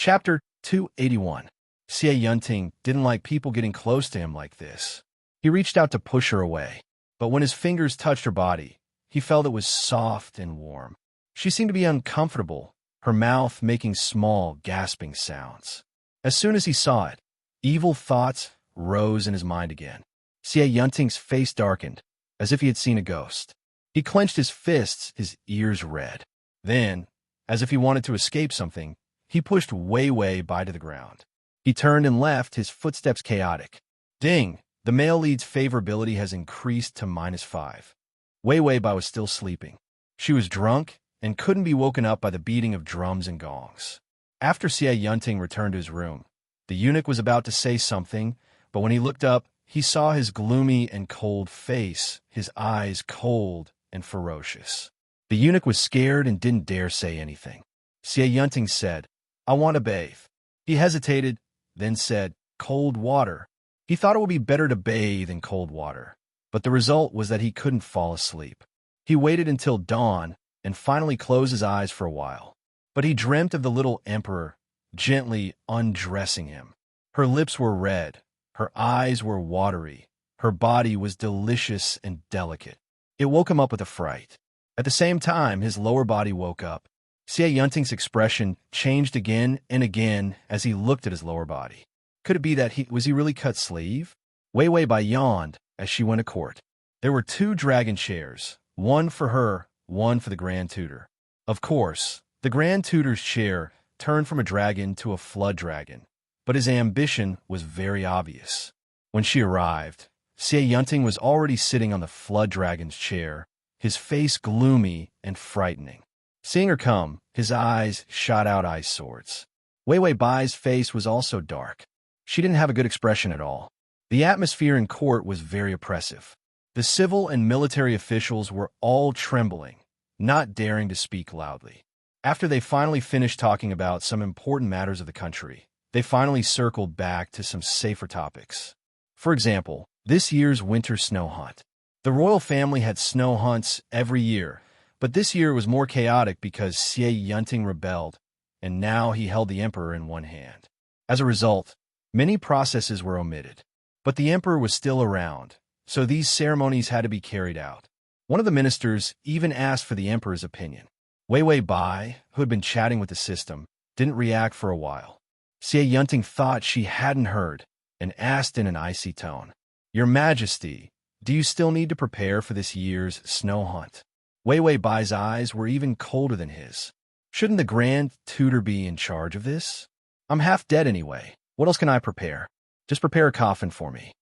Chapter 281. Xie Yunting didn't like people getting close to him like this. He reached out to push her away, but when his fingers touched her body, he felt it was soft and warm. She seemed to be uncomfortable, her mouth making small, gasping sounds. As soon as he saw it, evil thoughts rose in his mind again. Xie Yunting's face darkened, as if he had seen a ghost. He clenched his fists, his ears red. Then, as if he wanted to escape something, he pushed Wei Wei Bai to the ground. He turned and left, his footsteps chaotic. Ding! The male lead's favorability has increased to -5. Wei Wei Bai was still sleeping. She was drunk and couldn't be woken up by the beating of drums and gongs. After Xie Yunting returned to his room, the eunuch was about to say something, but when he looked up, he saw his gloomy and cold face, his eyes cold and ferocious. The eunuch was scared and didn't dare say anything. Xie Yunting said, "I want to bathe." He hesitated, then said, "Cold water." He thought it would be better to bathe in cold water, but the result was that he couldn't fall asleep. He waited until dawn and finally closed his eyes for a while. But he dreamt of the little emperor gently undressing him. Her lips were red, her eyes were watery, her body was delicious and delicate. It woke him up with a fright. At the same time, his lower body woke up. Xie Yunting's expression changed again and again as he looked at his lower body. Could it be that he really cut sleeve? Wei Wei Bai yawned as she went to court. There were 2 dragon chairs, one for her, one for the Grand Tutor. Of course, the Grand Tutor's chair turned from a dragon to a flood dragon, but his ambition was very obvious. When she arrived, Xie Yunting was already sitting on the flood dragon's chair, his face gloomy and frightening. Seeing her come, his eyes shot out ice swords. Wei Wei Bai's face was also dark. She didn't have a good expression at all. The atmosphere in court was very oppressive. The civil and military officials were all trembling, not daring to speak loudly. After they finally finished talking about some important matters of the country, they finally circled back to some safer topics. For example, this year's winter snow hunt. The royal family had snow hunts every year, but this year was more chaotic because Xie Yunting rebelled, and now he held the emperor in one hand. As a result, many processes were omitted. But the emperor was still around, so these ceremonies had to be carried out. One of the ministers even asked for the emperor's opinion. Wei Wei Bai, who had been chatting with the system, didn't react for a while. Xie Yunting thought she hadn't heard and asked in an icy tone, "Your Majesty, do you still need to prepare for this year's snow hunt?" Wei Wei Bai's eyes were even colder than his. "Shouldn't the Grand Tutor be in charge of this? I'm half dead anyway. What else can I prepare? Just prepare a coffin for me."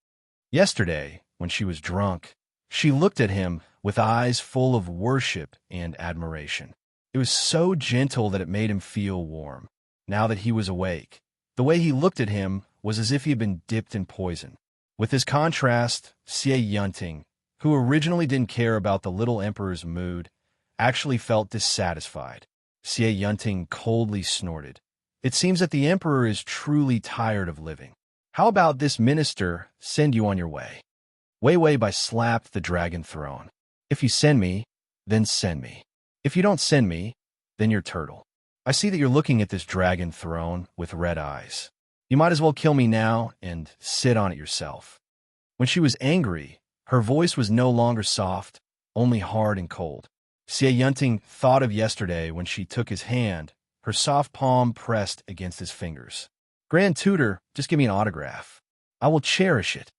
Yesterday, when she was drunk, she looked at him with eyes full of worship and admiration. It was so gentle that it made him feel warm. Now that he was awake, the way he looked at him was as if he had been dipped in poison. With his contrast, Xie Yunting, who originally didn't care about the little emperor's mood, actually felt dissatisfied. Xie Yunting coldly snorted. "It seems that the emperor is truly tired of living. How about this minister send you on your way?" Wei Wei Bai slapped the dragon throne. "If you send me, then send me. If you don't send me, then you're turtle. I see that you're looking at this dragon throne with red eyes. You might as well kill me now and sit on it yourself." When she was angry, her voice was no longer soft, only hard and cold. Xie Yunting thought of yesterday when she took his hand, her soft palm pressed against his fingers. "Grand Tutor, just give me an autograph. I will cherish it."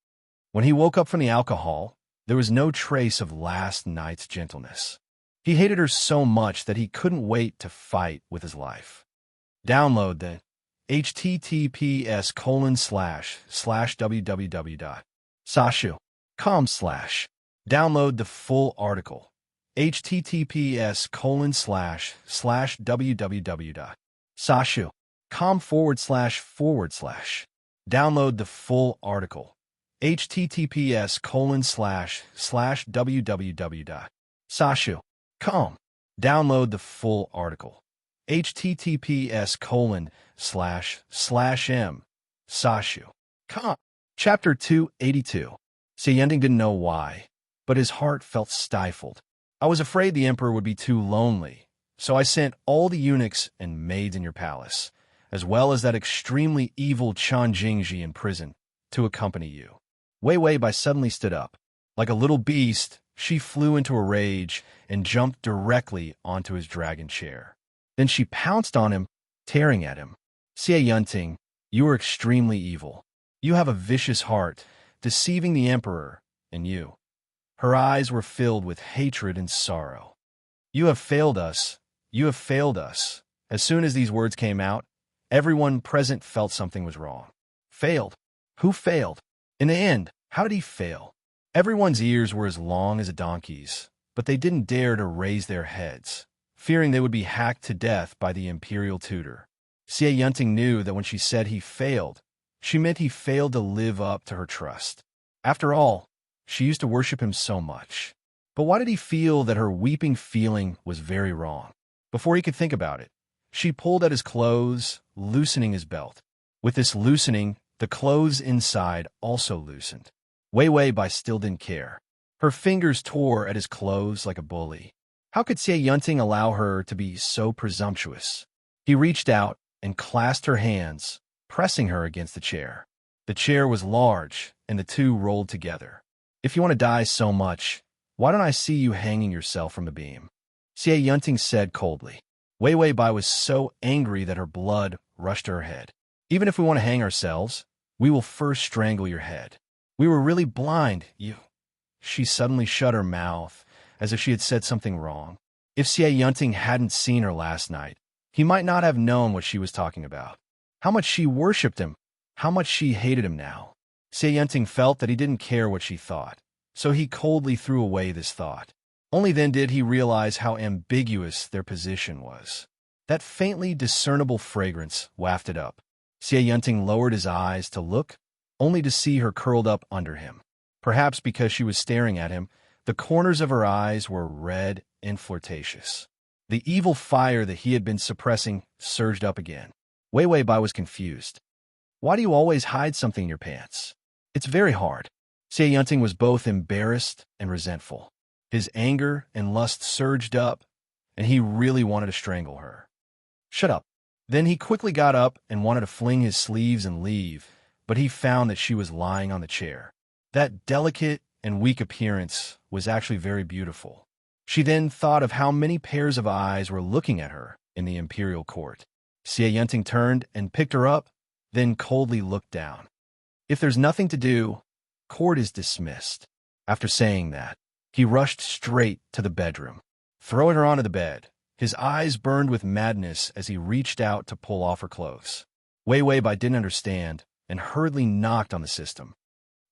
When he woke up from the alcohol, there was no trace of last night's gentleness. He hated her so much that he couldn't wait to fight with his life. Download the https://www.sashu.com/ Download the full article. https://www.sashu.com// Download the full article. https://www.sashu.com. Download the full article. https://m/sashu.com. Chapter 282. Xie Yunting didn't know why, but his heart felt stifled. "I was afraid the emperor would be too lonely, so I sent all the eunuchs and maids in your palace. as well as that extremely evil Chan Jingji in prison, to accompany you. Wei Wei Bai suddenly stood up. Like a little beast, she flew into a rage and jumped directly onto his dragon chair. Then she pounced on him, tearing at him. Xie Yunting, you are extremely evil. You have a vicious heart, deceiving the emperor and you. Her eyes were filled with hatred and sorrow. You have failed us. You have failed us. As soon as these words came out, everyone present felt something was wrong. Failed? Who failed? In the end, how did he fail? Everyone's ears were as long as a donkey's, but they didn't dare to raise their heads, fearing they would be hacked to death by the imperial tutor. Xie Yunting knew that when she said he failed, she meant he failed to live up to her trust. After all, she used to worship him so much. But why did he feel that her weeping feeling was very wrong? Before he could think about it, she pulled at his clothes, loosening his belt. With this loosening, the clothes inside also loosened. Wei Wei Bai still didn't care. Her fingers tore at his clothes like a bully. How could Xie Yunting allow her to be so presumptuous? He reached out and clasped her hands, pressing her against the chair. The chair was large, and the two rolled together. If you want to die so much, why don't I see you hanging yourself from a beam? Xie Yunting said coldly. Wei Wei Bai was so angry that her blood rushed to her head. Even if we want to hang ourselves, we will first strangle your head. We were really blind, you. She suddenly shut her mouth, as if she had said something wrong. If Xie Yunting hadn't seen her last night, he might not have known what she was talking about. How much she worshipped him, how much she hated him now. Xie Yunting felt that he didn't care what she thought, so he coldly threw away this thought. Only then did he realize how ambiguous their position was. That faintly discernible fragrance wafted up. Xie Yunting lowered his eyes to look, only to see her curled up under him. Perhaps because she was staring at him, the corners of her eyes were red and flirtatious. The evil fire that he had been suppressing surged up again. Wei Wei Bai was confused. Why do you always hide something in your pants? It's very hard. Xie Yunting was both embarrassed and resentful. His anger and lust surged up, and he really wanted to strangle her. Shut up. Then he quickly got up and wanted to fling his sleeves and leave, but he found that she was lying on the chair. That delicate and weak appearance was actually very beautiful. She then thought of how many pairs of eyes were looking at her in the imperial court. Xie Yunting turned and picked her up, then coldly looked down. If there's nothing to do, court is dismissed. After saying that, he rushed straight to the bedroom, throwing her onto the bed. His eyes burned with madness as he reached out to pull off her clothes. Wei Wei Bai didn't understand and hurriedly knocked on the system.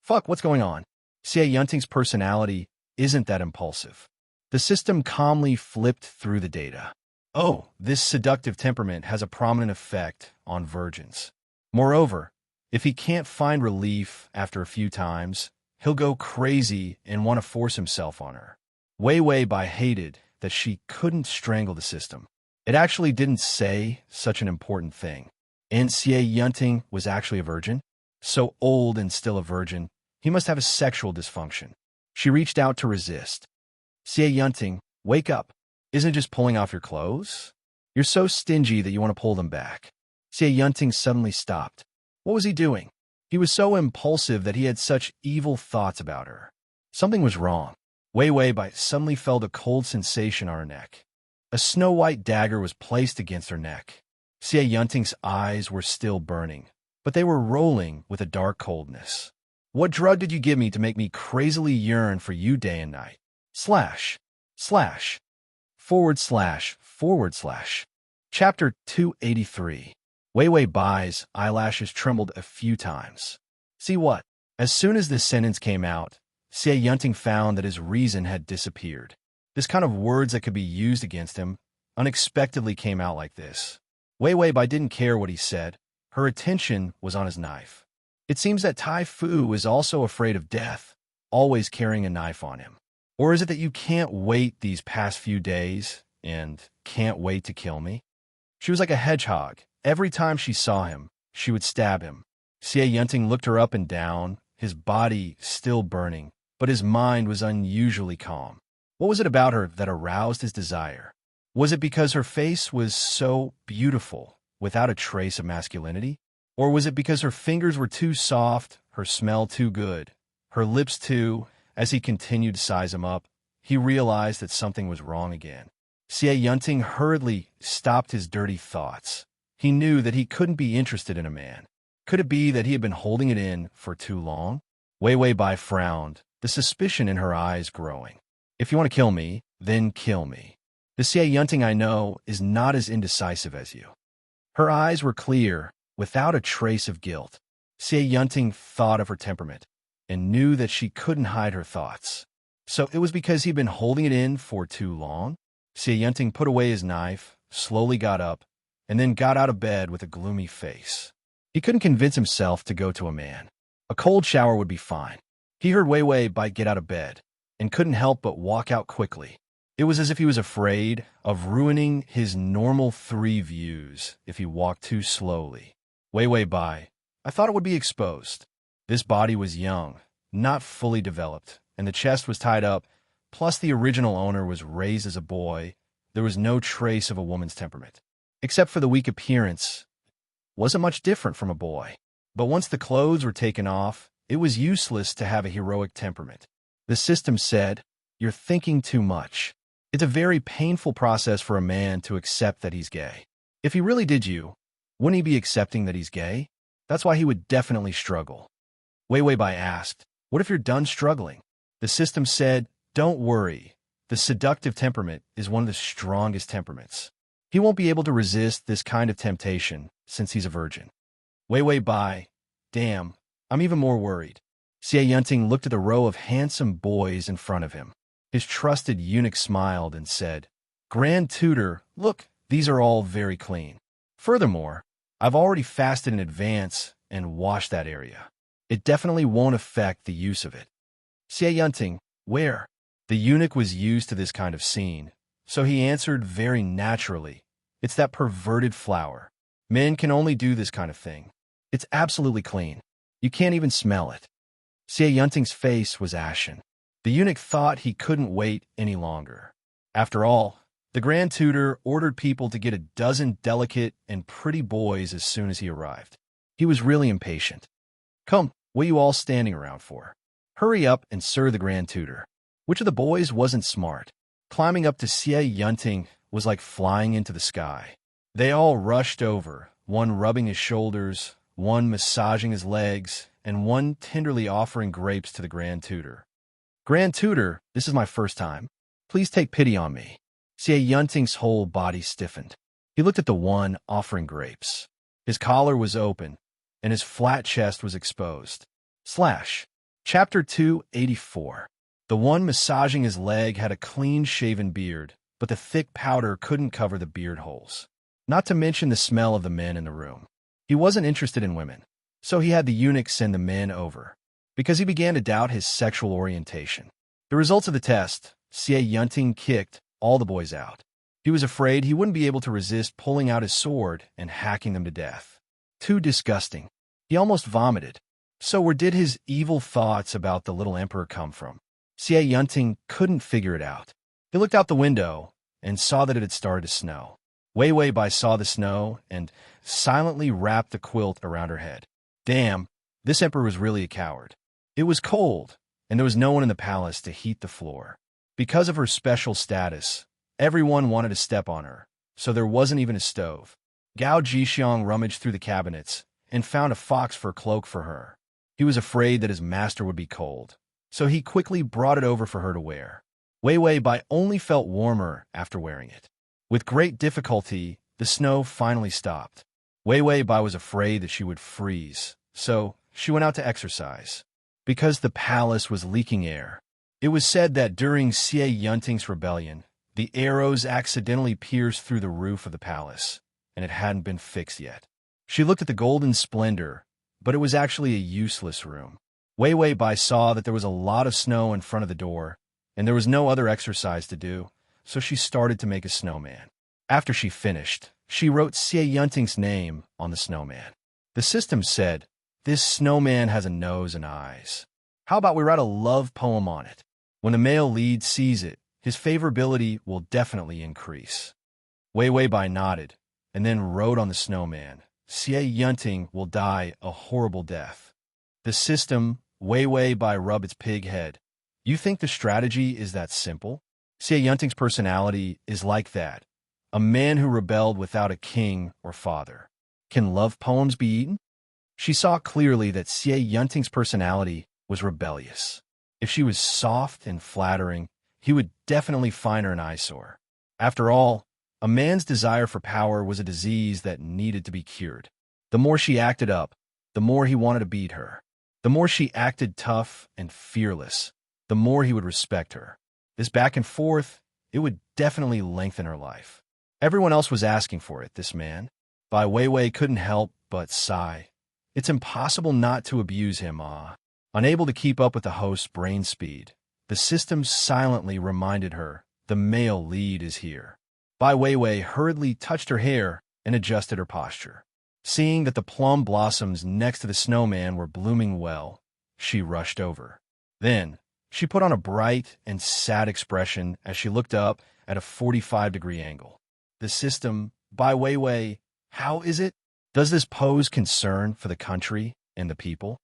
Fuck, what's going on? Xie Yunting's personality isn't that impulsive. The system calmly flipped through the data. Oh, this seductive temperament has a prominent effect on virgins. Moreover, if he can't find relief after a few times, he'll go crazy and want to force himself on her. Wei Wei Bai hated that she couldn't strangle the system. It actually didn't say such an important thing. And Xie Yunting was actually a virgin? So old and still a virgin, he must have a sexual dysfunction. She reached out to resist. Xie Yunting, wake up. Isn't it just pulling off your clothes? You're so stingy that you want to pull them back. Xie Yunting suddenly stopped. What was he doing? He was so impulsive that he had such evil thoughts about her. Something was wrong. Wei Wei Bai suddenly felt a cold sensation on her neck. A snow-white dagger was placed against her neck. Xie Yunting's eyes were still burning, but they were rolling with a dark coldness. What drug did you give me to make me crazily yearn for you day and night? Slash. // Chapter 283. Wei Wei Bai's eyelashes trembled a few times. See what? As soon as this sentence came out, Xie Yunting found that his reason had disappeared. This kind of words that could be used against him unexpectedly came out like this. Wei Wei Bai didn't care what he said. Her attention was on his knife. It seems that Tai Fu is also afraid of death, always carrying a knife on him. Or is it that you can't wait these past few days and can't wait to kill me? She was like a hedgehog. Every time she saw him, she would stab him. Xie Yunting looked her up and down, his body still burning, but his mind was unusually calm. What was it about her that aroused his desire? Was it because her face was so beautiful, without a trace of masculinity? Or was it because her fingers were too soft, her smell too good, her lips too? As he continued to size him up, he realized that something was wrong again. Xie Yunting hurriedly stopped his dirty thoughts. He knew that he couldn't be interested in a man. Could it be that he had been holding it in for too long? Wei Wei Bai frowned, the suspicion in her eyes growing. If you want to kill me, then kill me. The Xie Yunting I know is not as indecisive as you. Her eyes were clear, without a trace of guilt. Xie Yunting thought of her temperament, and knew that she couldn't hide her thoughts. So it was because he'd been holding it in for too long? Xie Yunting put away his knife, slowly got up, and then got out of bed with a gloomy face. He couldn't convince himself to go to a man. A cold shower would be fine. He heard Wei Wei Bai get out of bed, and couldn't help but walk out quickly. It was as if he was afraid of ruining his normal 3 views if he walked too slowly. Wei Wei Bai, I thought it would be exposed. This body was young, not fully developed, and the chest was tied up, plus the original owner was raised as a boy. There was no trace of a woman's temperament. Except for the weak appearance, wasn't much different from a boy. But once the clothes were taken off, it was useless to have a heroic temperament. The system said, you're thinking too much. It's a very painful process for a man to accept that he's gay. If he really did you, wouldn't he be accepting that he's gay? That's why he would definitely struggle. Wei Wei Bai asked, what if you're done struggling? The system said, don't worry. The seductive temperament is one of the strongest temperaments. He won't be able to resist this kind of temptation since he's a virgin. Wei Wei Bai, damn, I'm even more worried. Xie Yunting looked at the row of handsome boys in front of him. His trusted eunuch smiled and said, Grand Tutor, look, these are all very clean. Furthermore, I've already fasted in advance and washed that area. It definitely won't affect the use of it. Xie Yunting, where? The eunuch was used to this kind of scene, so he answered very naturally, it's that perverted flower. Men can only do this kind of thing. It's absolutely clean. You can't even smell it. Xie Yunting's face was ashen. The eunuch thought he couldn't wait any longer. After all, the Grand Tutor ordered people to get a dozen delicate and pretty boys as soon as he arrived. He was really impatient. Come, what are you all standing around for? Hurry up and serve the Grand Tutor. Which of the boys wasn't smart? Climbing up to Xie Yunting was like flying into the sky. They all rushed over, one rubbing his shoulders, one massaging his legs, and one tenderly offering grapes to the Grand Tutor. Grand Tutor, this is my first time. Please take pity on me. Xie Yunting's whole body stiffened. He looked at the one offering grapes. His collar was open, and his flat chest was exposed. Chapter 284. The one massaging his leg had a clean-shaven beard, but the thick powder couldn't cover the beard holes. Not to mention the smell of the men in the room. He wasn't interested in women, so he had the eunuch send the men over, because he began to doubt his sexual orientation. The results of the test, Xie Yunting kicked all the boys out. He was afraid he wouldn't be able to resist pulling out his sword and hacking them to death. Too disgusting. He almost vomited. So where did his evil thoughts about the little emperor come from? Xie Yunting couldn't figure it out. He looked out the window and saw that it had started to snow. Wei Wei Bai saw the snow and silently wrapped the quilt around her head. Damn, this emperor was really a coward. It was cold, and there was no one in the palace to heat the floor. Because of her special status, everyone wanted to step on her, so there wasn't even a stove. Gao Jixiang rummaged through the cabinets and found a fox fur cloak for her. He was afraid that his master would be cold, so he quickly brought it over for her to wear. Wei Wei Bai only felt warmer after wearing it. With great difficulty, the snow finally stopped. Wei Wei Bai was afraid that she would freeze, so she went out to exercise. Because the palace was leaking air. It was said that during Xie Yunting's rebellion, the arrows accidentally pierced through the roof of the palace, and it hadn't been fixed yet. She looked at the golden splendor, but it was actually a useless room. Wei Wei Bai saw that there was a lot of snow in front of the door, and there was no other exercise to do, so she started to make a snowman. After she finished, she wrote Xie Yunting's name on the snowman. The system said, this snowman has a nose and eyes. How about we write a love poem on it? When the male lead sees it, his favorability will definitely increase. Wei Wei Bai nodded, and then rode on the snowman, Xie Yunting will die a horrible death. The system, Wei Wei by rub its pig head. You think the strategy is that simple? Xie Yunting's personality is like that. A man who rebelled without a king or father. Can love poems be eaten? She saw clearly that Xie Yunting's personality was rebellious. If she was soft and flattering, he would definitely find her an eyesore. After all, a man's desire for power was a disease that needed to be cured. The more she acted up, the more he wanted to beat her. The more she acted tough and fearless, the more he would respect her. This back and forth, it would definitely lengthen her life. Everyone else was asking for it, this man. Bai Weiwei couldn't help but sigh. It's impossible not to abuse him, Unable to keep up with the host's brain speed, the system silently reminded her, the male lead is here. Bai Weiwei hurriedly touched her hair and adjusted her posture. Seeing that the plum blossoms next to the snowman were blooming well, she rushed over. Then, she put on a bright and sad expression as she looked up at a 45-degree angle. The system, Bai Weiwei, how is it? Does this pose concern for the country and the people?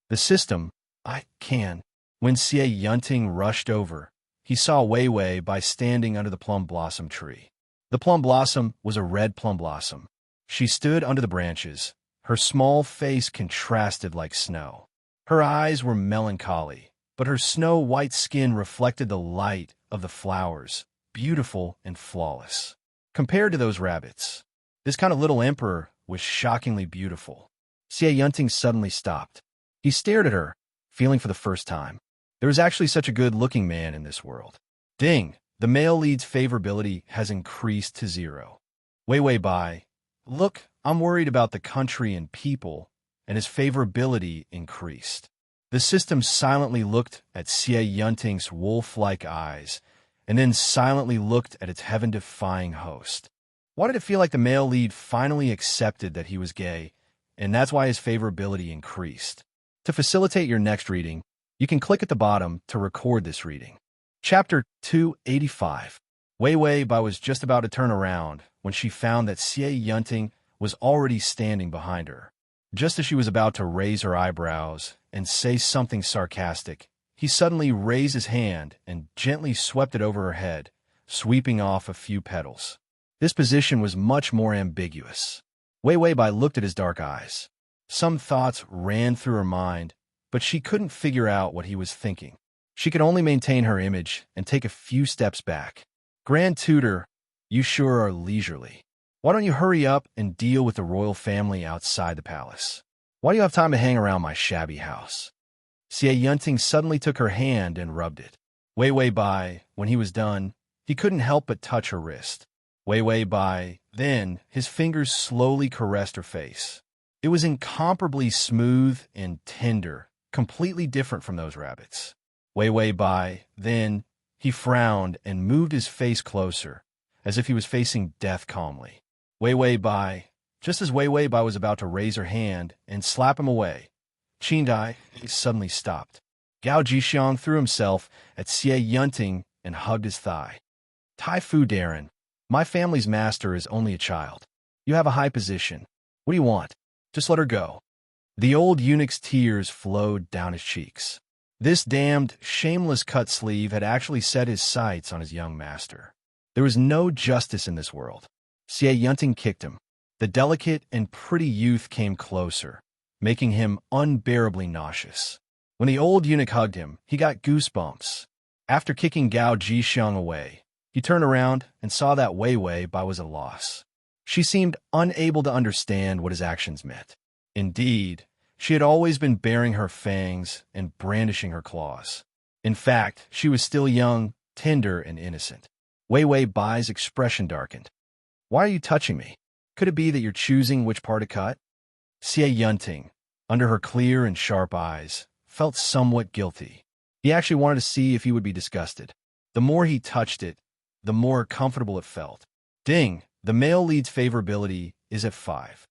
The system, I can. When Xie Yunting rushed over, he saw Weiwei by standing under the plum blossom tree. The plum blossom was a red plum blossom. She stood under the branches. Her small face contrasted like snow. Her eyes were melancholy, but her snow-white skin reflected the light of the flowers, beautiful and flawless. Compared to those rabbits, this kind of little emperor was shockingly beautiful. Xie Yunting suddenly stopped. He stared at her, feeling for the first time. There was actually such a good-looking man in this world. Ding! The male lead's favorability has increased to 0. Weiwei Bai. Look, I'm worried about the country and people, and his favorability increased. The system silently looked at Xie Yunting's wolf-like eyes, and then silently looked at its heaven-defying host. Why did it feel like the male lead finally accepted that he was gay, and that's why his favorability increased? To facilitate your next reading, you can click at the bottom to record this reading. Chapter 285. Weiwei Bai was just about to turn around when she found that Xie Yunting was already standing behind her. Just as she was about to raise her eyebrows and say something sarcastic, he suddenly raised his hand and gently swept it over her head, sweeping off a few petals. This position was much more ambiguous. Weiwei Bai looked at his dark eyes. Some thoughts ran through her mind, but she couldn't figure out what he was thinking. She could only maintain her image and take a few steps back. Grand Tutor, you sure are leisurely. Why don't you hurry up and deal with the royal family outside the palace? Why do you have time to hang around my shabby house? Xie Yunting suddenly took her hand and rubbed it. Weiwei Bai, when he was done, he couldn't help but touch her wrist. Weiwei Bai, then, his fingers slowly caressed her face. It was incomparably smooth and tender, completely different from those rabbits. Weiwei Bai, then, he frowned and moved his face closer, as if he was facing death calmly. Weiwei Bai, just as Weiwei Bai was about to raise her hand and slap him away, Qingdai suddenly stopped. Gao Jixiang threw himself at Xie Yunting and hugged his thigh. Tai Fu Darren, my family's master is only a child. You have a high position. What do you want? Just let her go. The old eunuch's tears flowed down his cheeks. This damned, shameless cut sleeve had actually set his sights on his young master. There was no justice in this world. Xie Yunting kicked him. The delicate and pretty youth came closer, making him unbearably nauseous. When the old eunuch hugged him, he got goosebumps. After kicking Gao Jixiang away, he turned around and saw that Weiwei Bai was at a loss. She seemed unable to understand what his actions meant. Indeed, she had always been baring her fangs and brandishing her claws. In fact, she was still young, tender, and innocent. Weiwei Bai's expression darkened. Why are you touching me? Could it be that you're choosing which part to cut? Xie Yunting, under her clear and sharp eyes, felt somewhat guilty. He actually wanted to see if he would be disgusted. The more he touched it, the more comfortable it felt. Ding, the male lead's favorability is at 5.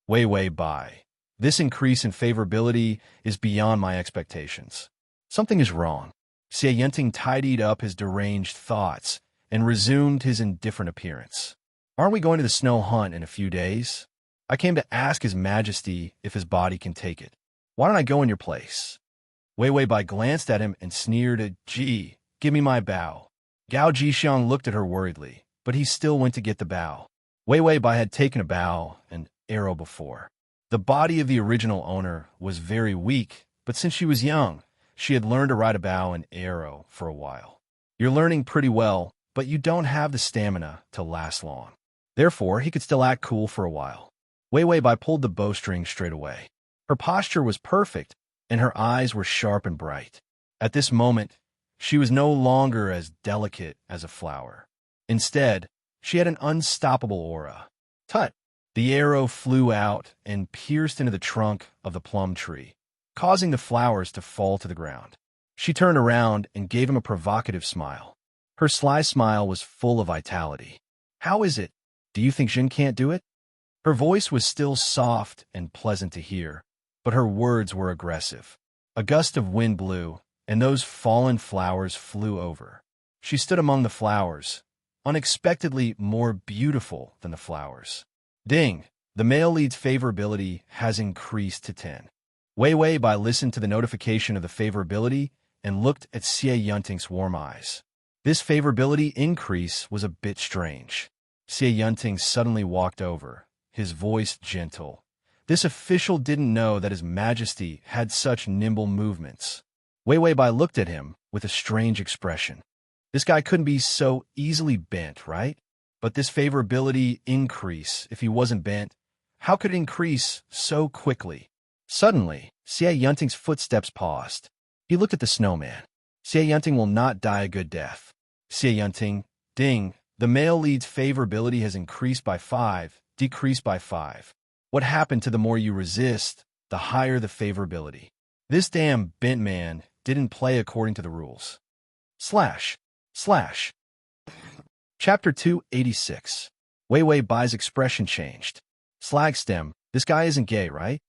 Weiwei Bai. This increase in favorability is beyond my expectations. Something is wrong. Xie Yunting tidied up his deranged thoughts and resumed his indifferent appearance. Aren't we going to the snow hunt in a few days? I came to ask His Majesty if his body can take it. Why don't I go in your place? Wei Wei Bai glanced at him and sneered, Gee, give me my bow. Gao Jixiang looked at her worriedly, but he still went to get the bow. Wei Wei Bai had taken a bow and arrow before. The body of the original owner was very weak, but since she was young, she had learned to ride a bow and arrow for a while. You're learning pretty well, but you don't have the stamina to last long. Therefore, he could still act cool for a while. Wei Wei Bai pulled the bowstring straight away. Her posture was perfect, and her eyes were sharp and bright. At this moment, she was no longer as delicate as a flower. Instead, she had an unstoppable aura. Tut! The arrow flew out and pierced into the trunk of the plum tree, causing the flowers to fall to the ground. She turned around and gave him a provocative smile. Her sly smile was full of vitality. How is it? Do you think Jin can't do it? Her voice was still soft and pleasant to hear, but her words were aggressive. A gust of wind blew, and those fallen flowers flew over. She stood among the flowers, unexpectedly more beautiful than the flowers. Ding! The male lead's favorability has increased to 10. Wei Wei Bai listened to the notification of the favorability and looked at Xie Yunting's warm eyes. This favorability increase was a bit strange. Xie Yunting suddenly walked over, his voice gentle. This official didn't know that His Majesty had such nimble movements. Wei Wei Bai looked at him with a strange expression. This guy couldn't be so easily bent, right? But this favorability increase, if he wasn't bent, how could it increase so quickly? Suddenly, Xie Yunting's footsteps paused. He looked at the snowman. Xie Yunting will not die a good death. Xie Yunting, ding, the male lead's favorability has increased by 5, decreased by 5. What happened to the more you resist, the higher the favorability? This damn bent man didn't play according to the rules. Slash. Chapter 286. Wei Wei Bai's expression changed. Slagstem, this guy isn't gay, right?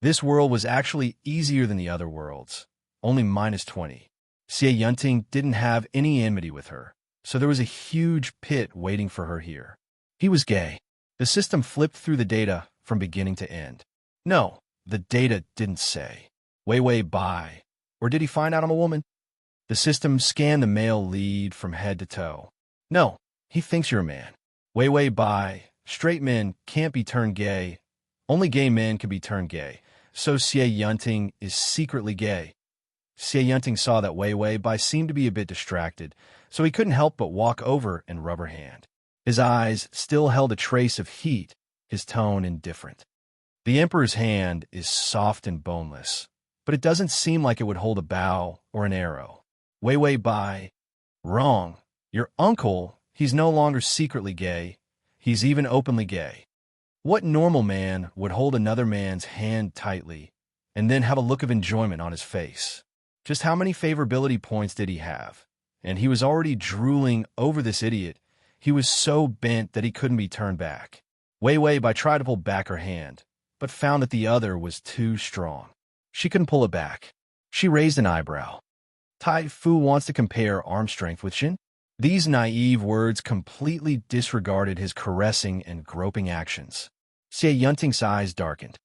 This world was actually easier than the other worlds. Only -20. Xie Yunting didn't have any enmity with her, so there was a huge pit waiting for her here. He was gay. The system flipped through the data from beginning to end. No, the data didn't say. Wei Wei Bai. Or did he find out I'm a woman? The system scanned the male lead from head to toe. No, he thinks you're a man. Wei Wei Bai. Straight men can't be turned gay. Only gay men can be turned gay. So Xie Yunting is secretly gay. Xie Yunting saw that Wei Wei Bai seemed to be a bit distracted, so he couldn't help but walk over and rub her hand. His eyes still held a trace of heat, his tone indifferent. The Emperor's hand is soft and boneless, but it doesn't seem like it would hold a bow or an arrow. Wei Wei Bai. Wrong. Your uncle, he's no longer secretly gay. He's even openly gay. What normal man would hold another man's hand tightly and then have a look of enjoyment on his face? Just how many favorability points did he have? And he was already drooling over this idiot. He was so bent that he couldn't be turned back. Wei Wei Bai tried to pull back her hand, but found that the other was too strong. She couldn't pull it back. She raised an eyebrow. Tai Fu wants to compare arm strength with Jin? These naive words completely disregarded his caressing and groping actions. Xie Yunting's eyes darkened.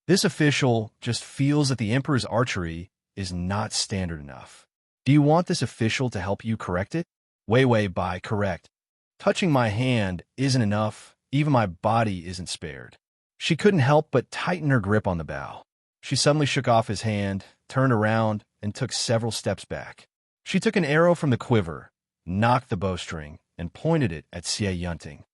This official just feels that the Emperor's archery is not standard enough. Do you want this official to help you correct it? Wei Wei Bai, correct. Touching my hand isn't enough, even my body isn't spared. She couldn't help but tighten her grip on the bow. She suddenly shook off his hand, turned around, and took several steps back. She took an arrow from the quiver, knocked the bowstring, and pointed it at Xie Yunting.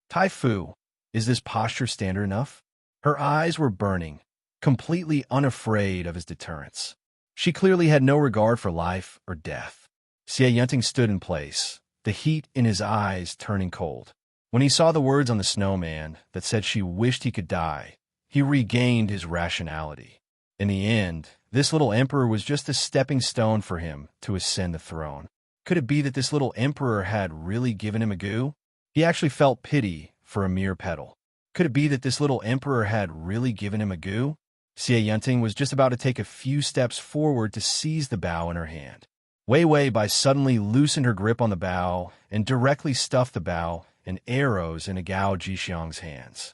Tai Fu, is this posture standard enough? Her eyes were burning, completely unafraid of his deterrence. She clearly had no regard for life or death. Xie Yunting stood in place, the heat in his eyes turning cold. When he saw the words on the snowman that said she wished he could die, he regained his rationality. In the end, this little emperor was just a stepping stone for him to ascend the throne. Could it be that this little emperor had really given him a goo? He actually felt pity for a mere petal. Could it be that this little emperor had really given him a goo? Xie Yunting was just about to take a few steps forward to seize the bow in her hand. Wei Wei Bai suddenly loosened her grip on the bow and directly stuffed the bow and arrows into Gao Jixiang's hands.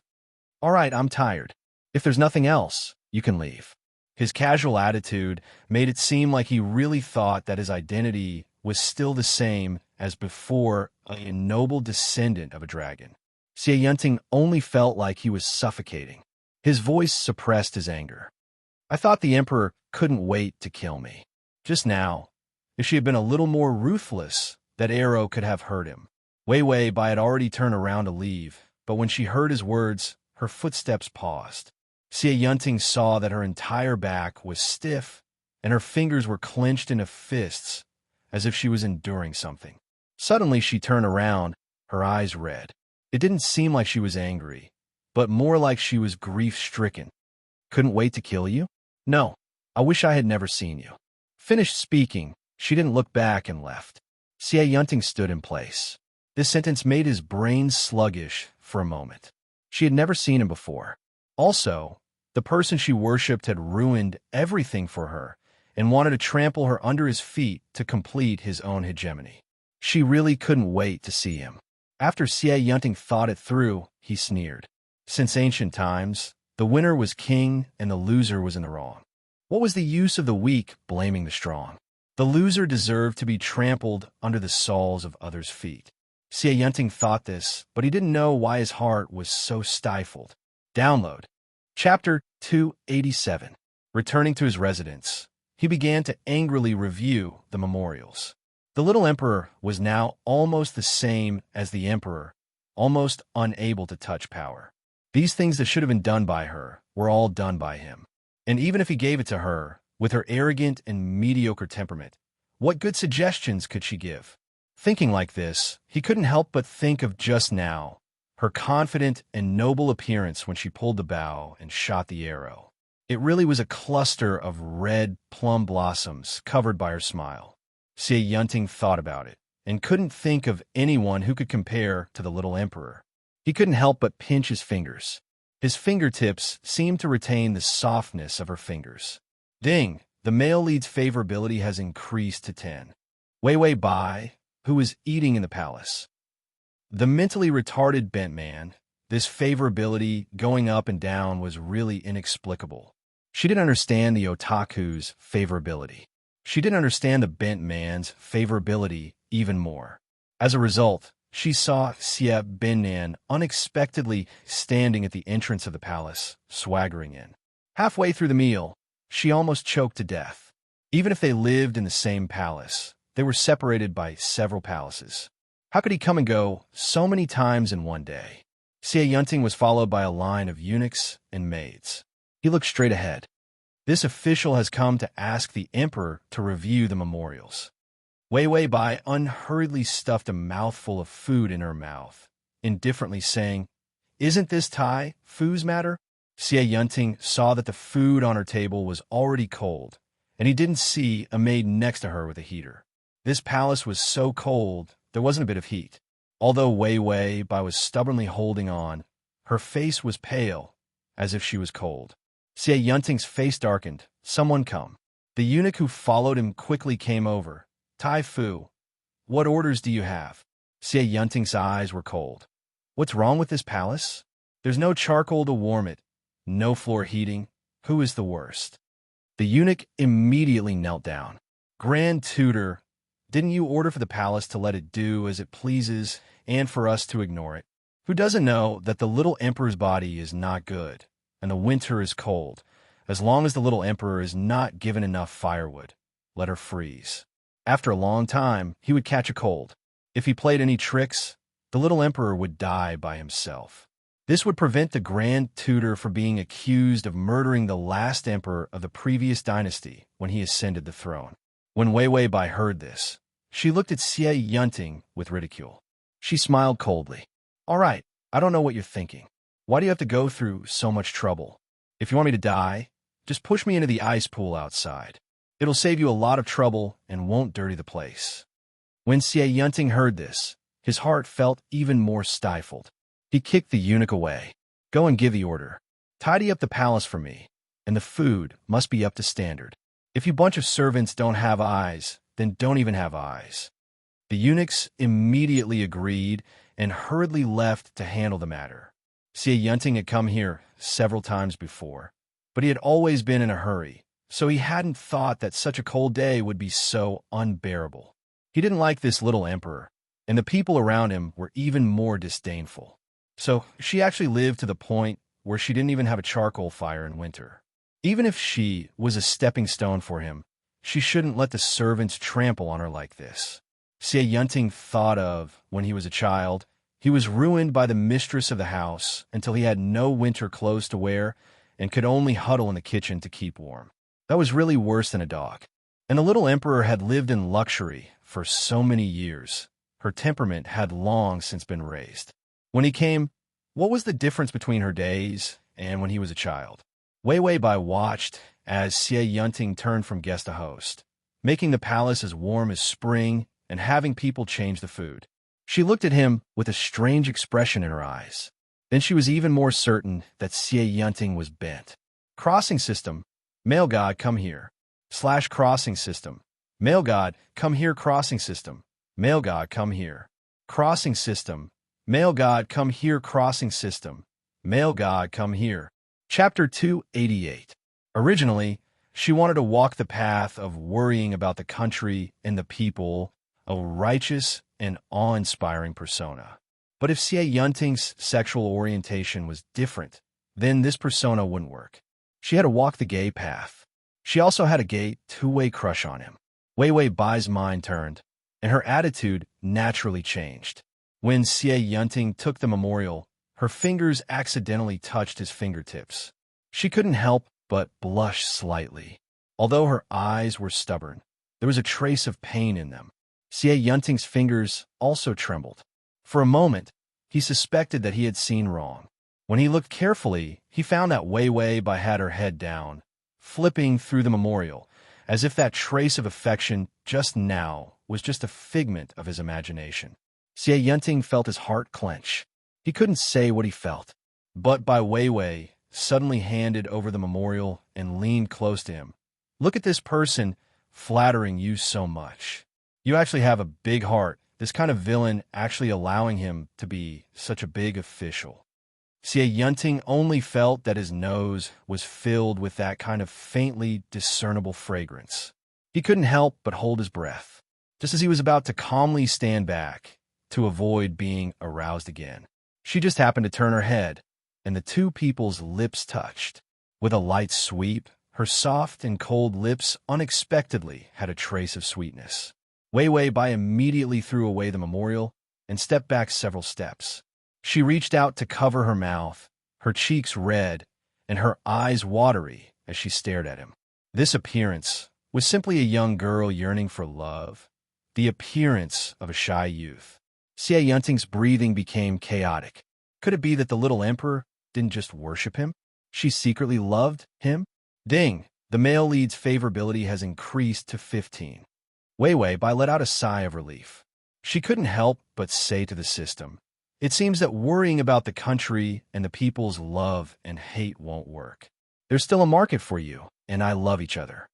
"All right, I'm tired. If there's nothing else, you can leave." His casual attitude made it seem like he really thought that his identity was still the same as before, a noble descendant of a dragon. Xie Yunting only felt like he was suffocating. His voice suppressed his anger. "I thought the Emperor couldn't wait to kill me. Just now, if she had been a little more ruthless, that arrow could have hurt him." Wei Wei Bai had already turned around to leave, but when she heard his words, her footsteps paused. Xie Yunting saw that her entire back was stiff, and her fingers were clenched into fists, as if she was enduring something. Suddenly she turned around, her eyes red. It didn't seem like she was angry, but more like she was grief-stricken. "Couldn't wait to kill you? No, I wish I had never seen you." Finished speaking, she didn't look back and left. Xie Yunting stood in place. This sentence made his brain sluggish for a moment. She had never seen him before. Also, the person she worshipped had ruined everything for her and wanted to trample her under his feet to complete his own hegemony. She really couldn't wait to see him. After Xie Yunting thought it through, he sneered. Since ancient times, the winner was king and the loser was in the wrong. What was the use of the weak blaming the strong? The loser deserved to be trampled under the soles of others' feet. Xie Yunting thought this, but he didn't know why his heart was so stifled. Download. Chapter 287. Returning to his residence, he began to angrily review the memorials. The little emperor was now almost the same as the emperor, almost unable to touch power. These things that should have been done by her were all done by him. And even if he gave it to her, with her arrogant and mediocre temperament, what good suggestions could she give? Thinking like this, he couldn't help but think of just now, her confident and noble appearance when she pulled the bow and shot the arrow. It really was a cluster of red plum blossoms covered by her smile. Xie Yunting thought about it, and couldn't think of anyone who could compare to the little emperor. He couldn't help but pinch his fingers. His fingertips seemed to retain the softness of her fingers. Ding! The male lead's favorability has increased to 10. Wei Wei Bai, who was eating in the palace. The mentally retarded bent man, this favorability going up and down was really inexplicable. She didn't understand the otaku's favorability. She didn't understand the bent man's favorability even more. As a result, she saw Xie Binnan unexpectedly standing at the entrance of the palace, swaggering in. Halfway through the meal, she almost choked to death. Even if they lived in the same palace, they were separated by several palaces. How could he come and go so many times in one day? Xie Yunting was followed by a line of eunuchs and maids. He looked straight ahead. This official has come to ask the emperor to review the memorials. Wei Wei Bai unhurriedly stuffed a mouthful of food in her mouth, indifferently saying, "Isn't this Tai Fu's matter?" Xie Yunting saw that the food on her table was already cold, and he didn't see a maid next to her with a heater. This palace was so cold, there wasn't a bit of heat. Although Wei Wei Bai was stubbornly holding on, her face was pale, as if she was cold. Xie Yunting's face darkened. "Someone come." The eunuch who followed him quickly came over. "Tai Fu, what orders do you have?" Xie Yunting's eyes were cold. "What's wrong with this palace? There's no charcoal to warm it, no floor heating. Who is the worst?" The eunuch immediately knelt down. "Grand Tutor, didn't you order for the palace to let it do as it pleases and for us to ignore it? Who doesn't know that the little emperor's body is not good, and the winter is cold? As long as the little emperor is not given enough firewood, let her freeze. After a long time, he would catch a cold. If he played any tricks, the little emperor would die by himself. This would prevent the Grand Tutor from being accused of murdering the last emperor of the previous dynasty when he ascended the throne." When Wei Wei Bai heard this, she looked at Xie Yunting with ridicule. She smiled coldly. "All right, I don't know what you're thinking. Why do you have to go through so much trouble? If you want me to die, just push me into the ice pool outside. It'll save you a lot of trouble and won't dirty the place." When Xie Yunting heard this, his heart felt even more stifled. He kicked the eunuch away. "Go and give the order. Tidy up the palace for me, and the food must be up to standard. If you bunch of servants don't have eyes, then don't even have eyes." The eunuchs immediately agreed, and hurriedly left to handle the matter. Xie Yunting had come here several times before, but he had always been in a hurry, so he hadn't thought that such a cold day would be so unbearable. He didn't like this little emperor, and the people around him were even more disdainful. So she actually lived to the point where she didn't even have a charcoal fire in winter. Even if she was a stepping stone for him, she shouldn't let the servants trample on her like this. Xie Yunting thought of when he was a child. He was ruined by the mistress of the house until he had no winter clothes to wear and could only huddle in the kitchen to keep warm. That was really worse than a dog. And the little emperor had lived in luxury for so many years. Her temperament had long since been raised. When he came, what was the difference between her days and when he was a child? Wei Wei Bai watched as Xie Yunting turned from guest to host, making the palace as warm as spring and having people change the food. She looked at him with a strange expression in her eyes. Then she was even more certain that Xie Yunting was bent. Crossing system. Male god, come here. / crossing system. Male god, come here. Crossing system. Male god, come here. Crossing system. Male god, come here. Crossing system. Male god, come here. Chapter 288. Originally, she wanted to walk the path of worrying about the country and the people, a righteous and awe-inspiring persona. But if Xie Yunting's sexual orientation was different, then this persona wouldn't work. She had to walk the gay path. She also had a gay, two-way crush on him. Wei Wei Bai's mind turned, and her attitude naturally changed. When Xie Yunting took the memorial, her fingers accidentally touched his fingertips. She couldn't help but blush slightly. Although her eyes were stubborn, there was a trace of pain in them. Xie Yunting's fingers also trembled. For a moment, he suspected that he had seen wrong. When he looked carefully, he found that Wei Wei Bai had her head down, flipping through the memorial, as if that trace of affection just now was just a figment of his imagination. Xie Yunting felt his heart clench. He couldn't say what he felt, but Bai Wei Wei suddenly handed over the memorial and leaned close to him. Look at this person flattering you so much. You actually have a big heart, this kind of villain actually allowing him to be such a big official. Xie Yunting only felt that his nose was filled with that kind of faintly discernible fragrance. He couldn't help but hold his breath, just as he was about to calmly stand back to avoid being aroused again. She just happened to turn her head, and the two people's lips touched. With a light sweep, her soft and cold lips unexpectedly had a trace of sweetness. Wei Wei Bai immediately threw away the memorial and stepped back several steps. She reached out to cover her mouth, her cheeks red and her eyes watery as she stared at him. This appearance was simply a young girl yearning for love, the appearance of a shy youth. Xie Yunting's breathing became chaotic. Could it be that the little emperor didn't just worship him? She secretly loved him? Ding! The male lead's favorability has increased to 15. Wei Wei Bai let out a sigh of relief. She couldn't help but say to the system, "It seems that worrying about the country and the people's love and hate won't work. There's still a market for you, and I love each other."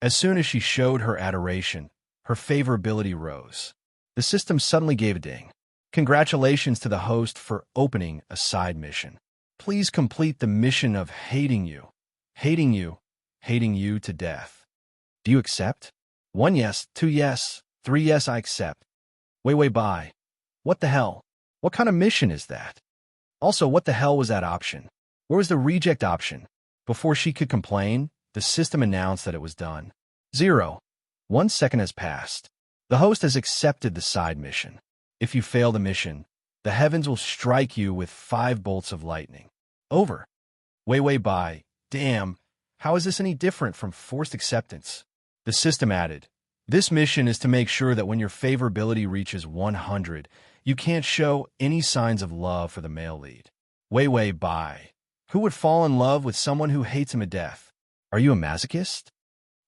As soon as she showed her adoration, her favorability rose. The system suddenly gave a ding. Congratulations to the host for opening a side mission. Please complete the mission of hating you, hating you, hating you to death. Do you accept? 1 yes, 2 yes, 3 yes, I accept. Wei Wei Bai. What the hell? What kind of mission is that? Also, what the hell was that option? Where was the reject option? Before she could complain, the system announced that it was done. 0. 1 second has passed. The host has accepted the side mission. If you fail the mission, the heavens will strike you with 5 bolts of lightning. Over. Wei Wei Bai. Damn, how is this any different from forced acceptance? The system added, this mission is to make sure that when your favorability reaches 100, you can't show any signs of love for the male lead. Wei Wei Bai. Who would fall in love with someone who hates him to death? Are you a masochist?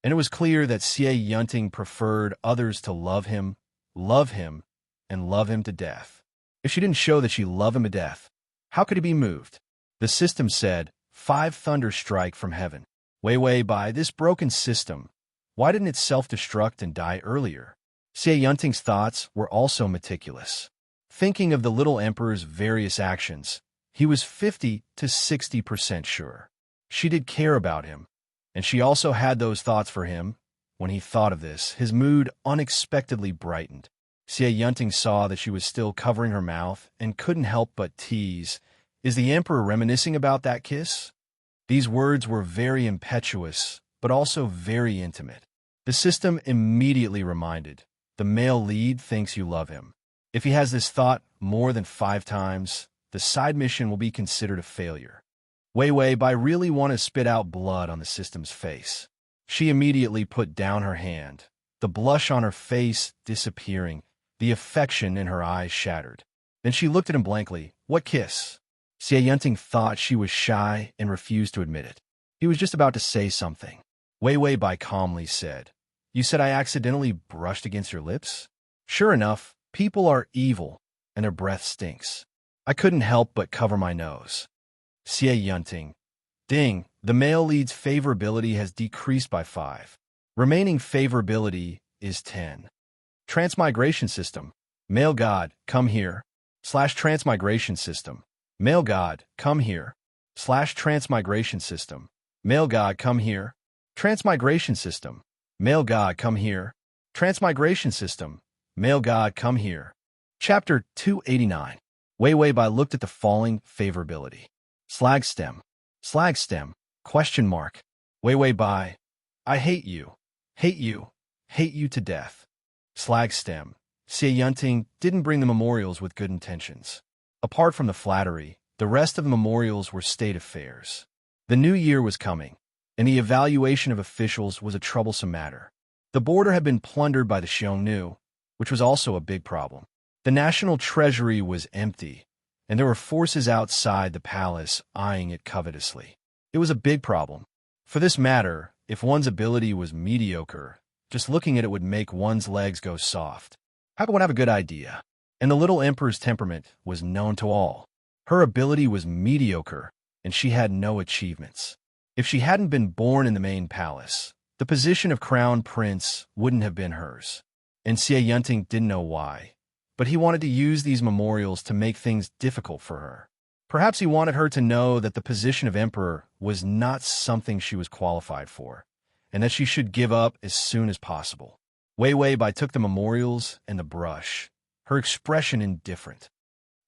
And it was clear that Xie Yunting preferred others to love him, and love him to death. If she didn't show that she loved him to death, how could he be moved? The system said, 5 thunder strike from heaven. Wei Wei Bai, this broken system, why didn't it self-destruct and die earlier? Xie Yunting's thoughts were also meticulous. Thinking of the little emperor's various actions, he was 50 to 60% sure. She did care about him, and she also had those thoughts for him. When he thought of this, his mood unexpectedly brightened. Xie Yunting saw that she was still covering her mouth and couldn't help but tease, "Is the emperor reminiscing about that kiss?" These words were very impetuous, but also very intimate. The system immediately reminded, "The male lead thinks you love him. If he has this thought more than 5 times, the side mission will be considered a failure." Wei Wei Bai really want to spit out blood on the system's face. She immediately put down her hand, the blush on her face disappearing, the affection in her eyes shattered. Then she looked at him blankly. "What kiss?" Xie Yunting thought she was shy and refused to admit it. He was just about to say something. Wei Wei Bai calmly said, "You said I accidentally brushed against your lips?" Sure enough, people are evil, and their breath stinks. I couldn't help but cover my nose. Xie Yunting. Ding, the male lead's favorability has decreased by 5. Remaining favorability is 10. Transmigration system. Male god, come here. Transmigration system. Male god, come here. Transmigration system. Male god, come here. Transmigration system. Male god, come here. Transmigration system. Male god, come here. Chapter 289. Wei Wei Bai looked at the falling favorability. Slag stem. Question mark. Wei Wei Bai. I hate you. Hate you. Hate you to death. Slag stem. Xie Yunting didn't bring the memorials with good intentions. Apart from the flattery, the rest of the memorials were state affairs. The new year was coming, and the evaluation of officials was a troublesome matter. The border had been plundered by the Xiongnu, which was also a big problem. The national treasury was empty, and there were forces outside the palace eyeing it covetously. It was a big problem. For this matter, if one's ability was mediocre, just looking at it would make one's legs go soft. How could one have a good idea? And the little emperor's temperament was known to all. Her ability was mediocre, and she had no achievements. If she hadn't been born in the main palace, the position of crown prince wouldn't have been hers. And Xie Yunting didn't know why, but he wanted to use these memorials to make things difficult for her. Perhaps he wanted her to know that the position of emperor was not something she was qualified for, and that she should give up as soon as possible. Wei Wei Bai took the memorials and the brush, her expression indifferent.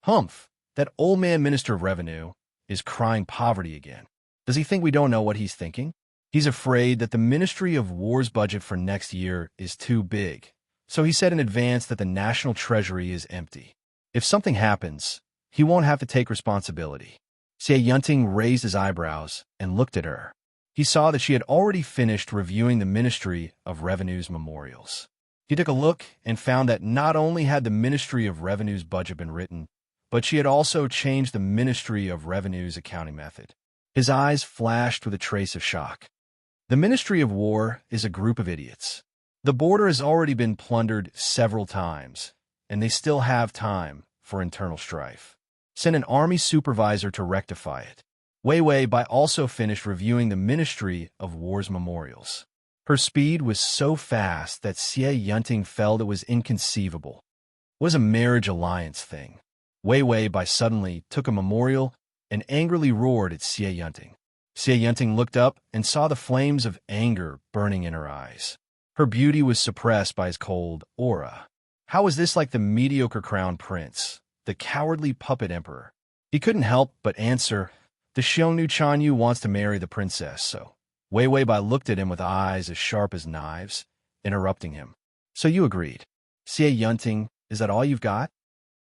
Humph, that old man Minister of Revenue is crying poverty again. Does he think we don't know what he's thinking? He's afraid that the Ministry of War's budget for next year is too big, so he said in advance that the national treasury is empty. If something happens, he won't have to take responsibility. Xie Yunting raised his eyebrows and looked at her. He saw that she had already finished reviewing the Ministry of Revenue's memorials. He took a look and found that not only had the Ministry of Revenue's budget been written, but she had also changed the Ministry of Revenue's accounting method. His eyes flashed with a trace of shock. The Ministry of War is a group of idiots. The border has already been plundered several times, and they still have time for internal strife. Send an army supervisor to rectify it. Wei Wei Bai also finished reviewing the Ministry of War's memorials. Her speed was so fast that Xie Yunting felt it was inconceivable. It was a marriage alliance thing. Wei Wei Bai suddenly took a memorial and angrily roared at Xie Yunting. Xie Yunting looked up and saw the flames of anger burning in her eyes. Her beauty was suppressed by his cold aura. How was this like the mediocre crown prince, the cowardly puppet emperor? He couldn't help but answer, "The Xiongnu Chanyu wants to marry the princess, so..." Wei Wei Bai looked at him with eyes as sharp as knives, interrupting him. "So you agreed. Xie Yunting, is that all you've got?"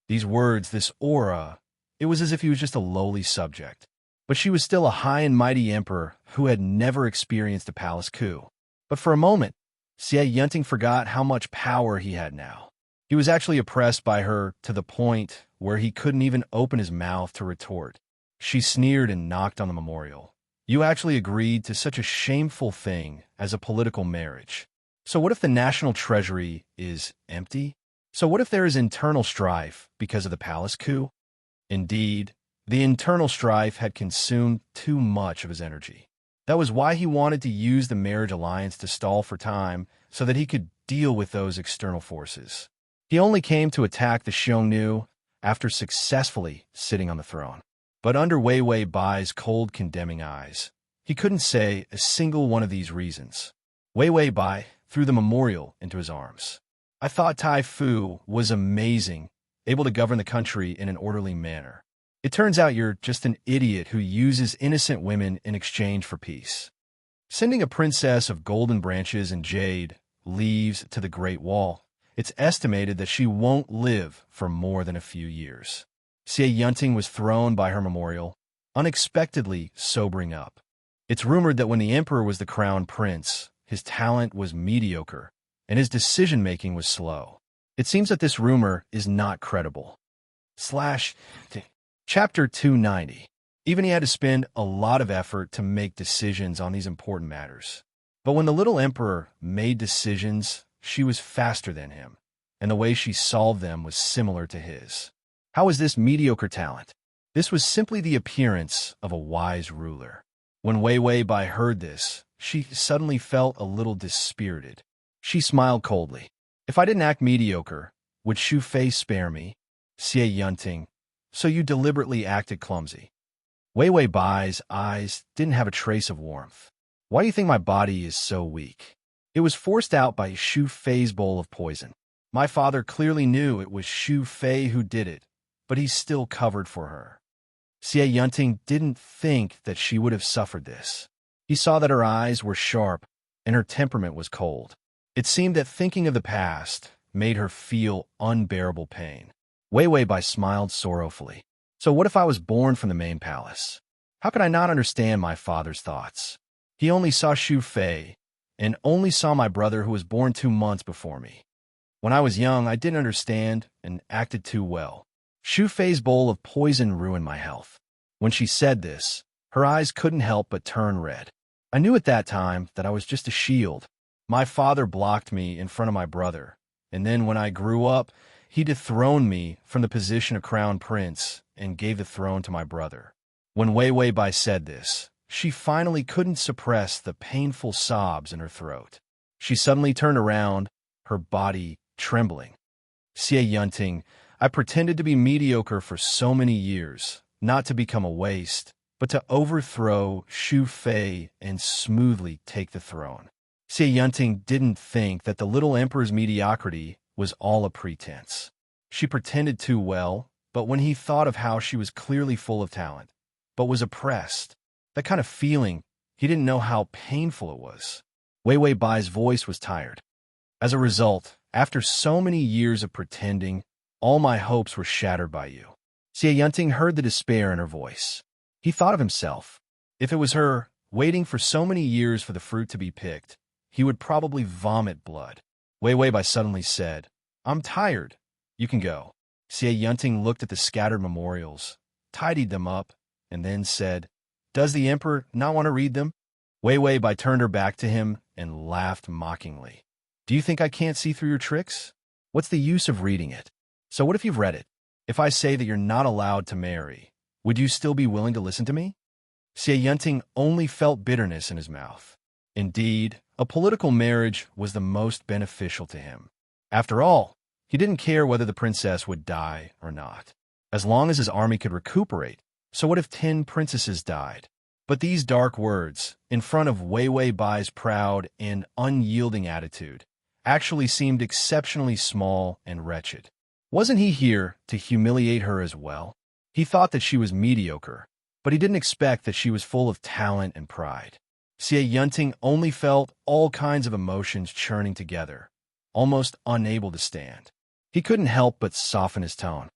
These words, this aura, it was as if he was just a lowly subject. But she was still a high and mighty emperor who had never experienced a palace coup. But for a moment, Xie Yunting forgot how much power he had now. He was actually oppressed by her to the point where he couldn't even open his mouth to retort. She sneered and knocked on the memorial. "You actually agreed to such a shameful thing as a political marriage. So what if the national treasury is empty? So what if there is internal strife because of the palace coup?" Indeed, the internal strife had consumed too much of his energy. That was why he wanted to use the marriage alliance to stall for time so that he could deal with those external forces. He only came to attack the Xiongnu after successfully sitting on the throne. But under Wei Wei Bai's cold, condemning eyes, he couldn't say a single one of these reasons. Wei Wei Bai threw the memorial into his arms. I thought Tai Fu was amazing, able to govern the country in an orderly manner. It turns out you're just an idiot who uses innocent women in exchange for peace. Sending a princess of golden branches and jade leaves to the Great Wall, it's estimated that she won't live for more than a few years. Xie Yunting was thrown by her memorial, unexpectedly sobering up. It's rumored that when the emperor was the crown prince, his talent was mediocre, and his decision-making was slow. It seems that this rumor is not credible. Chapter 290. Even he had to spend a lot of effort to make decisions on these important matters. But when the little emperor made decisions, she was faster than him, and the way she solved them was similar to his. How was this mediocre talent? This was simply the appearance of a wise ruler. When Wei Wei Bai heard this, she suddenly felt a little dispirited. She smiled coldly. If I didn't act mediocre, would Xu Fei spare me? Xie Yunting, so you deliberately acted clumsy. Wei Wei Bai's eyes didn't have a trace of warmth. Why do you think my body is so weak? It was forced out by Xu Fei's bowl of poison. My father clearly knew it was Xu Fei who did it, but he still covered for her. Xie Yunting didn't think that she would have suffered this. He saw that her eyes were sharp and her temperament was cold. It seemed that thinking of the past made her feel unbearable pain. Wei Wei Bai smiled sorrowfully. So what if I was born from the main palace? How could I not understand my father's thoughts? He only saw Xu Fei, and only saw my brother who was born 2 months before me. When I was young, I didn't understand and acted too well. Xu Fei's bowl of poison ruined my health. When she said this, her eyes couldn't help but turn red. I knew at that time that I was just a shield. My father blocked me in front of my brother, and then when I grew up, he dethroned me from the position of crown prince and gave the throne to my brother. When Wei Wei Bai said this, she finally couldn't suppress the painful sobs in her throat. She suddenly turned around, her body trembling. Xie Yunting, I pretended to be mediocre for so many years, not to become a waste, but to overthrow Xu Fei and smoothly take the throne. Xie Yunting didn't think that the little emperor's mediocrity was all a pretense. She pretended too well, but when he thought of how she was clearly full of talent, but was oppressed, that kind of feeling, he didn't know how painful it was. Wei Wei Bai's voice was tired. As a result, after so many years of pretending, all my hopes were shattered by you. Xie Yunting heard the despair in her voice. He thought of himself. If it was her, waiting for so many years for the fruit to be picked, he would probably vomit blood. Wei Wei Bai suddenly said, I'm tired. You can go. Xie Yunting looked at the scattered memorials, tidied them up, and then said, Does the emperor not want to read them? Wei Wei Bai turned her back to him and laughed mockingly. Do you think I can't see through your tricks? What's the use of reading it? So what if you've read it? If I say that you're not allowed to marry, would you still be willing to listen to me? Xie Yunting only felt bitterness in his mouth. Indeed, a political marriage was the most beneficial to him. After all, he didn't care whether the princess would die or not, as long as his army could recuperate. So what if 10 princesses died? But these dark words, in front of Wei Wei Bai's proud and unyielding attitude, actually seemed exceptionally small and wretched. Wasn't he here to humiliate her as well? He thought that she was mediocre, but he didn't expect that she was full of talent and pride. Xie Yunting only felt all kinds of emotions churning together, almost unable to stand. He couldn't help but soften his tone.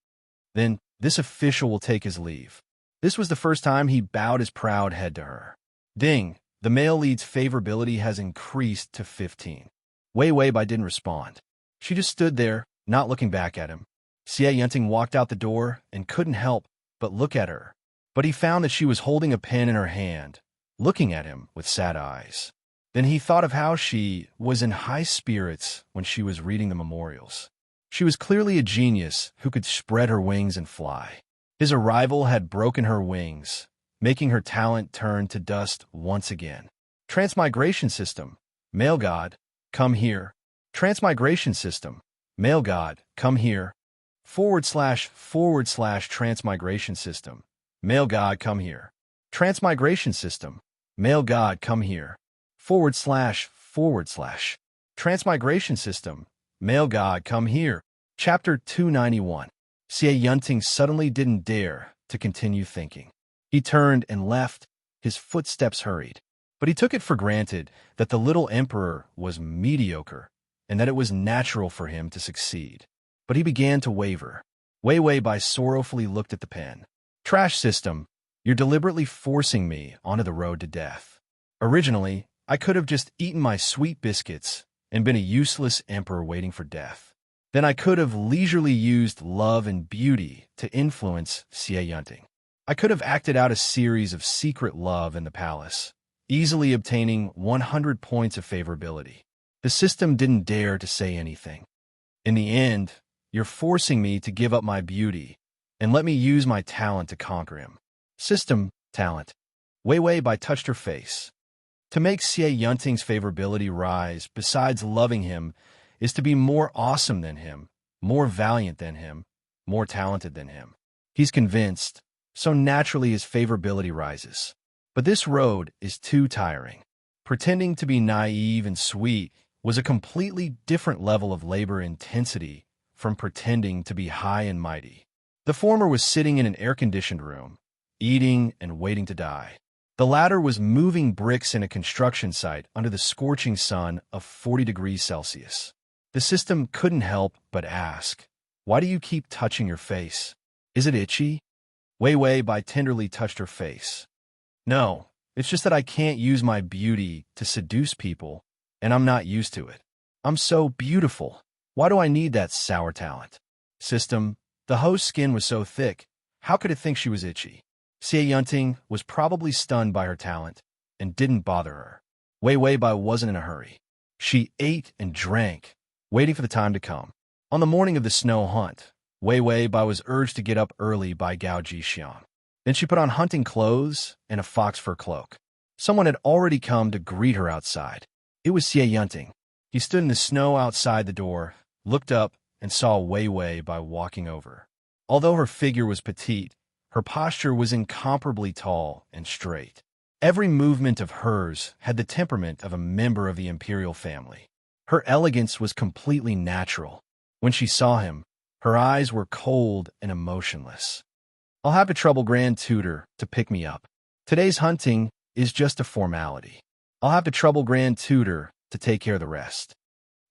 Then, this official will take his leave. This was the first time he bowed his proud head to her. Ding, the male lead's favorability has increased to 15. Wei Wei Bai didn't respond. She just stood there, not looking back at him. Xie Yunting walked out the door and couldn't help but look at her. But he found that she was holding a pen in her hand, looking at him with sad eyes. Then he thought of how she was in high spirits when she was reading the memorials. She was clearly a genius who could spread her wings and fly. His arrival had broken her wings, making her talent turn to dust once again. Transmigration system, male god, come here. Transmigration system, male god, come here. / Transmigration System. Male God, come here. Transmigration System. Male God, come here. / Transmigration System. Male God, come here. Chapter 291. Xie Yunting suddenly didn't dare to continue thinking. He turned and left. His footsteps hurried. But he took it for granted that the little emperor was mediocre and that it was natural for him to succeed. But he began to waver. Wei Bai sorrowfully looked at the pen. Trash system, you're deliberately forcing me onto the road to death. Originally, I could have just eaten my sweet biscuits and been a useless emperor waiting for death. Then I could have leisurely used love and beauty to influence Xie Yunting. I could have acted out a series of secret love in the palace, easily obtaining 100 points of favorability. The system didn't dare to say anything. In the end, you're forcing me to give up my beauty and let me use my talent to conquer him. System, talent. Wei Bai touched her face. To make Xie Yunting's favorability rise, besides loving him, is to be more awesome than him, more valiant than him, more talented than him. He's convinced, so naturally his favorability rises. But this road is too tiring. Pretending to be naive and sweet was a completely different level of labor intensity from pretending to be high and mighty. The former was sitting in an air-conditioned room, eating and waiting to die. The latter was moving bricks in a construction site under the scorching sun of 40 degrees Celsius. The system couldn't help but ask, "Why do you keep touching your face? Is it itchy?" Wei Bai tenderly touched her face. "No, it's just that I can't use my beauty to seduce people, and I'm not used to it. I'm so beautiful. Why do I need that sour talent?" System, the host's skin was so thick, how could it think she was itchy? Xie Yunting was probably stunned by her talent and didn't bother her. Wei Bai wasn't in a hurry. She ate and drank, waiting for the time to come. On the morning of the snow hunt, Wei Bai was urged to get up early by Gao Jixiang. Then she put on hunting clothes and a fox fur cloak. Someone had already come to greet her outside. It was Xie Yunting. He stood in the snow outside the door, looked up, and saw Wei Bai walking over. Although her figure was petite, her posture was incomparably tall and straight. Every movement of hers had the temperament of a member of the imperial family. Her elegance was completely natural. When she saw him, her eyes were cold and emotionless. "I'll have to trouble Grand Tutor to pick me up. Today's hunting is just a formality. I'll have to trouble Grand Tutor to take care of the rest."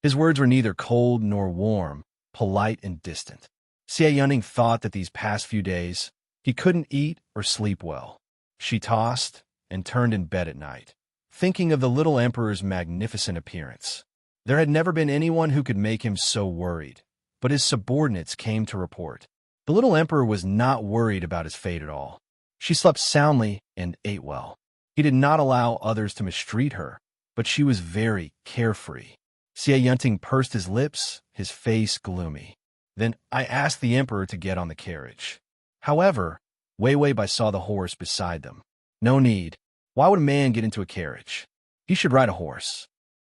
His words were neither cold nor warm, polite and distant. Xie Yunting thought that these past few days, he couldn't eat or sleep well. She tossed and turned in bed at night, thinking of the little emperor's magnificent appearance. There had never been anyone who could make him so worried, but his subordinates came to report. The little emperor was not worried about his fate at all. She slept soundly and ate well. He did not allow others to mistreat her, but she was very carefree. Xie Yunting pursed his lips, his face gloomy. "Then I asked the emperor to get on the carriage." However, Wei Bai saw the horse beside them. No need. Why would a man get into a carriage? He should ride a horse.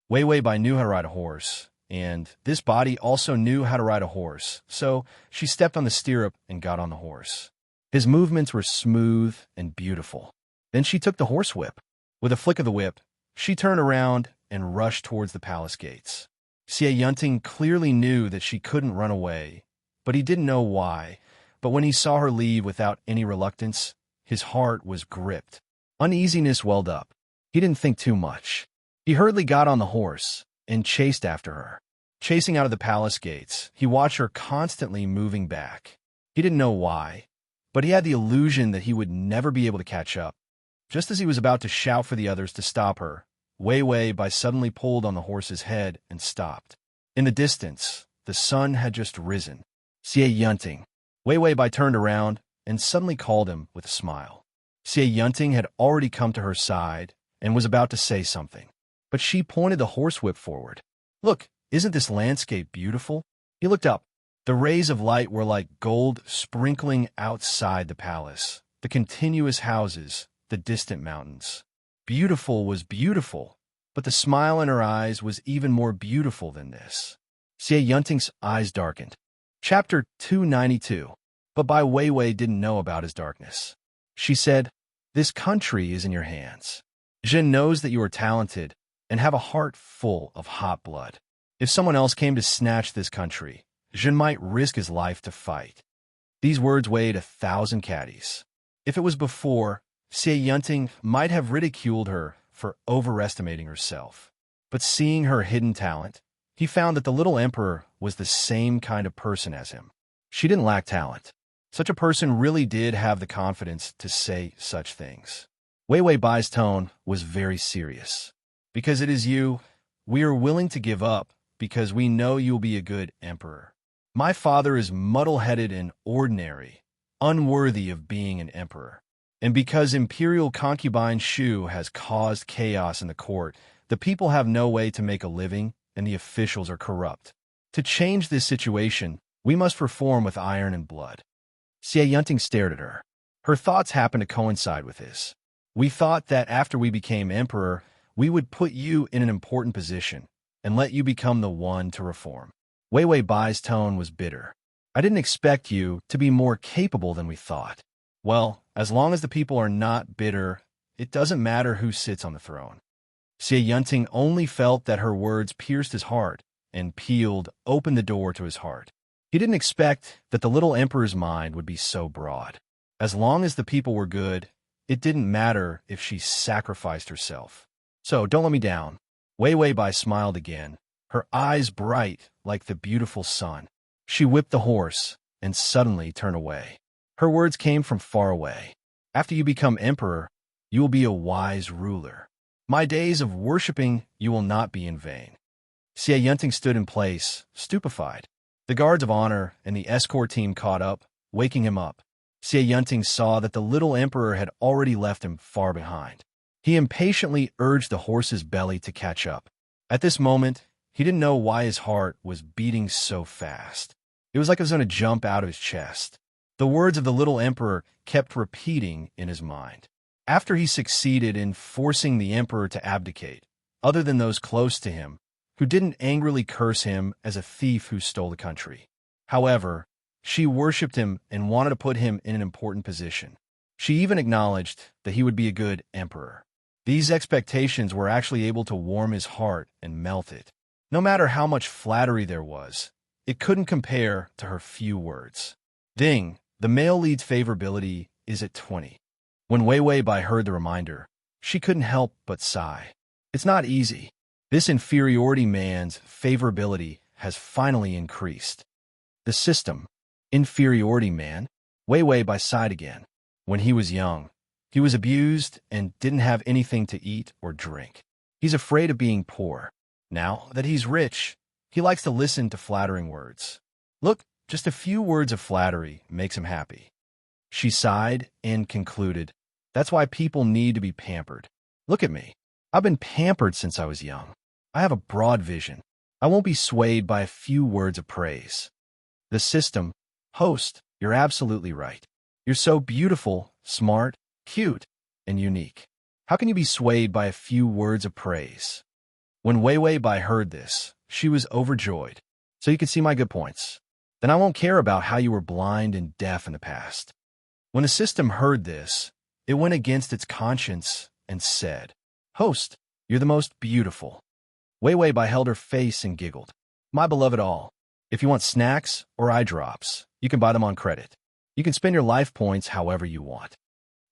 Wei Bai knew how to ride a horse, and this body also knew how to ride a horse, so she stepped on the stirrup and got on the horse. His movements were smooth and beautiful. Then she took the horsewhip. With a flick of the whip, she turned around and rushed towards the palace gates. Xie Yunting clearly knew that she couldn't run away, but he didn't know why. But when he saw her leave without any reluctance, his heart was gripped. Uneasiness welled up. He didn't think too much. He hurriedly got on the horse and chased after her. Chasing out of the palace gates, he watched her constantly moving back. He didn't know why, but he had the illusion that he would never be able to catch up. Just as he was about to shout for the others to stop her, Wei Bai suddenly pulled on the horse's head and stopped. In the distance, the sun had just risen. "Xie Yunting." Wei Bai turned around and suddenly called him with a smile. Xie Yunting had already come to her side and was about to say something, but she pointed the horsewhip forward. "Look, isn't this landscape beautiful?" He looked up. The rays of light were like gold sprinkling outside the palace, the continuous houses, the distant mountains. Beautiful was beautiful, but the smile in her eyes was even more beautiful than this. Xie Yunting's eyes darkened. Chapter 292. But Bai Weiwei didn't know about his darkness. She said, "This country is in your hands. Jin knows that you are talented and have a heart full of hot blood. If someone else came to snatch this country, Jin might risk his life to fight." These words weighed 1,000 caddies. If it was before, Xie Yunting might have ridiculed her for overestimating herself. But seeing her hidden talent, he found that the little emperor was the same kind of person as him. She didn't lack talent. Such a person really did have the confidence to say such things. Weiwei Bai's tone was very serious. "Because it is you, we are willing to give up because we know you'll be a good emperor. My father is muddle-headed and ordinary, unworthy of being an emperor. And because imperial concubine Shu has caused chaos in the court, the people have no way to make a living and the officials are corrupt. To change this situation, we must reform with iron and blood." Xie Yunting stared at her. Her thoughts happened to coincide with his. "We thought that after we became emperor, we would put you in an important position and let you become the one to reform." Weiwei Bai's tone was bitter. "I didn't expect you to be more capable than we thought." "Well, as long as the people are not bitter, it doesn't matter who sits on the throne." Xie Yunting only felt that her words pierced his heart and peeled open the door to his heart. He didn't expect that the little emperor's mind would be so broad. As long as the people were good, it didn't matter if she sacrificed herself. "So, don't let me down." Weiwei Bai smiled again, her eyes bright like the beautiful sun. She whipped the horse and suddenly turned away. Her words came from far away. "After you become emperor, you will be a wise ruler. My days of worshipping you will not be in vain." Xie Yunting stood in place, stupefied. The guards of honor and the escort team caught up, waking him up. Xie Yunting saw that the little emperor had already left him far behind. He impatiently urged the horse's belly to catch up. At this moment, he didn't know why his heart was beating so fast. It was like it was going to jump out of his chest. The words of the little emperor kept repeating in his mind. After he succeeded in forcing the emperor to abdicate, other than those close to him, who didn't angrily curse him as a thief who stole the country. However, she worshipped him and wanted to put him in an important position. She even acknowledged that he would be a good emperor. These expectations were actually able to warm his heart and melt it. No matter how much flattery there was, it couldn't compare to her few words. Ding, the male lead's favorability is at 20. When Weiwei Bai heard the reminder, she couldn't help but sigh. It's not easy. This inferiority man's favorability has finally increased. The system, inferiority man, Weiwei Bai sighed again. When he was young, he was abused and didn't have anything to eat or drink. He's afraid of being poor. Now that he's rich, he likes to listen to flattering words. Look, just a few words of flattery makes him happy. She sighed and concluded, "That's why people need to be pampered. Look at me. I've been pampered since I was young. I have a broad vision. I won't be swayed by a few words of praise." The system, host, you're absolutely right. You're so beautiful, smart, cute, and unique. How can you be swayed by a few words of praise? When Weiwei Bai heard this, she was overjoyed. "So you can see my good points. Then I won't care about how you were blind and deaf in the past." When the system heard this, it went against its conscience and said, "Host, you're the most beautiful." Weiwei Bai held her face and giggled. "My beloved all, if you want snacks or eye drops, you can buy them on credit. You can spend your life points however you want."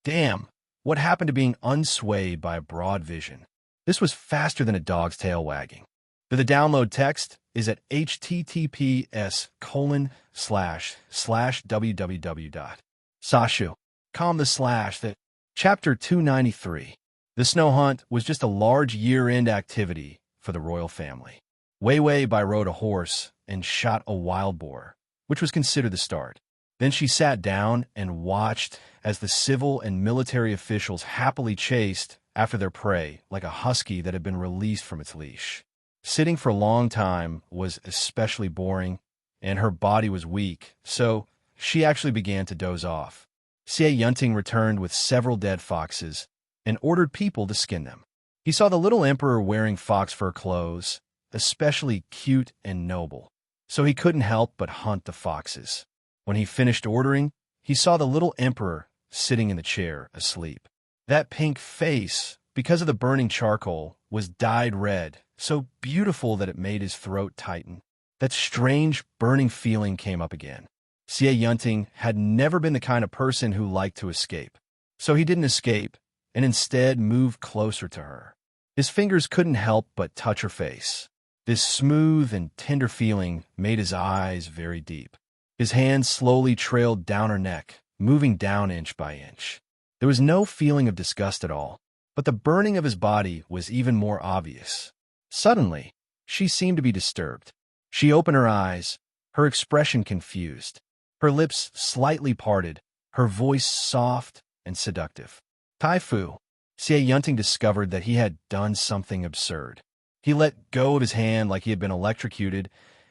Damn, what happened to being unswayed by a broad vision? This was faster than a dog's tail wagging. The download text is at https://www.sashu.com/that. Chapter 293. The snow hunt was just a large year-end activity for the royal family. Weiwei Bai rode a horse and shot a wild boar, which was considered the start. Then she sat down and watched as the civil and military officials happily chased after their prey like a husky that had been released from its leash. Sitting for a long time was especially boring, and her body was weak, so she actually began to doze off. Xie Yunting returned with several dead foxes and ordered people to skin them. He saw the little emperor wearing fox fur clothes, especially cute and noble. so he couldn't help but hunt the foxes. When he finished ordering, he saw the little emperor sitting in the chair, asleep. That pink face, because of the burning charcoal, was dyed red, so beautiful that it made his throat tighten. That strange, burning feeling came up again. Xie Yunting had never been the kind of person who liked to escape. So he didn't escape, and instead moved closer to her. His fingers couldn't help but touch her face. This smooth and tender feeling made his eyes very deep. His hands slowly trailed down her neck, moving down inch by inch. There was no feeling of disgust at all, but the burning of his body was even more obvious. Suddenly, she seemed to be disturbed. She opened her eyes, her expression confused, her lips slightly parted, her voice soft and seductive. Tai Fu. Xie Yunting discovered that he had done something absurd. He let go of his hand like he had been electrocuted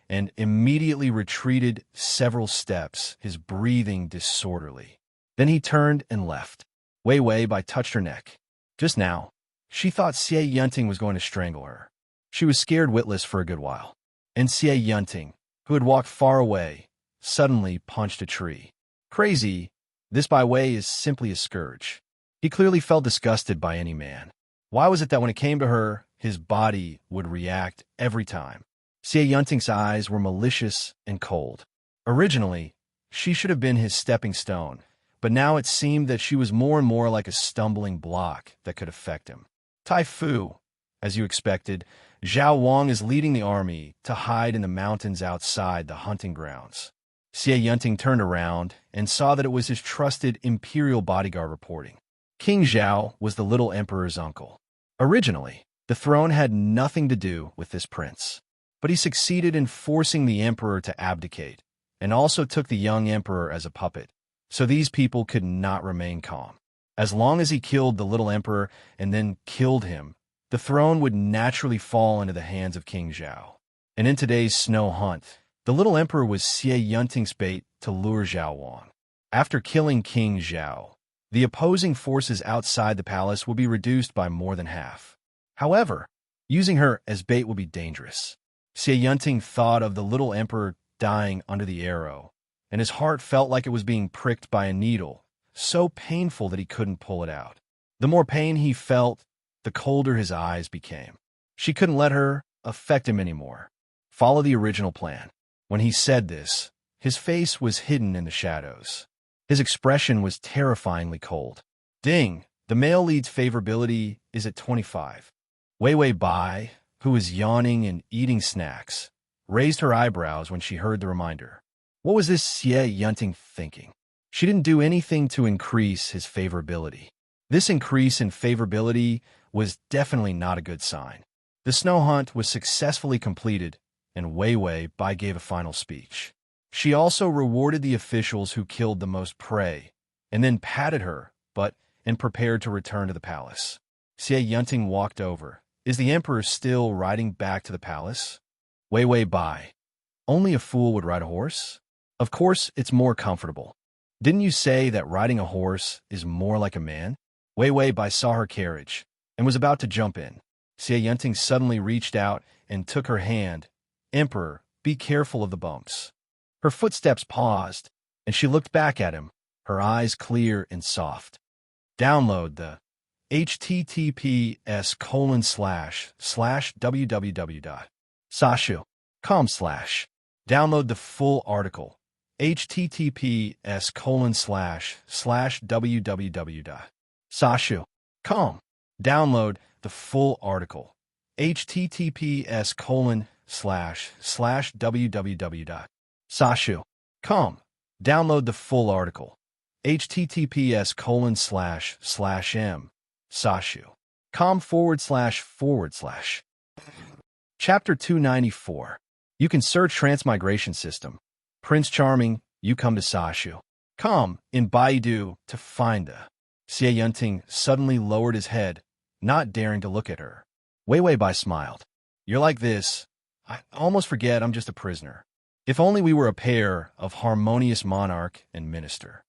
and immediately retreated several steps, his breathing disorderly. Then he turned and left. Wei Wei Bai touched her neck. Just now, she thought Xie Yunting was going to strangle her. She was scared witless for a good while. And Xie Yunting, who had walked far away, suddenly punched a tree. Crazy, this Bai Wei is simply a scourge. He clearly felt disgusted by any man. Why was it that when it came to her, his body would react every time? Xie Yunting's eyes were malicious and cold. Originally, she should have been his stepping stone, but now it seemed that she was more and more like a stumbling block that could affect him. Tai Fu, as you expected, Zhao Wang is leading the army to hide in the mountains outside the hunting grounds. Xie Yunting turned around and saw that it was his trusted imperial bodyguard reporting. King Zhao was the little emperor's uncle. Originally, the throne had nothing to do with this prince, but he succeeded in forcing the emperor to abdicate, and also took the young emperor as a puppet, so these people could not remain calm. As long as he killed the little emperor and then killed him, the throne would naturally fall into the hands of King Zhao. And in today's snow hunt, the little emperor was Xie Yunting's bait to lure Zhao Wang. After killing King Zhao, the opposing forces outside the palace would be reduced by more than half. However, using her as bait would be dangerous. Xie Yunting thought of the little emperor dying under the arrow, and his heart felt like it was being pricked by a needle, so painful that he couldn't pull it out. The more pain he felt, the colder his eyes became. She couldn't let her affect him anymore. Follow the original plan. When he said this, his face was hidden in the shadows. His expression was terrifyingly cold. Ding! The male lead's favorability is at 25. Wei Wei Bai, who was yawning and eating snacks, raised her eyebrows when she heard the reminder. What was this Xie Yunting thinking? She didn't do anything to increase his favorability. This increase in favorability was definitely not a good sign. The snow hunt was successfully completed, and Wei Wei Bai gave a final speech. She also rewarded the officials who killed the most prey, and then patted her, and prepared to return to the palace. Xie Yunting walked over. Is the emperor still riding back to the palace? Wei Wei Bai. Only a fool would ride a horse? Of course, it's more comfortable. Didn't you say that riding a horse is more like a man? Wei Wei Bai saw her carriage and was about to jump in. Xie Yunting suddenly reached out and took her hand. Emperor, be careful of the bumps. Her footsteps paused, and she looked back at him, her eyes clear and soft. Download the https://www.sashu.com/ Download the full article. https://www.sashu.com. Download the full article. https://www.sashu.com. Download the full article. https://m.sashu.com//. Chapter 294. You can search Transmigration System. Prince Charming, you come to Sashu.com in Baidu to find the. Xie Yunting suddenly lowered his head, not daring to look at her. Wei Wei Bai smiled. You're like this. I almost forget I'm just a prisoner. If only we were a pair of harmonious monarch and minister.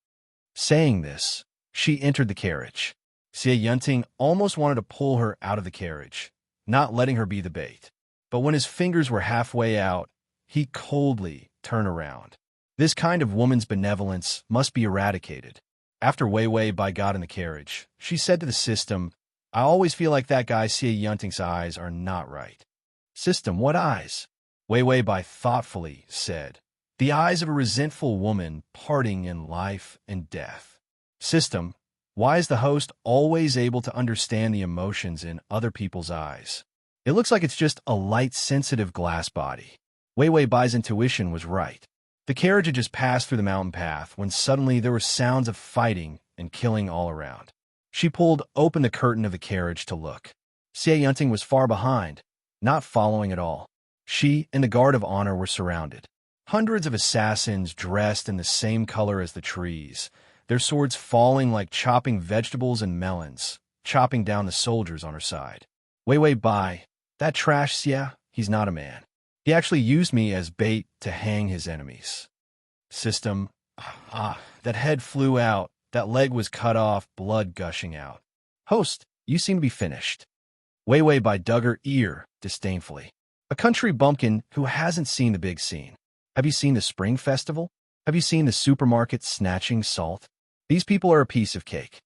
Saying this, she entered the carriage. Xie Yunting almost wanted to pull her out of the carriage, not letting her be the bait. But when his fingers were halfway out, he coldly turned around. This kind of woman's benevolence must be eradicated. After Wei Wei Bai got in the carriage, she said to the system, "I always feel like that guy Xie Yunting's eyes are not right." "System, what eyes?" Wei Wei Bai thoughtfully said, "The eyes of a resentful woman parting in life and death." "System, why is the host always able to understand the emotions in other people's eyes? It looks like it's just a light, sensitive glass body." Wei Wei Bai's intuition was right. The carriage had just passed through the mountain path when suddenly there were sounds of fighting and killing all around. She pulled open the curtain of the carriage to look. Xie Yunting was far behind, not following at all. She and the guard of honor were surrounded. Hundreds of assassins dressed in the same color as the trees, their swords falling like chopping vegetables and melons, chopping down the soldiers on her side. "Wei Wei Bai, that trash Xie, he's not a man. He actually used me as bait to hang his enemies." System, that head flew out, that leg was cut off, blood gushing out. "Host, you seem to be finished." Wei Wei Bai dug her ear disdainfully. "A country bumpkin who hasn't seen the big scene. Have you seen the Spring Festival? Have you seen the supermarket snatching salt? These people are a piece of cake."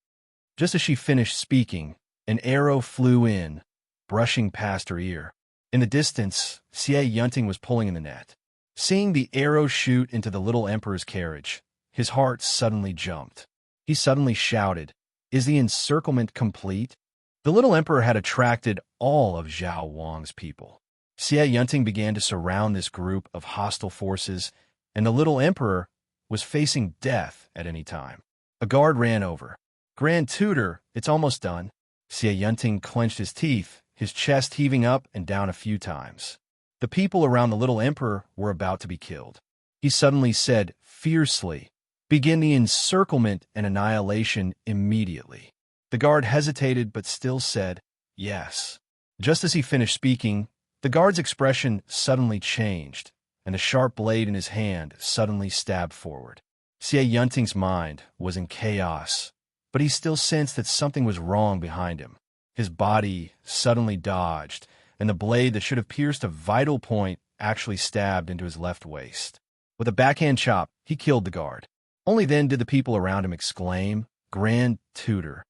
Just as she finished speaking, an arrow flew in, brushing past her ear. In the distance, Xie Yunting was pulling in the net. Seeing the arrow shoot into the little emperor's carriage, his heart suddenly jumped. He suddenly shouted, "Is the encirclement complete?" The little emperor had attracted all of Zhao Wang's people. Xie Yunting began to surround this group of hostile forces, and the little emperor was facing death at any time. A guard ran over. "Grand Tutor, it's almost done." Xie Yunting clenched his teeth, his chest heaving up and down a few times. The people around the little emperor were about to be killed. He suddenly said fiercely, "Begin the encirclement and annihilation immediately." The guard hesitated but still said, "Yes." Just as he finished speaking, the guard's expression suddenly changed, and the sharp blade in his hand suddenly stabbed forward. Xie Yunting's mind was in chaos, but he still sensed that something was wrong behind him. His body suddenly dodged, and the blade that should have pierced a vital point actually stabbed into his left waist. With a backhand chop, he killed the guard. Only then did the people around him exclaim, "Grand Tutor."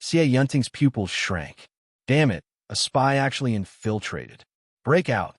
Xie Yunting's pupils shrank. Damn it, a spy actually infiltrated. Break out.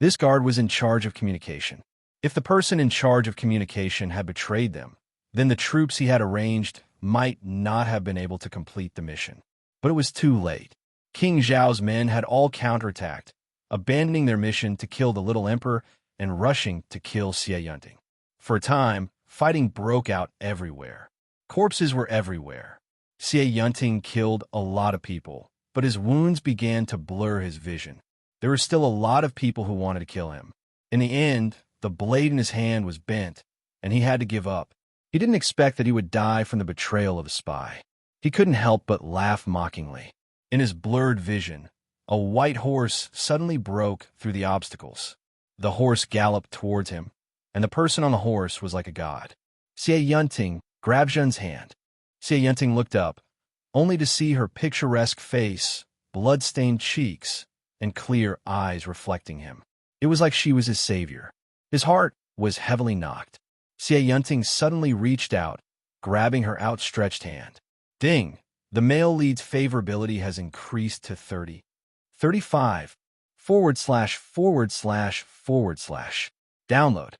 This guard was in charge of communication. If the person in charge of communication had betrayed them, then the troops he had arranged might not have been able to complete the mission. But it was too late. King Zhao's men had all counterattacked, abandoning their mission to kill the little emperor and rushing to kill Xie Yunting. For a time, fighting broke out everywhere. Corpses were everywhere. Xie Yunting killed a lot of people, but his wounds began to blur his vision. There were still a lot of people who wanted to kill him. In the end, the blade in his hand was bent, and he had to give up. He didn't expect that he would die from the betrayal of a spy. He couldn't help but laugh mockingly. In his blurred vision, a white horse suddenly broke through the obstacles. The horse galloped towards him, and the person on the horse was like a god. Xie Yunting grabbed Zhen's hand. Xie Yunting looked up, only to see her picturesque face, blood-stained cheeks, and clear eyes reflecting him. It was like she was his savior. His heart was heavily knocked. Xie Yunting suddenly reached out, grabbing her outstretched hand. Ding! The male lead's favorability has increased to 30. 35. // Download.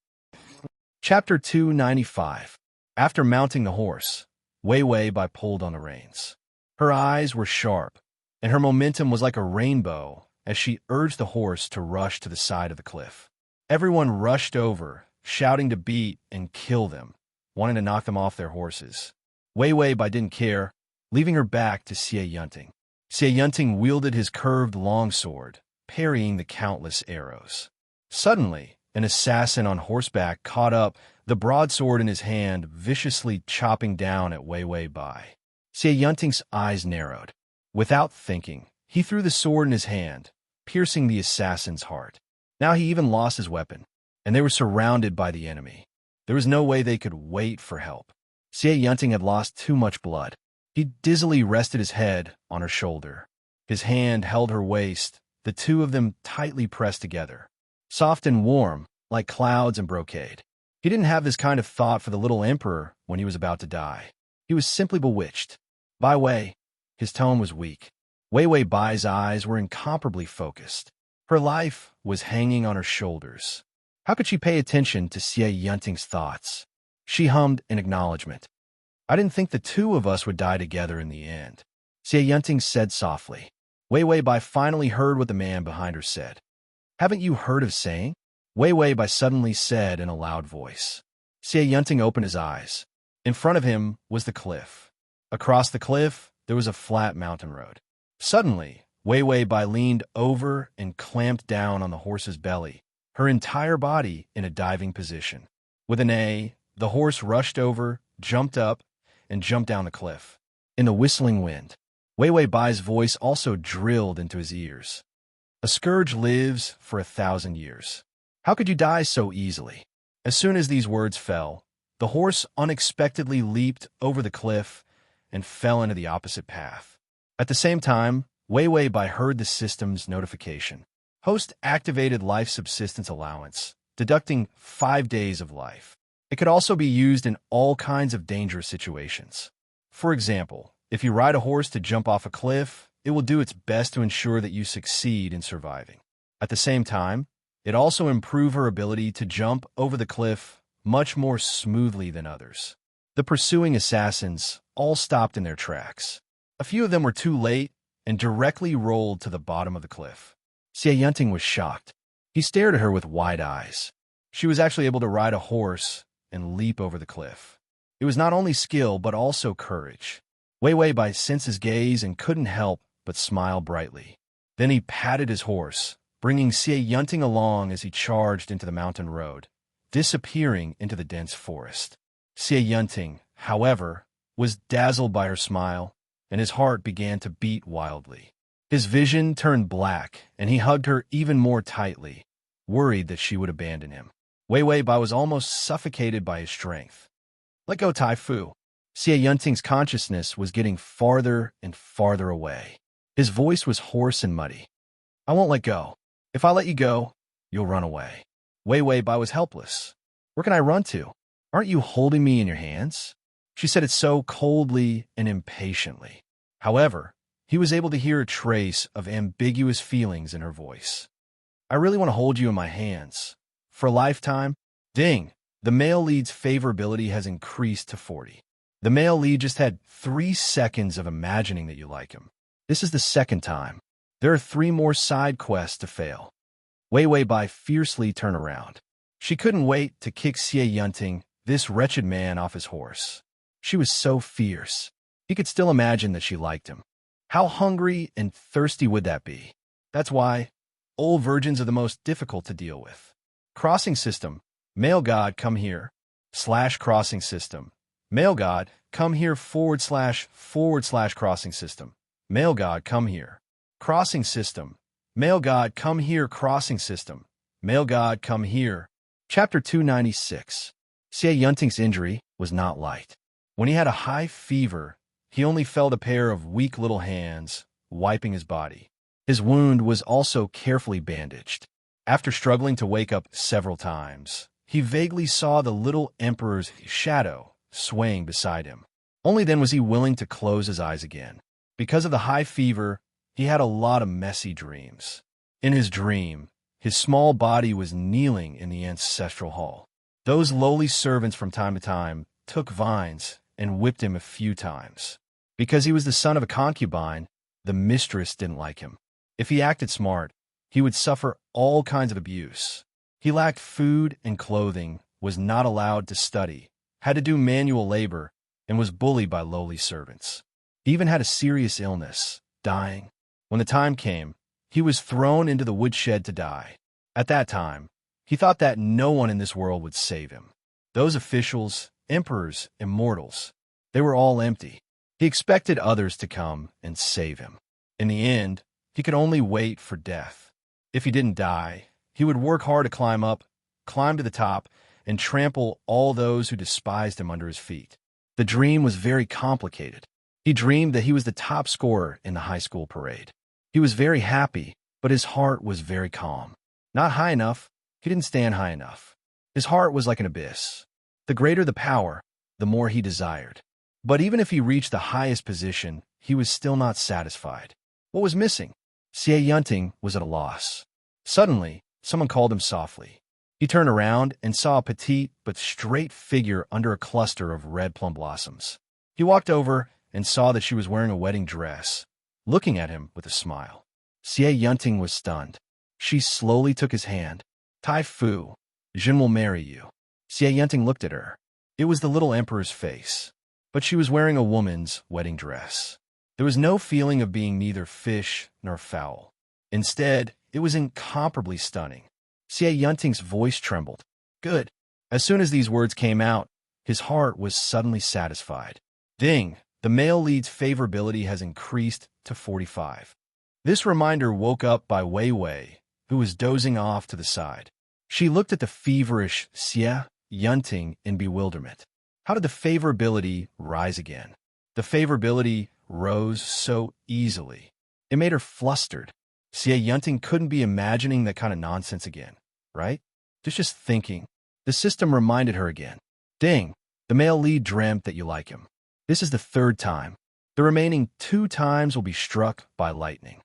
Chapter 295. After mounting the horse, Wei Wei Bai pulled on the reins. Her eyes were sharp, and her momentum was like a rainbow as she urged the horse to rush to the side of the cliff. Everyone rushed over, shouting to beat and kill them, wanting to knock them off their horses. Wei Wei Bai didn't care, leaving her back to Xie Yunting. Xie Yunting wielded his curved longsword, parrying the countless arrows. Suddenly, an assassin on horseback caught up, the broadsword in his hand, viciously chopping down at Wei Wei Bai. Xie Yunting's eyes narrowed. Without thinking, he threw the sword in his hand, piercing the assassin's heart. Now he even lost his weapon, and they were surrounded by the enemy. There was no way they could wait for help. Xie Yunting had lost too much blood. He dizzily rested his head on her shoulder. His hand held her waist, the two of them tightly pressed together. Soft and warm, like clouds and brocade. He didn't have this kind of thought for the little emperor when he was about to die. He was simply bewitched. Bai Wei, his tone was weak. Wei Wei Bai's eyes were incomparably focused. Her life was hanging on her shoulders. How could she pay attention to Xie Yunting's thoughts? She hummed in acknowledgement. I didn't think the two of us would die together in the end, Xie Yunting said softly. Wei Wei Bai finally heard what the man behind her said. Haven't you heard of saying? Wei Wei Bai suddenly said in a loud voice. Xie Yunting opened his eyes. In front of him was the cliff. Across the cliff, there was a flat mountain road. Suddenly, Wei Wei Bai leaned over and clamped down on the horse's belly, her entire body in a diving position. With an A, the horse rushed over, jumped up, and jumped down the cliff. In the whistling wind, Wei Wei Bai's voice also drilled into his ears. A scourge lives for 1,000 years. How could you die so easily? As soon as these words fell, the horse unexpectedly leaped over the cliff and fell into the opposite path. At the same time, Wei Wei Bai heard the system's notification. Host activated life subsistence allowance, deducting 5 days of life. It could also be used in all kinds of dangerous situations. For example, if you ride a horse to jump off a cliff, it will do its best to ensure that you succeed in surviving. At the same time, it also improves her ability to jump over the cliff much more smoothly than others. The pursuing assassins all stopped in their tracks. A few of them were too late and directly rolled to the bottom of the cliff. Xie Yunting was shocked. He stared at her with wide eyes. She was actually able to ride a horse and leap over the cliff. It was not only skill, but also courage. Wei Wei Bai sensed his gaze and couldn't help but smile brightly. Then he patted his horse, bringing Xie Yunting along as he charged into the mountain road, disappearing into the dense forest. Xie Yunting, however, was dazzled by her smile, and his heart began to beat wildly. His vision turned black, and he hugged her even more tightly, worried that she would abandon him. Wei Wei Bai was almost suffocated by his strength. Let go, Tai Fu. Xie Yunting's consciousness was getting farther and farther away. His voice was hoarse and muddy. I won't let go. If I let you go, you'll run away. Wei Wei Bai was helpless. Where can I run to? Aren't you holding me in your hands? She said it so coldly and impatiently. However, he was able to hear a trace of ambiguous feelings in her voice. I really want to hold you in my hands. For a lifetime? Ding! The male lead's favorability has increased to 40. The male lead just had 3 seconds of imagining that you like him. This is the second time. There are 3 more side quests to fail. Wei Wei Bai fiercely turned around. She couldn't wait to kick Xie Yunting, this wretched man, off his horse. She was so fierce. He could still imagine that she liked him. How hungry and thirsty would that be? That's why old virgins are the most difficult to deal with. Crossing system. Male god, come here. / crossing system. Male god, come here / crossing system. Male god, come here. Crossing system. Male god, come here. Crossing system. Male god, come here. Chapter 296. Xie Yunting's injury was not light. When he had a high fever, he only felt a pair of weak little hands wiping his body. His wound was also carefully bandaged. After struggling to wake up several times, he vaguely saw the little emperor's shadow swaying beside him. Only then was he willing to close his eyes again. Because of the high fever, he had a lot of messy dreams. In his dream, his small body was kneeling in the ancestral hall. Those lowly servants from time to time took vines and whipped him a few times. Because he was the son of a concubine, the mistress didn't like him. If he acted smart, he would suffer all kinds of abuse. He lacked food and clothing, was not allowed to study, had to do manual labor, and was bullied by lowly servants. He even had a serious illness, dying. When the time came, he was thrown into the woodshed to die. At that time, he thought that no one in this world would save him. Those officials, emperors, immortals, they were all empty. He expected others to come and save him. In the end, he could only wait for death. If he didn't die, he would work hard to climb up, climb to the top, and trample all those who despised him under his feet. The dream was very complicated. He dreamed that he was the top scorer in the high school parade. He was very happy, but his heart was very calm. Not high enough, He didn't stand high enough. His heart was like an abyss. The greater the power, the more he desired. But even if he reached the highest position, he was still not satisfied. What was missing? Xie Yunting was at a loss. Suddenly, someone called him softly. He turned around and saw a petite but straight figure under a cluster of red plum blossoms. He walked over and saw that she was wearing a wedding dress, looking at him with a smile. Xie Yunting was stunned. She slowly took his hand. Tai Fu, Jin will marry you. Xie Yunting looked at her. It was the little emperor's face, but she was wearing a woman's wedding dress. There was no feeling of being neither fish nor fowl. Instead, it was incomparably stunning. Xie Yunting's voice trembled. Good. As soon as these words came out, his heart was suddenly satisfied. Ding! The male lead's favorability has increased to 45. This reminder woke up by Wei Wei, who was dozing off to the side. She looked at the feverish Xie Yunting in bewilderment. How did the favorability rise again? The favorability rose so easily. It made her flustered. Xie Yunting couldn't be imagining that kind of nonsense again, right? Just thinking. The system reminded her again. Ding! The male lead dreamt that you like him. This is the third time. The remaining 2 times will be struck by lightning.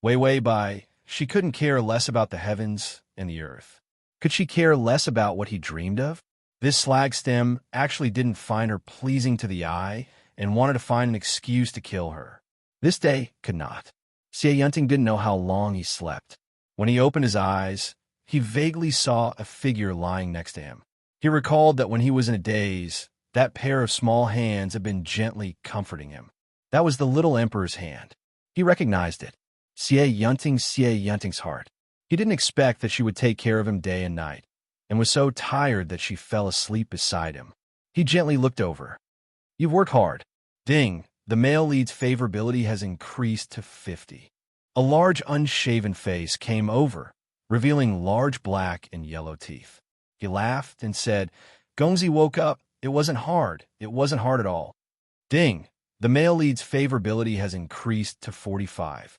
Wei Wei Bai, she couldn't care less about the heavens and the earth. Could she care less about what he dreamed of? This slag stem actually didn't find her pleasing to the eye and wanted to find an excuse to kill her. This day could not. Xie Yunting didn't know how long he slept. When he opened his eyes, he vaguely saw a figure lying next to him. He recalled that when he was in a daze, that pair of small hands had been gently comforting him. That was the little emperor's hand. He recognized it. Xie Yunting's heart. He didn't expect that she would take care of him day and night, and was so tired that she fell asleep beside him. He gently looked over. You've worked hard. Ding! The male lead's favorability has increased to 50. A large unshaven face came over, revealing large black and yellow teeth. He laughed and said, Gongzi woke up. It wasn't hard. It wasn't hard at all. Ding! The male lead's favorability has increased to 45.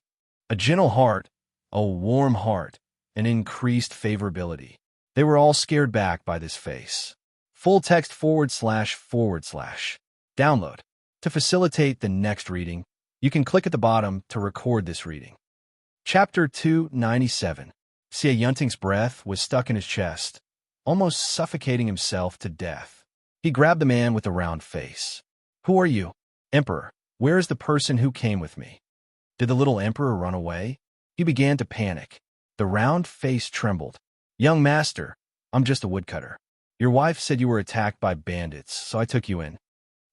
A gentle heart, a warm heart, and increased favorability. They were all scared back by this face. Full text //. Download. To facilitate the next reading, you can click at the bottom to record this reading. Chapter 297. Xie Yunting's breath was stuck in his chest, almost suffocating himself to death. He grabbed the man with the round face. Who are you? Emperor, where is the person who came with me? Did the little emperor run away? He began to panic. The round face trembled. Young master, I'm just a woodcutter. Your wife said you were attacked by bandits, so I took you in.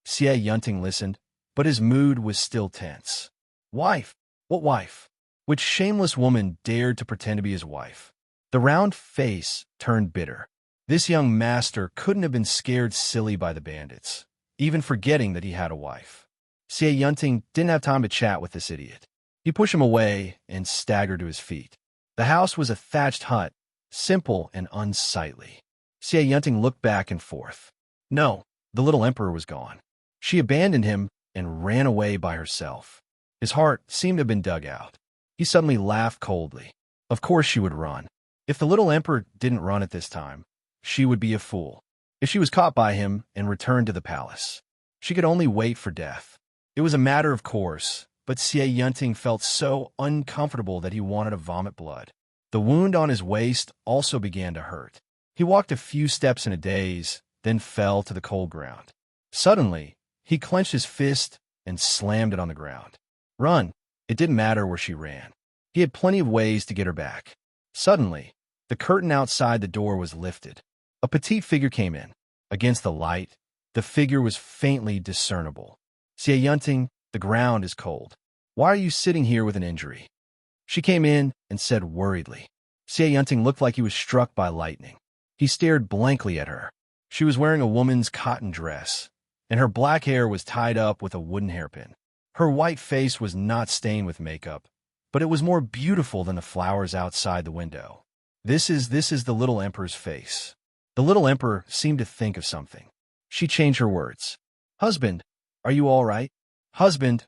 Xie Yunting listened, but his mood was still tense. Wife? What wife? Which shameless woman dared to pretend to be his wife? The round face turned bitter. This young master couldn't have been scared silly by the bandits, even forgetting that he had a wife. Xie Yunting didn't have time to chat with this idiot. He pushed him away and staggered to his feet. The house was a thatched hut, simple and unsightly. Xie Yunting looked back and forth. No, the little emperor was gone. She abandoned him and ran away by herself. His heart seemed to have been dug out. He suddenly laughed coldly. Of course she would run. If the little emperor didn't run at this time, she would be a fool. If she was caught by him and returned to the palace, she could only wait for death. It was a matter of course, but Xie Yunting felt so uncomfortable that he wanted to vomit blood. The wound on his waist also began to hurt. He walked a few steps in a daze, then fell to the cold ground. Suddenly, he clenched his fist and slammed it on the ground. Run! It didn't matter where she ran. He had plenty of ways to get her back. Suddenly, the curtain outside the door was lifted. A petite figure came in. Against the light, the figure was faintly discernible. Xie Yunting, the ground is cold. Why are you sitting here with an injury? She came in and said worriedly. Xie Yunting looked like he was struck by lightning. He stared blankly at her. She was wearing a woman's cotton dress, and her black hair was tied up with a wooden hairpin. Her white face was not stained with makeup, but it was more beautiful than the flowers outside the window. This is the little emperor's face. The little emperor seemed to think of something. She changed her words. Husband, are you all right? Husband,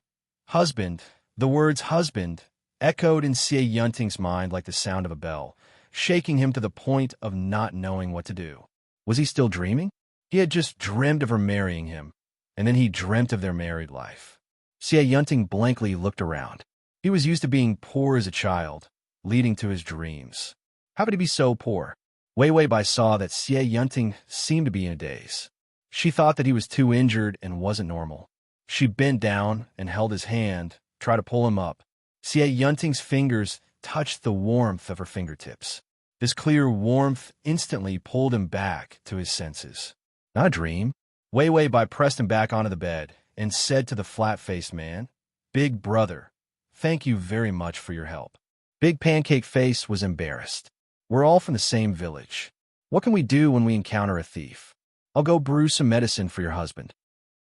husband. The words husband echoed in Xie Yunting's mind like the sound of a bell. shaking him to the point of not knowing what to do. Was he still dreaming? He had just dreamt of her marrying him, and then he dreamt of their married life. Xie Yunting blankly looked around. He was used to being poor as a child, leading to his dreams. How could he be so poor? Wei Weibai saw that Xie Yunting seemed to be in a daze. She thought that he was too injured and wasn't normal. She bent down and held his hand, tried to pull him up. Xie Yunting's fingers touched the warmth of her fingertips. This clear warmth instantly pulled him back to his senses. Not a dream. Wei Weibai pressed him back onto the bed and said to the flat-faced man, "Big brother, thank you very much for your help." Big Pancake Face was embarrassed. "We're all from the same village. What can we do when we encounter a thief? I'll go brew some medicine for your husband."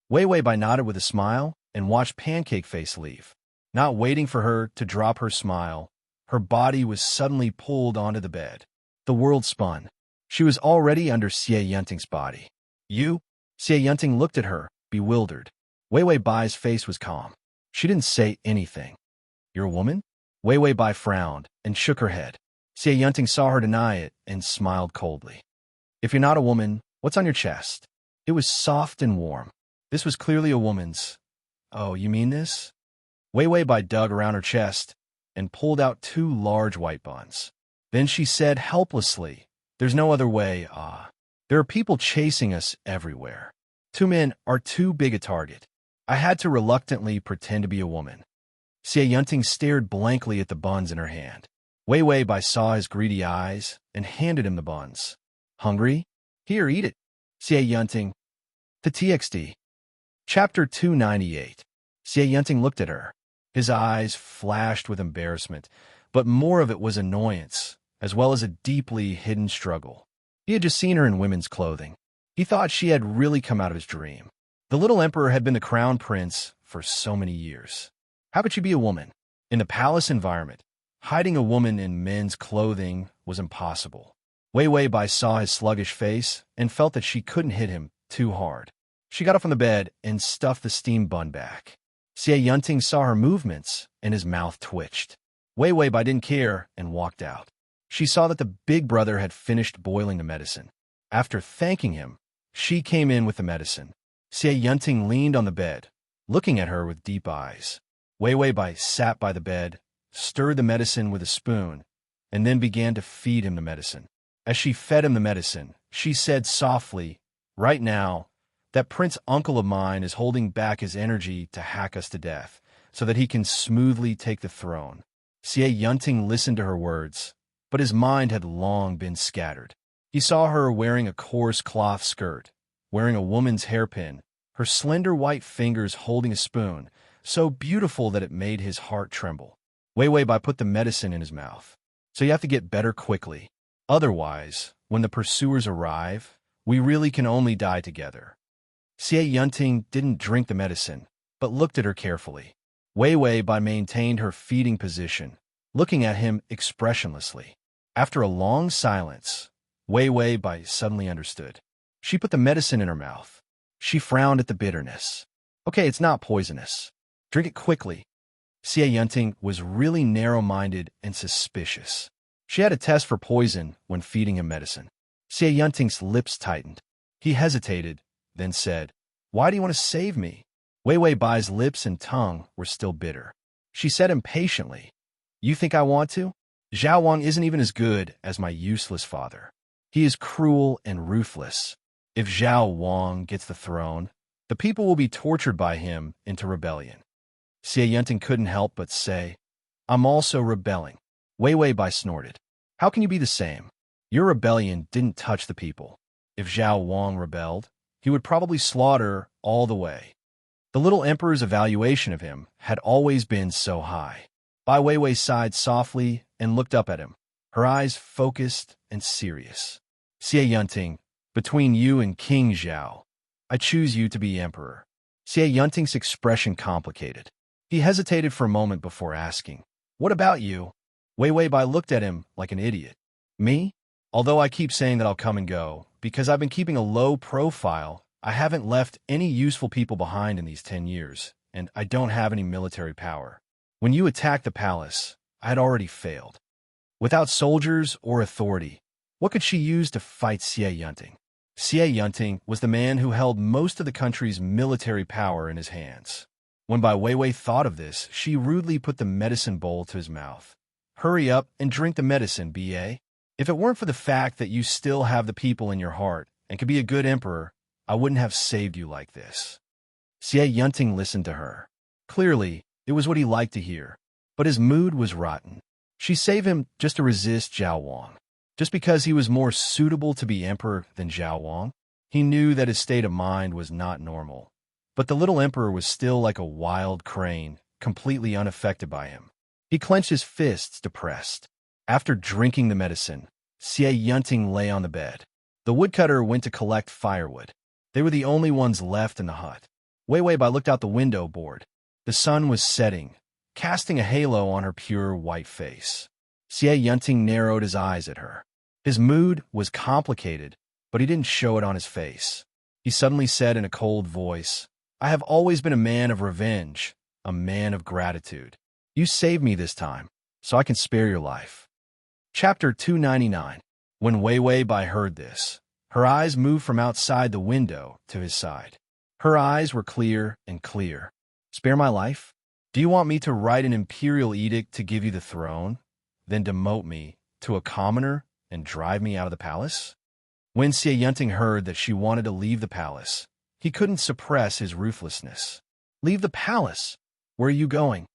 Wei Weibai nodded with a smile and watched Pancake Face leave. Not waiting for her to drop her smile, her body was suddenly pulled onto the bed. The world spun. She was already under Xie Yunting's body. "You?" Xie Yunting looked at her, bewildered. Wei Weibai's face was calm. She didn't say anything. "You're a woman?" Wei Weibai frowned and shook her head. Xie Yunting saw her deny it and smiled coldly. "If you're not a woman, what's on your chest?" It was soft and warm. This was clearly a woman's. "Oh, you mean this?" Wei Weibai dug around her chest and pulled out 2 large white buns. Then she said helplessly, "There's no other way, There are people chasing us everywhere. 2 men are too big a target. I had to reluctantly pretend to be a woman." Xie Yunting stared blankly at the buns in her hand. Wei Weibai saw his greedy eyes and handed him the buns. "Hungry? Here, eat it." Xie Yunting. To TXT. Chapter 298. Xie Yunting looked at her. His eyes flashed with embarrassment, but more of it was annoyance, as well as a deeply hidden struggle. He had just seen her in women's clothing. He thought she had really come out of his dream. The little emperor had been the crown prince for so many years. How could she be a woman? In the palace environment, hiding a woman in men's clothing was impossible. Wei Weibai saw his sluggish face and felt that she couldn't hit him too hard. She got up from the bed and stuffed the steamed bun back. Xie Yunting saw her movements and his mouth twitched. Wei Weibai didn't care and walked out. She saw that the big brother had finished boiling the medicine. After thanking him, she came in with the medicine. Xie Yunting leaned on the bed, looking at her with deep eyes. Wei Weibai sat by the bed, stirred the medicine with a spoon, and then began to feed him the medicine. As she fed him the medicine, she said softly, "Right now, that prince uncle of mine is holding back his energy to hack us to death, so that he can smoothly take the throne." Xie Yunting listened to her words, but his mind had long been scattered. He saw her wearing a coarse cloth skirt, wearing a woman's hairpin, her slender white fingers holding a spoon, so beautiful that it made his heart tremble. Wei Weibai put the medicine in his mouth. "So you have to get better quickly. Otherwise, when the pursuers arrive, we really can only die together." Xie Yunting didn't drink the medicine, but looked at her carefully. Wei Weibai maintained her feeding position, looking at him expressionlessly. After a long silence, Wei Weibai suddenly understood. She put the medicine in her mouth. She frowned at the bitterness. "Okay, it's not poisonous. Drink it quickly." Xie Yunting was really narrow-minded and suspicious. She had a test for poison when feeding him medicine. Xie Yunting's lips tightened. He hesitated, then said, "Why do you want to save me?" Wei Weibai's lips and tongue were still bitter. She said impatiently, "You think I want to? Zhao Wang isn't even as good as my useless father. He is cruel and ruthless. If Zhao Wang gets the throne, the people will be tortured by him into rebellion." Xie Yunting couldn't help but say, "I'm also rebelling." Wei Weibai snorted. "How can you be the same? Your rebellion didn't touch the people. If Zhao Wang rebelled, he would probably slaughter all the way." The little emperor's evaluation of him had always been so high. Bai Weiwei sighed softly and looked up at him, her eyes focused and serious. "Xie Yunting, between you and King Zhao, I choose you to be emperor." Xie Yunting's expression complicated. He hesitated for a moment before asking, "What about you?" Wei Weibai looked at him like an idiot. "Me? Although I keep saying that I'll come and go, because I've been keeping a low profile, I haven't left any useful people behind in these 10 years, and I don't have any military power. When you attacked the palace, I had already failed." Without soldiers or authority, what could she use to fight Xie Yunting? Xie Yunting was the man who held most of the country's military power in his hands. When Bai Weiwei thought of this, she rudely put the medicine bowl to his mouth. Hurry up and drink the medicine, B.A. If it weren't for the fact that you still have the people in your heart and could be a good emperor, I wouldn't have saved you like this. Xie Yunting listened to her. Clearly, it was what he liked to hear, but his mood was rotten. She saved him just to resist Zhao Wang. Just because he was more suitable to be emperor than Zhao Wang, he knew that his state of mind was not normal. But the little emperor was still like a wild crane, completely unaffected by him. He clenched his fists, depressed. After drinking the medicine, Xie Yunting lay on the bed. The woodcutter went to collect firewood. They were the only ones left in the hut. Wei Weibai looked out the window, bored. The sun was setting, casting a halo on her pure white face. Xie Yunting narrowed his eyes at her. His mood was complicated, but he didn't show it on his face. He suddenly said in a cold voice, I have always been a man of revenge, a man of gratitude. You saved me this time, so I can spare your life. Chapter 299. When Wei Weibai heard this, her eyes moved from outside the window to his side. Her eyes were clear and clear. Spare my life? Do you want me to write an imperial edict to give you the throne, then demote me to a commoner and drive me out of the palace? When Xie Yunting heard that she wanted to leave the palace, he couldn't suppress his ruthlessness. Leave the palace? Where are you going?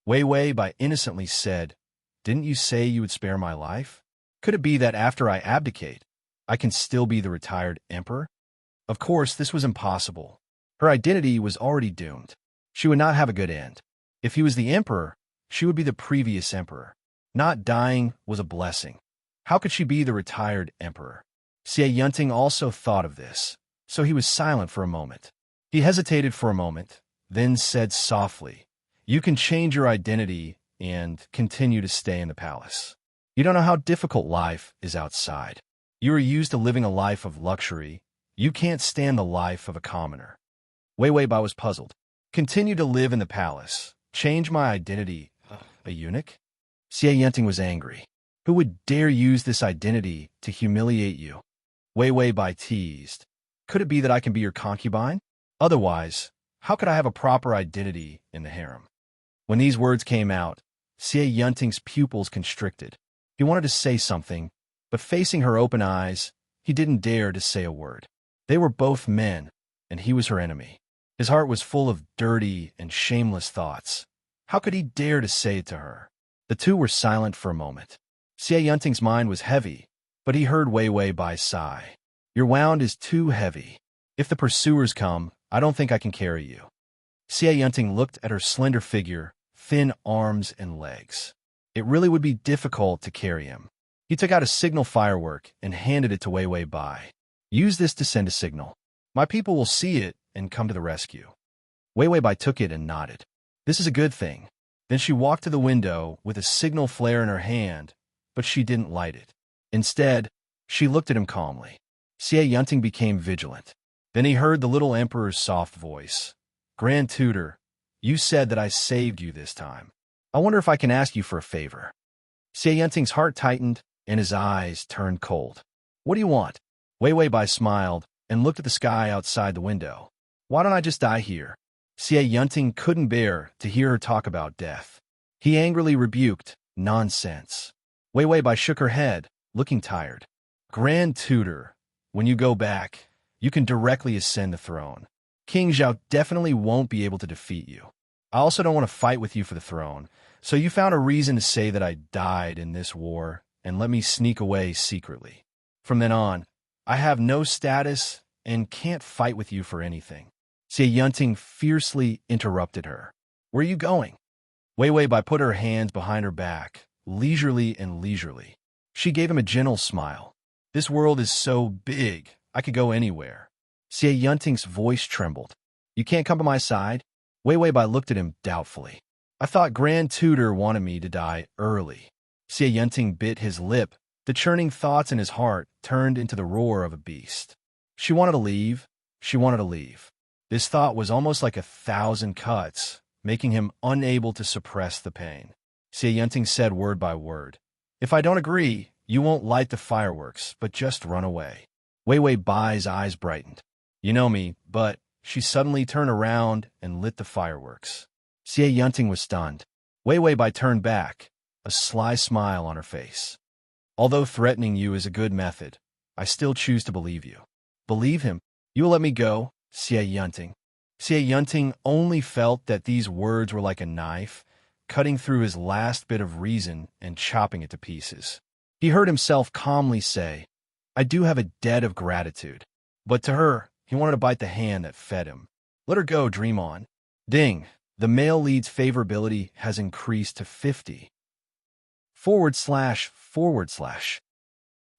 Wei Weibai innocently said, Didn't you say you would spare my life? Could it be that after I abdicate, I can still be the retired emperor? Of course, this was impossible. Her identity was already doomed. She would not have a good end. If he was the emperor, she would be the previous emperor. Not dying was a blessing. How could she be the retired emperor? Xie Yunting also thought of this, so he was silent for a moment. He hesitated for a moment, then said softly, You can change your identity and continue to stay in the palace. You don't know how difficult life is outside. You are used to living a life of luxury. You can't stand the life of a commoner. Wei Weibai was puzzled. Continue to live in the palace. Change my identity. A eunuch? Xie Yunting was angry. Who would dare use this identity to humiliate you? Wei Weibai teased. Could it be that I can be your concubine? Otherwise, how could I have a proper identity in the harem? When these words came out, Xie Yunting's pupils constricted. He wanted to say something, but facing her open eyes, he didn't dare to say a word. They were both men, and he was her enemy. His heart was full of dirty and shameless thoughts. How could he dare to say it to her? The two were silent for a moment. Xie Yunting's mind was heavy, but he heard Wei Weibai sigh. Your wound is too heavy. If the pursuers come, I don't think I can carry you. Xie Yunting looked at her slender figure, thin arms and legs. It really would be difficult to carry him. He took out a signal firework and handed it to Wei Weibai. Use this to send a signal. My people will see it and come to the rescue. Wei Weibai took it and nodded. This is a good thing. Then she walked to the window with a signal flare in her hand, but she didn't light it. Instead, she looked at him calmly. Xie Yunting became vigilant. Then he heard the little emperor's soft voice. Grand Tutor, you said that I saved you this time. I wonder if I can ask you for a favor. Xie Yunting's heart tightened and his eyes turned cold. What do you want? Wei Weibai smiled and looked at the sky outside the window. Why don't I just die here? Xie Yunting couldn't bear to hear her talk about death. He angrily rebuked, Nonsense. Wei Weibai shook her head, looking tired. Grand Tutor, when you go back, you can directly ascend the throne. King Zhao definitely won't be able to defeat you. I also don't want to fight with you for the throne, so you found a reason to say that I died in this war and let me sneak away secretly. From then on, I have no status and can't fight with you for anything. Xie Yunting fiercely interrupted her. Where are you going? Wei Weibai put her hands behind her back, leisurely and leisurely. She gave him a gentle smile. This world is so big, I could go anywhere. Xie Yunting's voice trembled. You can't come to my side? Wei Weibai looked at him doubtfully. I thought Grand Tutor wanted me to die early. Xie Yunting bit his lip. The churning thoughts in his heart turned into the roar of a beast. She wanted to leave. She wanted to leave. This thought was almost like 1,000 cuts, making him unable to suppress the pain. Xie Yunting said word by word, If I don't agree, you won't light the fireworks, but just run away. Wei Wei Bai's eyes brightened. You know me, but she suddenly turned around and lit the fireworks. Xie Yunting was stunned. Wei Wei Bai turned back, a sly smile on her face. Although threatening you is a good method, I still choose to believe you. Believe him? You will let me go, Xie Yunting. Xie Yunting only felt that these words were like a knife, cutting through his last bit of reason and chopping it to pieces. He heard himself calmly say, I do have a debt of gratitude. But to her, he wanted to bite the hand that fed him. Let her go, dream on. Ding, the male lead's favorability has increased to 50. //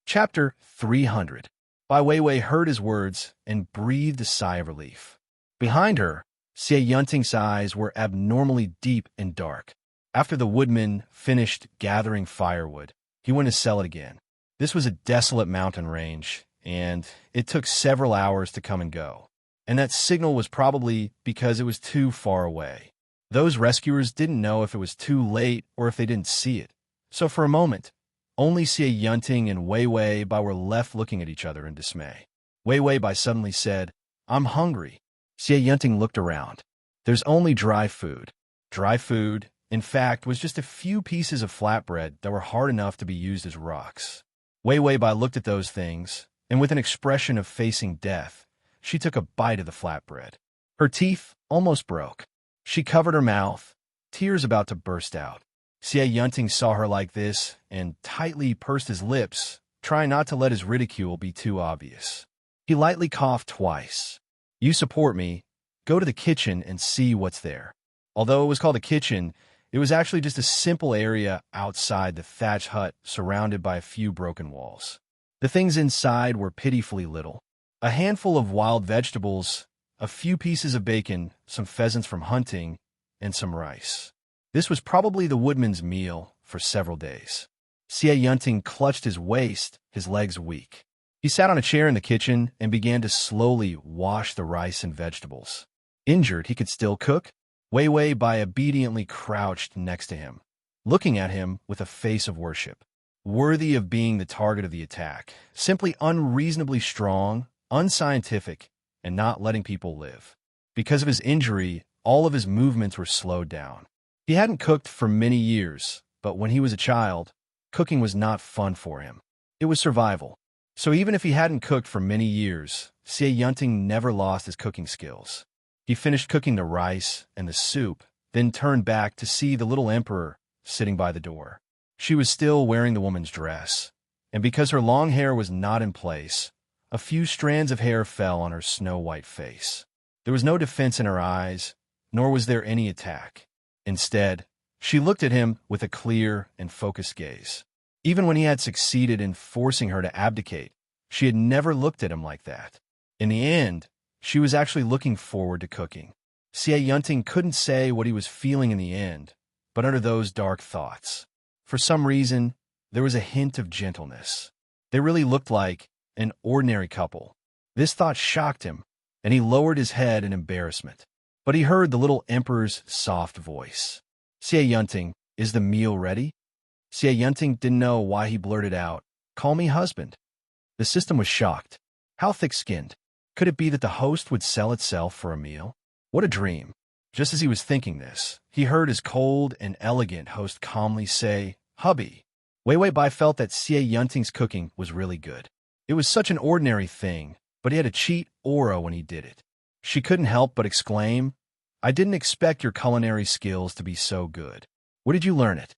Chapter 300. Bai Weiwei heard his words and breathed a sigh of relief. Behind her, Xie Yunting's eyes were abnormally deep and dark. After the woodman finished gathering firewood, he went to sell it again. This was a desolate mountain range, and it took several hours to come and go. And that signal was probably because it was too far away. Those rescuers didn't know if it was too late or if they didn't see it. So for a moment, only Xie Yunting and Wei Wei Bai were left looking at each other in dismay. Wei Wei Bai suddenly said, I'm hungry. Xie Yunting looked around. There's only dry food. Dry food, in fact, was just a few pieces of flatbread that were hard enough to be used as rocks. Wei Wei Bai looked at those things, and with an expression of facing death, she took a bite of the flatbread. Her teeth almost broke. She covered her mouth, tears about to burst out. Xie Yunting saw her like this and tightly pursed his lips, trying not to let his ridicule be too obvious. He lightly coughed twice. You support me. Go to the kitchen and see what's there. Although it was called a kitchen, it was actually just a simple area outside the thatch hut surrounded by a few broken walls. The things inside were pitifully little. A handful of wild vegetables, a few pieces of bacon, some pheasants from hunting, and some rice. This was probably the woodman's meal for several days. Xie Yunting clutched his waist, his legs weak. He sat on a chair in the kitchen and began to slowly wash the rice and vegetables. Injured, he could still cook. Wei Wei Bai obediently crouched next to him, looking at him with a face of worship. Worthy of being the target of the attack, simply unreasonably strong, unscientific, and not letting people live. Because of his injury, all of his movements were slowed down. He hadn't cooked for many years, but when he was a child, cooking was not fun for him. It was survival. So even if he hadn't cooked for many years, Xie Yunting never lost his cooking skills. He finished cooking the rice and the soup, then turned back to see the little emperor sitting by the door. She was still wearing the woman's dress, and because her long hair was not in place, a few strands of hair fell on her snow-white face. There was no defense in her eyes, nor was there any attack. Instead, she looked at him with a clear and focused gaze. Even when he had succeeded in forcing her to abdicate, she had never looked at him like that. In the end, she was actually looking forward to cooking. Xie Yunting couldn't say what he was feeling in the end, but under those dark thoughts, for some reason, there was a hint of gentleness. They really looked like an ordinary couple. This thought shocked him, and he lowered his head in embarrassment. But he heard the little emperor's soft voice. Xie Yunting, is the meal ready? Xie Yunting didn't know why he blurted out, call me husband. The system was shocked. How thick-skinned? Could it be that the host would sell itself for a meal? What a dream. Just as he was thinking this, he heard his cold and elegant host calmly say, hubby. Wei Wei Bai felt that Xie Yunting's cooking was really good. It was such an ordinary thing, but he had a cheat aura when he did it. She couldn't help but exclaim, I didn't expect your culinary skills to be so good. Where did you learn it?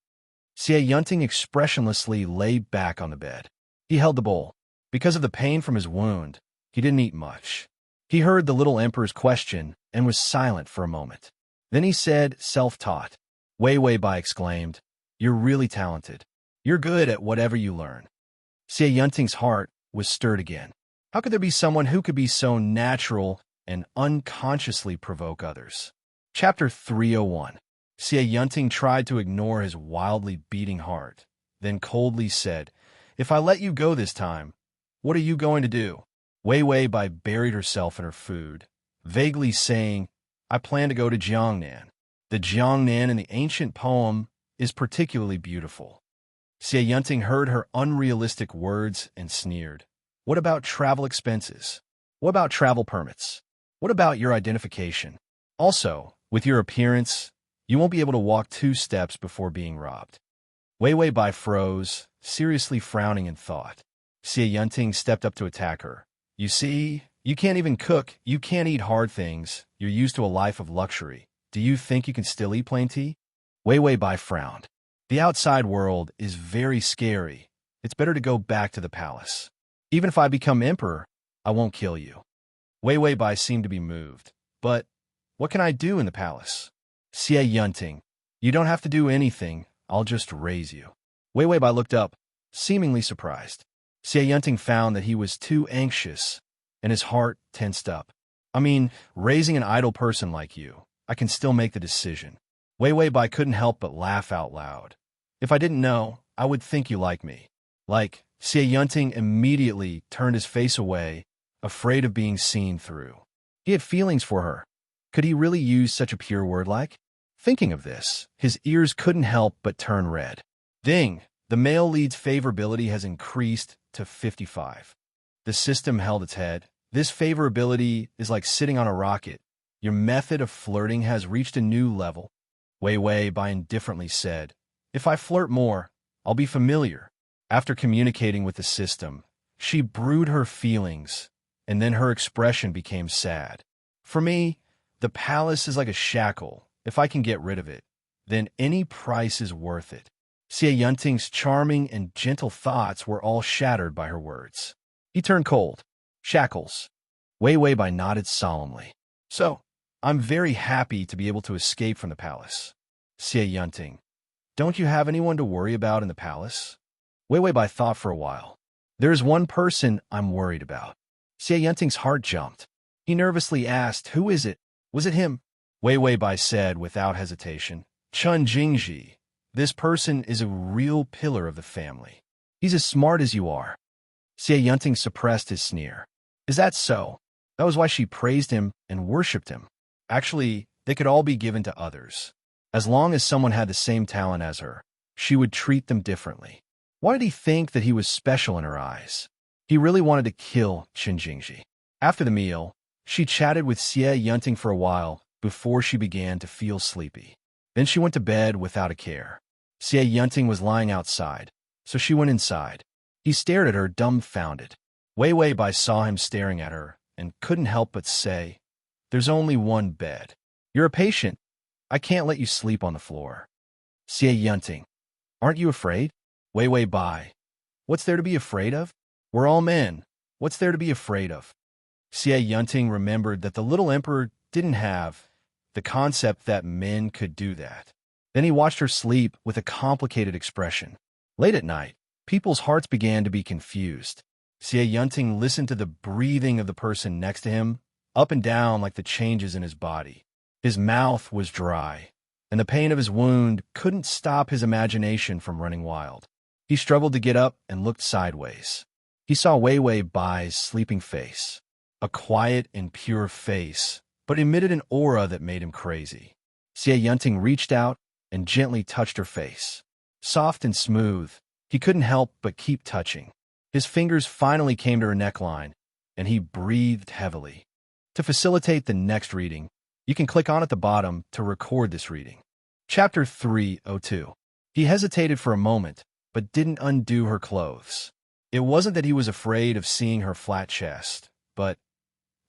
Xie Yunting expressionlessly lay back on the bed. He held the bowl. Because of the pain from his wound, he didn't eat much. He heard the little emperor's question and was silent for a moment. Then he said, self-taught. Wei Wei Bai exclaimed, you're really talented. You're good at whatever you learn. Xie Yunting's heart was stirred again. How could there be someone who could be so natural and unconsciously provoke others? Chapter 301. Xie Yunting tried to ignore his wildly beating heart, then coldly said, if I let you go this time, what are you going to do? Wei Wei Bai buried herself in her food, vaguely saying, I plan to go to Jiangnan. The Jiangnan in the ancient poem is particularly beautiful. Xie Yunting heard her unrealistic words and sneered. What about travel expenses? What about travel permits? What about your identification? Also, with your appearance, you won't be able to walk 2 steps before being robbed. Wei Wei Bai froze, seriously frowning in thought. Xie Yunting stepped up to attack her. You see, you can't even cook, you can't eat hard things, you're used to a life of luxury. Do you think you can still eat plain tea? Wei Wei Bai frowned. The outside world is very scary. It's better to go back to the palace. Even if I become emperor, I won't kill you. Wei Wei Bai seemed to be moved. But what can I do in the palace? Xie Yunting, you don't have to do anything. I'll just raise you. Wei Wei Bai looked up, seemingly surprised. Xie Yunting found that he was too anxious, and his heart tensed up. I mean, raising an idle person like you, I can still make the decision. Wei Wei Bai couldn't help but laugh out loud. If I didn't know, I would think you like me. Like, Xie Yunting immediately turned his face away, afraid of being seen through. He had feelings for her. Could he really use such a pure word like? Thinking of this, his ears couldn't help but turn red. Ding! The male lead's favorability has increased to 55. The system held its head. This favorability is like sitting on a rocket. Your method of flirting has reached a new level. Wei Wei Bai indifferently said, If I flirt more, I'll be familiar. After communicating with the system, she brewed her feelings, and then her expression became sad. For me, the palace is like a shackle. If I can get rid of it, then any price is worth it. Xie Yunting's charming and gentle thoughts were all shattered by her words. He turned cold. Shackles. Wei Wei Bai nodded solemnly. So, I'm very happy to be able to escape from the palace. Xie Yunting, don't you have anyone to worry about in the palace? Wei Wei Bai thought for a while. There is one person I'm worried about. Xie Yunting's heart jumped. He nervously asked, Who is it? Was it him? Wei Wei Bai said without hesitation, Chun Jingji. This person is a real pillar of the family. He's as smart as you are. Xie Yunting suppressed his sneer. Is that so? That was why she praised him and worshipped him. Actually, they could all be given to others. As long as someone had the same talent as her, she would treat them differently. Why did he think that he was special in her eyes? He really wanted to kill Qin Jingji. After the meal, she chatted with Xie Yunting for a while before she began to feel sleepy. Then she went to bed without a care. Xie Yunting was lying outside, so she went inside. He stared at her dumbfounded. Wei Wei Bai saw him staring at her and couldn't help but say, There's only one bed. You're a patient. I can't let you sleep on the floor. Xie Yunting, aren't you afraid? Wei Wei Bai, what's there to be afraid of? We're all men. What's there to be afraid of? Xie Yunting remembered that the little emperor didn't have the concept that men could do that. Then he watched her sleep with a complicated expression. Late at night, people's hearts began to be confused. Xie Yunting listened to the breathing of the person next to him, up and down like the changes in his body. His mouth was dry, and the pain of his wound couldn't stop his imagination from running wild. He struggled to get up and looked sideways. He saw Wei Wei Bai's sleeping face, a quiet and pure face, but emitted an aura that made him crazy. Xie Yunting reached out and gently touched her face. Soft and smooth, he couldn't help but keep touching. His fingers finally came to her neckline, and he breathed heavily. To facilitate the next reading, you can click on at the bottom to record this reading. Chapter 302. He hesitated for a moment, but didn't undo her clothes. It wasn't that he was afraid of seeing her flat chest, but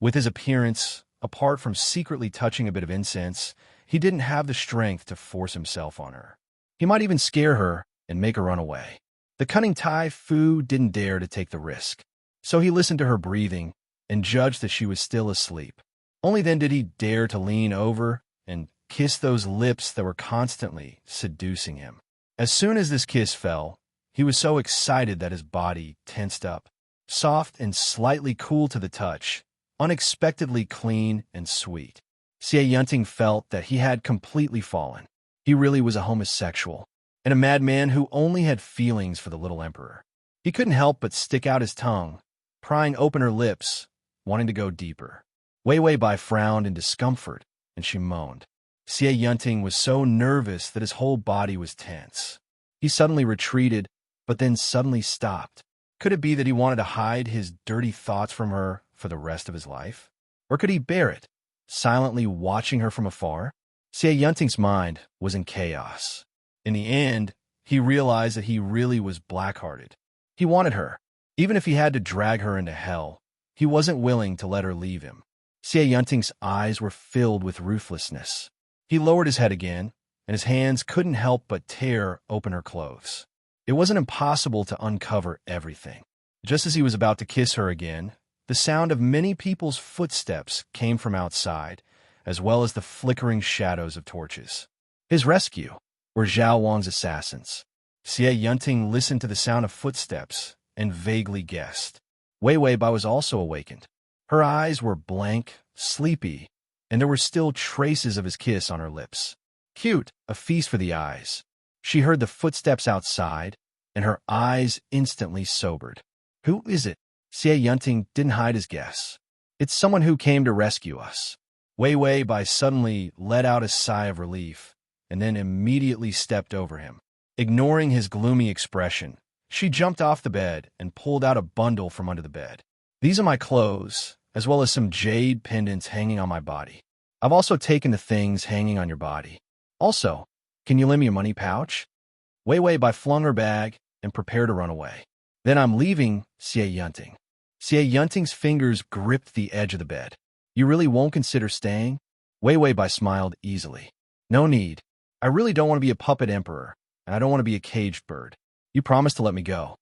with his appearance, apart from secretly touching a bit of incense, he didn't have the strength to force himself on her. He might even scare her and make her run away. The cunning Tai Fu didn't dare to take the risk, so he listened to her breathing and judged that she was still asleep. Only then did he dare to lean over and kiss those lips that were constantly seducing him. As soon as this kiss fell, he was so excited that his body tensed up. Soft and slightly cool to the touch, unexpectedly clean and sweet. Xie Yunting felt that he had completely fallen. He really was a homosexual, and a madman who only had feelings for the little emperor. He couldn't help but stick out his tongue, prying open her lips, wanting to go deeper. Wei Wei Bai frowned in discomfort, and she moaned. Xie Yunting was so nervous that his whole body was tense. He suddenly retreated but then suddenly stopped. Could it be that he wanted to hide his dirty thoughts from her for the rest of his life? Or could he bear it, silently watching her from afar? Xie Yunting's mind was in chaos. In the end, he realized that he really was black-hearted. He wanted her. Even if he had to drag her into hell, he wasn't willing to let her leave him. Xie Yunting's eyes were filled with ruthlessness. He lowered his head again, and his hands couldn't help but tear open her clothes. It wasn't impossible to uncover everything. Just as he was about to kiss her again, the sound of many people's footsteps came from outside, as well as the flickering shadows of torches. His rescue were Zhao Wang's assassins. Xie Yunting listened to the sound of footsteps and vaguely guessed. Wei Weibai was also awakened. Her eyes were blank, sleepy, and there were still traces of his kiss on her lips. Cute, a feast for the eyes. She heard the footsteps outside, and her eyes instantly sobered. Who is it? Xie Yunting didn't hide his guess. It's someone who came to rescue us. Wei Weibai suddenly let out a sigh of relief, and then immediately stepped over him. Ignoring his gloomy expression, she jumped off the bed and pulled out a bundle from under the bed. These are my clothes, as well as some jade pendants hanging on my body. I've also taken the things hanging on your body. Also, can you lend me your money pouch? Wei Weibai flung her bag and prepared to run away. Then I'm leaving, Xie Yunting. Xie Yunting's fingers gripped the edge of the bed. You really won't consider staying? Wei Weibai smiled easily. No need. I really don't want to be a puppet emperor, and I don't want to be a caged bird. You promised to let me go.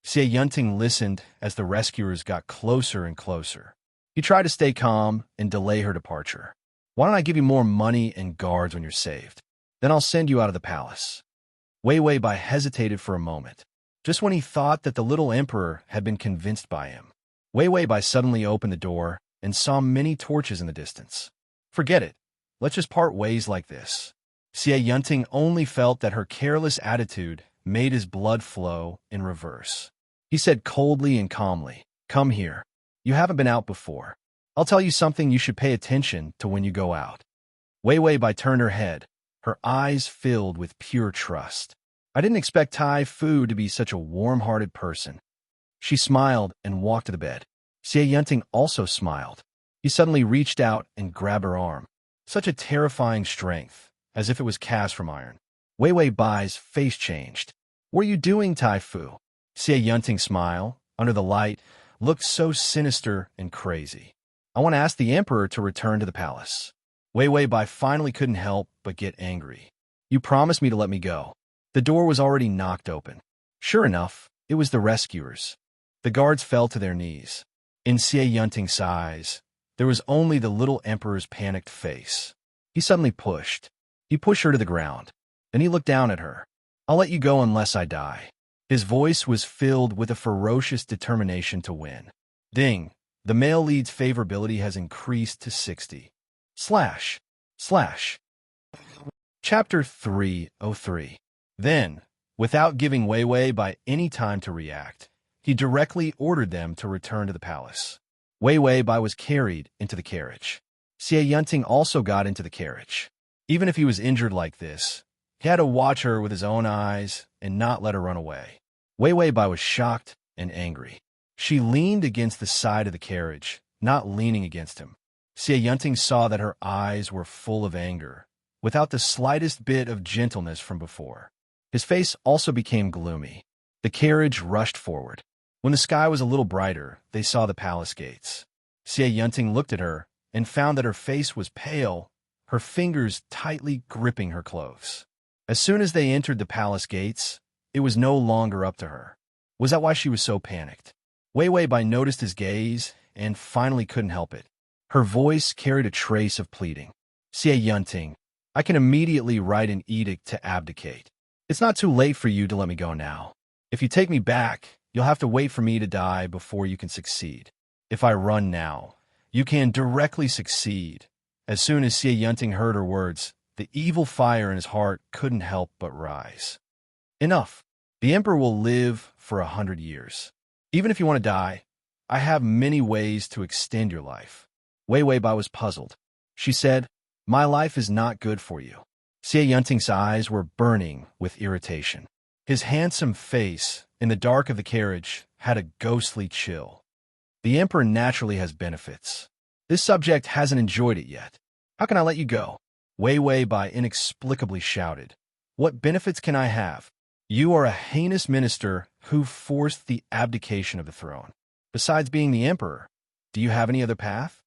Xie Yunting listened as the rescuers got closer and closer. He tried to stay calm and delay her departure. Why don't I give you more money and guards when you're saved? Then I'll send you out of the palace. Wei Weibai hesitated for a moment, just when he thought that the little emperor had been convinced by him. Wei Weibai suddenly opened the door and saw many torches in the distance. Forget it. Let's just part ways like this. Xie Yunting only felt that her careless attitude made his blood flow in reverse. He said coldly and calmly, Come here. You haven't been out before. I'll tell you something you should pay attention to when you go out. Wei Weibai turned her head, her eyes filled with pure trust. I didn't expect Tai Fu to be such a warm-hearted person. She smiled and walked to the bed. Xie Yunting also smiled. He suddenly reached out and grabbed her arm. Such a terrifying strength, as if it was cast from iron. Wei Weibai's face changed. What are you doing, Tai Fu? Xie Yunting's smile, under the light, looked so sinister and crazy. I want to ask the emperor to return to the palace. Wei Weibai finally couldn't help but get angry. You promised me to let me go. The door was already knocked open. Sure enough, it was the rescuers. The guards fell to their knees. In Xie Yunting's eyes, there was only the little emperor's panicked face. He suddenly pushed. He pushed her to the ground. Then he looked down at her. I'll let you go unless I die. His voice was filled with a ferocious determination to win. Ding! The male lead's favorability has increased to 60. Chapter 303. Then, without giving Wei Weibai any time to react, he directly ordered them to return to the palace. Wei Weibai was carried into the carriage. Xie Yunting also got into the carriage. Even if he was injured like this, he had to watch her with his own eyes and not let her run away. Wei Weibai was shocked and angry. She leaned against the side of the carriage, not leaning against him. Xie Yunting saw that her eyes were full of anger, without the slightest bit of gentleness from before. His face also became gloomy. The carriage rushed forward. When the sky was a little brighter, they saw the palace gates. Xie Yunting looked at her and found that her face was pale, her fingers tightly gripping her clothes. As soon as they entered the palace gates, it was no longer up to her. Was that why she was so panicked? Wei Weibai noticed his gaze and finally couldn't help it. Her voice carried a trace of pleading. Xie Yunting, I can immediately write an edict to abdicate. It's not too late for you to let me go now. If you take me back, you'll have to wait for me to die before you can succeed. If I run now, you can directly succeed. As soon as Xie Yunting heard her words, the evil fire in his heart couldn't help but rise. Enough. The emperor will live for 100 years. Even if you want to die, I have many ways to extend your life. Wei Weibai was puzzled. She said, My life is not good for you. Xie Yunting's eyes were burning with irritation. His handsome face, in the dark of the carriage, had a ghostly chill. The Emperor naturally has benefits. This subject hasn't enjoyed it yet. How can I let you go? Wei Wei Bai inexplicably shouted. What benefits can I have? You are a heinous minister who forced the abdication of the throne. Besides being the emperor, do you have any other path?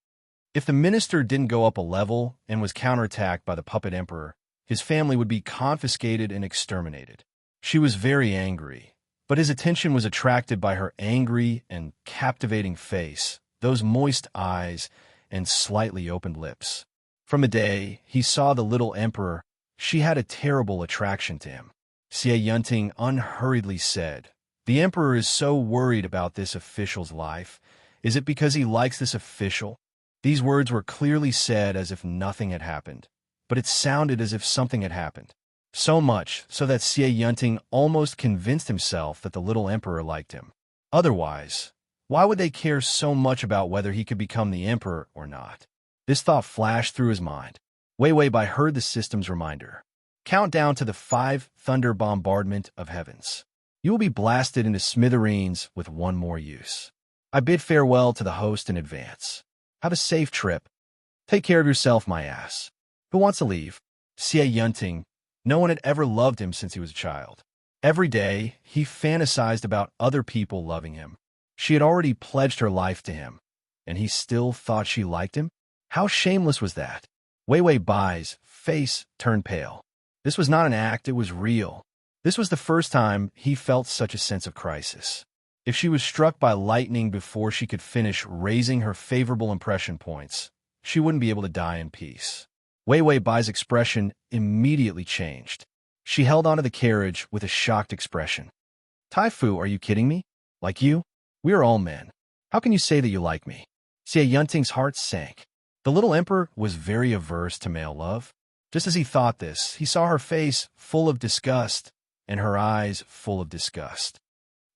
If the minister didn't go up a level and was counterattacked by the puppet emperor, his family would be confiscated and exterminated. She was very angry, but his attention was attracted by her angry and captivating face, those moist eyes, and slightly opened lips. From the day he saw the little emperor, she had a terrible attraction to him. Xie Yunting unhurriedly said, The emperor is so worried about this official's life. Is it because he likes this official? These words were clearly said as if nothing had happened, but it sounded as if something had happened. So much so that Xie Yunting almost convinced himself that the little emperor liked him. Otherwise, why would they care so much about whether he could become the emperor or not? This thought flashed through his mind. Wei Wei Bai heard the system's reminder. Count down to the 5 thunder bombardment of heavens. You will be blasted into smithereens with one more use. I bid farewell to the host in advance. Have a safe trip. Take care of yourself, my ass. Who wants to leave? Xie Yunting. No one had ever loved him since he was a child. Every day, he fantasized about other people loving him. She had already pledged her life to him, and he still thought she liked him? How shameless was that? Wei Wei Bai's face turned pale. This was not an act, it was real. This was the first time he felt such a sense of crisis. If she was struck by lightning before she could finish raising her favorable impression points, she wouldn't be able to die in peace. Wei Wei Bai's expression immediately changed. She held onto the carriage with a shocked expression. Tai Fu, are you kidding me? Like you? We are all men. How can you say that you like me? Xie Yunting's heart sank. The little emperor was very averse to male love. Just as he thought this, he saw her face full of disgust and her eyes full of disgust.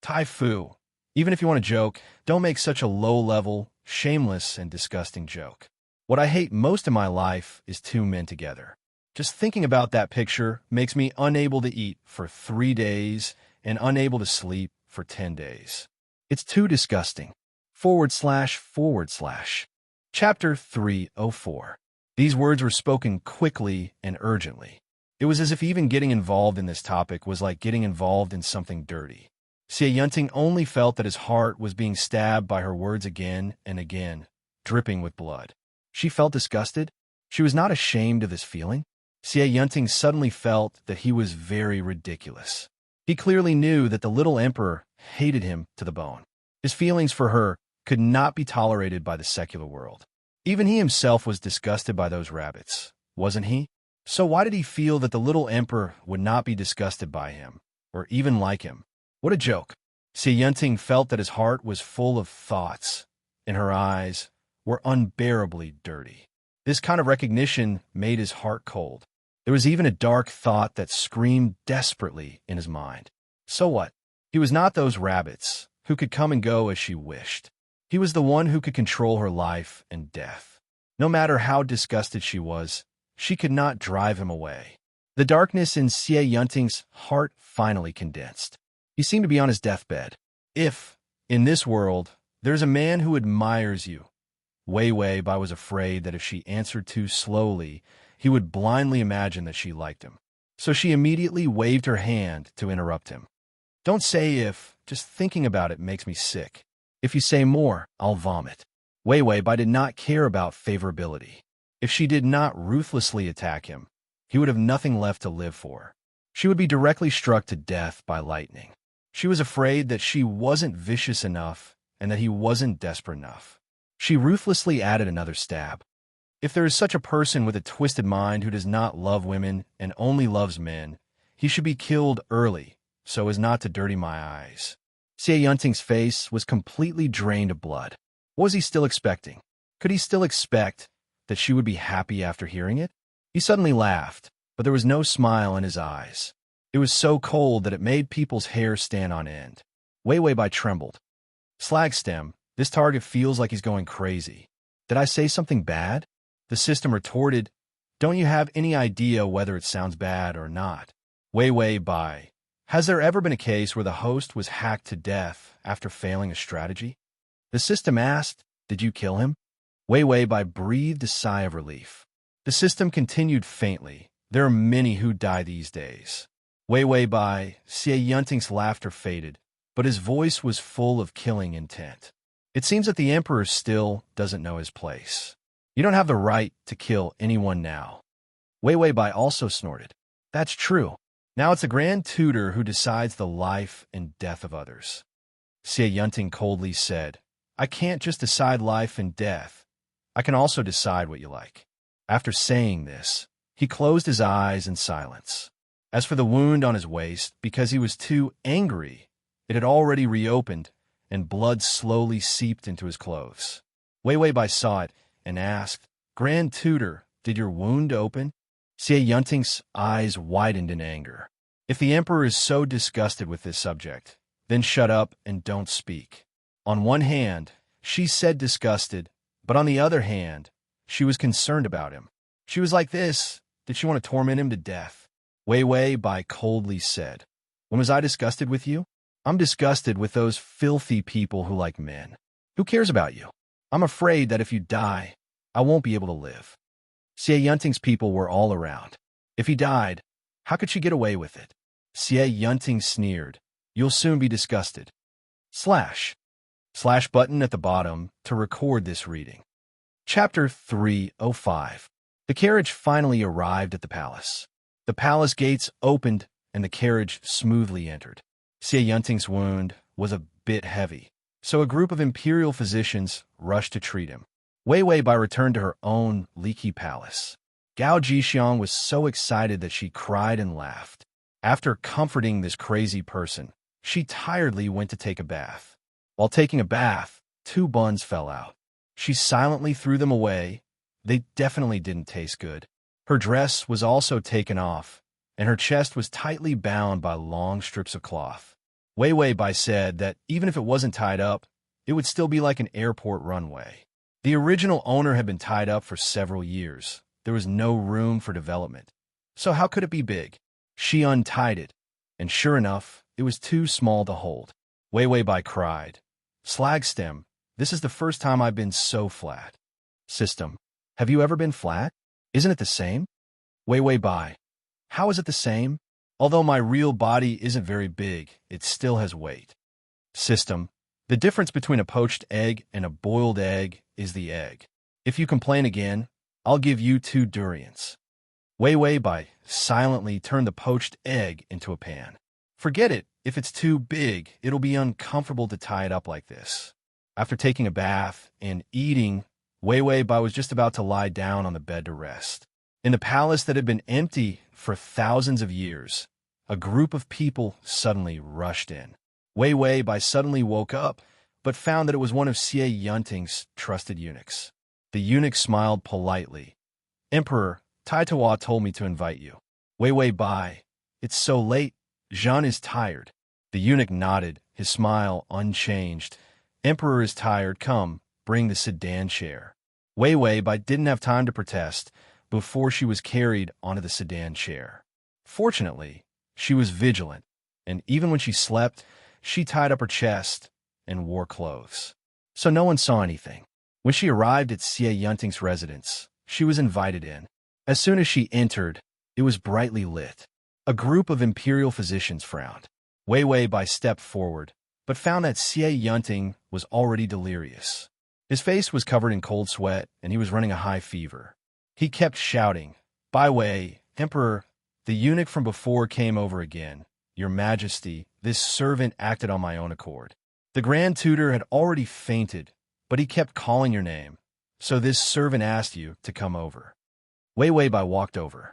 Tai Fu, even if you want to joke, don't make such a low-level, shameless, and disgusting joke. What I hate most in my life is 2 men together. Just thinking about that picture makes me unable to eat for 3 days and unable to sleep for 10 days. It's too disgusting. // Chapter 304. These words were spoken quickly and urgently. It was as if even getting involved in this topic was like getting involved in something dirty. Xie Yunting only felt that his heart was being stabbed by her words again and again, dripping with blood. She felt disgusted. She was not ashamed of this feeling. Xie Yunting suddenly felt that he was very ridiculous. He clearly knew that the little emperor hated him to the bone. His feelings for her could not be tolerated by the secular world. Even he himself was disgusted by those rabbits, wasn't he? So why did he feel that the little emperor would not be disgusted by him, or even like him? What a joke. Xie Yunting felt that his heart was full of thoughts, and her eyes were unbearably dirty. This kind of recognition made his heart cold. There was even a dark thought that screamed desperately in his mind. So what? He was not those rabbits who could come and go as she wished. He was the one who could control her life and death. No matter how disgusted she was, she could not drive him away. The darkness in Xie Yunting's heart finally condensed. He seemed to be on his deathbed. If, in this world, there's a man who admires you, Wei Wei Bai was afraid that if she answered too slowly, he would blindly imagine that she liked him. So she immediately waved her hand to interrupt him. Don't say if, just thinking about it makes me sick. If you say more, I'll vomit. Wei Wei Bai did not care about favorability. If she did not ruthlessly attack him, he would have nothing left to live for. She would be directly struck to death by lightning. She was afraid that she wasn't vicious enough and that he wasn't desperate enough. She ruthlessly added another stab. If there is such a person with a twisted mind who does not love women and only loves men, he should be killed early so as not to dirty my eyes. Xie Yunting's face was completely drained of blood. What was he still expecting? Could he still expect that she would be happy after hearing it? He suddenly laughed, but there was no smile in his eyes. It was so cold that it made people's hair stand on end. Wei Wei Bai trembled. Slagstem, this target feels like he's going crazy. Did I say something bad? The system retorted, Don't you have any idea whether it sounds bad or not? Wei Wei Bai, Has there ever been a case where the host was hacked to death after failing a strategy? The system asked, "Did you kill him?" Wei Weibai breathed a sigh of relief. The system continued faintly. There are many who die these days. Wei Weibai, Xie Yunting's laughter faded, but his voice was full of killing intent. It seems that the Emperor still doesn't know his place. You don't have the right to kill anyone now. Wei Weibai also snorted. That's true. Now it's the Grand Tutor who decides the life and death of others. Xie Yunting coldly said, I can't just decide life and death. I can also decide what you like. After saying this, he closed his eyes in silence. As for the wound on his waist, because he was too angry, it had already reopened, and blood slowly seeped into his clothes. Wei Weibai saw it and asked, Grand Tutor, did your wound open? Xie Yunting's eyes widened in anger. If the Emperor is so disgusted with this subject, then shut up and don't speak. On one hand, she said disgusted, but on the other hand, she was concerned about him. She was like this. Did she want to torment him to death? Wei Weibai coldly said, When was I disgusted with you? I'm disgusted with those filthy people who like men. Who cares about you? I'm afraid that if you die, I won't be able to live. Xie Yunting's people were all around. If he died, how could she get away with it? Xie Yunting sneered. You'll soon be disgusted. Slash button at the bottom to record this reading. Chapter 305. The carriage finally arrived at the palace. The palace gates opened and the carriage smoothly entered. Xie Yunting's wound was a bit heavy, so a group of imperial physicians rushed to treat him. Wei Weibai returned to her own leaky palace. Gao Jixiang was so excited that she cried and laughed. After comforting this crazy person, she tiredly went to take a bath. While taking a bath, 2 buns fell out. She silently threw them away. They definitely didn't taste good. Her dress was also taken off, and her chest was tightly bound by long strips of cloth. Wei Weibai said that even if it wasn't tied up, it would still be like an airport runway. The original owner had been tied up for several years. There was no room for development. So how could it be big? She untied it, and sure enough, it was too small to hold. Wei Weibai cried, Slagstem, this is the first time I've been so flat. System, have you ever been flat? Isn't it the same? Wei Weibai, how is it the same? Although my real body isn't very big, it still has weight. System, the difference between a poached egg and a boiled egg is the egg. If you complain again, I'll give you 2 durians. Wei Weibai silently turned the poached egg into a pan. Forget it. If it's too big, it'll be uncomfortable to tie it up like this. After taking a bath and eating, Wei Weibai was just about to lie down on the bed to rest. In the palace that had been empty for thousands of years, a group of people suddenly rushed in. Wei Weibai suddenly woke up, but found that it was one of Xie Yunting's trusted eunuchs. The eunuch smiled politely. Emperor, Tai Tuo told me to invite you. Wei Weibai, it's so late. Jean is tired. The eunuch nodded, his smile unchanged. Emperor is tired. Come, bring the sedan chair. Wei Weibai didn't have time to protest before she was carried onto the sedan chair. Fortunately, she was vigilant, and even when she slept, she tied up her chest and wore clothes. So no one saw anything. When she arrived at Xie Yunting's residence, she was invited in. As soon as she entered, it was brightly lit. A group of imperial physicians frowned. Wei Weibai stepped forward, but found that Xie Yunting was already delirious. His face was covered in cold sweat, and he was running a high fever. He kept shouting, Bai Wei, Emperor, the eunuch from before came over again. Your Majesty, this servant acted on my own accord. The Grand Tutor had already fainted, but he kept calling your name, so this servant asked you to come over. Wei Weibai walked over.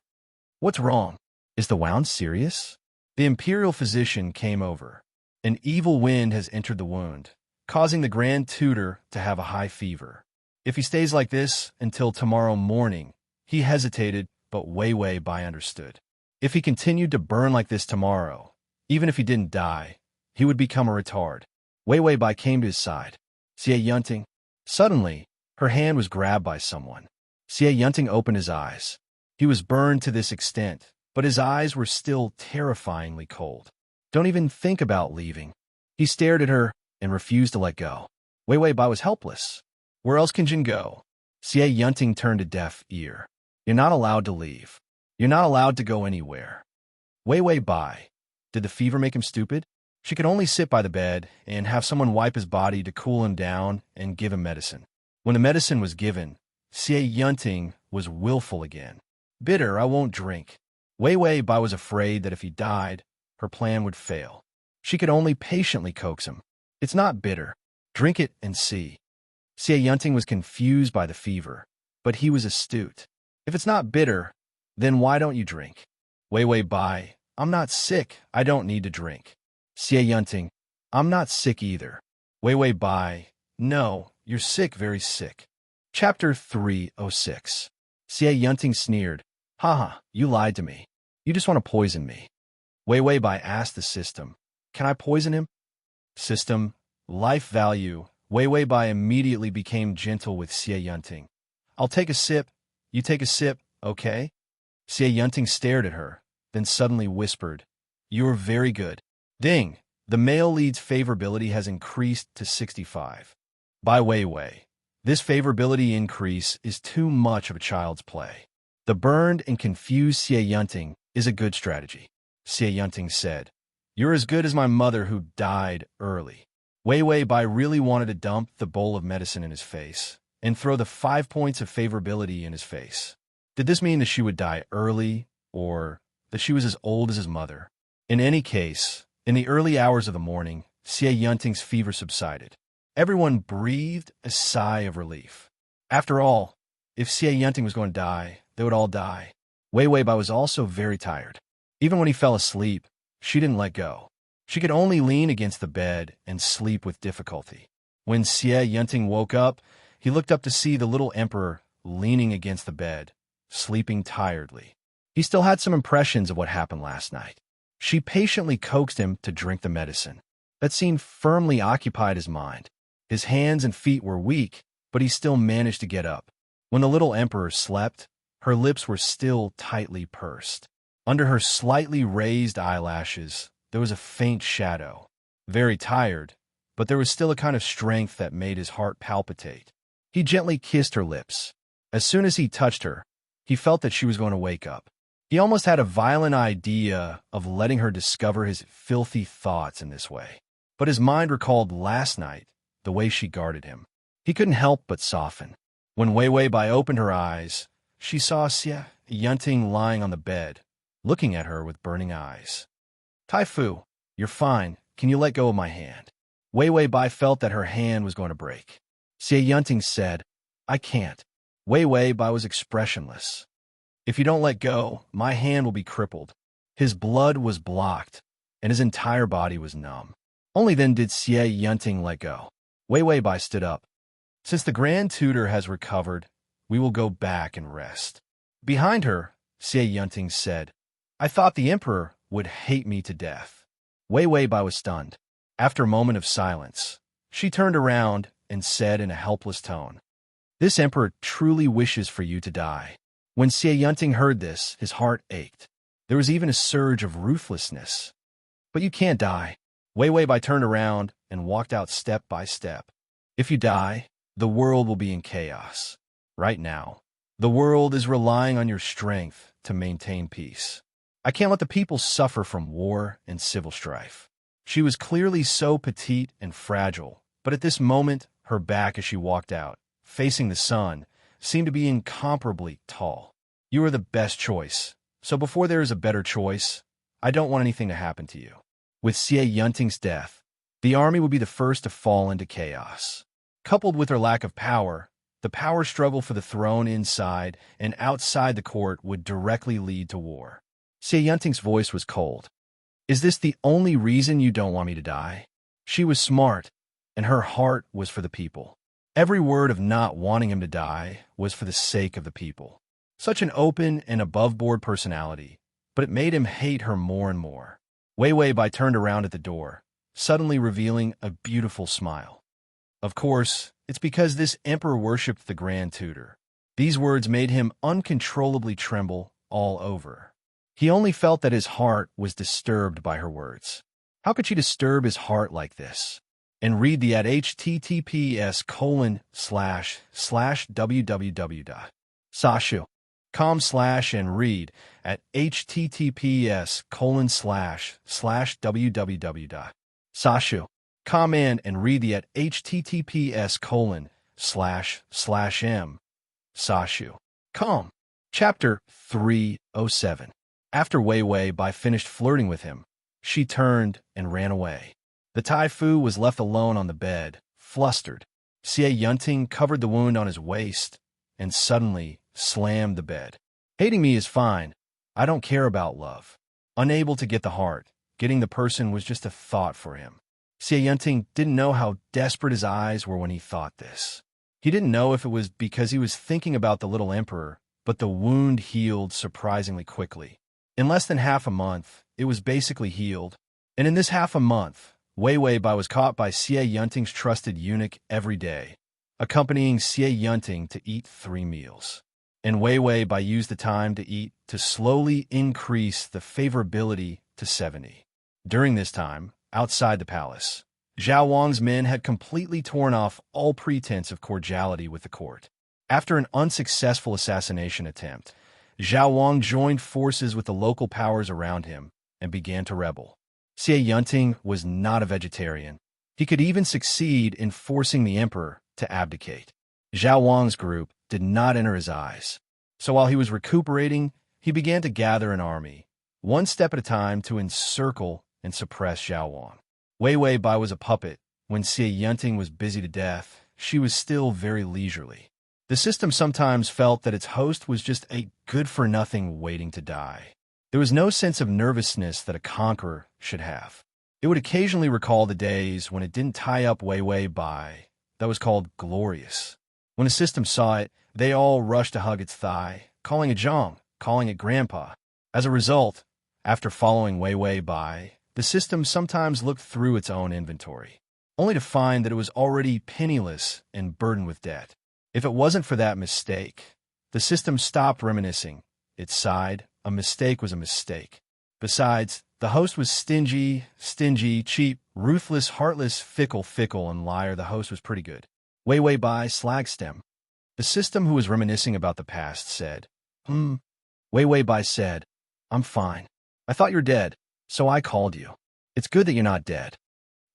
What's wrong? Is the wound serious? The imperial physician came over. An evil wind has entered the wound, causing the Grand Tutor to have a high fever. If he stays like this until tomorrow morning, he hesitated, but Wei Weibai understood. If he continued to burn like this tomorrow, even if he didn't die, he would become a retard. Wei Weibai came to his side. Xie Yunting. Suddenly, her hand was grabbed by someone. Xie Yunting opened his eyes. He was burned to this extent, but his eyes were still terrifyingly cold. Don't even think about leaving. He stared at her and refused to let go. Wei Wei Bai was helpless. Where else can Jin go? Xie Yunting turned a deaf ear. You're not allowed to leave. You're not allowed to go anywhere. Wei Wei Bai. Did the fever make him stupid? She could only sit by the bed and have someone wipe his body to cool him down and give him medicine. When the medicine was given, Xie Yunting was willful again. Bitter, I won't drink. Wei Wei Bai was afraid that if he died, her plan would fail. She could only patiently coax him. It's not bitter. Drink it and see. Xie Yunting was confused by the fever, but he was astute. If it's not bitter, then why don't you drink? Wei Wei Bai, I'm not sick. I don't need to drink. Xie Yunting, I'm not sick either. Wei Wei Bai, no, you're sick, very sick. Chapter 306. Xie Yunting sneered. Haha, you lied to me. You just want to poison me. Wei Wei Bai asked the system, can I poison him? System, life value. Wei Wei Bai immediately became gentle with Xie Yunting. I'll take a sip. You take a sip, okay? Xie Yunting stared at her, then suddenly whispered, you're very good. Ding! The male lead's favorability has increased to 65. By Wei Wei, this favorability increase is too much of a child's play. The burned and confused Xie Yunting is a good strategy. Xie Yunting said, you're as good as my mother who died early. Wei Wei Bai really wanted to dump the bowl of medicine in his face and throw the 5 points of favorability in his face. Did this mean that she would die early or that she was as old as his mother? In any case, in the early hours of the morning, Xie Yunting's fever subsided. Everyone breathed a sigh of relief. After all, if Xie Yunting was going to die, they would all die. Wei Wei Bai was also very tired. Even when he fell asleep, she didn't let go. She could only lean against the bed and sleep with difficulty. When Xie Yunting woke up, he looked up to see the little emperor leaning against the bed, sleeping tiredly. He still had some impressions of what happened last night. She patiently coaxed him to drink the medicine. That scene firmly occupied his mind. His hands and feet were weak, but he still managed to get up. When the little emperor slept, her lips were still tightly pursed. Under her slightly raised eyelashes, there was a faint shadow. Very tired, but there was still a kind of strength that made his heart palpitate. He gently kissed her lips. As soon as he touched her, he felt that she was going to wake up. He almost had a violent idea of letting her discover his filthy thoughts in this way. But his mind recalled last night, the way she guarded him. He couldn't help but soften. When Wei Wei Bai opened her eyes, she saw Xie Yunting lying on the bed, looking at her with burning eyes. Tai Fu, you're fine. Can you let go of my hand? Wei Wei Bai felt that her hand was going to break. Xie Yunting said, I can't. Wei Wei Bai was expressionless. If you don't let go, my hand will be crippled. His blood was blocked, and his entire body was numb. Only then did Xie Yunting let go. Wei Wei Bai stood up. Since the Grand Tutor has recovered, we will go back and rest. Behind her, Xie Yunting said, I thought the Emperor would hate me to death. Wei Wei Bai was stunned. After a moment of silence, she turned around and said in a helpless tone, This Emperor truly wishes for you to die. When Xie Yunting heard this, his heart ached. There was even a surge of ruthlessness. But you can't die. Wei Wei Bai turned around and walked out step by step. If you die, the world will be in chaos. Right now, the world is relying on your strength to maintain peace. I can't let the people suffer from war and civil strife. She was clearly so petite and fragile, but at this moment, her back as she walked out, facing the sun, seemed to be incomparably tall. You are the best choice, so before there is a better choice, I don't want anything to happen to you. With Xie Yunting's death, the army would be the first to fall into chaos. Coupled with her lack of power, the power struggle for the throne inside and outside the court would directly lead to war. Xie Yunting's voice was cold. Is this the only reason you don't want me to die? She was smart, and her heart was for the people. Every word of not wanting him to die was for the sake of the people. Such an open and above-board personality, but it made him hate her more and more. Wei Wei Bai turned around at the door, suddenly revealing a beautiful smile. Of course, it's because this emperor worshipped the Grand Tutor. These words made him uncontrollably tremble all over. He only felt that his heart was disturbed by her words. How could she disturb his heart like this? And read the at https://www.sashu.com/ and read at https://www.sashu.com and read the at https://m sashu.com. Chapter 307. After Wei Wei Bai finished flirting with him, she turned and ran away. The Taifu was left alone on the bed, flustered. Xie Yunting covered the wound on his waist and suddenly slammed the bed. Hating me is fine. I don't care about love. Unable to get the heart, getting the person was just a thought for him. Xie Yunting didn't know how desperate his eyes were when he thought this. He didn't know if it was because he was thinking about the little emperor, but the wound healed surprisingly quickly. In less than half a month, it was basically healed. And in this half a month, Wei Wei Bai was caught by Xie Yunting's trusted eunuch every day, accompanying Xie Yunting to eat 3 meals. And Wei Wei Bai used the time to eat to slowly increase the favorability to 70. During this time, outside the palace, Zhao Wang's men had completely torn off all pretense of cordiality with the court. After an unsuccessful assassination attempt, Zhao Wang joined forces with the local powers around him and began to rebel. Xie Yunting was not a vegetarian. He could even succeed in forcing the emperor to abdicate. Zhao Wang's group did not enter his eyes. So while he was recuperating, he began to gather an army, one step at a time, to encircle and suppress Zhao Wang. Wei Wei Bai was a puppet. When Xie Yunting was busy to death, she was still very leisurely. The system sometimes felt that its host was just a good-for-nothing waiting to die. There was no sense of nervousness that a conqueror should have. It would occasionally recall the days when it didn't tie up Wei Wei Bai. That was called glorious. When the system saw it, they all rushed to hug its thigh, calling it Zhang, calling it Grandpa. As a result, after following Wei Wei Bai, the system sometimes looked through its own inventory, only to find that it was already penniless and burdened with debt. If it wasn't for that mistake, the system stopped reminiscing. It sighed. A mistake was a mistake. Besides, the host was stingy, cheap, ruthless, heartless, fickle, and liar. The host was pretty good. Wei Wei Bai slagstem. The system, who was reminiscing about the past, said, Wei Wei Bai said, I'm fine. I thought you're dead, so I called you. It's good that you're not dead.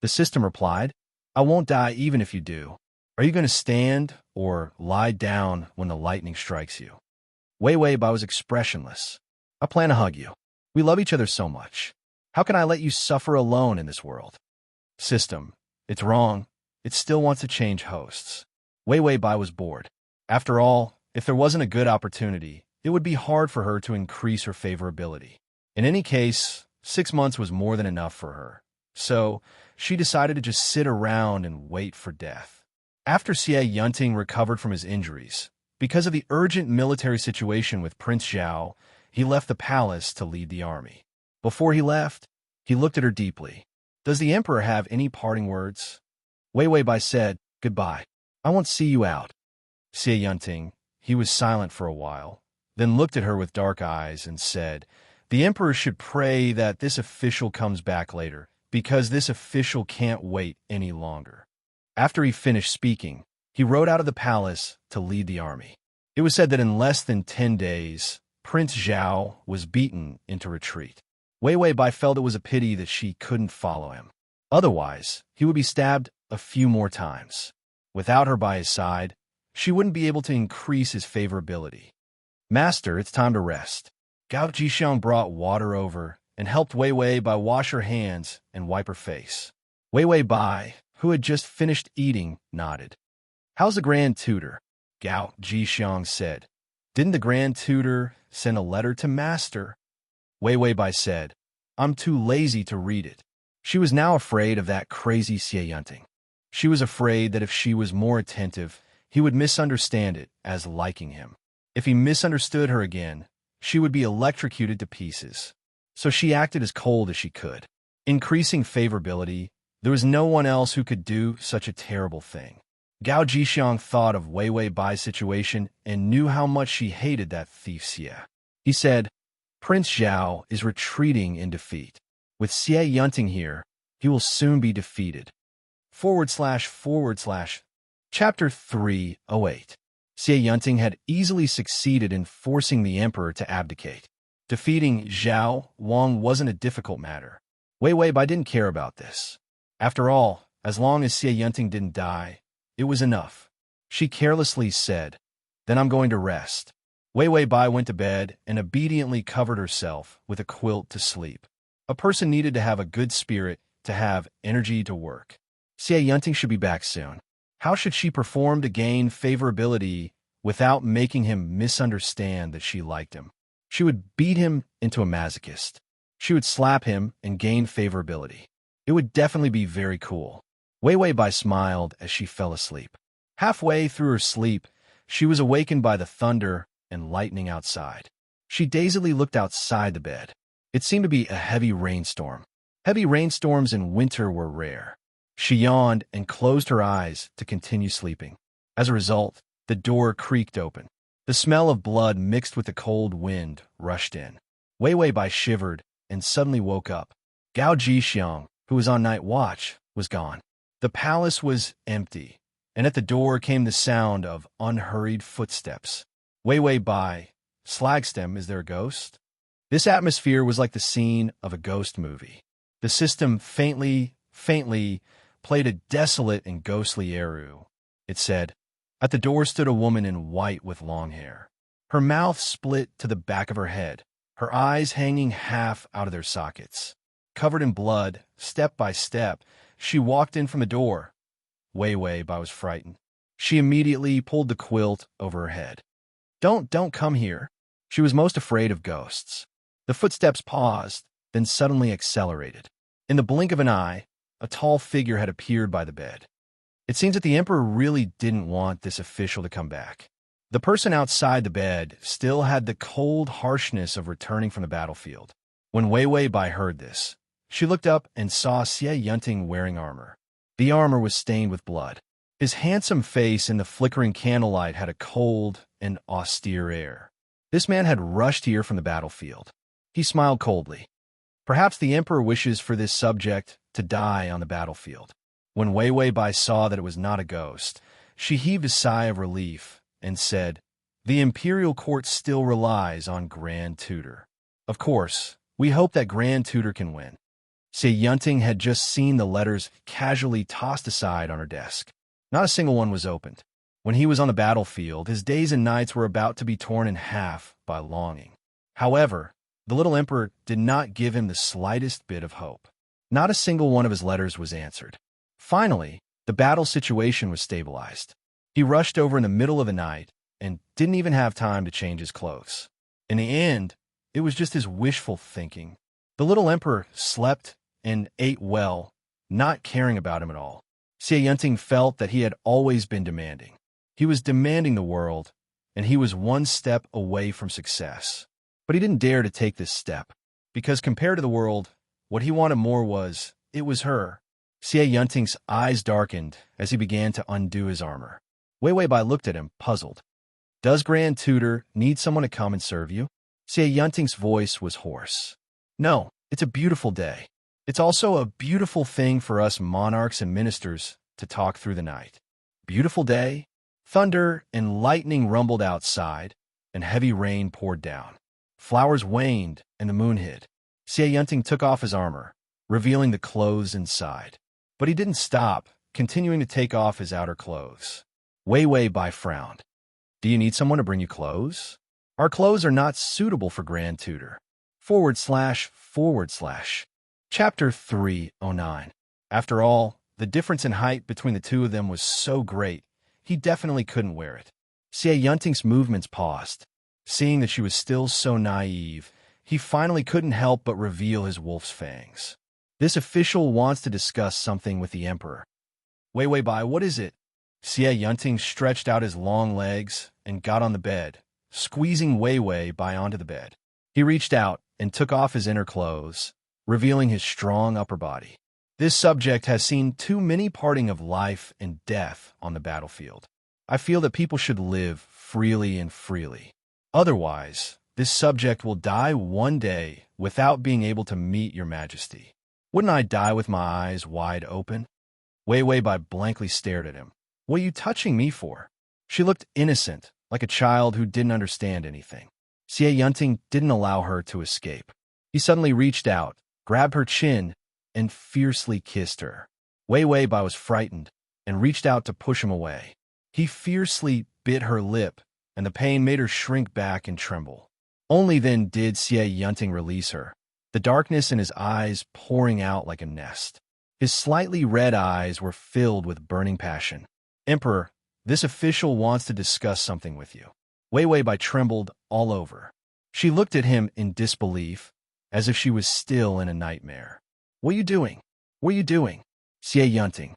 The system replied, I won't die even if you do. Are you going to stand or lie down when the lightning strikes you? Wei Wei Bai was expressionless. I plan to hug you. We love each other so much. How can I let you suffer alone in this world? System, it's wrong. It still wants to change hosts. Wei Wei Bai was bored. After all, if there wasn't a good opportunity, it would be hard for her to increase her favorability. In any case, 6 months was more than enough for her. So, she decided to just sit around and wait for death. After Xie Yunting recovered from his injuries, because of the urgent military situation with Prince Zhao, he left the palace to lead the army. Before he left, he looked at her deeply. Does the emperor have any parting words? Wei Wei Bai said, Goodbye. I won't see you out. Xie Yunting, he was silent for a while, then looked at her with dark eyes and said, The emperor should pray that this official comes back later, because this official can't wait any longer. After he finished speaking, he rode out of the palace to lead the army. It was said that in less than 10 days, Prince Zhao was beaten into retreat. Wei Wei Bai felt it was a pity that she couldn't follow him. Otherwise, he would be stabbed a few more times. Without her by his side, she wouldn't be able to increase his favorability. Master, it's time to rest. Gao Jixiang brought water over and helped Wei Wei Bai wash her hands and wipe her face. Wei Wei Bai, who had just finished eating, nodded. How's the Grand Tutor? Gao Jixiang said. Didn't the Grand Tutor send a letter to Master? Wei Wei Bai said, I'm too lazy to read it. She was now afraid of that crazy Xie Yunting. She was afraid that if she was more attentive, he would misunderstand it as liking him. If he misunderstood her again, she would be electrocuted to pieces. So she acted as cold as she could. Increasing favorability, there was no one else who could do such a terrible thing. Gao Jixiang thought of Wei Wei Bai's situation and knew how much she hated that thief Xie. He said, Prince Zhao is retreating in defeat. With Xie Yunting here, He will soon be defeated. // Chapter 308. Xie Yunting had easily succeeded in forcing the emperor to abdicate. Defeating Zhao Wang wasn't a difficult matter. Wei Weibai didn't care about this. After all, as long as Xie Yunting didn't die, it was enough. She carelessly said, "Then I'm going to rest." Wei Weibai went to bed and obediently covered herself with a quilt to sleep. A person needed to have a good spirit to have energy to work. Xie Yunting should be back soon. How should she perform to gain favorability without making him misunderstand that she liked him? She would beat him into a masochist. She would slap him and gain favorability. It would definitely be very cool. Wei Weibai smiled as she fell asleep. Halfway through her sleep, she was awakened by the thunder and lightning outside. She dazedly looked outside the bed. It seemed to be a heavy rainstorm. Heavy rainstorms in winter were rare. She yawned and closed her eyes to continue sleeping. As a result, the door creaked open. The smell of blood mixed with the cold wind rushed in. Wei Weibai shivered and suddenly woke up. Gao Jixiang, who was on night watch, was gone. The palace was empty, and at the door came the sound of unhurried footsteps. Wei Weibai, Slagstem, is there a ghost? This atmosphere was like the scene of a ghost movie. The system faintly played a desolate and ghostly eru. It said, at the door stood a woman in white with long hair. Her mouth split to the back of her head, her eyes hanging half out of their sockets. Covered in blood, step by step, she walked in from the door. Wei Weibai was frightened. She immediately pulled the quilt over her head. Don't come here. She was most afraid of ghosts. The footsteps paused, then suddenly accelerated. In the blink of an eye, a tall figure had appeared by the bed. It seems that the emperor really didn't want this official to come back. The person outside the bed still had the cold harshness of returning from the battlefield. When Wei Weibai heard this, she looked up and saw Xie Yunting wearing armor. The armor was stained with blood. His handsome face in the flickering candlelight had a cold and austere air. This man had rushed here from the battlefield. He smiled coldly. Perhaps the emperor wishes for this subject to die on the battlefield. When Wei Weibai saw that it was not a ghost, she heaved a sigh of relief and said, "The imperial court still relies on Grand Tutor. Of course, we hope that Grand Tutor can win." Xie Yunting had just seen the letters casually tossed aside on her desk. Not a single one was opened. When he was on the battlefield, his days and nights were about to be torn in half by longing. However, the little emperor did not give him the slightest bit of hope. Not a single one of his letters was answered. Finally, the battle situation was stabilized. He rushed over in the middle of the night and didn't even have time to change his clothes. In the end, it was just his wishful thinking. The little emperor slept and ate well, not caring about him at all. Xie Yunting felt that he had always been demanding. He was demanding the world, and he was one step away from success. But he didn't dare to take this step, because compared to the world, what he wanted more was her. Xie Yunting's eyes darkened as he began to undo his armor. Wei Weibai looked at him, puzzled. "Does Grand Tutor need someone to come and serve you?" Xie Yunting's voice was hoarse. "No, it's a beautiful day. It's also a beautiful thing for us monarchs and ministers to talk through the night." Beautiful day? Thunder and lightning rumbled outside, and heavy rain poured down. Flowers waned, and the moon hid. Xie Yunting took off his armor, revealing the clothes inside. But he didn't stop, continuing to take off his outer clothes. Wei Weibai frowned. "Do you need someone to bring you clothes? Our clothes are not suitable for Grand Tutor. // Chapter 309. After all, the difference in height between the two of them was so great, he definitely couldn't wear it. Xie Yunting's movements paused. Seeing that she was still so naive, he finally couldn't help but reveal his wolf's fangs. "This official wants to discuss something with the emperor." "Wei Weibai, what is it?" Xie Yunting stretched out his long legs and got on the bed, squeezing Wei Weibai onto the bed. He reached out and took off his inner clothes, revealing his strong upper body. This subject has seen too many parting of life and death on the battlefield. I feel that people should live freely and freely. Otherwise, this subject will die one day without being able to meet your majesty. Wouldn't I die with my eyes wide open? Wei Wei Bai blankly stared at him. What are you touching me for? She looked innocent, like a child who didn't understand anything. Xie Yunting didn't allow her to escape. He suddenly reached out, grabbed her chin, and fiercely kissed her. Wei Wei Bai was frightened and reached out to push him away. He fiercely bit her lip, and the pain made her shrink back and tremble. Only then did Xie Yunting release her, the darkness in his eyes pouring out like a nest. His slightly red eyes were filled with burning passion. Emperor, this official wants to discuss something with you. Wei Wei Bai trembled all over. She looked at him in disbelief, as if she was still in a nightmare. What are you doing? What are you doing? Xie Yunting.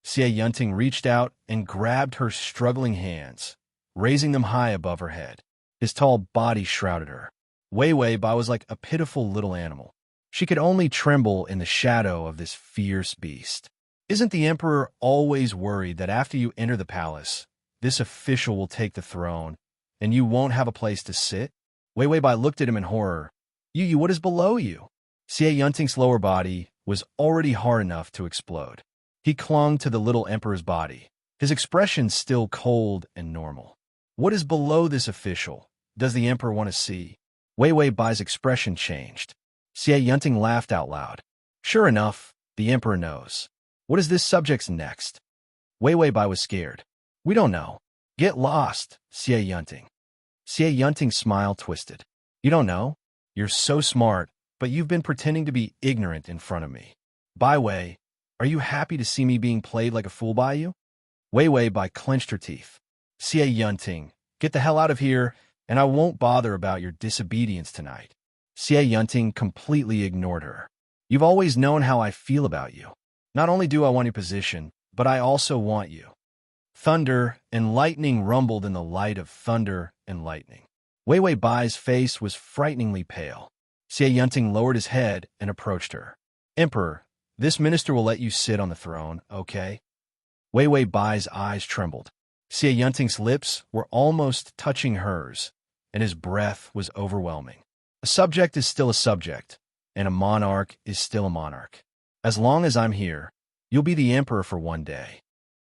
Xie Yunting reached out and grabbed her struggling hands, raising them high above her head. His tall body shrouded her. Wei Wei Bai was like a pitiful little animal. She could only tremble in the shadow of this fierce beast. Isn't the emperor always worried that after you enter the palace, this official will take the throne, and you won't have a place to sit? Wei Wei Bai looked at him in horror. You, what is below you? Xie Yunting's lower body was already hard enough to explode. He clung to the little emperor's body, his expression still cold and normal. What is below this official? Does the emperor want to see? Wei Wei Bai's expression changed. Xie Yunting laughed out loud. Sure enough, the emperor knows. What is this subject's next? Wei Wei Bai was scared. We don't know. Get lost, Xie Yunting. Xie Yunting's smile twisted. You don't know? You're so smart, but you've been pretending to be ignorant in front of me. Bai Wei, are you happy to see me being played like a fool by you? Wei Wei Bai clenched her teeth. Xie Yunting, get the hell out of here, and I won't bother about your disobedience tonight. Xie Yunting completely ignored her. You've always known how I feel about you. Not only do I want your position, but I also want you. Thunder and lightning rumbled in the light of thunder and lightning. Wei Wei Bai's face was frighteningly pale. Xie Yunting lowered his head and approached her. Emperor, this minister will let you sit on the throne, okay? Wei Wei Bai's eyes trembled. Xie Yunting's lips were almost touching hers, and his breath was overwhelming. A subject is still a subject, and a monarch is still a monarch. As long as I'm here, you'll be the emperor for one day.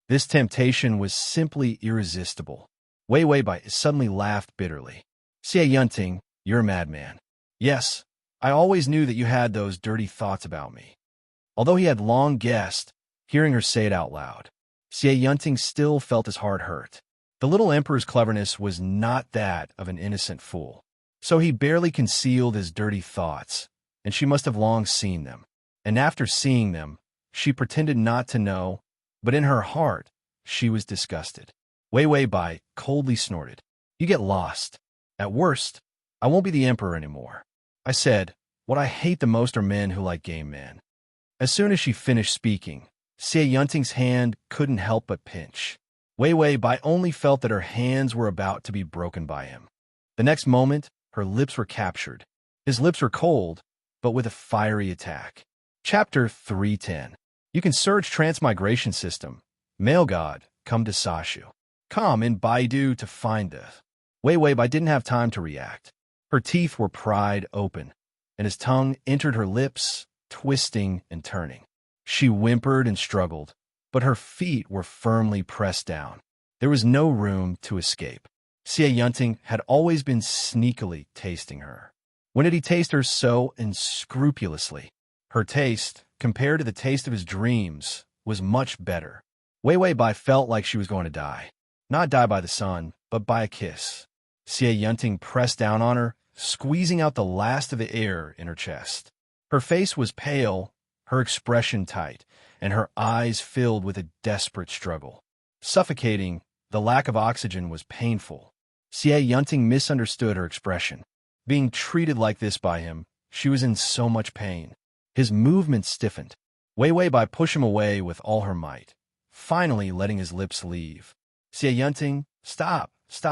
This temptation was simply irresistible. Wei Wei Bai suddenly laughed bitterly. Xie Yunting, you're a madman. Yes, I always knew that you had those dirty thoughts about me. Although he had long guessed, hearing her say it out loud, Xie Yunting still felt his heart hurt. The little emperor's cleverness was not that of an innocent fool. So he barely concealed his dirty thoughts, and she must have long seen them. And after seeing them, she pretended not to know, but in her heart, she was disgusted. Wei Wei Bai coldly snorted. You get lost. At worst, I won't be the emperor anymore. I said, what I hate the most are men who like game men. As soon as she finished speaking, Xie Yunting's hand couldn't help but pinch. Wei Wei Bai only felt that her hands were about to be broken by him. The next moment, her lips were captured. His lips were cold, but with a fiery attack. Chapter 310. You can search Transmigration System. Male God, come to Sashu. Come in Baidu to find this. Wei Wei Bai didn't have time to react. Her teeth were pried open, and his tongue entered her lips, twisting and turning. She whimpered and struggled, but her feet were firmly pressed down. There was no room to escape. Xie Yunting had always been sneakily tasting her. When did he taste her so unscrupulously? Her taste, compared to the taste of his dreams, was much better. Wei Wei Bai felt like she was going to die. Not die by the sun, but by a kiss. Xie Yunting pressed down on her, squeezing out the last of the air in her chest. Her face was pale, her expression tight, and her eyes filled with a desperate struggle. Suffocating, the lack of oxygen was painful. Xie Yunting misunderstood her expression. Being treated like this by him, she was in so much pain. His movements stiffened. Wei Wei Bai pushed him away with all her might, finally letting his lips leave. Xie Yunting, stop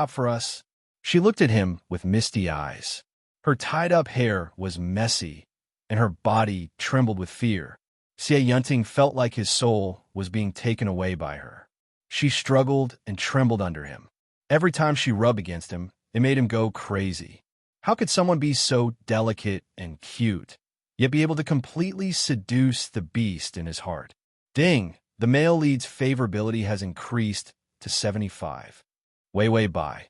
for us. She looked at him with misty eyes. Her tied-up hair was messy, and her body trembled with fear. Xie Yunting felt like his soul was being taken away by her. She struggled and trembled under him. Every time she rubbed against him, it made him go crazy. How could someone be so delicate and cute, yet be able to completely seduce the beast in his heart. Ding! The male lead's favorability has increased to 75. Wei Bai.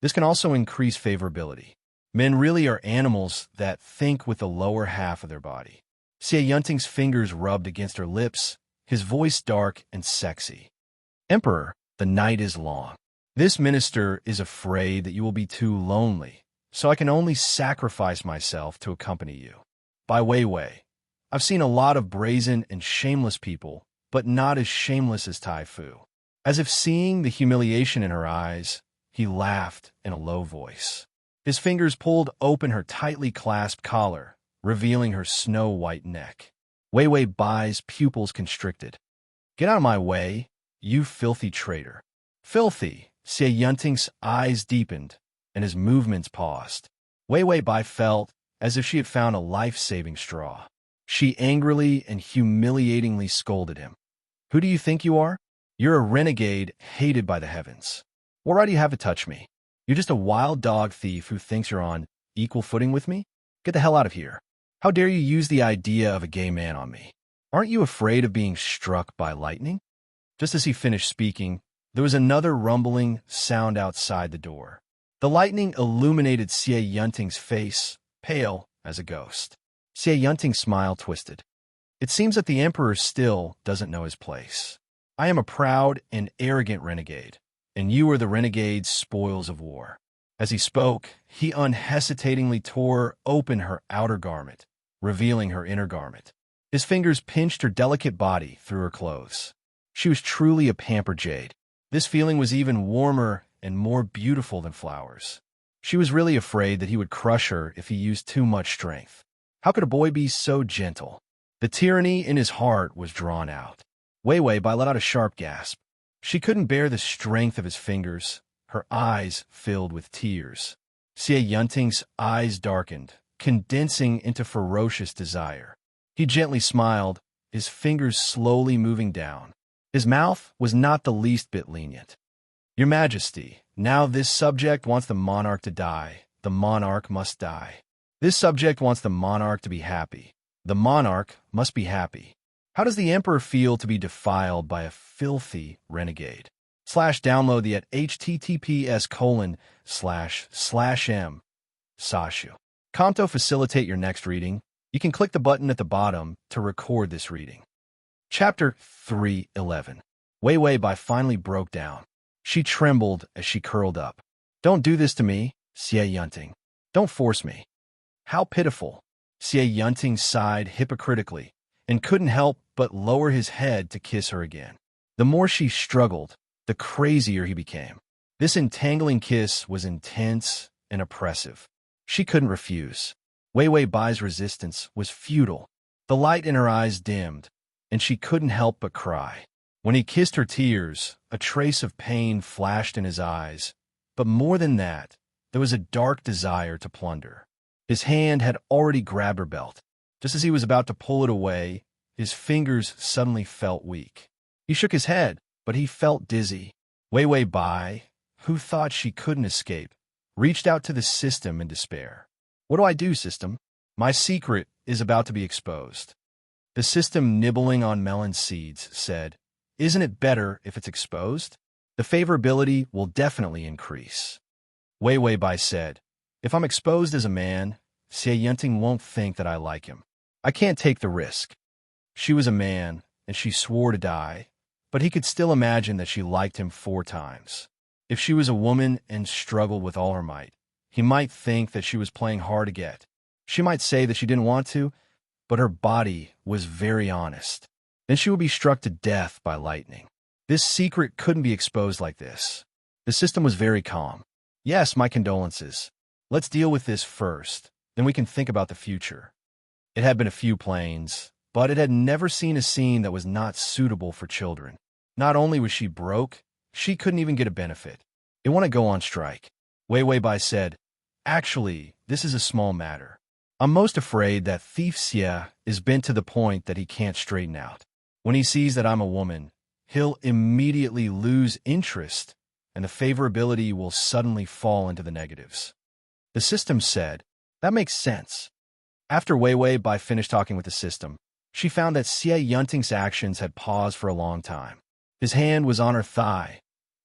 This can also increase favorability. Men really are animals that think with the lower half of their body. Xie Yunting's fingers rubbed against her lips, his voice dark and sexy. Emperor, the night is long. This minister is afraid that you will be too lonely, so I can only sacrifice myself to accompany you. By Wei, I've seen a lot of brazen and shameless people, but not as shameless as Tai Fu. As if seeing the humiliation in her eyes, he laughed in a low voice. His fingers pulled open her tightly clasped collar, revealing her snow-white neck. Wei Bai's pupils constricted. Get out of my way, you filthy traitor. Filthy! Xie Yunting's eyes deepened, and his movements paused. Wei Bai felt as if she had found a life-saving straw. She angrily and humiliatingly scolded him. Who do you think you are? You're a renegade hated by the heavens. What right do you have to touch me? You're just a wild dog thief who thinks you're on equal footing with me? Get the hell out of here. How dare you use the idea of a gay man on me? Aren't you afraid of being struck by lightning? Just as he finished speaking, there was another rumbling sound outside the door. The lightning illuminated Xie Yunting's face, pale as a ghost. Xie Yunting's smile twisted. It seems that the Emperor still doesn't know his place. I am a proud and arrogant renegade, and you are the renegade's spoils of war. As he spoke, he unhesitatingly tore open her outer garment, revealing her inner garment. His fingers pinched her delicate body through her clothes. She was truly a pampered jade. This feeling was even warmer and more beautiful than flowers. She was really afraid that he would crush her if he used too much strength. How could a boy be so gentle? The tyranny in his heart was drawn out. Wei Bai let out a sharp gasp. She couldn't bear the strength of his fingers. Her eyes filled with tears. Xie Yunting's eyes darkened, condensing into ferocious desire. He gently smiled, his fingers slowly moving down. His mouth was not the least bit lenient. Your Majesty, now this subject wants the monarch to die. The monarch must die. This subject wants the monarch to be happy. The monarch must be happy. How does the Emperor feel to be defiled by a filthy renegade? Download the at https://m. Sashu. Kanto facilitate your next reading. You can click the button at the bottom to record this reading. Chapter 3:11. Wei Bai finally broke down. She trembled as she curled up. Don't do this to me, Xie Yunting. Don't force me. How pitiful. Xie Yunting sighed hypocritically and couldn't help but lower his head to kiss her again. The more she struggled, the crazier he became. This entangling kiss was intense and oppressive. She couldn't refuse. Wei Bai's resistance was futile. The light in her eyes dimmed, and she couldn't help but cry. When he kissed her tears, a trace of pain flashed in his eyes, but more than that, there was a dark desire to plunder. His hand had already grabbed her belt. Just as he was about to pull it away, his fingers suddenly felt weak. He shook his head, but he felt dizzy. Wei Bai, who thought she couldn't escape, reached out to the system in despair. What do I do, system? My secret is about to be exposed. The system, nibbling on melon seeds, said, Isn't it better if it's exposed? The favorability will definitely increase. Wei Bai said, If I'm exposed as a man, Xie Yunting won't think that I like him. I can't take the risk. She was a man, and she swore to die, but he could still imagine that she liked him 4 times. If she was a woman and struggled with all her might, he might think that she was playing hard to get. She might say that she didn't want to, but her body was very honest. Then she would be struck to death by lightning. This secret couldn't be exposed like this. The system was very calm. Yes, my condolences. Let's deal with this first, then we can think about the future. It had been a few planes, but it had never seen a scene that was not suitable for children. Not only was she broke, she couldn't even get a benefit. It want to go on strike. Wei Bai said, Actually, this is a small matter. I'm most afraid that Thief Xie is bent to the point that he can't straighten out. When he sees that I'm a woman, he'll immediately lose interest, and the favorability will suddenly fall into the negatives. The system said, That makes sense. After Wei Wei Bai finished talking with the system, she found that Xie Yunting's actions had paused for a long time. His hand was on her thigh,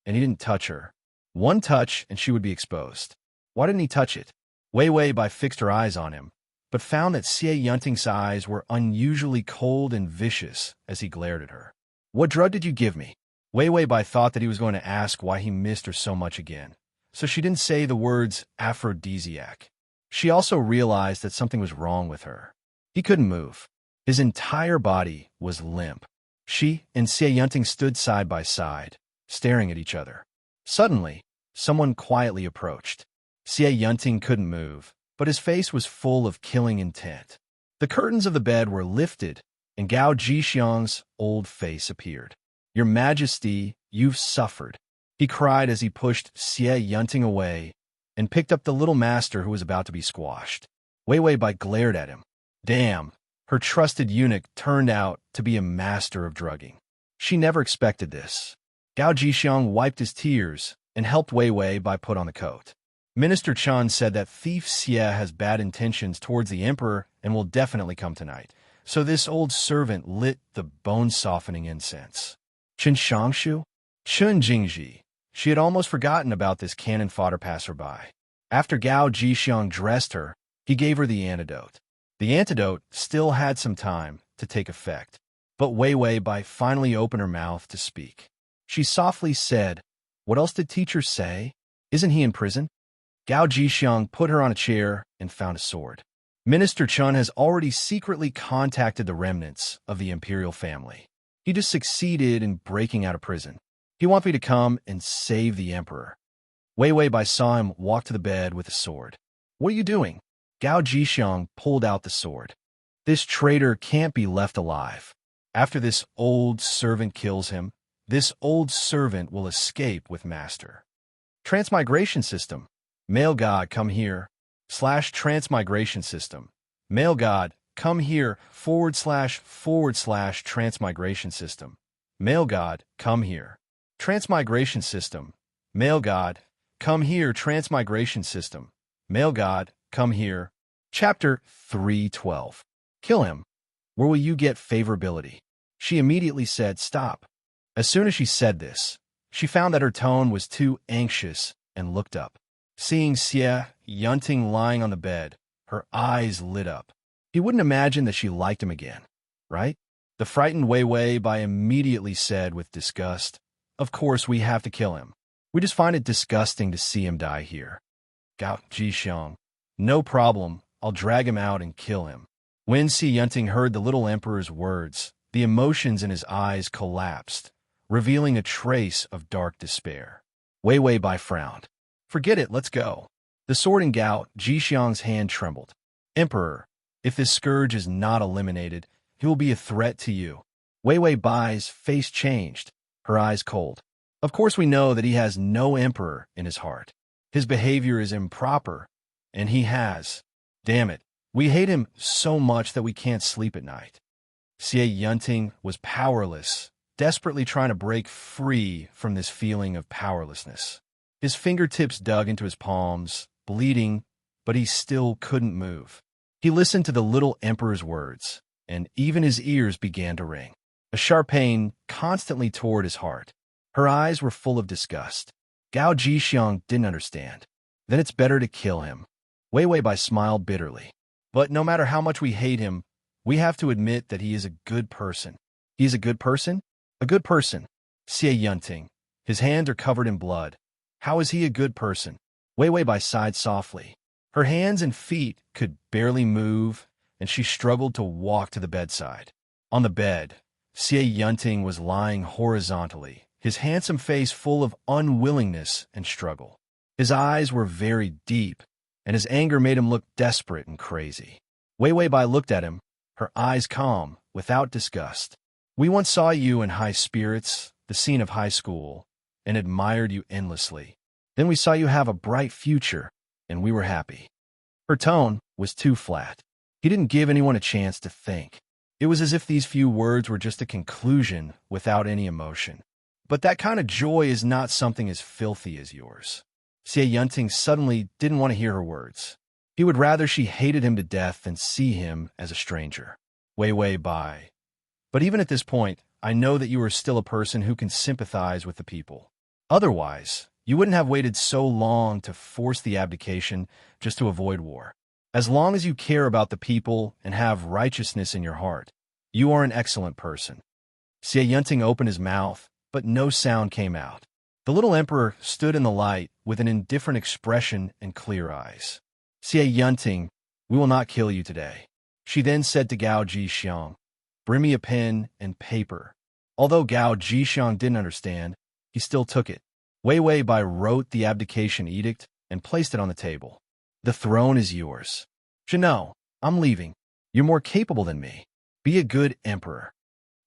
and he didn't touch her. One touch, and she would be exposed. Why didn't he touch it? Wei Wei Bai fixed her eyes on him, but found that Xie Yunting's eyes were unusually cold and vicious as he glared at her. What drug did you give me? Wei Wei Bai thought that he was going to ask why he missed her so much again, so she didn't say the words aphrodisiac. She also realized that something was wrong with her. He couldn't move. His entire body was limp. She and Xie Yunting stood side by side, staring at each other. Suddenly, someone quietly approached. Xie Yunting couldn't move, but his face was full of killing intent. The curtains of the bed were lifted, and Gao Jixiang's old face appeared. Your Majesty, you've suffered, he cried as he pushed Xie Yunting away and picked up the little master who was about to be squashed. Wei Wei Bai glared at him. Damn, her trusted eunuch turned out to be a master of drugging. She never expected this. Gao Jixiang wiped his tears and helped Wei Wei Bai put on the coat. Minister Chen said that thief Xie has bad intentions towards the emperor and will definitely come tonight, so this old servant lit the bone-softening incense. Chen Shangshu? Chen Jingji. She had almost forgotten about this cannon fodder passerby. After Gao Jixiang dressed her, he gave her the antidote. The antidote still had some time to take effect, but Wei Wei Bai finally opened her mouth to speak. She softly said, "What else did teacher say? Isn't he in prison?" Gao Jixiang put her on a chair and found a sword. Minister Chen has already secretly contacted the remnants of the imperial family. He just succeeded in breaking out of prison. He wants me to come and save the emperor. Wei Wei Bai saw him walk to the bed with a sword. What are you doing? Gao Jixiang pulled out the sword. This traitor can't be left alive. After this old servant kills him, this old servant will escape with master. Transmigration system. Male God, come here. /transmigration system. Male God, come here. // transmigration system. Male God, come here. Transmigration system. Male God, come here. Transmigration system. Male God, come here. Chapter 312. Kill him. Where will you get favorability? She immediately said stop. As soon as she said this, she found that her tone was too anxious and looked up. Seeing Xie Yunting lying on the bed, her eyes lit up. He wouldn't imagine that she liked him again, right? The frightened Wei Wei Bai immediately said with disgust, "Of course we have to kill him. We just find it disgusting to see him die here." Gao Jixiang, no problem, I'll drag him out and kill him. When Xie Yunting heard the little emperor's words, the emotions in his eyes collapsed, revealing a trace of dark despair. Wei Wei Bai frowned. Forget it, let's go. The sword in Gao Jixiang's hand trembled. Emperor, if this scourge is not eliminated, he will be a threat to you. Wei Wei Bai's face changed, her eyes cold. Of course we know that he has no emperor in his heart. His behavior is improper, and he has. Damn it, we hate him so much that we can't sleep at night. Xie Yunting was powerless, desperately trying to break free from this feeling of powerlessness. His fingertips dug into his palms, bleeding, but he still couldn't move. He listened to the little emperor's words, and even his ears began to ring. A sharp pain constantly tore at his heart. Her eyes were full of disgust. Gao Jixiang didn't understand. Then it's better to kill him. Wei Wei Bai smiled bitterly. But no matter how much we hate him, we have to admit that he is a good person. He is a good person? A good person. Xie Yunting. His hands are covered in blood. How is he a good person? Wei Wei Bai sighed softly. Her hands and feet could barely move, and she struggled to walk to the bedside. On the bed, Xie Yunting was lying horizontally, his handsome face full of unwillingness and struggle. His eyes were very deep, and his anger made him look desperate and crazy. Wei Wei Bai looked at him, her eyes calm, without disgust. We once saw you in high spirits, the scene of high school, and admired you endlessly. Then we saw you have a bright future, and we were happy. Her tone was too flat. He didn't give anyone a chance to think. It was as if these few words were just a conclusion without any emotion. But that kind of joy is not something as filthy as yours. Xie Yunting suddenly didn't want to hear her words. He would rather she hated him to death than see him as a stranger. Wei Wei Bai. But even at this point, I know that you are still a person who can sympathize with the people. Otherwise, you wouldn't have waited so long to force the abdication just to avoid war. As long as you care about the people and have righteousness in your heart, you are an excellent person. Xie Yunting opened his mouth, but no sound came out. The little emperor stood in the light with an indifferent expression and clear eyes. Xie Yunting, we will not kill you today. She then said to Gao Jixiang, bring me a pen and paper. Although Gao Jixiang didn't understand, he still took it. Wei Wei Bai wrote the abdication edict and placed it on the table. The throne is yours. Zhenou, I'm leaving. You're more capable than me. Be a good emperor.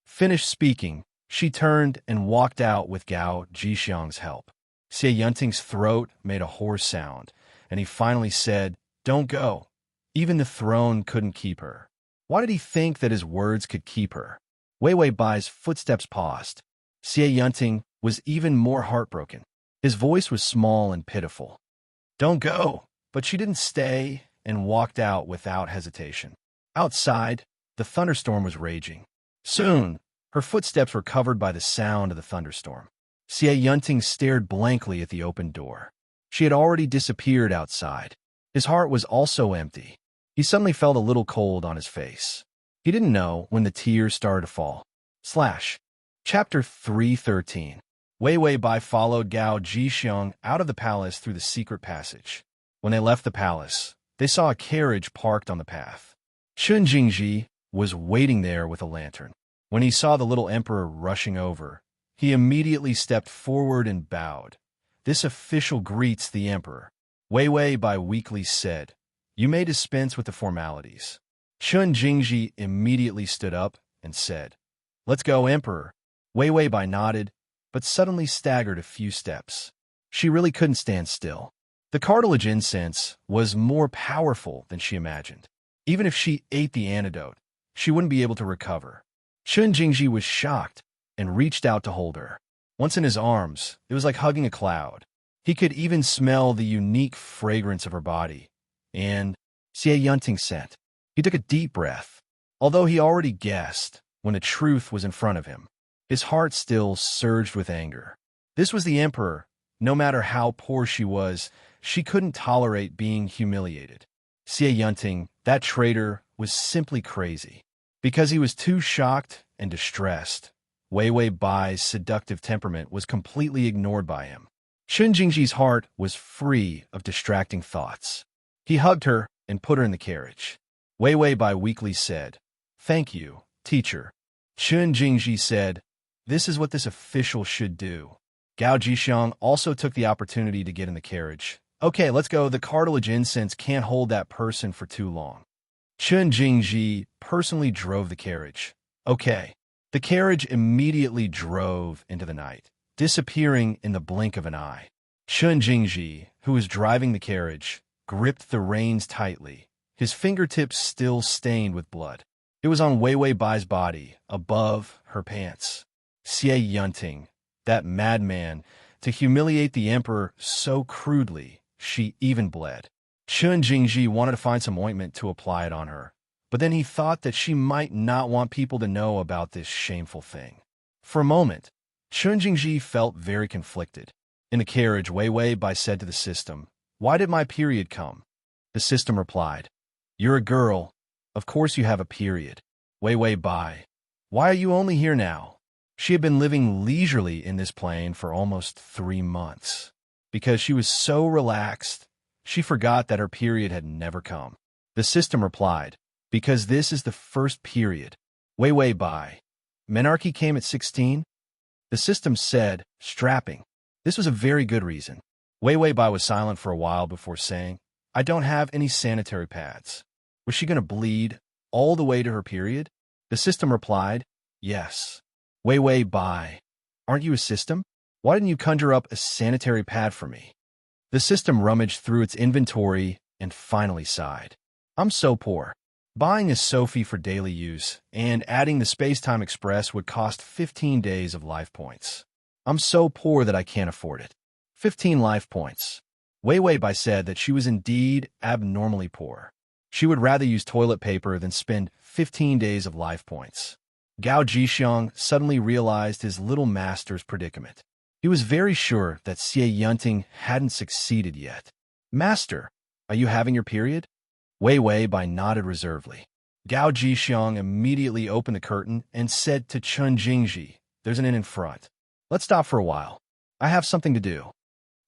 Finished speaking, she turned and walked out with Gao Jixiang's help. Xie Yunting's throat made a hoarse sound, and he finally said, don't go. Even the throne couldn't keep her. Why did he think that his words could keep her? Wei Wei Bai's footsteps paused. Xie Yunting was even more heartbroken. His voice was small and pitiful. Don't go. But she didn't stay and walked out without hesitation. Outside, the thunderstorm was raging. Soon, her footsteps were covered by the sound of the thunderstorm. Xie Yunting stared blankly at the open door. She had already disappeared outside. His heart was also empty. He suddenly felt a little cold on his face. He didn't know when the tears started to fall. Chapter 313. Wei Wei Bai followed Gao Jixiang out of the palace through the secret passage. When they left the palace, they saw a carriage parked on the path. Chun Jingji was waiting there with a lantern. When he saw the little emperor rushing over, he immediately stepped forward and bowed. This official greets the emperor. Wei Wei Bai weakly said, you may dispense with the formalities. Chun Jingji immediately stood up and said, let's go, emperor. Wei Wei Bai nodded, but suddenly staggered a few steps. She really couldn't stand still. The cartilage incense was more powerful than she imagined. Even if she ate the antidote, she wouldn't be able to recover. Chun Jingji was shocked and reached out to hold her. Once in his arms, it was like hugging a cloud. He could even smell the unique fragrance of her body and Xie Yunting's scent. He took a deep breath. Although he already guessed when the truth was in front of him, his heart still surged with anger. This was the emperor. No matter how poor she was, she couldn't tolerate being humiliated. Xie Yunting, that traitor, was simply crazy. Because he was too shocked and distressed, Wei Wei Bai's seductive temperament was completely ignored by him. Chun Jingji's heart was free of distracting thoughts. He hugged her and put her in the carriage. Wei Wei Bai weakly said, thank you, teacher. Chun Jingji said, this is what this official should do. Gao Jixiang also took the opportunity to get in the carriage. Okay, let's go. The cartilage incense can't hold that person for too long. Chun Jingji personally drove the carriage. Okay. The carriage immediately drove into the night, disappearing in the blink of an eye. Chun Jingji, who was driving the carriage, gripped the reins tightly, his fingertips still stained with blood. It was on Wei Wei Bai's body, above her pants. Xie Yunting, that madman, to humiliate the emperor so crudely, she even bled. Chun Jingji wanted to find some ointment to apply it on her, but then he thought that she might not want people to know about this shameful thing. For a moment, Chun Jingji felt very conflicted. In the carriage, Wei Wei Bai said to the system, why did my period come? The system replied, you're a girl. Of course you have a period. Wei Wei Bai, why are you only here now? She had been living leisurely in this plane for almost 3 months. Because she was so relaxed, she forgot that her period had never come. The system replied, because this is the first period. Wei Wei Bai, menarche came at 16? The system said, strapping. This was a very good reason. Wei Wei Bai was silent for a while before saying, I don't have any sanitary pads. Was she going to bleed all the way to her period? The system replied, yes. Wei Wei Bai, aren't you a system? Why didn't you conjure up a sanitary pad for me? The system rummaged through its inventory and finally sighed. I'm so poor. Buying a Sophie for daily use and adding the Space-Time Express would cost 15 days of life points. I'm so poor that I can't afford it. 15 life points. Wei Weibai said that she was indeed abnormally poor. She would rather use toilet paper than spend 15 days of life points. Gao Jixiang suddenly realized his little master's predicament. He was very sure that Xie Yunting hadn't succeeded yet. "Master, are you having your period?" Wei Weibai nodded reservedly. Gao Jixiang immediately opened the curtain and said to Chun Jingji, "There's an inn in front. Let's stop for a while. I have something to do."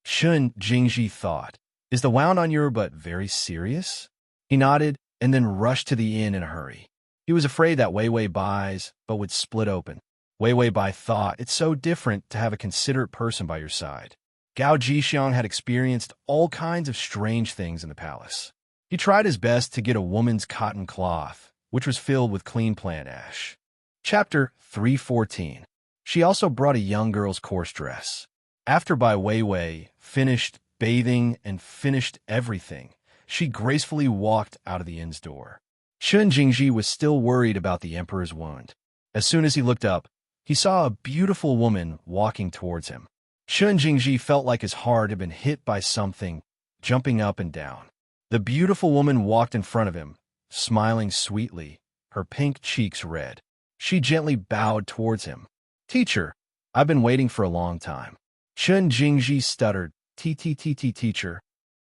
Chun Jingji thought, "Is the wound on your butt very serious?" He nodded and then rushed to the inn in a hurry. He was afraid that Wei Weibai's butt would split open. Wei Weibai thought, "It's so different to have a considerate person by your side." Gao Jixiang had experienced all kinds of strange things in the palace. He tried his best to get a woman's cotton cloth, which was filled with clean plant ash. Chapter 314. She also brought a young girl's coarse dress. After Bai Weiwei finished bathing and finished everything, she gracefully walked out of the inn's door. Chun Jingji was still worried about the emperor's wound. As soon as he looked up, he saw a beautiful woman walking towards him. Chun Jingji felt like his heart had been hit by something, jumping up and down. The beautiful woman walked in front of him, smiling sweetly, her pink cheeks red. She gently bowed towards him. "Teacher, I've been waiting for a long time." Chun Jingji stuttered, Teacher."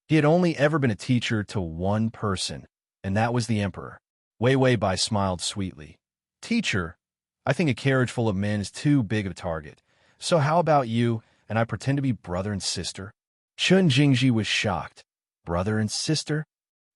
He had only ever been a teacher to one person, and that was the emperor. Wei Weibai smiled sweetly. "Teacher, I think a carriage full of men is too big of a target. So how about you and I pretend to be brother and sister?" Chun Jingji was shocked. "Brother and sister?"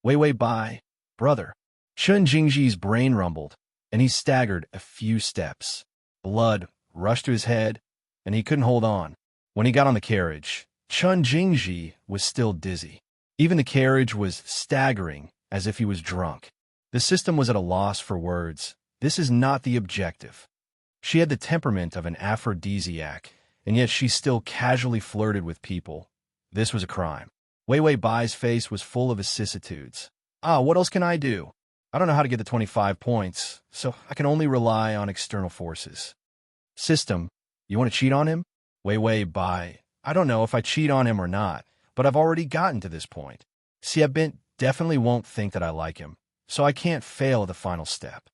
Wei Weibai, "Brother." Chun Jingji's brain rumbled, and he staggered a few steps. Blood rushed to his head, and he couldn't hold on. When he got on the carriage, Chun Jingji was still dizzy. Even the carriage was staggering, as if he was drunk. The system was at a loss for words. This is not the objective. She had the temperament of an aphrodisiac, and yet she still casually flirted with people. This was a crime. Wei Weibai's face was full of vicissitudes. What else can I do? I don't know how to get the 25 points, so I can only rely on external forces. System, you want to cheat on him? Wei Weibai, I don't know if I cheat on him or not, but I've already gotten to this point. Xie Bint definitely won't think that I like him, so I can't fail at the final step.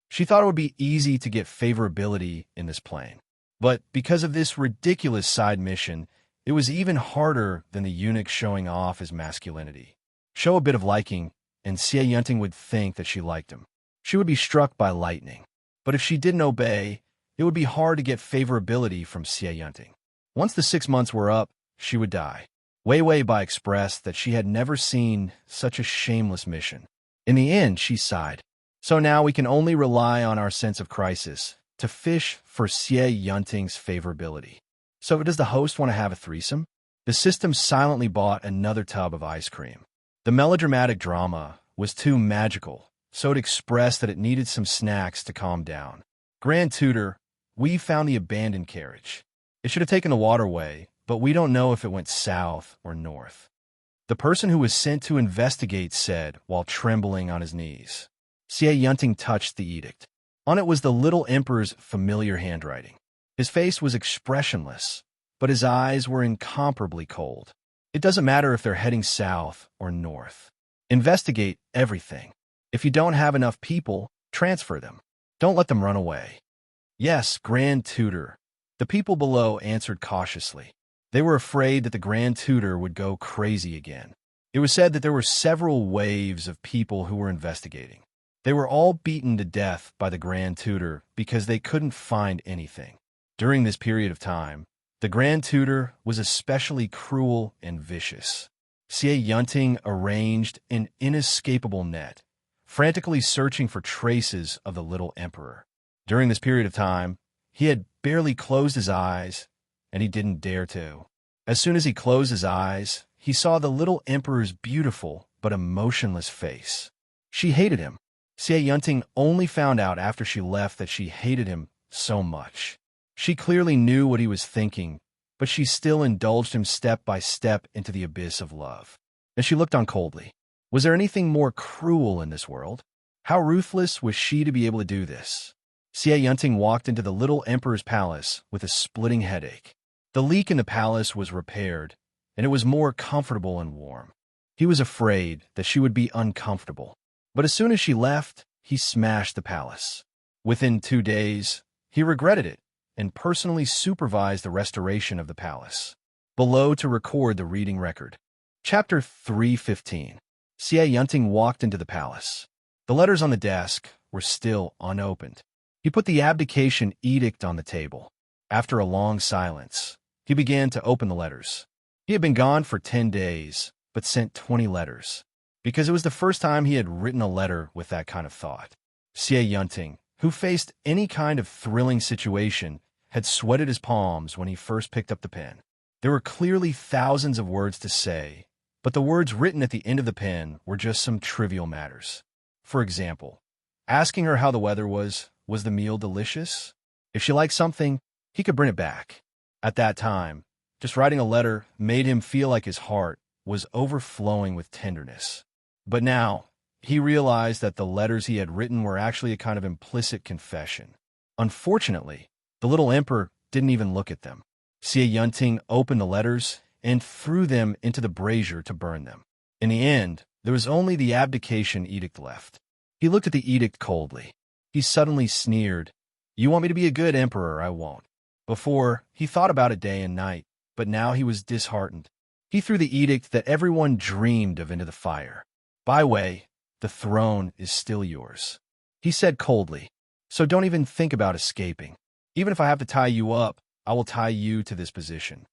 She thought it would be easy to get favorability in this plane. But because of this ridiculous side mission, it was even harder than the eunuch showing off his masculinity. Show a bit of liking, and Xie Yunting would think that she liked him. She would be struck by lightning. But if she didn't obey, it would be hard to get favorability from Xie Yunting. Once the 6 months were up, she would die. Wei Weibai expressed that she had never seen such a shameless mission. In the end, she sighed. So now we can only rely on our sense of crisis to fish for Xie Yunting's favorability. So does the host want to have a threesome? The system silently bought another tub of ice cream. The melodramatic drama was too magical, so it expressed that it needed some snacks to calm down. Grand Tutor, we found the abandoned carriage. It should have taken the waterway, but we don't know if it went south or north. The person who was sent to investigate said while trembling on his knees. Xie Yunting touched the edict. On it was the little emperor's familiar handwriting. His face was expressionless, but his eyes were incomparably cold. It doesn't matter if they're heading south or north. Investigate everything. If you don't have enough people, transfer them. Don't let them run away. Yes, Grand Tutor. The people below answered cautiously. They were afraid that the Grand Tutor would go crazy again. It was said that there were several waves of people who were investigating. They were all beaten to death by the Grand Tutor because they couldn't find anything. During this period of time, the Grand Tutor was especially cruel and vicious. Xie Yunting arranged an inescapable net, frantically searching for traces of the little emperor. During this period of time, he had barely closed his eyes, and he didn't dare to. As soon as he closed his eyes, he saw the little emperor's beautiful but emotionless face. She hated him. Xie Yunting only found out after she left that she hated him so much. She clearly knew what he was thinking, but she still indulged him step by step into the abyss of love. And she looked on coldly. Was there anything more cruel in this world? How ruthless was she to be able to do this? Xie Yunting walked into the little emperor's palace with a splitting headache. The leak in the palace was repaired, and it was more comfortable and warm. He was afraid that she would be uncomfortable. But as soon as she left, he smashed the palace. Within 2 days, he regretted it and personally supervised the restoration of the palace. Below to record the reading record. Chapter 315. Xie Yunting walked into the palace. The letters on the desk were still unopened. He put the abdication edict on the table. After a long silence, he began to open the letters. He had been gone for 10 days, but sent 20 letters, because it was the first time he had written a letter with that kind of thought. Xie Yunting, who faced any kind of thrilling situation, had sweated his palms when he first picked up the pen. There were clearly thousands of words to say, but the words written at the end of the pen were just some trivial matters. For example, asking her how the weather was the meal delicious? If she liked something, he could bring it back. At that time, just writing a letter made him feel like his heart was overflowing with tenderness. But now, he realized that the letters he had written were actually a kind of implicit confession. Unfortunately, the little emperor didn't even look at them. Xie Yunting opened the letters and threw them into the brazier to burn them. In the end, there was only the abdication edict left. He looked at the edict coldly. He suddenly sneered, "You want me to be a good emperor, I won't." Before, he thought about it day and night, but now he was disheartened. He threw the edict that everyone dreamed of into the fire. "By way, the throne is still yours," he said coldly, "so don't even think about escaping. Even if I have to tie you up, I will tie you to this position."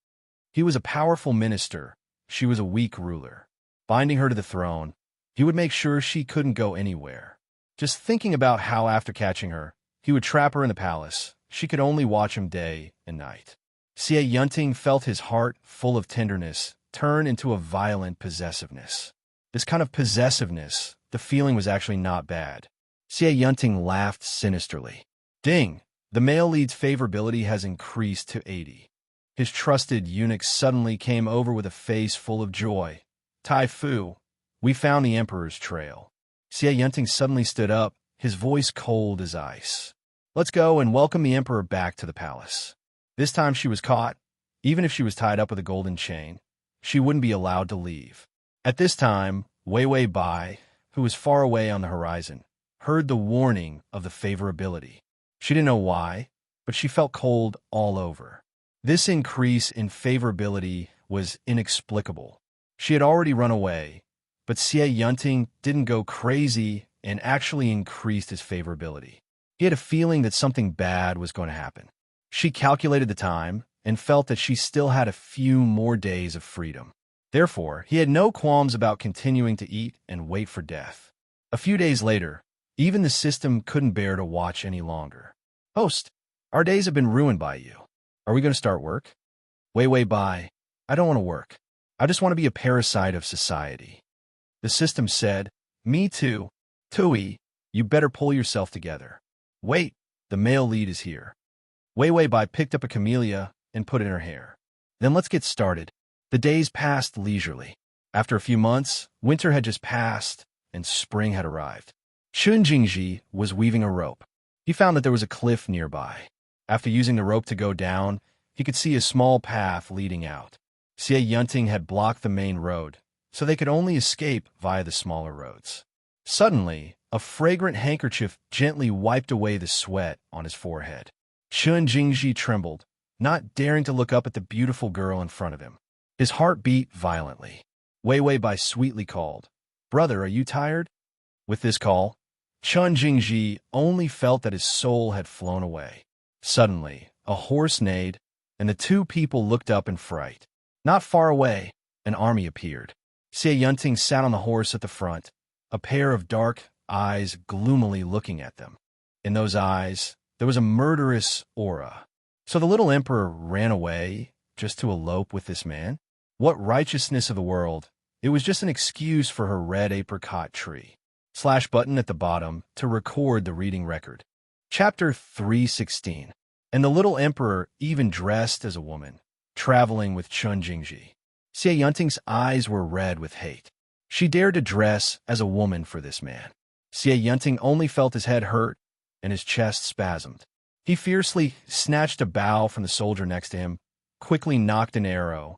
He was a powerful minister. She was a weak ruler. Binding her to the throne, he would make sure she couldn't go anywhere. Just thinking about how after catching her, he would trap her in the palace, she could only watch him day and night. Xie Yunting felt his heart, full of tenderness, turn into a violent possessiveness. This kind of possessiveness, the feeling was actually not bad. Xie Yunting laughed sinisterly. "Ding! The male lead's favorability has increased to 80. His trusted eunuch suddenly came over with a face full of joy. "Tai Fu, we found the emperor's trail." Xie Yunting suddenly stood up, his voice cold as ice. "Let's go and welcome the emperor back to the palace." This time she was caught. Even if she was tied up with a golden chain, she wouldn't be allowed to leave. At this time, Wei Bai, who was far away on the horizon, heard the warning of the favorability. She didn't know why, but she felt cold all over. This increase in favorability was inexplicable. She had already run away, but Xie Yunting didn't go crazy and actually increased his favorability. He had a feeling that something bad was going to happen. She calculated the time and felt that she still had a few more days of freedom. Therefore, he had no qualms about continuing to eat and wait for death. A few days later, even the system couldn't bear to watch any longer. "Host, our days have been ruined by you. Are we going to start work?" Wei Bai, "I don't want to work. I just want to be a parasite of society." The system said, "Me too. Tui, you better pull yourself together. Wait, the male lead is here." Wei Bai picked up a camellia and put it in her hair. "Then let's get started." The days passed leisurely. After a few months, winter had just passed and spring had arrived. Chun Jingji was weaving a rope. He found that there was a cliff nearby. After using the rope to go down, he could see a small path leading out. Xie Yunting had blocked the main road, so they could only escape via the smaller roads. Suddenly, a fragrant handkerchief gently wiped away the sweat on his forehead. Chun Jingji trembled, not daring to look up at the beautiful girl in front of him. His heart beat violently. Wei Bai sweetly called, "Brother, are you tired?" With this call, Chun Jingji only felt that his soul had flown away. Suddenly, a horse neighed, and the two people looked up in fright. Not far away, an army appeared. Xie Yunting sat on the horse at the front, a pair of dark eyes gloomily looking at them. In those eyes, there was a murderous aura. So the little emperor ran away just to elope with this man? What righteousness of the world! It was just an excuse for her red apricot tree. / button at the bottom to record the reading record. Chapter 316. And the little emperor even dressed as a woman, traveling with Chun Jingji. Xie Yunting's eyes were red with hate. She dared to dress as a woman for this man. Xie Yunting only felt his head hurt and his chest spasmed. He fiercely snatched a bow from the soldier next to him, quickly knocked an arrow,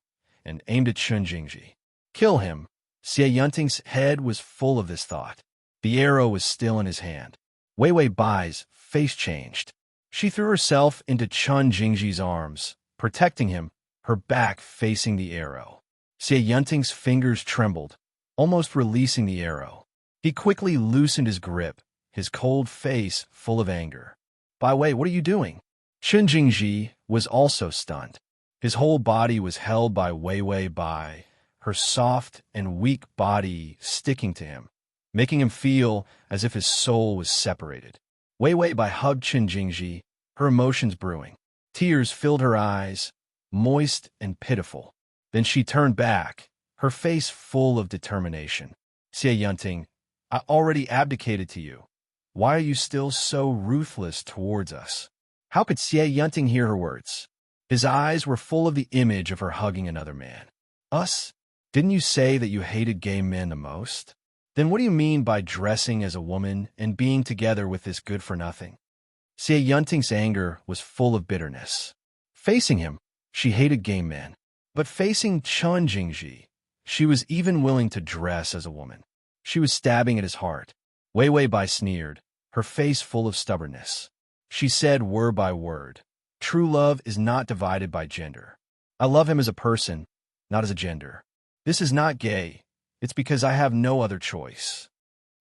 and aimed at Chun Jingji. Kill him. Xie Yunting's head was full of this thought. The arrow was still in his hand. Wei Wei Bai's face changed. She threw herself into Chun Jingji's arms, protecting him, her back facing the arrow. Xie Yunting's fingers trembled, almost releasing the arrow. He quickly loosened his grip, his cold face full of anger. Bai Wei, what are you doing? Chun Jingji was also stunned. His whole body was held by Wei Wei Bai, her soft and weak body sticking to him, making him feel as if his soul was separated. Wei Wei Bai hugged Chun Jingji, her emotions brewing. Tears filled her eyes, moist and pitiful. Then she turned back, her face full of determination. Xie Yunting, I already abdicated to you. Why are you still so ruthless towards us? How could Xie Yunting hear her words? His eyes were full of the image of her hugging another man. Us? Didn't you say that you hated gay men the most? Then what do you mean by dressing as a woman and being together with this good-for-nothing? Xie Yunting's anger was full of bitterness. Facing him, she hated gay men. But facing Chun Jingji, she was even willing to dress as a woman. She was stabbing at his heart. Wei Wei Bai sneered, her face full of stubbornness. She said word by word, true love is not divided by gender. I love him as a person, not as a gender. This is not gay. It's because I have no other choice.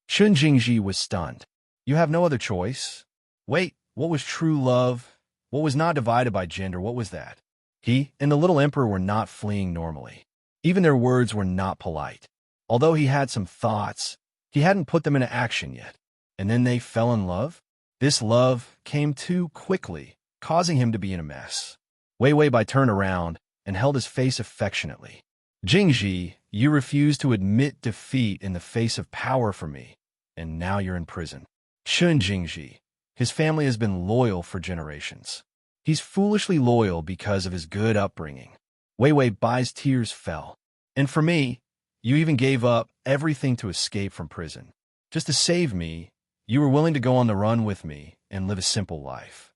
Chun Jingji was stunned. You have no other choice? Wait, what was true love? What was not divided by gender? What was that? He and the little emperor were not fleeing normally. Even their words were not polite. Although he had some thoughts, he hadn't put them into action yet. And then they fell in love? This love came too quickly, causing him to be in a mess. Wei Wei Bai turned around and held his face affectionately. Jingji, you refused to admit defeat in the face of power for me, and now you're in prison. Chun Jingji, his family has been loyal for generations. He's foolishly loyal because of his good upbringing. Wei Wei Bai's tears fell. And for me, you even gave up everything to escape from prison. Just to save me, you were willing to go on the run with me and live a simple life.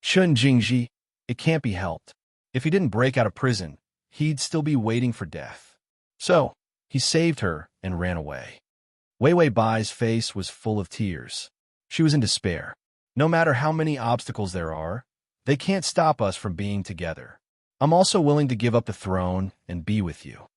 Chun Jingji, it can't be helped. If he didn't break out of prison, he'd still be waiting for death. So, he saved her and ran away. Wei Wei Bai's face was full of tears. She was in despair. No matter how many obstacles there are, they can't stop us from being together. I'm also willing to give up the throne and be with you.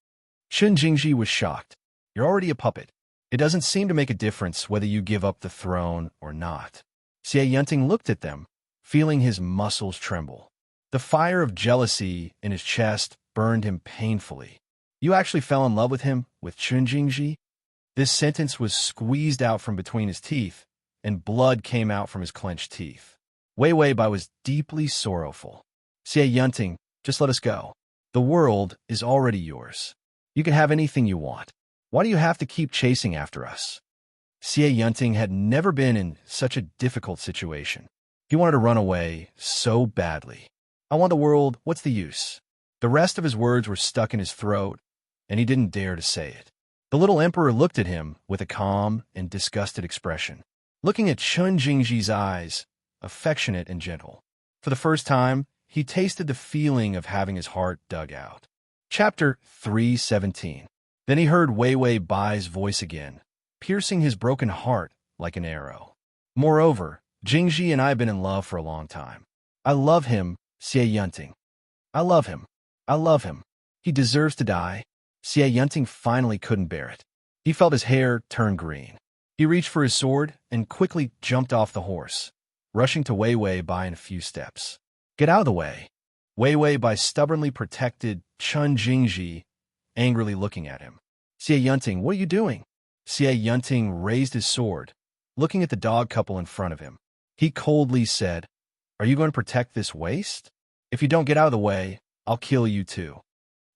Chun Jingji was shocked. You're already a puppet. It doesn't seem to make a difference whether you give up the throne or not. Xie Yunting looked at them, feeling his muscles tremble. The fire of jealousy in his chest burned him painfully. You actually fell in love with him, with Chun Jingji? This sentence was squeezed out from between his teeth, and blood came out from his clenched teeth. Wei Wei Bai was deeply sorrowful. Xie Yunting, just let us go. The world is already yours. You can have anything you want. Why do you have to keep chasing after us? Xie Yunting had never been in such a difficult situation. He wanted to run away so badly. I want the world, what's the use? The rest of his words were stuck in his throat, and he didn't dare to say it. The little emperor looked at him with a calm and disgusted expression, looking at Chun Jingji's eyes, affectionate and gentle. For the first time, he tasted the feeling of having his heart dug out. Chapter 3:17. Then he heard Wei Wei Bai's voice again, piercing his broken heart like an arrow. Moreover, Jingji and I have been in love for a long time. I love him, Xie Yunting. I love him. I love him. He deserves to die. Xie Yunting finally couldn't bear it. He felt his hair turn green. He reached for his sword and quickly jumped off the horse, rushing to Wei Wei Bai in a few steps. Get out of the way. Wei Wei Bai stubbornly protected Chun Jingji, angrily looking at him. Xie Yunting, what are you doing? Xie Yunting raised his sword, looking at the dog couple in front of him. He coldly said, Are you going to protect this waste? If you don't get out of the way, I'll kill you too.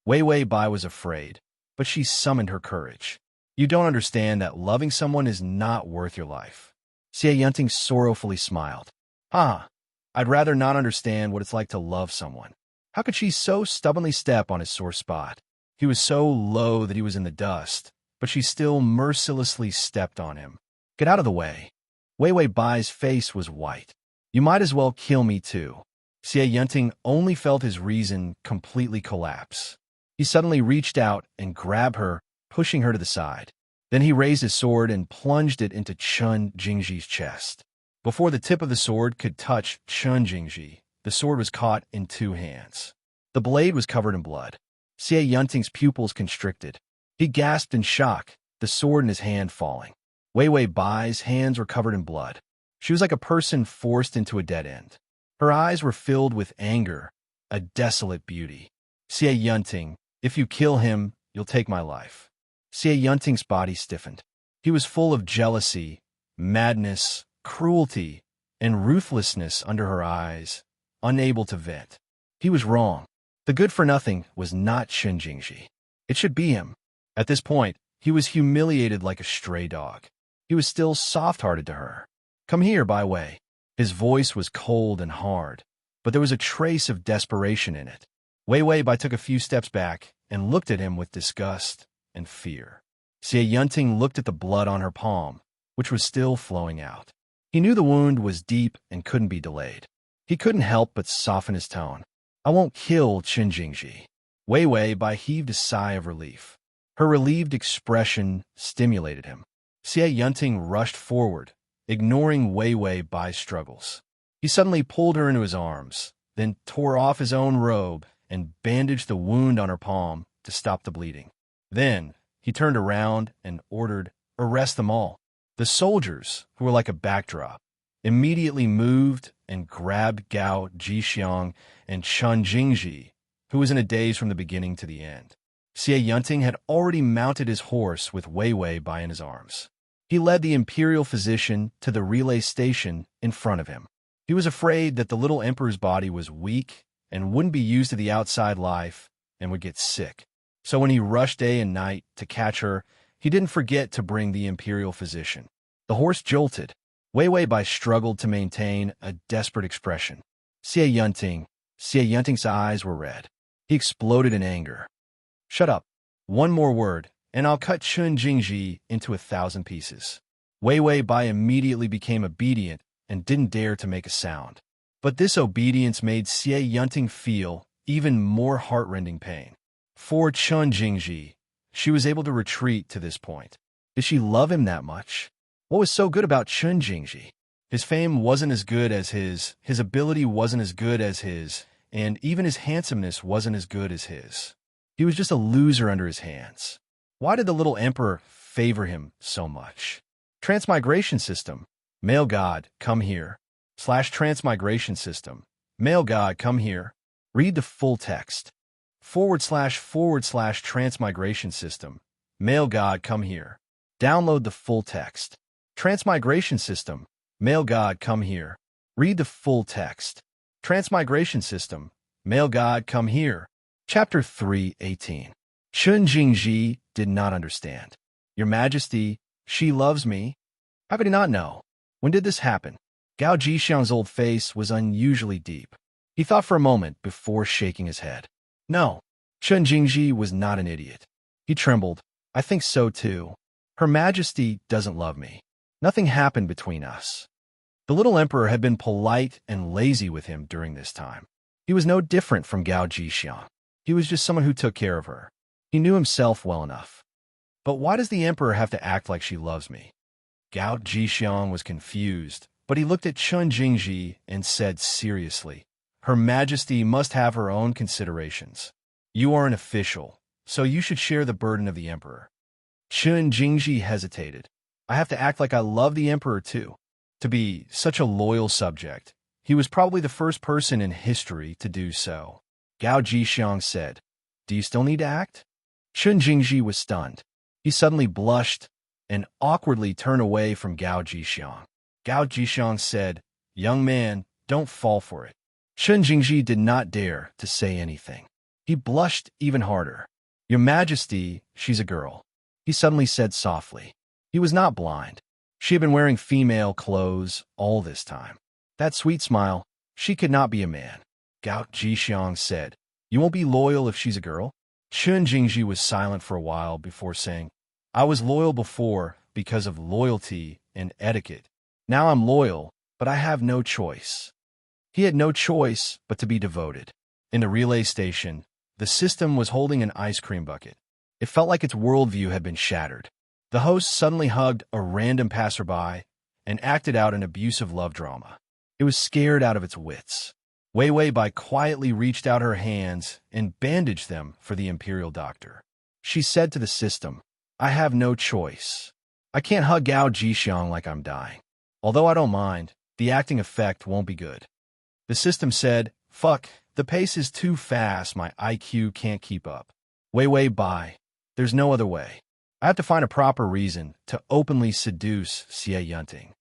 Wei Wei Bai was afraid, but she summoned her courage. You don't understand that loving someone is not worth your life. Xie Yunting sorrowfully smiled. I'd rather not understand what it's like to love someone. How could she so stubbornly step on his sore spot? He was so low that he was in the dust, but she still mercilessly stepped on him. Get out of the way. Wei Wei Bai's face was white. You might as well kill me too. Xie Yunting only felt his reason completely collapse. He suddenly reached out and grabbed her, pushing her to the side. Then he raised his sword and plunged it into Chun Jingji's chest. Before the tip of the sword could touch Chun Jingji, the sword was caught in two hands. The blade was covered in blood. Xie Yunting's pupils constricted. He gasped in shock, the sword in his hand falling. Wei Wei Bai's hands were covered in blood. She was like a person forced into a dead end. Her eyes were filled with anger, a desolate beauty. Xie Yunting, if you kill him, you'll take my life. Xie Yunting's body stiffened. He was full of jealousy, madness, cruelty, and ruthlessness under her eyes, unable to vent. He was wrong. The good-for-nothing was not Chun Jingji. It should be him. At this point, he was humiliated like a stray dog. He was still soft-hearted to her. Come here, Bai Wei. His voice was cold and hard, but there was a trace of desperation in it. Wei Wei Bai took a few steps back and looked at him with disgust and fear. Xie Yunting looked at the blood on her palm, which was still flowing out. He knew the wound was deep and couldn't be delayed. He couldn't help but soften his tone. I won't kill Chun Jingji. Wei Wei Bai heaved a sigh of relief. Her relieved expression stimulated him. Xie Yunting rushed forward, ignoring Wei Wei Bai's struggles. He suddenly pulled her into his arms, then tore off his own robe and bandaged the wound on her palm to stop the bleeding. Then he turned around and ordered, "Arrest them all." The soldiers, who were like a backdrop, immediately moved and grabbed Gao Jixiang and Chun Jingji, who was in a daze from the beginning to the end. Xie Yunting had already mounted his horse with Wei Wei Bai in his arms. He led the imperial physician to the relay station in front of him. He was afraid that the little emperor's body was weak and wouldn't be used to the outside life and would get sick. So when he rushed day and night to catch her, he didn't forget to bring the imperial physician. The horse jolted. Wei Wei Bai struggled to maintain a desperate expression. Xie Yunting's eyes were red. He exploded in anger. Shut up. One more word, and I'll cut Chun Jingji into 1,000 pieces. Wei Wei Bai immediately became obedient and didn't dare to make a sound. But this obedience made Xie Yunting feel even more heart-rending pain. For Chun Jingji, she was able to retreat to this point. Did she love him that much? What was so good about Chun Jingji? His fame wasn't as good as his ability wasn't as good as his, and even his handsomeness wasn't as good as his. He was just a loser under his hands. Why did the little emperor favor him so much? Transmigration system. Male God, come here. /transmigration system. Male God, come here. Read the full text. // transmigration system. Male God, come here. Download the full text. Transmigration system. Male God, come here. Read the full text. Transmigration system. Male God, come here. Chapter 3:18. Chun Jingji did not understand. Your Majesty, she loves me. How could he not know? When did this happen? Gao Jixiang's old face was unusually deep. He thought for a moment before shaking his head. No, Chun Jingji was not an idiot. He trembled. I think so too. Her Majesty doesn't love me. Nothing happened between us. The little emperor had been polite and lazy with him during this time. He was no different from Gao Jixiang. He was just someone who took care of her. He knew himself well enough. But why does the emperor have to act like she loves me? Gao Jixiang was confused, but he looked at Chun Jingji and said seriously, Her Majesty must have her own considerations. You are an official, so you should share the burden of the emperor. Chun Jingji hesitated. I have to act like I love the emperor too. To be such a loyal subject, he was probably the first person in history to do so. Gao Jixiang said, Do you still need to act? Chun Jingji was stunned. He suddenly blushed and awkwardly turned away from Gao Jixiang. Gao Jixiang said, Young man, don't fall for it. Chun Jingji did not dare to say anything. He blushed even harder. Your Majesty, she's a girl. He suddenly said softly. He was not blind. She had been wearing female clothes all this time. That sweet smile, she could not be a man. Gao Jixiang said, You won't be loyal if she's a girl? Chun Jingji was silent for a while before saying, I was loyal before because of loyalty and etiquette. Now I'm loyal, but I have no choice. He had no choice but to be devoted. In the relay station, The system was holding an ice cream bucket. It felt like its worldview had been shattered. The host suddenly hugged a random passerby and acted out an abusive love drama. It was scared out of its wits. Wei Wei Bai quietly reached out her hands and bandaged them for the Imperial doctor. She said to the system, "I have no choice. I can't hug Gao Jixiang like I'm dying. Although I don't mind, the acting effect won't be good." The system said, "Fuck, the pace is too fast, my IQ can't keep up. Wei Wei Bai, there's no other way. I have to find a proper reason to openly seduce Xie Yunting."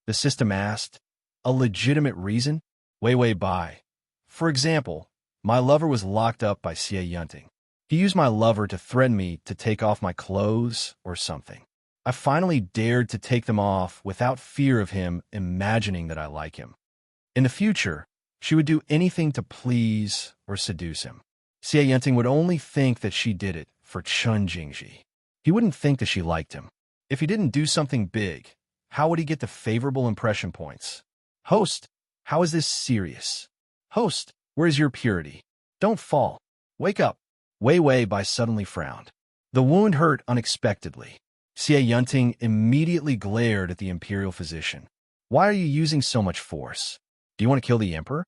The system asked, "A legitimate reason?" Wei Wei Bai, "For example, my lover was locked up by Xie Yunting. He used my lover to threaten me to take off my clothes or something. I finally dared to take them off without fear of him imagining that I like him. In the future, she would do anything to please or seduce him. Xie Yunting would only think that she did it for Chun Jingji. He wouldn't think that she liked him. If he didn't do something big, how would he get the favorable impression points? Host, how is this serious? Host, where is your purity? Don't fall. Wake up." Wei Wei Bai suddenly frowned. The wound hurt unexpectedly. Xie Yunting immediately glared at the Imperial physician. "Why are you using so much force? Do you want to kill the Emperor?"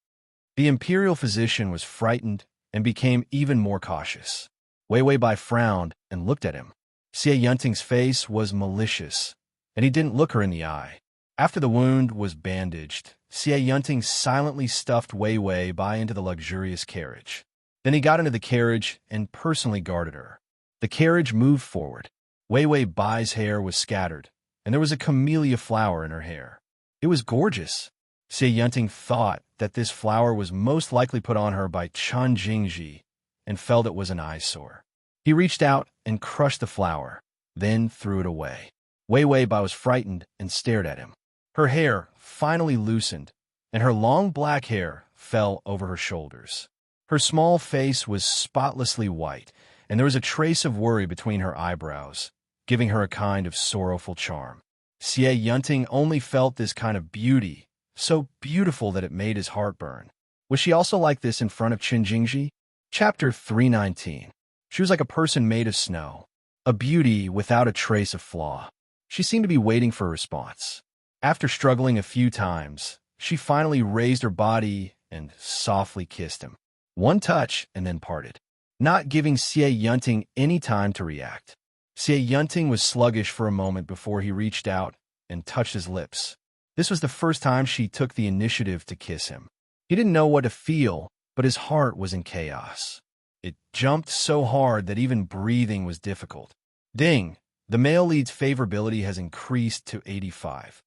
The Imperial physician was frightened and became even more cautious. Wei Wei Bai frowned and looked at him. Xie Yunting's face was malicious, and he didn't look her in the eye. After the wound was bandaged, Xie Yunting silently stuffed Wei Wei Bai into the luxurious carriage. Then he got into the carriage and personally guarded her. The carriage moved forward. Wei Wei Bai's hair was scattered, and there was a camellia flower in her hair. It was gorgeous. Xie Yunting thought that this flower was most likely put on her by Chun Jingji and felt it was an eyesore. He reached out and crushed the flower, then threw it away. Wei Wei Bai was frightened and stared at him. Her hair finally loosened, and her long black hair fell over her shoulders. Her small face was spotlessly white, and there was a trace of worry between her eyebrows, giving her a kind of sorrowful charm. Xie Yunting only felt this kind of beauty, so beautiful that it made his heart burn. Was she also like this in front of Qin Jingji? Chapter 319. She was like a person made of snow, a beauty without a trace of flaw. She seemed to be waiting for a response. After struggling a few times, she finally raised her body and softly kissed him. One touch and then parted, not giving Xie Yunting any time to react. Xie Yunting was sluggish for a moment before he reached out and touched his lips. This was the first time she took the initiative to kiss him. He didn't know what to feel, but his heart was in chaos. It jumped so hard that even breathing was difficult. Ding! The male lead's favorability has increased to 85.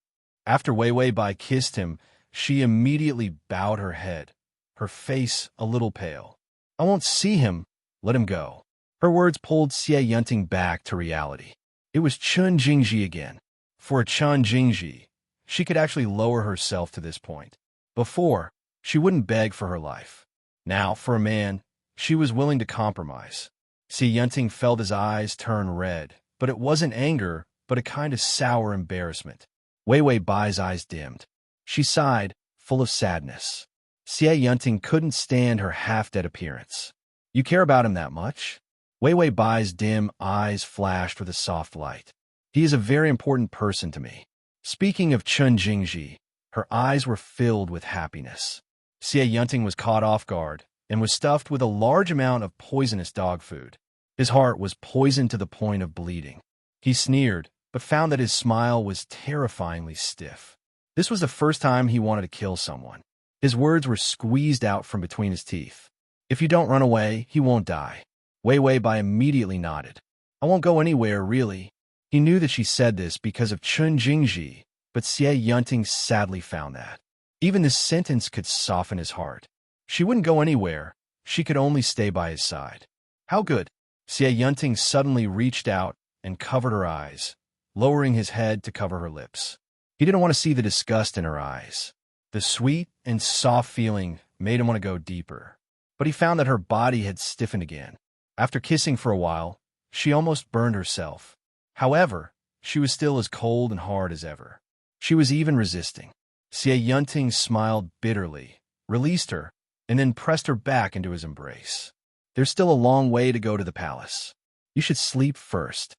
After Wei Wei Bai kissed him, she immediately bowed her head, her face a little pale. "I won't see him. Let him go." Her words pulled Xie Yunting back to reality. It was Chun Jingji again. For a Chun Jingji, she could actually lower herself to this point. Before, she wouldn't beg for her life. Now, for a man, she was willing to compromise. Xie Yunting felt his eyes turn red, but it wasn't anger, but a kind of sour embarrassment. Wei Wei Bai's eyes dimmed. She sighed, full of sadness. Xie Yunting couldn't stand her half-dead appearance. "You care about him that much?" Wei Wei Bai's dim eyes flashed with a soft light. "He is a very important person to me." Speaking of Chun Jingji, her eyes were filled with happiness. Xie Yunting was caught off guard and was stuffed with a large amount of poisonous dog food. His heart was poisoned to the point of bleeding. He sneered, but found that his smile was terrifyingly stiff. This was the first time he wanted to kill someone. His words were squeezed out from between his teeth. "If you don't run away, he won't die." Wei Wei Bai immediately nodded. "I won't go anywhere, really." He knew that she said this because of Chun Jingji, but Xie Yunting sadly found that. Even this sentence could soften his heart. She wouldn't go anywhere. She could only stay by his side. How good. Xie Yunting suddenly reached out and covered her eyes, lowering his head to cover her lips. He didn't want to see the disgust in her eyes. The sweet and soft feeling made him want to go deeper. But he found that her body had stiffened again. After kissing for a while, she almost burned herself. However, she was still as cold and hard as ever. She was even resisting. Xie Yunting smiled bitterly, released her, and then pressed her back into his embrace. There's still a long way to go to the palace. You should sleep first.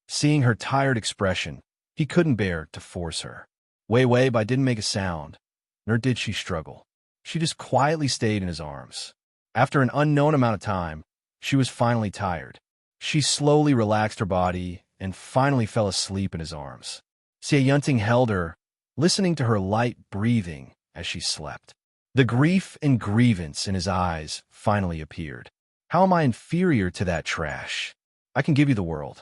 Seeing her tired expression, he couldn't bear to force her. Wei Wei Bai didn't make a sound, nor did she struggle. She just quietly stayed in his arms. After an unknown amount of time, she was finally tired. She slowly relaxed her body and finally fell asleep in his arms. Xie Yunting held her, listening to her light breathing as she slept. The grief and grievance in his eyes finally appeared. How am I inferior to that trash? I can give you the world.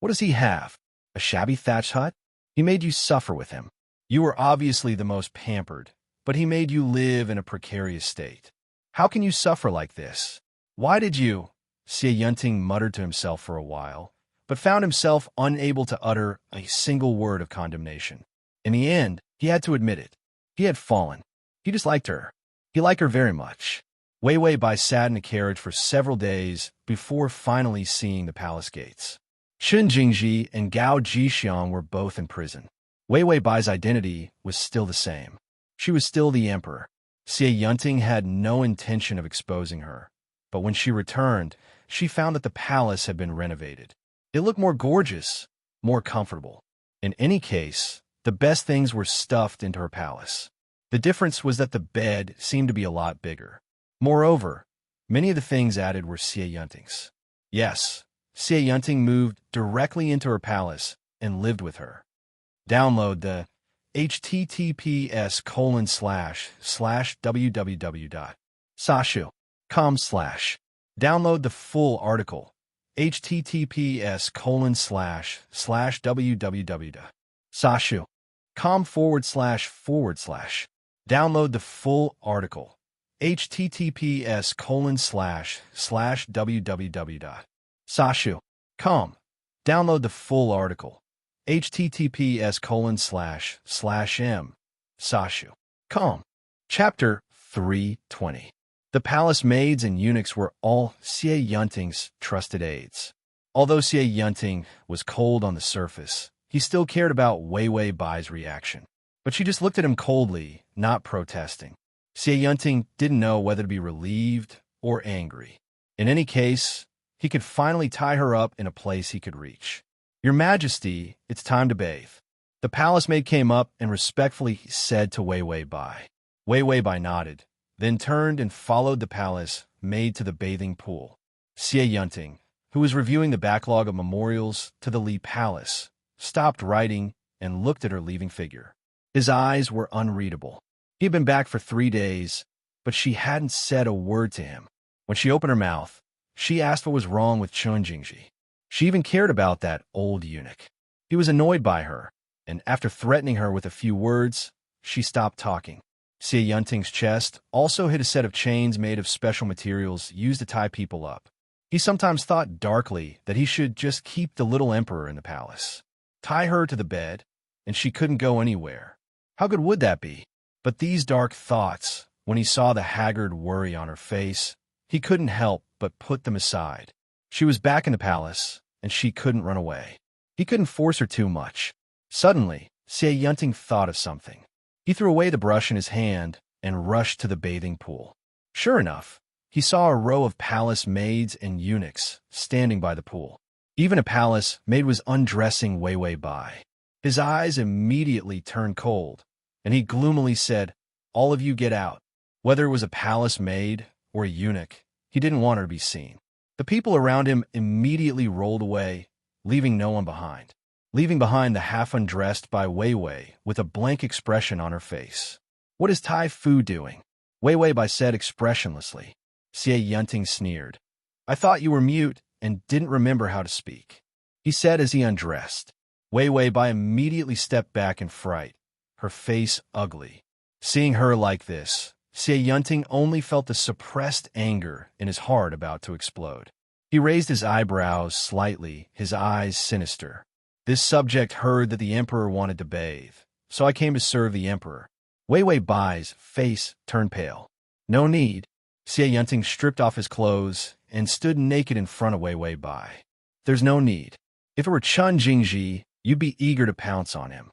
What does he have? A shabby thatched hut? He made you suffer with him. You were obviously the most pampered, but he made you live in a precarious state. How can you suffer like this? Why did you? Xie Yunting muttered to himself for a while, but found himself unable to utter a single word of condemnation. In the end, he had to admit it. He had fallen. He disliked her. He liked her very much. Wei Wei Bai sat in a carriage for several days before finally seeing the palace gates. Chen Jingji and Gao Jixiang were both in prison. Wei Wei Bai's identity was still the same. She was still the emperor. Xie Yunting had no intention of exposing her, but when she returned, she found that the palace had been renovated. It looked more gorgeous, more comfortable. In any case, the best things were stuffed into her palace. The difference was that the bed seemed to be a lot bigger. Moreover, many of the things added were Xie Yunting's. Yes, Xie Yunting moved directly into her palace and lived with her. Download the https://www.sashu.com/ Download the full article. https://www.sashu.com// Download the full article. https://www.sashu.com. Download the full article. https://m.sashu.com. Chapter 320. The palace maids and eunuchs were all Xie Yunting's trusted aides. Although Xie Yunting was cold on the surface, he still cared about Wei Wei Bai's reaction. But she just looked at him coldly, not protesting. Xie Yunting didn't know whether to be relieved or angry. In any case, he could finally tie her up in a place he could reach. Your Majesty, it's time to bathe. The palace maid came up and respectfully said to Wei Wei Bai. Wei Wei Bai nodded, then turned and followed the palace maid to the bathing pool. Xie Yunting, who was reviewing the backlog of memorials to the Li Palace, stopped writing and looked at her leaving figure. His eyes were unreadable. He had been back for 3 days, but she hadn't said a word to him. When she opened her mouth, she asked what was wrong with Chen Jingji. She even cared about that old eunuch. He was annoyed by her, and after threatening her with a few words, she stopped talking. Xie Yunting's chest also hid a set of chains made of special materials used to tie people up. He sometimes thought darkly that he should just keep the little emperor in the palace. Tie her to the bed, and she couldn't go anywhere. How good would that be? But these dark thoughts, when he saw the haggard worry on her face, he couldn't help but put them aside. She was back in the palace, and she couldn't run away. He couldn't force her too much. Suddenly, Xie Yunting thought of something. He threw away the brush in his hand and rushed to the bathing pool. Sure enough, he saw a row of palace maids and eunuchs standing by the pool. Even a palace maid was undressing Wei Wei Bai. His eyes immediately turned cold, and he gloomily said, "All of you get out." Whether it was a palace maid or a eunuch, he didn't want her to be seen. The people around him immediately rolled away, leaving no one behind. Leaving behind the half-undressed Bai Wei Wei with a blank expression on her face. "What is Tai Fu doing?" Wei Wei Bai said expressionlessly. Xie Yunting sneered. "I thought you were mute and didn't remember how to speak," he said as he undressed. Wei Wei Bai immediately stepped back in fright, her face ugly. Seeing her like this, Xie Yunting only felt the suppressed anger in his heart about to explode. He raised his eyebrows slightly, his eyes sinister. This subject heard that the emperor wanted to bathe, so I came to serve the emperor. Wei Wei Bai's face turned pale. "No need." Xie Yunting stripped off his clothes and stood naked in front of Wei Wei Bai. "There's no need. If it were Chen Jingji, you'd be eager to pounce on him."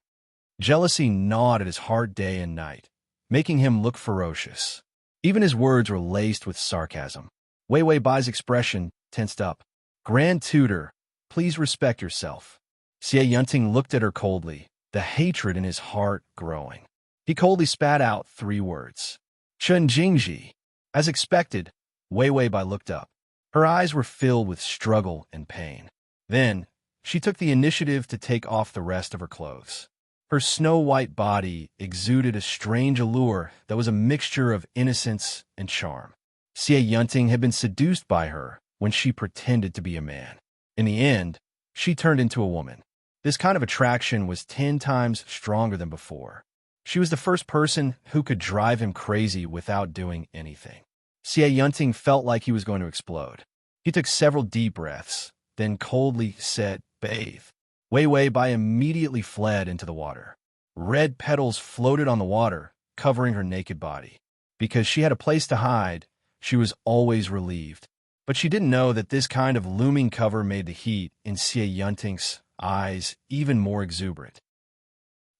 Jealousy gnawed at his heart day and night, making him look ferocious. Even his words were laced with sarcasm. Wei Wei Bai's expression tensed up. Grand Tutor, please respect yourself. Xie Yunting looked at her coldly, the hatred in his heart growing. He coldly spat out 3 words. Chun Jingji. As expected, Wei Wei Bai looked up. Her eyes were filled with struggle and pain. Then, she took the initiative to take off the rest of her clothes. Her snow-white body exuded a strange allure that was a mixture of innocence and charm. Xie Yunting had been seduced by her when she pretended to be a man. In the end, she turned into a woman. This kind of attraction was 10 times stronger than before. She was the first person who could drive him crazy without doing anything. Xie Yunting felt like he was going to explode. He took several deep breaths, then coldly said, "Bathe." Wei Wei Bai immediately fled into the water. Red petals floated on the water, covering her naked body. Because she had a place to hide, she was always relieved. But she didn't know that this kind of looming cover made the heat in Xie Yunting's eyes even more exuberant.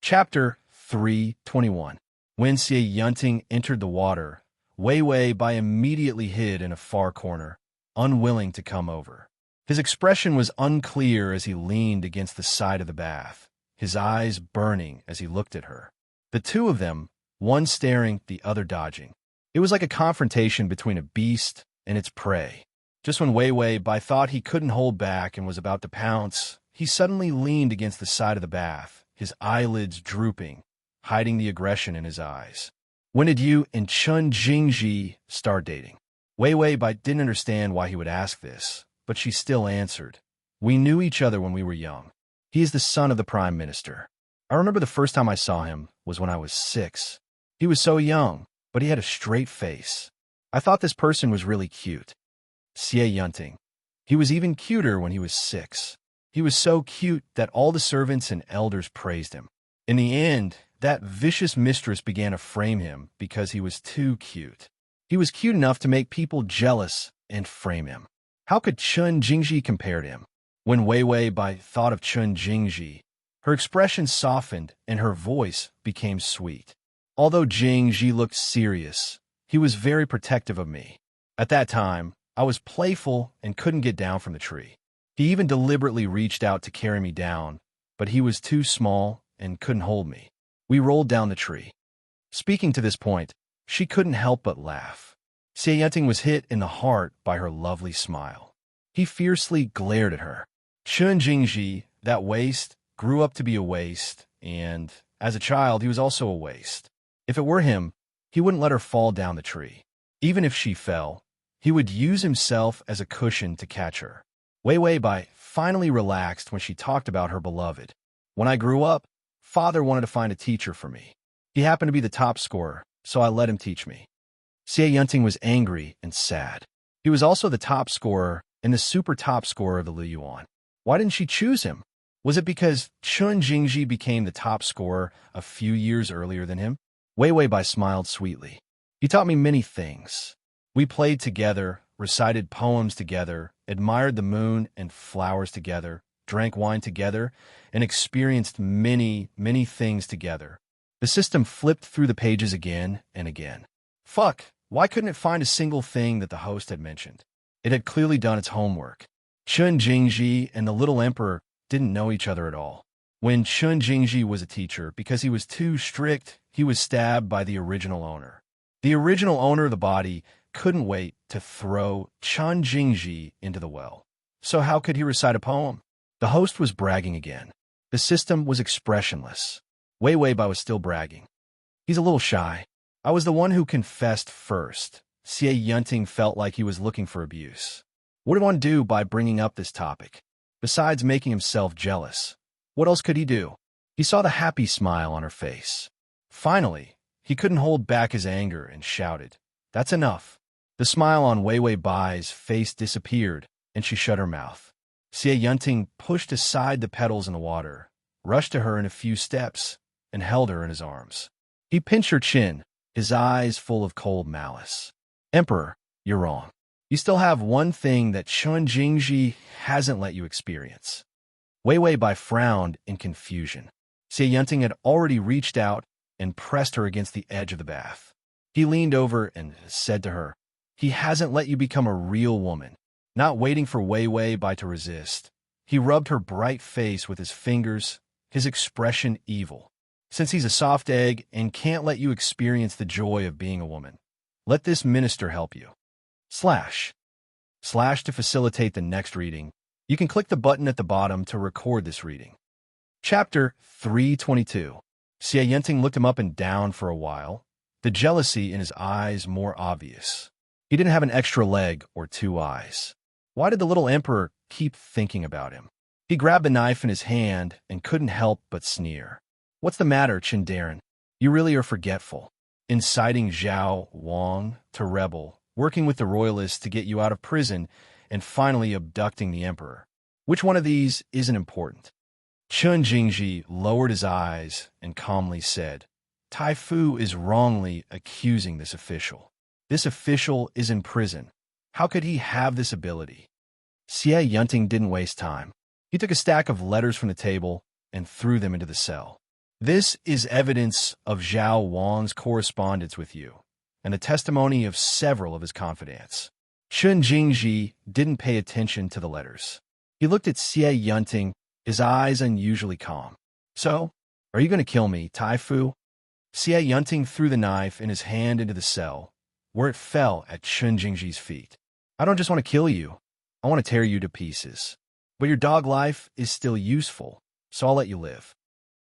Chapter 3:21. When Xie Yunting entered the water, Wei Wei Bai immediately hid in a far corner, unwilling to come over. His expression was unclear as he leaned against the side of the bath, his eyes burning as he looked at her. The 2 of them, one staring, the other dodging. It was like a confrontation between a beast and its prey. Just when Wei Wei Bai thought he couldn't hold back and was about to pounce, he suddenly leaned against the side of the bath, his eyelids drooping, hiding the aggression in his eyes. When did you and Chun Jingji start dating? Wei Wei Bai didn't understand why he would ask this, but she still answered. We knew each other when we were young. He is the son of the Prime Minister. I remember the first time I saw him was when I was 6. He was so young, but he had a straight face. I thought this person was really cute. Xie Yunting. He was even cuter when he was 6. He was so cute that all the servants and elders praised him. In the end, that vicious mistress began to frame him because he was too cute. He was cute enough to make people jealous and frame him. How could Chun Jingji compare to him? When Wei Wei Bai thought of Chun Jingji, her expression softened and her voice became sweet. Although Jingji looked serious, he was very protective of me. At that time, I was playful and couldn't get down from the tree. He even deliberately reached out to carry me down, but he was too small and couldn't hold me. We rolled down the tree. Speaking to this point, she couldn't help but laugh. Xie Yunting was hit in the heart by her lovely smile. He fiercely glared at her. Chun Jingji, that waste, grew up to be a waste, and, as a child, he was also a waste. If it were him, he wouldn't let her fall down the tree. Even if she fell, he would use himself as a cushion to catch her. Wei Wei Bai finally relaxed when she talked about her beloved. When I grew up, Father wanted to find a teacher for me. He happened to be the top scorer, so I let him teach me. Xie Yunting was angry and sad. He was also the top scorer and the super top scorer of the Liyuan. Why didn't she choose him? Was it because Chun Jingji became the top scorer a few years earlier than him? Wei Wei Bai smiled sweetly. He taught me many things. We played together, recited poems together, admired the moon and flowers together, drank wine together, and experienced many, many things together. The system flipped through the pages again and again. Fuck, why couldn't it find a single thing that the host had mentioned? It had clearly done its homework. Chun Jingji and the little emperor didn't know each other at all. When Chun Jingji was a teacher, because he was too strict, he was stabbed by the original owner. The original owner of the body couldn't wait to throw Chun Jingji into the well. So how could he recite a poem? The host was bragging again. The system was expressionless. Wei Wei Bai was still bragging. He's a little shy. I was the one who confessed first. Xie Yunting felt like he was looking for abuse. What did one do by bringing up this topic? Besides making himself jealous, what else could he do? He saw the happy smile on her face. Finally, he couldn't hold back his anger and shouted, "That's enough." The smile on Wei Wei Bai's face disappeared, and she shut her mouth. Xie Yunting pushed aside the petals in the water, rushed to her in a few steps, and held her in his arms. He pinched her chin, his eyes full of cold malice. "Emperor, you're wrong. You still have one thing that Chun Jingji hasn't let you experience." Wei Wei Bai frowned in confusion. Xie Yunting had already reached out and pressed her against the edge of the bath. He leaned over and said to her, He hasn't let you become a real woman, not waiting for Wei Wei Bai to resist. He rubbed her bright face with his fingers, his expression evil. Since he's a soft egg and can't let you experience the joy of being a woman, let this minister help you. Slash to facilitate the next reading. You can click the button at the bottom to record this reading. Chapter 322. Xie Yenting looked him up and down for a while, the jealousy in his eyes more obvious. He didn't have an extra leg or two eyes. Why did the little emperor keep thinking about him? He grabbed the knife in his hand and couldn't help but sneer. What's the matter, Chindarin? You really are forgetful. Inciting Zhao Wang to rebel, working with the royalists to get you out of prison, and finally abducting the emperor. Which one of these isn't important? Chun Jingji lowered his eyes and calmly said, Tai Fu is wrongly accusing this official. This official is in prison. How could he have this ability? Xie Yunting didn't waste time. He took a stack of letters from the table and threw them into the cell. This is evidence of Zhao Wang's correspondence with you, and a testimony of several of his confidants. Chun Jingji didn't pay attention to the letters. He looked at Xie Yunting, his eyes unusually calm. So, are you going to kill me, Tai Fu? Xie Yunting threw the knife in his hand into the cell, where it fell at Chun Jingji's feet. I don't just want to kill you. I want to tear you to pieces. But your dog life is still useful, so I'll let you live.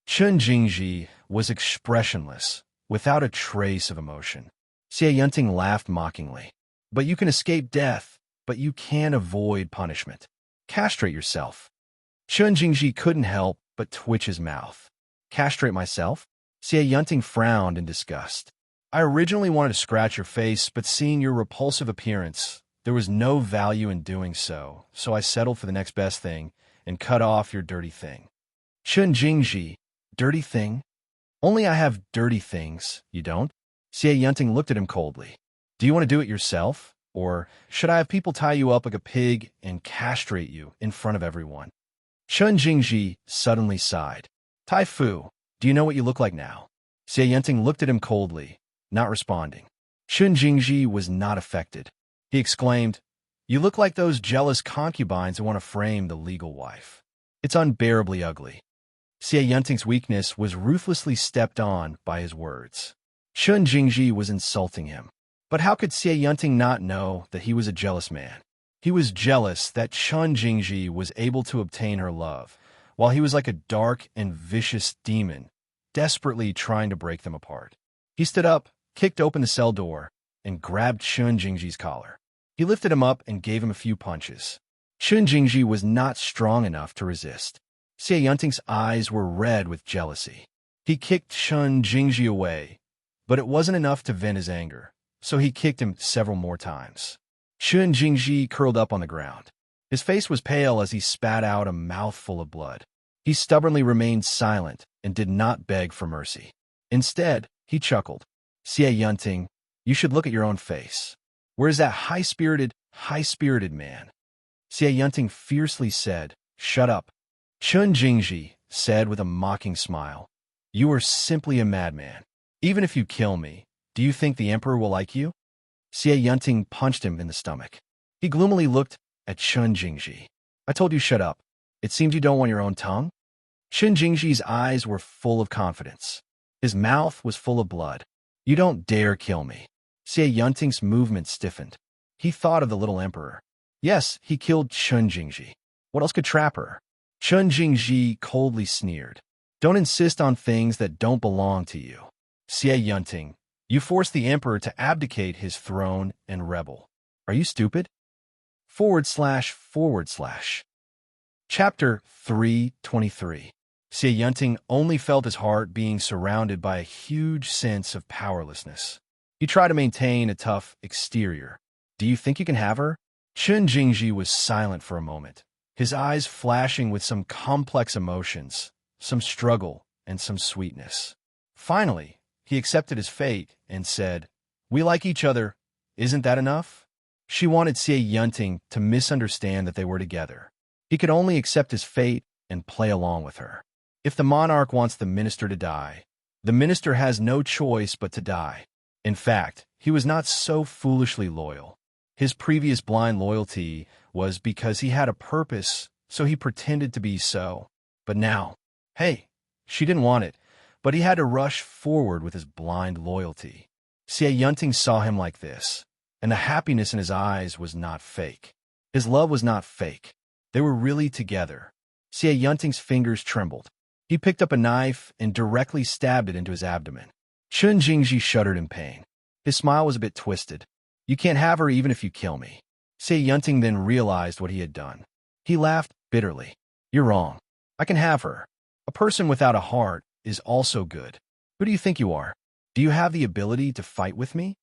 Chun Jingji was expressionless, without a trace of emotion. Xie Yunting laughed mockingly. But you can escape death, but you can't avoid punishment. Castrate yourself. Chun Jingji couldn't help but twitch his mouth. Castrate myself? Xie Yunting frowned in disgust. I originally wanted to scratch your face, but seeing your repulsive appearance, there was no value in doing so, so I settled for the next best thing and cut off your dirty thing. Chun Jingji, dirty thing? Only I have dirty things, you don't? Xie Yunting looked at him coldly. Do you want to do it yourself? Or should I have people tie you up like a pig and castrate you in front of everyone? Chun Jingji suddenly sighed. Tai Fu, do you know what you look like now? Xie Yunting looked at him coldly, not responding. Chun Jingji was not affected. He exclaimed, You look like those jealous concubines who want to frame the legal wife. It's unbearably ugly. Xie Yunting's weakness was ruthlessly stepped on by his words. Chun Jingji was insulting him. But how could Xie Yunting not know that he was a jealous man? He was jealous that Chun Jingji was able to obtain her love, while he was like a dark and vicious demon, desperately trying to break them apart. He stood up, kicked open the cell door, and grabbed Chun Jingji's collar. He lifted him up and gave him a few punches. Chun Jingji was not strong enough to resist. Xie Yunting's eyes were red with jealousy. He kicked Chun Jingji away, but it wasn't enough to vent his anger, so he kicked him several more times. Chun Jingji curled up on the ground. His face was pale as he spat out a mouthful of blood. He stubbornly remained silent and did not beg for mercy. Instead, he chuckled. Xie Yunting, you should look at your own face. Where's that high-spirited man? Xie Yunting fiercely said, Shut up. Chun Jingji said with a mocking smile, You are simply a madman. Even if you kill me, do you think the emperor will like you? Xie Yunting punched him in the stomach. He gloomily looked at Chun Jingji. I told you shut up. It seems you don't want your own tongue? Chun Jingji's eyes were full of confidence. His mouth was full of blood. You don't dare kill me. Xie Yunting's movement stiffened. He thought of the little emperor. Yes, he killed Chun Jingji. What else could trap her? Chun Jingji coldly sneered. Don't insist on things that don't belong to you. Xie Yunting, you forced the emperor to abdicate his throne and rebel. Are you stupid? / Chapter 323. Xie Yunting only felt his heart being surrounded by a huge sense of powerlessness. He tried to maintain a tough exterior. Do you think you can have her? Chun Jingji was silent for a moment, his eyes flashing with some complex emotions, some struggle, and some sweetness. Finally, he accepted his fate and said, We like each other. Isn't that enough? She wanted Xie Yunting to misunderstand that they were together. He could only accept his fate and play along with her. If the monarch wants the minister to die, the minister has no choice but to die. In fact, he was not so foolishly loyal. His previous blind loyalty was because he had a purpose, so he pretended to be so. But now, hey, she didn't want it, but he had to rush forward with his blind loyalty. Xie Yunting saw him like this, and the happiness in his eyes was not fake. His love was not fake. They were really together. Xie Yunting's fingers trembled. He picked up a knife and directly stabbed it into his abdomen. Chun Jingji shuddered in pain. His smile was a bit twisted. You can't have her even if you kill me. Xie Yunting then realized what he had done. He laughed bitterly. You're wrong. I can have her. A person without a heart is also good. Who do you think you are? Do you have the ability to fight with me?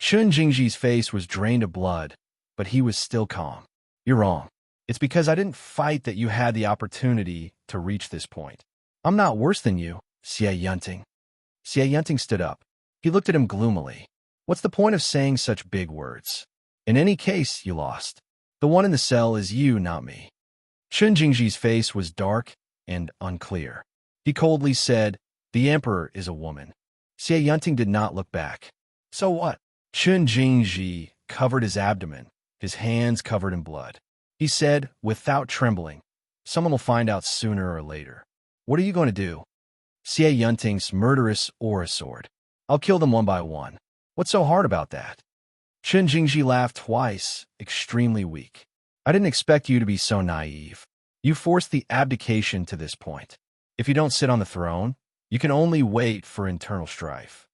Chun Jingji's face was drained of blood, but he was still calm. You're wrong. It's because I didn't fight that you had the opportunity to reach this point. I'm not worse than you, Xie Yunting. Xie Yunting stood up. He looked at him gloomily. What's the point of saying such big words? In any case, you lost. The one in the cell is you, not me. Chun Jingji's face was dark and unclear. He coldly said, the Emperor is a woman. Xie Yunting did not look back. So what? Chun Jingji covered his abdomen, his hands covered in blood. He said, without trembling, someone will find out sooner or later. What are you going to do? Xie Yunting's murderous aura sword. I'll kill them one by one. What's so hard about that? Chun Jingji laughed twice, extremely weak. I didn't expect you to be so naive. You forced the abdication to this point. If you don't sit on the throne, you can only wait for internal strife.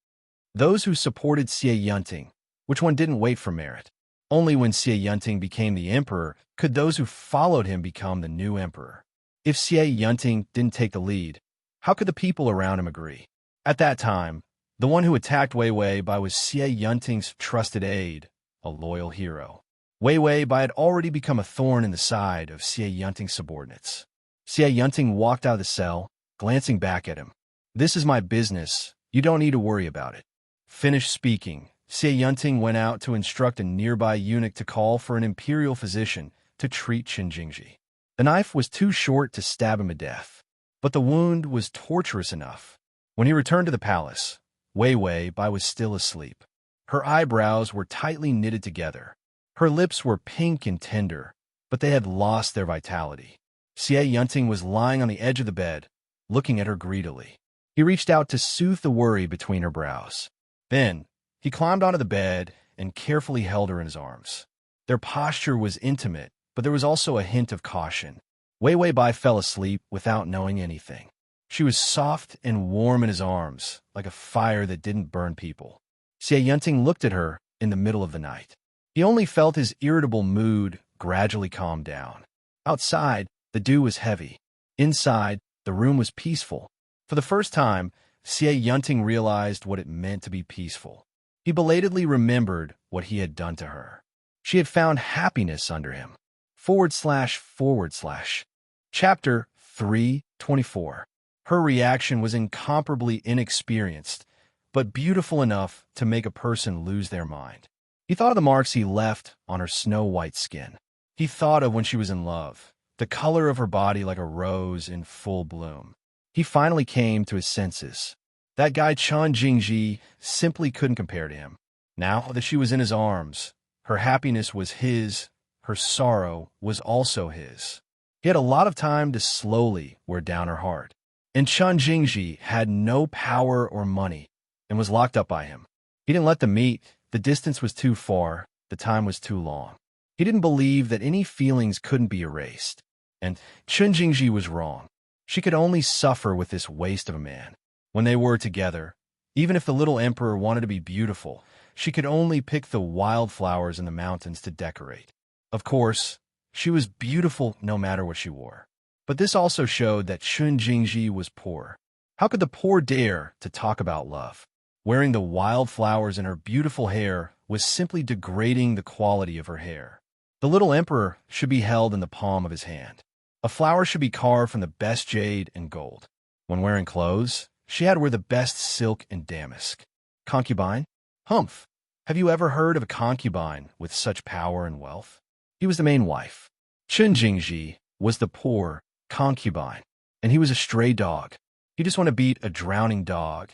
Those who supported Xie Yunting, which one didn't wait for merit? Only when Xie Yunting became the emperor could those who followed him become the new emperor. If Xie Yunting didn't take the lead, how could the people around him agree? At that time, the one who attacked Wei Wei Bai was Xie Yunting's trusted aide, a loyal hero. Wei Wei Bai had already become a thorn in the side of Xie Yunting's subordinates. Xie Yunting walked out of the cell, glancing back at him. This is my business. You don't need to worry about it. Finished speaking, Xie Yunting went out to instruct a nearby eunuch to call for an imperial physician to treat Chun Jingji. The knife was too short to stab him to death, but the wound was torturous enough. When he returned to the palace, Wei Wei Bai was still asleep. Her eyebrows were tightly knitted together. Her lips were pink and tender, but they had lost their vitality. Xie Yunting was lying on the edge of the bed, looking at her greedily. He reached out to soothe the worry between her brows. Then, he climbed onto the bed and carefully held her in his arms. Their posture was intimate, but there was also a hint of caution. Wei Wei Bai fell asleep without knowing anything. She was soft and warm in his arms, like a fire that didn't burn people. Xie Yunting looked at her in the middle of the night. He only felt his irritable mood gradually calm down. Outside, the dew was heavy. Inside, the room was peaceful. For the first time, Xie Yunting realized what it meant to be peaceful. He belatedly remembered what he had done to her. She had found happiness under him. // Chapter 3:24. Her reaction was incomparably inexperienced, but beautiful enough to make a person lose their mind. He thought of the marks he left on her snow-white skin. He thought of when she was in love, the color of her body like a rose in full bloom. He finally came to his senses. That guy Chun Jingji simply couldn't compare to him. Now that she was in his arms, her happiness was his, her sorrow was also his. He had a lot of time to slowly wear down her heart. And Chun Jingji had no power or money and was locked up by him. He didn't let them meet. The distance was too far. The time was too long. He didn't believe that any feelings couldn't be erased. And Chun Jingji was wrong. She could only suffer with this waste of a man. When they were together, even if the little emperor wanted to be beautiful, she could only pick the wildflowers in the mountains to decorate. Of course, she was beautiful no matter what she wore. But this also showed that Chun Jingji was poor. How could the poor dare to talk about love? Wearing the wildflowers in her beautiful hair was simply degrading the quality of her hair. The little emperor should be held in the palm of his hand. A flower should be carved from the best jade and gold. When wearing clothes, she had to wear the best silk and damask. Concubine? Humph! Have you ever heard of a concubine with such power and wealth? He was the main wife. Chun Jingji was the poor concubine, and he was a stray dog. He just wanted to beat a drowning dog,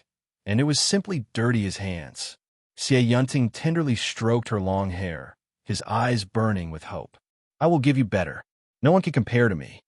and it was simply dirty his hands. Xie Yunting tenderly stroked her long hair. his eyes burning with hope. I will give you better. No one can compare to me.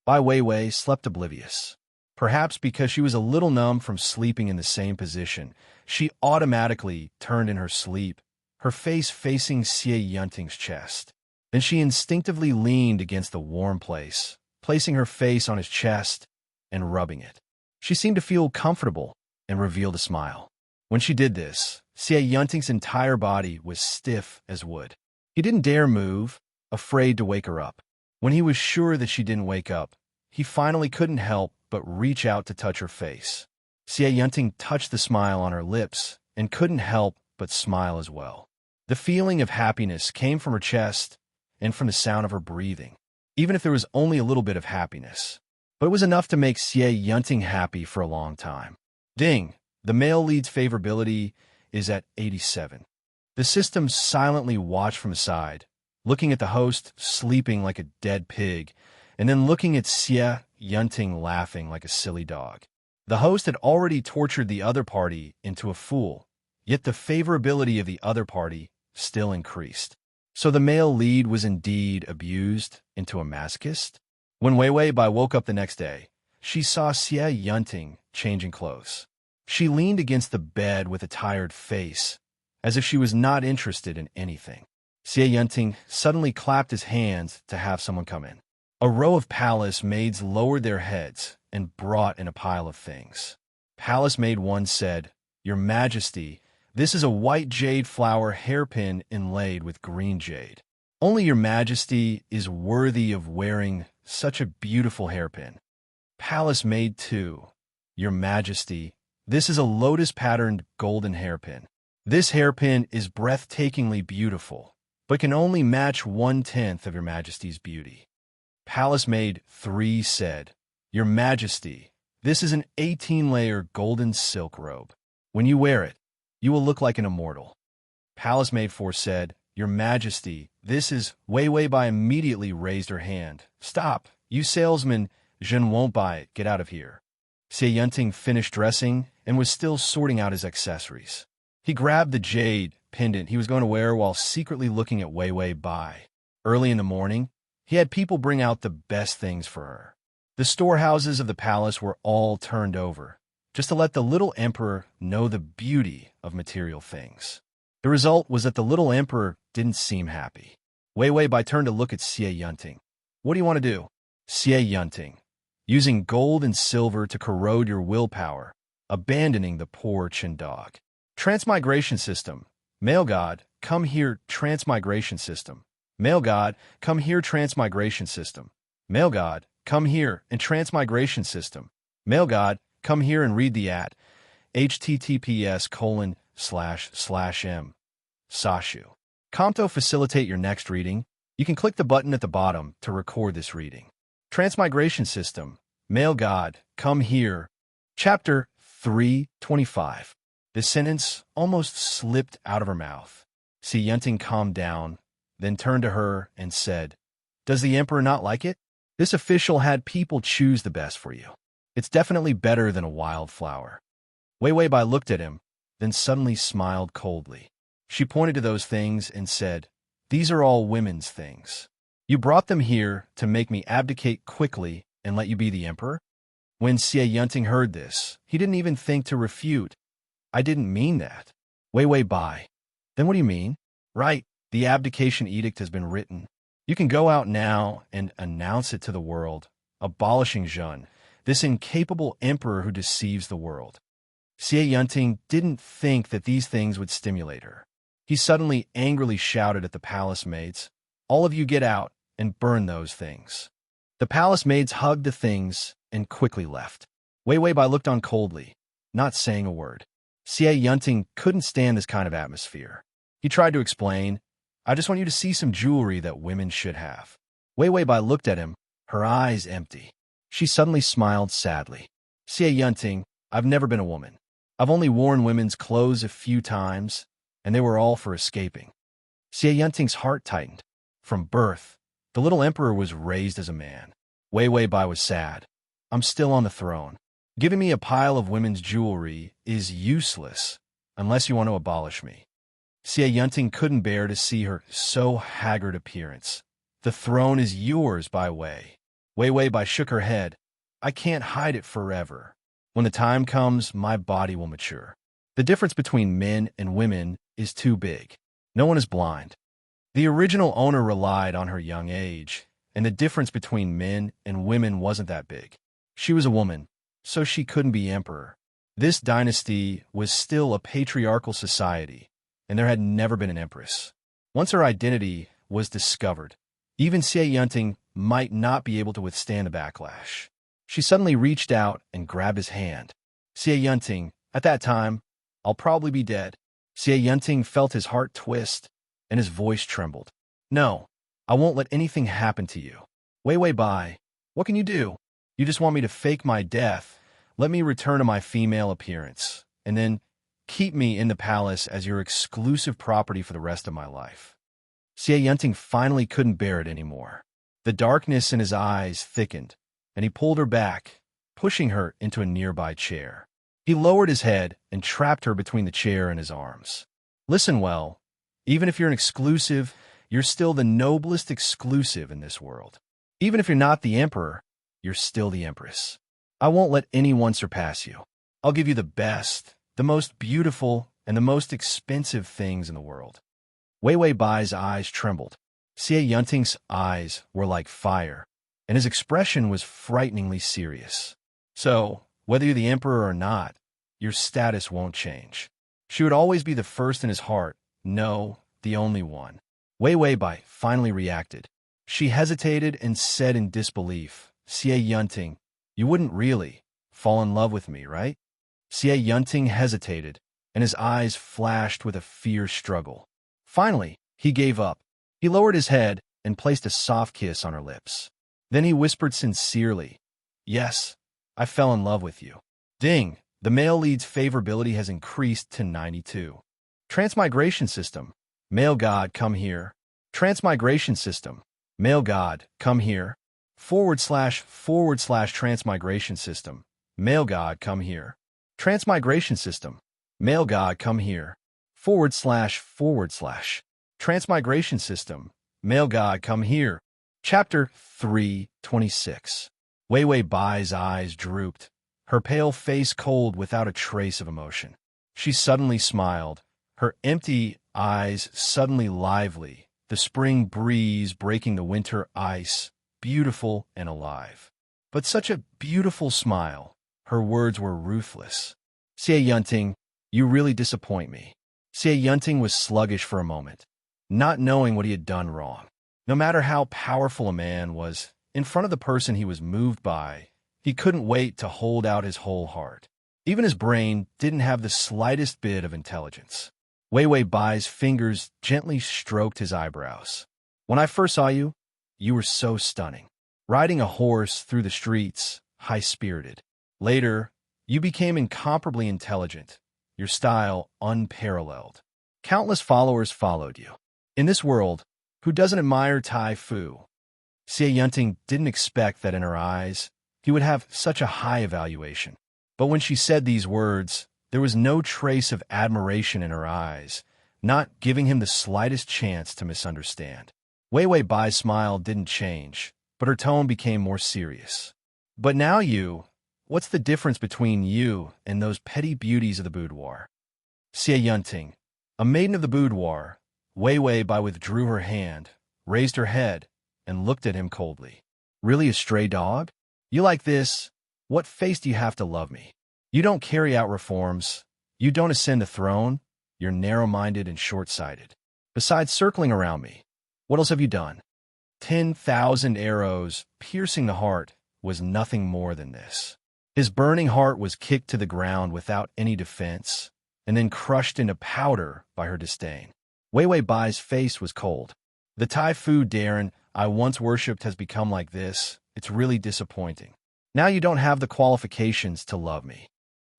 Bai Weiwei slept oblivious. Perhaps because she was a little numb from sleeping in the same position, she automatically turned in her sleep, her face facing Xie Yunting's chest. Then she instinctively leaned against the warm place, placing her face on his chest and rubbing it. She seemed to feel comfortable and revealed a smile. When she did this, Xie Yunting's entire body was stiff as wood. He didn't dare move, afraid to wake her up. When he was sure that she didn't wake up, he finally couldn't help but reach out to touch her face. Xie Yunting touched the smile on her lips and couldn't help but smile as well. The feeling of happiness came from her chest and from the sound of her breathing, even if there was only a little bit of happiness. But it was enough to make Xie Yunting happy for a long time. Ding! The male lead's favorability is at 87. The system silently watched from aside, looking at the host sleeping like a dead pig, and then looking at Xie Yunting laughing like a silly dog. The host had already tortured the other party into a fool, yet the favorability of the other party still increased. So the male lead was indeed abused into a masochist? When Weiwei Bai woke up the next day, she saw Xie Yunting changing clothes. She leaned against the bed with a tired face, as if she was not interested in anything. Xie Yunting suddenly clapped his hands to have someone come in. A row of palace maids lowered their heads and brought in a pile of things. Palace maid 1 said, "Your Majesty, this is a white jade flower hairpin inlaid with green jade. Only Your Majesty is worthy of wearing such a beautiful hairpin." Palace maid 2, "Your Majesty, this is a lotus-patterned golden hairpin. This hairpin is breathtakingly beautiful, but can only match 1/10 of Your Majesty's beauty." Palace maid 3 said, "Your Majesty, this is an 18-layer golden silk robe. When you wear it, you will look like an immortal." Palace maid 4 said, "Your Majesty, this is..." Weiwei Bai immediately raised her hand. "Stop! You salesman, Zhen won't buy it. Get out of here." Xie Yunting finished dressing and was still sorting out his accessories. He grabbed the jade pendant he was going to wear while secretly looking at Weiwei Bai. Early in the morning, he had people bring out the best things for her. The storehouses of the palace were all turned over, just to let the little emperor know the beauty of material things. The result was that the little emperor didn't seem happy. Weiwei Bai turned to look at Xie Yunting. "What do you want to do?" Xie Yunting, "Using gold and silver to corrode your willpower, abandoning the poor Chin dog." Transmigration system. Male god, come here. Transmigration system. Male god, come here. Transmigration system. Male god, come here. And transmigration system. Male god, come here and read the at https://m. Sashu. Comto facilitate your next reading. You can click the button at the bottom to record this reading. Transmigration system. Male god, come here. Chapter 325. The sentence almost slipped out of her mouth. Xie Yunting calmed down, then turned to her and said, "Does the emperor not like it? This official had people choose the best for you. It's definitely better than a wildflower." Weiwei Bai looked at him, then suddenly smiled coldly. She pointed to those things and said, "These are all women's things. You brought them here to make me abdicate quickly and let you be the emperor?" When Xie Yunting heard this, he didn't even think to refute. "I didn't mean that." Weiwei Bai. "Then what do you mean?" "Right, the abdication edict has been written. You can go out now and announce it to the world, abolishing Zhen, this incapable emperor who deceives the world." Xie Yunting didn't think that these things would stimulate her. He suddenly angrily shouted at the palace maids, "All of you get out and burn those things." The palace maids hugged the things and quickly left. Weiwei Bai looked on coldly, not saying a word. Xie Yunting couldn't stand this kind of atmosphere. He tried to explain, "I just want you to see some jewelry that women should have." Weiwei Bai looked at him, her eyes empty. She suddenly smiled sadly. "Xie Yunting, I've never been a woman. I've only worn women's clothes a few times, and they were all for escaping." Xie Yunting's heart tightened. From birth, the little emperor was raised as a man. Weiwei Bai was sad. "I'm still on the throne. Giving me a pile of women's jewelry is useless unless you want to abolish me." Xie Yunting couldn't bear to see her so haggard appearance. The throne is yours, Bai Wei. Wei Wei Bai shook her head. I can't hide it forever. When the time comes, my body will mature. The difference between men and women is too big. No one is blind. The original owner relied on her young age, and the difference between men and women wasn't that big. She was a woman, so she couldn't be emperor. This dynasty was still a patriarchal society, and there had never been an empress. Once her identity was discovered, even Xie Yunting might not be able to withstand the backlash. She suddenly reached out and grabbed his hand. Xie Yunting, at that time, I'll probably be dead. Xie Yunting felt his heart twist, and his voice trembled. No, I won't let anything happen to you. Wei Wei Bai, what can you do? You just want me to fake my death. Let me return to my female appearance, and then keep me in the palace as your exclusive property for the rest of my life. Xie Yunting finally couldn't bear it anymore. The darkness in his eyes thickened, and he pulled her back, pushing her into a nearby chair. He lowered his head and trapped her between the chair and his arms. Listen well, even if you're an exclusive, you're still the noblest exclusive in this world. Even if you're not the emperor, you're still the empress. I won't let anyone surpass you. I'll give you the best, the most beautiful, and the most expensive things in the world. Wei Wei Bai's eyes trembled. Xie Yunting's eyes were like fire, and his expression was frighteningly serious. So, whether you're the emperor or not, your status won't change. She would always be the first in his heart, no, the only one. Wei Wei Bai finally reacted. She hesitated and said in disbelief, Xie Yunting, you wouldn't really fall in love with me, right? Xie Yunting hesitated, and his eyes flashed with a fierce struggle. Finally, he gave up. He lowered his head and placed a soft kiss on her lips. Then he whispered sincerely, Yes, I fell in love with you. Ding, the male lead's favorability has increased to 92. Transmigration system. Male god, come here. Transmigration system. Male god, come here. / transmigration system. Male god, come here. Transmigration system. Male god, come here. / transmigration system. Male god, come here. Chapter 326. Wei Wei Bai's eyes drooped, her pale face cold without a trace of emotion. She suddenly smiled, her empty eyes suddenly lively, the spring breeze breaking the winter ice, beautiful and alive. But such a beautiful smile. Her words were ruthless. Xie Yunting, you really disappoint me. Xie Yunting was sluggish for a moment, not knowing what he had done wrong. No matter how powerful a man was, in front of the person he was moved by, he couldn't wait to hold out his whole heart. Even his brain didn't have the slightest bit of intelligence. Wei Wei Bai's fingers gently stroked his eyebrows. When I first saw you, you were so stunning. Riding a horse through the streets, high-spirited. Later, you became incomparably intelligent, your style unparalleled. Countless followers followed you. In this world, who doesn't admire Tai Fu? Xie Yunting didn't expect that in her eyes, he would have such a high evaluation. But when she said these words, there was no trace of admiration in her eyes, not giving him the slightest chance to misunderstand. Wei Wei Bai's smile didn't change, but her tone became more serious. But now what's the difference between you and those petty beauties of the boudoir? Xie Yunting, a maiden of the boudoir, Wei Wei Bai withdrew her hand, raised her head, and looked at him coldly. Really a stray dog? You like this? What face do you have to love me? You don't carry out reforms. You don't ascend the throne. You're narrow-minded and short-sighted. Besides circling around me, what else have you done? 10,000 arrows piercing the heart was nothing more than this. His burning heart was kicked to the ground without any defense, and then crushed into powder by her disdain. Wei Wei Bai's face was cold. The Tai Fu Darren I once worshipped has become like this. It's really disappointing. Now you don't have the qualifications to love me.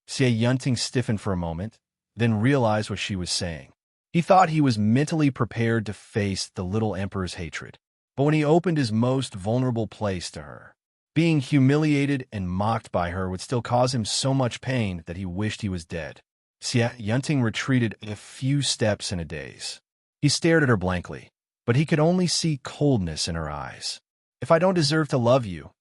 Xie Yunting stiffened for a moment, then realized what she was saying. He thought he was mentally prepared to face the little emperor's hatred. But when he opened his most vulnerable place to her, being humiliated and mocked by her would still cause him so much pain that he wished he was dead. Xie Yunting retreated a few steps in a daze. He stared at her blankly, but he could only see coldness in her eyes. If I don't deserve to love you,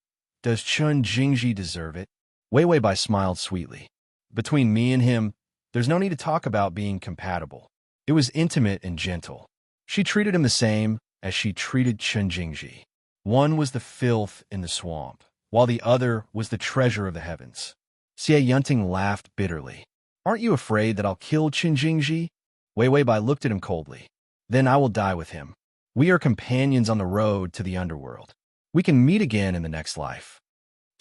does Chun Jingji deserve it? Wei Weibai smiled sweetly. Between me and him, there's no need to talk about being compatible. It was intimate and gentle. She treated him the same as she treated Chun Jingji. One was the filth in the swamp, while the other was the treasure of the heavens. Xie Yunting laughed bitterly. Aren't you afraid that I'll kill Chun Jingji? Wei Weibai looked at him coldly. Then I will die with him. We are companions on the road to the underworld. We can meet again in the next life.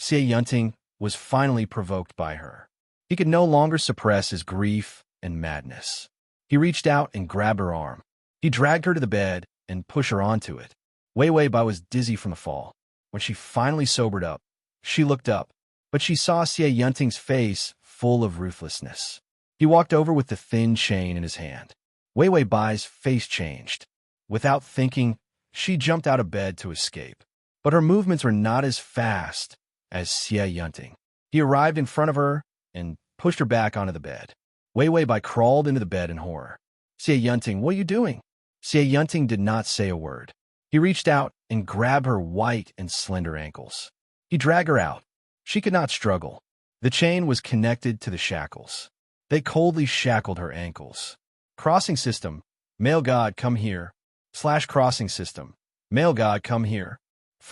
Xie Yunting was finally provoked by her. He could no longer suppress his grief and madness. He reached out and grabbed her arm. He dragged her to the bed and pushed her onto it. Wei Weibai was dizzy from the fall. When she finally sobered up, she looked up, but she saw Xie Yunting's face full of ruthlessness. He walked over with the thin chain in his hand. Wei Weibai's face changed. Without thinking, she jumped out of bed to escape. But her movements were not as fast as Xie Yunting. He arrived in front of her and pushed her back onto the bed. Wei Weibai crawled into the bed in horror. Xie Yunting, what are you doing? Xie Yunting did not say a word. He reached out and grabbed her white and slender ankles. He dragged her out. She could not struggle. The chain was connected to the shackles. They coldly shackled her ankles. Crossing system. Male God, come here. / crossing system. Male God, come here. /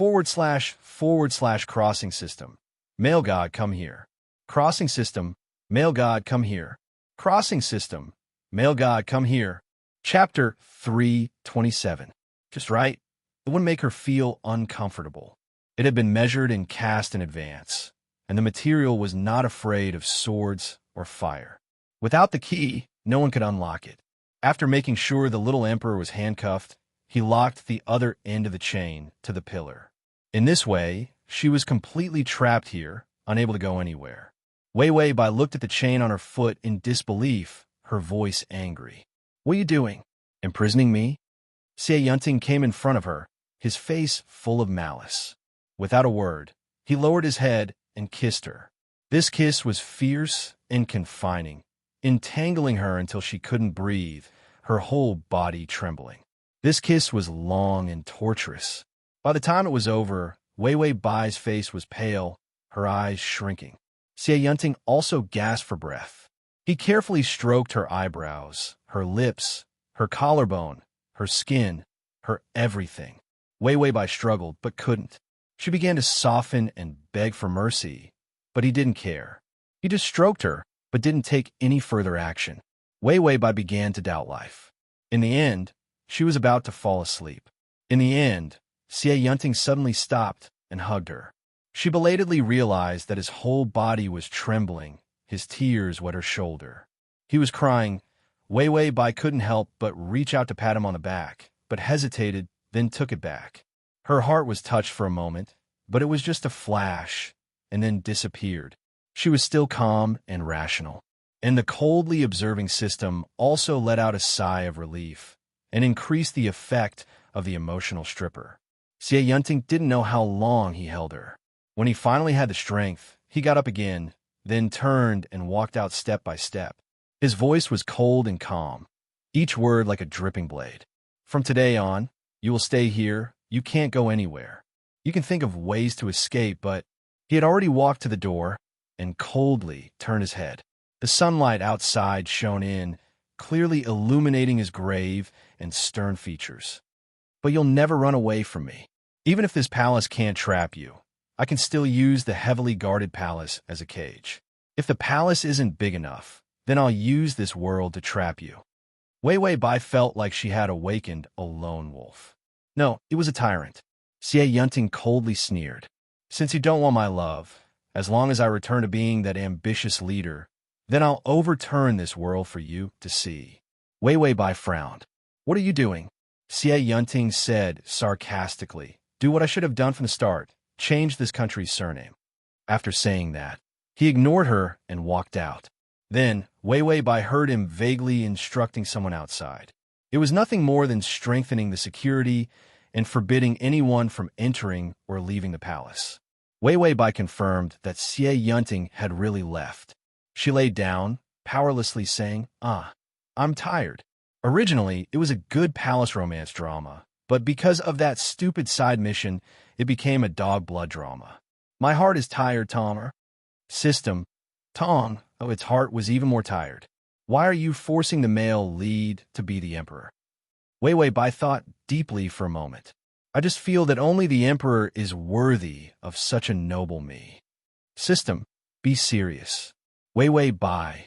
crossing system. Male God, come here. Crossing system. Male God, come here. Crossing system. Male God, come here. Chapter 327. Just right. It wouldn't make her feel uncomfortable. It had been measured and cast in advance, and the material was not afraid of swords or fire. Without the key, no one could unlock it. After making sure the little emperor was handcuffed, he locked the other end of the chain to the pillar. In this way, she was completely trapped here, unable to go anywhere. Wei Weibai looked at the chain on her foot in disbelief, her voice angry. What are you doing? Imprisoning me? Xie Yunting came in front of her, his face full of malice. Without a word, he lowered his head and kissed her. This kiss was fierce and confining, entangling her until she couldn't breathe, her whole body trembling. This kiss was long and torturous. By the time it was over, Wei Weibai's face was pale, her eyes shrinking. Xie Yunting also gasped for breath. He carefully stroked her eyebrows, her lips, her collarbone, her skin, her everything. Wei Weibai struggled, but couldn't. She began to soften and beg for mercy, but he didn't care. He just stroked her, but didn't take any further action. Wei Weibai began to doubt life. In the end, she was about to fall asleep. In the end, Xie Yunting suddenly stopped and hugged her. She belatedly realized that his whole body was trembling, his tears wet her shoulder. He was crying. Wei Weibai couldn't help but reach out to pat him on the back, but hesitated, then took it back. Her heart was touched for a moment, but it was just a flash, and then disappeared. She was still calm and rational. And the coldly observing system also let out a sigh of relief and increased the effect of the emotional stripper. Xie Yunting didn't know how long he held her. When he finally had the strength, he got up again, then turned and walked out step by step. His voice was cold and calm, each word like a dripping blade. From today on, you will stay here. You can't go anywhere. You can think of ways to escape, but he had already walked to the door and coldly turned his head. The sunlight outside shone in, clearly illuminating his grave and stern features. But you'll never run away from me. Even if this palace can't trap you, I can still use the heavily guarded palace as a cage. If the palace isn't big enough, then I'll use this world to trap you. Wei Weibai felt like she had awakened a lone wolf. No, it was a tyrant. Xie Yunting coldly sneered. Since you don't want my love, as long as I return to being that ambitious leader, then I'll overturn this world for you to see. Wei Weibai frowned. What are you doing? Xie Yunting said sarcastically. Do what I should have done from the start. Change this country's surname. After saying that, he ignored her and walked out. Then, Wei Weibai heard him vaguely instructing someone outside. It was nothing more than strengthening the security and forbidding anyone from entering or leaving the palace. Wei Weibai confirmed that Xie Yunting had really left. She laid down, powerlessly saying, I'm tired. Originally, it was a good palace romance drama, but because of that stupid side mission, it became a dog blood drama. My heart is tired, Tomer. System. Tong, its heart was even more tired. Why are you forcing the male lead to be the emperor? Wei Wei Bai thought deeply for a moment. I just feel that only the emperor is worthy of such a noble me. System. Be serious. Wei Wei Bai.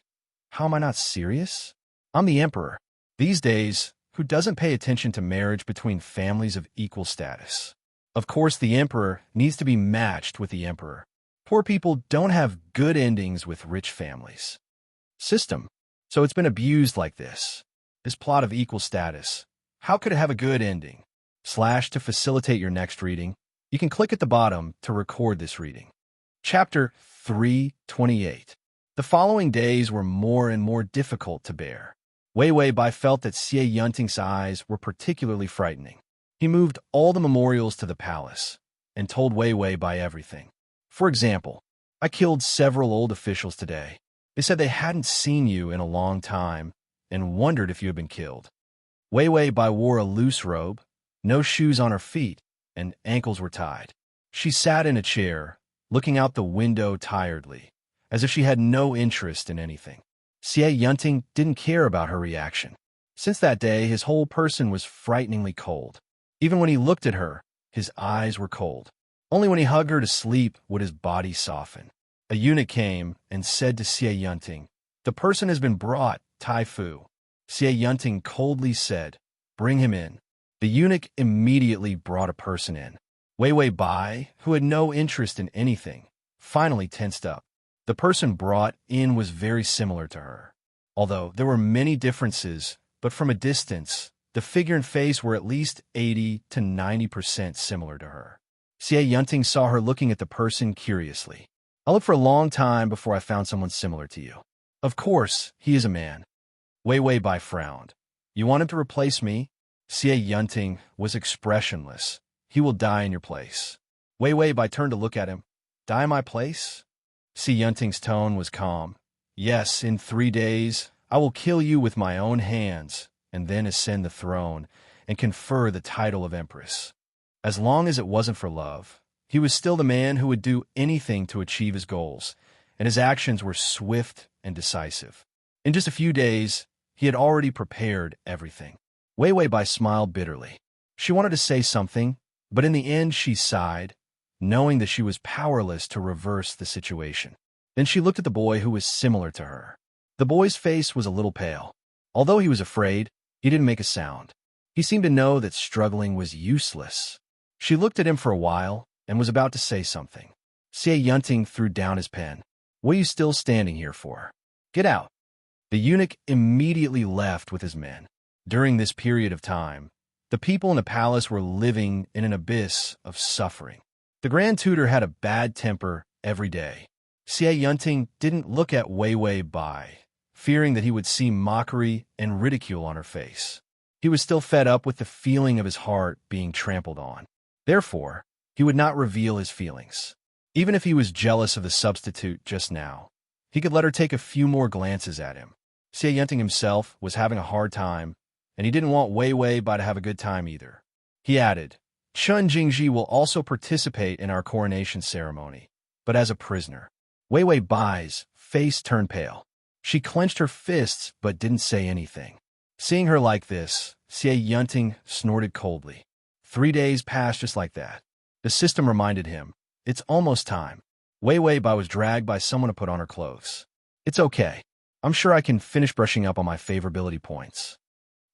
How am I not serious? I'm the emperor. These days, who doesn't pay attention to marriage between families of equal status? Of course, the emperor needs to be matched with the emperor. Poor people don't have good endings with rich families. System. So it's been abused like this. This plot of equal status. How could it have a good ending? / to facilitate your next reading, you can click at the bottom to record this reading. Chapter 328. The following days were more and more difficult to bear. Wei Wei Bai felt that Xie Yunting's eyes were particularly frightening. He moved all the memorials to the palace and told Wei Wei Bai everything. For example, I killed several old officials today. They said they hadn't seen you in a long time and wondered if you had been killed. Wei Wei Bai wore a loose robe, no shoes on her feet, and ankles were tied. She sat in a chair, looking out the window tiredly, as if she had no interest in anything. Xie Yunting didn't care about her reaction. Since that day, his whole person was frighteningly cold. Even when he looked at her, his eyes were cold. Only when he hugged her to sleep would his body soften. A eunuch came and said to Xie Yunting, "The person has been brought, Tai Fu." Xie Yunting coldly said, "Bring him in." The eunuch immediately brought a person in. Wei Wei Bai, who had no interest in anything, finally tensed up. The person brought in was very similar to her. Although there were many differences, but from a distance, the figure and face were at least 80 to 90% similar to her. Xie Yunting saw her looking at the person curiously. I looked for a long time before I found someone similar to you. Of course, he is a man. Wei Wei Bai frowned. You want him to replace me? Xie Yunting was expressionless. He will die in your place. Wei Wei Bai turned to look at him. Die in my place? Xie Yunting's tone was calm. Yes, in 3 days, I will kill you with my own hands, and then ascend the throne and confer the title of empress. As long as it wasn't for love, he was still the man who would do anything to achieve his goals, and his actions were swift and decisive. In just a few days, he had already prepared everything. Wei Wei Bai smiled bitterly. She wanted to say something, but in the end she sighed, knowing that she was powerless to reverse the situation. Then she looked at the boy who was similar to her. The boy's face was a little pale. Although he was afraid, he didn't make a sound. He seemed to know that struggling was useless. She looked at him for a while and was about to say something. Xie Yunting threw down his pen. What are you still standing here for? Get out. The eunuch immediately left with his men. During this period of time, the people in the palace were living in an abyss of suffering. The Grand Tutor had a bad temper every day. Xie Yunting didn't look at Wei Wei Bai, fearing that he would see mockery and ridicule on her face. He was still fed up with the feeling of his heart being trampled on. Therefore, he would not reveal his feelings. Even if he was jealous of the substitute just now, he could let her take a few more glances at him. Xie Yunting himself was having a hard time, and he didn't want Wei Wei Bai to have a good time either. He added, Chun Jingji will also participate in our coronation ceremony, but as a prisoner. Wei Wei Bai's face turned pale. She clenched her fists but didn't say anything. Seeing her like this, Xie Yunting snorted coldly. 3 days passed just like that. The system reminded him, it's almost time. Wei Wei Bai was dragged by someone to put on her clothes. It's okay. I'm sure I can finish brushing up on my favorability points.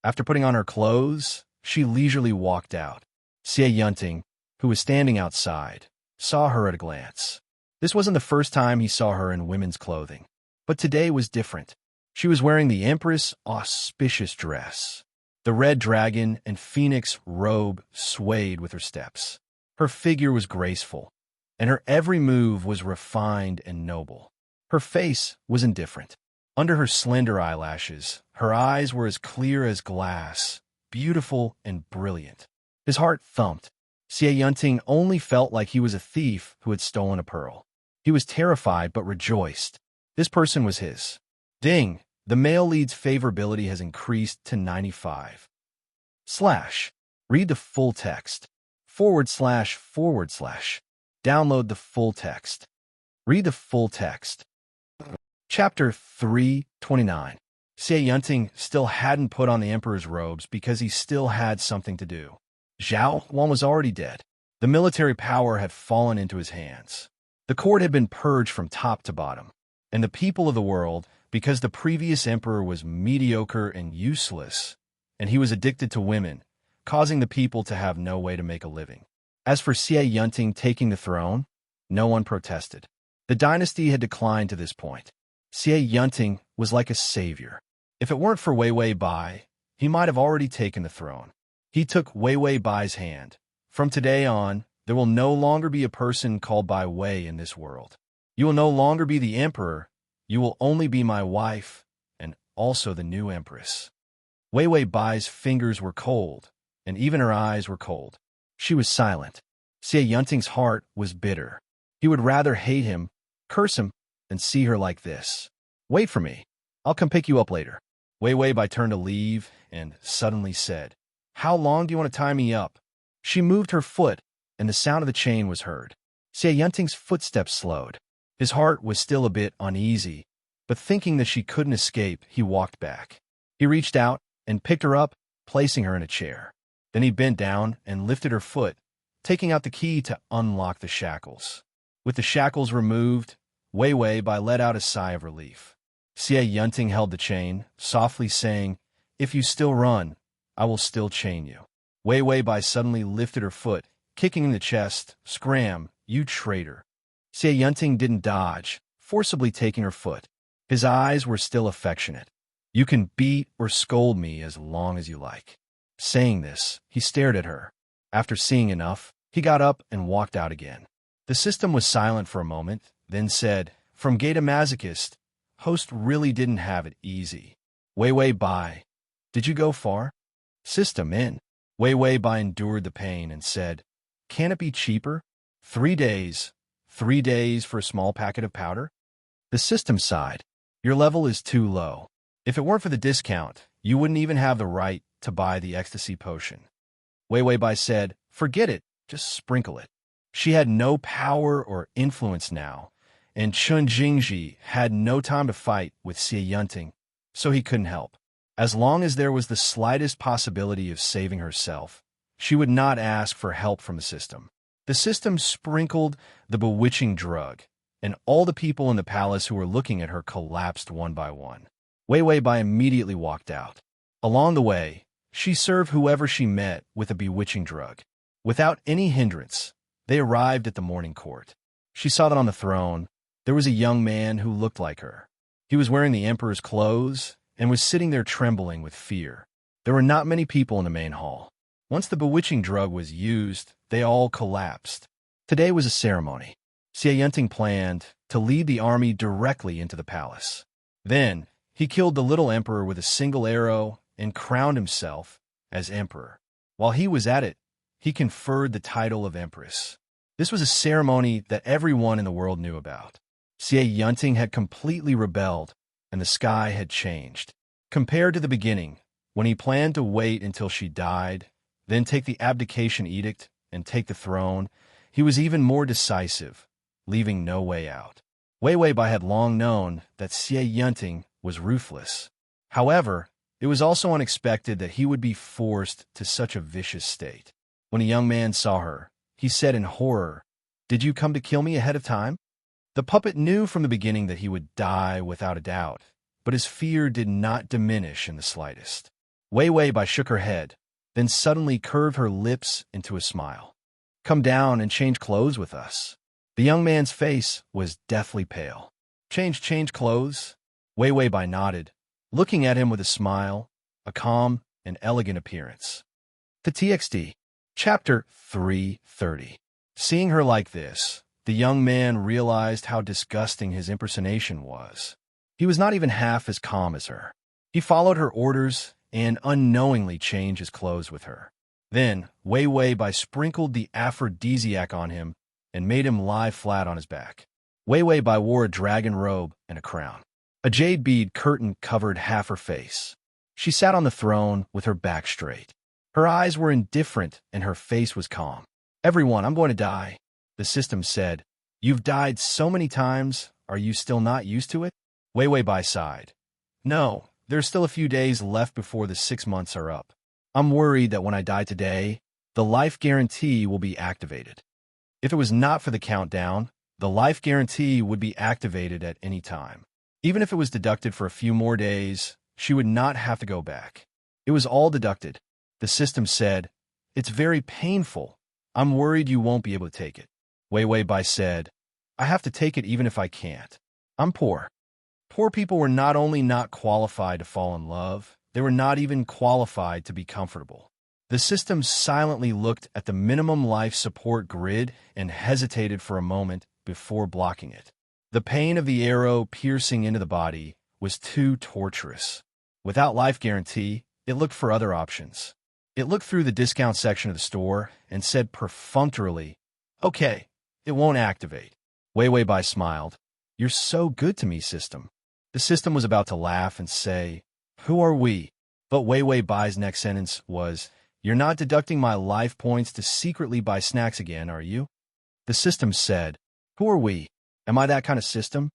After putting on her clothes, she leisurely walked out. Xie Yunting, who was standing outside, saw her at a glance. This wasn't the first time he saw her in women's clothing, but today was different. She was wearing the Empress' auspicious dress. The red dragon and phoenix robe swayed with her steps. Her figure was graceful, and her every move was refined and noble. Her face was indifferent. Under her slender eyelashes, her eyes were as clear as glass, beautiful and brilliant. His heart thumped. Xie Yunting only felt like he was a thief who had stolen a pearl. He was terrified but rejoiced. This person was his. Ding! The male lead's favorability has increased to 95. Read the full text. / Download the full text. Read the full text. Chapter 329. Xie Yunting still hadn't put on the emperor's robes because he still had something to do. Zhao Huan was already dead. The military power had fallen into his hands. The court had been purged from top to bottom. And the people of the world, because the previous emperor was mediocre and useless, and he was addicted to women, causing the people to have no way to make a living. As for Xie Yunting taking the throne, no one protested. The dynasty had declined to this point. Xie Yunting was like a savior. If it weren't for Wei Wei Bai, he might have already taken the throne. He took Wei Wei Bai's hand. From today on, there will no longer be a person called by Wei in this world. You will no longer be the emperor. You will only be my wife, and also the new empress. Wei Wei Bai's fingers were cold, and even her eyes were cold. She was silent. Xie Yunting's heart was bitter. He would rather hate him, curse him, than see her like this. Wait for me. I'll come pick you up later. Wei Wei Bai turned to leave and suddenly said, How long do you want to tie me up? She moved her foot, and the sound of the chain was heard. Xie Yunting's footsteps slowed. His heart was still a bit uneasy, but thinking that she couldn't escape, he walked back. He reached out and picked her up, placing her in a chair. Then he bent down and lifted her foot, taking out the key to unlock the shackles. With the shackles removed, Wei Wei Bai let out a sigh of relief. Xie Yunting held the chain, softly saying, If you still run, I will still chain you. Wei Wei Bai suddenly lifted her foot, kicking in the chest. Scram, you traitor. Xie Yunting didn't dodge, forcibly taking her foot. His eyes were still affectionate. You can beat or scold me as long as you like. Saying this, he stared at her. After seeing enough, he got up and walked out again. The system was silent for a moment, then said, From gay to masochist, host really didn't have it easy. Wei Wei Bai, did you go far? System in. Wei Wei Bai endured the pain and said, Can it be cheaper? 3 days. 3 days for a small packet of powder? The system sighed. Your level is too low. If it weren't for the discount, you wouldn't even have the right to buy the ecstasy potion. Wei Wei Bai said, Forget it, just sprinkle it. She had no power or influence now, and Chun Jingji had no time to fight with Xie Yunting, so he couldn't help. As long as there was the slightest possibility of saving herself, she would not ask for help from the system. The system sprinkled the bewitching drug, and all the people in the palace who were looking at her collapsed one by one. Wei Wei Bai immediately walked out. Along the way, she served whoever she met with a bewitching drug. Without any hindrance, they arrived at the morning court. She saw that on the throne, there was a young man who looked like her. He was wearing the emperor's clothes and was sitting there trembling with fear. There were not many people in the main hall. Once the bewitching drug was used, they all collapsed. Today was a ceremony. Xie Yunting planned to lead the army directly into the palace. Then, he killed the little emperor with a single arrow and crowned himself as emperor. While he was at it, he conferred the title of empress. This was a ceremony that everyone in the world knew about. Xie Yunting had completely rebelled, and the sky had changed. Compared to the beginning, when he planned to wait until she died, then take the abdication edict and take the throne, he was even more decisive, leaving no way out. Wei Wei Bai had long known that Xie Yunting was ruthless. However, it was also unexpected that he would be forced to such a vicious state. When a young man saw her, he said in horror, Did you come to kill me ahead of time? The puppet knew from the beginning that he would die without a doubt, but his fear did not diminish in the slightest. Wei Wei Bai shook her head, then suddenly curved her lips into a smile. Come down and change clothes with us. The young man's face was deathly pale. Change clothes? Wei Wei Bai nodded, looking at him with a smile, a calm and elegant appearance. The TXT. Chapter 330. Seeing her like this, the young man realized how disgusting his impersonation was. He was not even half as calm as her. He followed her orders and unknowingly changed his clothes with her. Then, Wei Wei Bai sprinkled the aphrodisiac on him and made him lie flat on his back. Wei Wei Bai wore a dragon robe and a crown. A jade bead curtain covered half her face. She sat on the throne with her back straight. Her eyes were indifferent and her face was calm. "Everyone, I'm going to die," the system said. "You've died so many times, are you still not used to it?" Wei Wei Bai sighed. "No, there's still a few days left before the 6 months are up. I'm worried that when I die today, the life guarantee will be activated. If it was not for the countdown, the life guarantee would be activated at any time. Even if it was deducted for a few more days, she would not have to go back. It was all deducted." The system said, "It's very painful. I'm worried you won't be able to take it." Wei Wei Bai said, "I have to take it even if I can't. I'm poor." Poor people were not only not qualified to fall in love, they were not even qualified to be comfortable. The system silently looked at the minimum life support grid and hesitated for a moment before blocking it. The pain of the arrow piercing into the body was too torturous. Without life guarantee, it looked for other options. It looked through the discount section of the store and said perfunctorily, "Okay, it won't activate." Wei Wei Bai smiled. "You're so good to me, system." The system was about to laugh and say, "Who are we?" But Wei Wei Bai's next sentence was, "You're not deducting my life points to secretly buy snacks again, are you?" The system said, "Who are we? Am I that kind of system?"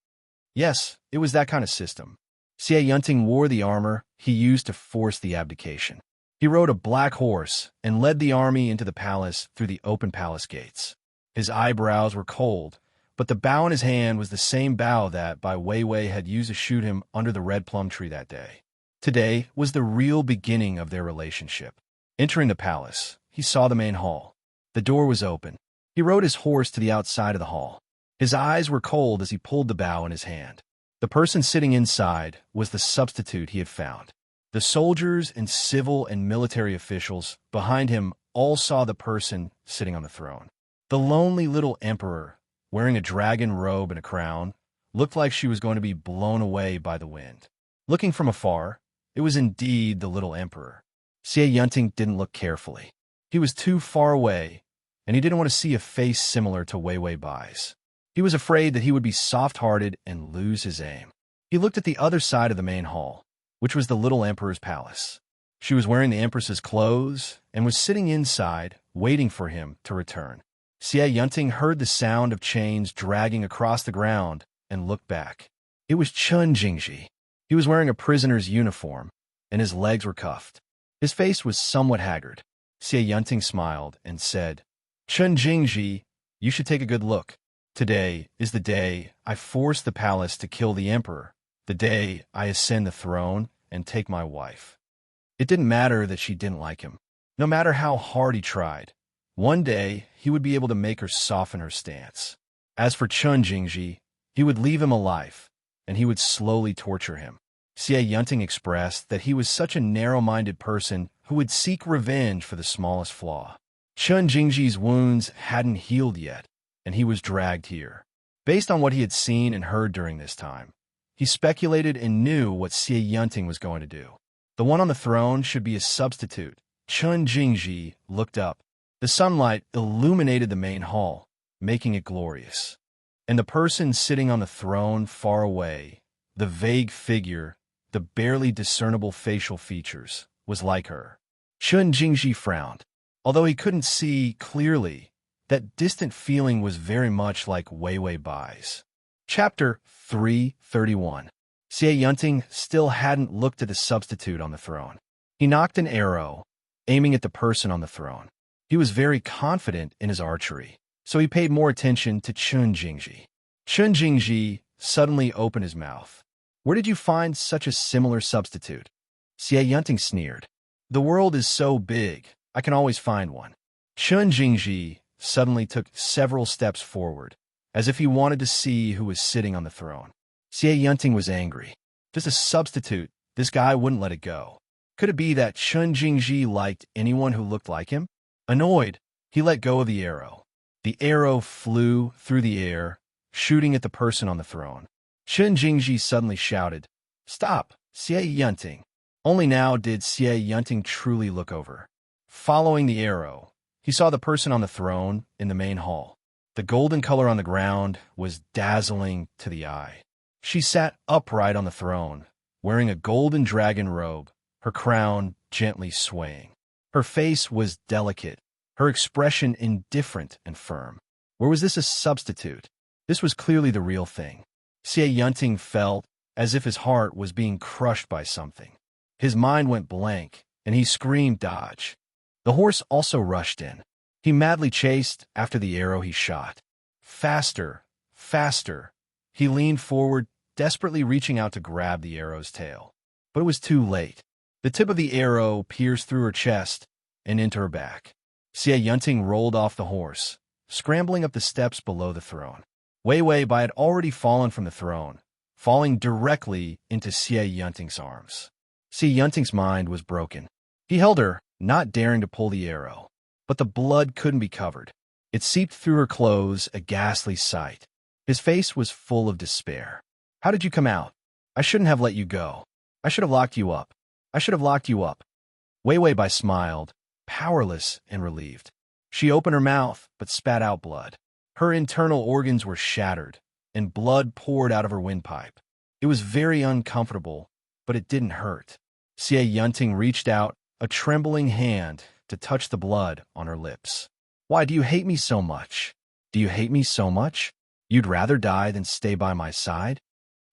Yes, it was that kind of system. Xie Yunting wore the armor he used to force the abdication. He rode a black horse and led the army into the palace through the open palace gates. His eyebrows were cold, but the bow in his hand was the same bow that Bai Weiwei had used to shoot him under the red plum tree that day. Today was the real beginning of their relationship. Entering the palace, he saw the main hall. The door was open. He rode his horse to the outside of the hall. His eyes were cold as he pulled the bow in his hand. The person sitting inside was the substitute he had found. The soldiers and civil and military officials behind him all saw the person sitting on the throne. The lonely little emperor, wearing a dragon robe and a crown, looked like she was going to be blown away by the wind. Looking from afar, it was indeed the little emperor. Xie Yunting didn't look carefully. He was too far away, and he didn't want to see a face similar to Wei Wei Bai's. He was afraid that he would be soft-hearted and lose his aim. He looked at the other side of the main hall, which was the little emperor's palace. She was wearing the empress's clothes and was sitting inside, waiting for him to return. Xie Yunting heard the sound of chains dragging across the ground and looked back. It was Chun Jingji. He was wearing a prisoner's uniform, and his legs were cuffed. His face was somewhat haggard. Xie Yunting smiled and said, "Chun Jingji, you should take a good look. Today is the day I force the palace to kill the emperor, the day I ascend the throne and take my wife." It didn't matter that she didn't like him. No matter how hard he tried, one day he would be able to make her soften her stance. As for Chun Jingji, he would leave him alive, and he would slowly torture him. Xie Yunting expressed that he was such a narrow-minded person who would seek revenge for the smallest flaw. Chun Jingji's wounds hadn't healed yet, and he was dragged here. Based on what he had seen and heard during this time, he speculated and knew what Xie Yunting was going to do. The one on the throne should be a substitute. Chun Jingji looked up. The sunlight illuminated the main hall, making it glorious. And the person sitting on the throne far away, the vague figure, the barely discernible facial features, was like her. Chun Jingji frowned. Although he couldn't see clearly, that distant feeling was very much like Wei Wei Bai's. Chapter 331. Xie Yunting still hadn't looked at the substitute on the throne. He knocked an arrow, aiming at the person on the throne. He was very confident in his archery, so he paid more attention to Chun Jingji. Chun Jingji suddenly opened his mouth. "Where did you find such a similar substitute?" Xie Yunting sneered. "The world is so big, I can always find one." Chun Jingji suddenly took several steps forward, as if he wanted to see who was sitting on the throne. Xie Yunting was angry. Just a substitute, this guy wouldn't let it go. Could it be that Chun Jingji liked anyone who looked like him? Annoyed, he let go of the arrow. The arrow flew through the air, shooting at the person on the throne. Chun Jingji suddenly shouted, "Stop, Xie Yunting." Only now did Xie Yunting truly look over. Following the arrow, he saw the person on the throne in the main hall. The golden color on the ground was dazzling to the eye. She sat upright on the throne, wearing a golden dragon robe, her crown gently swaying. Her face was delicate, her expression indifferent and firm. Or was this a substitute? This was clearly the real thing. Xie Yunting felt as if his heart was being crushed by something. His mind went blank, and he screamed dodge. The horse also rushed in. He madly chased after the arrow he shot. Faster, faster. He leaned forward, desperately reaching out to grab the arrow's tail. But it was too late. The tip of the arrow pierced through her chest and into her back. Xie Yunting rolled off the horse, scrambling up the steps below the throne. Wei Wei Bai had already fallen from the throne, falling directly into Xie Yunting's arms. Xie Yunting's mind was broken. He held her, not daring to pull the arrow. But the blood couldn't be covered. It seeped through her clothes, a ghastly sight. His face was full of despair. How did you come out? I shouldn't have let you go. I should have locked you up. I should have locked you up. Wei Wei Bai smiled, powerless and relieved. She opened her mouth, but spat out blood. Her internal organs were shattered, and blood poured out of her windpipe. It was very uncomfortable, but it didn't hurt. Xie Yunting reached out a trembling hand to touch the blood on her lips. Why do you hate me so much? Do you hate me so much? You'd rather die than stay by my side?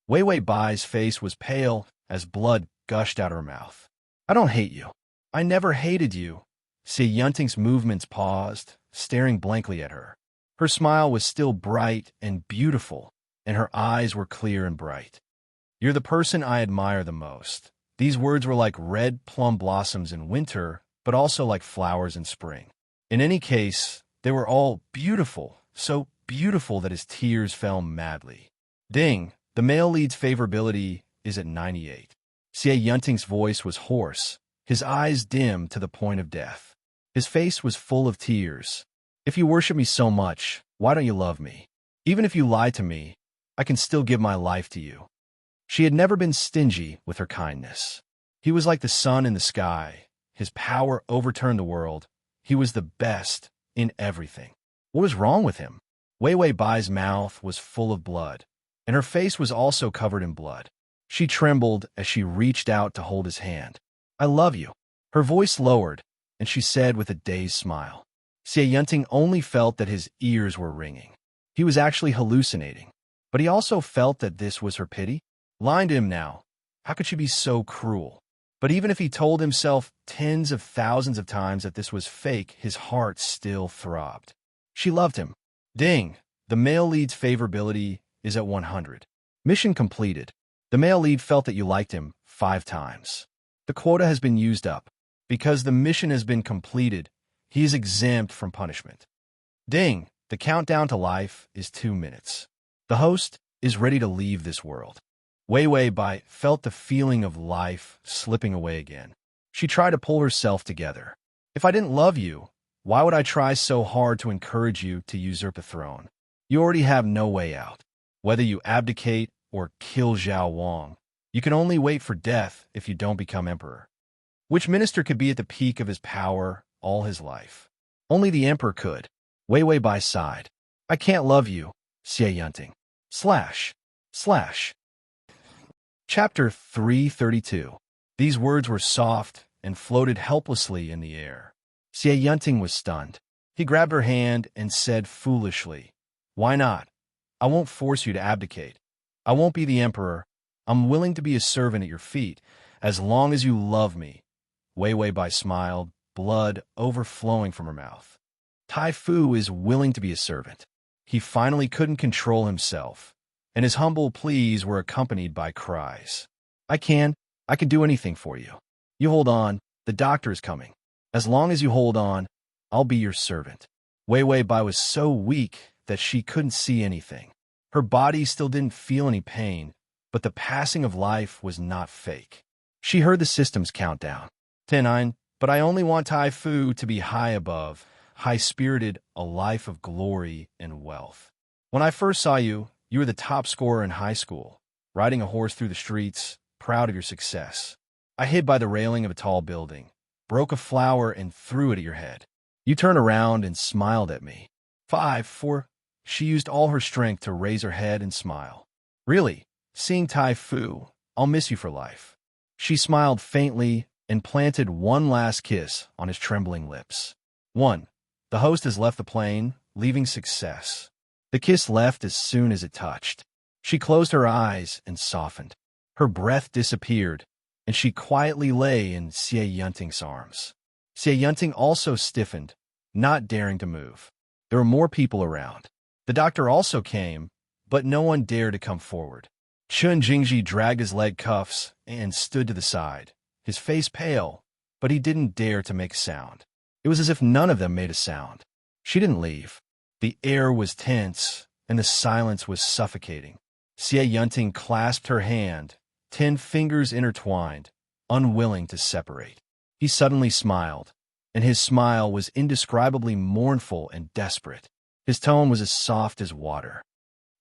Wei Wei Bai's face was pale as blood gushed out her mouth. I don't hate you. I never hated you. Xie Yunting's movements paused, staring blankly at her. Her smile was still bright and beautiful, and her eyes were clear and bright. You're the person I admire the most. These words were like red plum blossoms in winter, but also like flowers in spring. In any case, they were all beautiful, so beautiful that his tears fell madly. Ding, the male lead's favorability is at 98. Xie Yunting's voice was hoarse, his eyes dim to the point of death. His face was full of tears. If you worship me so much, why don't you love me? Even if you lie to me, I can still give my life to you. She had never been stingy with her kindness. He was like the sun in the sky. His power overturned the world. He was the best in everything. What was wrong with him? Wei Wei Bai's mouth was full of blood, and her face was also covered in blood. She trembled as she reached out to hold his hand. I love you. Her voice lowered, and she said with a dazed smile. Xie Yunting only felt that his ears were ringing. He was actually hallucinating, but he also felt that this was her pity. Lying to him now. How could she be so cruel? But even if he told himself tens of thousands of times that this was fake, his heart still throbbed. She loved him. Ding, the male lead's favorability is at 100. Mission completed. The male lead felt that you liked him 5 times. The quota has been used up. Because the mission has been completed, he is exempt from punishment. Ding, the countdown to life is 2 minutes. The host is ready to leave this world. Wei Wei Bai felt the feeling of life slipping away again. She tried to pull herself together. If I didn't love you, why would I try so hard to encourage you to usurp the throne? You already have no way out. Whether you abdicate or kill Zhao Wang, you can only wait for death if you don't become emperor. Which minister could be at the peak of his power all his life? Only the emperor could. Wei Wei Bai sighed. I can't love you, Xie Yunting. // Chapter 332. These words were soft and floated helplessly in the air. Xie Yunting was stunned. He grabbed her hand and said foolishly, Why not? I won't force you to abdicate. I won't be the emperor. I'm willing to be a servant at your feet, as long as you love me. Wei Wei Bai smiled, blood overflowing from her mouth. Tai Fu is willing to be a servant. He finally couldn't control himself, and his humble pleas were accompanied by cries. I can do anything for you. You hold on, the doctor is coming. As long as you hold on, I'll be your servant. Wei Wei Bai was so weak that she couldn't see anything. Her body still didn't feel any pain, but the passing of life was not fake. She heard the system's countdown. 10-9, but I only want Tai Fu to be high above, high-spirited, a life of glory and wealth. When I first saw you, you were the top scorer in high school, riding a horse through the streets, proud of your success. I hid by the railing of a tall building, broke a flower and threw it at your head. You turned around and smiled at me. 5, 4. She used all her strength to raise her head and smile. Really? "Seeing Tai Fu, I'll miss you for life." She smiled faintly and planted one last kiss on his trembling lips. 1. The host has left the plane, leaving success. The kiss left as soon as it touched. She closed her eyes and softened. Her breath disappeared, and she quietly lay in Xie Yunting's arms. Xie Yunting also stiffened, not daring to move. There were more people around. The doctor also came, but no one dared to come forward. Chun Jingji dragged his leg cuffs and stood to the side, his face pale, but he didn't dare to make a sound. It was as if none of them made a sound. She didn't leave. The air was tense, and the silence was suffocating. Xie Yunting clasped her hand, 10 fingers intertwined, unwilling to separate. He suddenly smiled, and his smile was indescribably mournful and desperate. His tone was as soft as water.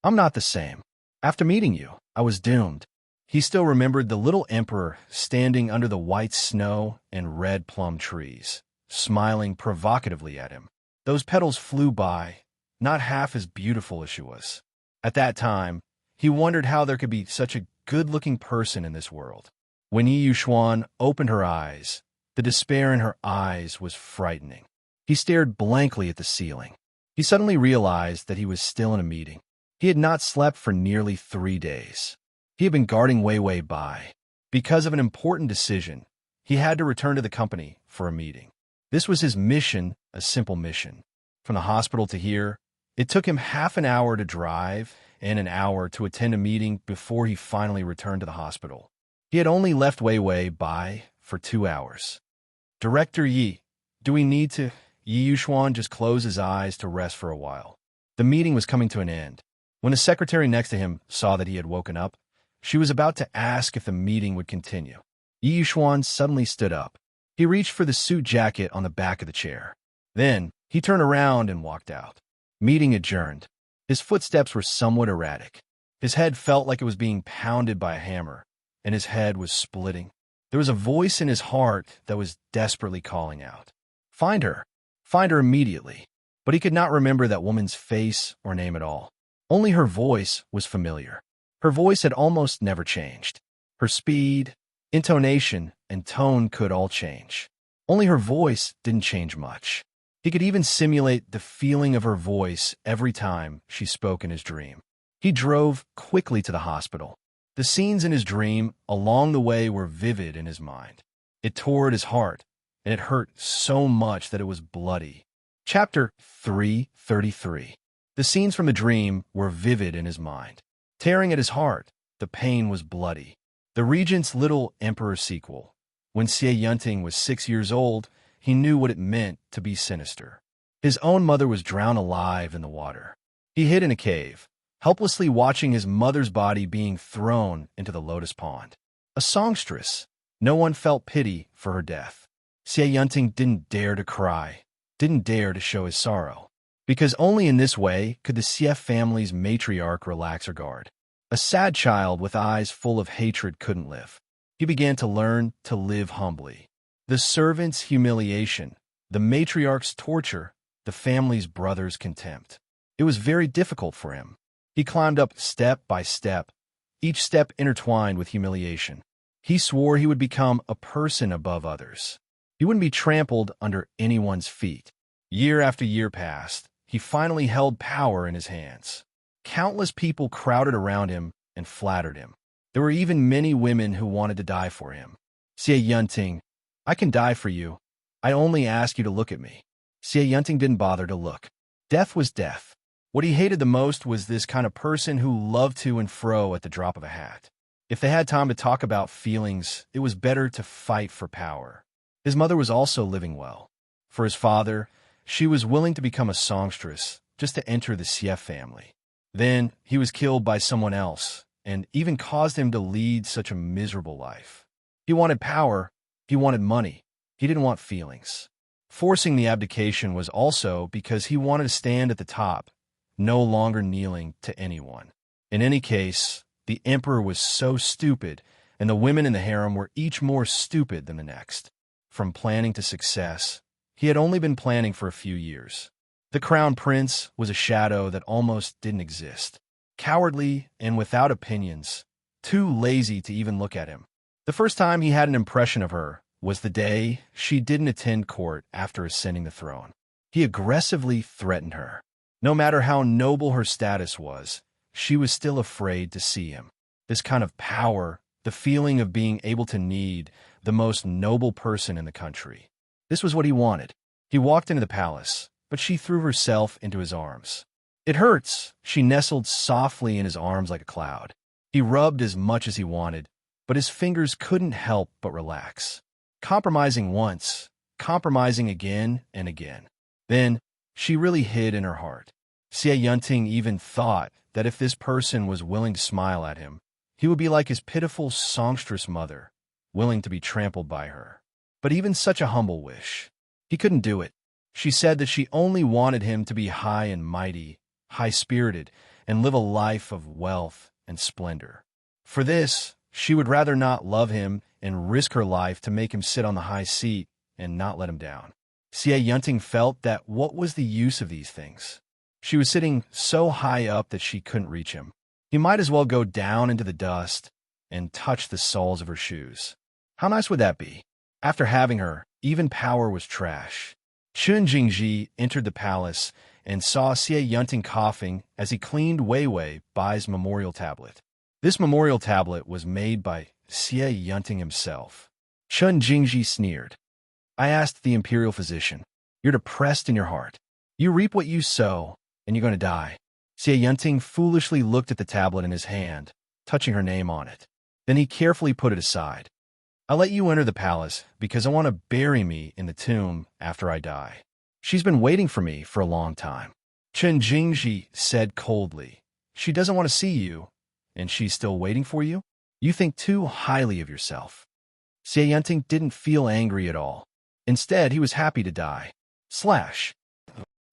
"I'm not the same. After meeting you, I was doomed." He still remembered the little emperor standing under the white snow and red plum trees, smiling provocatively at him. Those petals flew by, not half as beautiful as she was. At that time, he wondered how there could be such a good-looking person in this world. When Yi Yuxuan opened her eyes, the despair in her eyes was frightening. He stared blankly at the ceiling. He suddenly realized that he was still in a meeting. He had not slept for nearly 3 days. He had been guarding Wei Bai. Because of an important decision, he had to return to the company for a meeting. This was his mission, a simple mission. From the hospital to here, it took him half an hour to drive and an hour to attend a meeting before he finally returned to the hospital. He had only left Wei Bai for 2 hours. "Director Yi, do we need to—" Yi Yuxuan just closed his eyes to rest for a while. The meeting was coming to an end. When the secretary next to him saw that he had woken up, she was about to ask if the meeting would continue. Yi Yuxuan suddenly stood up. He reached for the suit jacket on the back of the chair. Then, he turned around and walked out. Meeting adjourned. His footsteps were somewhat erratic. His head felt like it was being pounded by a hammer, and his head was splitting. There was a voice in his heart that was desperately calling out. Find her. Find her immediately. But he could not remember that woman's face or name at all. Only her voice was familiar. Her voice had almost never changed. Her speed, intonation, and tone could all change. Only her voice didn't change much. He could even simulate the feeling of her voice every time she spoke in his dream. He drove quickly to the hospital. The scenes in his dream along the way were vivid in his mind. It tore at his heart, and it hurt so much that it was bloody. Chapter 333. The scenes from the dream were vivid in his mind. Tearing at his heart, the pain was bloody. The Regent's Little Emperor sequel. When Xie Yunting was 6 years old, he knew what it meant to be sinister. His own mother was drowned alive in the water. He hid in a cave, helplessly watching his mother's body being thrown into the lotus pond. A songstress. No one felt pity for her death. Xie Yunting didn't dare to cry, didn't dare to show his sorrow, because only in this way could the Xie family's matriarch relax her guard. A sad child with eyes full of hatred couldn't live. He began to learn to live humbly. The servant's humiliation, the matriarch's torture, the family's brother's contempt. It was very difficult for him. He climbed up step by step, each step intertwined with humiliation. He swore he would become a person above others. He wouldn't be trampled under anyone's feet. Year after year passed. He finally held power in his hands. Countless people crowded around him and flattered him. There were even many women who wanted to die for him. Xie Yunting, I can die for you. I only ask you to look at me. Xie Yunting didn't bother to look. Death was death. What he hated the most was this kind of person who loved to and fro at the drop of a hat. If they had time to talk about feelings, it was better to fight for power. His mother was also living well. For his father, she was willing to become a songstress just to enter the Xie family. Then he was killed by someone else, and even caused him to lead such a miserable life. He wanted power, he wanted money, he didn't want feelings. Forcing the abdication was also because he wanted to stand at the top, no longer kneeling to anyone. In any case, the emperor was so stupid, and the women in the harem were each more stupid than the next. From planning to success, he had only been planning for a few years. The crown prince was a shadow that almost didn't exist. Cowardly and without opinions, too lazy to even look at him. The first time he had an impression of her was the day she didn't attend court after ascending the throne. He aggressively threatened her. No matter how noble her status was, she was still afraid to see him. This kind of power, the feeling of being able to need the most noble person in the country. This was what he wanted. He walked into the palace, but she threw herself into his arms. It hurts. She nestled softly in his arms like a cloud. He rubbed as much as he wanted, but his fingers couldn't help but relax. Compromising once, compromising again and again. Then, she really hid in her heart. Xie Yunting even thought that if this person was willing to smile at him, he would be like his pitiful songstress mother, willing to be trampled by her. But even such a humble wish, he couldn't do it. She said that she only wanted him to be high and mighty, high-spirited, and live a life of wealth and splendor. For this, she would rather not love him and risk her life to make him sit on the high seat and not let him down. Xie Yunting felt that what was the use of these things? She was sitting so high up that she couldn't reach him. He might as well go down into the dust and touch the soles of her shoes. How nice would that be? After having her, even power was trash. Chun Jingji entered the palace and saw Xie Yunting coughing as he cleaned Wei Wei Bai's memorial tablet. This memorial tablet was made by Xie Yunting himself. Chun Jingji sneered. I asked the imperial physician, "You're depressed in your heart. You reap what you sow, and you're going to die." Xie Yunting foolishly looked at the tablet in his hand, touching her name on it. Then he carefully put it aside. "I'll let you enter the palace because I want to bury me in the tomb after I die. She's been waiting for me for a long time." Chun Jingji said coldly, "She doesn't want to see you, and she's still waiting for you? You think too highly of yourself." Xie Yunting didn't feel angry at all. Instead, he was happy to die.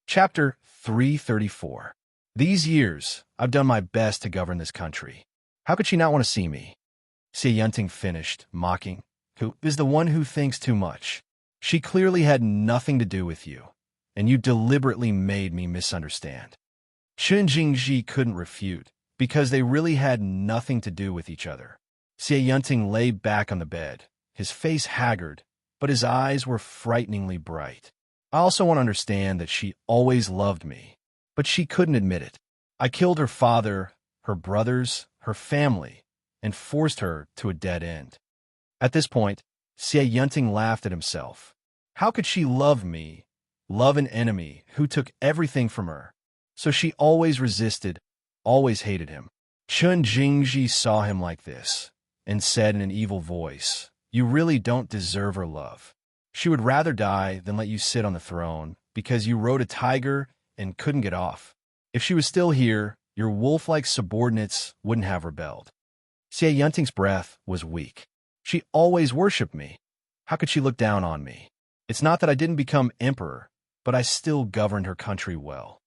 Chapter 334. These years, I've done my best to govern this country. How could she not want to see me? Xie Yunting finished, mocking. Who is the one who thinks too much? She clearly had nothing to do with you, and you deliberately made me misunderstand. Chun Jingji couldn't refute, because they really had nothing to do with each other. Xie Yunting lay back on the bed, his face haggard, but his eyes were frighteningly bright. I also want to understand that she always loved me, but she couldn't admit it. I killed her father, her brothers, her family, and forced her to a dead end. At this point, Xie Yunting laughed at himself. How could she love me, love an enemy who took everything from her? So she always resisted, always hated him. Chun Jingji saw him like this, and said in an evil voice, "You really don't deserve her love. She would rather die than let you sit on the throne because you rode a tiger and couldn't get off. If she was still here, your wolf-like subordinates wouldn't have rebelled." Xie Yunting's breath was weak. She always worshipped me. How could she look down on me? It's not that I didn't become emperor, but I still governed her country well.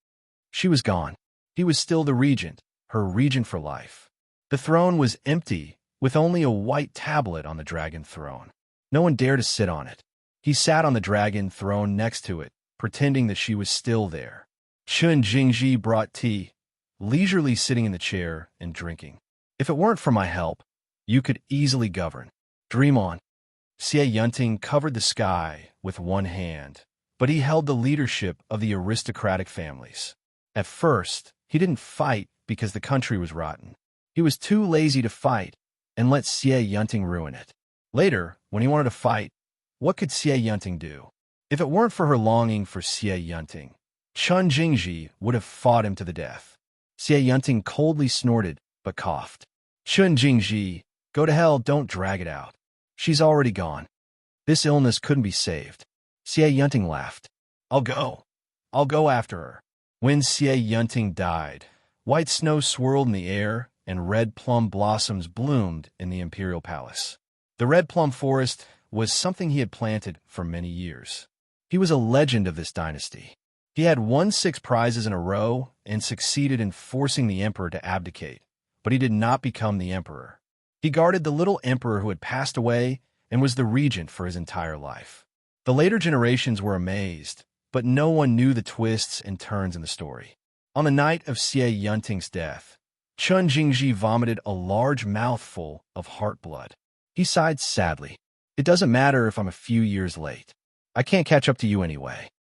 She was gone. He was still the regent, her regent for life. The throne was empty, with only a white tablet on the dragon throne. No one dared to sit on it. He sat on the dragon throne next to it, pretending that she was still there. Chun Jingji brought tea, leisurely sitting in the chair and drinking. If it weren't for my help, you could easily govern. Dream on. Xie Yunting covered the sky with one hand, but he held the leadership of the aristocratic families. At first, he didn't fight because the country was rotten. He was too lazy to fight and let Xie Yunting ruin it. Later, when he wanted to fight, what could Xie Yunting do? If it weren't for her longing for Xie Yunting, Chun Jingji would have fought him to the death. Xie Yunting coldly snorted, but coughed. Chun Jingji, go to hell, don't drag it out. She's already gone. This illness couldn't be saved. Xie Yunting laughed. I'll go after her. When Xie Yunting died, white snow swirled in the air and red plum blossoms bloomed in the imperial palace. The red plum forest was something he had planted for many years. He was a legend of this dynasty. He had won 6 prizes in a row and succeeded in forcing the emperor to abdicate, but he did not become the emperor. He guarded the little emperor who had passed away and was the regent for his entire life. The later generations were amazed, but no one knew the twists and turns in the story. On the night of Xie Yunting's death, Chun Jingji vomited a large mouthful of heart blood. He sighed sadly. It doesn't matter if I'm a few years late. I can't catch up to you anyway.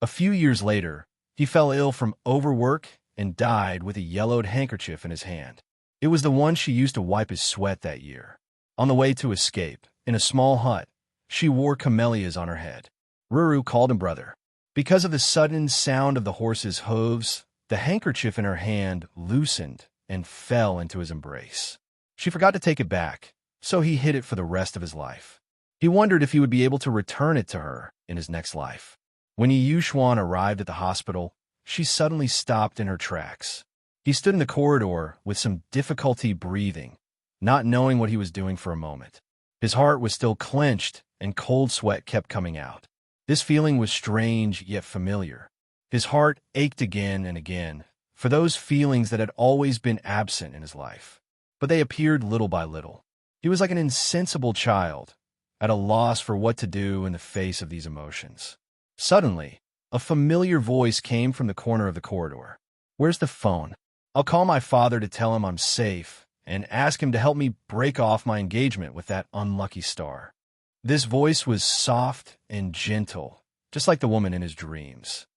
A few years later, he fell ill from overwork and died with a yellowed handkerchief in his hand. It was the one she used to wipe his sweat that year. On the way to escape, in a small hut, she wore camellias on her head. Ruru called him brother. Because of the sudden sound of the horse's hooves, the handkerchief in her hand loosened and fell into his embrace. She forgot to take it back, so he hid it for the rest of his life. He wondered if he would be able to return it to her in his next life. When Yi Yuxuan arrived at the hospital, she suddenly stopped in her tracks. He stood in the corridor with some difficulty breathing, not knowing what he was doing for a moment. His heart was still clenched and cold sweat kept coming out. This feeling was strange yet familiar. His heart ached again and again for those feelings that had always been absent in his life, but they appeared little by little. He was like an insensible child, at a loss for what to do in the face of these emotions. Suddenly, a familiar voice came from the corner of the corridor. "Where's the phone? I'll call my father to tell him I'm safe and ask him to help me break off my engagement with that unlucky star." This voice was soft and gentle, just like the woman in his dreams.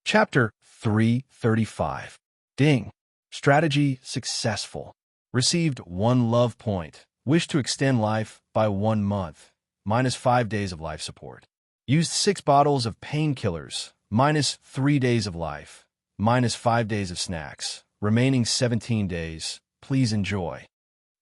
Chapter 335. Ding. Strategy successful. Received 1 love point. Wish to extend life by 1 month. -5 days of life support. Used 6 bottles of painkillers. -3 days of life. -5 days of snacks. Remaining 17 days. Please enjoy.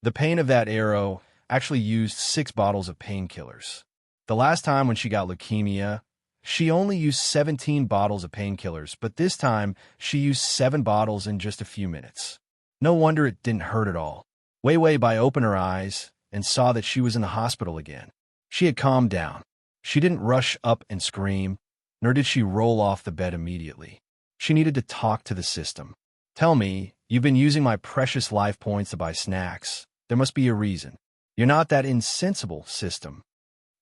The pain of that arrow actually used 6 bottles of painkillers. The last time when she got leukemia, she only used 17 bottles of painkillers, but this time she used 7 bottles in just a few minutes. No wonder it didn't hurt at all. Wei Wei Bai opened her eyes and saw that she was in the hospital again. She had calmed down. She didn't rush up and scream, nor did she roll off the bed immediately. She needed to talk to the system. "Tell me, you've been using my precious life points to buy snacks. There must be a reason. You're not that insensible, system."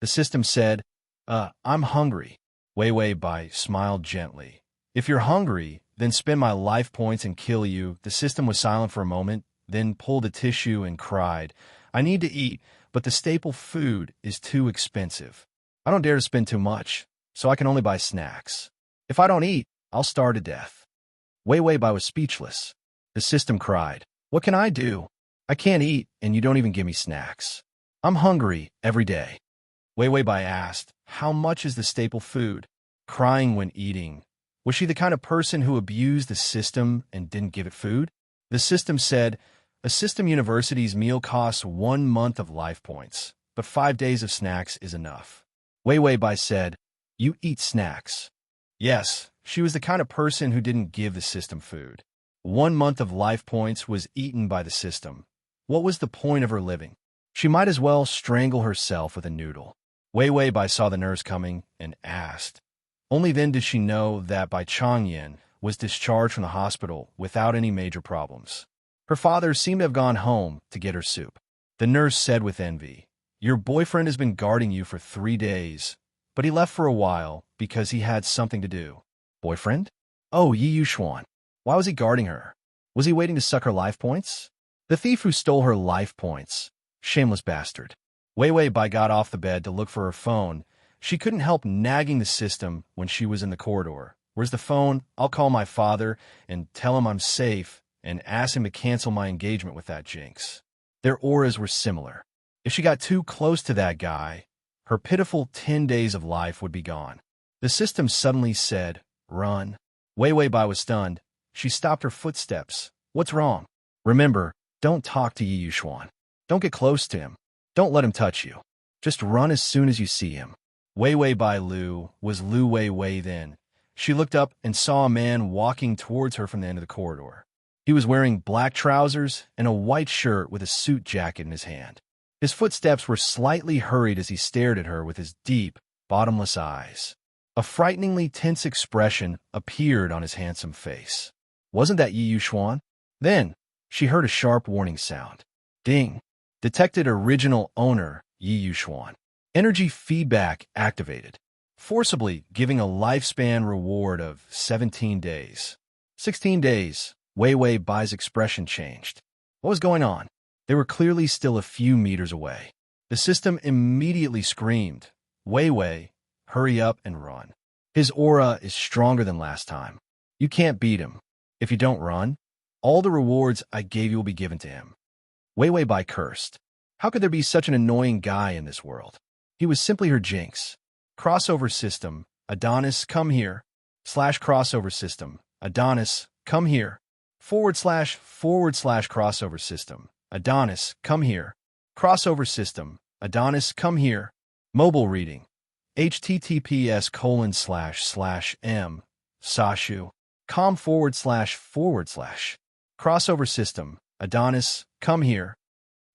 The system said, I'm hungry." Wei Wei Bai smiled gently. "If you're hungry, then spend my life points and kill you." The system was silent for a moment, then pulled a tissue and cried, "I need to eat, but the staple food is too expensive. I don't dare to spend too much, so I can only buy snacks. If I don't eat, I'll starve to death." Wei Wei Bai was speechless. The system cried, "What can I do? I can't eat, and you don't even give me snacks. I'm hungry every day." Wei Wei Bai asked, "How much is the staple food?" Crying when eating. Was she the kind of person who abused the system and didn't give it food? The system said, "A system university's meal costs 1 month of life points, but 5 days of snacks is enough." Wei Wei Bai said, "You eat snacks." Yes, she was the kind of person who didn't give the system food. 1 month of life points was eaten by the system. What was the point of her living? She might as well strangle herself with a noodle. Wei Wei Bai saw the nurse coming and asked. Only then did she know that Bai Changyan was discharged from the hospital without any major problems. Her father seemed to have gone home to get her soup. The nurse said with envy, "Your boyfriend has been guarding you for 3 days, but he left for a while because he had something to do." Boyfriend? Oh, Yi Yuxuan. Why was he guarding her? Was he waiting to suck her life points? The thief who stole her life points. Shameless bastard. Wei Wei Bai got off the bed to look for her phone. She couldn't help nagging the system when she was in the corridor. "Where's the phone? I'll call my father and tell him I'm safe and ask him to cancel my engagement with that jinx." Their auras were similar. If she got too close to that guy, her pitiful 10 days of life would be gone. The system suddenly said, "Run." Wei Wei Bai was stunned. She stopped her footsteps. "What's wrong?" "Remember, don't talk to Yi Yuxuan. Don't get close to him. Don't let him touch you. Just run as soon as you see him." Wei Wei Bai Lu was Lu Wei Wei then. She looked up and saw a man walking towards her from the end of the corridor. He was wearing black trousers and a white shirt with a suit jacket in his hand. His footsteps were slightly hurried as he stared at her with his deep, bottomless eyes. A frighteningly tense expression appeared on his handsome face. Wasn't that Yi Yuxuan? Then, she heard a sharp warning sound. Ding. Detected original owner, Yi Yuxuan. Energy feedback activated, forcibly giving a lifespan reward of 17 days. 16 days. Wei Wei Bai's expression changed. What was going on? They were clearly still a few meters away. The system immediately screamed, Wei Wei, hurry up and run. His aura is stronger than last time. You can't beat him. If you don't run, all the rewards I gave you will be given to him. Wei Wei Bai cursed. How could there be such an annoying guy in this world? He was simply her jinx. Crossover system, Adonis, come here. / crossover system, Adonis, come here. / crossover system, Adonis, come here. Crossover system, Adonis, come here. Mobile reading. https://m sashu com / crossover system, Adonis, come here.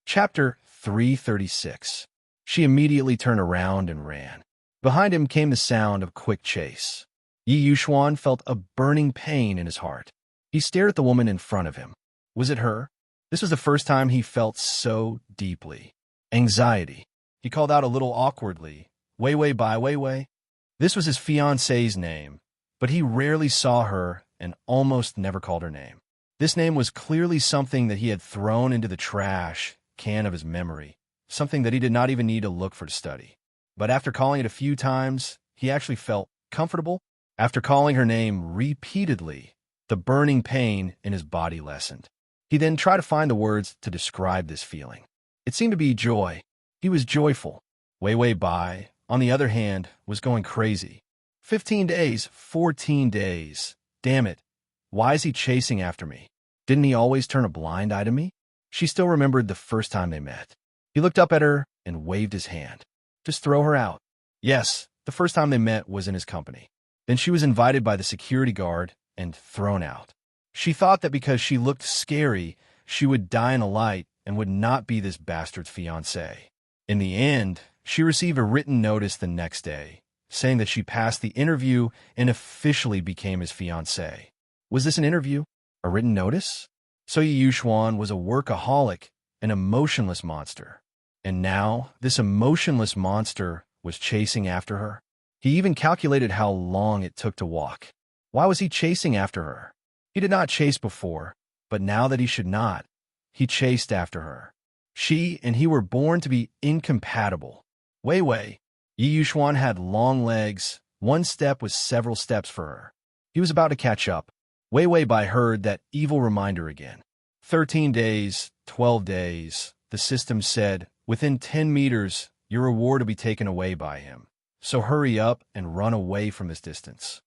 Chapter 336. She immediately turned around and ran. Behind him came the sound of quick chase. Yi Yuxuan felt a burning pain in his heart. He stared at the woman in front of him. Was it her? This was the first time he felt so deeply. Anxiety. He called out a little awkwardly, Wei Wei Bai Wei Wei. This was his fiancée's name, but he rarely saw her and almost never called her name. This name was clearly something that he had thrown into the trash can of his memory, something that he did not even need to look for to study. But after calling it a few times, he actually felt comfortable. After calling her name repeatedly, the burning pain in his body lessened. He then tried to find the words to describe this feeling. It seemed to be joy. He was joyful. Wei Wei Bai, on the other hand, was going crazy. 15 days, 14 days. Damn it. Why is he chasing after me? Didn't he always turn a blind eye to me? She still remembered the first time they met. He looked up at her and waved his hand. Just throw her out. Yes, the first time they met was in his company. Then she was invited by the security guard and thrown out. She thought that because she looked scary, she would die in a light and would not be this bastard's fiancé. In the end, she received a written notice the next day, saying that she passed the interview and officially became his fiancé. Was this an interview? A written notice? So Yi Yuxuan was a workaholic, an emotionless monster. And now, this emotionless monster was chasing after her. He even calculated how long it took to walk. Why was he chasing after her? He did not chase before, but now that he should not, he chased after her. She and he were born to be incompatible. Wei Wei. Yi Yuxuan had long legs. One step was several steps for her. He was about to catch up. Wei Wei Bai heard that evil reminder again. 13 days, 12 days, the system said, within 10 meters, your reward will be taken away by him. So hurry up and run away from this distance.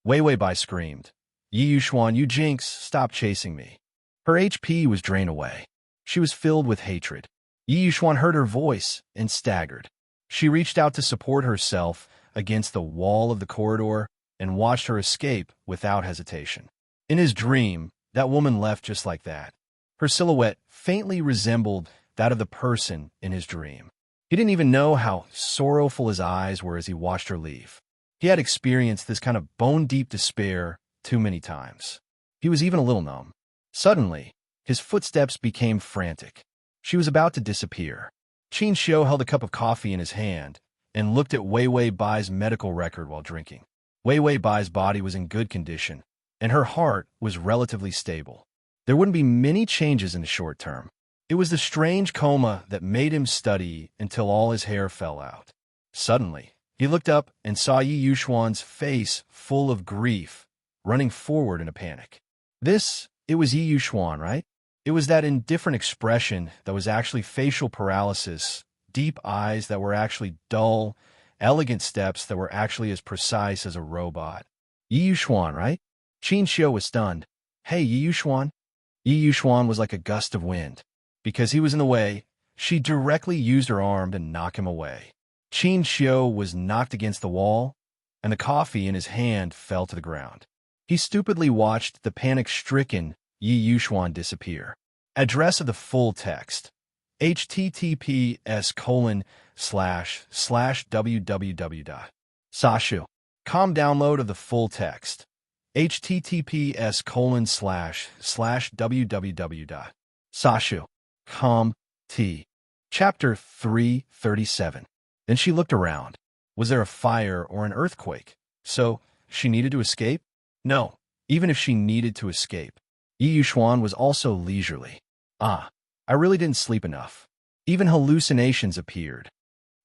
Wei Wei Bai screamed, Yi Yuxuan, you jinx, stop chasing me. Her HP was drained away. She was filled with hatred. Yi Yuxuan heard her voice and staggered. She reached out to support herself against the wall of the corridor and watched her escape without hesitation. In his dream, that woman left just like that. Her silhouette faintly resembled that of the person in his dream. He didn't even know how sorrowful his eyes were as he watched her leave. He had experienced this kind of bone-deep despair too many times. He was even a little numb. Suddenly, his footsteps became frantic. She was about to disappear. Qin Xiu held a cup of coffee in his hand and looked at Wei Wei Bai's medical record while drinking. Wei Wei Bai's body was in good condition, and her heart was relatively stable. There wouldn't be many changes in the short term. It was the strange coma that made him study until all his hair fell out. Suddenly, he looked up and saw Yi Yuxuan's face full of grief, running forward in a panic. It was Yi Yuxuan, right? It was that indifferent expression that was actually facial paralysis, deep eyes that were actually dull, elegant steps that were actually as precise as a robot. Yi Yuxuan, right? Qin Xiu was stunned. Hey, Yi Yuxuan. Yi Yuxuan was like a gust of wind. Because he was in the way, she directly used her arm to knock him away. Qin Xiu was knocked against the wall, and the coffee in his hand fell to the ground. He stupidly watched the panic-stricken Yi Yuxuan disappear. Address of the full text. https://www.sashu.com. Download of the full text. https://www.sashu.com. Chapter 337. Then she looked around. Was there a fire or an earthquake? So, she needed to escape? No, even if she needed to escape. Yi Yuxuan was also leisurely. I really didn't sleep enough. Even hallucinations appeared.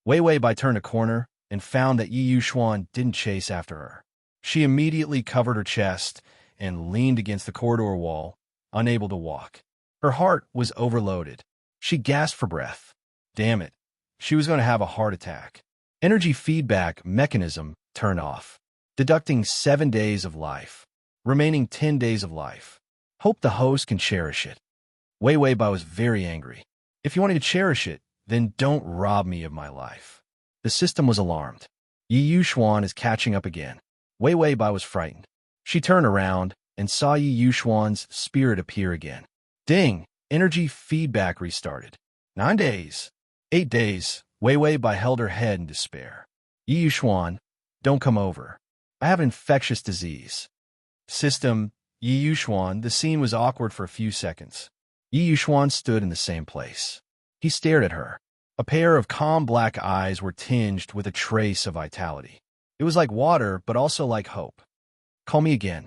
Wei Wei Bai turned a corner and found that Yi Yuxuan didn't chase after her. She immediately covered her chest and leaned against the corridor wall, unable to walk. Her heart was overloaded. She gasped for breath. Damn it. She was going to have a heart attack. Energy feedback mechanism turned off, deducting 7 days of life, remaining 10 days of life. Hope the host can cherish it. Wei Wei Bai was very angry. If you wanted to cherish it, then don't rob me of my life. The system was alarmed. Yi Yuxuan is catching up again. Wei Wei Bai was frightened. She turned around and saw Yi Yuxuan's spirit appear again. Ding! Energy feedback restarted. 9 days. 8 days. Wei Wei Bai held her head in despair. Yi Yuxuan, don't come over. I have an infectious disease. System, Yi Yuxuan. The scene was awkward for a few seconds. Yi Yuxuan stood in the same place. He stared at her. A pair of calm black eyes were tinged with a trace of vitality. It was like water, but also like hope. Call me again.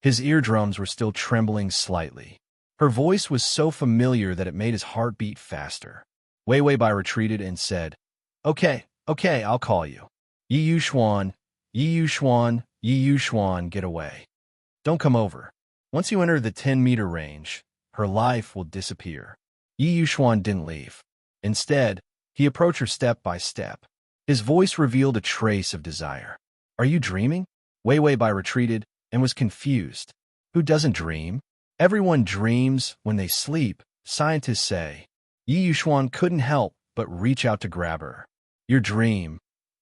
His eardrums were still trembling slightly. Her voice was so familiar that it made his heart beat faster. Wei Wei Bai retreated and said, Okay, I'll call you. Yi Yuxuan, Yi Yuxuan, Yi Yuxuan, get away. Don't come over. Once you enter the 10-meter range, her life will disappear. Yi Yuxuan didn't leave. Instead, he approached her step by step. His voice revealed a trace of desire. Are you dreaming? Wei Wei Bai retreated and was confused. Who doesn't dream? Everyone dreams when they sleep, scientists say. Yi Yuxuan couldn't help but reach out to grab her. Your dream,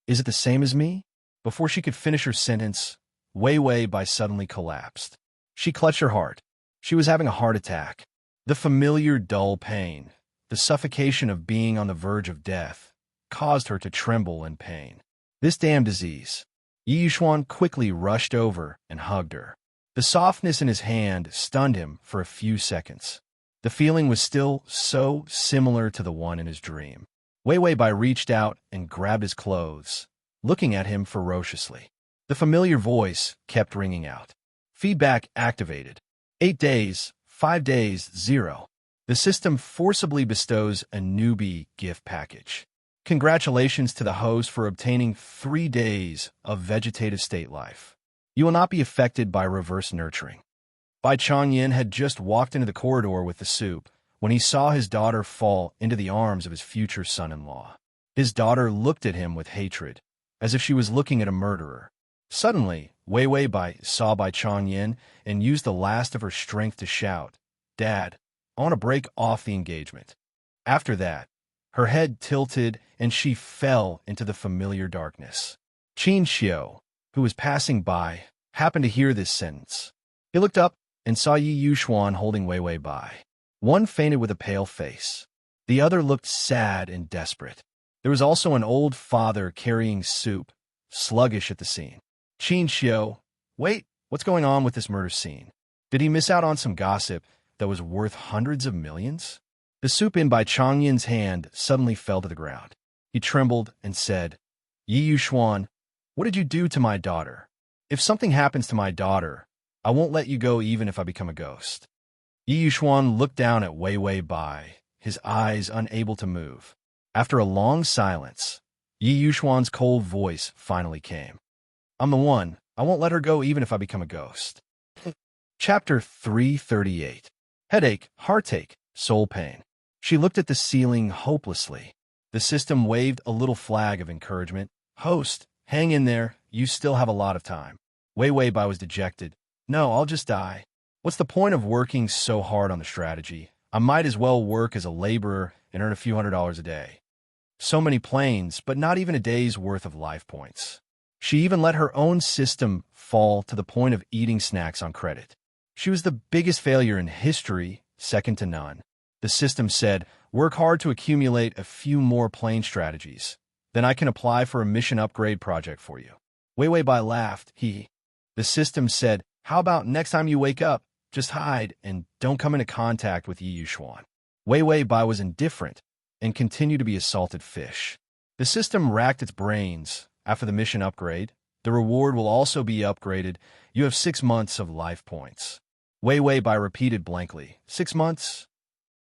is it the same as me? Before she could finish her sentence, Wei Wei Bai suddenly collapsed. She clutched her heart. She was having a heart attack. The familiar dull pain, the suffocation of being on the verge of death, caused her to tremble in pain. This damn disease. Yi Yuxuan quickly rushed over and hugged her. The softness in his hand stunned him for a few seconds. The feeling was still so similar to the one in his dream. Wei Wei Bai reached out and grabbed his clothes, looking at him ferociously. The familiar voice kept ringing out. Feedback activated. 8 days, 5 days, 0. The system forcibly bestows a newbie gift package. Congratulations to the host for obtaining 3 days of vegetative state life. You will not be affected by reverse nurturing. Bai Changyin had just walked into the corridor with the soup when he saw his daughter fall into the arms of his future son-in-law. His daughter looked at him with hatred, as if she was looking at a murderer. Suddenly, Wei Wei Bai saw Bai Changyin and used the last of her strength to shout, Dad, I want to break off the engagement. After that, her head tilted and she fell into the familiar darkness. Qin Xiu, who was passing by, happened to hear this sentence. He looked up and saw Yi Yuxuan holding Wei Wei Bai. One fainted with a pale face. The other looked sad and desperate. There was also an old father carrying soup, sluggish at the scene. Qin Xiu, wait, what's going on with this murder scene? Did he miss out on some gossip that was worth hundreds of millions? The soup in Bai Changyin's hand suddenly fell to the ground. He trembled and said, Yi Yuxuan, what did you do to my daughter? If something happens to my daughter, I won't let you go even if I become a ghost. Yi Yuxuan looked down at Wei Wei Bai, his eyes unable to move. After a long silence, Yi Yuxuan's cold voice finally came. I'm the one. I won't let her go even if I become a ghost. Chapter 338. Headache, heartache, soul pain. She looked at the ceiling hopelessly. The system waved a little flag of encouragement. Host, hang in there. You still have a lot of time. Wei Wei Bai was dejected. No, I'll just die. What's the point of working so hard on the strategy? I might as well work as a laborer and earn a few $100s a day. So many planes, but not even a day's worth of life points. She even let her own system fall to the point of eating snacks on credit. She was the biggest failure in history, second to none. The system said, work hard to accumulate a few more plane strategies. Then I can apply for a mission upgrade project for you. Wei Wei Bai laughed. The system said, how about next time you wake up, just hide and don't come into contact with Yi Yuxuan. Wei Wei Bai was indifferent and continued to be a salted fish. The system racked its brains. After the mission upgrade, the reward will also be upgraded. You have 6 months of life points. Wei Wei Bai repeated blankly. 6 months?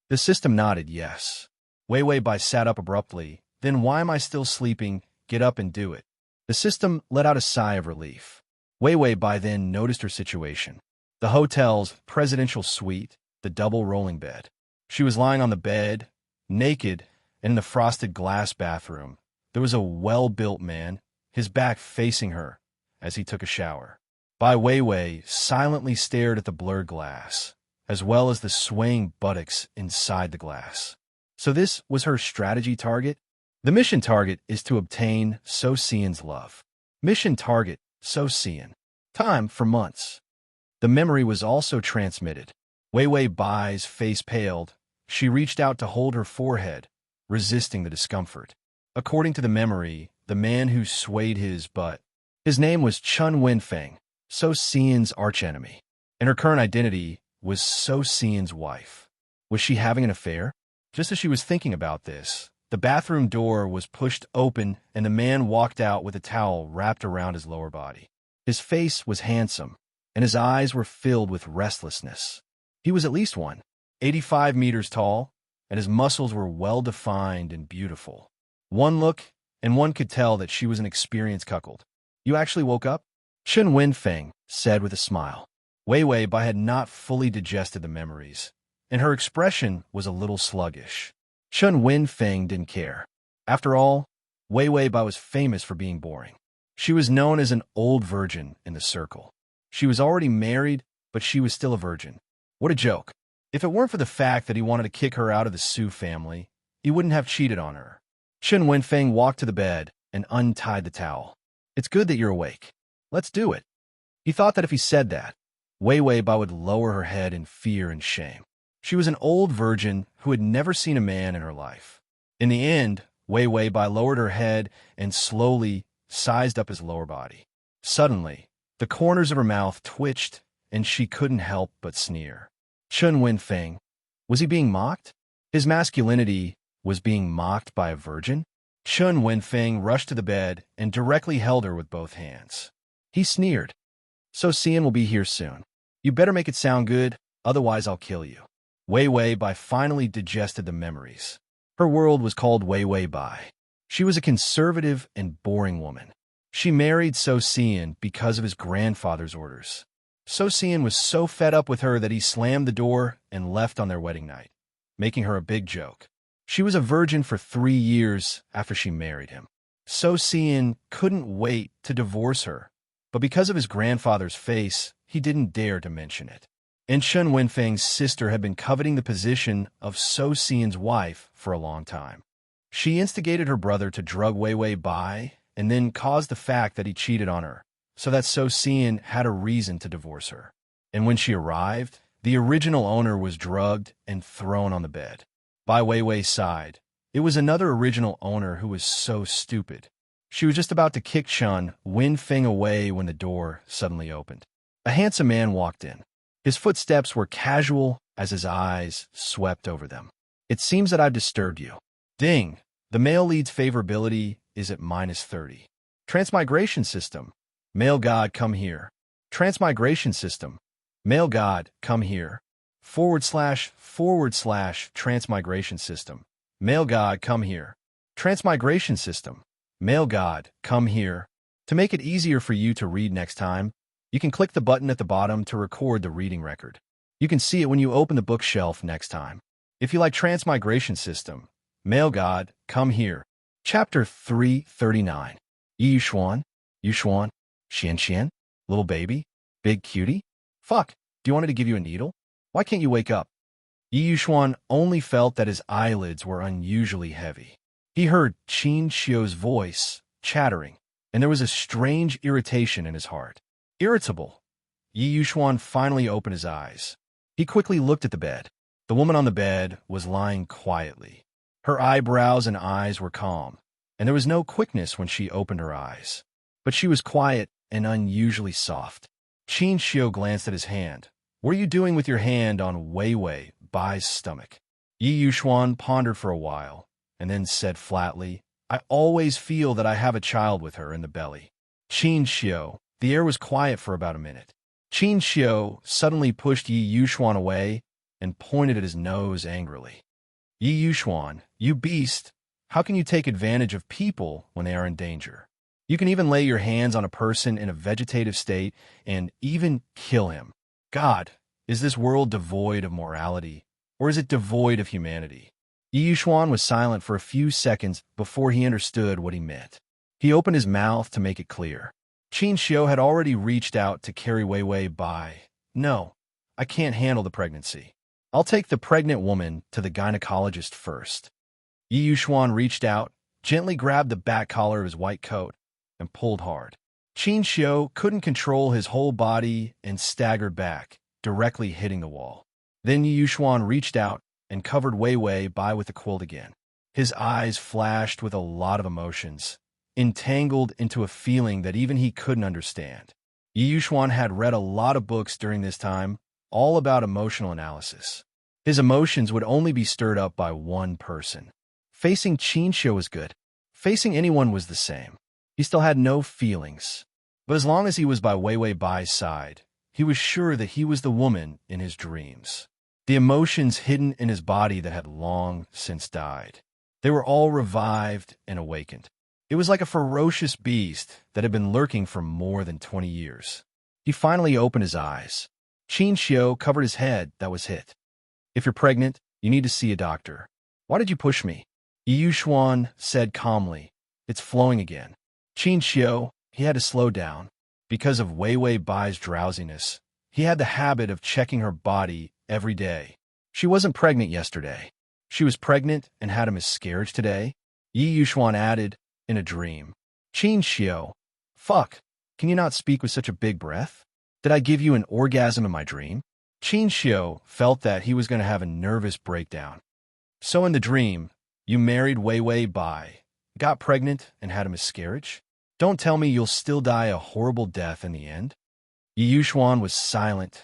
The system nodded yes. Wei Wei Bai sat up abruptly. Then why am I still sleeping? Get up and do it. The system let out a sigh of relief. Wei Wei Bai then noticed her situation. The hotel's presidential suite, the double rolling bed. She was lying on the bed, naked, and in the frosted glass bathroom. There was a well-built man, his back facing her, as he took a shower. Bai Weiwei silently stared at the blurred glass, as well as the swaying buttocks inside the glass. So this was her strategy target? The mission target is to obtain So Xian's love. Mission target, So Xian. Time for months. The memory was also transmitted. Weiwei Bai's face paled. She reached out to hold her forehead, resisting the discomfort. According to the memory, the man who swayed his butt, his name was Chun Wenfeng, So Xian's archenemy, and her current identity was So Xian's wife. Was she having an affair? Just as she was thinking about this, the bathroom door was pushed open and the man walked out with a towel wrapped around his lower body. His face was handsome, and his eyes were filled with restlessness. He was at least 185 meters tall, and his muscles were well-defined and beautiful. One look, and one could tell that she was an experienced cuckold. You actually woke up? Chun Wenfeng said with a smile. Weiwei Bai had not fully digested the memories, and her expression was a little sluggish. Chun Wenfeng didn't care. After all, Weiwei Bai was famous for being boring. She was known as an old virgin in the circle. She was already married, but she was still a virgin. What a joke. If it weren't for the fact that he wanted to kick her out of the Su family, he wouldn't have cheated on her. Chun Wenfeng walked to the bed and untied the towel. It's good that you're awake. Let's do it. He thought that if he said that, Weiwei Bai would lower her head in fear and shame. She was an old virgin who had never seen a man in her life. In the end, Weiwei Bai lowered her head and slowly sized up his lower body. Suddenly, the corners of her mouth twitched, and she couldn't help but sneer. Chun Wenfeng, was he being mocked? His masculinity was being mocked by a virgin? Chun Wenfeng rushed to the bed and directly held her with both hands. He sneered. So Xian will be here soon. You better make it sound good, otherwise I'll kill you. Weiwei Bai finally digested the memories. Her world was called Weiwei Bai. She was a conservative and boring woman. She married So Xian because of his grandfather's orders. So Xian was so fed up with her that he slammed the door and left on their wedding night, making her a big joke. She was a virgin for 3 years after she married him. So Xian couldn't wait to divorce her, but because of his grandfather's face, he didn't dare to mention it. And Chun Wenfeng's sister had been coveting the position of So Xian's wife for a long time. She instigated her brother to drug Weiwei Bai and then caused the fact that he cheated on her, so that So Xian had a reason to divorce her. And when she arrived, the original owner was drugged and thrown on the bed. Bai Weiwei sighed. It was another original owner who was so stupid. She was just about to kick Chun Wenfeng away when the door suddenly opened. A handsome man walked in. His footsteps were casual as his eyes swept over them. It seems that I've disturbed you. Ding! The male lead's favorability is at -30. Transmigration system. Male god, come here. Transmigration system. Male god, come here. // transmigration system. Male god, come here. Transmigration system. Male god, come here. To make it easier for you to read next time, you can click the button at the bottom to record the reading record. You can see it when you open the bookshelf next time. If you like Transmigration system, Male god, come here. Chapter 339. Yi Yuxuan? Yuxuan? Xian? Little baby? Big cutie? Fuck, do you want me to give you a needle? Why can't you wake up? Yi Yuxuan only felt that his eyelids were unusually heavy. He heard Qin Xiu's voice, chattering, and there was a strange irritation in his heart. Irritable. Yi Yuxuan finally opened his eyes. He quickly looked at the bed. The woman on the bed was lying quietly. Her eyebrows and eyes were calm, and there was no quickness when she opened her eyes. But she was quiet and unusually soft. Qin Xiu glanced at his hand. What are you doing with your hand on Weiwei Bai's stomach? Yi Yuxuan pondered for a while, and then said flatly, I always feel that I have a child with her in the belly. Qin Xiu. The air was quiet for about a minute. Qin Xiu suddenly pushed Yi Yuxuan away and pointed at his nose angrily. Yi Yuxuan, you beast, how can you take advantage of people when they are in danger? You can even lay your hands on a person in a vegetative state and even kill him. God, is this world devoid of morality, or is it devoid of humanity? Yi Yuxuan was silent for a few seconds before he understood what he meant. He opened his mouth to make it clear. Qin Xiu had already reached out to carry Wei Wei by. No, I can't handle the pregnancy. I'll take the pregnant woman to the gynecologist first. Yi Yuxuan reached out, gently grabbed the back collar of his white coat, and pulled hard. Qin Xiu couldn't control his whole body and staggered back, directly hitting the wall. Then Yi Yuxuan reached out and covered Wei Wei by with the quilt again. His eyes flashed with a lot of emotions, entangled into a feeling that even he couldn't understand. Yi Yuxuan had read a lot of books during this time, all about emotional analysis. His emotions would only be stirred up by one person. Facing Qin Xiu was good. Facing anyone was the same. He still had no feelings. But as long as he was by Wei Wei Bai's side, he was sure that he was the woman in his dreams. The emotions hidden in his body that had long since died. They were all revived and awakened. It was like a ferocious beast that had been lurking for more than 20 years. He finally opened his eyes. Qin Xiu covered his head that was hit. If you're pregnant, you need to see a doctor. Why did you push me? Yi Yuxuan said calmly. It's flowing again. Qin Xiu, he had to slow down. Because of Wei Wei Bai's drowsiness, he had the habit of checking her body every day. She wasn't pregnant yesterday. She was pregnant and had a miscarriage today, Yi Yuxuan added, in a dream. Qin Xiu, fuck, can you not speak with such a big breath? Did I give you an orgasm in my dream? Qin Xiu felt that he was going to have a nervous breakdown. So in the dream, you married Wei Wei Bai, got pregnant and had a miscarriage? Don't tell me you'll still die a horrible death in the end? Yi Yuxuan was silent,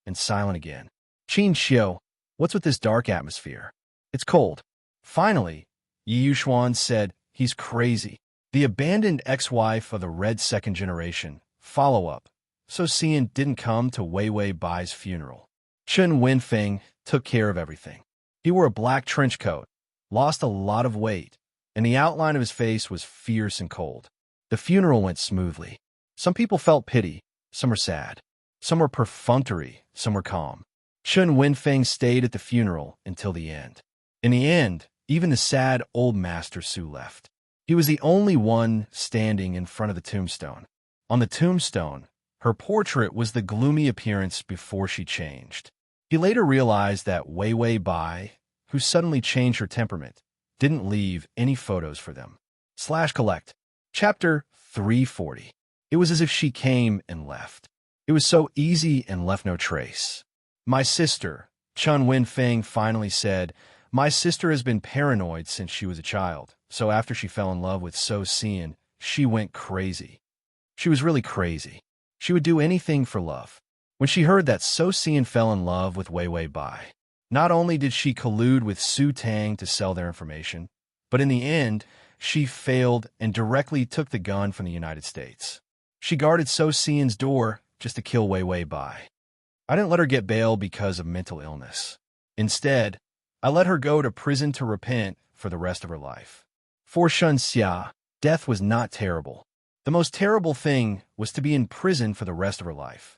and silent again. Qin Xiu, what's with this dark atmosphere? It's cold. Finally, Yi Yuxuan said, he's crazy. The abandoned ex-wife of the Red Second Generation, follow-up. So Xian didn't come to Wei Wei Bai's funeral. Chen Wenfeng took care of everything. He wore a black trench coat, lost a lot of weight, and the outline of his face was fierce and cold. The funeral went smoothly. Some people felt pity, some were sad. Some were perfunctory, some were calm. Chen Wenfeng stayed at the funeral until the end. In the end, even the sad old Master Su left. He was the only one standing in front of the tombstone. On the tombstone, her portrait was the gloomy appearance before she changed. He later realized that Wei Wei Bai, who suddenly changed her temperament, didn't leave any photos for them. /collect. Chapter 340. It was as if she came and left. It was so easy and left no trace. My sister, Chen Wenfeng finally said, my sister has been paranoid since she was a child, so after she fell in love with So Xian, she went crazy. She was really crazy. She would do anything for love. When she heard that So Xian fell in love with Wei Wei Bai, not only did she collude with Su Tang to sell their information, but in the end, she failed and directly took the gun from the United States. She guarded So Xian's door just to kill Wei Wei Bai. I didn't let her get bail because of mental illness. Instead, I let her go to prison to repent for the rest of her life. For Shun Xia, death was not terrible. The most terrible thing was to be in prison for the rest of her life.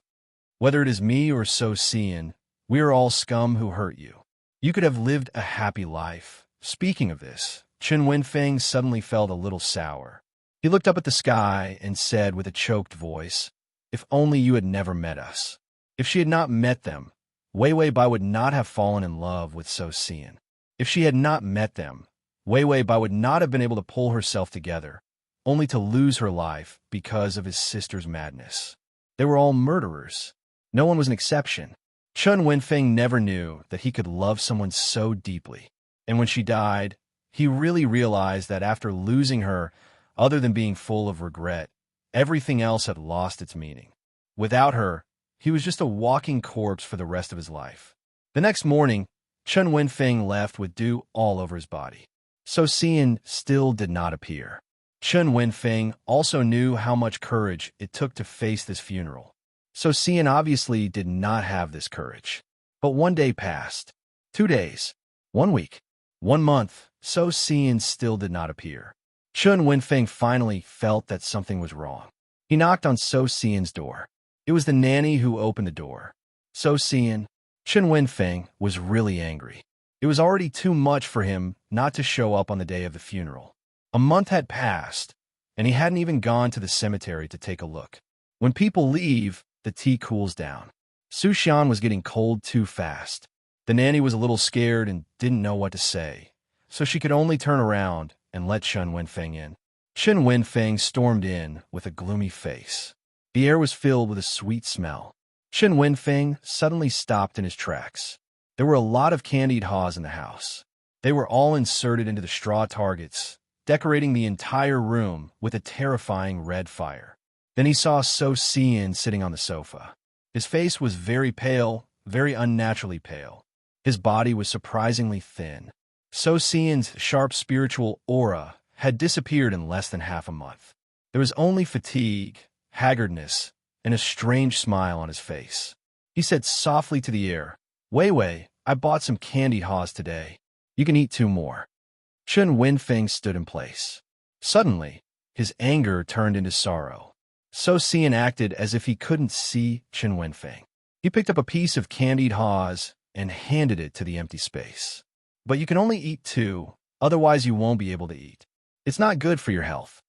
Whether it is me or So Xian, we are all scum who hurt you. You could have lived a happy life. Speaking of this, Chen Wenfeng suddenly felt a little sour. He looked up at the sky and said with a choked voice, if only you had never met us. If she had not met them, Wei Wei Bai would not have fallen in love with So Xian. If she had not met them, Wei Wei Bai would not have been able to pull herself together, only to lose her life because of his sister's madness. They were all murderers. No one was an exception. Chen Wenfeng never knew that he could love someone so deeply. And when she died, he really realized that after losing her, other than being full of regret, everything else had lost its meaning. Without her, he was just a walking corpse for the rest of his life. The next morning, Chen Wenfeng left with dew all over his body. So Xian still did not appear. Chen Wenfeng also knew how much courage it took to face this funeral. So Cian obviously did not have this courage. But one day passed. 2 days. 1 week. 1 month. So Cian still did not appear. Chun Wenfeng finally felt that something was wrong. He knocked on So Cian's door. It was the nanny who opened the door. So Cian, Chun Wenfeng, was really angry. It was already too much for him not to show up on the day of the funeral. A month had passed, and he hadn't even gone to the cemetery to take a look. When people leave, the tea cools down. Su Xian was getting cold too fast. The nanny was a little scared and didn't know what to say, so she could only turn around and let Chun Wenfeng in. Chun Wenfeng stormed in with a gloomy face. The air was filled with a sweet smell. Chun Wenfeng suddenly stopped in his tracks. There were a lot of candied haws in the house. They were all inserted into the straw targets, decorating the entire room with a terrifying red fire. Then he saw So Cian sitting on the sofa. His face was very pale, very unnaturally pale. His body was surprisingly thin. So Cian's sharp spiritual aura had disappeared in less than half a month. There was only fatigue, haggardness, and a strange smile on his face. He said softly to the air, "Wei Wei, I bought some candied haws today. You can eat 2 more." Chun Wenfeng stood in place. Suddenly, his anger turned into sorrow. So Cian acted as if he couldn't see Chun Wenfeng. He picked up a piece of candied haws and handed it to the empty space. "But you can only eat 2, otherwise you won't be able to eat. It's not good for your health."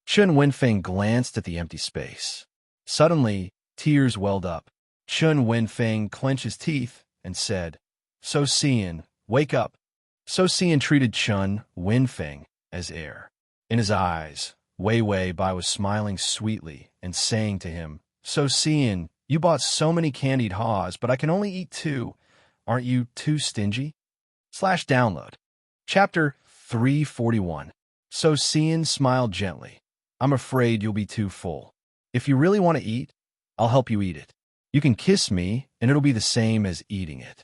Chun Wenfeng glanced at the empty space. Suddenly, tears welled up. Chun Wenfeng clenched his teeth and said, "So Cian, wake up." So Cian treated Chun Wenfeng as heir. In his eyes, Wei Wei Bai was smiling sweetly and saying to him, "So Cian, you bought so many candied haws, but I can only eat 2. Aren't you too stingy?" /download. Chapter 341. So Cian smiled gently. "I'm afraid you'll be too full. If you really want to eat, I'll help you eat it. You can kiss me, and it'll be the same as eating it.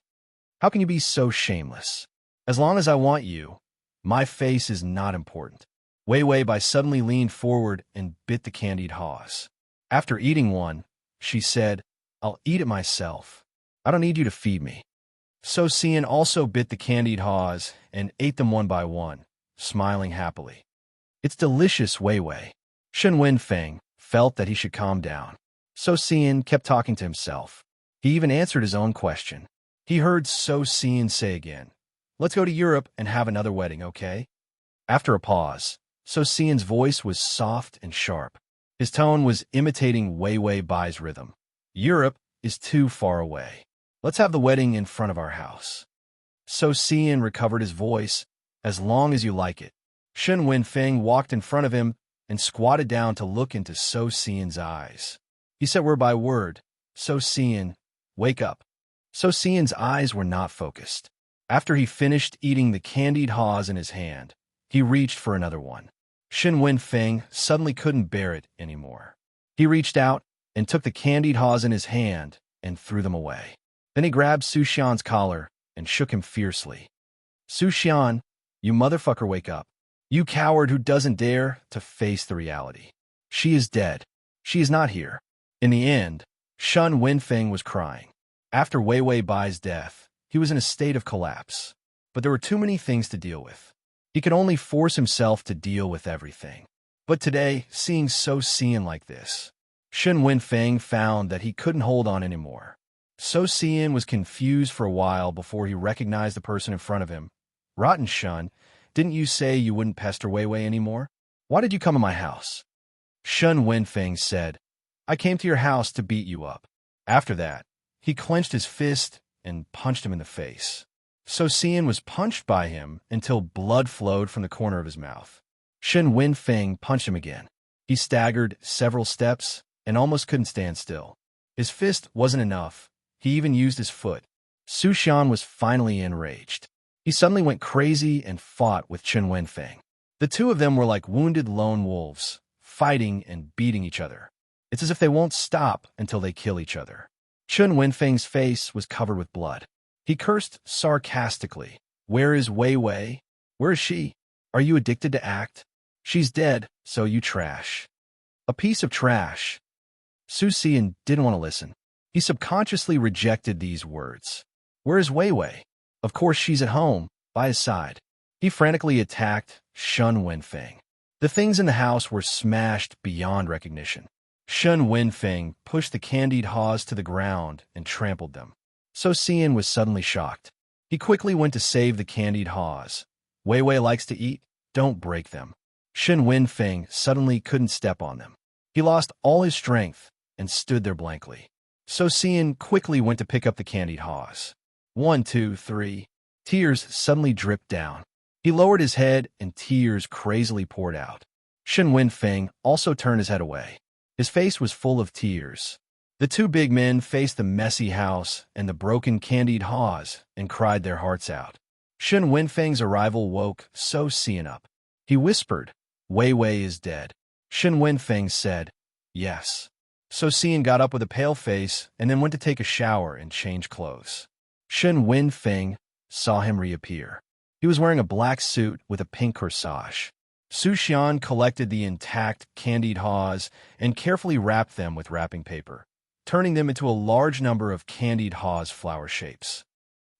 How can you be so shameless? As long as I want you, my face is not important." Wei Wei Bai suddenly leaned forward and bit the candied haws. After eating one, she said, "I'll eat it myself. I don't need you to feed me." So Cian also bit the candied haws and ate them one by one, smiling happily. "It's delicious, Wei Wei." Chun Wenfeng felt that he should calm down. So Cian kept talking to himself. He even answered his own question. He heard So Cian say again, "Let's go to Europe and have another wedding, okay?" After a pause, So Cian's voice was soft and sharp. His tone was imitating Wei Wei Bai's rhythm. "Europe is too far away. Let's have the wedding in front of our house." So Cian recovered his voice, "As long as you like it." Chun Wenfeng walked in front of him and squatted down to look into So Cian's eyes. He said word by word, "So Cian, wake up." So Cian's eyes were not focused. After he finished eating the candied haws in his hand, he reached for another one. Chun Wenfeng suddenly couldn't bear it anymore. He reached out and took the candied haws in his hand and threw them away. Then he grabbed Su Xian's collar and shook him fiercely. "Su Xian, you motherfucker, wake up. You coward who doesn't dare to face the reality. She is dead. She is not here." In the end, Chun Wenfeng was crying. After Wei Wei Bai's death, he was in a state of collapse. But there were too many things to deal with. He could only force himself to deal with everything. But today, seeing So Cian like this, Chun Wenfeng found that he couldn't hold on anymore. So Cian was confused for a while before he recognized the person in front of him. "Rotten Chun, didn't you say you wouldn't pester Wei Wei anymore? Why did you come to my house?" Chun Wenfeng said, "I came to your house to beat you up." After that, he clenched his fist and punched him in the face. So Cian was punched by him until blood flowed from the corner of his mouth. Chun Wenfeng punched him again. He staggered several steps and almost couldn't stand still. His fist wasn't enough. He even used his foot. Su Xian was finally enraged. He suddenly went crazy and fought with Chun Wenfeng. The two of them were like wounded lone wolves, fighting and beating each other. It's as if they won't stop until they kill each other. Chun Wenfeng's face was covered with blood. He cursed sarcastically. "Where is Wei Wei? Where is she? Are you addicted to act? She's dead, so you trash. A piece of trash." Su Xian didn't want to listen. He subconsciously rejected these words. Where is Wei Wei? Of course she's at home, by his side. He frantically attacked Shen Wenfeng. The things in the house were smashed beyond recognition. Shen Wenfeng pushed the candied haws to the ground and trampled them. So Xian was suddenly shocked. He quickly went to save the candied haws. Wei Wei likes to eat, don't break them. Shen Wenfeng suddenly couldn't step on them. He lost all his strength and stood there blankly. So Xian quickly went to pick up the candied haws. 1, 2, 3. Tears suddenly dripped down. He lowered his head and tears crazily poured out. Shen Wenfeng also turned his head away. His face was full of tears. The two big men faced the messy house and the broken candied haws and cried their hearts out. Shen Wenfeng's arrival woke So Xian up. He whispered, Wei Wei is dead. Shen Wenfeng said, yes. So Xian got up with a pale face and then went to take a shower and change clothes. Shen Wenfeng saw him reappear. He was wearing a black suit with a pink corsage. Su Xian collected the intact candied haws and carefully wrapped them with wrapping paper, turning them into a large number of candied haws flower shapes.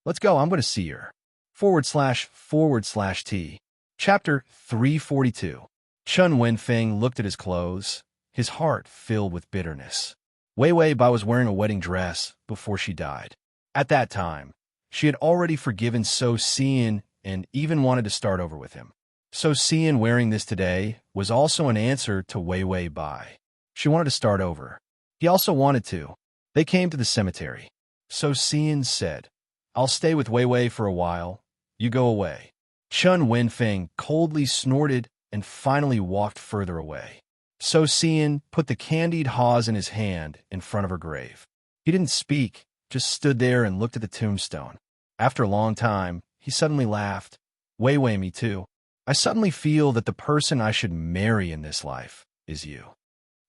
Let's go, I'm going to see her. //T. Chapter 342. Shen Wenfeng looked at his clothes, his heart filled with bitterness. Wei Wei Bai was wearing a wedding dress before she died. At that time, she had already forgiven So Xian and even wanted to start over with him. So Xian wearing this today was also an answer to Wei Wei Bai. She wanted to start over. He also wanted to. They came to the cemetery. So Xian said, I'll stay with Wei Wei for a while. You go away. Shen Wenfeng coldly snorted and finally walked further away. So Xian put the candied haws in his hand in front of her grave. He didn't speak, just stood there and looked at the tombstone. After a long time, he suddenly laughed. Wei Wei, me too. I suddenly feel that the person I should marry in this life is you.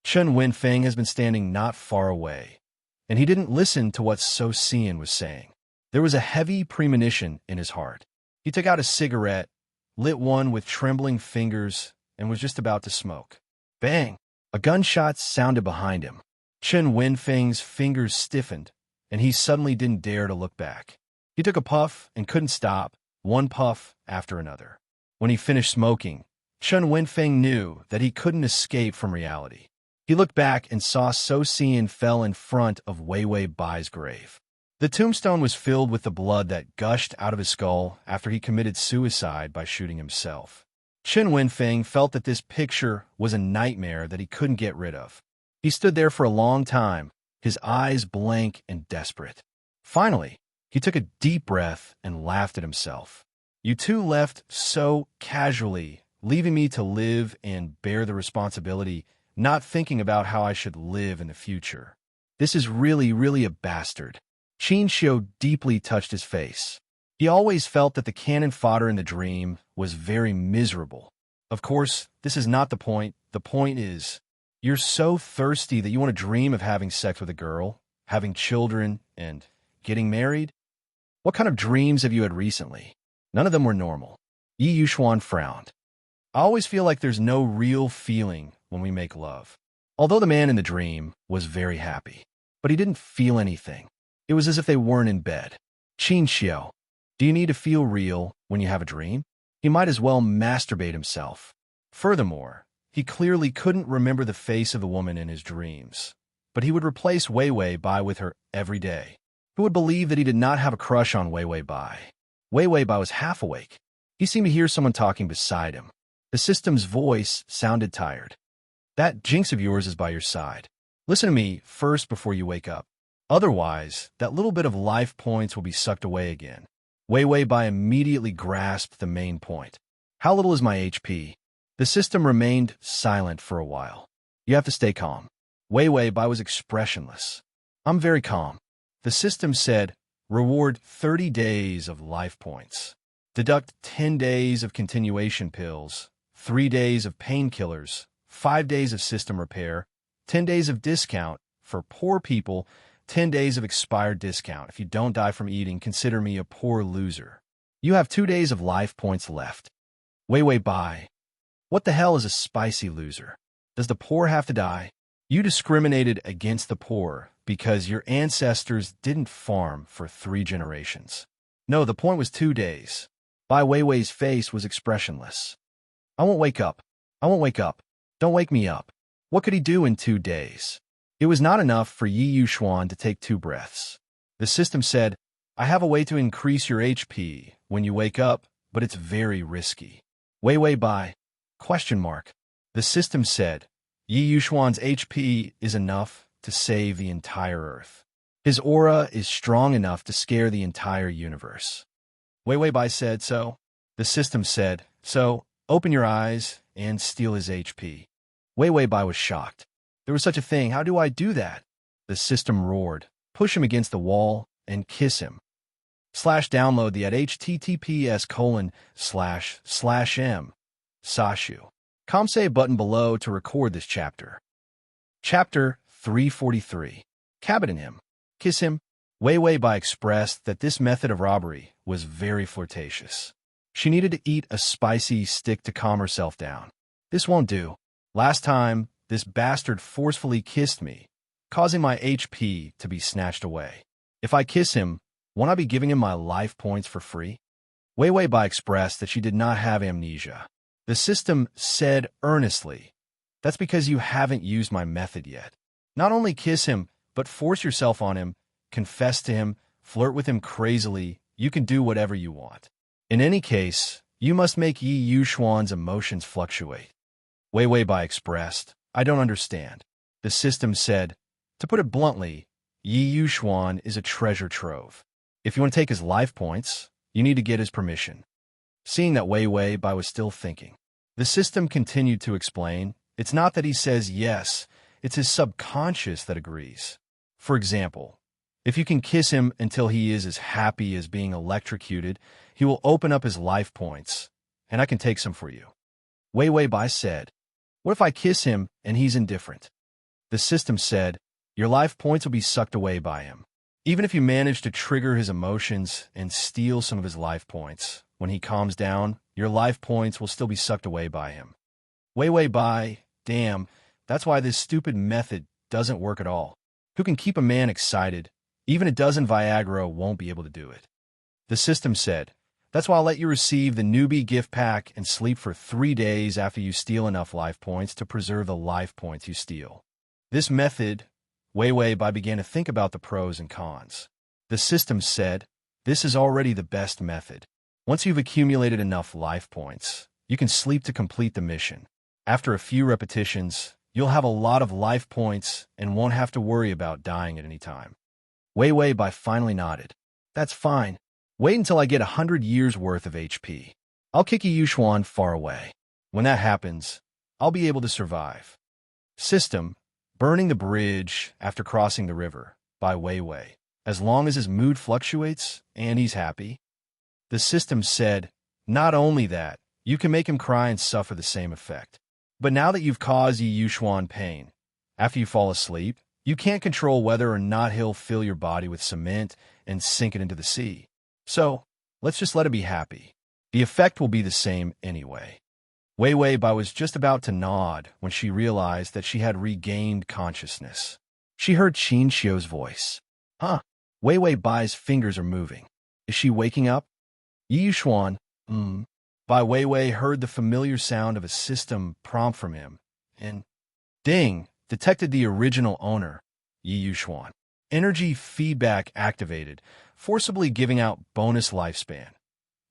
Shen Wenfeng has been standing not far away, and he didn't listen to what So Xian was saying. There was a heavy premonition in his heart. He took out a cigarette, lit one with trembling fingers, and was just about to smoke. Bang! A gunshot sounded behind him. Shen Wenfeng's fingers stiffened, and he suddenly didn't dare to look back. He took a puff and couldn't stop, one puff after another. When he finished smoking, Shen Wenfeng knew that he couldn't escape from reality. He looked back and saw So Xian fell in front of Wei Wei Bai's grave. The tombstone was filled with the blood that gushed out of his skull after he committed suicide by shooting himself. Shen Wenfeng felt that this picture was a nightmare that he couldn't get rid of. He stood there for a long time, his eyes blank and desperate. Finally, he took a deep breath and laughed at himself. You two left so casually, leaving me to live and bear the responsibility, not thinking about how I should live in the future. This is really a bastard. Qin Xiu deeply touched his face. He always felt that the cannon fodder in the dream was very miserable. Of course, this is not the point. The point is, you're so thirsty that you want to dream of having sex with a girl, having children, and getting married? What kind of dreams have you had recently? None of them were normal. Yi Yuxuan frowned. I always feel like there's no real feeling when we make love. Although the man in the dream was very happy, but he didn't feel anything. It was as if they weren't in bed. Qin Xiu, do you need to feel real when you have a dream? He might as well masturbate himself. Furthermore, he clearly couldn't remember the face of the woman in his dreams, but he would replace Wei Wei Bai with her every day. Who would believe that he did not have a crush on Wei Wei Bai? Wei Wei Bai was half awake. He seemed to hear someone talking beside him. The system's voice sounded tired. That jinx of yours is by your side. Listen to me first before you wake up. Otherwise, that little bit of life points will be sucked away again. Wei Wei Bai immediately grasped the main point. How little is my HP? The system remained silent for a while. You have to stay calm. Wei Wei Bai was expressionless. I'm very calm. The system said, reward 30 days of life points. Deduct 10 days of continuation pills, 3 days of painkillers, 5 days of system repair, 10 days of discount for poor people, 10 days of expired discount. If you don't die from eating, consider me a poor loser. You have 2 days of life points left. Wei Wei Bai. What the hell is a spicy loser? Does the poor have to die? You discriminated against the poor because your ancestors didn't farm for 3 generations. No, the point was 2 days. Bai Weiwei's face was expressionless. I won't wake up. I won't wake up. Don't wake me up. What could he do in 2 days? It was not enough for Yi Yuxuan to take 2 breaths. The system said, I have a way to increase your HP when you wake up, but it's very risky. Weiwei Bai? ? The system said, Yi Yuxuan's HP is enough to save the entire Earth. His aura is strong enough to scare the entire universe. Weiwei Bai said so. The system said, so, open your eyes and steal his HP. Weiwei Bai was shocked. There was such a thing. How do I do that? The system roared. Push him against the wall and kiss him. /download the at https://m. Sashu. Say button below to record this chapter. Chapter 343. Cabot and him. Kiss him. Weiwei Bai expressed that this method of robbery was very flirtatious. She needed to eat a spicy stick to calm herself down. This won't do. Last time, this bastard forcefully kissed me, causing my HP to be snatched away. If I kiss him, won't I be giving him my life points for free? Weiwei Bai expressed that she did not have amnesia. The system said earnestly, that's because you haven't used my method yet. Not only kiss him, but force yourself on him, confess to him, flirt with him crazily, you can do whatever you want. In any case, you must make Yi Yuxuan's emotions fluctuate. Weiwei Bai expressed, I don't understand. The system said, to put it bluntly, Yi Yuxuan is a treasure trove. If you want to take his life points, you need to get his permission. Seeing that Weiwei Bai was still thinking, the system continued to explain, it's not that he says yes, it's his subconscious that agrees. For example, if you can kiss him until he is as happy as being electrocuted, he will open up his life points, and I can take some for you. Weiwei Bai said, what if I kiss him and he's indifferent? The system said, your life points will be sucked away by him. Even if you manage to trigger his emotions and steal some of his life points, when he calms down, your life points will still be sucked away by him. Weiwei Bai, damn, that's why this stupid method doesn't work at all. Who can keep a man excited? Even a dozen Viagra won't be able to do it. The system said, that's why I'll let you receive the newbie gift pack and sleep for 3 days after you steal enough life points to preserve the life points you steal. This method, Weiwei Bai began to think about the pros and cons. The system said, this is already the best method. Once you've accumulated enough life points, you can sleep to complete the mission. After a few repetitions, you'll have a lot of life points and won't have to worry about dying at any time. Weiwei Bai finally nodded. That's fine. Wait until I get 100 years worth of HP. I'll kick Yi Yuxuan far away. When that happens, I'll be able to survive. System, burning the bridge after crossing the river, by Weiwei, as long as his mood fluctuates and he's happy. The system said, not only that, you can make him cry and suffer the same effect. But now that you've caused Yi Yuxuan pain, after you fall asleep, you can't control whether or not he'll fill your body with cement and sink it into the sea. So, let's just let it be happy. The effect will be the same anyway. Weiwei Bai was just about to nod when she realized that she had regained consciousness. She heard Qin Xiu's voice. Huh? Weiwei Bai's fingers are moving. Is she waking up? Yi Yuxuan, Bai Weiwei heard the familiar sound of a system prompt from him, and ding, detected the original owner, Yi Yuxuan. Energy feedback activated, forcibly giving out bonus lifespan.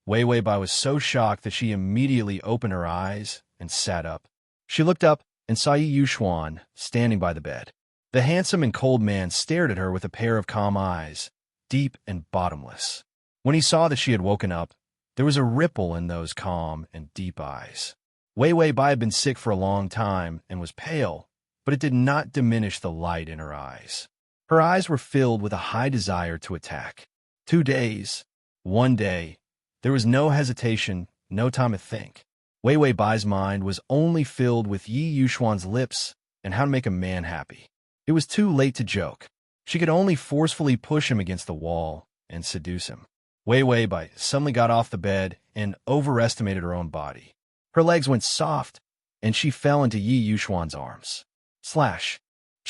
Weiwei Bai was so shocked that she immediately opened her eyes and sat up. She looked up and saw Yi Yuxuan standing by the bed. The handsome and cold man stared at her with a pair of calm eyes, deep and bottomless. When he saw that she had woken up, there was a ripple in those calm and deep eyes. Weiwei Bai had been sick for a long time and was pale, but it did not diminish the light in her eyes. Her eyes were filled with a high desire to attack. 2 days, 1 day. There was no hesitation, no time to think. Weiwei Bai's mind was only filled with Yi Yuxuan's lips and how to make a man happy. It was too late to joke. She could only forcefully push him against the wall and seduce him. Weiwei Bai suddenly got off the bed and overestimated her own body. Her legs went soft, and she fell into Yi Yuxuan's arms.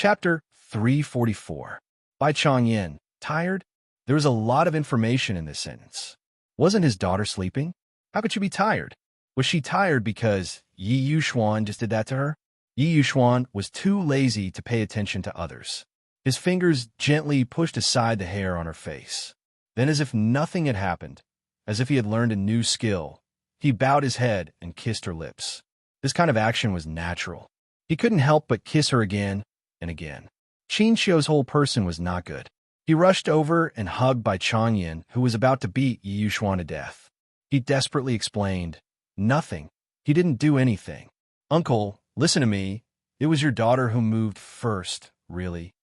Chapter 344. By Changyin. Tired? There was a lot of information in this sentence. Wasn't his daughter sleeping? How could she be tired? Was she tired because Yi Yuxuan just did that to her? Yi Yuxuan was too lazy to pay attention to others. His fingers gently pushed aside the hair on her face. Then, as if nothing had happened, as if he had learned a new skill, he bowed his head and kissed her lips. This kind of action was natural. He couldn't help but kiss her again and again. Qin Xiu's whole person was not good. He rushed over and hugged Bai Changyin, who was about to beat Yi Yuxuan to death. He desperately explained, "Nothing. He didn't do anything. Uncle, listen to me. It was your daughter who moved first, really."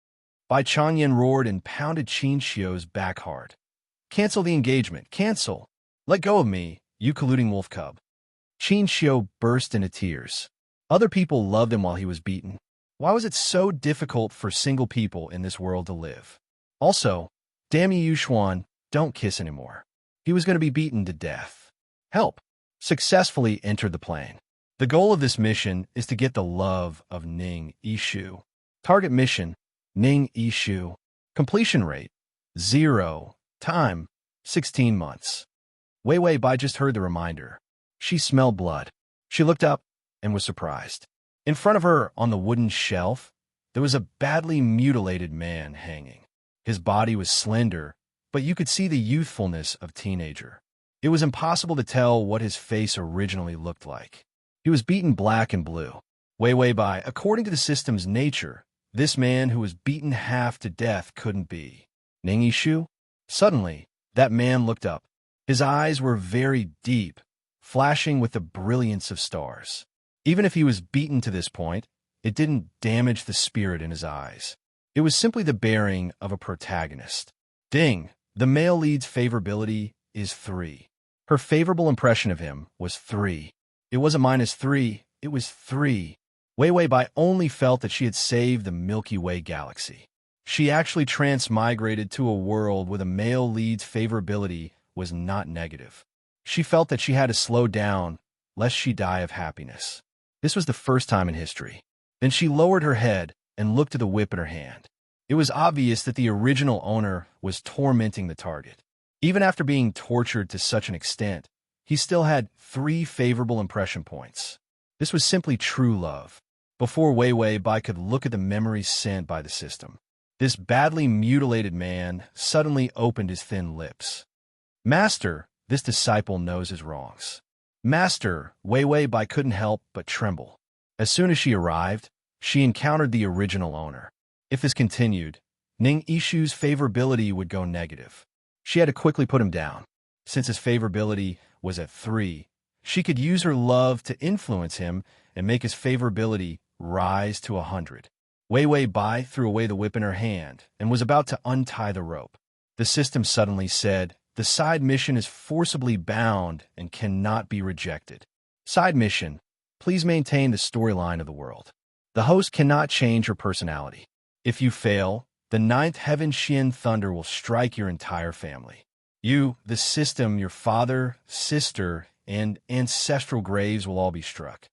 Bai Changyin roared and pounded Qin Xiu's back hard. "Cancel the engagement. Cancel. Let go of me, you colluding wolf cub." Qin Xiu burst into tears. Other people loved him while he was beaten. Why was it so difficult for single people in this world to live? Also, damn Yi Yuxuan, don't kiss anymore. He was going to be beaten to death. Help! Successfully entered the plane. The goal of this mission is to get the love of Ning Yishu. Target mission, Ning Yishu. Completion rate, 0. Time, 16 months. Wei Bai just heard the reminder. She smelled blood. She looked up and was surprised. In front of her, on the wooden shelf, there was a badly mutilated man hanging. His body was slender, but you could see the youthfulness of teenager. It was impossible to tell what his face originally looked like. He was beaten black and blue. Wei Bai, according to the system's nature, this man who was beaten half to death couldn't be Ning Yishu. Suddenly, that man looked up. His eyes were very deep, flashing with the brilliance of stars. Even if he was beaten to this point, it didn't damage the spirit in his eyes. It was simply the bearing of a protagonist. Ding! The male lead's favorability is 3. Her favorable impression of him was 3. It wasn't -3, it was 3. Wei Bai only felt that she had saved the Milky Way galaxy. She actually transmigrated to a world where the male lead's favorability was not negative. She felt that she had to slow down, lest she die of happiness. This was the first time in history. Then she lowered her head and looked at the whip in her hand. It was obvious that the original owner was tormenting the target. Even after being tortured to such an extent, he still had 3 favorable impression points. This was simply true love. Before Wei Bai could look at the memories sent by the system, this badly mutilated man suddenly opened his thin lips. "Master, this disciple knows his wrongs." "Master," Wei Bai couldn't help but tremble. As soon as she arrived, she encountered the original owner. If this continued, Ning Yishu's favorability would go negative. She had to quickly put him down. Since his favorability was at 3, she could use her love to influence him and make his favorability rise to 100. Wei Bai threw away the whip in her hand and was about to untie the rope. The system suddenly said, "The side mission is forcibly bound and cannot be rejected. Side mission, please maintain the storyline of the world. The host cannot change her personality. If you fail, the 9th heaven Xian thunder will strike your entire family. You, the system, your father, sister, and ancestral graves will all be struck."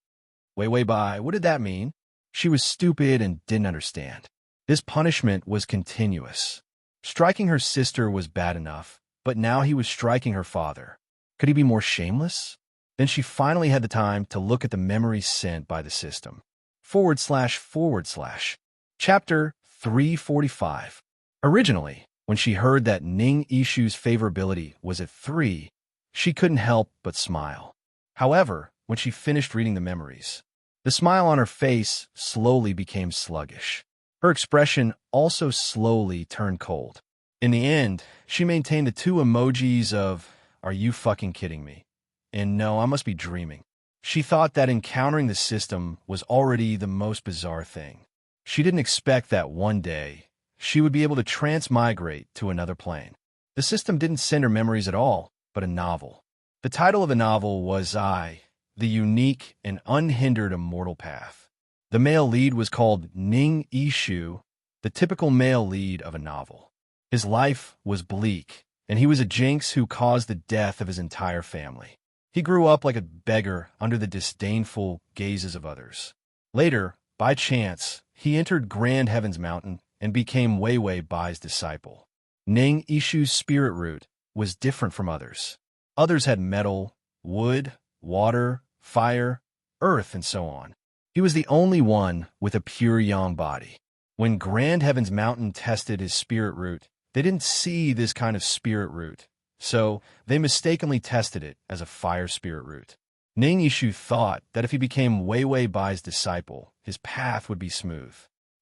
Wei Bai, what did that mean? She was stupid and didn't understand. This punishment was continuous. Striking her sister was bad enough, but now he was striking her father. Could he be more shameless? Then she finally had the time to look at the memories sent by the system. // Chapter 345. Originally, when she heard that Ning Yishu's favorability was at 3, she couldn't help but smile. However, when she finished reading the memories, the smile on her face slowly became sluggish. Her expression also slowly turned cold. In the end, she maintained the 2 emojis of, "Are you fucking kidding me?" and "No, I must be dreaming." She thought that encountering the system was already the most bizarre thing. She didn't expect that one day she would be able to transmigrate to another plane. The system didn't send her memories at all, but a novel. The title of the novel was The Unique and Unhindered Immortal Path. The male lead was called Ning Yishu, the typical male lead of a novel. His life was bleak, and he was a jinx who caused the death of his entire family. He grew up like a beggar under the disdainful gazes of others. Later, by chance, he entered Grand Heaven's Mountain and became Wei Wei Bai's disciple. Ning Yishu's spirit root was different from others. Others had metal, wood, water, fire, earth, and so on. He was the only one with a pure yang body. When Grand Heaven's Mountain tested his spirit root, they didn't see this kind of spirit root, so they mistakenly tested it as a fire spirit root. Ning Yishu thought that if he became Wei Wei Bai's disciple, his path would be smooth.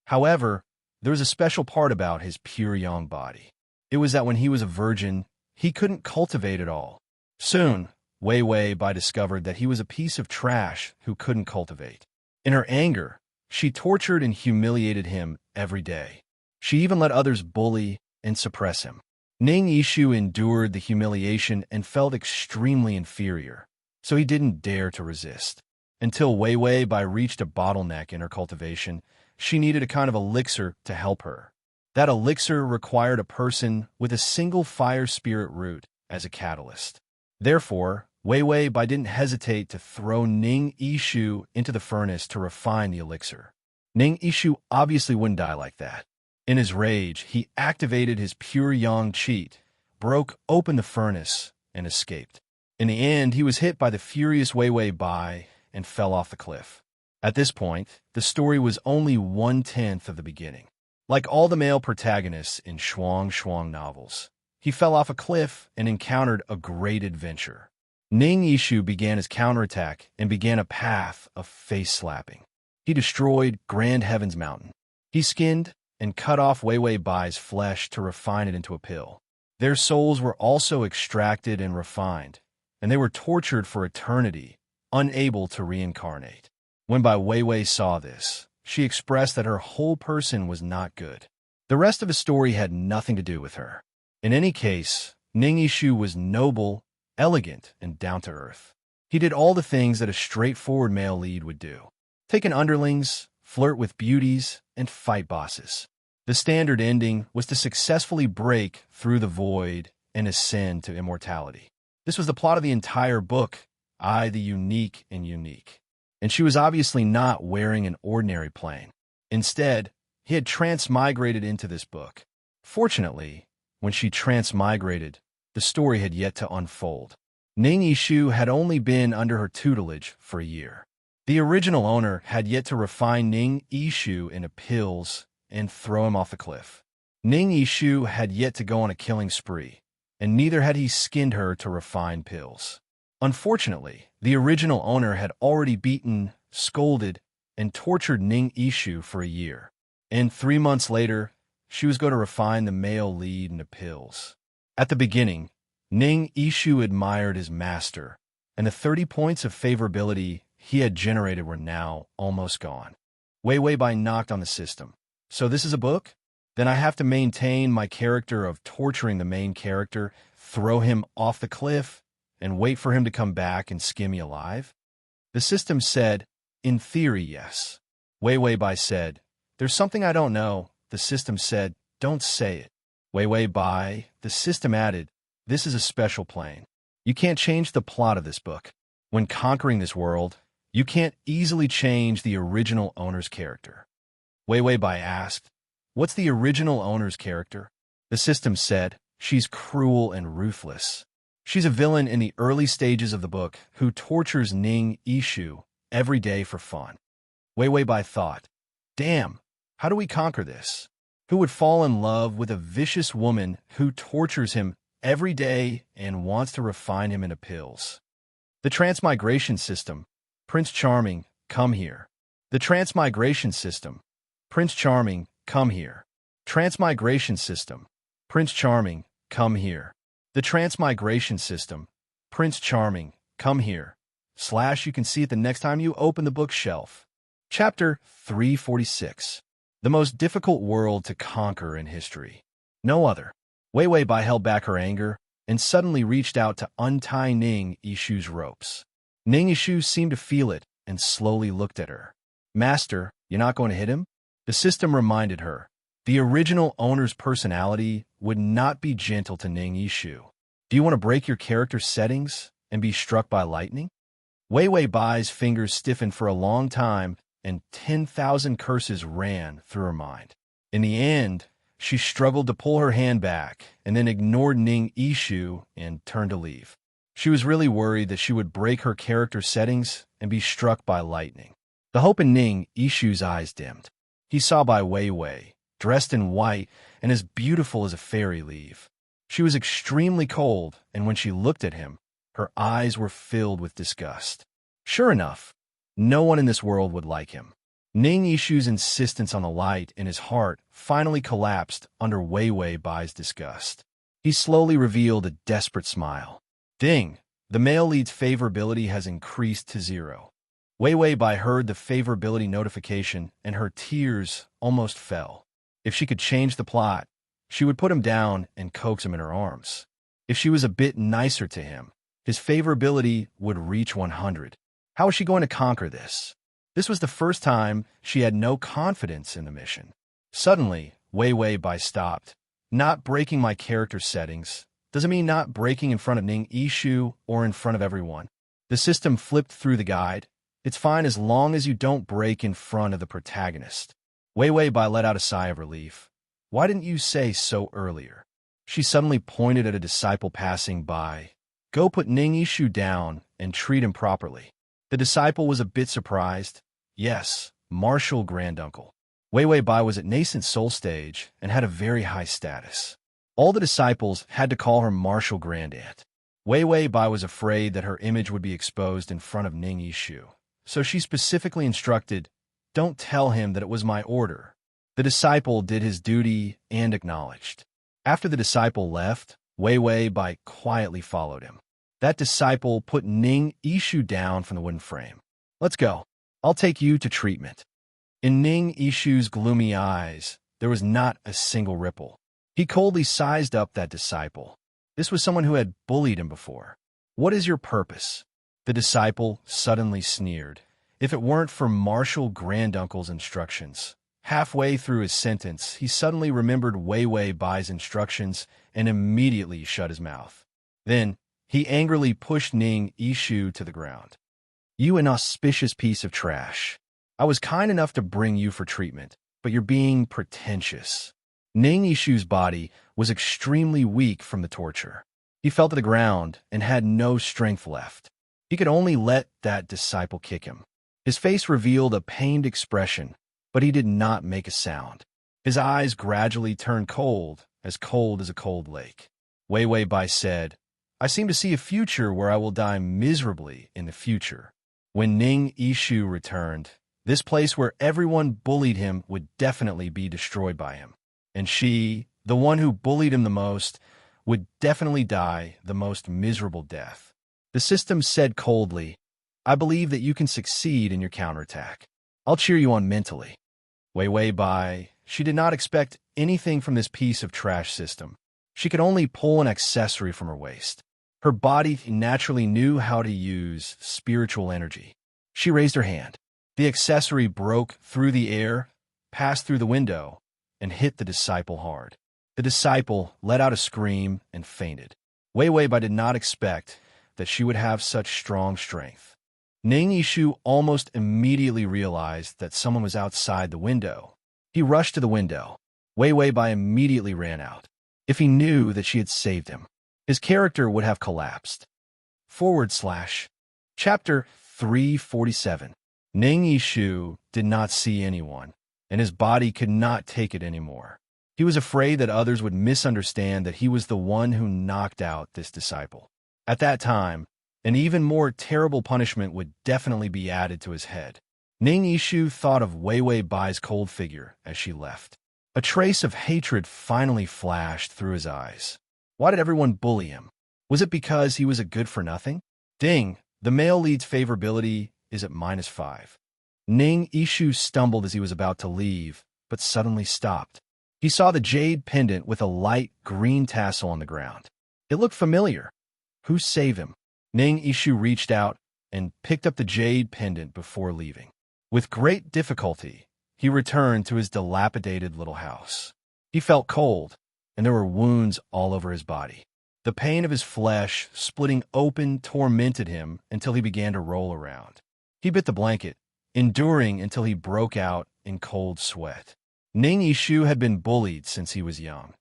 However, there was a special part about his pure yang body. It was that when he was a virgin, he couldn't cultivate at all. Soon, Wei Wei Bai discovered that he was a piece of trash who couldn't cultivate. In her anger, she tortured and humiliated him every day. She even let others bully and suppress him. Ning Yishu endured the humiliation and felt extremely inferior, so he didn't dare to resist. Until Wei Wei Bai reached a bottleneck in her cultivation, she needed a kind of elixir to help her. That elixir required a person with a single fire spirit root as a catalyst. Therefore, Wei Wei Bai didn't hesitate to throw Ning Yishu into the furnace to refine the elixir. Ning Yishu obviously wouldn't die like that. In his rage, he activated his pure yang cheat, broke open the furnace, and escaped. In the end, he was hit by the furious Wei Wei Bai and fell off the cliff. At this point, the story was only 1/10 of the beginning. Like all the male protagonists in Shuang novels, he fell off a cliff and encountered a great adventure. Ning Yishu began his counterattack and began a path of face-slapping. He destroyed Grand Heaven's Mountain. He skinned and cut off Wei Wei Bai's flesh to refine it into a pill. Their souls were also extracted and refined, and they were tortured for eternity, unable to reincarnate. When Bai Wei Wei saw this, she expressed that her whole person was not good. The rest of the story had nothing to do with her. In any case, Ning Yishu was noble, elegant, and down-to-earth. He did all the things that a straightforward male lead would do. Take in underlings, flirt with beauties, and fight bosses. The standard ending was to successfully break through the void and ascend to immortality. This was the plot of the entire book, I, the Unique and Unique. And she was obviously not wearing an ordinary plane. Instead, he had transmigrated into this book. Fortunately, when she transmigrated, the story had yet to unfold. Ning Yishu had only been under her tutelage for a year. The original owner had yet to refine Ning Yishu into pills and throw him off the cliff. Ning Yishu had yet to go on a killing spree, and neither had he skinned her to refine pills. Unfortunately, the original owner had already beaten, scolded, and tortured Ning Yishu for a year. And 3 months later, she was going to refine the male lead into pills. At the beginning, Ning Yishu admired his master, and the 30 points of favorability he had generated were now almost gone. Wei Wei Bai knocked on the system. So this is a book? Then I have to maintain my character of torturing the main character, throw him off the cliff, and wait for him to come back and skin me alive? The system said, in theory, yes. Wei Wei Bai said, there's something I don't know. The system said, don't say it. Wei Wei Bai, the system added, this is a special plane. You can't change the plot of this book. When conquering this world, you can't easily change the original owner's character. Wei Wei Bai asked, what's the original owner's character? The system said, she's cruel and ruthless. She's a villain in the early stages of the book who tortures Ning Yishu every day for fun. Wei Wei Bai thought, damn, how do we conquer this? Who would fall in love with a vicious woman who tortures him every day and wants to refine him into pills? The Transmigration System. Prince Charming, come here. The Transmigration System. Prince Charming, come here. Transmigration System. Prince Charming, come here. The Transmigration System. Prince Charming, come here. / you can see it the next time you open the bookshelf. Chapter 346. The most difficult world to conquer in history. No other. Wei Wei Bai held back her anger and suddenly reached out to untie Ning Yishu's ropes. Ning Yishu seemed to feel it and slowly looked at her. Master, you're not going to hit him? The system reminded her. The original owner's personality would not be gentle to Ning Yishu. Do you want to break your character's settings and be struck by lightning? Wei Wei Bai's fingers stiffened for a long time and 10,000 curses ran through her mind. In the end, she struggled to pull her hand back and then ignored Ning Yishu and turned to leave. She was really worried that she would break her character settings and be struck by lightning. The hope in Ning Yishu's eyes dimmed. He saw Bai Weiwei, dressed in white and as beautiful as a fairy leave. She was extremely cold, and when she looked at him, her eyes were filled with disgust. Sure enough, no one in this world would like him. Ning Yishu's insistence on the light in his heart finally collapsed under Weiwei Bai's disgust. He slowly revealed a desperate smile. Ding! The male lead's favorability has increased to 0. Weiwei Bai heard the favorability notification, and her tears almost fell. If she could change the plot, she would put him down and coax him in her arms. If she was a bit nicer to him, his favorability would reach 100. How was she going to conquer this? This was the first time she had no confidence in the mission. Suddenly, Weiwei Bai stopped. Not breaking my character settings doesn't mean not breaking in front of Ning Yishu or in front of everyone. The system flipped through the guide. It's fine as long as you don't break in front of the protagonist. Weiwei Bai let out a sigh of relief. Why didn't you say so earlier? She suddenly pointed at a disciple passing by. Go put Ning Yishu down and treat him properly. The disciple was a bit surprised. Yes, Martial Granduncle. Weiwei Bai was at nascent soul stage and had a very high status. All the disciples had to call her Martial Grandaunt. Weiwei Bai was afraid that her image would be exposed in front of Ning Yishu, so she specifically instructed, don't tell him that it was my order. The disciple did his duty and acknowledged. After the disciple left, Weiwei Bai quietly followed him. That disciple put Ning Yishu down from the wooden frame. Let's go. I'll take you to treatment. In Ning Yishu's gloomy eyes, there was not a single ripple. He coldly sized up that disciple. This was someone who had bullied him before. What is your purpose? The disciple suddenly sneered. If it weren't for Martial Granduncle's instructions. Halfway through his sentence, he suddenly remembered Weiwei Bai's instructions and immediately shut his mouth. Then, he angrily pushed Ning Yishu to the ground. You inauspicious piece of trash. I was kind enough to bring you for treatment, but you're being pretentious. Ning Yishu's body was extremely weak from the torture. He fell to the ground and had no strength left. He could only let that disciple kick him. His face revealed a pained expression, but he did not make a sound. His eyes gradually turned cold as a cold lake. Weiwei Bai said, I seem to see a future where I will die miserably in the future. When Ning Yishu returned, this place where everyone bullied him would definitely be destroyed by him. And she, the one who bullied him the most, would definitely die the most miserable death. The system said coldly, I believe that you can succeed in your counterattack. I'll cheer you on mentally. Weiwei Bai, she did not expect anything from this piece of trash system. She could only pull an accessory from her waist. Her body naturally knew how to use spiritual energy. She raised her hand. The accessory broke through the air, passed through the window, and hit the disciple hard. The disciple let out a scream and fainted. Weiwei Bai did not expect that she would have such strong strength. Ning Yishu almost immediately realized that someone was outside the window. He rushed to the window. Weiwei Bai immediately ran out. If he knew that she had saved him, his character would have collapsed. Chapter 347. Ning Yishu did not see anyone, and his body could not take it anymore. He was afraid that others would misunderstand that he was the one who knocked out this disciple. At that time, an even more terrible punishment would definitely be added to his head. Ning Yishu thought of Weiwei Bai's cold figure as she left. A trace of hatred finally flashed through his eyes. Why did everyone bully him? Was it because he was a good-for-nothing? Ding! The male lead's favorability is at -5. Ning Yishu stumbled as he was about to leave, but suddenly stopped. He saw the jade pendant with a light green tassel on the ground. It looked familiar. Who saved him? Ning Yishu reached out and picked up the jade pendant before leaving. With great difficulty, he returned to his dilapidated little house. He felt cold, and there were wounds all over his body. The pain of his flesh splitting open tormented him until he began to roll around. He bit the blanket enduring until he broke out in cold sweat. Ning Yishu had been bullied since he was young,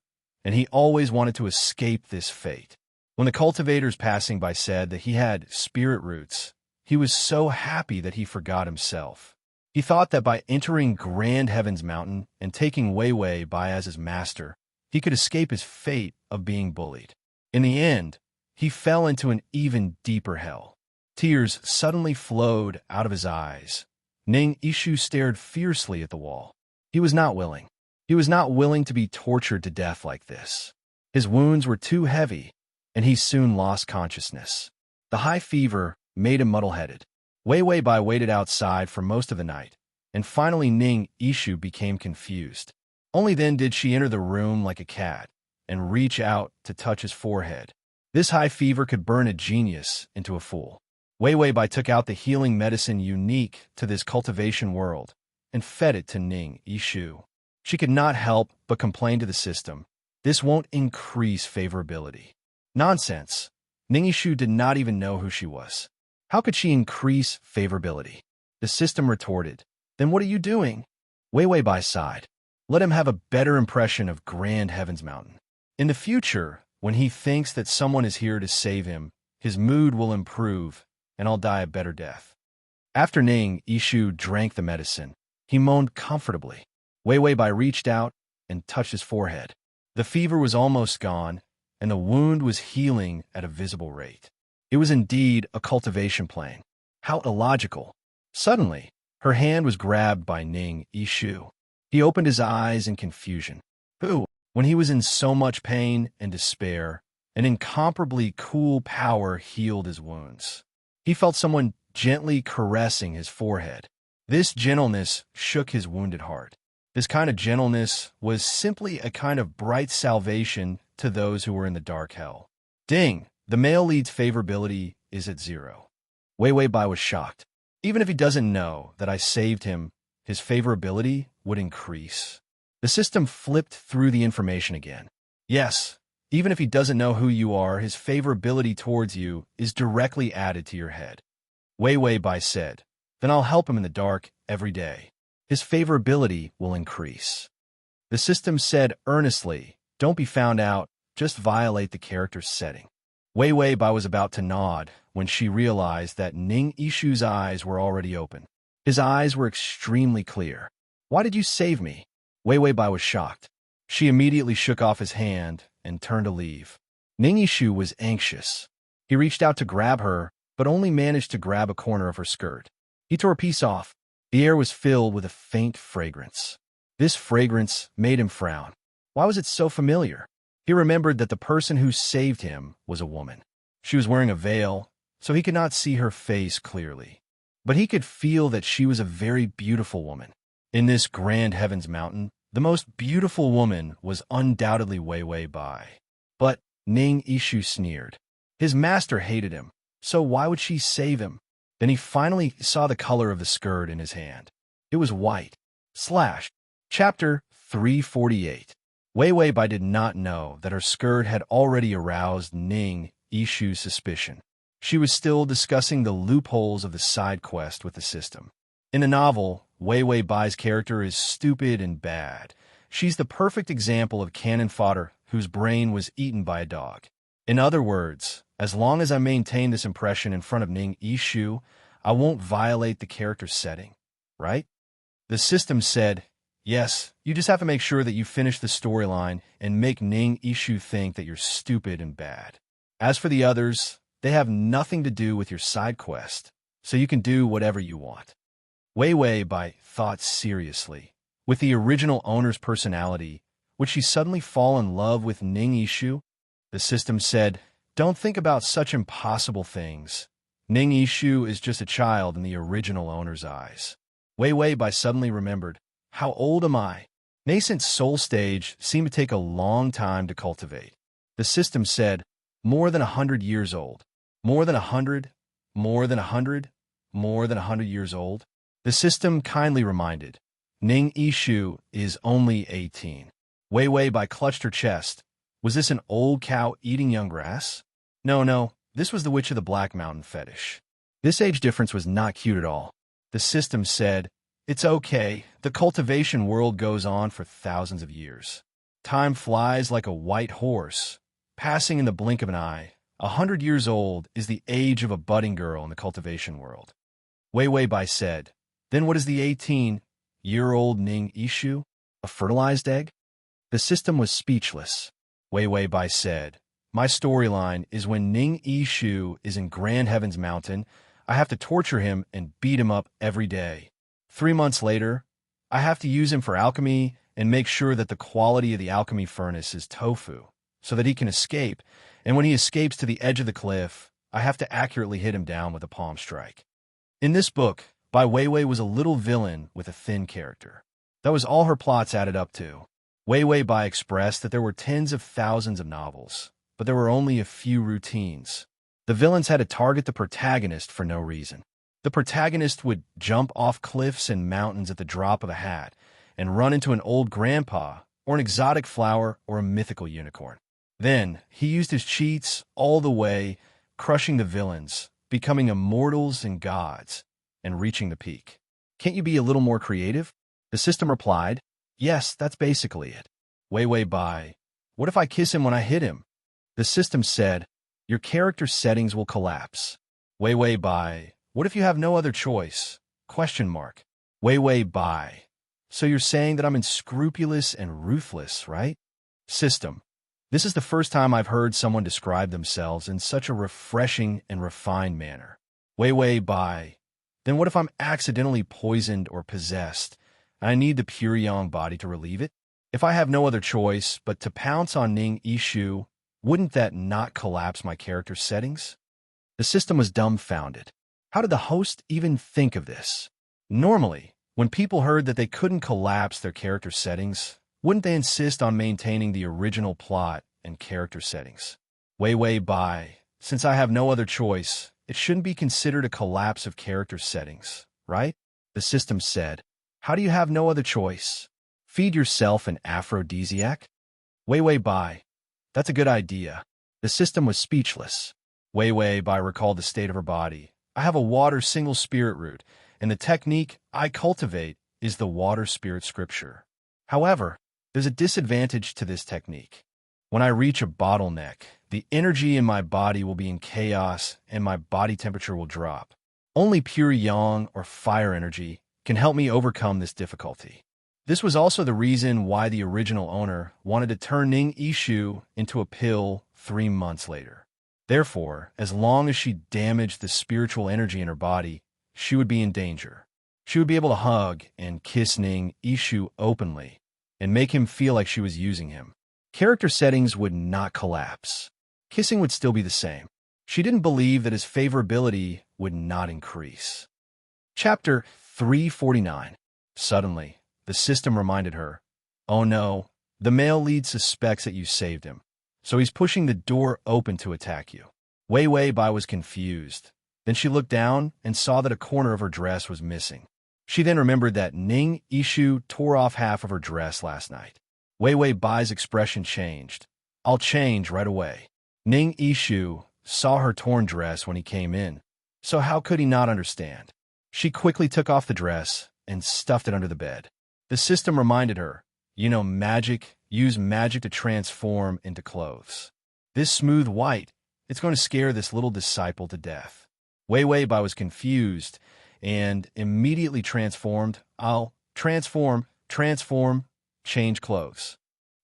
and he always wanted to escape this fate. When the cultivators passing by said that he had spirit roots, he was so happy that he forgot himself. He thought that by entering Grand Heaven's Mountain and taking Wei Wei Bai as his master, he could escape his fate of being bullied. In the end, he fell into an even deeper hell. Tears suddenly flowed out of his eyes. Ning Yishu stared fiercely at the wall. He was not willing. He was not willing to be tortured to death like this. His wounds were too heavy, and he soon lost consciousness. The high fever made him muddle-headed. Wei Wei Bai waited outside for most of the night, and finally Ning Yishu became confused. Only then did she enter the room like a cat and reach out to touch his forehead. This high fever could burn a genius into a fool. Wei Wei Bai took out the healing medicine unique to this cultivation world and fed it to Ning Yishu. She could not help but complain to the system. This won't increase favorability. Nonsense. Ning Yishu did not even know who she was. How could she increase favorability? The system retorted. Then what are you doing? Wei Wei Bai sighed. Let him have a better impression of Grand Heaven's Mountain. In the future, when he thinks that someone is here to save him, his mood will improve, and I'll die a better death. After Ning Yishu drank the medicine, he moaned comfortably. Wei Wei Bai reached out and touched his forehead. The fever was almost gone, and the wound was healing at a visible rate. It was indeed a cultivation plane. How illogical. Suddenly, her hand was grabbed by Ning Yishu. He opened his eyes in confusion. Who, when he was in so much pain and despair, an incomparably cool power healed his wounds. He felt someone gently caressing his forehead. This gentleness shook his wounded heart. This kind of gentleness was simply a kind of bright salvation to those who were in the dark hell. Ding! The male lead's favorability is at 0. Wei Wei Bai was shocked. Even if he doesn't know that I saved him, his favorability would increase. The system flipped through the information again. Yes, even if he doesn't know who you are, his favorability towards you is directly added to your head. Wei Wei Bai said, then I'll help him in the dark every day. His favorability will increase. The system said earnestly, don't be found out, just violate the character's setting. Wei Wei Bai was about to nod when she realized that Ning Yishu's eyes were already open. His eyes were extremely clear. Why did you save me? Wei Wei Bai was shocked. She immediately shook off his hand and turned to leave. Ning Yishu was anxious. He reached out to grab her, but only managed to grab a corner of her skirt. He tore a piece off. The air was filled with a faint fragrance. This fragrance made him frown. Why was it so familiar? He remembered that the person who saved him was a woman. She was wearing a veil, so he could not see her face clearly. But he could feel that she was a very beautiful woman. In this Grand Heaven's Mountain, the most beautiful woman was undoubtedly Wei Wei Bai. But Ning Yishu sneered. His master hated him, so why would she save him? Then he finally saw the color of the skirt in his hand. It was white. Chapter 348. Wei Wei Bai did not know that her skirt had already aroused Ning Yishu's suspicion. She was still discussing the loopholes of the side quest with the system. In the novel, Wei Wei Bai's character is stupid and bad. She's the perfect example of cannon fodder whose brain was eaten by a dog. In other words, as long as I maintain this impression in front of Ning Yishu, I won't violate the character's setting, right? The system said, yes, you just have to make sure that you finish the storyline and make Ning Yishu think that you're stupid and bad. As for the others, they have nothing to do with your side quest, so you can do whatever you want. Wei Wei Bai thought seriously. With the original owner's personality, would she suddenly fall in love with Ning Yishu? The system said, don't think about such impossible things. Ning Yishu is just a child in the original owner's eyes. Wei Wei Bai suddenly remembered, how old am I? Nascent soul stage seemed to take a long time to cultivate. The system said, more than 100 years old. More than 100, more than 100, more than 100 years old. The system kindly reminded, Ning Yishu is only 18. Wei Wei Bai clutched her chest. Was this an old cow eating young grass? No, this was the Witch of the Black Mountain fetish. This age difference was not cute at all. The system said, "It's okay. The cultivation world goes on for thousands of years. Time flies like a white horse, passing in the blink of an eye. 100 years old is the age of a budding girl in the cultivation world." Wei Wei Bai said, "Then what is the 18-year-old Ning Ishu? A fertilized egg?" The system was speechless. Wei Wei Bai said, "My storyline is when Ning Ishu is in Grand Heaven's Mountain, I have to torture him and beat him up every day. 3 months later, I have to use him for alchemy and make sure that the quality of the alchemy furnace is tofu, so that he can escape, and when he escapes to the edge of the cliff, I have to accurately hit him down with a palm strike." In this book, Bai Weiwei was a little villain with a thin character. That was all her plots added up to. Weiwei Bai expressed that there were tens of thousands of novels, but there were only a few routines. The villains had to target the protagonist for no reason. The protagonist would jump off cliffs and mountains at the drop of a hat and run into an old grandpa or an exotic flower or a mythical unicorn. Then, he used his cheats all the way, crushing the villains, becoming immortals and gods, and reaching the peak. "Can't you be a little more creative?" The system replied, "Yes, that's basically it." Wei Wei Bai, "What if I kiss him when I hit him?" The system said, "Your character settings will collapse." Wei Wei Bai, "What if you have no other choice?" Wei Wei Bai, "So you're saying that I'm unscrupulous and ruthless, right?" System, "This is the first time I've heard someone describe themselves in such a refreshing and refined manner." Wei Wei Bai, "Then what if I'm accidentally poisoned or possessed, and I need the pure yang body to relieve it? If I have no other choice but to pounce on Ning Ishu, wouldn't that not collapse my character settings?" The system was dumbfounded. How did the host even think of this? Normally, when people heard that they couldn't collapse their character settings, wouldn't they insist on maintaining the original plot and character settings? Wei Wei Bai, "Since I have no other choice, it shouldn't be considered a collapse of character settings, right?" The system said, "How do you have no other choice? Feed yourself an aphrodisiac?" Wei Wei Bai, "That's a good idea." The system was speechless. Wei Wei Bai recalled the state of her body. "I have a water single spirit root, and the technique I cultivate is the water spirit scripture. However, there's a disadvantage to this technique. When I reach a bottleneck, the energy in my body will be in chaos and my body temperature will drop. Only pure yang or fire energy can help me overcome this difficulty." This was also the reason why the original owner wanted to turn Ning Ishu into a pill 3 months later. Therefore, as long as she damaged the spiritual energy in her body, she would be in danger. She would be able to hug and kiss Ning Ishu openly and make him feel like she was using him. Character settings would not collapse. Kissing would still be the same. She didn't believe that his favorability would not increase. Chapter 349. Suddenly, the system reminded her, "Oh no, the male lead suspects that you saved him, so he's pushing the door open to attack you." Wei Wei Bai was confused. Then she looked down and saw that a corner of her dress was missing. She then remembered that Ning Ishu tore off half of her dress last night. Wei Wei Bai's expression changed. "I'll change right away." Ning Ishu saw her torn dress when he came in, so how could he not understand? She quickly took off the dress and stuffed it under the bed. The system reminded her, magic, use magic to transform into clothes. This smooth white, it's going to scare this little disciple to death. Wei Wei Bai was confused and immediately transformed. "I'll transform, change clothes."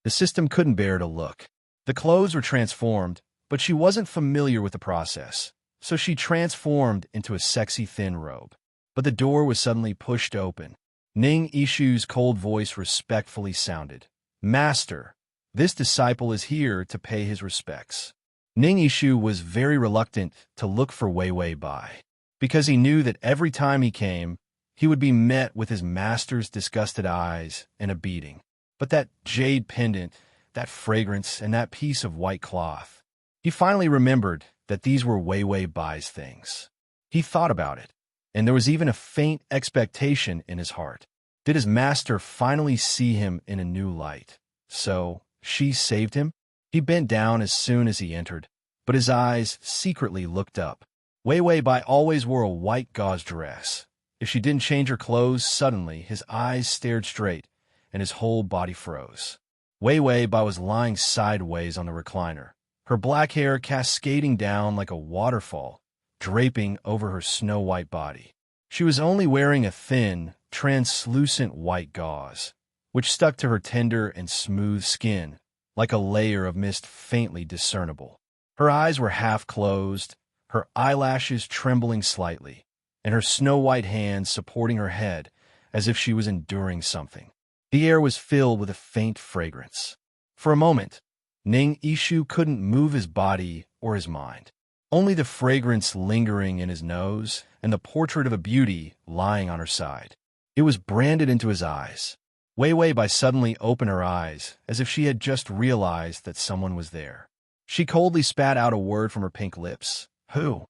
The system couldn't bear to look. The clothes were transformed, but she wasn't familiar with the process, so she transformed into a sexy thin robe. But the door was suddenly pushed open. Ning Ishu's cold voice respectfully sounded, "Master, this disciple is here to pay his respects." Ning Ishu was very reluctant to look for Wei Wei Bai, because he knew that every time he came, he would be met with his master's disgusted eyes and a beating. But that jade pendant, that fragrance, and that piece of white cloth, he finally remembered that these were Wei Wei Bai's things. He thought about it, and there was even a faint expectation in his heart. Did his master finally see him in a new light? So, she saved him? He bent down as soon as he entered, but his eyes secretly looked up. Wei Wei Bai always wore a white gauze dress, If she didn't change her clothes, suddenly his eyes stared straight, and his whole body froze. Wei Wei Bai was lying sideways on the recliner, her black hair cascading down like a waterfall, draping over her snow-white body. She was only wearing a thin, translucent white gauze, which stuck to her tender and smooth skin like a layer of mist faintly discernible. Her eyes were half closed, her eyelashes trembling slightly, and her snow-white hands supporting her head as if she was enduring something. The air was filled with a faint fragrance. For a moment, Ning Yishu couldn't move his body or his mind. Only the fragrance lingering in his nose and the portrait of a beauty lying on her side. It was branded into his eyes. Wei Wei Bai suddenly opened her eyes as if she had just realized that someone was there. She coldly spat out a word from her pink lips. Who?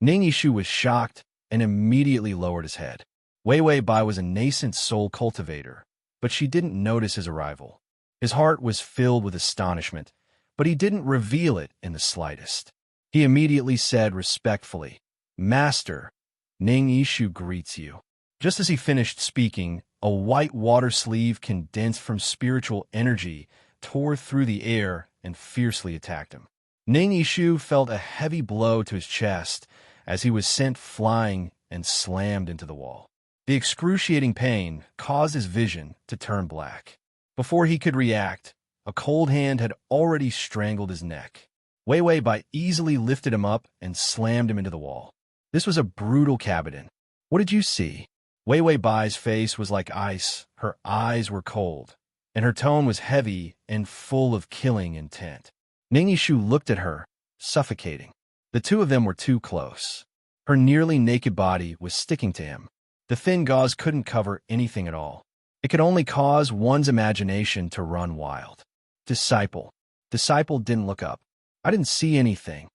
Ning Yishu was shocked and immediately lowered his head. Wei Wei Bai was a nascent soul cultivator, but she didn't notice his arrival. His heart was filled with astonishment, but he didn't reveal it in the slightest. He immediately said respectfully, Master, Ning Yishu greets you. Just as he finished speaking, a white water sleeve condensed from spiritual energy tore through the air and fiercely attacked him. Ning Yishu felt a heavy blow to his chest as he was sent flying and slammed into the wall. The excruciating pain caused his vision to turn black. Before he could react, a cold hand had already strangled his neck. Wei Wei Bai easily lifted him up and slammed him into the wall. This was a brutal cabinet. What did you see? Wei Wei Bai's face was like ice, her eyes were cold, and her tone was heavy and full of killing intent. Ning Yishu looked at her, suffocating. The two of them were too close. Her nearly naked body was sticking to him. The thin gauze couldn't cover anything at all. It could only cause one's imagination to run wild. Disciple. Disciple didn't look up. I didn't see anything.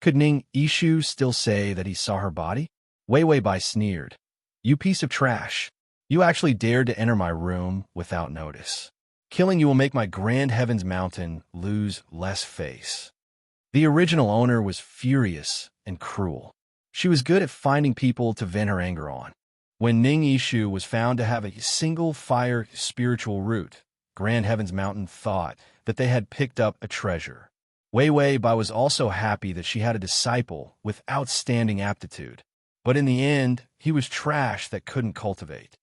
Could Ning Yishu still say that he saw her body? Wei Wei Bai sneered. You piece of trash. You actually dared to enter my room without notice. Killing you will make my Grand Heavens Mountain lose less face. The original owner was furious and cruel. She was good at finding people to vent her anger on. When Ning Yishu was found to have a single fire spiritual root, Grand Heavens Mountain thought that they had picked up a treasure. Wei Wei Bai was also happy that she had a disciple with outstanding aptitude. But in the end, he was trash that couldn't cultivate.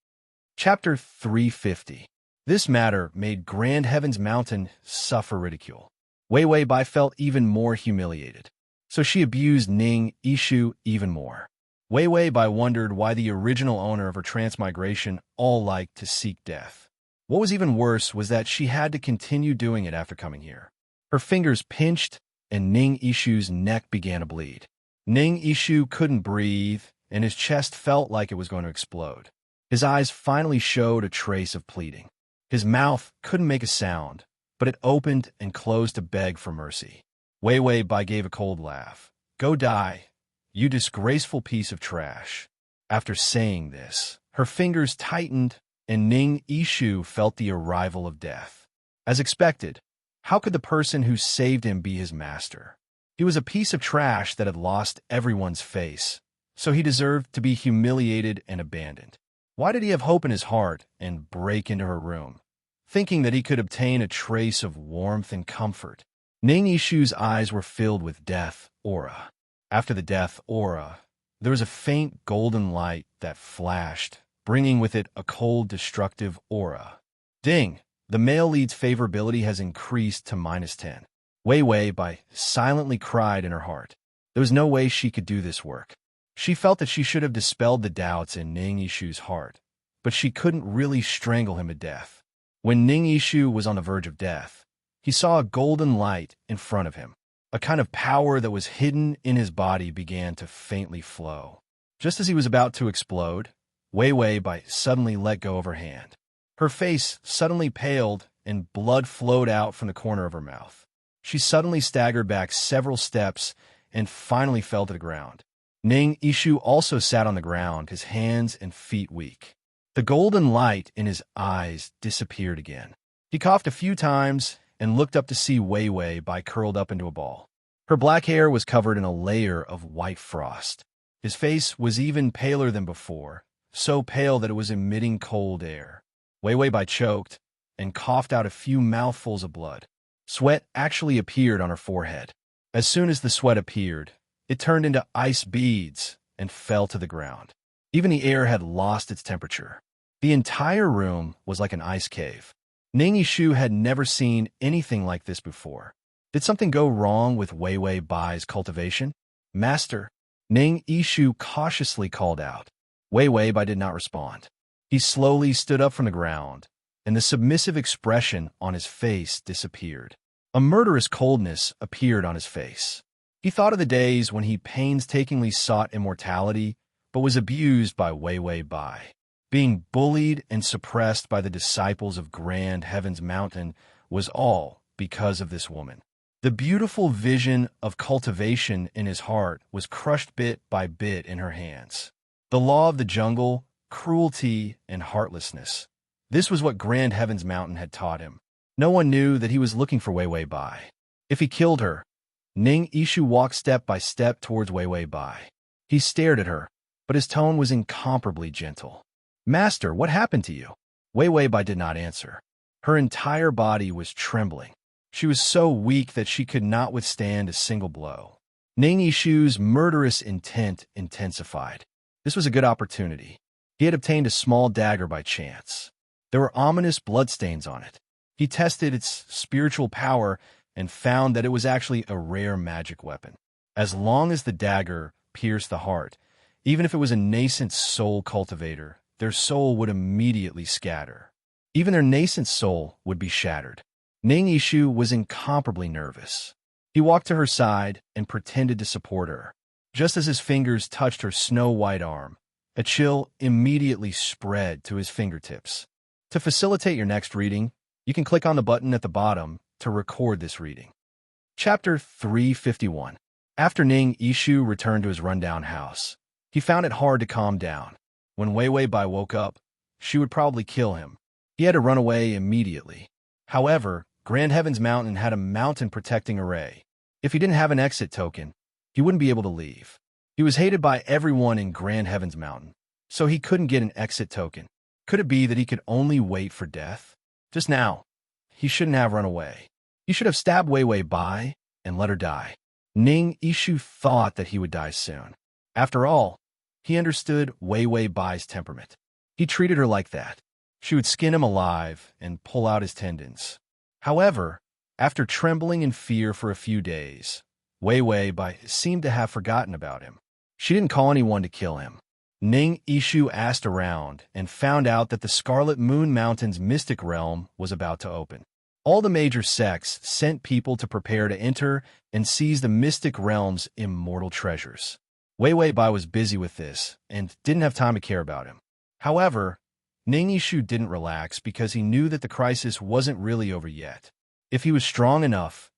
Chapter 350. This matter made Grand Heavens Mountain suffer ridicule. Wei Wei Bai felt even more humiliated, so she abused Ning Yishu even more. Wei Wei Bai wondered why the original owner of her transmigration all liked to seek death. What was even worse was that she had to continue doing it after coming here. Her fingers pinched, and Ning Yishu's neck began to bleed. Ning Yishu couldn't breathe, and his chest felt like it was going to explode. His eyes finally showed a trace of pleading. His mouth couldn't make a sound, but it opened and closed to beg for mercy. Wei Wei Bai gave a cold laugh. Go die, you disgraceful piece of trash. After saying this, her fingers tightened, and Ning Yishu felt the arrival of death. As expected, how could the person who saved him be his master? He was a piece of trash that had lost everyone's face, so he deserved to be humiliated and abandoned. Why did he have hope in his heart and break into her room, thinking that he could obtain a trace of warmth and comfort? Ning Yishu's eyes were filled with death aura. After the death aura, there was a faint golden light that flashed, bringing with it a cold, destructive aura. Ding! The male lead's favorability has increased to -10. Wei Wei Bai silently cried in her heart. There was no way she could do this work. She felt that she should have dispelled the doubts in Ning Yishu's heart, but she couldn't really strangle him to death. When Ning Yishu was on the verge of death, he saw a golden light in front of him. A kind of power that was hidden in his body began to faintly flow. Just as he was about to explode, Wei Wei Bai suddenly let go of her hand. Her face suddenly paled and blood flowed out from the corner of her mouth. She suddenly staggered back several steps and finally fell to the ground. Ning Yishu also sat on the ground, his hands and feet weak. The golden light in his eyes disappeared again. He coughed a few times and looked up to see Wei Wei Bai curled up into a ball. Her black hair was covered in a layer of white frost. His face was even paler than before, so pale that it was emitting cold air. Wei Wei Bai choked and coughed out a few mouthfuls of blood. Sweat actually appeared on her forehead. As soon as the sweat appeared, it turned into ice beads and fell to the ground. Even the air had lost its temperature. The entire room was like an ice cave. Ning Yishu had never seen anything like this before. Did something go wrong with Wei Wei Bai's cultivation? Master, Ning Yishu cautiously called out. Wei Wei Bai did not respond. He slowly stood up from the ground, and the submissive expression on his face disappeared. A murderous coldness appeared on his face. He thought of the days when he painstakingly sought immortality, but was abused by Wei Wei Bai. Being bullied and suppressed by the disciples of Grand Heaven's Mountain was all because of this woman. The beautiful vision of cultivation in his heart was crushed bit by bit in her hands. The law of the jungle, cruelty, and heartlessness. This was what Grand Heaven's Mountain had taught him. No one knew that he was looking for Wei Wei Bai. If he killed her, Ning Yishu walked step by step towards Wei Wei Bai. He stared at her, but his tone was incomparably gentle. Master, what happened to you? Wei Wei Bai did not answer. Her entire body was trembling. She was so weak that she could not withstand a single blow. Ning Yishu's murderous intent intensified. This was a good opportunity. He had obtained a small dagger by chance. There were ominous bloodstains on it. He tested its spiritual power and found that it was actually a rare magic weapon. As long as the dagger pierced the heart, even if it was a nascent soul cultivator, their soul would immediately scatter. Even their nascent soul would be shattered. Ning Yishu was incomparably nervous. He walked to her side and pretended to support her. Just as his fingers touched her snow-white arm, a chill immediately spread to his fingertips. To facilitate your next reading, you can click on the button at the bottom to record this reading. Chapter 351. After Ning Yishu returned to his rundown house, he found it hard to calm down. When Wei Wei Bai woke up, she would probably kill him. He had to run away immediately. However, Grand Heaven's Mountain had a mountain-protecting array. If he didn't have an exit token, he wouldn't be able to leave. He was hated by everyone in Grand Heaven's Mountain, so he couldn't get an exit token. Could it be that he could only wait for death? Just now, he shouldn't have run away. He should have stabbed Wei Wei Bai and let her die. Ning Yishu thought that he would die soon. After all, he understood Wei Wei Bai's temperament. He treated her like that. She would skin him alive and pull out his tendons. However, after trembling in fear for a few days, Wei Wei Bai seemed to have forgotten about him. She didn't call anyone to kill him. Ning Yishu asked around and found out that the Scarlet Moon Mountain's mystic realm was about to open. All the major sects sent people to prepare to enter and seize the mystic realm's immortal treasures. Wei Wei Bai was busy with this and didn't have time to care about him. However, Ning Yishu didn't relax because he knew that the crisis wasn't really over yet. If he was strong enough,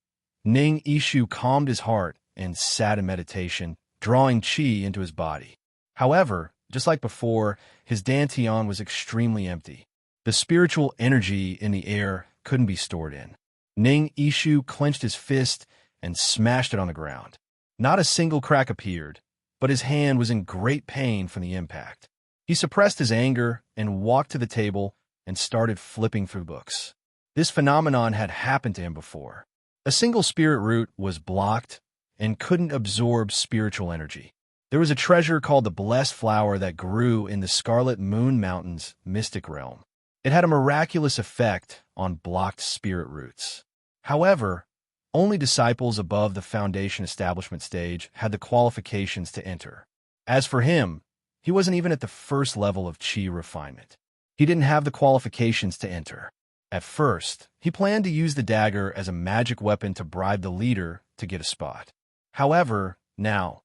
Ning Yishu calmed his heart and sat in meditation, drawing qi into his body. However, just like before, his dantian was extremely empty. The spiritual energy in the air couldn't be stored in. Ning Yishu clenched his fist and smashed it on the ground. Not a single crack appeared, but his hand was in great pain from the impact. He suppressed his anger and walked to the table and started flipping through books. This phenomenon had happened to him before. A single spirit root was blocked and couldn't absorb spiritual energy. There was a treasure called the Blessed Flower that grew in the Scarlet Moon Mountain's mystic realm. It had a miraculous effect on blocked spirit roots. However, only disciples above the foundation establishment stage had the qualifications to enter. As for him, he wasn't even at the first level of qi refinement. He didn't have the qualifications to enter. At first, he planned to use the dagger as a magic weapon to bribe the leader to get a spot. However, now,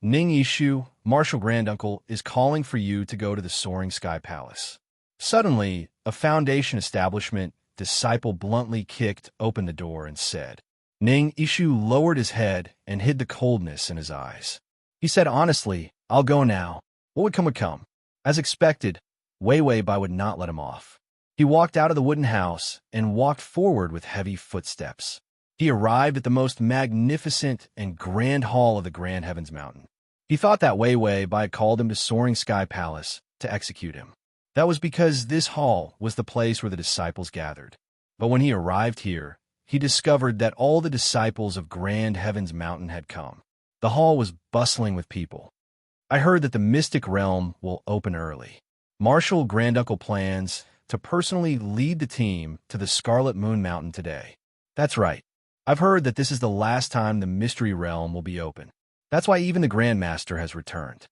Ning Yishu, Martial Granduncle, is calling for you to go to the Soaring Sky Palace. Suddenly, a foundation establishment disciple bluntly kicked open the door and said. Ning Yishu lowered his head and hid the coldness in his eyes. He said honestly, I'll go now. What would come would come. As expected, Wei Wei Bai would not let him off. He walked out of the wooden house and walked forward with heavy footsteps. He arrived at the most magnificent and grand hall of the Grand Heaven's Mountain. He thought that Wei Wei Bai called him to Soaring Sky Palace to execute him. That was because this hall was the place where the disciples gathered. But when he arrived here, he discovered that all the disciples of Grand Heaven's Mountain had come. The hall was bustling with people. I heard that the mystic realm will open early. Marshal Granduncle plans to personally lead the team to the Scarlet Moon Mountain today. That's right. I've heard that this is the last time the mystery realm will be open. That's why even the Grandmaster has returned.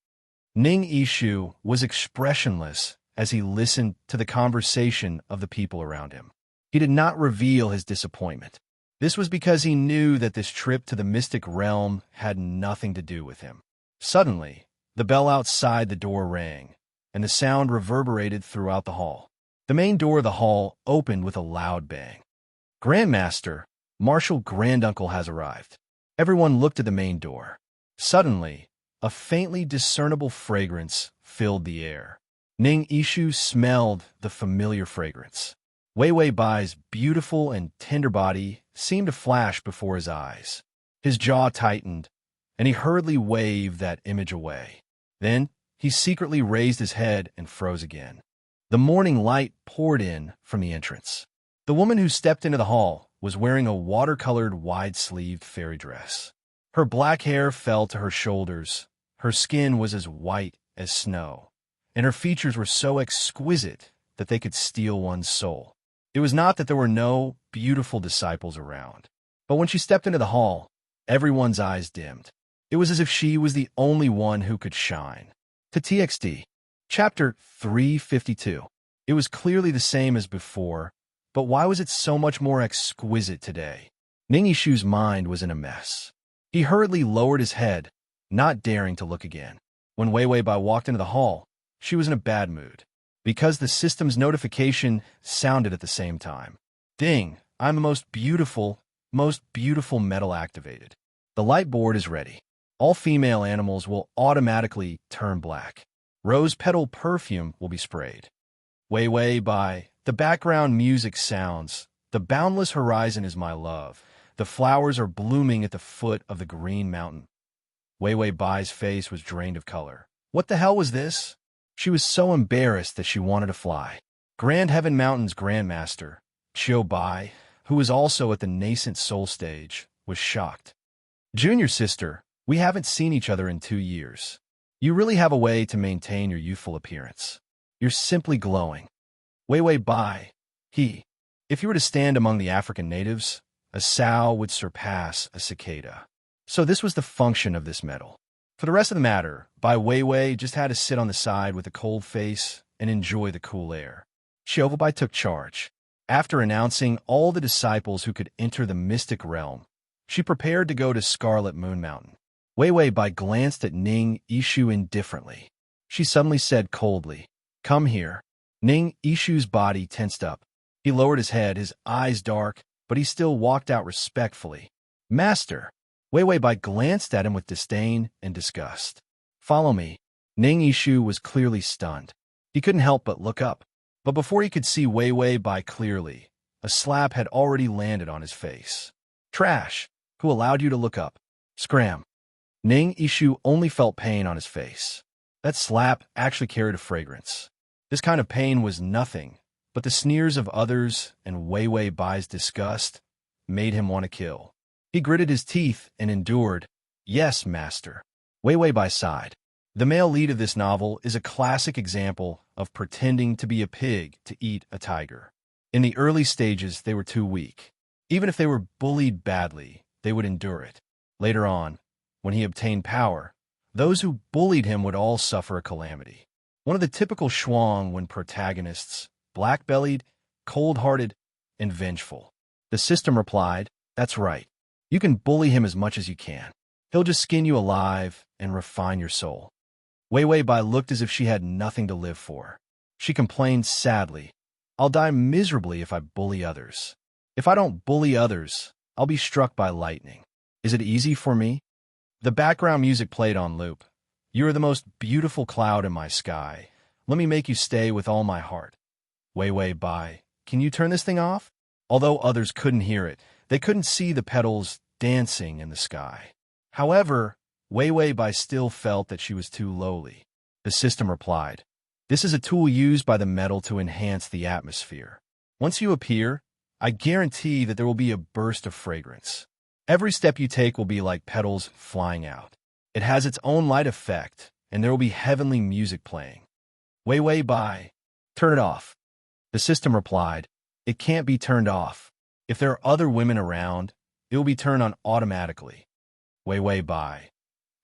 Ning Yishu was expressionless as he listened to the conversation of the people around him. He did not reveal his disappointment. This was because he knew that this trip to the mystic realm had nothing to do with him. Suddenly, the bell outside the door rang, and the sound reverberated throughout the hall. The main door of the hall opened with a loud bang. Grandmaster, Marshal Granduncle has arrived. Everyone looked at the main door. Suddenly, a faintly discernible fragrance filled the air. Ning Yishu smelled the familiar fragrance. Wei Wei Bai's beautiful and tender body seemed to flash before his eyes. His jaw tightened, and he hurriedly waved that image away. Then, he secretly raised his head and froze again. The morning light poured in from the entrance. The woman who stepped into the hall was wearing a watercolored wide-sleeved fairy dress. Her black hair fell to her shoulders, her skin was as white as snow, and her features were so exquisite that they could steal one's soul. It was not that there were no beautiful disciples around, but when she stepped into the hall, everyone's eyes dimmed. It was as if she was the only one who could shine. To TXT. Chapter 352. It was clearly the same as before, but why was it so much more exquisite today? Ning Yishu's mind was in a mess. He hurriedly lowered his head, not daring to look again. When Wei Wei Bai walked into the hall, she was in a bad mood, because the system's notification sounded at the same time. Ding, I'm the most beautiful metal activated. The light board is ready. All female animals will automatically turn black. Rose petal perfume will be sprayed. Wei Wei Bai, the background music sounds. The boundless horizon is my love. The flowers are blooming at the foot of the green mountain. Wei Wei Bai's face was drained of color. What the hell was this? She was so embarrassed that she wanted to fly. Grand Heaven Mountain's Grandmaster, Chiu Bai, who was also at the nascent soul stage, was shocked. Junior sister, we haven't seen each other in 2 years. You really have a way to maintain your youthful appearance. You're simply glowing. Wei Wei Bai, if you were to stand among the African natives, a sow would surpass a cicada. So this was the function of this medal. For the rest of the matter, Bai Weiwei just had to sit on the side with a cold face and enjoy the cool air. Chiu Bai took charge. After announcing all the disciples who could enter the mystic realm, she prepared to go to Scarlet Moon Mountain. Wei Wei Bai glanced at Ning Yishu indifferently. She suddenly said coldly, "Come here." Ning Yishu's body tensed up. He lowered his head, his eyes dark, but he still walked out respectfully. "Master." Wei Wei Bai glanced at him with disdain and disgust. "Follow me." Ning Yishu was clearly stunned. He couldn't help but look up. But before he could see Wei Wei Bai clearly, a slap had already landed on his face. "Trash! Who allowed you to look up?" Scram. Ning Yishu only felt pain on his face. That slap actually carried a fragrance. This kind of pain was nothing, but the sneers of others and Wei Wei Bai's disgust made him want to kill. He gritted his teeth and endured. "Yes, master." Wei Wei Bai sighed. The male lead of this novel is a classic example of pretending to be a pig to eat a tiger. In the early stages, they were too weak. Even if they were bullied badly, they would endure it. Later on, when he obtained power, those who bullied him would all suffer a calamity. One of the typical Shuang when protagonists, black-bellied, cold-hearted, and vengeful. The system replied, "That's right. You can bully him as much as you can. He'll just skin you alive and refine your soul." Wei Wei Bai looked as if she had nothing to live for. She complained sadly, "I'll die miserably if I bully others. If I don't bully others, I'll be struck by lightning. Is it easy for me?" The background music played on loop. "You are the most beautiful cloud in my sky. Let me make you stay with all my heart." Wei Wei Bai, can you turn this thing off? Although others couldn't hear it, they couldn't see the petals dancing in the sky. However, Wei Wei Bai still felt that she was too lowly. The system replied, This is a tool used by the metal to enhance the atmosphere. Once you appear, I guarantee that there will be a burst of fragrance. Every step you take will be like petals flying out. It has its own light effect, and there will be heavenly music playing. Wei Wei Bai. Turn it off. The system replied, it can't be turned off. If there are other women around, it will be turned on automatically. Wei Wei Bai.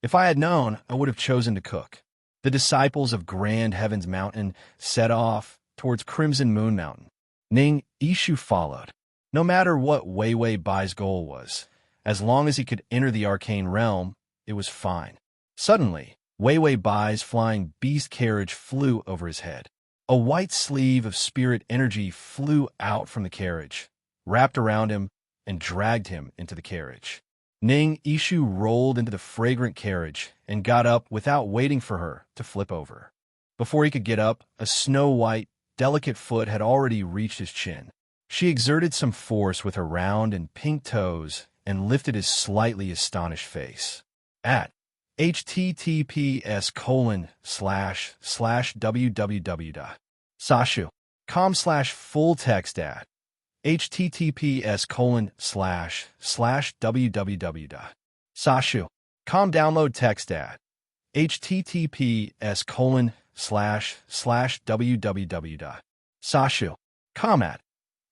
If I had known, I would have chosen to cook. The disciples of Grand Heaven's Mountain set off towards Crimson Moon Mountain. Ning Yishu followed. No matter what Wei Wei Bai's goal was, as long as he could enter the arcane realm, it was fine. Suddenly, Wei Wei Bai's flying beast carriage flew over his head. A white sleeve of spirit energy flew out from the carriage, wrapped around him, and dragged him into the carriage. Ning Yishu rolled into the fragrant carriage and got up without waiting for her to flip over. Before he could get up, a snow-white, delicate foot had already reached his chin. She exerted some force with her round and pink toes and lifted his slightly astonished face. At https://www.sashu.com/full text at https://www.sashu.com download text at https://www.sashu.com at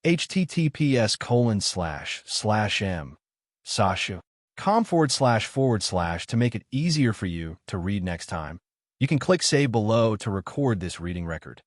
https://m.sashu.com// to make it easier for you to read next time. You can click save below to record this reading record.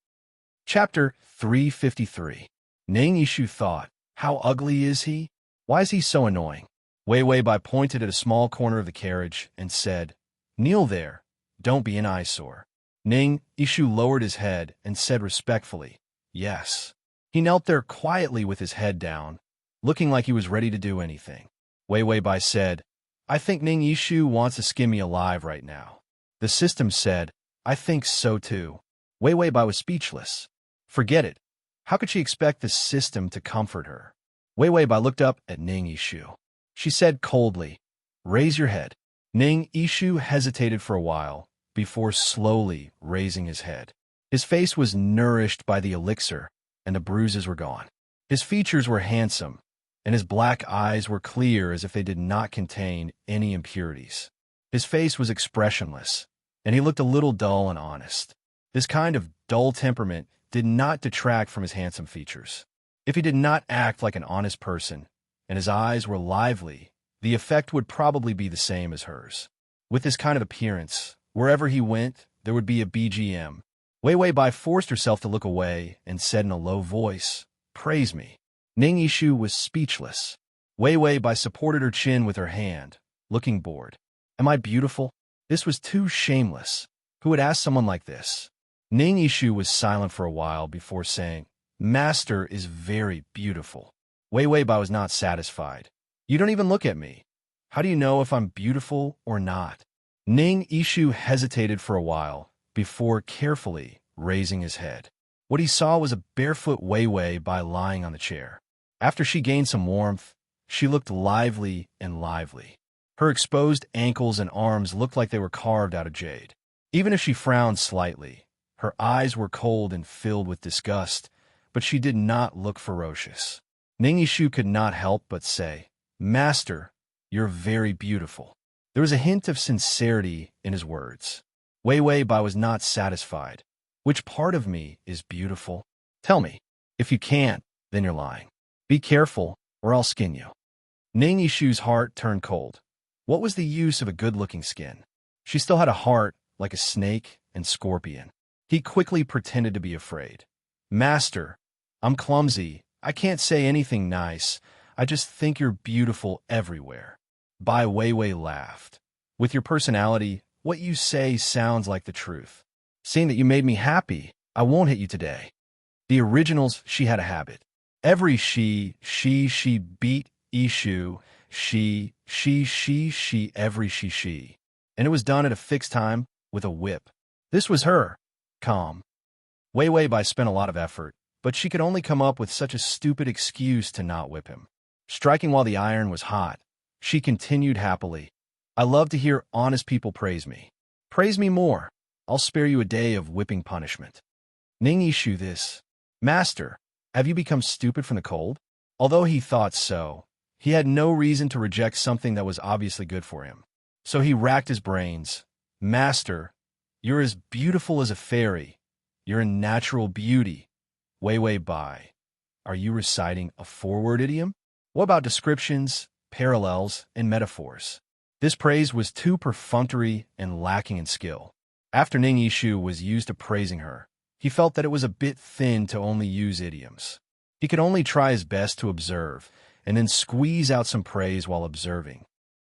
Chapter 353. Ning Yishu thought, how ugly is he? Why is he so annoying? Wei Wei Bai pointed at a small corner of the carriage and said, kneel there, don't be an eyesore. Ning Yishu lowered his head and said respectfully, yes. He knelt there quietly with his head down, looking like he was ready to do anything. Wei Wei Bai said, I think Ning Yishu wants to skin me alive right now. The system said, I think so too. Wei Wei Bai was speechless. Forget it. How could she expect the system to comfort her? Wei Wei Bai looked up at Ning Yishu. She said coldly, raise your head. Ning Yishu hesitated for a while before slowly raising his head. His face was nourished by the elixir, and the bruises were gone. His features were handsome, and his black eyes were clear as if they did not contain any impurities. His face was expressionless, and he looked a little dull and honest. This kind of dull temperament did not detract from his handsome features. If he did not act like an honest person, and his eyes were lively, the effect would probably be the same as hers. With this kind of appearance, wherever he went, there would be a BGM. Wei Wei Bai forced herself to look away and said in a low voice, praise me. Ning Yishu was speechless. Wei Wei Bai supported her chin with her hand, looking bored. Am I beautiful? This was too shameless. Who would ask someone like this? Ning Yishu was silent for a while before saying, Master is very beautiful. Wei Wei Bai was not satisfied. You don't even look at me. How do you know if I'm beautiful or not? Ning Yishu hesitated for a while before carefully raising his head. What he saw was a barefoot Wei Wei Bai lying on the chair. After she gained some warmth, she looked lively and lively. Her exposed ankles and arms looked like they were carved out of jade. Even if she frowned slightly, her eyes were cold and filled with disgust, but she did not look ferocious. Ning Yishu could not help but say, Master, you're very beautiful. There was a hint of sincerity in his words. Wei Wei Bai was not satisfied. Which part of me is beautiful? Tell me. If you can't, then you're lying. Be careful, or I'll skin you. Ning Yishu's heart turned cold. What was the use of a good-looking skin? She still had a heart like a snake and scorpion. He quickly pretended to be afraid. Master, I'm clumsy. I can't say anything nice. I just think you're beautiful everywhere. Bai Wei Wei laughed. With your personality, what you say sounds like the truth. Seeing that you made me happy, I won't hit you today. The originals, she had a habit. Every she beat Yishu, every she. And it was done at a fixed time with a whip. This was her. Calm. Wei Wei Bai spent a lot of effort, but she could only come up with such a stupid excuse to not whip him. Striking while the iron was hot, she continued happily. I love to hear honest people praise me. Praise me more. I'll spare you a day of whipping punishment. Ning Ishu this. Master, have you become stupid from the cold? Although he thought so, he had no reason to reject something that was obviously good for him. So he racked his brains. Master, you're as beautiful as a fairy. You're a natural beauty. Wei Bai. Are you reciting a four-word idiom? What about descriptions, parallels, and metaphors? This praise was too perfunctory and lacking in skill. After Ning Ishu was used to praising her, he felt that it was a bit thin to only use idioms. He could only try his best to observe, and then squeeze out some praise while observing.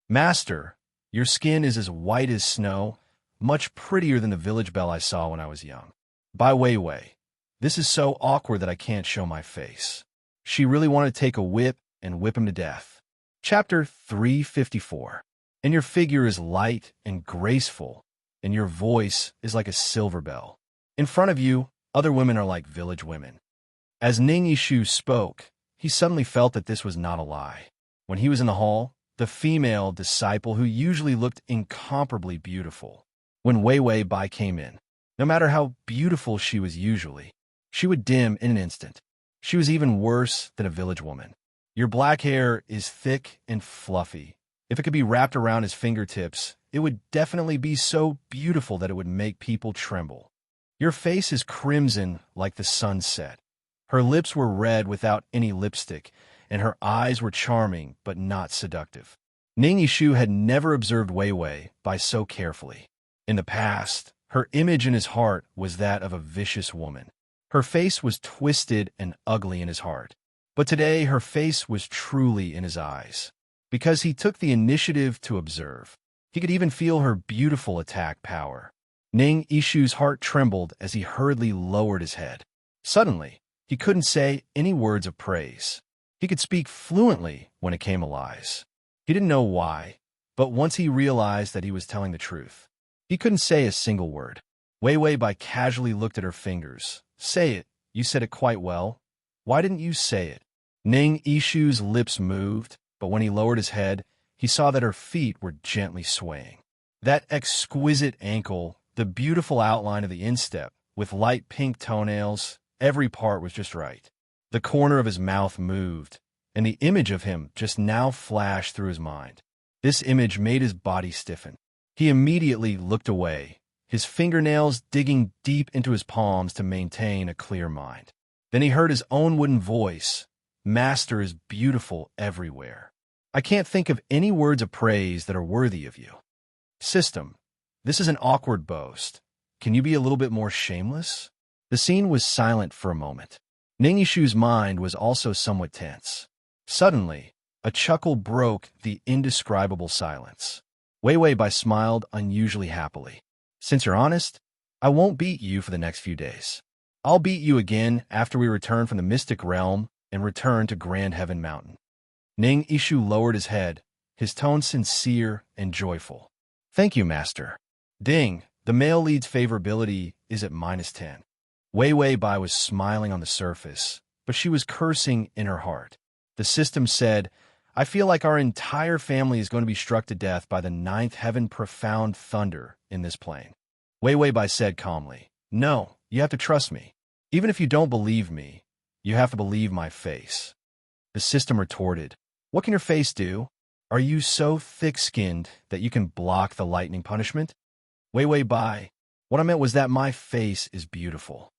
Master, your skin is as white as snow, much prettier than the village belle I saw when I was young. By Wei, this is so awkward that I can't show my face. She really wanted to take a whip and whip him to death. Chapter 354. And your figure is light and graceful, and your voice is like a silver bell. In front of you, other women are like village women. As Ning Ishu spoke, he suddenly felt that this was not a lie. When he was in the hall, the female disciple who usually looked incomparably beautiful. When Wei Bai came in, no matter how beautiful she was usually, she would dim in an instant. She was even worse than a village woman. Your black hair is thick and fluffy. If it could be wrapped around his fingertips, it would definitely be so beautiful that it would make people tremble. Your face is crimson like the sunset. Her lips were red without any lipstick, and her eyes were charming but not seductive. Ning Ishu had never observed Wei Bai so carefully. In the past, her image in his heart was that of a vicious woman. Her face was twisted and ugly in his heart. But today her face was truly in his eyes. Because he took the initiative to observe. He could even feel her beautiful attack power. Ning Ishu's heart trembled as he hurriedly lowered his head. Suddenly, he couldn't say any words of praise. He could speak fluently when it came to lies. He didn't know why, but once he realized that he was telling the truth, he couldn't say a single word. Wei Bai casually looked at her fingers. Say it. You said it quite well. Why didn't you say it? Ning Ishu's lips moved, but when he lowered his head, he saw that her feet were gently swaying. That exquisite ankle, the beautiful outline of the instep, with light pink toenails, every part was just right. The corner of his mouth moved, and the image of him just now flashed through his mind. This image made his body stiffen. He immediately looked away, his fingernails digging deep into his palms to maintain a clear mind. Then he heard his own wooden voice. Master is beautiful everywhere. I can't think of any words of praise that are worthy of you. System, this is an awkward boast. Can you be a little bit more shameless? The scene was silent for a moment. Ning Ishu's mind was also somewhat tense. Suddenly, a chuckle broke the indescribable silence. Wei Bai smiled unusually happily. Since you're honest, I won't beat you for the next few days. I'll beat you again after we return from the mystic realm and return to Grand Heaven Mountain. Ning Ishu lowered his head, his tone sincere and joyful. Thank you, Master. Ding, the male lead's favorability is at -10. Wei Bai was smiling on the surface, but she was cursing in her heart. The system said, I feel like our entire family is going to be struck to death by the ninth heaven profound thunder in this plane. Wei Bai said calmly, No, you have to trust me. Even if you don't believe me, you have to believe my face. The system retorted, What can your face do? Are you so thick-skinned that you can block the lightning punishment? Wei Bai, what I meant was that my face is beautiful.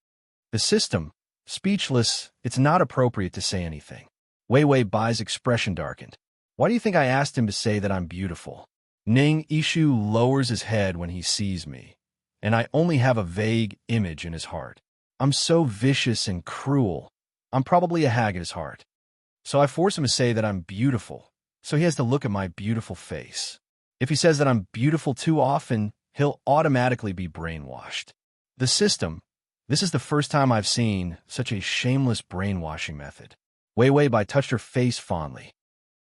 The system, speechless, it's not appropriate to say anything. Wei Bai's expression darkened. Why do you think I asked him to say that I'm beautiful? Ning Ishu lowers his head when he sees me, and I only have a vague image in his heart. I'm so vicious and cruel. I'm probably a hag at his heart. So I force him to say that I'm beautiful, so he has to look at my beautiful face. If he says that I'm beautiful too often, he'll automatically be brainwashed. The system, this is the first time I've seen such a shameless brainwashing method. Wei Bai touched her face fondly.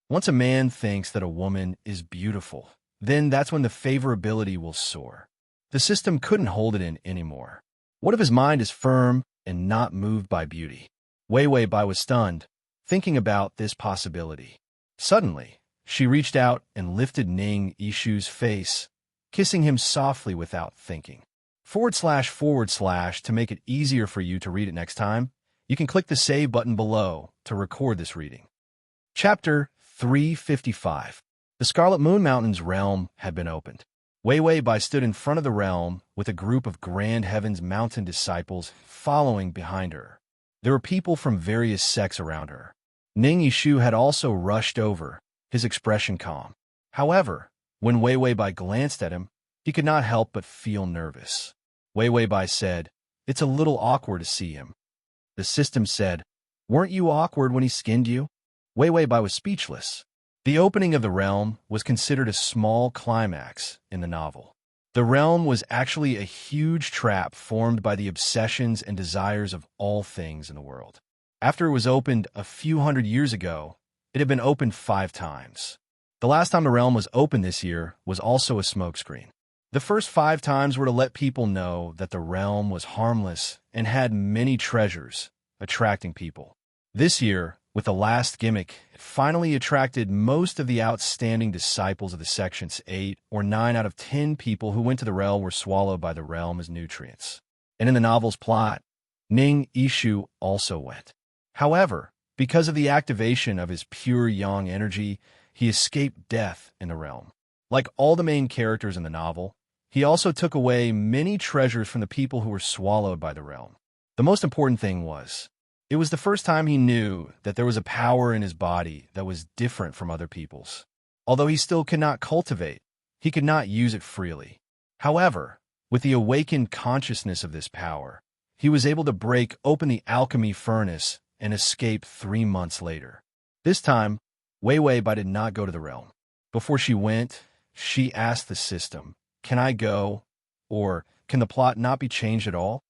Once a man thinks that a woman is beautiful, then that's when the favorability will soar. The system couldn't hold it in anymore. What if his mind is firm and not moved by beauty? Wei Bai was stunned, thinking about this possibility. Suddenly, she reached out and lifted Ning Ishu's face, kissing him softly without thinking. // to make it easier for you to read it next time, you can click the save button below to record this reading. Chapter 355. The Scarlet Moon Mountain's realm had been opened. Wei Wei Bai stood in front of the realm with a group of Grand Heaven's Mountain disciples following behind her. There were people from various sects around her. Ning Yishu had also rushed over, his expression calm. However, when Wei Wei Bai glanced at him, he could not help but feel nervous. Wei Wei Bai said, "It's a little awkward to see him." The system said, "Weren't you awkward when he skinned you?" Wei Wei Bai was speechless. The opening of the realm was considered a small climax in the novel. The realm was actually a huge trap formed by the obsessions and desires of all things in the world. After it was opened a few hundred years ago, it had been opened 5 times. The last time the realm was opened this year was also a smokescreen. The first 5 times were to let people know that the realm was harmless and had many treasures, attracting people. This year, with the last gimmick, it finally attracted most of the outstanding disciples of the sections. 8 or 9 out of 10 people who went to the realm were swallowed by the realm as nutrients. And in the novel's plot, Ning Yishu also went. However, because of the activation of his pure yang energy, he escaped death in the realm. Like all the main characters in the novel, he also took away many treasures from the people who were swallowed by the realm. The most important thing was, it was the first time he knew that there was a power in his body that was different from other people's. Although he still could not cultivate, he could not use it freely. However, with the awakened consciousness of this power, he was able to break open the alchemy furnace and escape 3 months later. This time, Wei Wei Bai did not go to the realm. Before she went, she asked the system, "Can I go? Or can the plot not be changed at all?"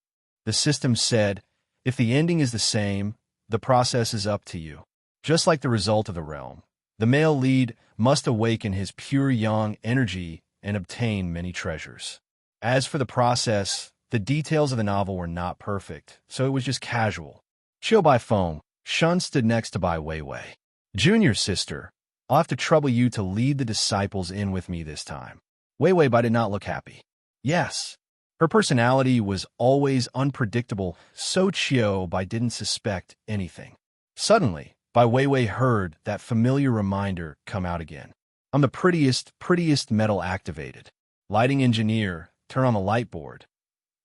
The system said, "If the ending is the same, the process is up to you." Just like the result of the realm, the male lead must awaken his pure yang energy and obtain many treasures. As for the process, the details of the novel were not perfect, so it was just casual. Chill by phone, Shun stood next to Bai Weiwei. "Junior sister, I'll have to trouble you to lead the disciples in with me this time." Weiwei Bai did not look happy. Yes. Her personality was always unpredictable, so Chiu Bai didn't suspect anything. Suddenly, Bai Weiwei heard that familiar reminder come out again. "I'm the prettiest metal activated. Lighting engineer, turn on the light board.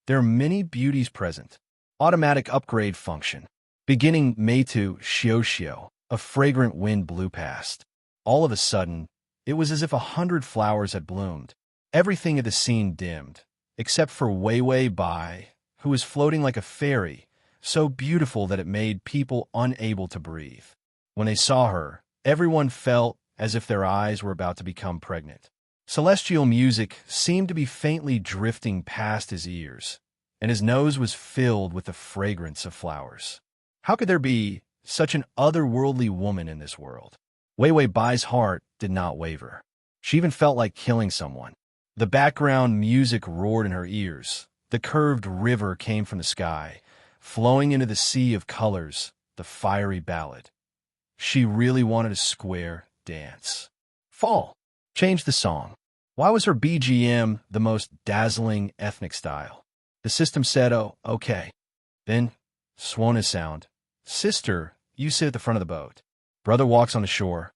There are many beauties present. Automatic upgrade function. Beginning Meitu Xiao. A fragrant wind blew past. All of a sudden, it was as if 100 flowers had bloomed. Everything at the scene dimmed, except for Weiwei Bai, who was floating like a fairy, so beautiful that it made people unable to breathe. When they saw her, everyone felt as if their eyes were about to become pregnant. Celestial music seemed to be faintly drifting past his ears, and his nose was filled with the fragrance of flowers. How could there be such an otherworldly woman in this world? Weiwei Bai's heart did not waver. She even felt like killing someone. The background music roared in her ears. The curved river came from the sky, flowing into the sea of colors, the fiery ballad. She really wanted a square dance. Fall. Change the song. Why was her BGM the most dazzling ethnic style? The system said, "Oh, okay." Then, Swana sound. "Sister, you sit at the front of the boat. Brother walks on the shore."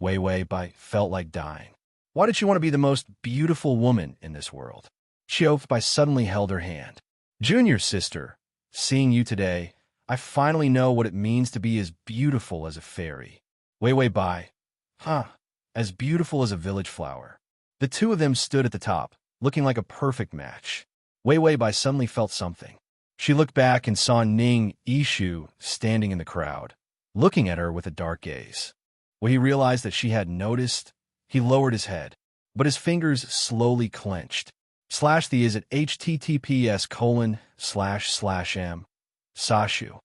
Weiwei Bai felt like dying. Why did she want to be the most beautiful woman in this world? Chiu Bai suddenly held her hand. "Junior sister, seeing you today, I finally know what it means to be as beautiful as a fairy." Weiwei Bai, as beautiful as a village flower. The two of them stood at the top, looking like a perfect match. Weiwei Bai suddenly felt something. She looked back and saw Ning Yishu standing in the crowd, looking at her with a dark gaze. When he realized that she had noticed, he lowered his head, but his fingers slowly clenched. /the is at https://m. Sashu.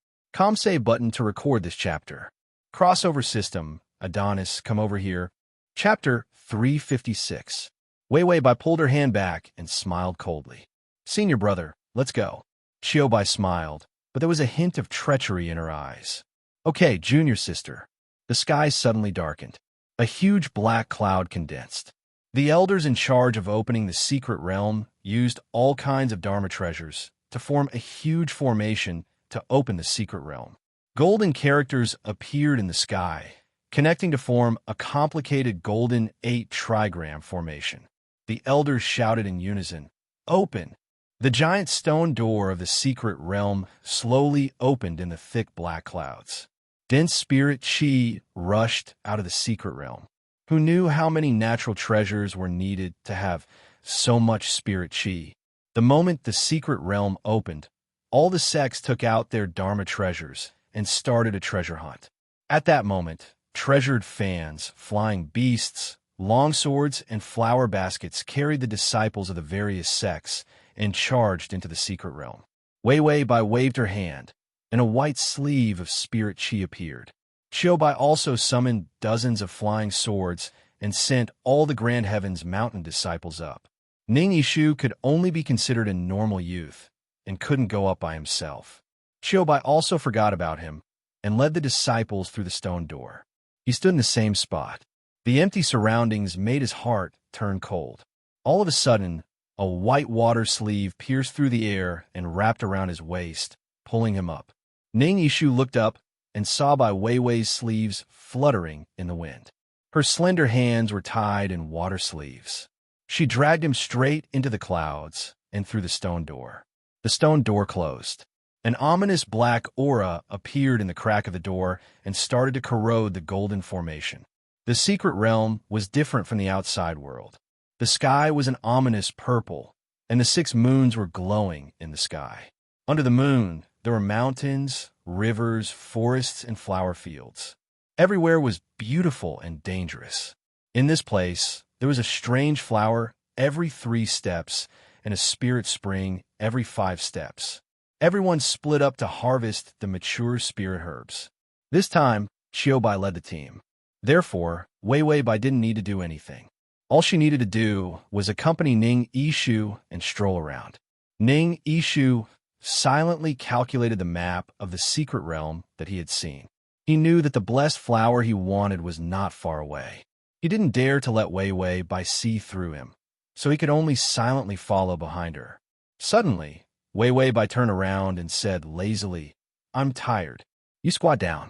Save button to record this chapter. Crossover system. Adonis, come over here. Chapter 356. Weiwei Bai pulled her hand back and smiled coldly. "Senior brother, let's go." Chiu Bai smiled, but there was a hint of treachery in her eyes. "Okay, junior sister." The sky suddenly darkened. A huge black cloud condensed. The elders in charge of opening the secret realm used all kinds of Dharma treasures to form a huge formation to open the secret realm. Golden characters appeared in the sky, connecting to form a complicated golden 8-trigram formation. The elders shouted in unison, "Open!" The giant stone door of the secret realm slowly opened in the thick black clouds. Dense spirit chi rushed out of the secret realm. Who knew how many natural treasures were needed to have so much spirit chi? The moment the secret realm opened, all the sects took out their Dharma treasures and started a treasure hunt. At that moment, treasured fans, flying beasts, long swords, and flower baskets carried the disciples of the various sects and charged into the secret realm. Wei Wei Bai waved her hand, and a white sleeve of spirit chi appeared. Qiu Bai also summoned dozens of flying swords and sent all the Grand Heaven's mountain disciples up. Ning Yishu could only be considered a normal youth and couldn't go up by himself. Qiu Bai also forgot about him and led the disciples through the stone door. He stood in the same spot. The empty surroundings made his heart turn cold. All of a sudden, a white water sleeve pierced through the air and wrapped around his waist, pulling him up. Ning Yishu looked up and saw Bai Weiwei's sleeves fluttering in the wind. Her slender hands were tied in water sleeves. She dragged him straight into the clouds and through the stone door. The stone door closed. An ominous black aura appeared in the crack of the door and started to corrode the golden formation. The secret realm was different from the outside world. The sky was an ominous purple, and the 6 moons were glowing in the sky. Under the moon, there were mountains, rivers, forests, and flower fields. Everywhere was beautiful and dangerous. In this place, there was a strange flower every 3 steps and a spirit spring every 5 steps. Everyone split up to harvest the mature spirit herbs. This time, Qiu Bai led the team. Therefore, Wei Wei Bai didn't need to do anything. All she needed to do was accompany Ning Yishu and stroll around. Ning Yishu silently calculated the map of the secret realm that he had seen. He knew that the blessed flower he wanted was not far away. He didn't dare to let Wei Wei Bai see through him, so he could only silently follow behind her. Suddenly, Wei Wei Bai turned around and said lazily, "I'm tired. You squat down."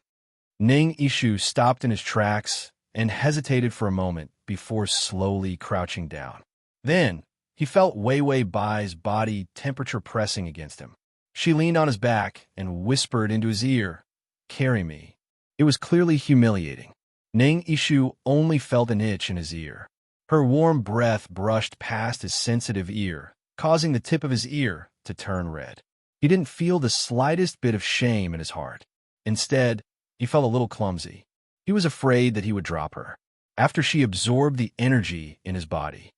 Ning Yishu stopped in his tracks and hesitated for a moment before slowly crouching down. Then, he felt Wei Wei Bai's body temperature pressing against him. She leaned on his back and whispered into his ear, "Carry me." It was clearly humiliating. Ning Yishu only felt an itch in his ear. Her warm breath brushed past his sensitive ear, causing the tip of his ear to turn red. He didn't feel the slightest bit of shame in his heart. Instead, he felt a little clumsy. He was afraid that he would drop her. After she absorbed the energy in his body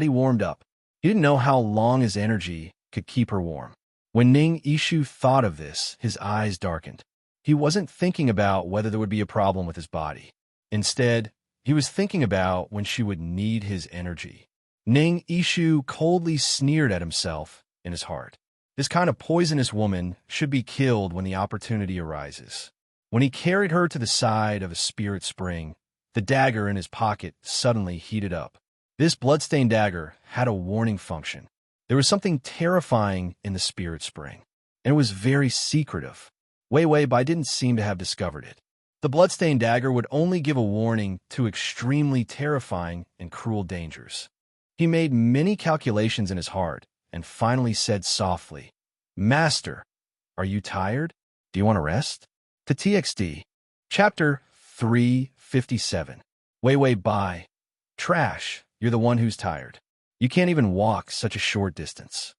warmed up. He didn't know how long his energy could keep her warm. When Ning Yishu thought of this, his eyes darkened. He wasn't thinking about whether there would be a problem with his body. Instead, he was thinking about when she would need his energy. Ning Yishu coldly sneered at himself in his heart. This kind of poisonous woman should be killed when the opportunity arises. When he carried her to the side of a spirit spring, the dagger in his pocket suddenly heated up. This bloodstained dagger had a warning function. There was something terrifying in the spirit spring, and it was very secretive. Wei Wei Bai didn't seem to have discovered it. The bloodstained dagger would only give a warning to extremely terrifying and cruel dangers. He made many calculations in his heart and finally said softly, "Master, are you tired? Do you want to rest?" To TXT. Chapter 357. Wei Wei Bai. Trash, you're the one who's tired. You can't even walk such a short distance.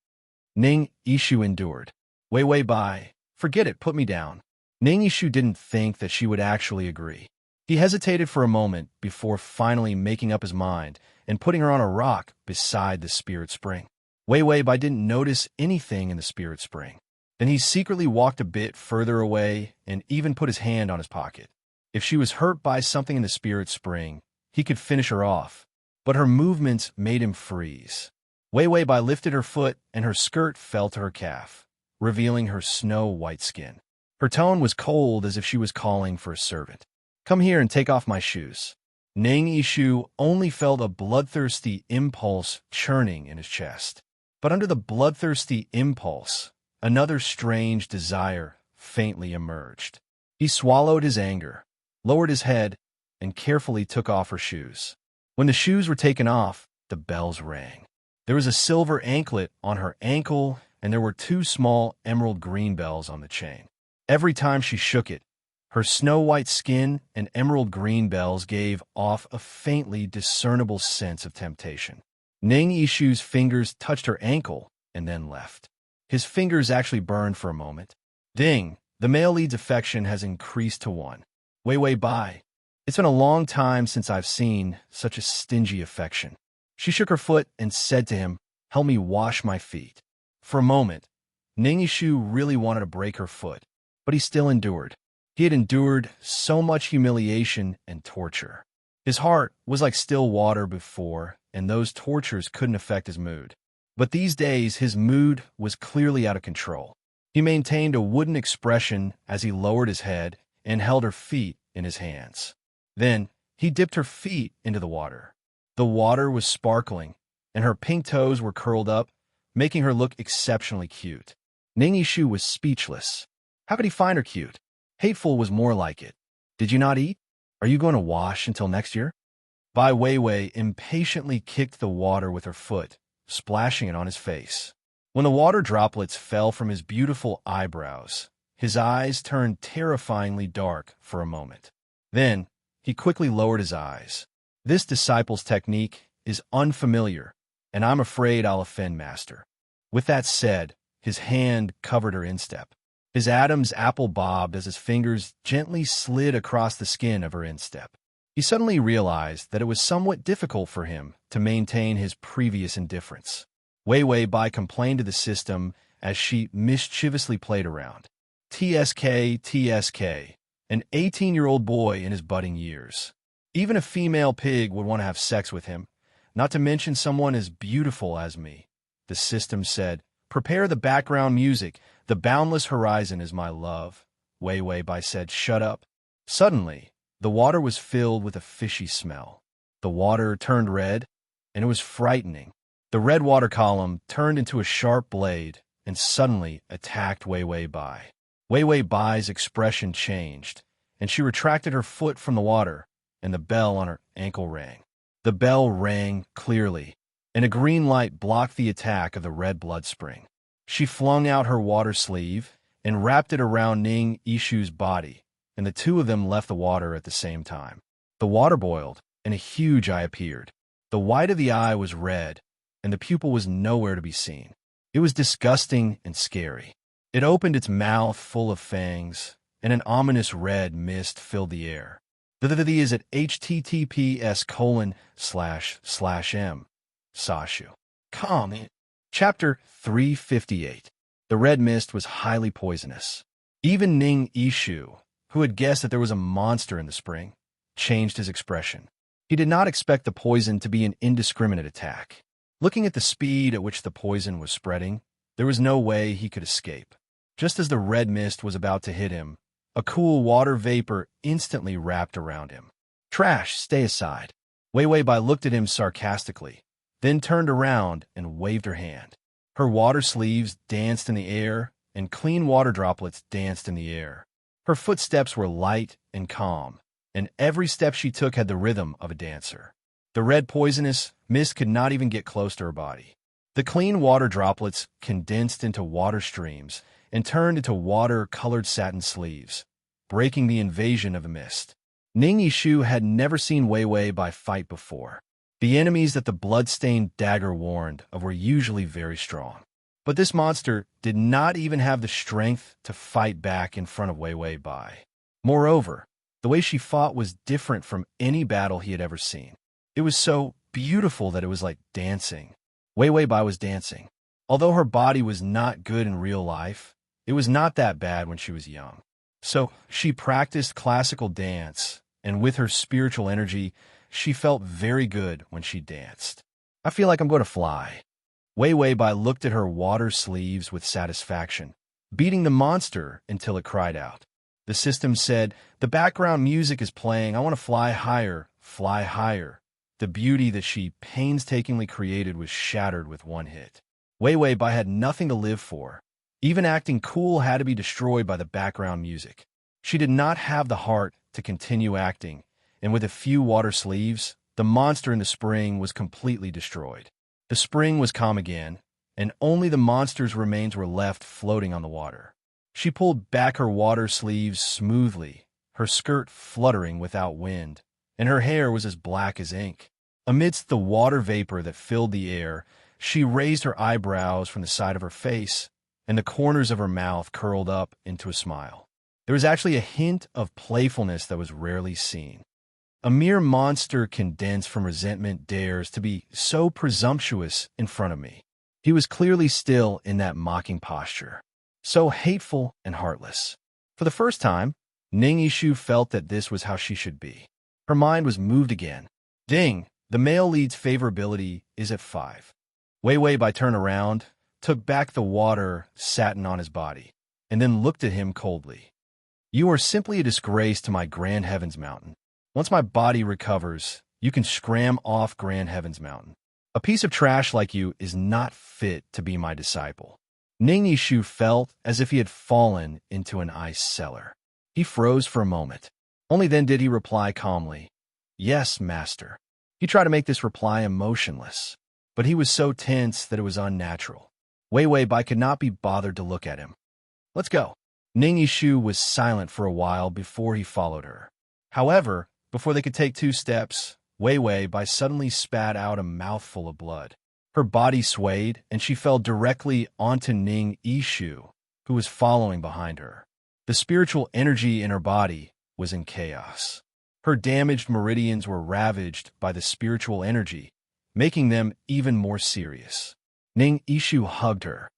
Ning Yishu endured. Wei Wei Bai, forget it, put me down. Ning Yishu didn't think that she would actually agree. He hesitated for a moment before finally making up his mind and putting her on a rock beside the spirit spring. Wei Wei Bai didn't notice anything in the spirit spring. Then he secretly walked a bit further away and even put his hand on his pocket. If she was hurt by something in the spirit spring, he could finish her off, but her movements made him freeze. Wei Wei Bai lifted her foot and her skirt fell to her calf, revealing her snow-white skin. Her tone was cold as if she was calling for a servant. "Come here and take off my shoes." Ning Yishu only felt a bloodthirsty impulse churning in his chest. But under the bloodthirsty impulse, another strange desire faintly emerged. He swallowed his anger, lowered his head, and carefully took off her shoes. When the shoes were taken off, the bells rang. There was a silver anklet on her ankle, and there were 2 small emerald green bells on the chain. Every time she shook it, her snow-white skin and emerald green bells gave off a faintly discernible sense of temptation. Ning Yishu's fingers touched her ankle and then left. His fingers actually burned for a moment. Ding, the male lead's affection has increased to 1. Wei Bai. It's been a long time since I've seen such a stingy affection. She shook her foot and said to him, "Help me wash my feet." For a moment, Ning Yishu really wanted to break her foot, but he still endured. He had endured so much humiliation and torture. His heart was like still water before, and those tortures couldn't affect his mood. But these days, his mood was clearly out of control. He maintained a wooden expression as he lowered his head and held her feet in his hands. Then, he dipped her feet into the water. The water was sparkling, and her pink toes were curled up, making her look exceptionally cute. Ning Yishu was speechless. How could he find her cute? Hateful was more like it. Did you not eat? Are you going to wash until next year? Bai Weiwei impatiently kicked the water with her foot, splashing it on his face. When the water droplets fell from his beautiful eyebrows, his eyes turned terrifyingly dark for a moment. Then, he quickly lowered his eyes. This disciple's technique is unfamiliar, and I'm afraid I'll offend Master. With that said, his hand covered her instep. His Adam's apple bobbed as his fingers gently slid across the skin of her instep. He suddenly realized that it was somewhat difficult for him to maintain his previous indifference. Wei Bai complained to the system as she mischievously played around. TSK, an 18-year-old boy in his budding years. Even a female pig would want to have sex with him, not to mention someone as beautiful as me. The system said, "Prepare the background music. The boundless horizon is my love." Wei Bai said, "Shut up." Suddenly, the water was filled with a fishy smell. The water turned red, and it was frightening. The red water column turned into a sharp blade and suddenly attacked Wei Bai. Wei Bai's expression changed, and she retracted her foot from the water, and the bell on her ankle rang. The bell rang clearly, and a green light blocked the attack of the red blood spring. She flung out her water sleeve and wrapped it around Ning Yishu's body, and the 2 of them left the water at the same time. The water boiled, and a huge eye appeared. The white of the eye was red, and the pupil was nowhere to be seen. It was disgusting and scary. It opened its mouth full of fangs, and an ominous red mist filled the air. The is at https://m. Sashu. Comment. Chapter 358. The red mist was highly poisonous. Even Ning Yishu, who had guessed that there was a monster in the spring, changed his expression. He did not expect the poison to be an indiscriminate attack. Looking at the speed at which the poison was spreading, there was no way he could escape. Just as the red mist was about to hit him, a cool water vapor instantly wrapped around him. "Trash, stay aside." Wei Bai looked at him sarcastically, then turned around and waved her hand. Her water sleeves danced in the air, and clean water droplets danced in the air. Her footsteps were light and calm, and every step she took had the rhythm of a dancer. The red poisonous mist could not even get close to her body. The clean water droplets condensed into water streams and turned into water-colored satin sleeves, breaking the invasion of the mist. Ning Yishu had never seen Wei Bai fight before. The enemies that the blood-stained dagger warned of were usually very strong. But this monster did not even have the strength to fight back in front of Wei Bai. Moreover, the way she fought was different from any battle he had ever seen. It was so beautiful that it was like dancing. Wei Bai was dancing. Although her body was not good in real life, it was not that bad when she was young. So she practiced classical dance, and with her spiritual energy, she felt very good when she danced. "I feel like I'm going to fly." Wei Bai looked at her water sleeves with satisfaction, beating the monster until it cried out. The system said, "The background music is playing. I want to fly higher, fly higher. The beauty that she painstakingly created was shattered with one hit. Wei Wei Bai had nothing to live for. Even acting cool had to be destroyed by the background music. She did not have the heart to continue acting, and with a few water sleeves, the monster in the spring was completely destroyed. The spring was calm again, and only the monster's remains were left floating on the water. She pulled back her water sleeves smoothly, her skirt fluttering without wind, and her hair was as black as ink. Amidst the water vapor that filled the air, she raised her eyebrows from the side of her face, and the corners of her mouth curled up into a smile. There was actually a hint of playfulness that was rarely seen. A mere monster condensed from resentment dares to be so presumptuous in front of me. He was clearly still in that mocking posture, so hateful and heartless. For the first time, Ning Yishu felt that this was how she should be. Her mind was moved again. Ding, the male lead's favorability is at 5. Wei Wei Bai turned around, took back the water satin on his body, and then looked at him coldly. You are simply a disgrace to my Grand Heavens Mountain. Once my body recovers, you can scram off Grand Heavens Mountain. A piece of trash like you is not fit to be my disciple. Ning Yishu felt as if he had fallen into an ice cellar. He froze for a moment. Only then did he reply calmly, Yes, master. He tried to make this reply emotionless, but he was so tense that it was unnatural. Wei Wei Bai could not be bothered to look at him. Let's go. Ning Yishu was silent for a while before he followed her. However, before they could take 2 steps, Wei Wei Bai suddenly spat out a mouthful of blood. Her body swayed, and she fell directly onto Ning Yishu, who was following behind her. The spiritual energy in her body was in chaos. Her damaged meridians were ravaged by the spiritual energy, making them even more serious. Ning Yishu hugged her.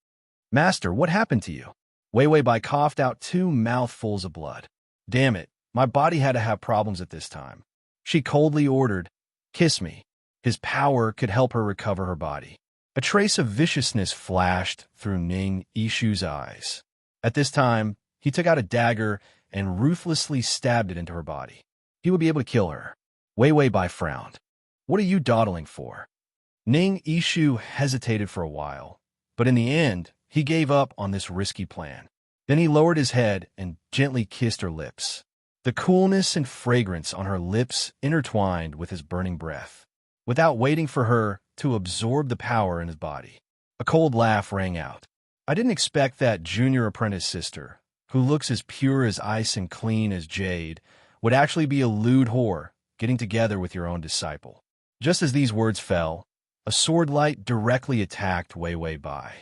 Master, what happened to you? Wei Wei Bai coughed out 2 mouthfuls of blood. Damn it, my body had to have problems at this time. She coldly ordered, Kiss me. His power could help her recover her body. A trace of viciousness flashed through Ning Yishu's eyes. At this time, he took out a dagger and ruthlessly stabbed it into her body. He would be able to kill her. Wei Wei Bai frowned. What are you dawdling for? Ning Yishu hesitated for a while, but in the end, he gave up on this risky plan. Then he lowered his head and gently kissed her lips. The coolness and fragrance on her lips intertwined with his burning breath, without waiting for her to absorb the power in his body. A cold laugh rang out. I didn't expect that junior apprentice sister, who looks as pure as ice and clean as jade, would actually be a lewd whore getting together with your own disciple. Just as these words fell, a sword light directly attacked Wei Wei Bai.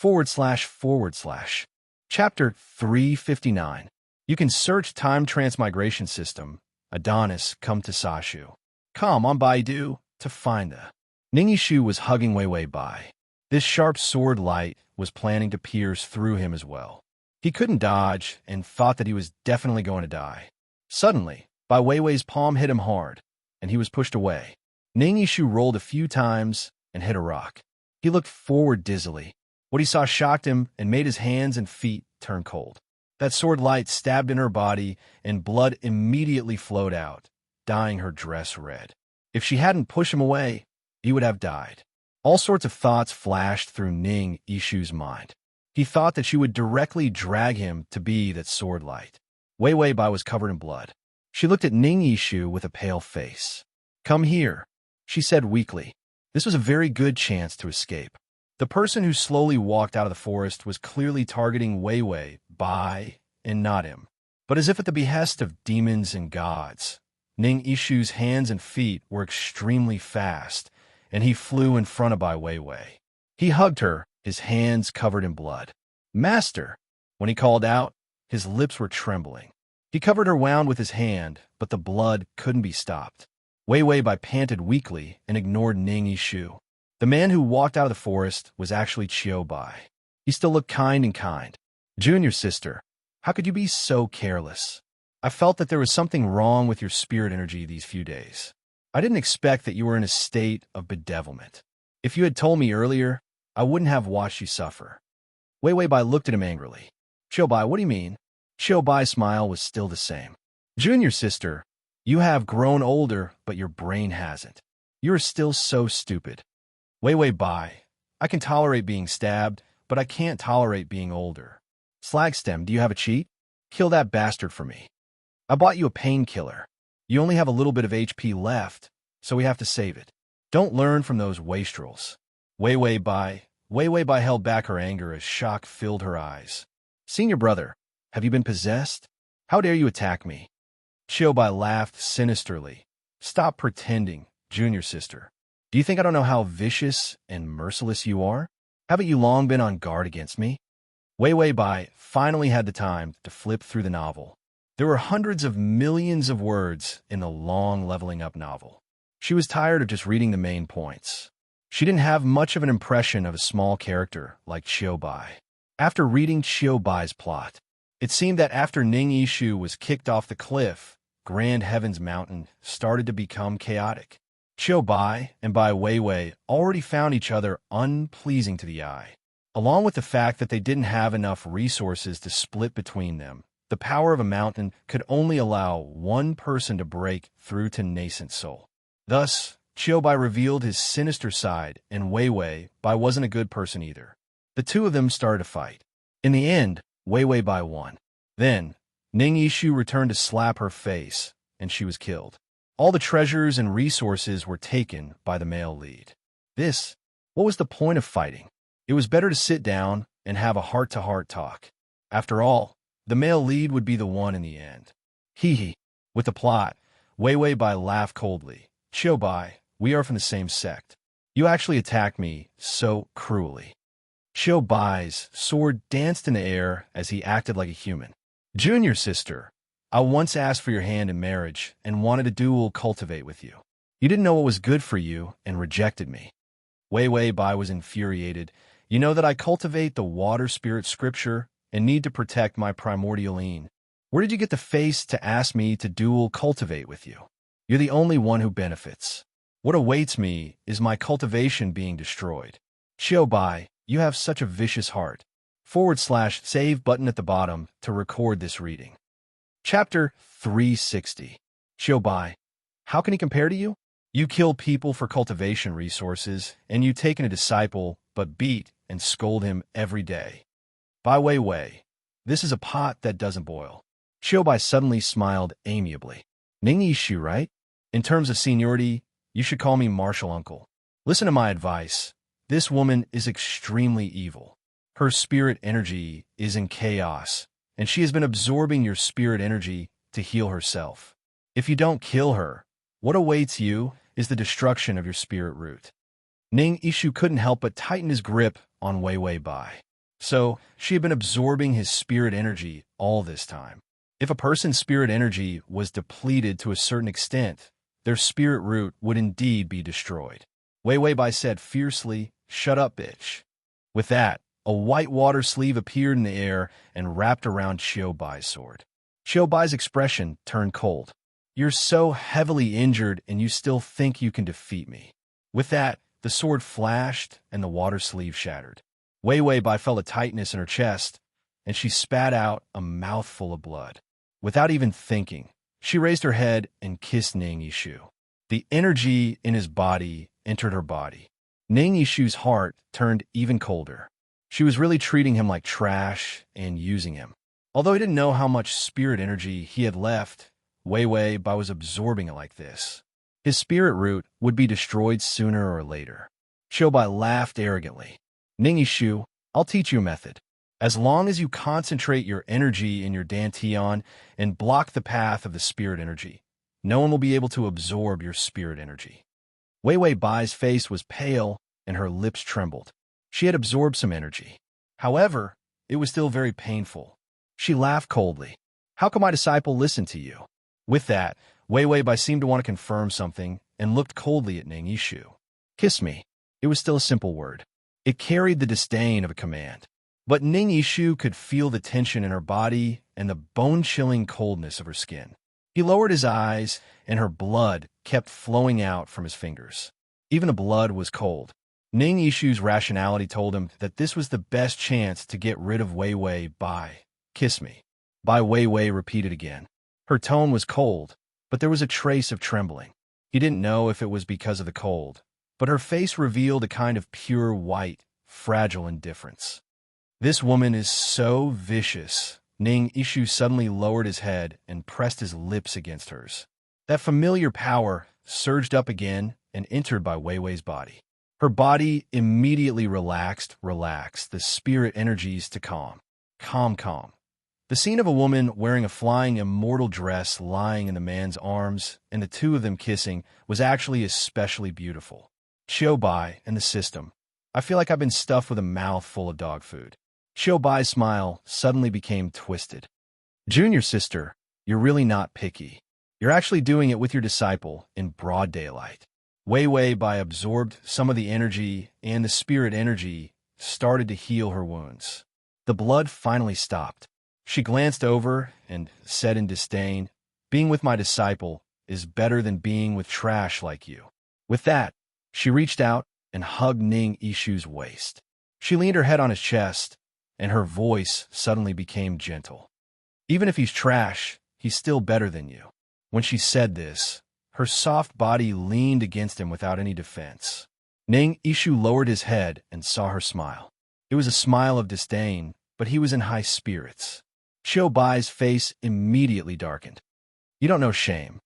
// Chapter 359. You can search Time Transmigration System, Adonis come to Sashu. Come on Baidu to find the. Ning Yishu was hugging Wei Wei Bai. This sharp sword light was planning to pierce through him as well. He couldn't dodge and thought that he was definitely going to die. Suddenly, Bai Weiwei's palm hit him hard, and he was pushed away. Ning Yishu rolled a few times and hit a rock. He looked forward dizzily. What he saw shocked him and made his hands and feet turn cold. That sword light stabbed in her body, and blood immediately flowed out, dyeing her dress red. If she hadn't pushed him away, he would have died. All sorts of thoughts flashed through Ning Yishu's mind. He thought that she would directly drag him to be that sword light. Wei Wei Bai was covered in blood. She looked at Ning Yishu with a pale face. Come here, she said weakly. This was a very good chance to escape. The person who slowly walked out of the forest was clearly targeting Wei Wei Bai and not him. But as if at the behest of demons and gods, Ning Yishu's hands and feet were extremely fast, and he flew in front of Bai Weiwei. He hugged her, his hands covered in blood. Master! When he called out, his lips were trembling. He covered her wound with his hand, but the blood couldn't be stopped. Wei Wei Bai panted weakly and ignored Ning Yishu. The man who walked out of the forest was actually Chiu Bai. He still looked kind and kind. Junior sister, how could you be so careless? I felt that there was something wrong with your spirit energy these few days. I didn't expect that you were in a state of bedevilment. If you had told me earlier, I wouldn't have watched you suffer. Wei Wei Bai looked at him angrily. Chiu Bai, what do you mean? Chiu Bai's smile was still the same. Junior sister, You have grown older, but your brain hasn't. You are still so stupid. Wei Wei Bai. I can tolerate being stabbed, but I can't tolerate being older. Slagstem, do you have a cheat? Kill that bastard for me. I bought you a painkiller. You only have a little bit of HP left, so we have to save it. Don't learn from those wastrels. Wei Wei Bai held back her anger as shock filled her eyes. Senior brother, have you been possessed? How dare you attack me? Xiao Bai laughed sinisterly. Stop pretending, junior sister. Do you think I don't know how vicious and merciless you are? Haven't you long been on guard against me? Wei Wei Bai finally had the time to flip through the novel. There were hundreds of millions of words in the long Leveling Up novel. She was tired of just reading the main points. She didn't have much of an impression of a small character like Xiao Bai. After reading Xiao Bai's plot, it seemed that after Ning Yishu was kicked off the cliff, Grand Heaven's Mountain started to become chaotic. Xiao Bai and Bai Weiwei already found each other unpleasing to the eye. Along with the fact that they didn't have enough resources to split between them, the power of a mountain could only allow one person to break through to nascent soul. Thus, Xiao Bai revealed his sinister side, and Weiwei Bai wasn't a good person either. The two of them started a fight. In the end, Weiwei Bai won. Then, Ning Yishu returned to slap her face, and she was killed. All the treasures and resources were taken by the male lead. What was the point of fighting? It was better to sit down and have a heart-to-heart talk. After all, the male lead would be the one in the end. Hee hee. With the plot, Weiwei Bai laughed coldly. Xiao Bai, we are from the same sect. You actually attacked me so cruelly. Xiao Bai's sword danced in the air as he acted like a human. Junior sister, I once asked for your hand in marriage and wanted to dual cultivate with you. You didn't know what was good for you and rejected me. Weiwei Bai was infuriated. You know that I cultivate the water spirit scripture and need to protect my primordial lien. Where did you get the face to ask me to dual cultivate with you? You're the only one who benefits. What awaits me is my cultivation being destroyed. Xiao Bai, you have such a vicious heart. /save button at the bottom to record this reading. Chapter 360. Xiao Bai, how can he compare to you? You kill people for cultivation resources, and you take in a disciple, but beat and scold him every day. Bai Weiwei, this is a pot that doesn't boil. Xiao Bai suddenly smiled amiably. Ning Yishu, right? In terms of seniority, you should call me Martial Uncle. Listen to my advice. This woman is extremely evil. Her spirit energy is in chaos, and she has been absorbing your spirit energy to heal herself. If you don't kill her, what awaits you is the destruction of your spirit root. Ning Yishu couldn't help but tighten his grip on Weiwei Bai. So, she had been absorbing his spirit energy all this time. If a person's spirit energy was depleted to a certain extent, their spirit root would indeed be destroyed. Weiwei Bai said fiercely, "Shut up, bitch." With that, a white water sleeve appeared in the air and wrapped around Xiao Bai's sword. Xiao Bai's expression turned cold. You're so heavily injured and you still think you can defeat me. With that, the sword flashed and the water sleeve shattered. Weiwei Bai felt a tightness in her chest, and she spat out a mouthful of blood. Without even thinking, she raised her head and kissed Ning Yishu. The energy in his body entered her body. Ning Yishu's heart turned even colder. She was really treating him like trash and using him. Although he didn't know how much spirit energy he had left, Weiwei Bai was absorbing it like this. His spirit root would be destroyed sooner or later. Xiao Bai laughed arrogantly. Ning Yishu, I'll teach you a method. As long as you concentrate your energy in your dantian and block the path of the spirit energy, no one will be able to absorb your spirit energy. Weiwei Bai's face was pale and her lips trembled. She had absorbed some energy. However, it was still very painful. She laughed coldly. How can my disciple listen to you? With that, Weiwei Bai seemed to want to confirm something and looked coldly at Ning Yishu. Kiss me. It was still a simple word. It carried the disdain of a command. But Ning Yishu could feel the tension in her body and the bone-chilling coldness of her skin. He lowered his eyes, and her blood kept flowing out from his fingers. Even the blood was cold. Ning Yishu's rationality told him that this was the best chance to get rid of Weiwei Bai. Kiss me. Bai Weiwei repeated again. Her tone was cold, but there was a trace of trembling. He didn't know if it was because of the cold, but her face revealed a kind of pure white, fragile indifference. This woman is so vicious. Ning Ishu suddenly lowered his head and pressed his lips against hers. That familiar power surged up again and entered by Wei Wei's body. Her body immediately relaxed, the spirit energies to calm. Calm. The scene of a woman wearing a flying immortal dress lying in the man's arms and the two of them kissing was actually especially beautiful. Qiu Bai and the system. I feel like I've been stuffed with a mouth full of dog food. Qiu Bai's smile suddenly became twisted. Junior sister, you're really not picky. You're actually doing it with your disciple in broad daylight. Wei Bai absorbed some of the energy, and the spirit energy started to heal her wounds. The blood finally stopped. She glanced over and said in disdain, "Being with my disciple is better than being with trash like you." With that, she reached out and hugged Ning Ishu's waist. She leaned her head on his chest, and her voice suddenly became gentle. "Even if he's trash, he's still better than you." When she said this, her soft body leaned against him without any defense. Ning Ishu lowered his head and saw her smile. It was a smile of disdain, but he was in high spirits. Qiu Bai's face immediately darkened. You don't know shame.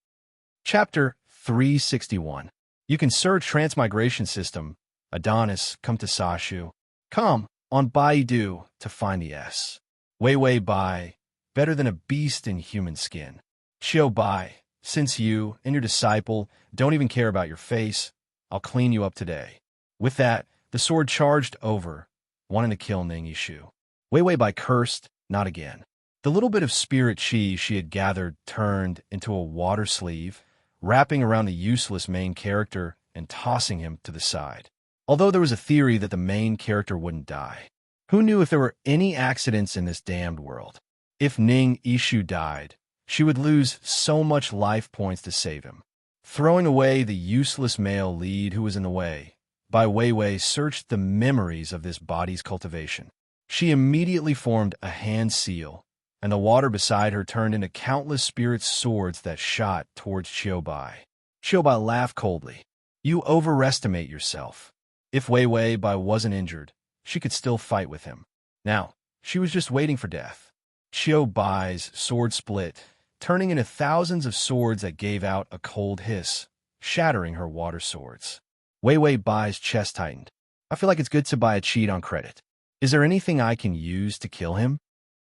Chapter 361. You can search Transmigration System, Adonis, come to Sashu. Come on Baidu to find the S. Wei Bai, better than a beast in human skin. Qiu Bai, since you and your disciple don't even care about your face, I'll clean you up today. With that, the sword charged over, wanting to kill Ning Ishu. Wei Bai cursed, not again. The little bit of spirit chi she had gathered turned into a water sleeve, wrapping around the useless main character and tossing him to the side. Although there was a theory that the main character wouldn't die. Who knew if there were any accidents in this damned world? If Ning Ishu died, she would lose so much life points to save him. Throwing away the useless male lead who was in the way, Bai Wei searched the memories of this body's cultivation. She immediately formed a hand seal, and the water beside her turned into countless spirit swords that shot towards Qiu Bai. Qiu Bai laughed coldly. You overestimate yourself. If Wei Bai wasn't injured, she could still fight with him. Now, she was just waiting for death. Qiu Bai's sword split, turning into thousands of swords that gave out a cold hiss, shattering her water swords. Wei Bai's chest tightened. I feel like it's good to buy a cheat on credit. Is there anything I can use to kill him?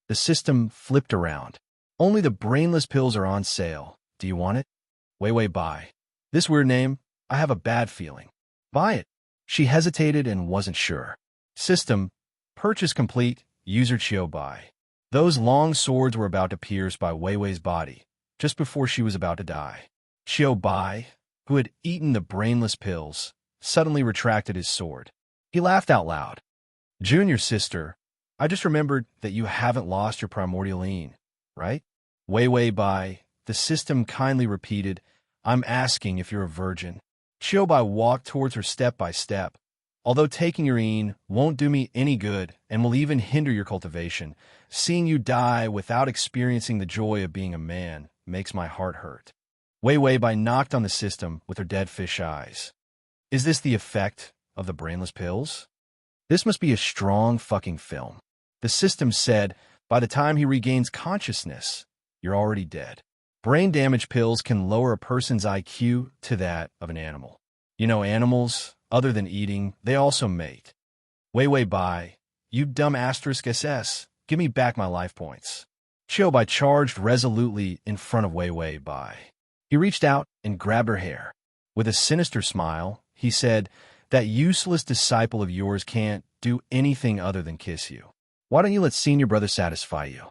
The system flipped around. Only the brainless pills are on sale. Do you want it? Wei Bai. This weird name, I have a bad feeling. Buy it. She hesitated and wasn't sure. System, purchase complete, user Qiu Bai. Those long swords were about to pierce by Wei's body, just before she was about to die. Qiu Bai, who had eaten the brainless pills, suddenly retracted his sword. He laughed out loud. Junior sister, I just remembered that you haven't lost your primordial lean, right? Wei Bai, the system kindly repeated, I'm asking if you're a virgin. Qiu Bai walked towards her step by step. Although taking your een won't do me any good and will even hinder your cultivation, seeing you die without experiencing the joy of being a man makes my heart hurt. Wei Bai knocked on the system with her dead fish eyes. Is this the effect of the brainless pills? This must be a strong fucking film. The system said, by the time he regains consciousness, you're already dead. Brain damage pills can lower a person's IQ to that of an animal. You know, animals, other than eating, they also mate. Wei Bai, you dumb asterisk SS, give me back my life points. Qiu Bai charged resolutely in front of Wei Bai. He reached out and grabbed her hair. With a sinister smile, he said, that useless disciple of yours can't do anything other than kiss you. Why don't you let senior brother satisfy you?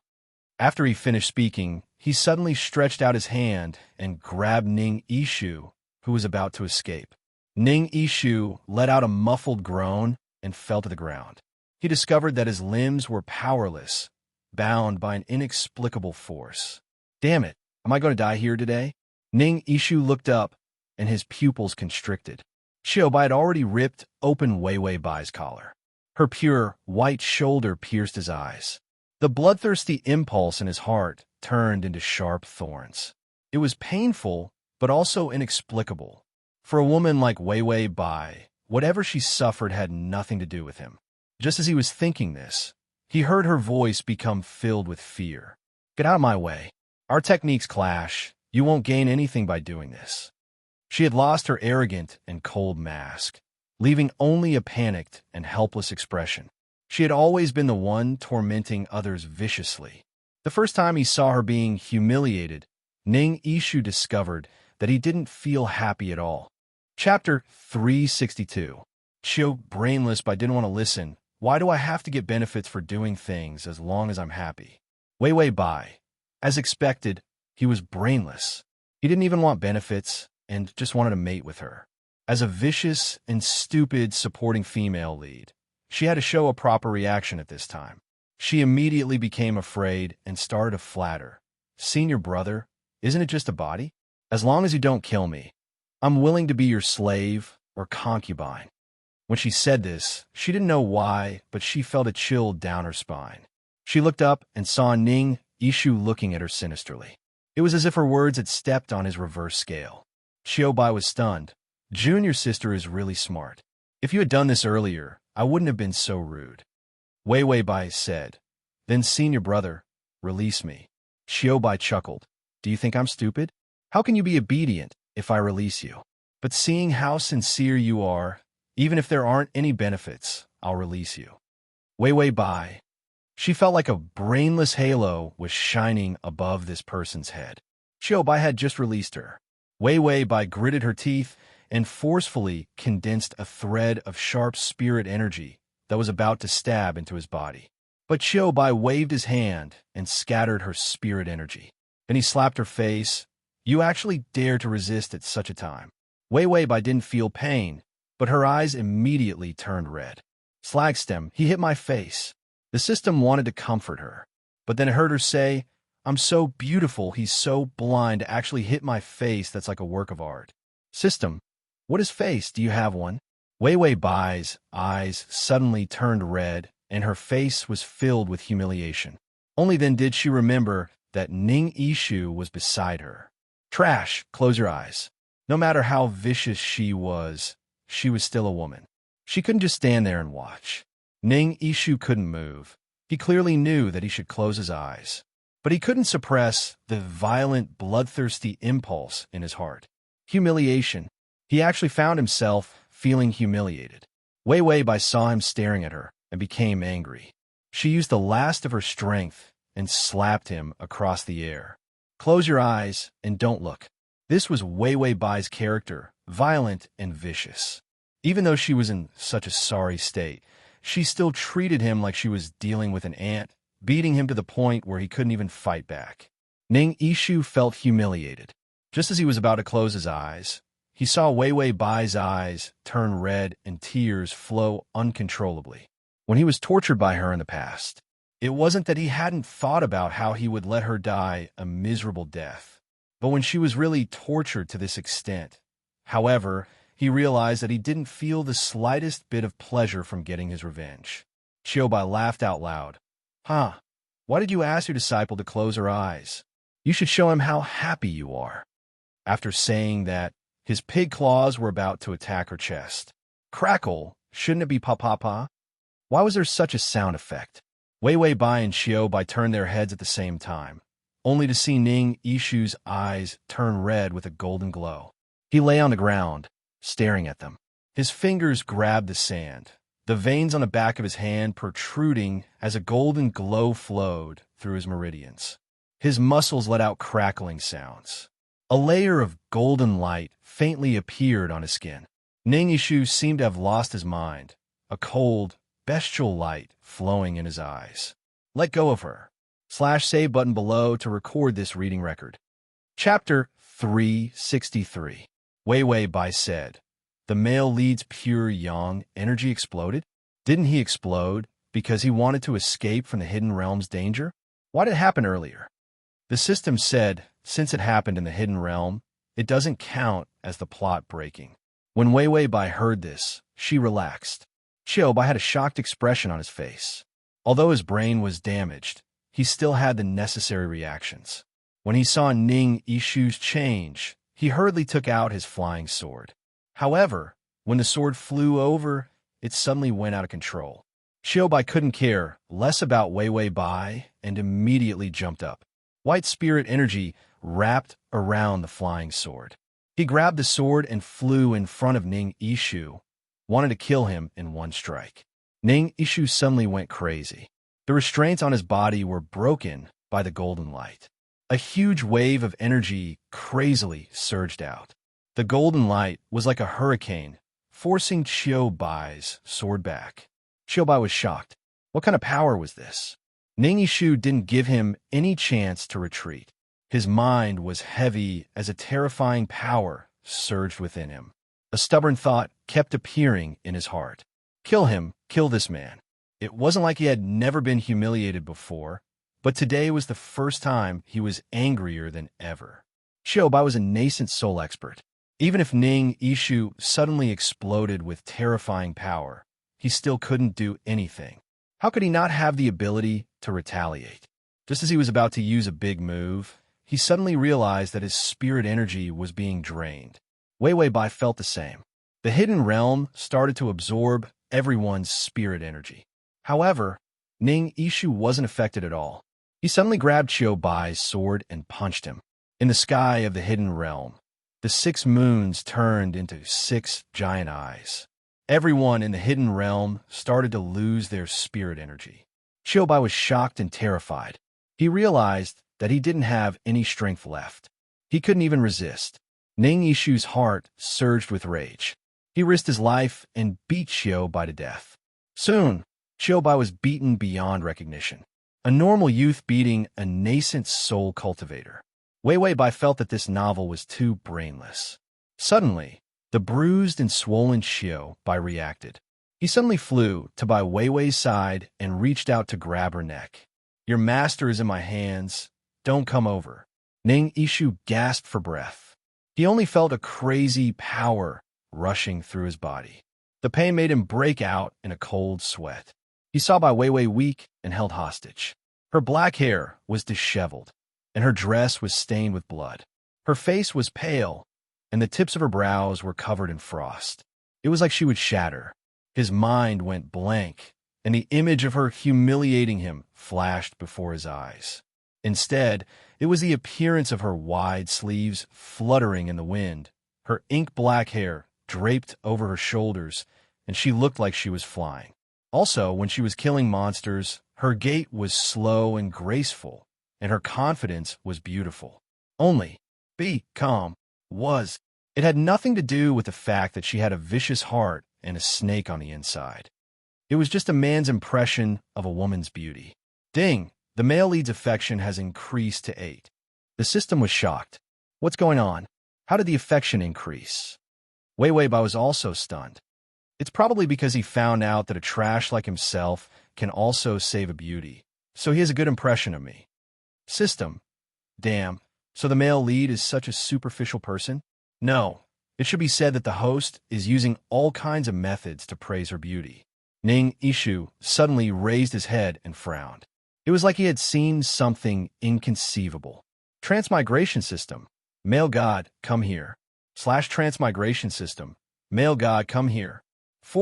After he finished speaking, he suddenly stretched out his hand and grabbed Ning Ishu, who was about to escape. Ning Ishu let out a muffled groan and fell to the ground. He discovered that his limbs were powerless, bound by an inexplicable force. Damn it, am I going to die here today? Ning Ishu looked up, and his pupils constricted. Qiu Bai had already ripped open Wei Bai's collar. Her pure, white shoulder pierced his eyes. The bloodthirsty impulse in his heart turned into sharp thorns. It was painful, but also inexplicable. For a woman like Wei Wei Bai, whatever she suffered had nothing to do with him. Just as he was thinking this, he heard her voice become filled with fear. "Get out of my way. Our techniques clash. You won't gain anything by doing this." She had lost her arrogant and cold mask, leaving only a panicked and helpless expression. She had always been the one tormenting others viciously. The first time he saw her being humiliated, Ning Ishu discovered that he didn't feel happy at all. Chapter 362. Chiyo, brainless but didn't want to listen. Why do I have to get benefits for doing things as long as I'm happy? Wei Wei Bai. As expected, he was brainless. He didn't even want benefits and just wanted to mate with her. As a vicious and stupid supporting female lead, she had to show a proper reaction at this time. She immediately became afraid and started to flatter. "Senior brother, isn't it just a body? As long as you don't kill me, I'm willing to be your slave or concubine." When she said this, she didn't know why, but she felt a chill down her spine. She looked up and saw Ning Ishu looking at her sinisterly. It was as if her words had stepped on his reverse scale. Chiyo Bai was stunned. "Junior sister is really smart. If you had done this earlier, I wouldn't have been so rude." Wei Wei Bai said, "Then senior brother, release me." Chiyo Bai chuckled. "Do you think I'm stupid? How can you be obedient if I release you? But seeing how sincere you are, even if there aren't any benefits, I'll release you." Wei Wei Bai. She felt like a brainless halo was shining above this person's head. Chiyo Bai had just released her. Wei Wei Bai gritted her teeth and forcefully condensed a thread of sharp spirit energy that was about to stab into his body. But Chiyo Bai waved his hand and scattered her spirit energy. Then he slapped her face. "You actually dare to resist at such a time." Wei Wei Bai didn't feel pain, but her eyes immediately turned red. "Slagstem, he hit my face." The system wanted to comfort her, but then it heard her say, "I'm so beautiful, he's so blind to actually hit my face that's like a work of art." "System, what is face? Do you have one?" Wei Wei Bai's eyes suddenly turned red, and her face was filled with humiliation. Only then did she remember that Ning Ishu was beside her. "Trash, close your eyes." No matter how vicious she was still a woman. She couldn't just stand there and watch. Ning Ishu couldn't move. He clearly knew that he should close his eyes, but he couldn't suppress the violent, bloodthirsty impulse in his heart. Humiliation. He actually found himself feeling humiliated. Wei Wei Bai saw him staring at her and became angry. She used the last of her strength and slapped him across the air. "Close your eyes and don't look." This was Wei Wei Bai's character, violent and vicious. Even though she was in such a sorry state, she still treated him like she was dealing with an ant, beating him to the point where he couldn't even fight back. Ning Ishu felt humiliated. Just as he was about to close his eyes, he saw Wei Wei Bai's eyes turn red and tears flow uncontrollably. When he was tortured by her in the past, it wasn't that he hadn't thought about how he would let her die a miserable death, but when she was really tortured to this extent. However, he realized that he didn't feel the slightest bit of pleasure from getting his revenge. Chiyo Bai laughed out loud. "Huh, why did you ask your disciple to close her eyes? You should show him how happy you are." After saying that, his pig claws were about to attack her chest. Crackle, shouldn't it be pa-pa-pa? Why was there such a sound effect? Wei Wei Bai and Chiyo Bai turned their heads at the same time, only to see Ning Ishu's eyes turn red with a golden glow. He lay on the ground, staring at them. His fingers grabbed the sand, the veins on the back of his hand protruding as a golden glow flowed through his meridians. His muscles let out crackling sounds. A layer of golden light faintly appeared on his skin. Ning Ishu seemed to have lost his mind, a cold, bestial light flowing in his eyes. Let go of her. /save button below to record this reading record. Chapter 363. Wei Wei Bai said, "The male lead's pure yang energy exploded? Didn't he explode because he wanted to escape from the hidden realm's danger? Why did it happen earlier?" The system said, since it happened in the hidden realm, it doesn't count as the plot breaking. When Wei Wei Bai heard this, she relaxed. Chiyo Bai had a shocked expression on his face. Although his brain was damaged, he still had the necessary reactions. When he saw Ning Ishu's change, he hurriedly took out his flying sword. However, when the sword flew over, it suddenly went out of control. Xiaobai couldn't care less about Wei Wei Bai and immediately jumped up. White spirit energy wrapped around the flying sword. He grabbed the sword and flew in front of Ning Ishu, wanted to kill him in one strike. Ning Ishu suddenly went crazy. The restraints on his body were broken by the golden light. A huge wave of energy crazily surged out. The golden light was like a hurricane, forcing Xiaobai's sword back. Xiaobai was shocked. What kind of power was this? Ning Ishu didn't give him any chance to retreat. His mind was heavy as a terrifying power surged within him. A stubborn thought kept appearing in his heart. Kill him, kill this man. It wasn't like he had never been humiliated before, but today was the first time he was angrier than ever. Xiaobai was a nascent soul expert. Even if Ning Ishu suddenly exploded with terrifying power, he still couldn't do anything. How could he not have the ability to retaliate? Just as he was about to use a big move, he suddenly realized that his spirit energy was being drained. Wei Wei Bai felt the same. The hidden realm started to absorb everyone's spirit energy. However, Ning Ishu wasn't affected at all. He suddenly grabbed Xiaobai's sword and punched him. In the sky of the hidden realm, the 6 moons turned into 6 giant eyes. Everyone in the hidden realm started to lose their spirit energy. Xiaobai was shocked and terrified. He realized that he didn't have any strength left. He couldn't even resist. Ning Ishu's heart surged with rage. He risked his life and beat Xiaobai to death. Soon, Xiaobai was beaten beyond recognition. A normal youth beating a nascent soul cultivator. Wei Wei Bai felt that this novel was too brainless. Suddenly, the bruised and swollen Xiaobai reacted. He suddenly flew to Bai Weiwei's side and reached out to grab her neck. "Your master is in my hands. Don't come over." Ning Ishu gasped for breath. He only felt a crazy power rushing through his body. The pain made him break out in a cold sweat. He saw Bai Weiwei weak and held hostage. Her black hair was disheveled, and her dress was stained with blood. Her face was pale, and the tips of her brows were covered in frost. It was like she would shatter. His mind went blank, and the image of her humiliating him flashed before his eyes. Instead, it was the appearance of her wide sleeves fluttering in the wind, her ink-black hair draped over her shoulders, and she looked like she was flying. Also, when she was killing monsters, her gait was slow and graceful, and her confidence was beautiful. Only, be calm, was. It had nothing to do with the fact that she had a vicious heart and a snake on the inside. It was just a man's impression of a woman's beauty. Ding! The male lead's affection has increased to 8. The system was shocked. What's going on? How did the affection increase? Wei Wei Bai was also stunned. It's probably because he found out that a trash like himself can also save a beauty, so he has a good impression of me. System. Damn. So the male lead is such a superficial person? No. It should be said that the host is using all kinds of methods to praise her beauty. Ning Ishu suddenly raised his head and frowned. It was like he had seen something inconceivable. Transmigration system. Male god, come here. /transmigration system. Male god, come here. /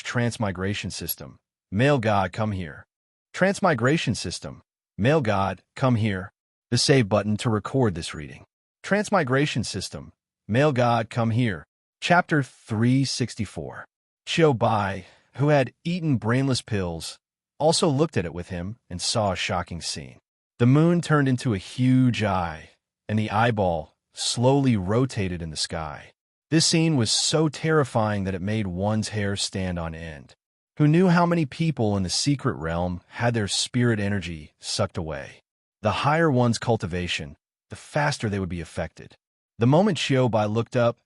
transmigration system. Male god, come here. Transmigration system. Male god, come here. The save button to record this reading. Transmigration system. Male god, come here. Chapter 364. Xiaobai, who had eaten brainless pills, also looked at it with him and saw a shocking scene. The moon turned into a huge eye, and the eyeball slowly rotated in the sky. This scene was so terrifying that it made one's hair stand on end. Who knew how many people in the secret realm had their spirit energy sucked away? The higher one's cultivation, the faster they would be affected. The moment Xiaobai looked up,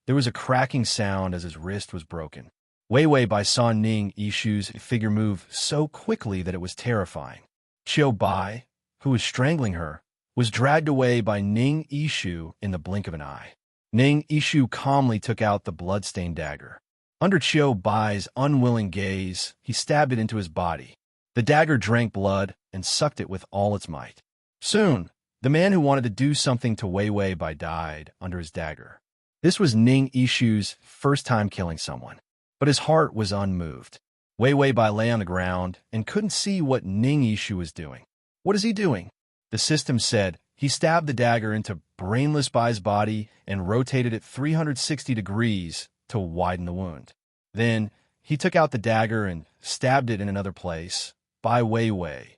there was a cracking sound as his wrist was broken. Wei Wei Bai saw Ning Ishu's figure move so quickly that it was terrifying. Xiaobai, who was strangling her, was dragged away by Ning Ishu in the blink of an eye. Ning Ishu calmly took out the blood-stained dagger. Under Xiaobai's unwilling gaze, he stabbed it into his body. The dagger drank blood and sucked it with all its might. Soon, the man who wanted to do something to Wei Wei Bai died under his dagger. This was Ning Ishu's first time killing someone, but his heart was unmoved. Wei Wei Bai lay on the ground and couldn't see what Ning Ishu was doing. What is he doing? The system said he stabbed the dagger into brainless Bai's body and rotated it 360 degrees to widen the wound. Then, he took out the dagger and stabbed it in another place. Bai Wei Wei.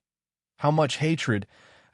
How much hatred,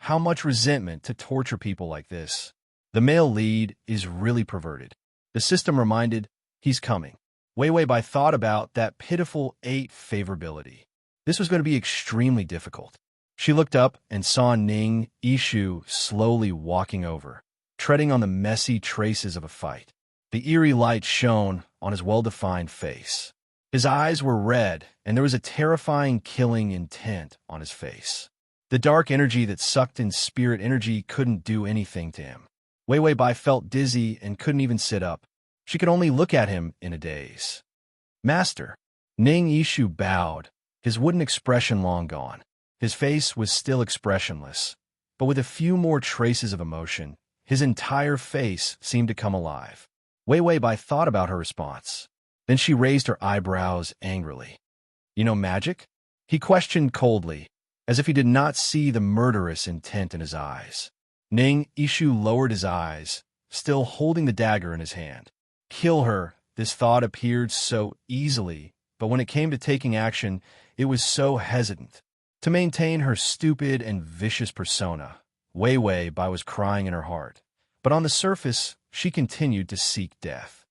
how much resentment to torture people like this. The male lead is really perverted. The system reminded, he's coming. Wei Wei Bai thought about that pitiful 8 favorability. This was going to be extremely difficult. She looked up and saw Ning Ishu slowly walking over, treading on the messy traces of a fight. The eerie light shone on his well-defined face. His eyes were red, and there was a terrifying killing intent on his face. The dark energy that sucked in spirit energy couldn't do anything to him. Wei Wei Bai felt dizzy and couldn't even sit up. She could only look at him in a daze. Master. Ning Ishu bowed, his wooden expression long gone. His face was still expressionless, but with a few more traces of emotion, his entire face seemed to come alive. Wei Wei Bai thought about her response. Then she raised her eyebrows angrily. You know magic? He questioned coldly, as if he did not see the murderous intent in his eyes. Ning Ishu lowered his eyes, still holding the dagger in his hand. Kill her, this thought appeared so easily, but when it came to taking action, it was so hesitant. To maintain her stupid and vicious persona, Wei Wei Bai was crying in her heart. But on the surface, she continued to seek death.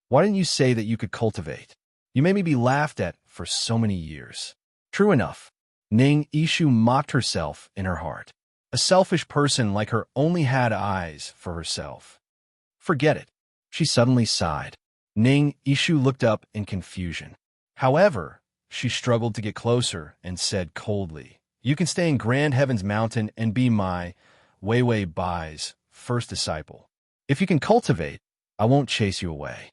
Why didn't you say that you could cultivate? You made me be laughed at for so many years. True enough. Ning Ishu mocked herself in her heart. A selfish person like her only had eyes for herself. Forget it. She suddenly sighed. Ning Ishu looked up in confusion. However, she struggled to get closer and said coldly, You can stay in Grand Heaven's Mountain and be my, Wei Wei Bai's, first disciple. If you can cultivate, I won't chase you away.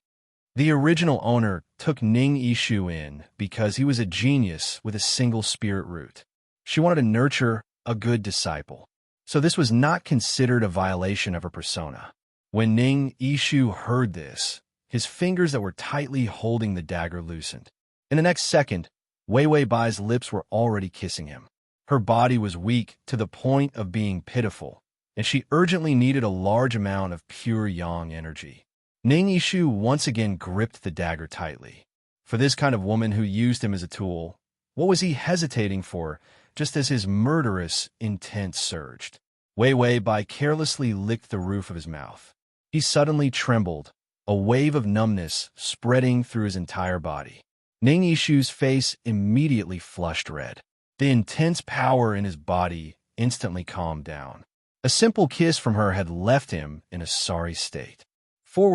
The original owner took Ning Ishu in because he was a genius with a single spirit root. She wanted to nurture a good disciple. So this was not considered a violation of her persona. When Ning Ishu heard this, his fingers that were tightly holding the dagger loosened. In the next second, Wei Wei Bai's lips were already kissing him. Her body was weak to the point of being pitiful, and she urgently needed a large amount of pure yang energy. Ning Ishu once again gripped the dagger tightly. For this kind of woman who used him as a tool, what was he hesitating for, just as his murderous intent surged? Wei Wei Bai carelessly licked the roof of his mouth. He suddenly trembled, a wave of numbness spreading through his entire body. Ning Ishu's face immediately flushed red. The intense power in his body instantly calmed down. A simple kiss from her had left him in a sorry state. ////.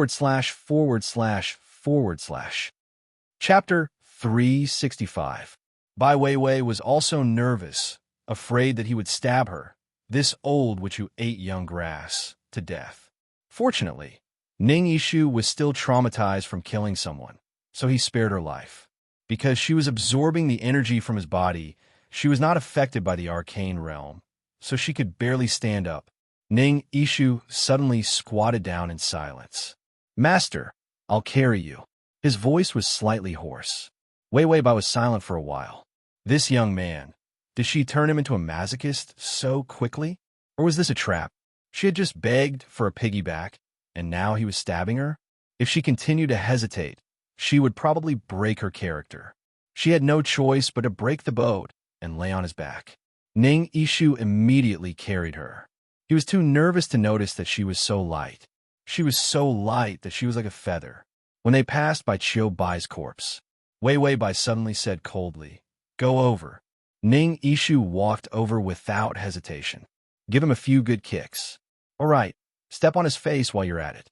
Chapter 365. Bai Weiwei was also nervous, afraid that he would stab her, this old witch who ate young grass, to death. Fortunately, Ning Ishu was still traumatized from killing someone, so he spared her life. Because she was absorbing the energy from his body, she was not affected by the arcane realm, so she could barely stand up. Ning Ishu suddenly squatted down in silence. Master, I'll carry you. His voice was slightly hoarse. Wei Wei Bai was silent for a while. This young man, did she turn him into a masochist so quickly? Or was this a trap? She had just begged for a piggyback, and now he was stabbing her? If she continued to hesitate, she would probably break her character. She had no choice but to break the boat and lay on his back. Ning Ishu immediately carried her. He was too nervous to notice that she was so light. She was so light that she was like a feather. When they passed by Chiu Bai's corpse, Wei Wei Bai suddenly said coldly, Go over. Ning Ishu walked over without hesitation. Give him a few good kicks. All right, step on his face while you're at it.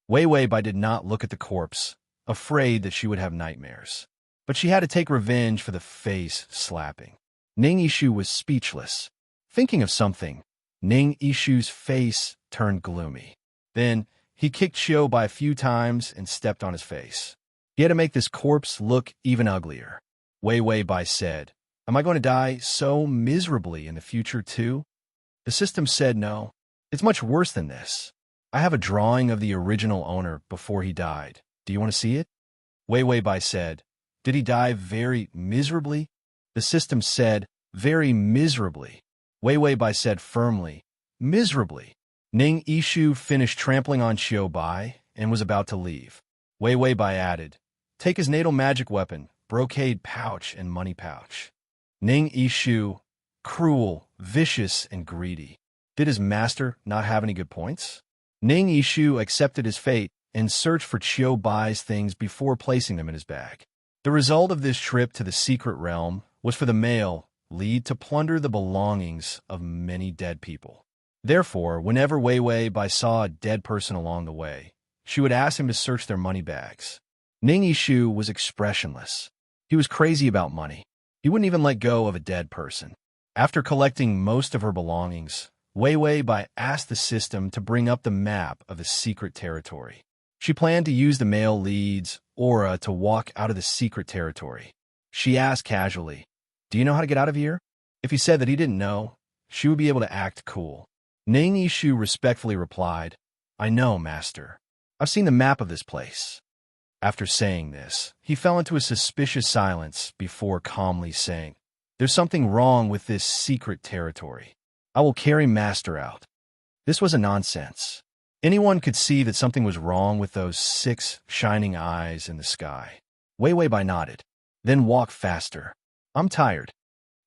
Wei Wei Bai did not look at the corpse, afraid that she would have nightmares. But she had to take revenge for the face slapping. Ning Ishu was speechless. Thinking of something, Ning Ishu's face turned gloomy. Then, he kicked Chiu Bai a few times and stepped on his face. He had to make this corpse look even uglier. Wei Wei Bai said, Am I going to die so miserably in the future too? The system said no. It's much worse than this. I have a drawing of the original owner before he died. Do you want to see it? Wei Wei Bai said, did he die very miserably? The system said, very miserably. Wei Wei Bai said firmly, miserably. Ning Yishu finished trampling on Xiao Bai and was about to leave. Wei Wei Bai added, take his natal magic weapon, brocade pouch and money pouch. Ning Yishu, cruel, vicious, and greedy. Did his master not have any good points? Ning Yishu accepted his fate and searched for Xiao Bai's things before placing them in his bag. The result of this trip to the secret realm was for the male lead to plunder the belongings of many dead people. Therefore, whenever Wei Wei Bai saw a dead person along the way, she would ask him to search their money bags. Ning Yishu was expressionless. He was crazy about money. He wouldn't even let go of a dead person. After collecting most of her belongings, Wei Wei Bai asked the system to bring up the map of the secret territory. She planned to use the male lead's aura to walk out of the secret territory. She asked casually, do you know how to get out of here? If he said that he didn't know, she would be able to act cool. Ning Yishu respectfully replied, I know, master. I've seen the map of this place. After saying this, he fell into a suspicious silence before calmly saying, there's something wrong with this secret territory. I will carry master out. This was a nonsense. Anyone could see that something was wrong with those 6 shining eyes in the sky. Wei Wei Bai nodded. Then walk faster. I'm tired.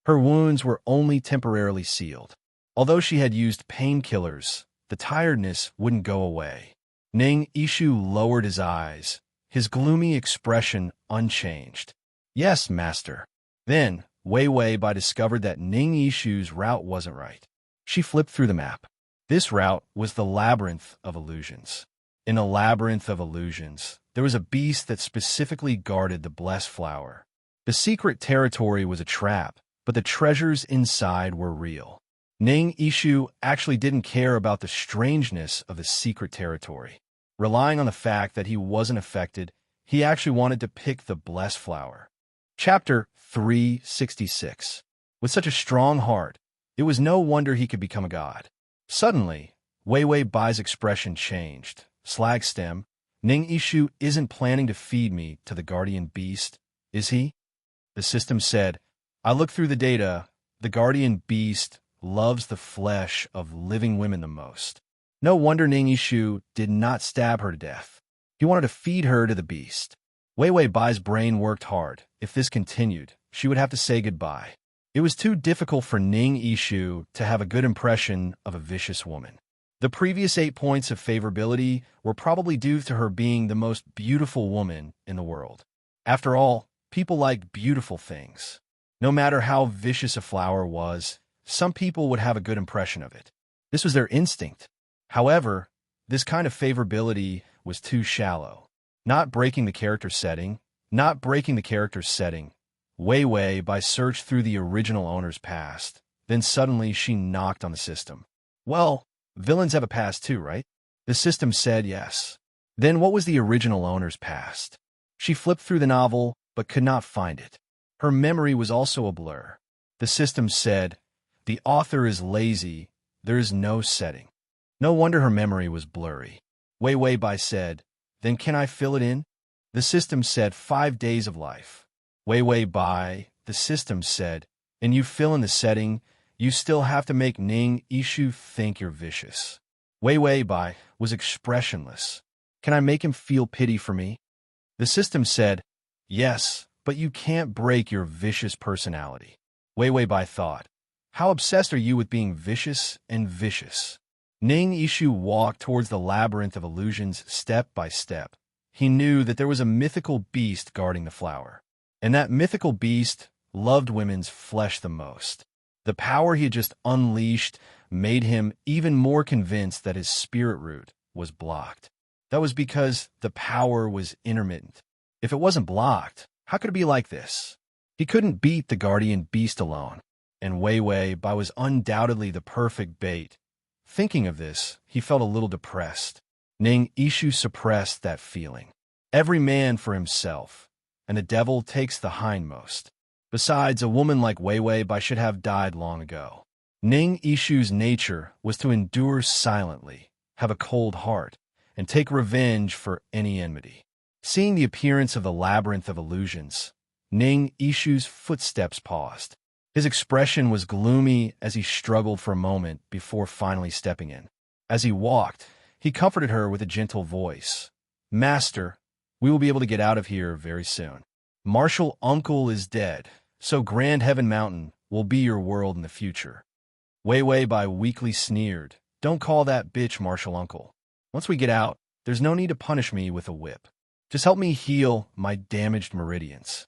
Her wounds were only temporarily sealed. Although she had used painkillers, the tiredness wouldn't go away. Ning Yishu lowered his eyes, his gloomy expression unchanged. Yes, master. Then, Wei Wei Bai discovered that Ning Yishu's route wasn't right. She flipped through the map. This route was the Labyrinth of Illusions. In a labyrinth of illusions, there was a beast that specifically guarded the blessed flower. The secret territory was a trap, but the treasures inside were real. Ning Yishu actually didn't care about the strangeness of the secret territory. Relying on the fact that he wasn't affected, he actually wanted to pick the blessed flower. Chapter 366. With such a strong heart, it was no wonder he could become a god. Suddenly, Wei Wei Bai's expression changed. Slag stem, Ning Yishu isn't planning to feed me to the guardian beast, is he? The system said, I looked through the data. The guardian beast loves the flesh of living women the most. No wonder Ning Yishu did not stab her to death. He wanted to feed her to the beast. Wei Wei Bai's brain worked hard. If this continued, she would have to say goodbye. It was too difficult for Ning Yishu to have a good impression of a vicious woman. The previous 8 points of favorability were probably due to her being the most beautiful woman in the world. After all, people like beautiful things. No matter how vicious a flower was, some people would have a good impression of it. This was their instinct. However, this kind of favorability was too shallow. Not breaking the character setting, Wei Wei Bai searched through the original owner's past. Then suddenly she knocked on the system. Well, villains have a past too, right? The system said yes. Then what was the original owner's past? She flipped through the novel, but could not find it. Her memory was also a blur. The system said, the author is lazy, there is no setting. No wonder her memory was blurry. Wei Wei Bai said, then can I fill it in? The system said 5 days of life. Wei Wei Bai, the system said, and you fill in the setting, you still have to make Ning Yishu think you're vicious. Wei Wei Bai was expressionless. Can I make him feel pity for me? The system said, yes, but you can't break your vicious personality. Wei Wei Bai thought, how obsessed are you with being vicious and vicious? Ning Yishu walked towards the labyrinth of illusions step by step. He knew that there was a mythical beast guarding the flower. And that mythical beast loved women's flesh the most. The power he had just unleashed made him even more convinced that his spirit root was blocked. That was because the power was intermittent. If it wasn't blocked, how could it be like this? He couldn't beat the guardian beast alone, and Wei Wei Bai was undoubtedly the perfect bait. Thinking of this, he felt a little depressed. Ning Yishu suppressed that feeling. Every man for himself, and the devil takes the hindmost. Besides, a woman like Wei Wei Bai should have died long ago. Ning Ishu's nature was to endure silently, have a cold heart, and take revenge for any enmity. Seeing the appearance of the labyrinth of illusions, Ning Ishu's footsteps paused. His expression was gloomy as he struggled for a moment before finally stepping in. As he walked, he comforted her with a gentle voice. "Master, we will be able to get out of here very soon. Martial Uncle is dead, so Grand Heaven Mountain will be your world in the future." Wei Wei Bai weakly sneered. "Don't call that bitch Martial Uncle. Once we get out, there's no need to punish me with a whip. Just help me heal my damaged meridians."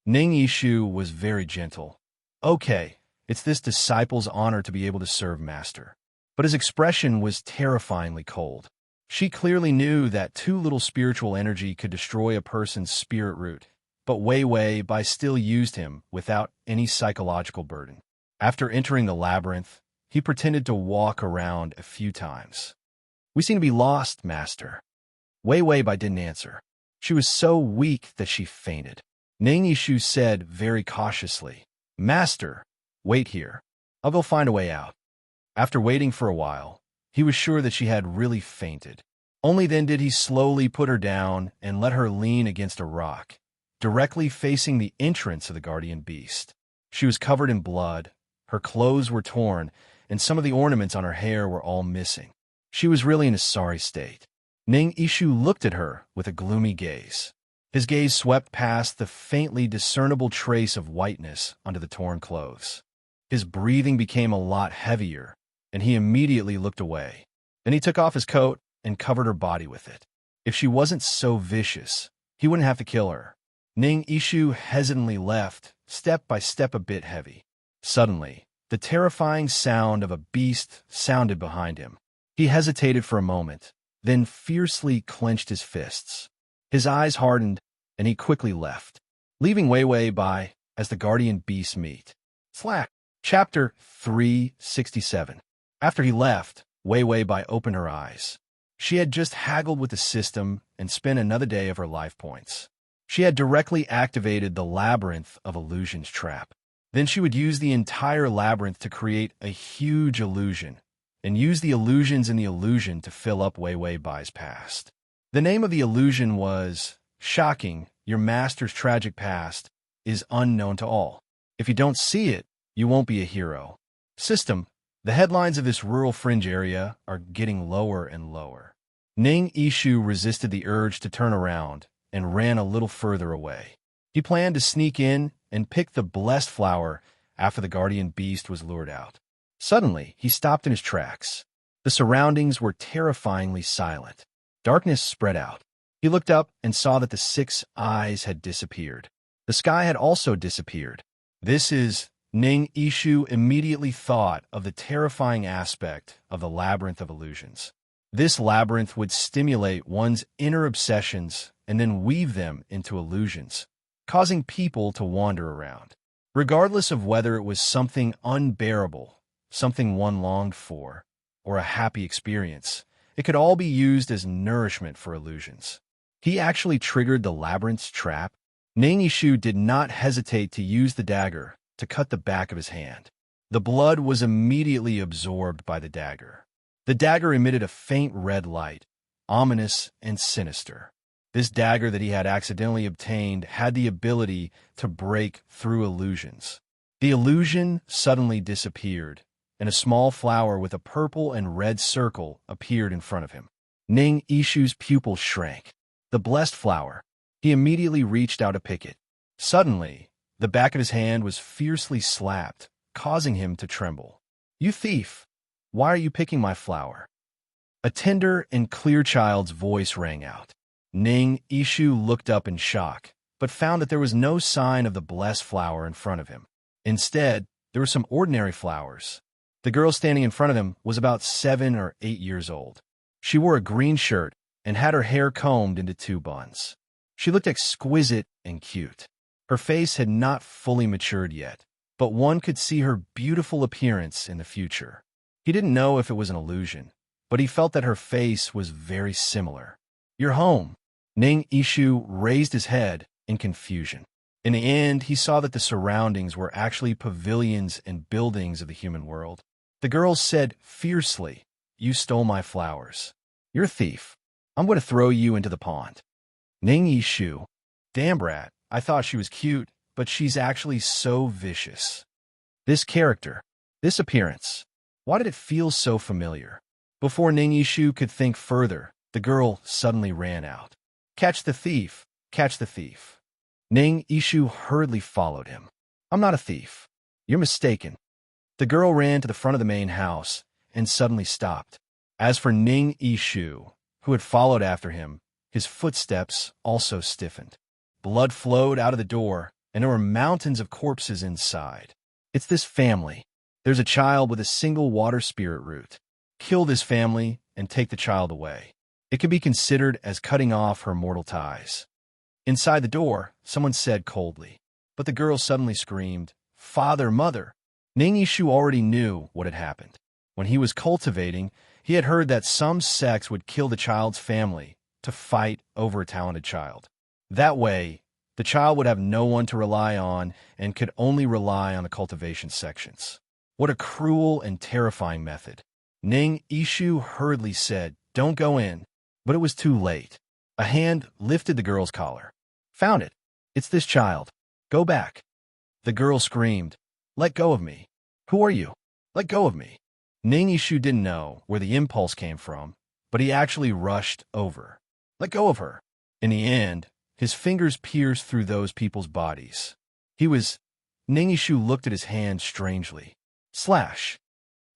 Ning Ishu was very gentle. "Okay, it's this disciple's honor to be able to serve Master." But his expression was terrifyingly cold. She clearly knew that too little spiritual energy could destroy a person's spirit root, but Wei Wei Bai still used him without any psychological burden. After entering the labyrinth, he pretended to walk around a few times. "We seem to be lost, Master." Wei Wei Bai didn't answer. She was so weak that she fainted. Ning Ishu said very cautiously, "Master, wait here. I'll go find a way out." After waiting for a while, he was sure that she had really fainted. Only then did he slowly put her down and let her lean against a rock, directly facing the entrance of the guardian beast. She was covered in blood, her clothes were torn, and some of the ornaments on her hair were all missing. She was really in a sorry state. Ning Ishu looked at her with a gloomy gaze. His gaze swept past the faintly discernible trace of whiteness onto the torn clothes. His breathing became a lot heavier, and he immediately looked away. Then he took off his coat and covered her body with it. If she wasn't so vicious, he wouldn't have to kill her. Ning Ishu hesitantly left, step by step a bit heavy. Suddenly, the terrifying sound of a beast sounded behind him. He hesitated for a moment, then fiercely clenched his fists. His eyes hardened, and he quickly left, leaving Wei Wei Bai as the guardian beasts meet. Slack. Chapter 367. After he left, Wei Wei Bai opened her eyes. She had just haggled with the system and spent another day of her life points. She had directly activated the labyrinth of illusions trap. Then she would use the entire labyrinth to create a huge illusion, and use the illusions in the illusion to fill up Wei Wei Bai's past. The name of the illusion was, "Shocking, your master's tragic past is unknown to all. If you don't see it, you won't be a hero." System. The headlines of this rural fringe area are getting lower and lower. Ning Ishu resisted the urge to turn around and ran a little further away. He planned to sneak in and pick the blessed flower after the guardian beast was lured out. Suddenly, he stopped in his tracks. The surroundings were terrifyingly silent. Darkness spread out. He looked up and saw that the 6 eyes had disappeared. The sky had also disappeared. Ning Ishu immediately thought of the terrifying aspect of the labyrinth of illusions. This labyrinth would stimulate one's inner obsessions and then weave them into illusions, causing people to wander around. Regardless of whether it was something unbearable, something one longed for, or a happy experience, it could all be used as nourishment for illusions. He actually triggered the labyrinth's trap. Ning Ishu did not hesitate to use the dagger to cut the back of his hand. The blood was immediately absorbed by the dagger. The dagger emitted a faint red light, ominous and sinister. This dagger that he had accidentally obtained had the ability to break through illusions. The illusion suddenly disappeared, and a small flower with a purple and red circle appeared in front of him. Ning Ishu's pupils shrank. The blessed flower. He immediately reached out to pick it. Suddenly, the back of his hand was fiercely slapped, causing him to tremble. "You thief! Why are you picking my flower?" A tender and clear child's voice rang out. Ning Ishu looked up in shock, but found that there was no sign of the blessed flower in front of him. Instead, there were some ordinary flowers. The girl standing in front of him was about 7 or 8 years old. She wore a green shirt and had her hair combed into 2 buns. She looked exquisite and cute. Her face had not fully matured yet, but one could see her beautiful appearance in the future. He didn't know if it was an illusion, but he felt that her face was very similar. "You're home." Ning Ishu raised his head in confusion. In the end, he saw that the surroundings were actually pavilions and buildings of the human world. The girl said fiercely, "You stole my flowers. You're a thief. I'm going to throw you into the pond." Ning Yishu. Damn brat, I thought she was cute, but she's actually so vicious. This character, this appearance, why did it feel so familiar? Before Ning Yishu could think further, the girl suddenly ran out. "Catch the thief! Catch the thief!" Ning Yishu hurriedly followed him. "I'm not a thief. You're mistaken." The girl ran to the front of the main house and suddenly stopped. As for Ning Yishu, who had followed after him, his footsteps also stiffened. Blood flowed out of the door, and there were mountains of corpses inside. It's this family. There's a child with a single water spirit root. Kill this family and take the child away. It can be considered as cutting off her mortal ties. Inside the door, someone said coldly, but the girl suddenly screamed, "Father, mother!" Ning Yishu already knew what had happened. When he was cultivating, he had heard that some sects would kill the child's family to fight over a talented child. That way, the child would have no one to rely on and could only rely on the cultivation sections. What a cruel and terrifying method. Ning Yishu hurriedly said, "Don't go in." But it was too late. A hand lifted the girl's collar. "Found it. It's this child. Go back." The girl screamed, "Let go of me. Who are you? Let go of me." Ning Yishu didn't know where the impulse came from, but he actually rushed over. Let go of her. In the end, his fingers pierced through those people's bodies. Ning Yishu looked at his hand strangely. Slash.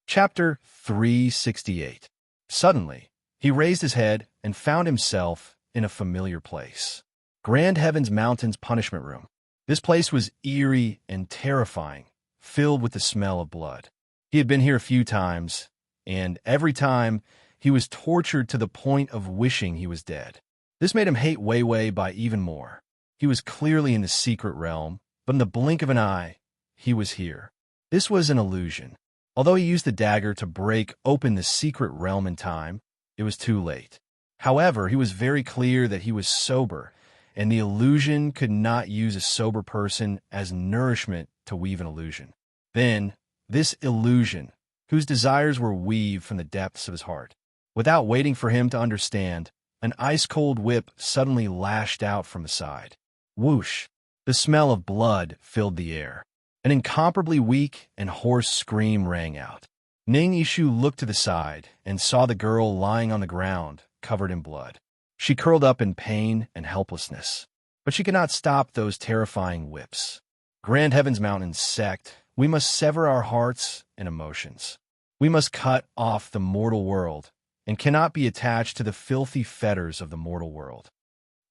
Chapter 368. Suddenly, he raised his head and found himself in a familiar place. Grand Heaven's Mountains Punishment Room. This place was eerie and terrifying, filled with the smell of blood. He had been here a few times, and every time he was tortured to the point of wishing he was dead. This made him hate Wei Wei by even more. He was clearly in the secret realm, but in the blink of an eye, he was here. This was an illusion. Although he used the dagger to break open the secret realm in time, it was too late. However, he was very clear that he was sober, and the illusion could not use a sober person as nourishment to weave an illusion. Then, this illusion, whose desires were weaved from the depths of his heart. Without waiting for him to understand, an ice-cold whip suddenly lashed out from the side. Whoosh! The smell of blood filled the air. An incomparably weak and hoarse scream rang out. Ning Yishu looked to the side and saw the girl lying on the ground, covered in blood. She curled up in pain and helplessness, but she could not stop those terrifying whips. Grand Heaven's Mountains sect, we must sever our hearts and emotions. We must cut off the mortal world and cannot be attached to the filthy fetters of the mortal world.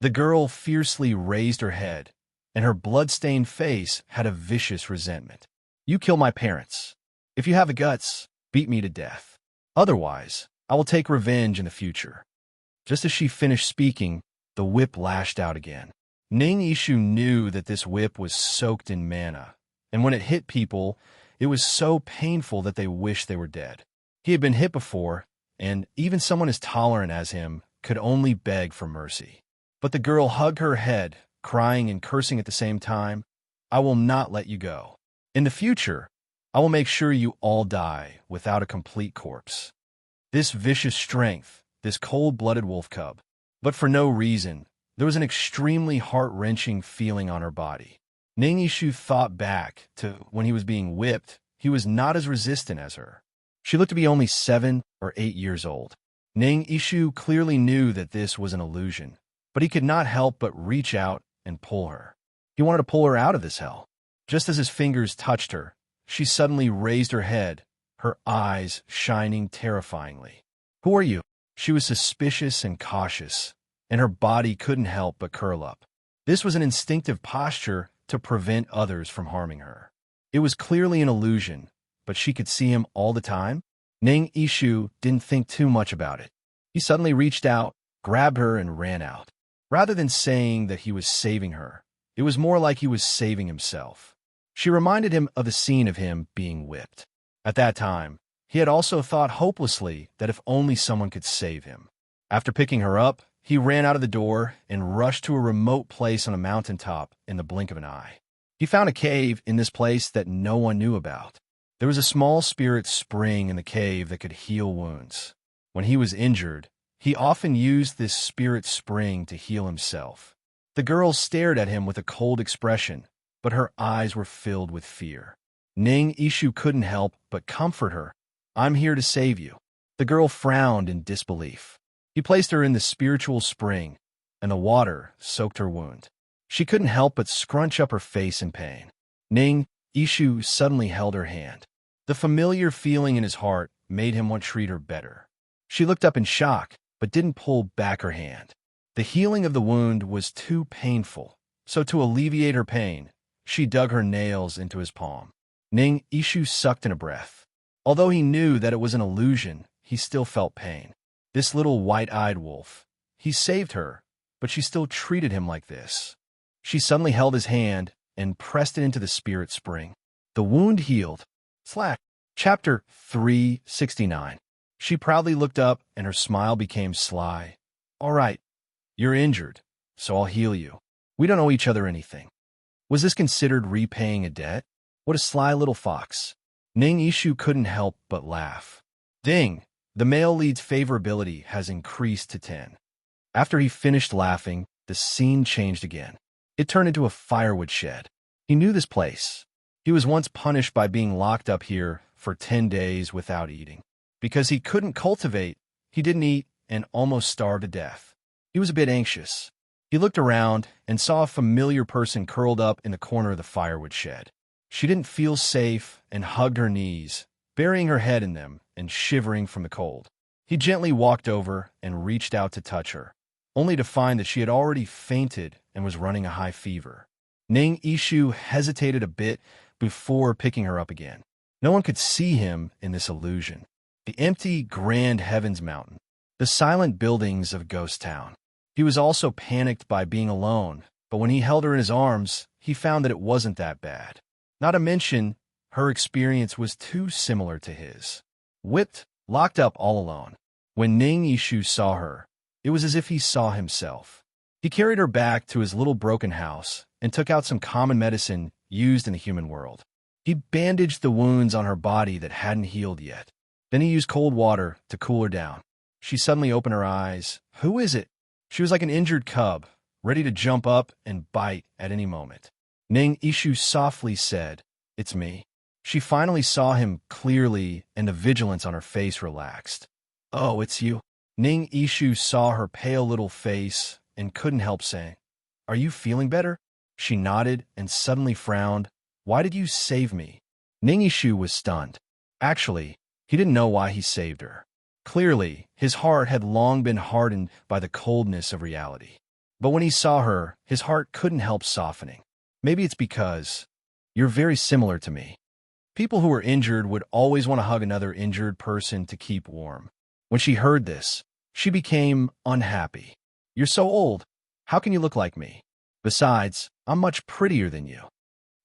The girl fiercely raised her head, and her blood-stained face had a vicious resentment. "You kill my parents. If you have the guts, beat me to death. Otherwise, I will take revenge in the future." Just as she finished speaking, the whip lashed out again. Ning Yishu knew that this whip was soaked in mana, and when it hit people, it was so painful that they wished they were dead. He had been hit before, and even someone as tolerant as him could only beg for mercy. But the girl hugged her head, crying and cursing at the same time. "I will not let you go. In the future, I will make sure you all die without a complete corpse." This vicious strength, this cold-blooded wolf cub. But for no reason, there was an extremely heart-wrenching feeling on her body. Ning Yishu thought back to when he was being whipped. He was not as resistant as her. She looked to be only 7 or 8 years old. Ning Yishu clearly knew that this was an illusion, but he could not help but reach out and pull her. He wanted to pull her out of this hell. Just as his fingers touched her, she suddenly raised her head, her eyes shining terrifyingly. "Who are you?" She was suspicious and cautious, and her body couldn't help but curl up. This was an instinctive posture to prevent others from harming her. It was clearly an illusion, but she could see him all the time. Ning Yishu didn't think too much about it. He suddenly reached out, grabbed her, and ran out. Rather than saying that he was saving her, it was more like he was saving himself. She reminded him of the scene of him being whipped. At that time, he had also thought hopelessly that if only someone could save him. After picking her up, he ran out of the door and rushed to a remote place on a mountaintop in the blink of an eye. He found a cave in this place that no one knew about. There was a small spirit spring in the cave that could heal wounds. When he was injured, he often used this spirit spring to heal himself. The girl stared at him with a cold expression, but her eyes were filled with fear. Ning Ishu couldn't help but comfort her. "I'm here to save you." The girl frowned in disbelief. He placed her in the spiritual spring, and the water soaked her wound. She couldn't help but scrunch up her face in pain. Ning Ishu suddenly held her hand. The familiar feeling in his heart made him want to treat her better. She looked up in shock, but didn't pull back her hand. The healing of the wound was too painful, so to alleviate her pain, she dug her nails into his palm. Ning Ishu sucked in a breath. Although he knew that it was an illusion, he still felt pain. This little white-eyed wolf. He saved her, but she still treated him like this. She suddenly held his hand and pressed it into the spirit spring. The wound healed. Chapter 369. She proudly looked up, and her smile became sly. "All right, you're injured, so I'll heal you. We don't owe each other anything." Was this considered repaying a debt? What a sly little fox. Ning Ishu couldn't help but laugh. Ding! The male lead's favorability has increased to 10. After he finished laughing, the scene changed again. It turned into a firewood shed. He knew this place. He was once punished by being locked up here for 10 days without eating. Because he couldn't cultivate, he didn't eat and almost starved to death. He was a bit anxious. He looked around and saw a familiar person curled up in the corner of the firewood shed. She didn't feel safe and hugged her knees, burying her head in them and shivering from the cold. He gently walked over and reached out to touch her, only to find that she had already fainted and was running a high fever. Ning Ishu hesitated a bit before picking her up again. No one could see him in this illusion. The empty, grand heavens mountain. The silent buildings of Ghost Town. He was also panicked by being alone, but when he held her in his arms, he found that it wasn't that bad. Not to mention, her experience was too similar to his. Whipped, locked up all alone. When Ning Ishu saw her, it was as if he saw himself. He carried her back to his little broken house and took out some common medicine used in the human world. He bandaged the wounds on her body that hadn't healed yet. Then he used cold water to cool her down. She suddenly opened her eyes. "Who is it?" She was like an injured cub, ready to jump up and bite at any moment. Ning Ishu softly said, "It's me." She finally saw him clearly, and the vigilance on her face relaxed. "Oh, it's you." Ning Ishu saw her pale little face and couldn't help saying, "Are you feeling better?" She nodded and suddenly frowned. "Why did you save me?" Ning Ishu was stunned. Actually, he didn't know why he saved her. Clearly, his heart had long been hardened by the coldness of reality. But when he saw her, his heart couldn't help softening. Maybe it's because you're very similar to me. People who were injured would always want to hug another injured person to keep warm. When she heard this, she became unhappy. "You're so old. How can you look like me? Besides, I'm much prettier than you."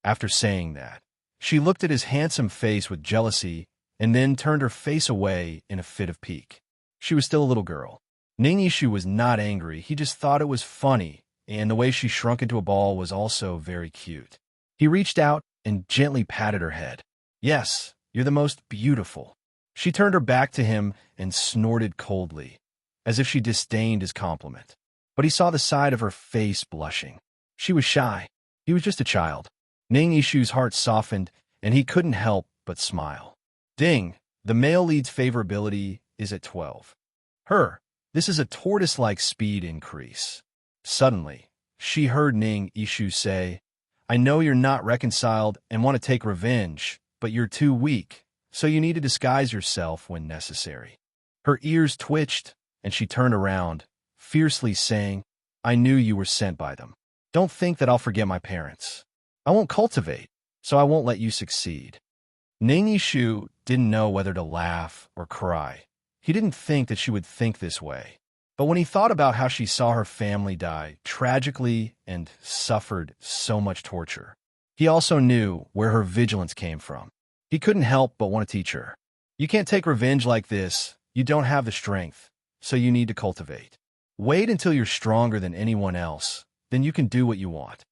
After saying that, she looked at his handsome face with jealousy and then turned her face away in a fit of pique. She was still a little girl. Ning Ishu was not angry, he just thought it was funny, and the way she shrunk into a ball was also very cute. He reached out and gently patted her head. "Yes, you're the most beautiful." She turned her back to him and snorted coldly, as if she disdained his compliment. But he saw the side of her face blushing. She was shy. He was just a child. Ning Ishu's heart softened, and he couldn't help but smile. Ding! The male lead's favorability is at 12. This is a tortoise-like speed increase. Suddenly, she heard Ning Ishu say, "I know you're not reconciled and want to take revenge, but you're too weak, so you need to disguise yourself when necessary." Her ears twitched, and she turned around, fiercely saying, "I knew you were sent by them. Don't think that I'll forget my parents. I won't cultivate, so I won't let you succeed." Ning Ishu didn't know whether to laugh or cry. He didn't think that she would think this way. But when he thought about how she saw her family die tragically and suffered so much torture, he also knew where her vigilance came from. He couldn't help but want to teach her. You can't take revenge like this. You don't have the strength, so you need to cultivate. Wait until you're stronger than anyone else, then you can do what you want.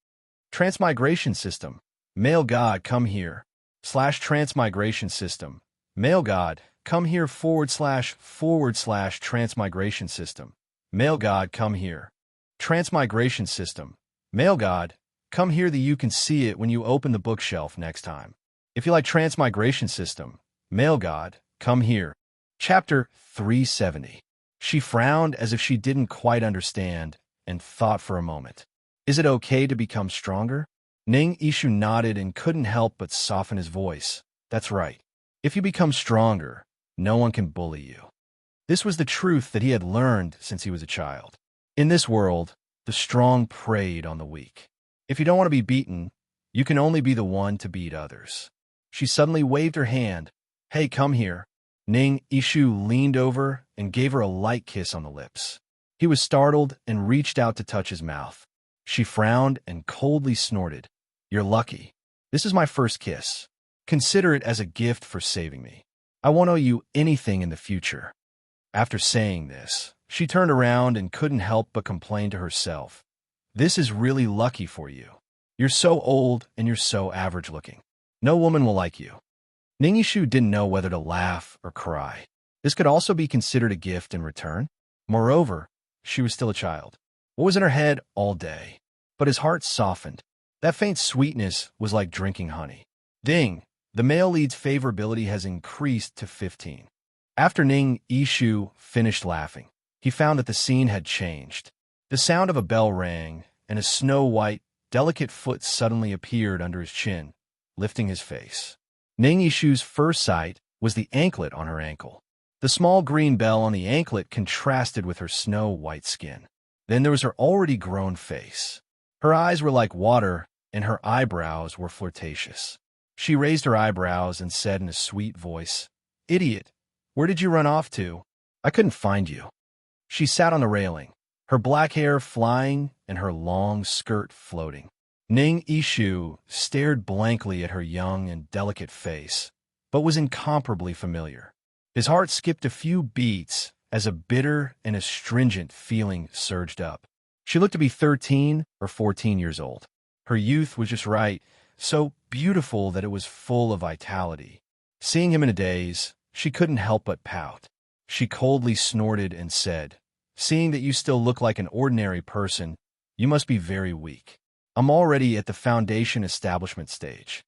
Transmigration system. Male God, come here. Transmigration system. Male God, come here / transmigration system. Male God, come here. Transmigration system. Male God, come here. You can see it when you open the bookshelf next time. If you like transmigration system, male God, come here. Chapter 370. She frowned as if she didn't quite understand and thought for a moment. Is it okay to become stronger? Ning Ishu nodded and couldn't help but soften his voice. That's right. If you become stronger, no one can bully you. This was the truth that he had learned since he was a child. In this world, the strong preyed on the weak. If you don't want to be beaten, you can only be the one to beat others. She suddenly waved her hand. Hey, come here. Ning Ishu leaned over and gave her a light kiss on the lips. He was startled and reached out to touch his mouth. She frowned and coldly snorted. You're lucky. This is my first kiss. Consider it as a gift for saving me. I won't owe you anything in the future. After saying this, she turned around and couldn't help but complain to herself. This is really lucky for you. You're so old and you're so average looking. No woman will like you. Ning Ishu didn't know whether to laugh or cry. This could also be considered a gift in return. Moreover, she was still a child. What was in her head all day? But his heart softened. That faint sweetness was like drinking honey. Ding! The male lead's favorability has increased to 15. After Ning Ishu finished laughing, he found that the scene had changed. The sound of a bell rang, and a snow-white, delicate foot suddenly appeared under his chin, lifting his face. Ning Ishu's first sight was the anklet on her ankle. The small green bell on the anklet contrasted with her snow-white skin. Then there was her already grown face. Her eyes were like water, and her eyebrows were flirtatious. She raised her eyebrows and said in a sweet voice, Idiot, where did you run off to? I couldn't find you. She sat on the railing, her black hair flying and her long skirt floating. Ning Ishu stared blankly at her young and delicate face, but was incomparably familiar. His heart skipped a few beats as a bitter and astringent feeling surged up. She looked to be 13 or 14 years old. Her youth was just right, so beautiful that it was full of vitality. Seeing him in a daze, she couldn't help but pout. She coldly snorted and said, Seeing that you still look like an ordinary person, you must be very weak. I'm already at the foundation establishment stage.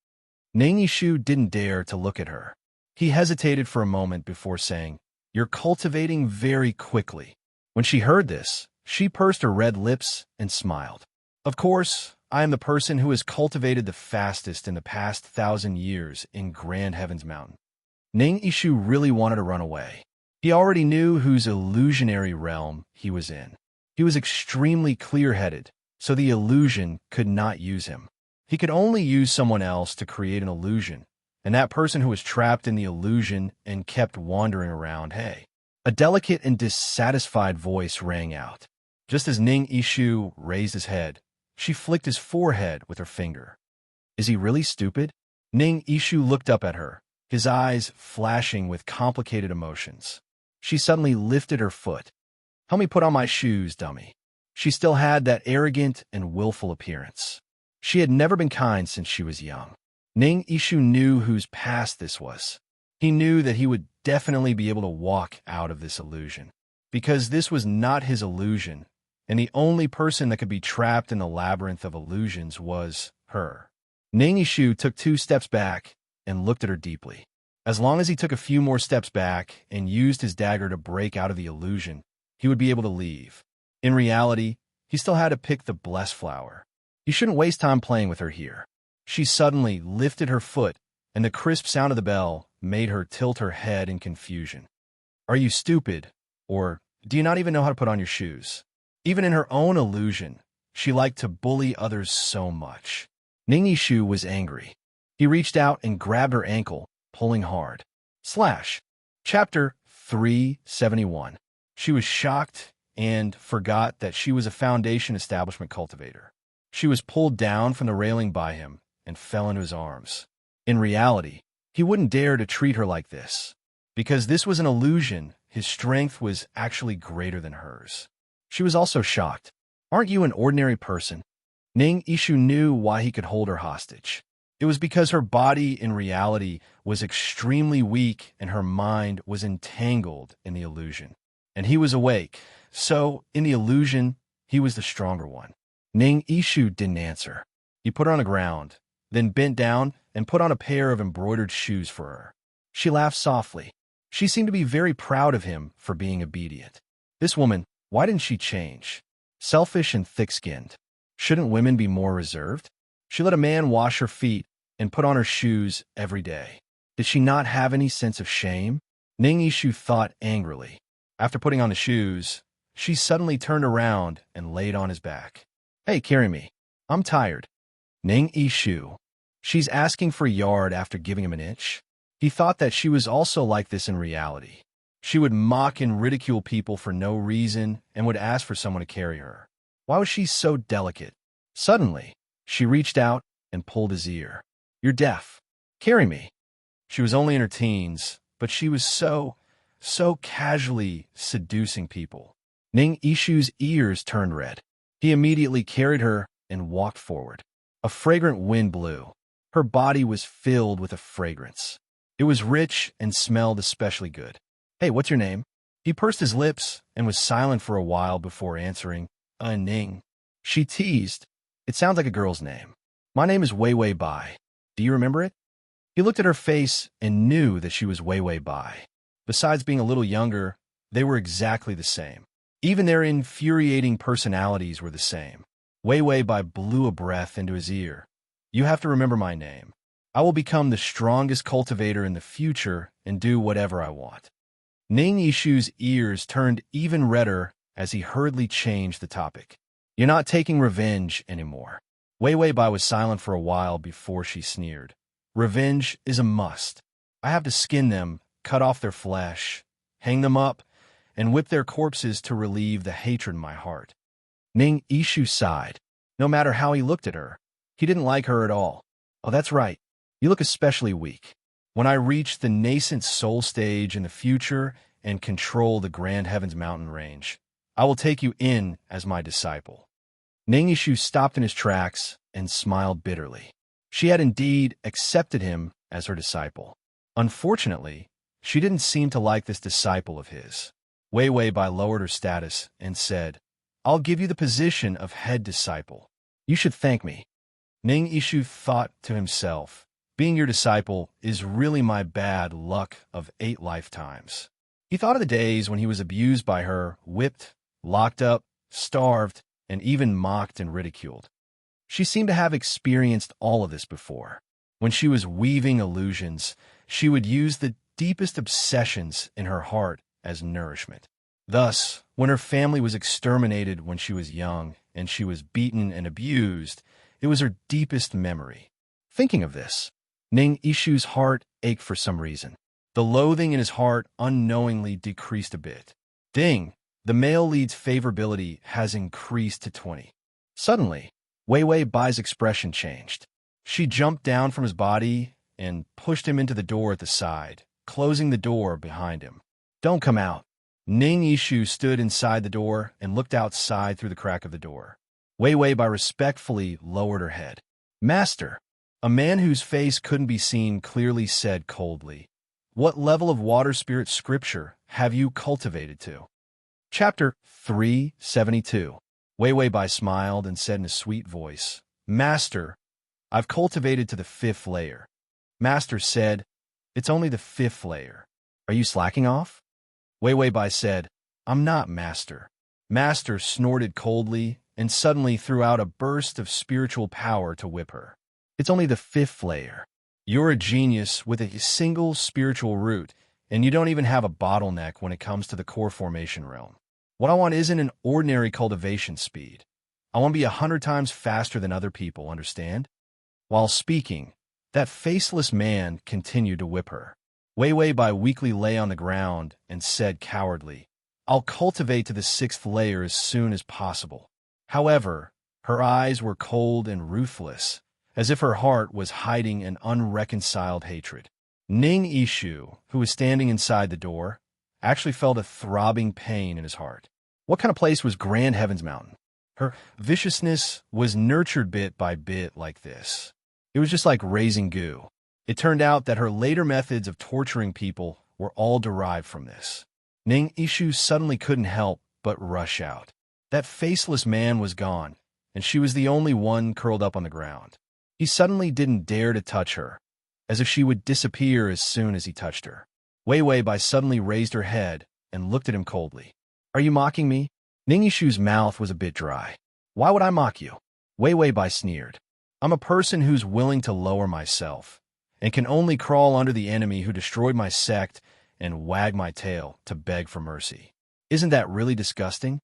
Ning Ishu didn't dare to look at her. He hesitated for a moment before saying, You're cultivating very quickly. When she heard this, she pursed her red lips and smiled. Of course, I am the person who has cultivated the fastest in the past 1,000 years in Grand Heaven's Mountain. Ning Ishu really wanted to run away. He already knew whose illusionary realm he was in. He was extremely clear-headed, so the illusion could not use him. He could only use someone else to create an illusion, and that person who was trapped in the illusion and kept wandering around, hey. A delicate and dissatisfied voice rang out. Just as Ning Ishu raised his head, she flicked his forehead with her finger. Is he really stupid? Ning Ishu looked up at her, his eyes flashing with complicated emotions. She suddenly lifted her foot. Help me put on my shoes, dummy. She still had that arrogant and willful appearance. She had never been kind since she was young. Ning Ishu knew whose past this was. He knew that he would definitely be able to walk out of this illusion, because this was not his illusion, and the only person that could be trapped in the labyrinth of illusions was her. Ning Ishu took 2 steps back and looked at her deeply. As long as he took a few more steps back and used his dagger to break out of the illusion, he would be able to leave. In reality, he still had to pick the blessed flower. You shouldn't waste time playing with her here. She suddenly lifted her foot, and the crisp sound of the bell made her tilt her head in confusion. Are you stupid? Or do you not even know how to put on your shoes? Even in her own illusion, she liked to bully others so much. Ning Ishu was angry. He reached out and grabbed her ankle, pulling hard. Chapter 371. She was shocked and forgot that she was a foundation establishment cultivator. She was pulled down from the railing by him and fell into his arms. In reality, he wouldn't dare to treat her like this. Because this was an illusion, his strength was actually greater than hers. She was also shocked. Aren't you an ordinary person? Ning Ishu knew why he could hold her hostage. It was because her body in reality was extremely weak and her mind was entangled in the illusion. And he was awake, so in the illusion, he was the stronger one. Ning Ishu didn't answer. He put her on the ground, then bent down and put on a pair of embroidered shoes for her. She laughed softly. She seemed to be very proud of him for being obedient. This woman, why didn't she change? Selfish and thick-skinned. Shouldn't women be more reserved? She let a man wash her feet and put on her shoes every day. Did she not have any sense of shame? Ning Ishu thought angrily. After putting on the shoes, she suddenly turned around and laid on his back. Hey, carry me. I'm tired. Ning Ishu. She's asking for a yard after giving him an inch. He thought that she was also like this in reality. She would mock and ridicule people for no reason and would ask for someone to carry her. Why was she so delicate? Suddenly, she reached out and pulled his ear. You're deaf. Carry me. She was only in her teens, but she was so casually seducing people. Ning Ishu's ears turned red. He immediately carried her and walked forward. A fragrant wind blew. Her body was filled with a fragrance. It was rich and smelled especially good. Hey, what's your name? He pursed his lips and was silent for a while before answering, Ning. She teased. It sounds like a girl's name. My name is Wei Wei Bai. Do you remember it? He looked at her face and knew that she was Wei Wei Bai. Besides being a little younger, they were exactly the same. Even their infuriating personalities were the same. Wei Wei Bai blew a breath into his ear. You have to remember my name. I will become the strongest cultivator in the future and do whatever I want. Ning Ishu's ears turned even redder as he hurriedly changed the topic. You're not taking revenge anymore. Wei Wei Bai was silent for a while before she sneered. Revenge is a must. I have to skin them, cut off their flesh, hang them up, and whip their corpses to relieve the hatred in my heart. Ning Ishu sighed. No matter how he looked at her, he didn't like her at all. Oh, that's right. You look especially weak. When I reach the nascent soul stage in the future and control the Grand Heavens mountain range, I will take you in as my disciple. Ning Ishu stopped in his tracks and smiled bitterly. She had indeed accepted him as her disciple. Unfortunately, she didn't seem to like this disciple of his. Wei Wei Bai lowered her status and said, I'll give you the position of head disciple. You should thank me. Ning Ishu thought to himself, being your disciple is really my bad luck of 8 lifetimes. He thought of the days when he was abused by her, whipped, locked up, starved, and even mocked and ridiculed. She seemed to have experienced all of this before. When she was weaving illusions, she would use the deepest obsessions in her heart as nourishment. Thus, when her family was exterminated when she was young and she was beaten and abused, it was her deepest memory. Thinking of this, Ning Ishu's heart ached for some reason. The loathing in his heart unknowingly decreased a bit. Ding! The male lead's favorability has increased to 20. Suddenly, Wei Wei Bai's expression changed. She jumped down from his body and pushed him into the door at the side, closing the door behind him. Don't come out. Ning Ishu stood inside the door and looked outside through the crack of the door. Wei Wei Bai respectfully lowered her head. Master, a man whose face couldn't be seen clearly said coldly, what level of water spirit scripture have you cultivated to? Chapter 372. Wei Wei Bai smiled and said in a sweet voice, Master, I've cultivated to the 5th layer. Master said, it's only the 5th layer. Are you slacking off? Wei Wei Bai said, I'm not, Master. Master snorted coldly and suddenly threw out a burst of spiritual power to whip her. It's only the 5th layer. You're a genius with a single spiritual root, and you don't even have a bottleneck when it comes to the core formation realm. What I want isn't an ordinary cultivation speed. I want to be 100 times faster than other people, understand? While speaking, that faceless man continued to whip her. Wei Wei Bai weakly lay on the ground and said cowardly, I'll cultivate to the 6th layer as soon as possible. However, her eyes were cold and ruthless, as if her heart was hiding an unreconciled hatred. Ning Ishu, who was standing inside the door, actually felt a throbbing pain in his heart. What kind of place was Grand Heavens Mountain? Her viciousness was nurtured bit by bit like this. It was just like raising goo. It turned out that her later methods of torturing people were all derived from this. Ning Ishu suddenly couldn't help but rush out. That faceless man was gone, and she was the only one curled up on the ground. He suddenly didn't dare to touch her, as if she would disappear as soon as he touched her. Wei Wei Bai suddenly raised her head and looked at him coldly. "Are you mocking me?" Ning Yishu's mouth was a bit dry. "Why would I mock you?" Wei Wei Bai sneered. "I'm a person who's willing to lower myself, and can only crawl under the enemy who destroyed my sect and wag my tail to beg for mercy. Isn't that really disgusting?"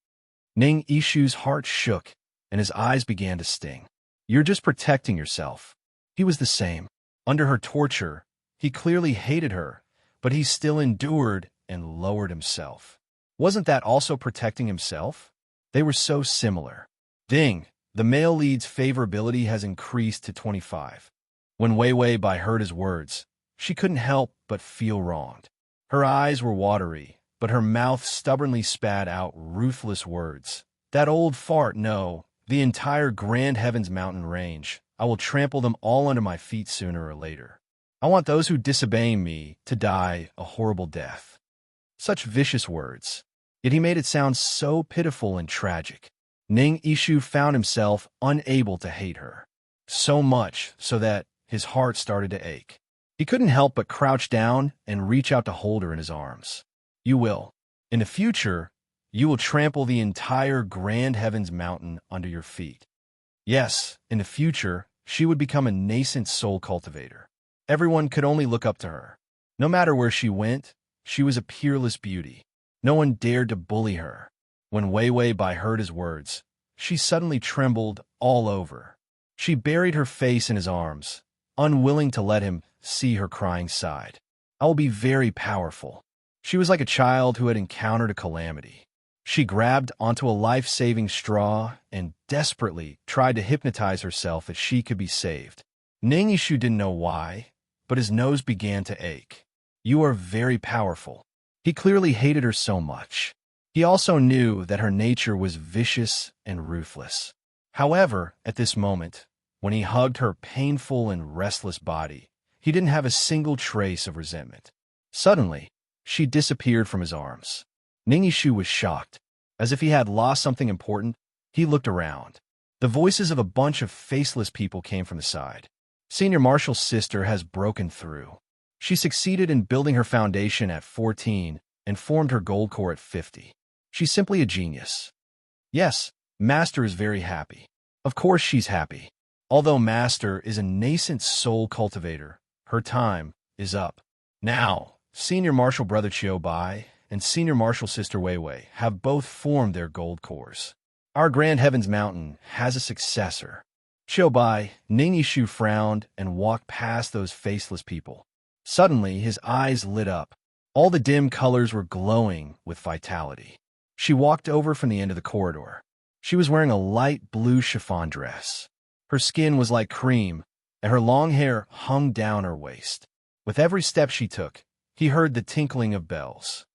Ning Ishu's heart shook, and his eyes began to sting. "You're just protecting yourself." He was the same. Under her torture, he clearly hated her, but he still endured and lowered himself. Wasn't that also protecting himself? They were so similar. Ding! The male lead's favorability has increased to 25. When Wei Wei Bai heard his words, she couldn't help but feel wronged. Her eyes were watery, but her mouth stubbornly spat out ruthless words. "That old fart, no. The entire Grand Heavens mountain range. I will trample them all under my feet sooner or later. I want those who disobey me to die a horrible death." Such vicious words. Yet he made it sound so pitiful and tragic. Ning Ishu found himself unable to hate her. So much so that his heart started to ache. He couldn't help but crouch down and reach out to hold her in his arms. "You will. In the future, you will trample the entire Grand Heavens mountain under your feet." Yes, in the future, she would become a nascent soul cultivator. Everyone could only look up to her. No matter where she went, she was a peerless beauty. No one dared to bully her. When Wei Wei Bai heard his words, she suddenly trembled all over. She buried her face in his arms, unwilling to let him see her crying side. "I will be very powerful." She was like a child who had encountered a calamity. She grabbed onto a life-saving straw and desperately tried to hypnotize herself that she could be saved. Ning Yishu didn't know why, but his nose began to ache. "You are very powerful." He clearly hated her so much. He also knew that her nature was vicious and ruthless. However, at this moment, when he hugged her painful and restless body, he didn't have a single trace of resentment. Suddenly, she disappeared from his arms. Ning Yishu was shocked. As if he had lost something important, he looked around. The voices of a bunch of faceless people came from the side. Senior Marshal's sister has broken through. She succeeded in building her foundation at 14 and formed her gold core at 50. She's simply a genius. Yes, Master is very happy. Of course she's happy. Although Master is a nascent soul cultivator, her time is up. Now, Senior Marshal Brother Chiu Bai and Senior Marshal Sister Wei Wei have both formed their gold cores. Our Grand Heavens Mountain has a successor. Chiu Bai, Ning Yishu frowned and walked past those faceless people. Suddenly, his eyes lit up. All the dim colors were glowing with vitality. She walked over from the end of the corridor. She was wearing a light blue chiffon dress. Her skin was like cream, and her long hair hung down her waist. With every step she took, he heard the tinkling of bells.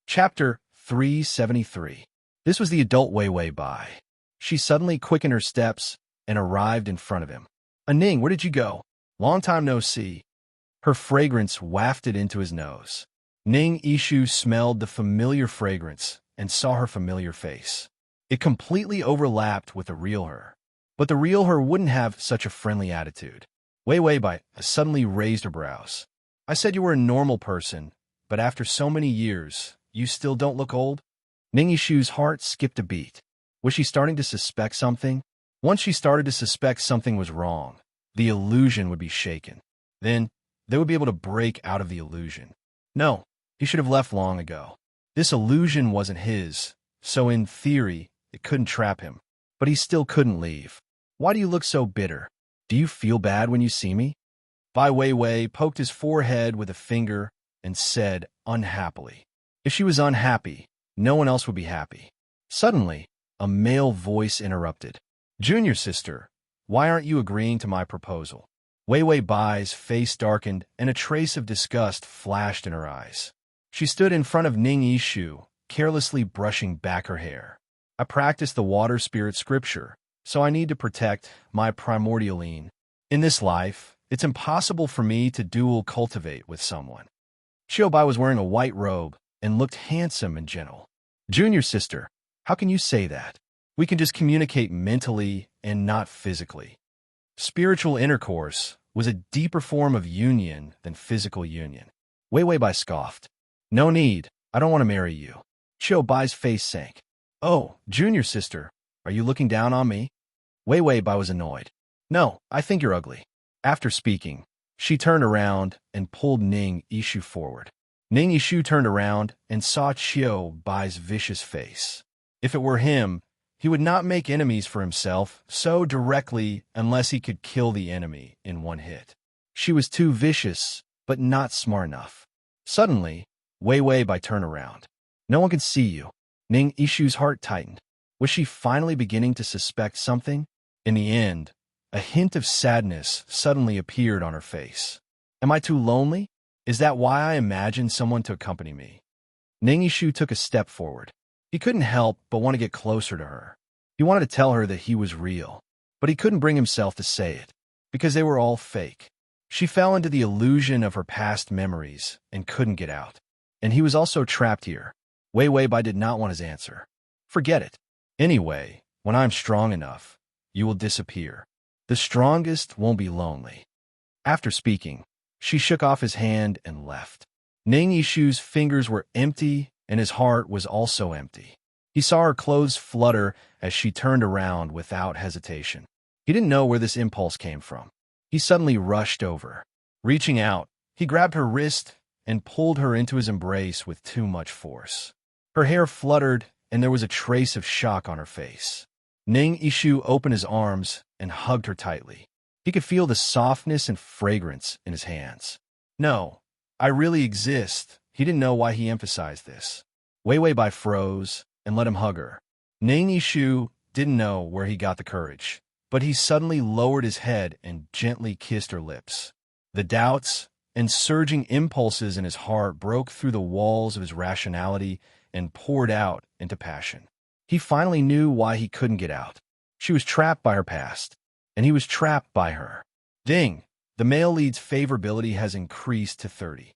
Chapter 373. This was the adult Wei Wei Bai. She suddenly quickened her steps and arrived in front of him. "Ning, where did you go? Long time no see." Her fragrance wafted into his nose. Ning Ishu smelled the familiar fragrance and saw her familiar face. It completely overlapped with the real her. But the real her wouldn't have such a friendly attitude. Wei Wei Bai suddenly raised her brows. "I said you were a normal person, but after so many years, you still don't look old?" Ning Yishu's heart skipped a beat. Was she starting to suspect something? Once she started to suspect something was wrong, the illusion would be shaken. Then, they would be able to break out of the illusion. No, he should have left long ago. This illusion wasn't his, so in theory, it couldn't trap him. But he still couldn't leave. "Why do you look so bitter? Do you feel bad when you see me?" Bai Weiwei poked his forehead with a finger and said unhappily. If she was unhappy, no one else would be happy. Suddenly, a male voice interrupted. "Junior sister, why aren't you agreeing to my proposal?" Wei Wei Bai's face darkened and a trace of disgust flashed in her eyes. She stood in front of Ning Yishu, carelessly brushing back her hair. "I practice the water spirit scripture, so I need to protect my primordialine. In this life, it's impossible for me to dual cultivate with someone. Shiobai was wearing a white robe and looked handsome and gentle. Junior sister, how can you say that? We can just communicate mentally and not physically. Spiritual intercourse was a deeper form of union than physical union. Wei Weibai scoffed. No need, I don't want to marry you. Shiobai's face sank. Oh, junior sister, are you looking down on me? Wei Weibai was annoyed. No, I think you're ugly. After speaking, she turned around and pulled Ning Yishu forward. Ning Yishu turned around and saw Shiobai's vicious face. If it were him, he would not make enemies for himself so directly unless he could kill the enemy in one hit. She was too vicious, but not smart enough. Suddenly, Wei Weibai turned around. No one can see you. Ning Yishu's heart tightened. Was she finally beginning to suspect something? In the end, a hint of sadness suddenly appeared on her face. Am I too lonely? Is that why I imagined someone to accompany me? Ning Yishu took a step forward. He couldn't help but want to get closer to her. He wanted to tell her that he was real, but he couldn't bring himself to say it, because they were all fake. She fell into the illusion of her past memories and couldn't get out. And he was also trapped here. Wei Weibai did not want his answer. Forget it. Anyway, when I'm strong enough, you will disappear. The strongest won't be lonely. After speaking, she shook off his hand and left. Ning Yishu's fingers were empty, and his heart was also empty. He saw her clothes flutter as she turned around without hesitation. He didn't know where this impulse came from. He suddenly rushed over. Reaching out, he grabbed her wrist and pulled her into his embrace with too much force. Her hair fluttered, and there was a trace of shock on her face. Ning Yishu opened his arms and hugged her tightly. He could feel the softness and fragrance in his hands. No, I really exist. He didn't know why he emphasized this. Wei Weibai froze and let him hug her. Ning Yishu didn't know where he got the courage, but he suddenly lowered his head and gently kissed her lips. The doubts and surging impulses in his heart broke through the walls of his rationality and poured out into passion. He finally knew why he couldn't get out. She was trapped by her past, and he was trapped by her. Ding! The male lead's favorability has increased to 30.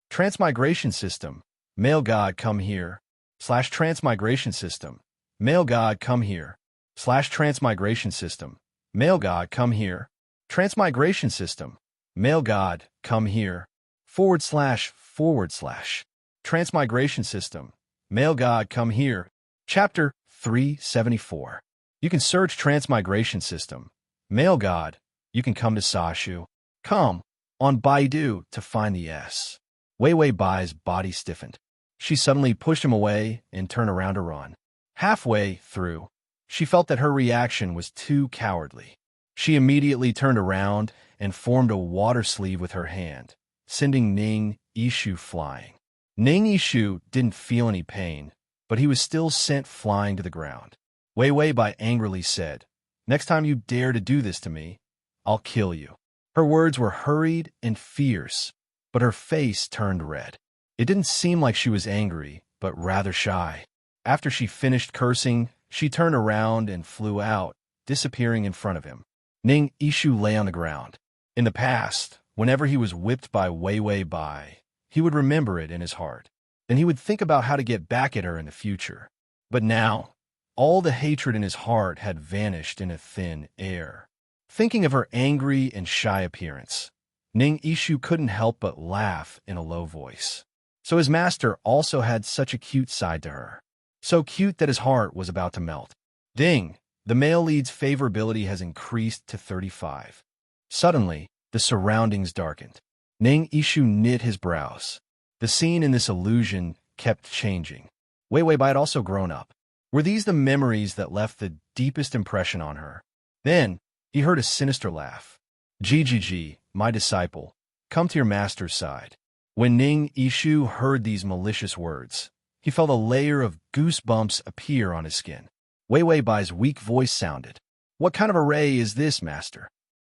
Transmigration system. Male god, come here. /transmigration system. Male god, come here. /transmigration system. Male god, come here. Transmigration system. Male god, come here. // Transmigration system. Male god, come here. Chapter 374. You can search Transmigration system. Male god, you can come to Sashu. Come on Baidu to find the S. Wei Weibai's body stiffened. She suddenly pushed him away and turned around to run. Halfway through, she felt that her reaction was too cowardly. She immediately turned around and formed a water sleeve with her hand, sending Ning Yishu flying. Ning Yishu didn't feel any pain, but he was still sent flying to the ground. Wei Weibai angrily said, "Next time you dare to do this to me, I'll kill you." Her words were hurried and fierce, but her face turned red. It didn't seem like she was angry, but rather shy. After she finished cursing, she turned around and flew out, disappearing in front of him. Ning Yishu lay on the ground. In the past, whenever he was whipped by Wei Weibai, he would remember it in his heart. Then he would think about how to get back at her in the future. But now, all the hatred in his heart had vanished in a thin air. Thinking of her angry and shy appearance, Ning Yishu couldn't help but laugh in a low voice. So his master also had such a cute side to her. So cute that his heart was about to melt. Ding! The male lead's favorability has increased to 35. Suddenly, the surroundings darkened. Ning Yishu knit his brows. The scene in this illusion kept changing. Wei Weibai had also grown up. Were these the memories that left the deepest impression on her? Then, he heard a sinister laugh. "Gigi, my disciple, come to your master's side." When Ning Yishu heard these malicious words, he felt a layer of goosebumps appear on his skin. Wei Weibai's weak voice sounded. "What kind of array is this, master?"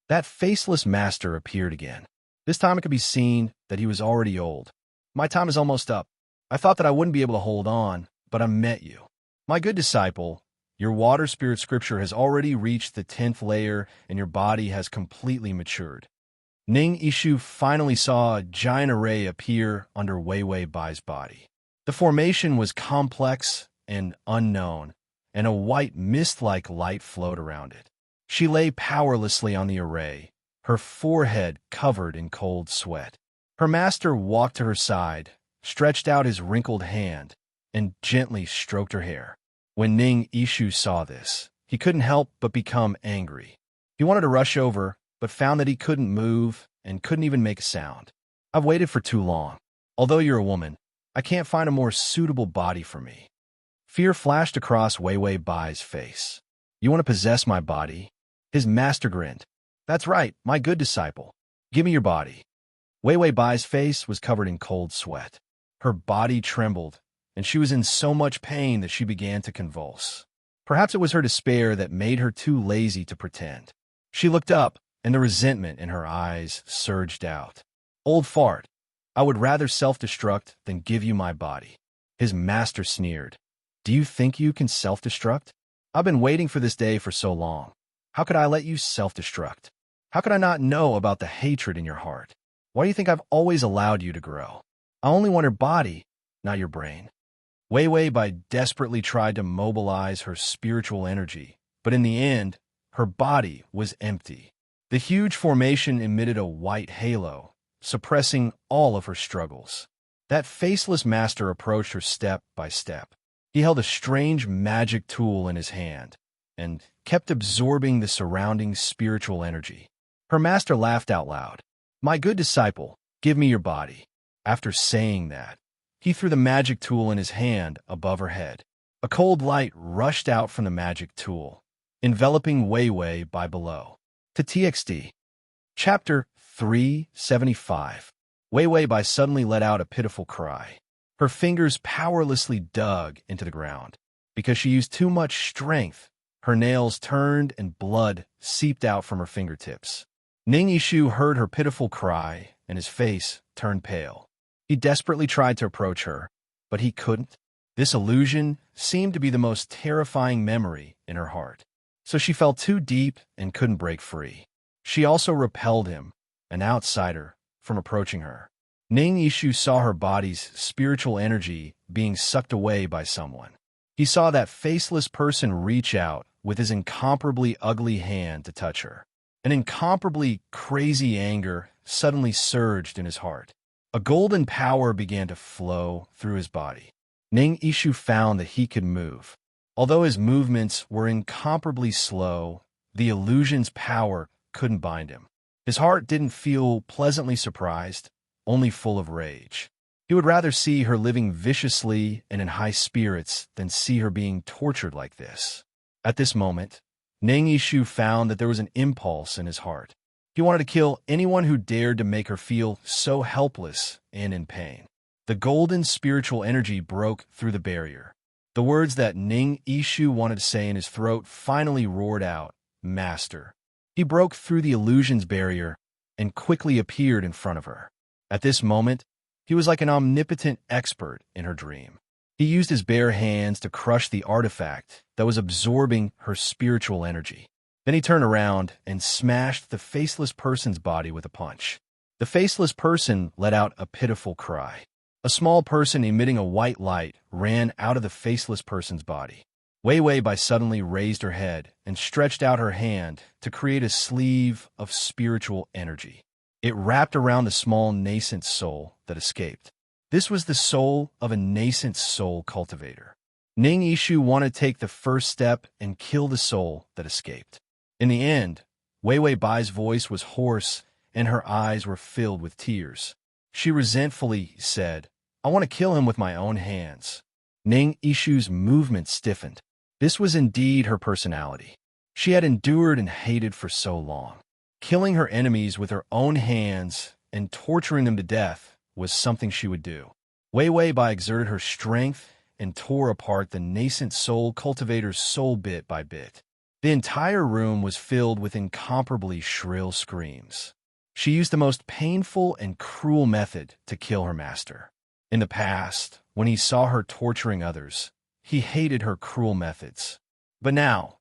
That faceless master appeared again. This time it could be seen that he was already old. "My time is almost up. I thought that I wouldn't be able to hold on, but I met you. My good disciple, Your water spirit scripture has already reached the 10th layer and your body has completely matured. Ning Ishu finally saw a giant array appear under Wei Wei Bai's body. The formation was complex and unknown, and a white mist-like light flowed around it. She lay powerlessly on the array, her forehead covered in cold sweat. Her master walked to her side, stretched out his wrinkled hand, and gently stroked her hair. When Ning Ishu saw this, he couldn't help but become angry. He wanted to rush over, but found that he couldn't move and couldn't even make a sound. I've waited for too long. Although you're a woman, I can't find a more suitable body for me. Fear flashed across Wei Wei Bai's face. You want to possess my body? His master grinned. That's right, my good disciple. Give me your body. Wei Wei Bai's face was covered in cold sweat. Her body trembled, and she was in so much pain that she began to convulse. Perhaps it was her despair that made her too lazy to pretend. She looked up, and the resentment in her eyes surged out. Old fart, I would rather self-destruct than give you my body. His master sneered. Do you think you can self-destruct? I've been waiting for this day for so long. How could I let you self-destruct? How could I not know about the hatred in your heart? Why do you think I've always allowed you to grow? I only want your body, not your brain. Wei Wei Bai desperately tried to mobilize her spiritual energy, but in the end, her body was empty. The huge formation emitted a white halo, suppressing all of her struggles. That faceless master approached her step by step. He held a strange magic tool in his hand and kept absorbing the surrounding spiritual energy. Her master laughed out loud. My good disciple, give me your body. After saying that, he threw the magic tool in his hand above her head. A cold light rushed out from the magic tool, enveloping Wei Wei Bai below. To TXT. Chapter 375. Wei Wei Bai suddenly let out a pitiful cry. Her fingers powerlessly dug into the ground. Because she used too much strength, her nails turned and blood seeped out from her fingertips. Ning Ishu heard her pitiful cry, and his face turned pale. He desperately tried to approach her, but he couldn't. This illusion seemed to be the most terrifying memory in her heart. So she fell too deep and couldn't break free. She also repelled him, an outsider, from approaching her. Ning Ishu saw her body's spiritual energy being sucked away by someone. He saw that faceless person reach out with his incomparably ugly hand to touch her. An incomparably crazy anger suddenly surged in his heart. A golden power began to flow through his body. Ning Ishu found that he could move. Although his movements were incomparably slow, the illusion's power couldn't bind him. His heart didn't feel pleasantly surprised, only full of rage. He would rather see her living viciously and in high spirits than see her being tortured like this. At this moment, Ning Ishu found that there was an impulse in his heart. He wanted to kill anyone who dared to make her feel so helpless and in pain. The golden spiritual energy broke through the barrier. The words that Ning Ishu wanted to say in his throat finally roared out, Master. He broke through the illusion's barrier and quickly appeared in front of her. At this moment, he was like an omnipotent expert in her dream. He used his bare hands to crush the artifact that was absorbing her spiritual energy. Then he turned around and smashed the faceless person's body with a punch. The faceless person let out a pitiful cry. A small person emitting a white light ran out of the faceless person's body. Wei Wei Bai suddenly raised her head and stretched out her hand to create a sleeve of spiritual energy. It wrapped around the small nascent soul that escaped. This was the soul of a nascent soul cultivator. Ning Ishu wanted to take the first step and kill the soul that escaped. In the end, Wei Wei Bai's voice was hoarse and her eyes were filled with tears. She resentfully said, I want to kill him with my own hands. Ning Ishu's movement stiffened. This was indeed her personality. She had endured and hated for so long. Killing her enemies with her own hands and torturing them to death was something she would do. Wei Wei Bai exerted her strength and tore apart the nascent soul cultivator's soul bit by bit. The entire room was filled with incomparably shrill screams. She used the most painful and cruel method to kill her master. In the past, when he saw her torturing others, he hated her cruel methods. But now,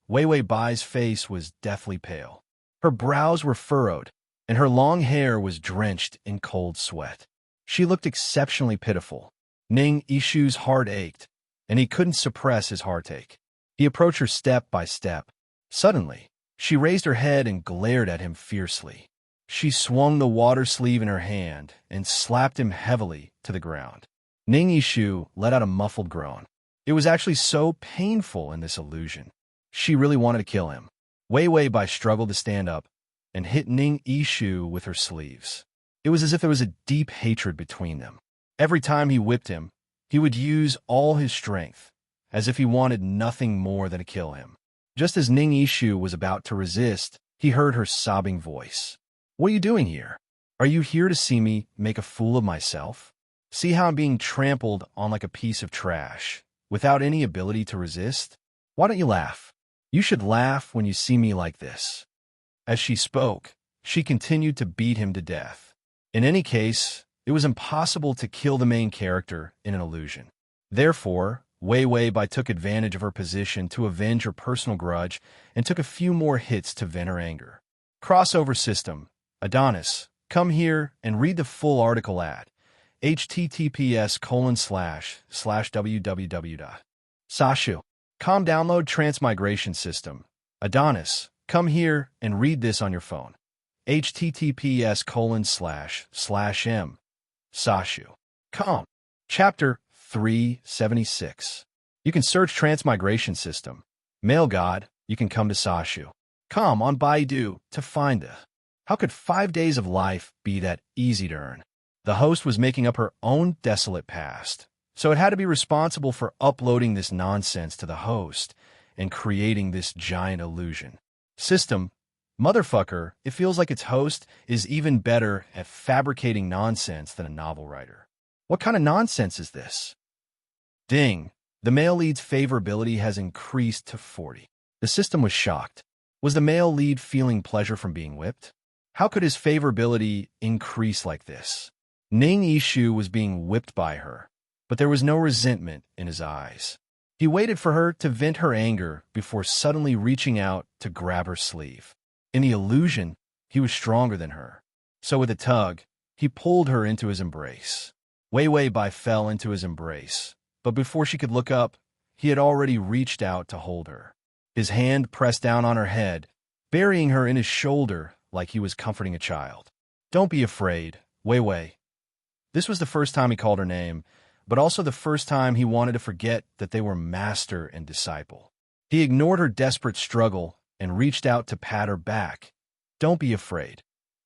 Wei Wei Bai's face was deathly pale. Her brows were furrowed, and her long hair was drenched in cold sweat. She looked exceptionally pitiful. Ning Yishu's heart ached, and he couldn't suppress his heartache. He approached her step by step. Suddenly, she raised her head and glared at him fiercely. She swung the water sleeve in her hand and slapped him heavily to the ground. Ning Yishu let out a muffled groan. It was actually so painful in this illusion. She really wanted to kill him. Wei Wei Bai struggled to stand up and hit Ning Yishu with her sleeves. It was as if there was a deep hatred between them. Every time he whipped him, he would use all his strength, as if he wanted nothing more than to kill him. Just as Ning Yishu was about to resist, he heard her sobbing voice. "What are you doing here? Are you here to see me make a fool of myself? See how I'm being trampled on like a piece of trash, without any ability to resist? Why don't you laugh? You should laugh when you see me like this." As she spoke, she continued to beat him to death. In any case, it was impossible to kill the main character in an illusion. Therefore, Wei Wei Bai took advantage of her position to avenge her personal grudge and took a few more hits to vent her anger. Crossover system. Adonis, come here and read the full article at https://www. Sashu. Download Transmigration system. Adonis, come here and read this on your phone. https://m. Sashu. Chapter 376. You can search Transmigration system. Male God, you can come to Sashu. On Baidu to find the. How could 5 days of life be that easy to earn? The host was making up her own desolate past, so it had to be responsible for uploading this nonsense to the host and creating this giant illusion. System. Motherfucker, it feels like its host is even better at fabricating nonsense than a novel writer. What kind of nonsense is this? Ding. The male lead's favorability has increased to 40. The system was shocked. Was the male lead feeling pleasure from being whipped? How could his favorability increase like this? Ning Yishu was being whipped by her, but there was no resentment in his eyes. He waited for her to vent her anger before suddenly reaching out to grab her sleeve. In the illusion, he was stronger than her. So with a tug, he pulled her into his embrace. Wei Wei Bai fell into his embrace, but before she could look up, he had already reached out to hold her. His hand pressed down on her head, burying her in his shoulder like he was comforting a child. "Don't be afraid, Wei Wei." This was the first time he called her name, but also the first time he wanted to forget that they were master and disciple. He ignored her desperate struggle and reached out to pat her back. "Don't be afraid.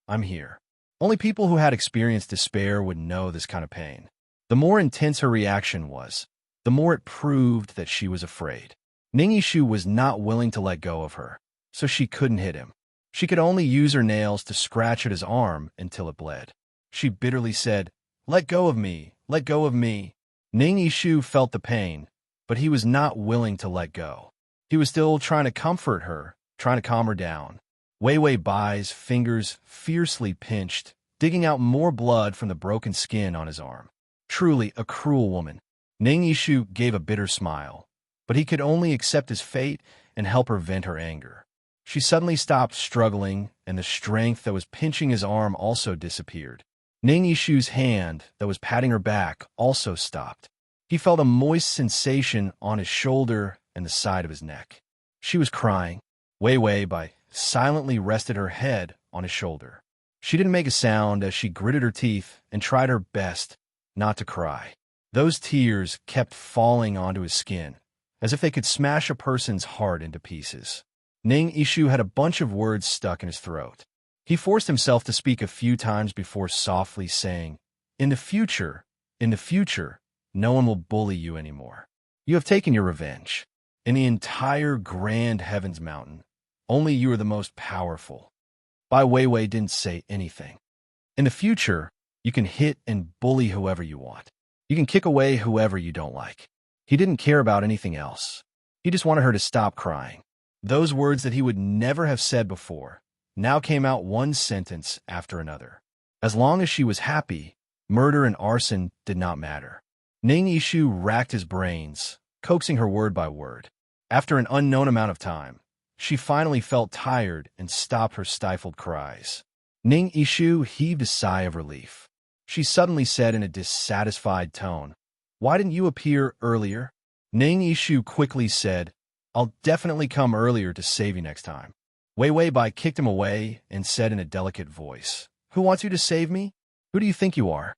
I'm here." Only people who had experienced despair would know this kind of pain. The more intense her reaction was, the more it proved that she was afraid. Ning Yishu was not willing to let go of her, so she couldn't hit him. She could only use her nails to scratch at his arm until it bled. She bitterly said, "Let go of me, let go of me." Ning Yishu felt the pain, but he was not willing to let go. He was still trying to comfort her, trying to calm her down. Wei Wei Bai's fingers fiercely pinched, digging out more blood from the broken skin on his arm. Truly a cruel woman. Ning Yishu gave a bitter smile, but he could only accept his fate and help her vent her anger. She suddenly stopped struggling, and the strength that was pinching his arm also disappeared. Ning Yishu's hand that was patting her back also stopped. He felt a moist sensation on his shoulder and the side of his neck. She was crying. Wei Wei Bai silently rested her head on his shoulder. She didn't make a sound as she gritted her teeth and tried her best not to cry. Those tears kept falling onto his skin, as if they could smash a person's heart into pieces. Ning Yishu had a bunch of words stuck in his throat. He forced himself to speak a few times before softly saying, in the future, no one will bully you anymore. You have taken your revenge. In the entire grand heavens mountain, only you are the most powerful." Bai Weiwei didn't say anything. In the future, you can hit and bully whoever you want. You can kick away whoever you don't like. He didn't care about anything else. He just wanted her to stop crying. Those words that he would never have said before now came out one sentence after another. As long as she was happy, murder and arson did not matter. Ning Yishu racked his brains, coaxing her word by word. After an unknown amount of time, she finally felt tired and stopped her stifled cries. Ning Ishu heaved a sigh of relief. She suddenly said in a dissatisfied tone, "Why didn't you appear earlier?" Ning Ishu quickly said, "I'll definitely come earlier to save you next time." Wei Wei Bai kicked him away and said in a delicate voice, "Who wants you to save me? Who do you think you are?"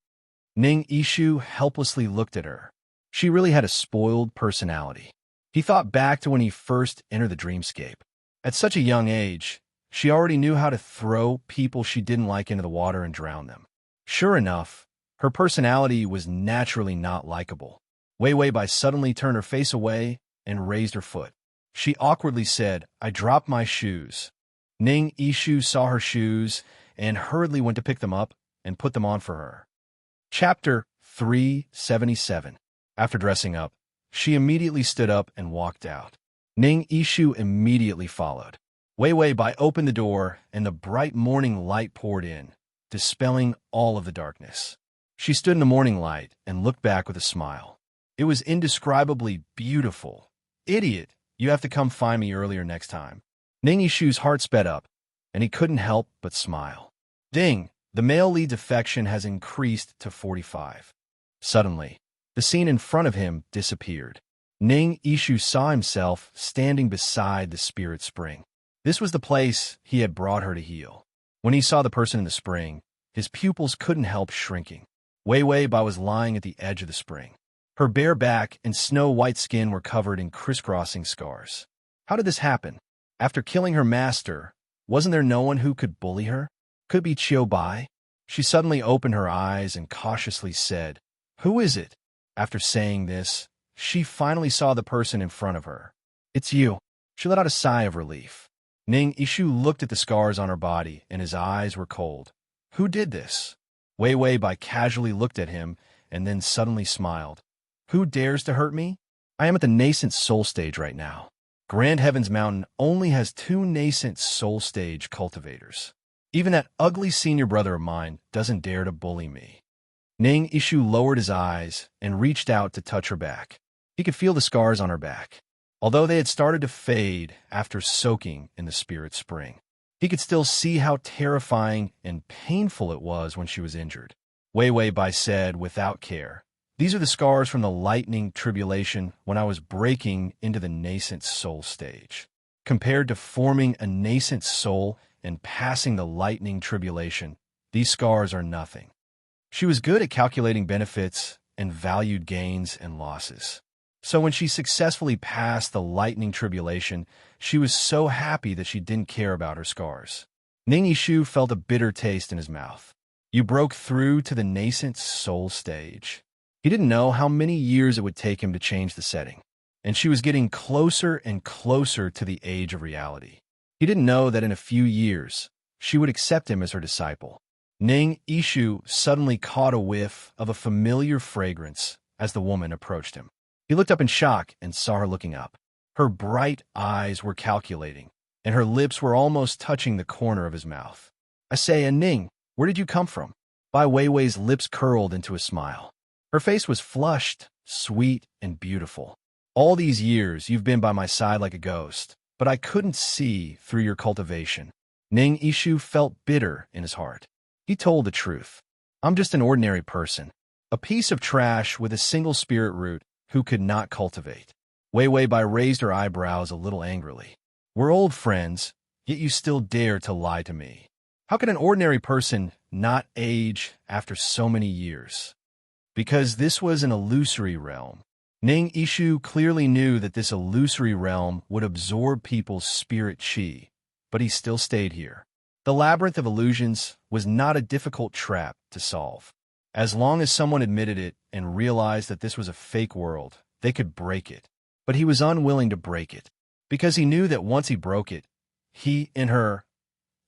Ning Ishu helplessly looked at her. She really had a spoiled personality. He thought back to when he first entered the dreamscape. At such a young age, she already knew how to throw people she didn't like into the water and drown them. Sure enough, her personality was naturally not likable. Wei Wei Bai suddenly turned her face away and raised her foot. She awkwardly said, "I dropped my shoes." Ning Ishu saw her shoes and hurriedly went to pick them up and put them on for her. Chapter 377. After dressing up, she immediately stood up and walked out. Ning Ishu immediately followed. Wei Wei Bai opened the door and the bright morning light poured in, dispelling all of the darkness. She stood in the morning light and looked back with a smile. It was indescribably beautiful. "Idiot, you have to come find me earlier next time." Ning Ishu's heart sped up, and he couldn't help but smile. Ding! The male lead's affection has increased to 45. Suddenly, the scene in front of him disappeared. Ning Ishu saw himself standing beside the spirit spring. This was the place he had brought her to heal. When he saw the person in the spring, his pupils couldn't help shrinking. Wei Wei Bai was lying at the edge of the spring. Her bare back and snow-white skin were covered in crisscrossing scars. How did this happen? After killing her master, wasn't there no one who could bully her? Could it be Chiu Bai? She suddenly opened her eyes and cautiously said, "Who is it?" After saying this, she finally saw the person in front of her. "It's you." She let out a sigh of relief. Ning Ishu looked at the scars on her body, and his eyes were cold. "Who did this?" Wei Wei Bai casually looked at him and then suddenly smiled. "Who dares to hurt me? I am at the nascent soul stage right now. Grand Heaven's Mountain only has 2 nascent soul stage cultivators. Even that ugly senior brother of mine doesn't dare to bully me." Ning Ishu lowered his eyes and reached out to touch her back. He could feel the scars on her back. Although they had started to fade after soaking in the spirit spring, he could still see how terrifying and painful it was when she was injured. Wei Wei Bai said without care, "These are the scars from the lightning tribulation when I was breaking into the nascent soul stage. Compared to forming a nascent soul and passing the lightning tribulation, these scars are nothing." She was good at calculating benefits and valued gains and losses. So when she successfully passed the lightning tribulation, she was so happy that she didn't care about her scars. Ning Ishu felt a bitter taste in his mouth. You broke through to the nascent soul stage. He didn't know how many years it would take him to change the setting, and she was getting closer and closer to the age of reality. He didn't know that in a few years, she would accept him as her disciple. Ning Ishu suddenly caught a whiff of a familiar fragrance as the woman approached him. He looked up in shock and saw her looking up. Her bright eyes were calculating, and her lips were almost touching the corner of his mouth. "I say, Ning, where did you come from?" Bai Weiwei's lips curled into a smile. Her face was flushed, sweet, and beautiful. "All these years you've been by my side like a ghost, but I couldn't see through your cultivation." Ning Ishu felt bitter in his heart. He told the truth. "I'm just an ordinary person, a piece of trash with a single spirit root who could not cultivate." Wei Wei Bai raised her eyebrows a little angrily. "We're old friends, yet you still dare to lie to me. How could an ordinary person not age after so many years?" Because this was an illusory realm. Ning Ishu clearly knew that this illusory realm would absorb people's spirit chi, but he still stayed here. The labyrinth of illusions was not a difficult trap to solve. As long as someone admitted it and realized that this was a fake world, they could break it. But he was unwilling to break it, because he knew that once he broke it, he and her,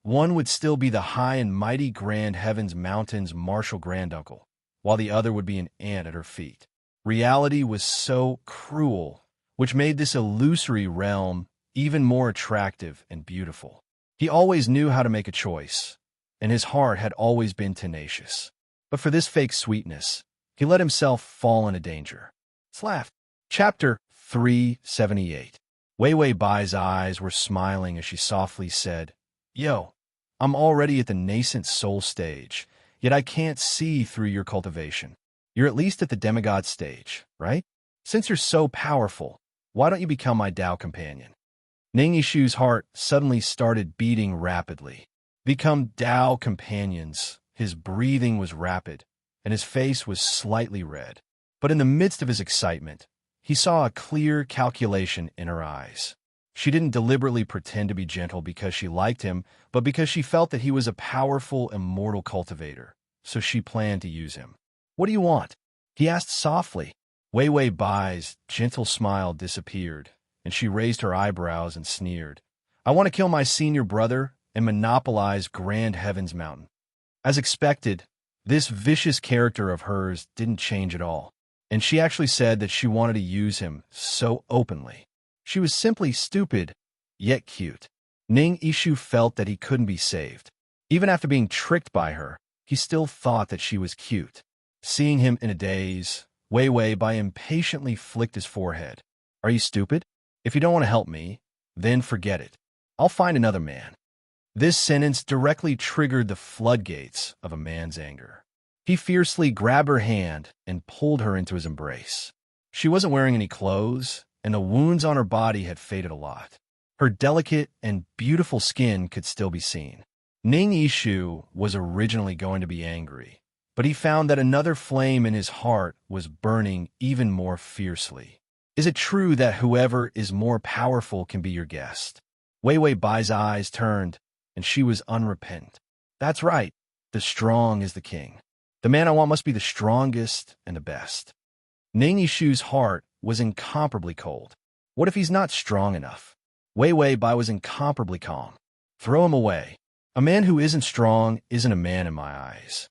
one would still be the high and mighty Grand Heaven's Mountain's martial granduncle, while the other would be an ant at her feet. Reality was so cruel, which made this illusory realm even more attractive and beautiful. He always knew how to make a choice, and his heart had always been tenacious. But for this fake sweetness, he let himself fall into danger. Slav. Chapter 378. Wei Wei Bai's eyes were smiling as she softly said, "Yo, I'm already at the nascent soul stage, yet I can't see through your cultivation. You're at least at the demigod stage, right? Since you're so powerful, why don't you become my Tao companion?" Ning Yishu's heart suddenly started beating rapidly. Become Tao companions. His breathing was rapid, and his face was slightly red. But in the midst of his excitement, he saw a clear calculation in her eyes. She didn't deliberately pretend to be gentle because she liked him, but because she felt that he was a powerful, immortal cultivator, so she planned to use him. "What do you want?" he asked softly. Wei Wei Bai's gentle smile disappeared, and she raised her eyebrows and sneered. "I want to kill my senior brother and monopolize Grand Heaven's Mountain." As expected, this vicious character of hers didn't change at all, and she actually said that she wanted to use him so openly. She was simply stupid, yet cute. Ning Yishu felt that he couldn't be saved. Even after being tricked by her, he still thought that she was cute. Seeing him in a daze, Wei Wei Bai impatiently flicked his forehead. "Are you stupid? If you don't want to help me, then forget it. I'll find another man." This sentence directly triggered the floodgates of a man's anger. He fiercely grabbed her hand and pulled her into his embrace. She wasn't wearing any clothes, and the wounds on her body had faded a lot. Her delicate and beautiful skin could still be seen. Ning Yishu was originally going to be angry, but he found that another flame in his heart was burning even more fiercely. Is it true that whoever is more powerful can be your guest? Wei Wei Bai's eyes turned, and she was unrepentant. "That's right. The strong is the king. The man I want must be the strongest and the best." Ning Yishu's heart was incomparably cold. What if he's not strong enough? Wei Wei Bai was incomparably calm. "Throw him away. A man who isn't strong isn't a man in my eyes."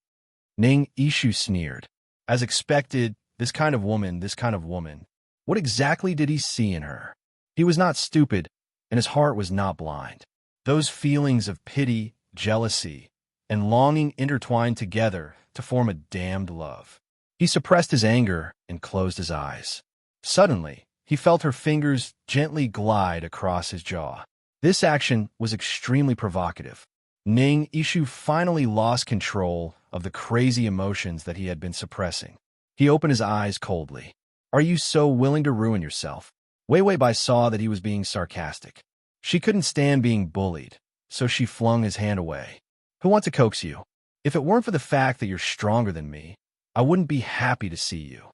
Ning Yishu sneered. As expected, this kind of woman. What exactly did he see in her? He was not stupid, and his heart was not blind. Those feelings of pity, jealousy, and longing intertwined together to form a damned love. He suppressed his anger and closed his eyes. Suddenly, he felt her fingers gently glide across his jaw. This action was extremely provocative. Ning Yishu finally lost control of the crazy emotions that he had been suppressing. He opened his eyes coldly. "Are you so willing to ruin yourself?" Wei Wei Bai saw that he was being sarcastic. She couldn't stand being bullied, so she flung his hand away. "Who wants to coax you? If it weren't for the fact that you're stronger than me, I wouldn't be happy to see you."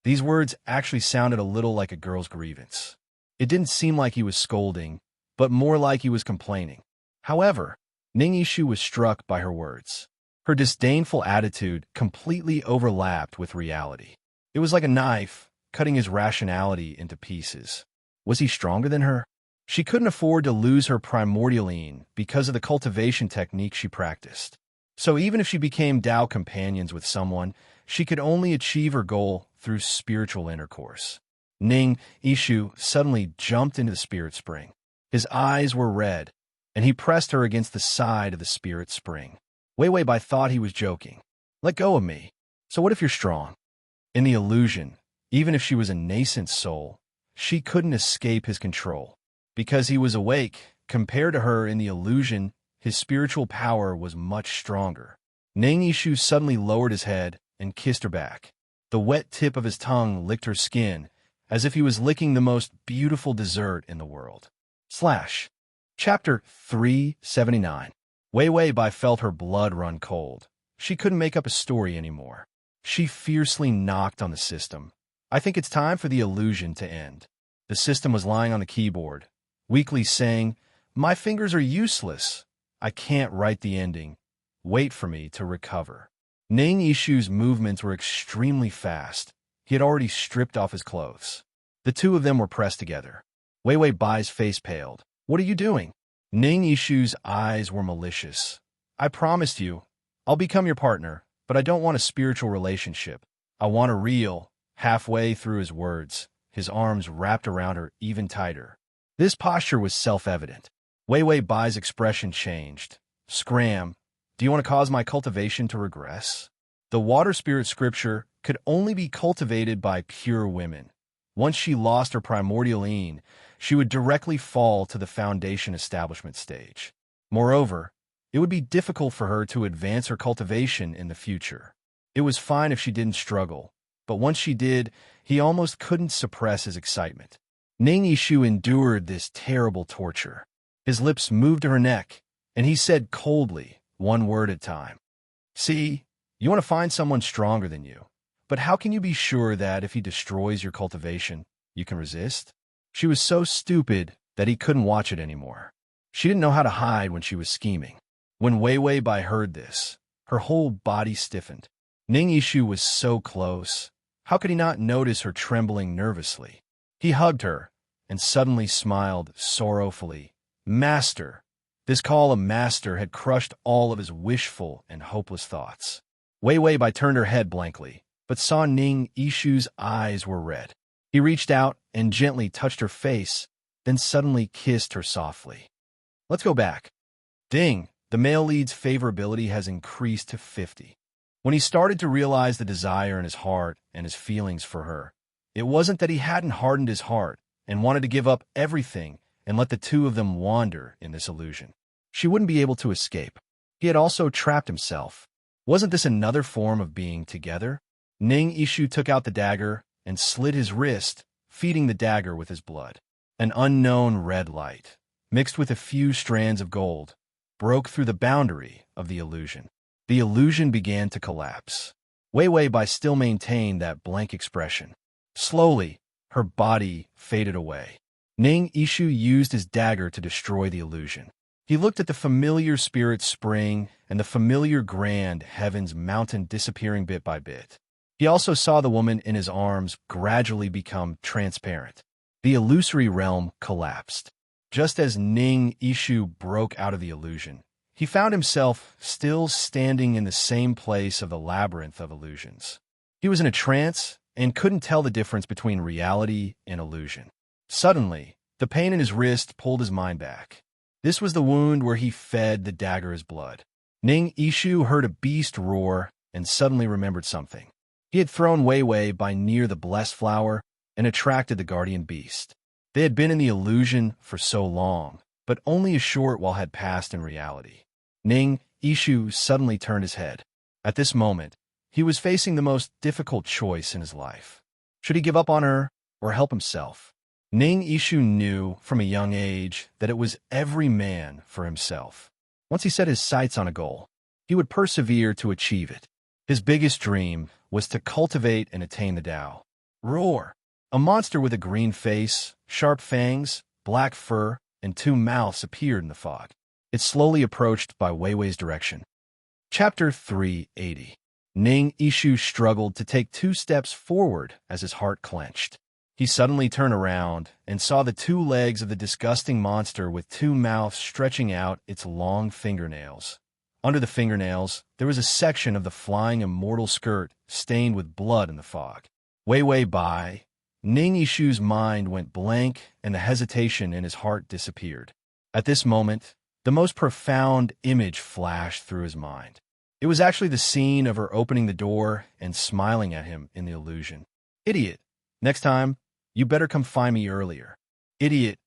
These words actually sounded a little like a girl's grievance. It didn't seem like he was scolding, but more like he was complaining. However, Ning Yishu was struck by her words. Her disdainful attitude completely overlapped with reality. It was like a knife, cutting his rationality into pieces. Was he stronger than her? She couldn't afford to lose her primordialine because of the cultivation technique she practiced. So even if she became Tao companions with someone, she could only achieve her goal through spiritual intercourse. Ning Yishu suddenly jumped into the spirit spring. His eyes were red, and he pressed her against the side of the spirit spring. Wei Wei Bai thought he was joking. "Let go of me. So what if you're strong?" In the illusion, even if she was a nascent soul, she couldn't escape his control. Because he was awake, compared to her in the illusion, his spiritual power was much stronger. Ning Yishu suddenly lowered his head and kissed her back. The wet tip of his tongue licked her skin, as if he was licking the most beautiful dessert in the world. Chapter 379. Wei Wei Bai felt her blood run cold. She couldn't make up a story anymore. She fiercely knocked on the system. "I think it's time for the illusion to end." The system was lying on the keyboard, weakly saying, "My fingers are useless. I can't write the ending. Wait for me to recover." Ning Yishu's movements were extremely fast. He had already stripped off his clothes. The two of them were pressed together. Wei Wei Bai's face paled. "What are you doing?" Ning Yishu's eyes were malicious. "I promised you, I'll become your partner, but I don't want a spiritual relationship. I want a real." Halfway through his words, his arms wrapped around her even tighter. This posture was self-evident. Wei Wei Bai's expression changed. "Scram, do you want to cause my cultivation to regress?" The water spirit scripture could only be cultivated by pure women. Once she lost her primordialine, she would directly fall to the foundation establishment stage. Moreover, it would be difficult for her to advance her cultivation in the future. It was fine if she didn't struggle, but once she did, he almost couldn't suppress his excitement. Ning Yishu endured this terrible torture. His lips moved to her neck, and he said coldly, one word at a time. See, you want to find someone stronger than you, but how can you be sure that if he destroys your cultivation, you can resist? She was so stupid that he couldn't watch it anymore. She didn't know how to hide when she was scheming. When Wei Wei Bai heard this, her whole body stiffened. Ning Yishu was so close. How could he not notice her trembling nervously? He hugged her and suddenly smiled sorrowfully. Master! This call of master had crushed all of his wishful and hopeless thoughts. Wei Wei Bai turned her head blankly, but saw Ning Yishu's eyes were red. He reached out and gently touched her face, then suddenly kissed her softly. Let's go back. Ding! The male lead's favorability has increased to 50. When he started to realize the desire in his heart and his feelings for her, it wasn't that he hadn't hardened his heart and wanted to give up everything and let the two of them wander in this illusion. She wouldn't be able to escape. He had also trapped himself. Wasn't this another form of being together? Ning Yishu took out the dagger and slit his wrist, feeding the dagger with his blood. An unknown red light, mixed with a few strands of gold, broke through the boundary of the illusion. The illusion began to collapse. Wei Wei Bai still maintained that blank expression. Slowly, her body faded away. Ning Yishu used his dagger to destroy the illusion. He looked at the familiar spirit spring and the familiar grand heavens mountain disappearing bit by bit. He also saw the woman in his arms gradually become transparent. The illusory realm collapsed. Just as Ning Yishu broke out of the illusion, he found himself still standing in the same place of the labyrinth of illusions. He was in a trance and couldn't tell the difference between reality and illusion. Suddenly, the pain in his wrist pulled his mind back. This was the wound where he fed the dagger his blood. Ning Yishu heard a beast roar and suddenly remembered something. He had thrown Wei Wei Bai near the blessed flower and attracted the guardian beast. They had been in the illusion for so long, but only a short while had passed in reality. Ning Yishu suddenly turned his head. At this moment, he was facing the most difficult choice in his life. Should he give up on her or help himself? Ning Yishu knew from a young age that it was every man for himself. Once he set his sights on a goal, he would persevere to achieve it. His biggest dream was to cultivate and attain the Tao. Roar! A monster with a green face, sharp fangs, black fur, and two mouths appeared in the fog. It slowly approached by Wei Wei's direction. Chapter 380. Ning Yishu struggled to take 2 steps forward as his heart clenched. He suddenly turned around and saw the 2 legs of the disgusting monster with 2 mouths stretching out its long fingernails. Under the fingernails, there was a section of the flying immortal skirt stained with blood in the fog. Wei Wei Bai. Ning Yishu's mind went blank and the hesitation in his heart disappeared. At this moment, the most profound image flashed through his mind. It was actually the scene of her opening the door and smiling at him in the illusion. Idiot! Next time, you better come find me earlier. Idiot!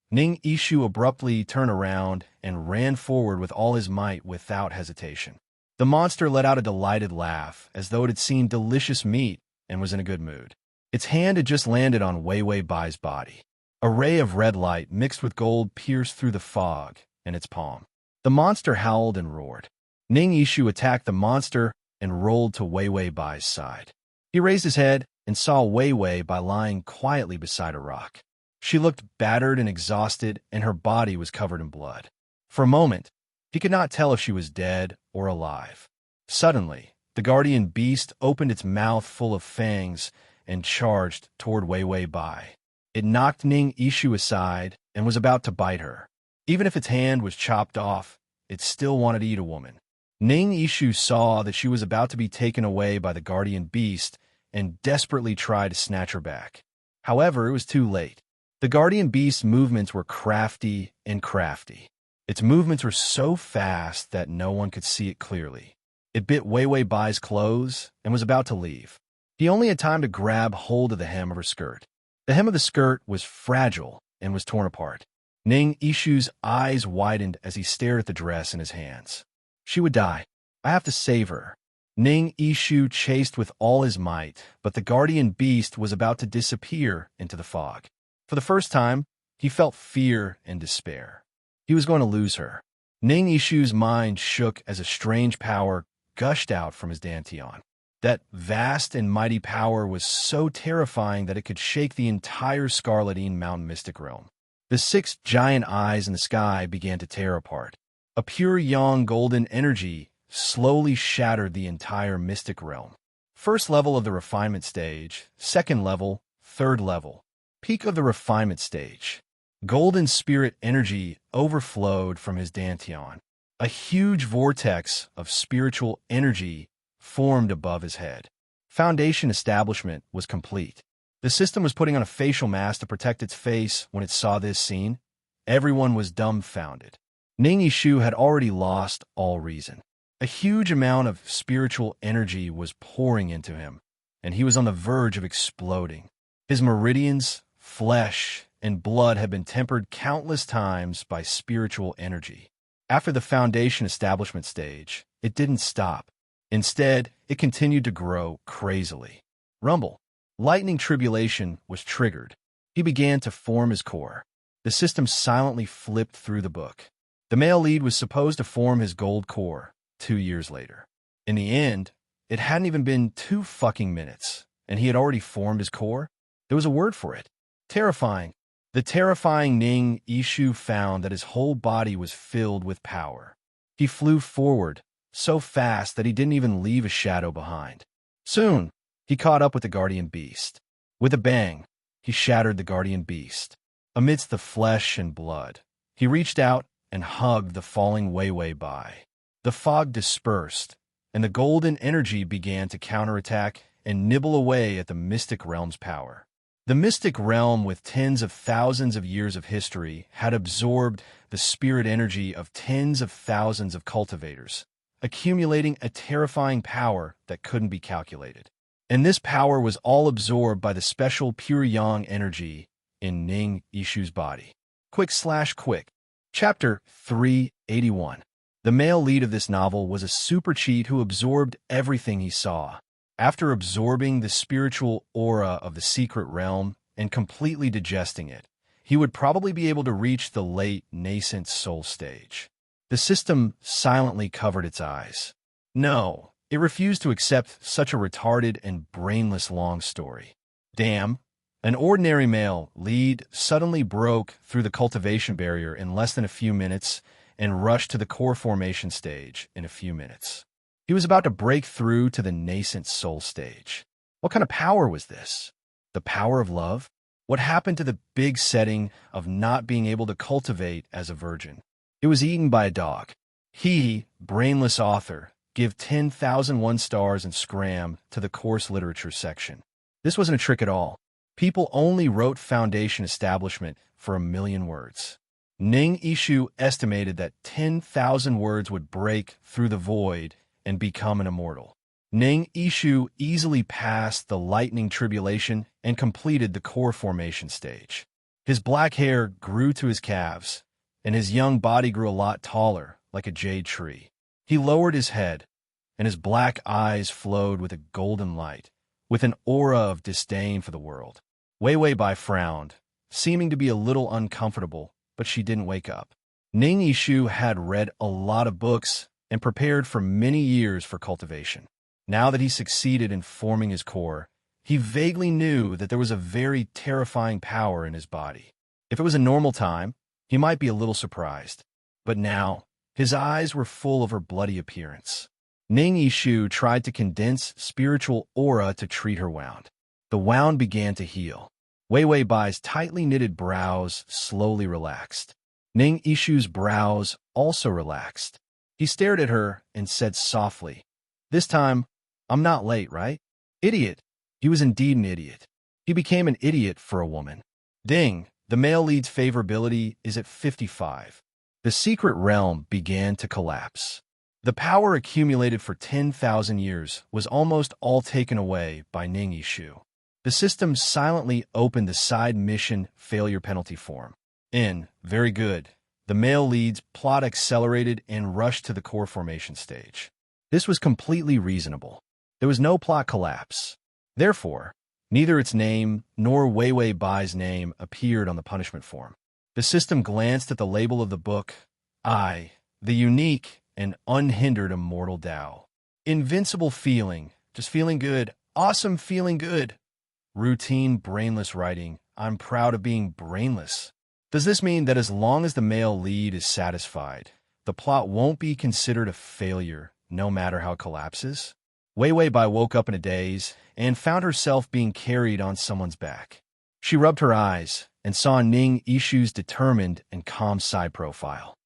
Ning Yishu abruptly turned around and ran forward with all his might without hesitation. The monster let out a delighted laugh, as though it had seen delicious meat and was in a good mood. Its hand had just landed on Wei Wei Bai's body. A ray of red light mixed with gold pierced through the fog in its palm. The monster howled and roared. Ning Yishu attacked the monster and rolled to Wei Wei Bai's side. He raised his head and saw Wei Wei Bai lying quietly beside a rock. She looked battered and exhausted, and her body was covered in blood. For a moment, he could not tell if she was dead or alive. Suddenly, the guardian beast opened its mouth full of fangs and charged toward Wei Wei Bai. It knocked Ning Yishu aside and was about to bite her. Even if its hand was chopped off, it still wanted to eat a woman. Ning Yishu saw that she was about to be taken away by the guardian beast and desperately tried to snatch her back. However, it was too late. The guardian beast's movements were crafty and crafty. Its movements were so fast that no one could see it clearly. It bit Wei Wei Bai's clothes and was about to leave. He only had time to grab hold of the hem of her skirt. The hem of the skirt was fragile and was torn apart. Ning Ishu's eyes widened as he stared at the dress in his hands. She would die. I have to save her. Ning Ishu chased with all his might, but the guardian beast was about to disappear into the fog. For the first time, he felt fear and despair. He was going to lose her. Ning Ishu's mind shook as a strange power gushed out from his dantian. That vast and mighty power was so terrifying that it could shake the entire Scarletine Mountain mystic realm. The 6 giant eyes in the sky began to tear apart. A pure yang golden energy slowly shattered the entire mystic realm. First level of the refinement stage, second level, third level. Peak of the refinement stage. Golden spirit energy overflowed from his dantian. A huge vortex of spiritual energy formed above his head. Foundation establishment was complete. The system was putting on a facial mask to protect its face when it saw this scene. Everyone was dumbfounded. Ning Ishu had already lost all reason. A huge amount of spiritual energy was pouring into him, and he was on the verge of exploding. His meridians, flesh, and blood had been tempered countless times by spiritual energy. After the foundation establishment stage, it didn't stop. Instead, it continued to grow crazily. Rumble. Lightning tribulation was triggered. He began to form his core. The system silently flipped through the book. The male lead was supposed to form his gold core 2 years later. In the end, it hadn't even been 2 fucking minutes, and he had already formed his core. There was a word for it. Terrifying. The terrifying Ning Ishu found that his whole body was filled with power. He flew forward, so fast that he didn't even leave a shadow behind. Soon, he caught up with the guardian beast. With a bang, he shattered the guardian beast. Amidst the flesh and blood, he reached out and hugged the falling Wei Bai. The fog dispersed, and the golden energy began to counterattack and nibble away at the mystic realm's power. The mystic realm, with tens of thousands of years of history, had absorbed the spirit energy of tens of thousands of cultivators, accumulating a terrifying power that couldn't be calculated. And this power was all absorbed by the special pure yang energy in Ning Ishu's body. Quick. Chapter 381. The male lead of this novel was a super cheat who absorbed everything he saw. After absorbing the spiritual aura of the secret realm and completely digesting it, he would probably be able to reach the late nascent soul stage. The system silently covered its eyes. No, it refused to accept such a retarded and brainless long story. Damn. An ordinary male lead suddenly broke through the cultivation barrier in less than a few minutes and rushed to the core formation stage in a few minutes. He was about to break through to the nascent soul stage. What kind of power was this? The power of love? What happened to the big setting of not being able to cultivate as a virgin? It was eaten by a dog. He, brainless author, give 10,001 stars and scram to the course literature section. This wasn't a trick at all. People only wrote foundation establishment for 1 million words. Ning Ishu estimated that 10,000 words would break through the void and become an immortal. Ning Ishu easily passed the lightning tribulation and completed the core formation stage. His black hair grew to his calves, and his young body grew a lot taller, like a jade tree. He lowered his head, and his black eyes flowed with a golden light, with an aura of disdain for the world. Wei Bai frowned, seeming to be a little uncomfortable, but she didn't wake up. Ning Ishu had read a lot of books and prepared for many years for cultivation. Now that he succeeded in forming his core, he vaguely knew that there was a very terrifying power in his body. If it was a normal time, he might be a little surprised. But now, his eyes were full of her bloody appearance. Ning Ishu tried to condense spiritual aura to treat her wound. The wound began to heal. Wei Bai's tightly knitted brows slowly relaxed. Ning Ishu's brows also relaxed. He stared at her and said softly, "This time, I'm not late, right?" Idiot. He was indeed an idiot. He became an idiot for a woman. Ding, the male lead's favorability is at 55. The secret realm began to collapse. The power accumulated for 10,000 years was almost all taken away by Ning Ishu. The system silently opened the side mission failure penalty form. Very good. The male lead's plot accelerated and rushed to the core formation stage. This was completely reasonable. There was no plot collapse. Therefore, neither its name nor Wei Wei Bai's name appeared on the punishment form. The system glanced at the label of the book. I, the unique and unhindered immortal Tao. Invincible feeling, just feeling good, awesome feeling good. Routine brainless writing, I'm proud of being brainless. Does this mean that as long as the male lead is satisfied, the plot won't be considered a failure, no matter how it collapses? Wei Wei Bai woke up in a daze and found herself being carried on someone's back. She rubbed her eyes and saw Ning Yishu's determined and calm side profile.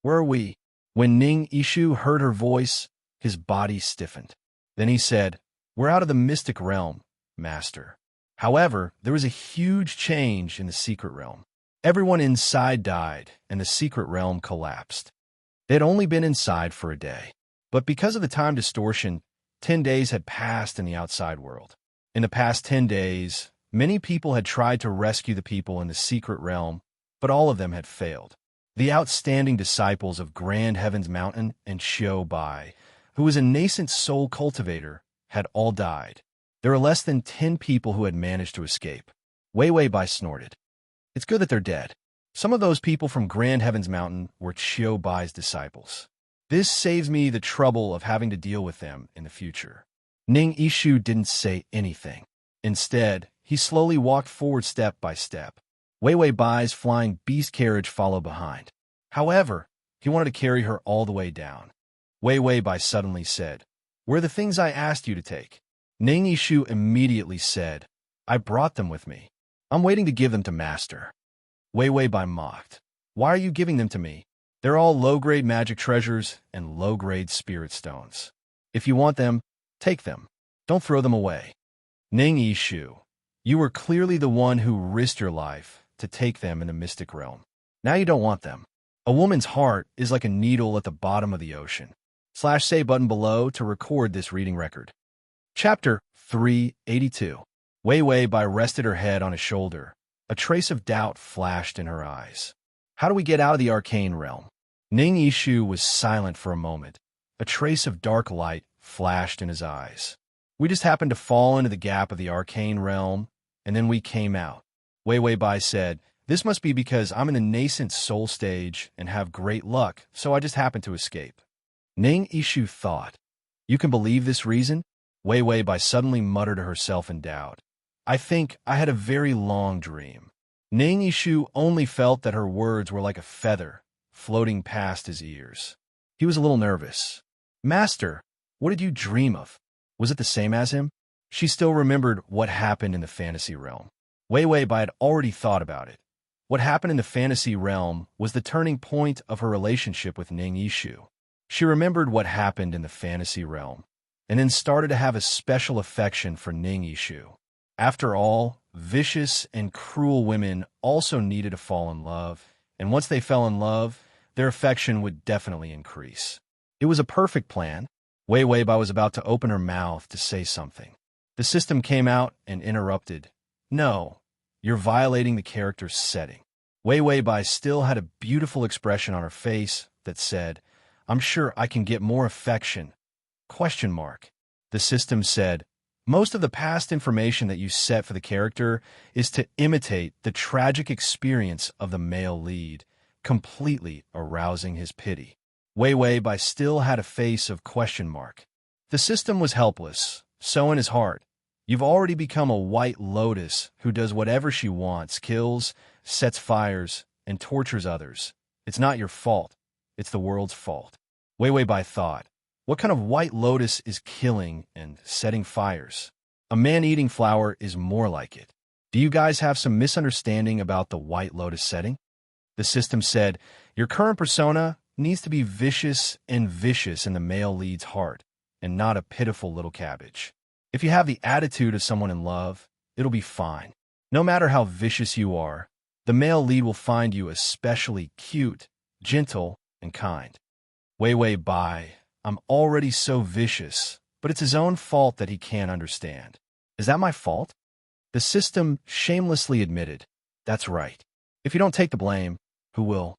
Where are we? When Ning Yishu heard her voice, his body stiffened. Then he said, We're out of the mystic realm, Master. However, there was a huge change in the secret realm. Everyone inside died, and the secret realm collapsed. They had only been inside for a day. But because of the time distortion, 10 days had passed in the outside world. In the past 10 days, many people had tried to rescue the people in the secret realm, but all of them had failed. The outstanding disciples of Grand Heaven's Mountain and Xiao Bai, who was a nascent soul cultivator, had all died. There were less than 10 people who had managed to escape. Wei Wei Bai snorted. It's good that they're dead. Some of those people from Grand Heaven's Mountain were Xiao Bai's disciples. This saves me the trouble of having to deal with them in the future. Ning Yishu didn't say anything. Instead, he slowly walked forward step by step. Wei Wei Bai's flying beast carriage followed behind. However, he wanted to carry her all the way down. Wei Wei Bai suddenly said, Where are the things I asked you to take? Ning Yishu immediately said, I brought them with me. I'm waiting to give them to Master. Wei Wei Bai mocked. Why are you giving them to me? They're all low-grade magic treasures and low-grade spirit stones. If you want them, take them. Don't throw them away. Ning Yishu, you were clearly the one who risked your life to take them in the mystic realm. Now you don't want them. A woman's heart is like a needle at the bottom of the ocean. /say button below to record this reading record. Chapter 382. Wei Wei Bai rested her head on his shoulder. A trace of doubt flashed in her eyes. How do we get out of the arcane realm? Ning Yishu was silent for a moment. A trace of dark light flashed in his eyes. We just happened to fall into the gap of the arcane realm, and then we came out. Wei Wei Bai said, This must be because I'm in the nascent soul stage and have great luck, so I just happened to escape. Ning Yishu thought. You can believe this reason? Wei Wei Bai suddenly muttered to herself in doubt. I think I had a very long dream. Ning Yishu only felt that her words were like a feather floating past his ears. He was a little nervous. Master, what did you dream of? Was it the same as him? She still remembered what happened in the fantasy realm. Wei Wei Bai had already thought about it. What happened in the fantasy realm was the turning point of her relationship with Ning Yishu. She remembered what happened in the fantasy realm, and then started to have a special affection for Ning Yishu. After all, vicious and cruel women also needed to fall in love, and once they fell in love, their affection would definitely increase. It was a perfect plan. Wei Wei Bai was about to open her mouth to say something. The system came out and interrupted. No, you're violating the character's setting. Wei Wei Bai still had a beautiful expression on her face that said, I'm sure I can get more affection. ? The system said, most of the past information that you set for the character is to imitate the tragic experience of the male lead, completely arousing his pity. Wei Wei Bai still had a face of ? The system was helpless, so in his heart, you've already become a white lotus who does whatever she wants, kills, sets fires, and tortures others. It's not your fault. It's the world's fault. Wei Wei Bai thought, what kind of white lotus is killing and setting fires? A man-eating flower is more like it. Do you guys have some misunderstanding about the white lotus setting? The system said, your current persona needs to be vicious in the male lead's heart, and not a pitiful little cabbage. If you have the attitude of someone in love, it'll be fine. No matter how vicious you are, the male lead will find you especially cute, gentle, and kind. Wei Wei Bai, I'm already so vicious, but it's his own fault that he can't understand. Is that my fault? The system shamelessly admitted, "That's right. If you don't take the blame, who will?"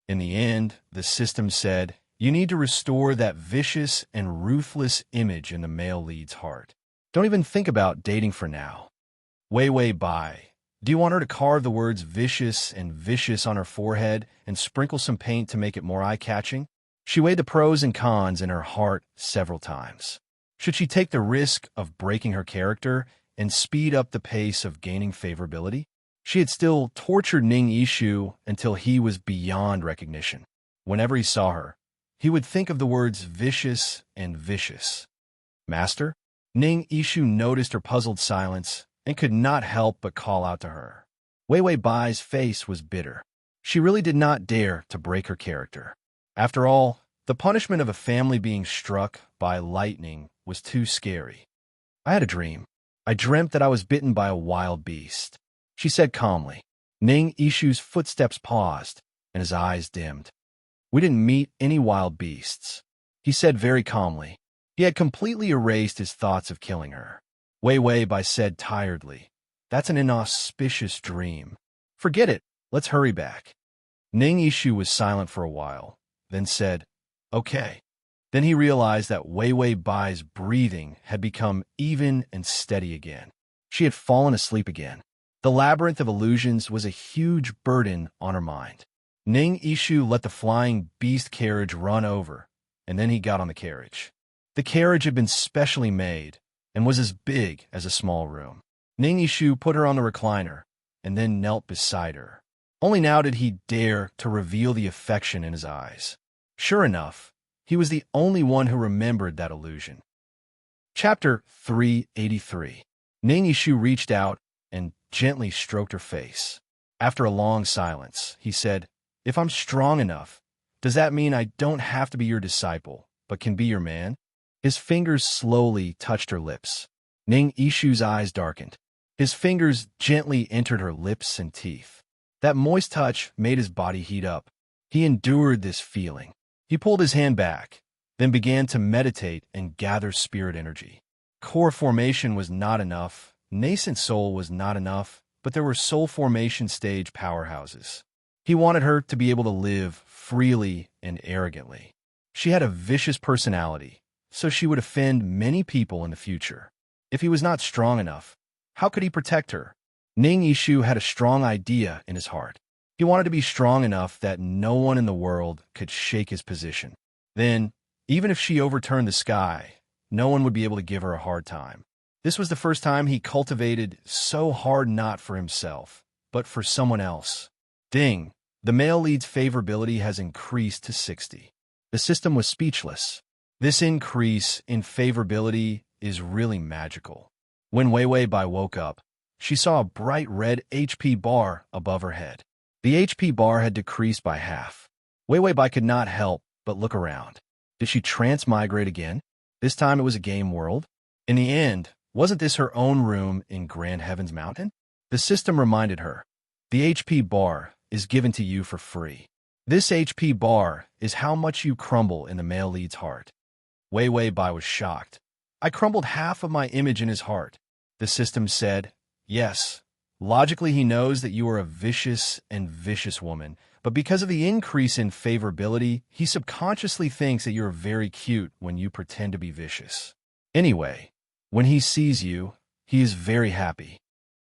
In the end, the system said, "You need to restore that vicious and ruthless image in the male lead's heart. Don't even think about dating for now. Wei Wei Bai. Do you want her to carve the words vicious and vicious on her forehead and sprinkle some paint to make it more eye-catching?" She weighed the pros and cons in her heart several times. Should she take the risk of breaking her character and speed up the pace of gaining favorability? She had still tortured Ning Yishu until he was beyond recognition. Whenever he saw her, he would think of the words vicious and vicious. "Master?" Ning Yishu noticed her puzzled silence and could not help but call out to her. Wei Wei Bai's face was bitter. She really did not dare to break her character. After all, the punishment of a family being struck by lightning was too scary. "I had a dream. I dreamt that I was bitten by a wild beast," she said calmly. Ning Yishu's footsteps paused, and his eyes dimmed. "We didn't meet any wild beasts," he said very calmly. He had completely erased his thoughts of killing her. Wei Wei Bai said tiredly, "That's an inauspicious dream. Forget it. Let's hurry back." Ning Yishu was silent for a while, then said, "Okay." Then he realized that Wei Wei Bai's breathing had become even and steady again. She had fallen asleep again. The labyrinth of illusions was a huge burden on her mind. Ning Yishu let the flying beast carriage run over, and then he got on the carriage. The carriage had been specially made and was as big as a small room. Ning Yishu put her on the recliner and then knelt beside her. Only now did he dare to reveal the affection in his eyes. Sure enough, he was the only one who remembered that illusion. Chapter 383. Ning Yishu reached out and gently stroked her face. After a long silence, he said, "If I'm strong enough, does that mean I don't have to be your disciple, but can be your man?" His fingers slowly touched her lips. Ning Yishu's eyes darkened. His fingers gently entered her lips and teeth. That moist touch made his body heat up. He endured this feeling. He pulled his hand back, then began to meditate and gather spirit energy. Core formation was not enough, nascent soul was not enough, but there were soul formation stage powerhouses. He wanted her to be able to live freely and arrogantly. She had a vicious personality, so she would offend many people in the future. If he was not strong enough, how could he protect her? Ning Yishu had a strong idea in his heart. He wanted to be strong enough that no one in the world could shake his position. Then, even if she overturned the sky, no one would be able to give her a hard time. This was the first time he cultivated so hard not for himself, but for someone else. Ding! The male lead's favorability has increased to 60. The system was speechless. This increase in favorability is really magical. When Wei Wei Bai woke up, she saw a bright red HP bar above her head. The HP bar had decreased by half. Wei Wei Bai could not help but look around. Did she transmigrate again? This time it was a game world. In the end, wasn't this her own room in Grand Heaven's Mountain? The system reminded her, "The HP bar is given to you for free. This HP bar is how much you crumble in the male lead's heart." Wei Wei Bai was shocked. "I crumbled half of my image in his heart." The system said, "Yes. Logically, he knows that you are a vicious and vicious woman, but because of the increase in favorability, he subconsciously thinks that you're very cute when you pretend to be vicious. Anyway, when he sees you, he is very happy."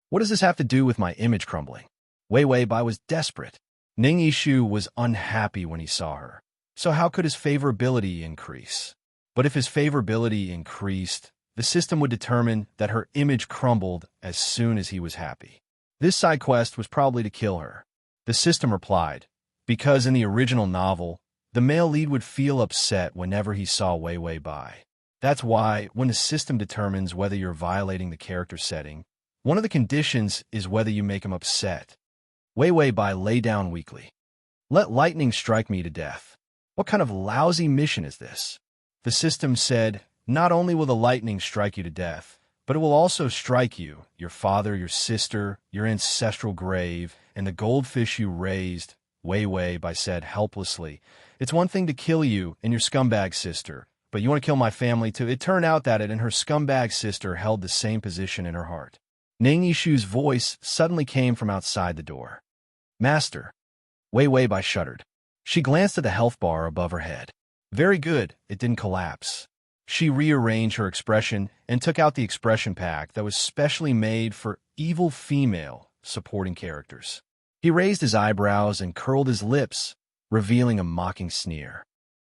What does this have to do with my image crumbling? Wei Wei Bai was desperate. Ning Yishu was unhappy when he saw her. So how could his favorability increase? But if his favorability increased, the system would determine that her image crumbled as soon as he was happy. This side quest was probably to kill her. The system replied, because in the original novel, the male lead would feel upset whenever he saw Wei Wei Bai. That's why, when the system determines whether you're violating the character setting, one of the conditions is whether you make him upset. Wei Wei Bai lay down weakly. "Let lightning strike me to death. What kind of lousy mission is this?" The system said, "Not only will the lightning strike you to death, but it will also strike you, your father, your sister, your ancestral grave, and the goldfish you raised." Wei Wei Bai said helplessly, "It's one thing to kill you and your scumbag sister, but you want to kill my family too?" It turned out that it and her scumbag sister held the same position in her heart. Ning Yishu's voice suddenly came from outside the door. Master. Wei Wei Bai shuddered. She glanced at the health bar above her head. Very good, it didn't collapse. She rearranged her expression and took out the expression pack that was specially made for evil female supporting characters. He raised his eyebrows and curled his lips, revealing a mocking sneer.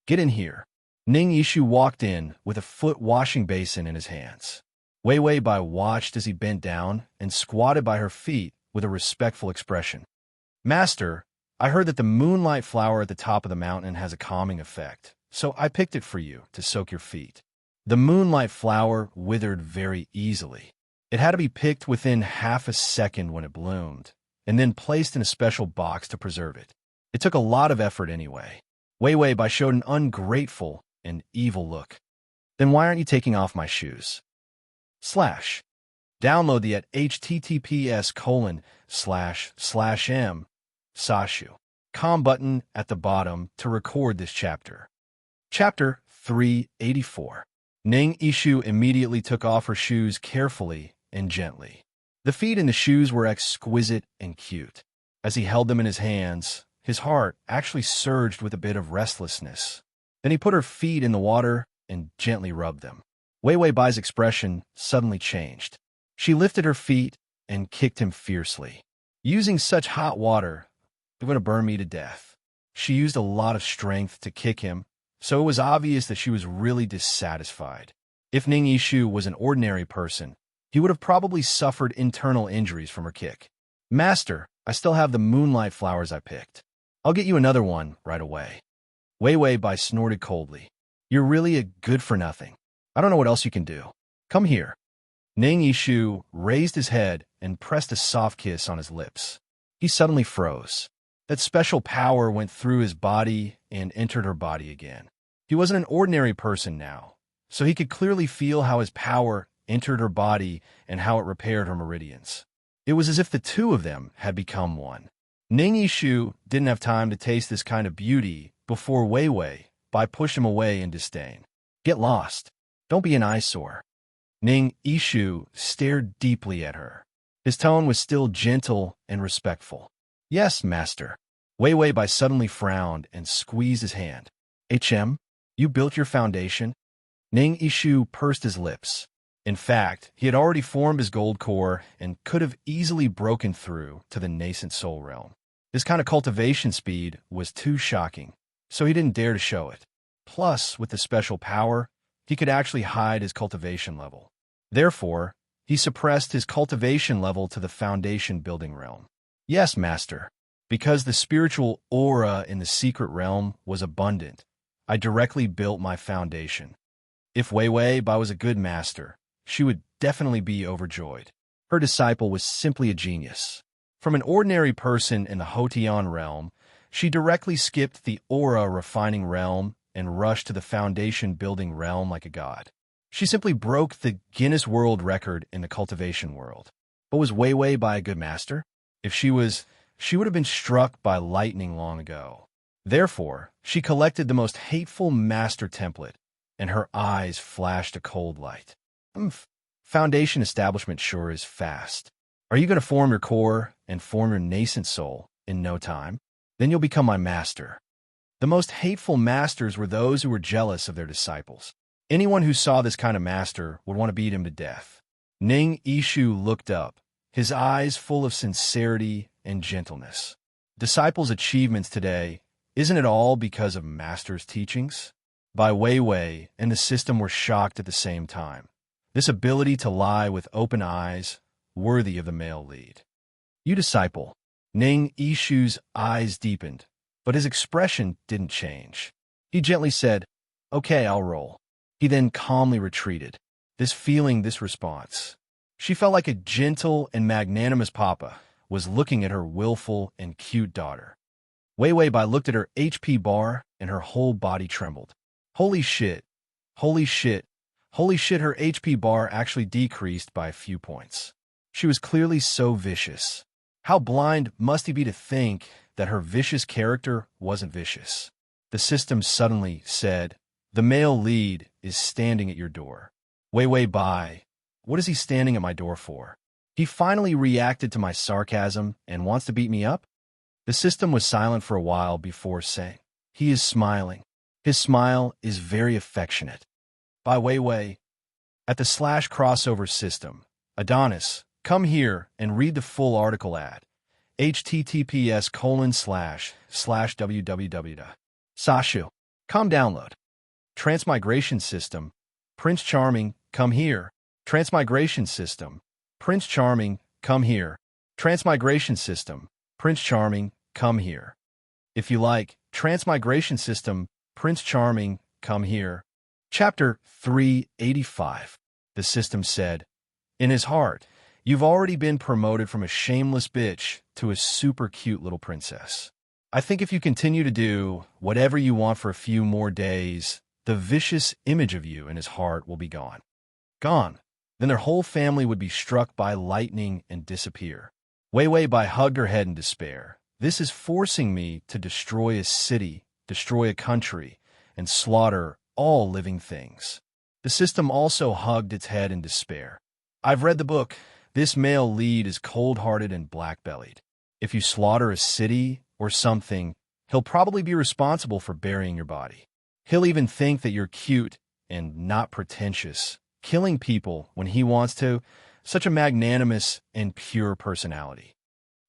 Get in here. Ning Yishu walked in with a foot washing basin in his hands. Wei Wei Bai watched as he bent down and squatted by her feet with a respectful expression. Master, I heard that the moonlight flower at the top of the mountain has a calming effect, so I picked it for you to soak your feet. The moonlight flower withered very easily. It had to be picked within half a second when it bloomed, and then placed in a special box to preserve it. It took a lot of effort anyway. Wei Wei Bai showed an ungrateful and evil look. Then why aren't you taking off my shoes? Download the at https://m Sashu.com button at the bottom to record this chapter. Chapter 384. Ning Yishu immediately took off her shoes carefully and gently. The feet in the shoes were exquisite and cute. As he held them in his hands, his heart actually surged with a bit of restlessness. Then he put her feet in the water and gently rubbed them. Wei Wei Bai's expression suddenly changed. She lifted her feet and kicked him fiercely. Using such hot water, you're going to burn me to death. She used a lot of strength to kick him, so it was obvious that she was really dissatisfied. If Ning Yishu was an ordinary person, he would have probably suffered internal injuries from her kick. Master, I still have the moonlight flowers I picked. I'll get you another one right away. Wei Wei Bai snorted coldly. You're really a good-for-nothing. I don't know what else you can do. Come here. Ning Yishu raised his head and pressed a soft kiss on his lips. He suddenly froze. That special power went through his body and entered her body again. He wasn't an ordinary person now, so he could clearly feel how his power entered her body and how it repaired her meridians. It was as if the two of them had become one. Ning Yishu didn't have time to taste this kind of beauty before Wei Wei Bai pushed him away in disdain. Get lost. Don't be an eyesore. Ning Yishu stared deeply at her. His tone was still gentle and respectful. Yes, master. Wei Wei Bai suddenly frowned and squeezed his hand. You built your foundation? Ning Yishu pursed his lips. In fact, he had already formed his gold core and could have easily broken through to the nascent soul realm. This kind of cultivation speed was too shocking, so he didn't dare to show it. Plus, with the special power, he could actually hide his cultivation level. Therefore, he suppressed his cultivation level to the foundation building realm. Yes, master. Because the spiritual aura in the secret realm was abundant, I directly built my foundation. If Wei Wei Bai was a good master, she would definitely be overjoyed. Her disciple was simply a genius. From an ordinary person in the Hotian realm, she directly skipped the aura refining realm and rushed to the foundation building realm like a god. She simply broke the Guinness World Record in the cultivation world. But was Wei Wei Bai a good master? If she was, she would have been struck by lightning long ago. Therefore, she collected the most hateful master template, and her eyes flashed a cold light. Foundation establishment sure is fast. Are you going to form your core and form your nascent soul in no time? Then you'll become my master. The most hateful masters were those who were jealous of their disciples. Anyone who saw this kind of master would want to beat him to death. Ning Yishu looked up, his eyes full of sincerity and gentleness. Disciples' achievements today, isn't it all because of master's teachings? Bai Wei Wei and the system were shocked at the same time. This ability to lie with open eyes, worthy of the male lead. You disciple. Ning Yishu's eyes deepened, but his expression didn't change. He gently said, Okay, I'll roll. He then calmly retreated. This response. She felt like a gentle and magnanimous papa was looking at her willful and cute daughter. Wei Wei Bai looked at her HP bar and her whole body trembled. Holy shit, her HP bar actually decreased by a few points. She was clearly so vicious. How blind must he be to think that her vicious character wasn't vicious? The system suddenly said, The male lead is standing at your door. Wei Wei Bai, what is he standing at my door for? He finally reacted to my sarcasm and wants to beat me up? The system was silent for a while before saying, "He is smiling. His smile is very affectionate." By Weiwei, at the slash crossover system, Adonis, come here and read the full article at https://www. Sashu, come download. Transmigration system, Prince Charming, come here. Transmigration system, Prince Charming, come here. Transmigration system, Prince Charming, come here. If you like, Transmigration system, Prince Charming, come here. Chapter 385. The system said, in his heart, you've already been promoted from a shameless bitch to a super cute little princess. I think if you continue to do whatever you want for a few more days, the vicious image of you in his heart will be gone. Gone. Then their whole family would be struck by lightning and disappear. Weiwei Bai hugged her head in despair. This is forcing me to destroy a city, destroy a country, and slaughter all living things. The system also hugged its head in despair. I've read the book. This male lead is cold-hearted and black-bellied. If you slaughter a city or something, he'll probably be responsible for burying your body. He'll even think that you're cute and not pretentious, killing people when he wants to, such a magnanimous and pure personality.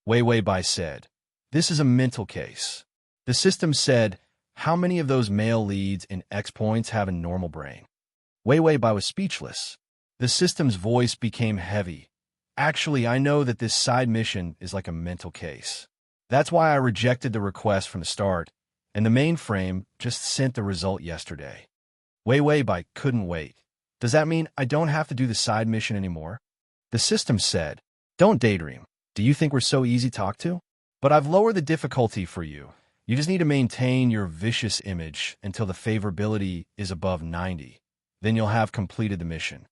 Weiwei Bai said, this is a mental case. The system said, how many of those male leads in X points have a normal brain? Weiwei Bai was speechless. The system's voice became heavy. Actually, I know that this side mission is like a mental case. That's why I rejected the request from the start, and the mainframe just sent the result yesterday. Weiwei Bai couldn't wait. Does that mean I don't have to do the side mission anymore? The system said, don't daydream. Do you think we're so easy to talk to? But I've lowered the difficulty for you. You just need to maintain your vicious image until the favorability is above 90. Then you'll have completed the mission.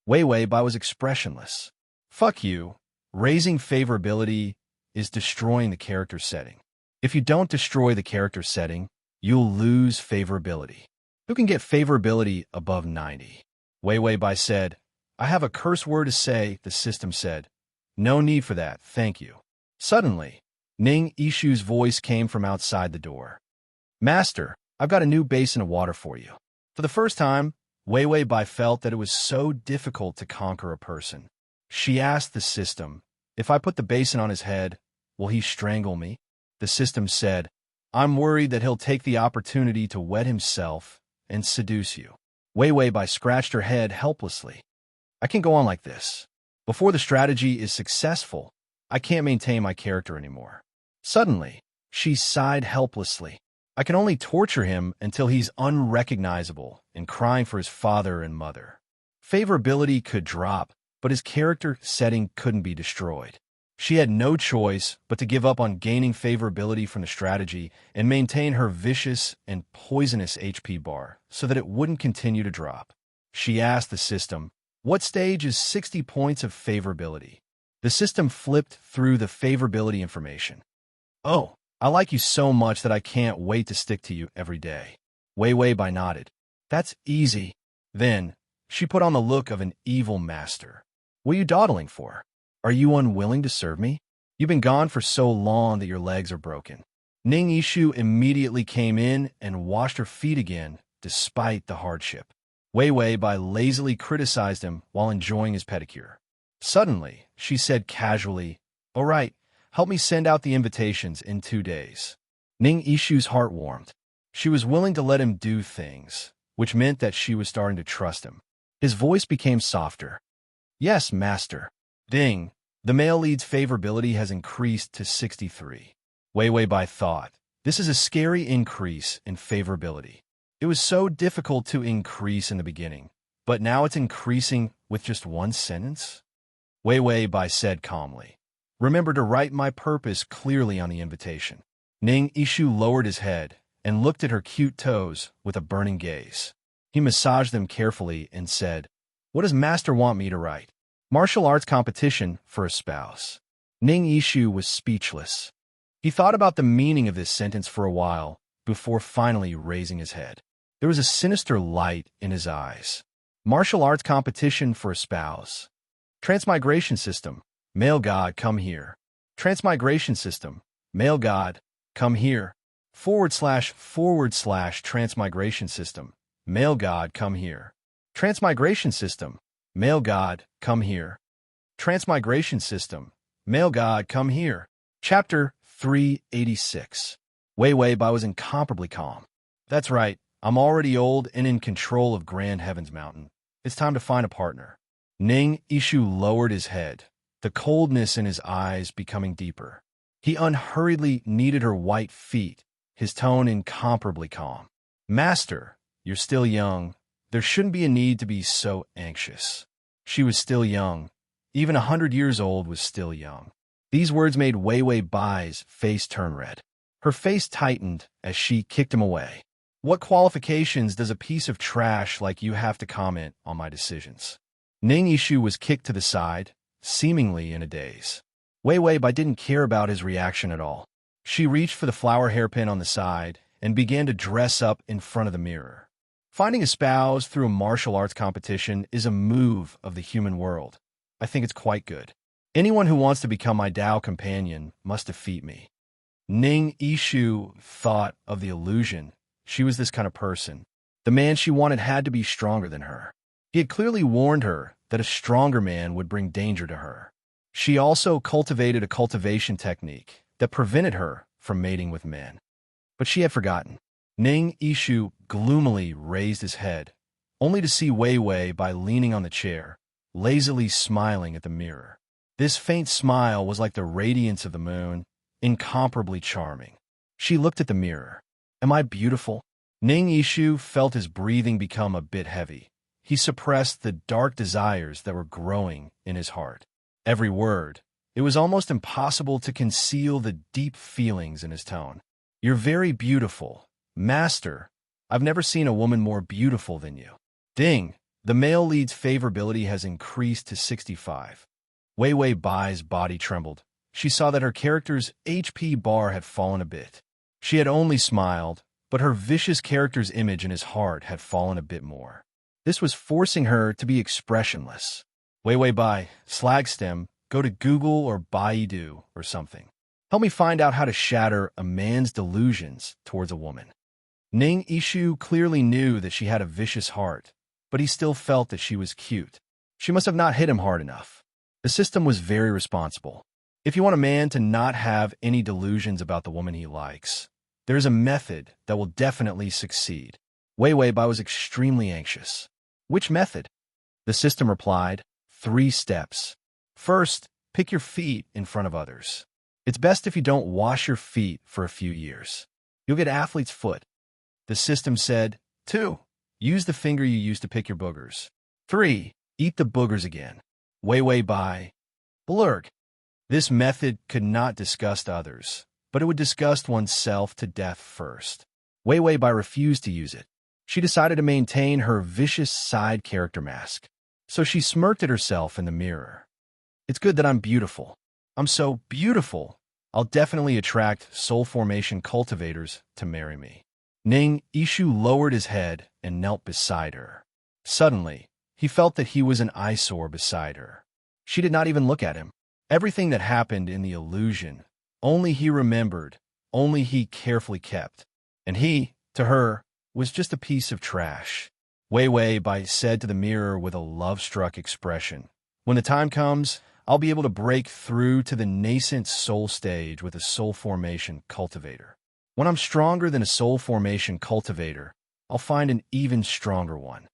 Weiwei Bai was expressionless. Fuck you. Raising favorability is destroying the character setting. If you don't destroy the character setting, you'll lose favorability. Who can get favorability above 90? Weiwei Bai said, I have a curse word to say, the system said. No need for that, thank you. Suddenly, Ning Ishu's voice came from outside the door. Master, I've got a new basin of water for you. For the first time, Weiwei Bai felt that it was so difficult to conquer a person. She asked the system, if I put the basin on his head, will he strangle me? The system said, I'm worried that he'll take the opportunity to wet himself and seduce you. Weiwei Bai scratched her head helplessly. I can't go on like this. Before the strategy is successful, I can't maintain my character anymore. Suddenly, she sighed helplessly. I can only torture him until he's unrecognizable and crying for his father and mother. Favorability could drop, but his character setting couldn't be destroyed. She had no choice but to give up on gaining favorability from the strategy and maintain her vicious and poisonous HP bar so that it wouldn't continue to drop. She asked the system, what stage is 60 points of favorability? The system flipped through the favorability information. Oh, I like you so much that I can't wait to stick to you every day. Weiwei Bai nodded. That's easy. Then, she put on the look of an evil master. What are you dawdling for? Are you unwilling to serve me? You've been gone for so long that your legs are broken. Ning Ishu immediately came in and washed her feet again, despite the hardship. Weiwei Bai lazily criticized him while enjoying his pedicure. Suddenly, she said casually, all right, help me send out the invitations in 2 days. Ning Ishu's heart warmed. She was willing to let him do things, which meant that she was starting to trust him. His voice became softer. Yes, master. Ding. The male lead's favorability has increased to 63. Weiwei Bai thought, this is a scary increase in favorability. It was so difficult to increase in the beginning, but now it's increasing with just one sentence? Weiwei Bai said calmly, remember to write my purpose clearly on the invitation. Ning Ishu lowered his head and looked at her cute toes with a burning gaze. He massaged them carefully and said, what does master want me to write? Martial arts competition for a spouse. Ning Ishu was speechless. He thought about the meaning of this sentence for a while before finally raising his head. There was a sinister light in his eyes. Martial arts competition for a spouse. Transmigration system. Male god, come here. Transmigration system. Male god, come here. / transmigration system. Male god, come here. Transmigration system. Male god, come here. Transmigration system. Male god, come here. Chapter 386. Wei Wei Bai was incomparably calm. That's right, I'm already old and in control of Grand Heaven's Mountain. It's time to find a partner. Ning Ishu lowered his head, the coldness in his eyes becoming deeper. He unhurriedly kneaded her white feet, his tone incomparably calm. Master, you're still young. There shouldn't be a need to be so anxious. She was still young. Even 100 years old was still young. These words made Wei Wei Bai's face turn red. Her face tightened as she kicked him away. What qualifications does a piece of trash like you have to comment on my decisions? Ning Ishu was kicked to the side, seemingly in a daze. Wei Wei Bai didn't care about his reaction at all. She reached for the flower hairpin on the side and began to dress up in front of the mirror. Finding a spouse through a martial arts competition is a move of the human world. I think it's quite good. Anyone who wants to become my Tao companion must defeat me. Ning Ishu thought of the illusion. She was this kind of person. The man she wanted had to be stronger than her. He had clearly warned her that a stronger man would bring danger to her. She also cultivated a cultivation technique that prevented her from mating with men. But she had forgotten. Ning Ishu gloomily raised his head, only to see Wei Wei Bai leaning on the chair, lazily smiling at the mirror. This faint smile was like the radiance of the moon, incomparably charming. She looked at the mirror. Am I beautiful? Ning Ishu felt his breathing become a bit heavy. He suppressed the dark desires that were growing in his heart. Every word. It was almost impossible to conceal the deep feelings in his tone. You're very beautiful. Master, I've never seen a woman more beautiful than you. Ding! The male lead's favorability has increased to 65. Wei Wei Bai's body trembled. She saw that her character's HP bar had fallen a bit. She had only smiled, but her vicious character's image in his heart had fallen a bit more. This was forcing her to be expressionless. Wei Wei Bai, Slagstem, go to Google or Baidu or something. Help me find out how to shatter a man's delusions towards a woman. Ning Ishu clearly knew that she had a vicious heart, but he still felt that she was cute. She must have not hit him hard enough. The system was very responsible. If you want a man to not have any delusions about the woman he likes, there is a method that will definitely succeed. Wei Wei Bai was extremely anxious. Which method? The system replied, 3 steps. First, pick your feet in front of others. It's best if you don't wash your feet for a few years. You'll get athlete's foot. The system said, 2. Use the finger you used to pick your boogers. 3. Eat the boogers again. Wei Wei Bai. Blurg. This method could not disgust others, but it would disgust oneself to death first. Wei Wei Bai refused to use it. She decided to maintain her vicious side character mask. So she smirked at herself in the mirror. It's good that I'm beautiful. I'm so beautiful. I'll definitely attract soul formation cultivators to marry me. Ning Ishu lowered his head and knelt beside her. Suddenly, he felt that he was an eyesore beside her. She did not even look at him. Everything that happened in the illusion, only he remembered, only he carefully kept. And he, to her, was just a piece of trash. Wei Wei Bai said to the mirror with a love-struck expression, when the time comes, I'll be able to break through to the nascent soul stage with a soul formation cultivator. When I'm stronger than a soul formation cultivator, I'll find an even stronger one.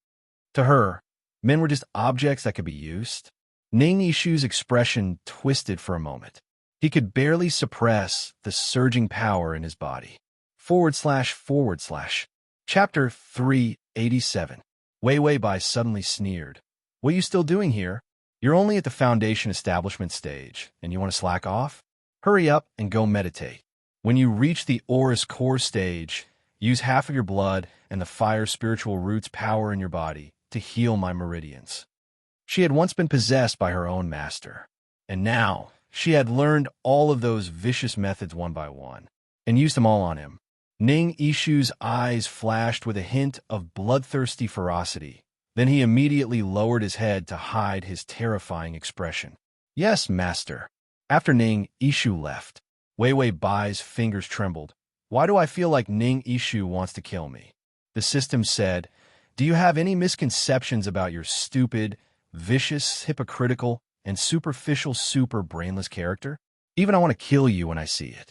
To her, men were just objects that could be used. Ning Ishu's expression twisted for a moment. He could barely suppress the surging power in his body. // Chapter 387. Wei Wei Bai suddenly sneered. What are you still doing here? You're only at the foundation establishment stage, and you want to slack off? Hurry up and go meditate. When you reach the Aurous Core stage, use half of your blood and the fire spiritual roots power in your body to heal my meridians. She had once been possessed by her own master, and now she had learned all of those vicious methods one by one, and used them all on him. Ning Ishu's eyes flashed with a hint of bloodthirsty ferocity. Then he immediately lowered his head to hide his terrifying expression. Yes, master. After Ning Ishu left, Wei Wei Bai's fingers trembled. Why do I feel like Ning Ishu wants to kill me? The system said, do you have any misconceptions about your stupid, vicious, hypocritical, and superficial super brainless character? Even I want to kill you when I see it.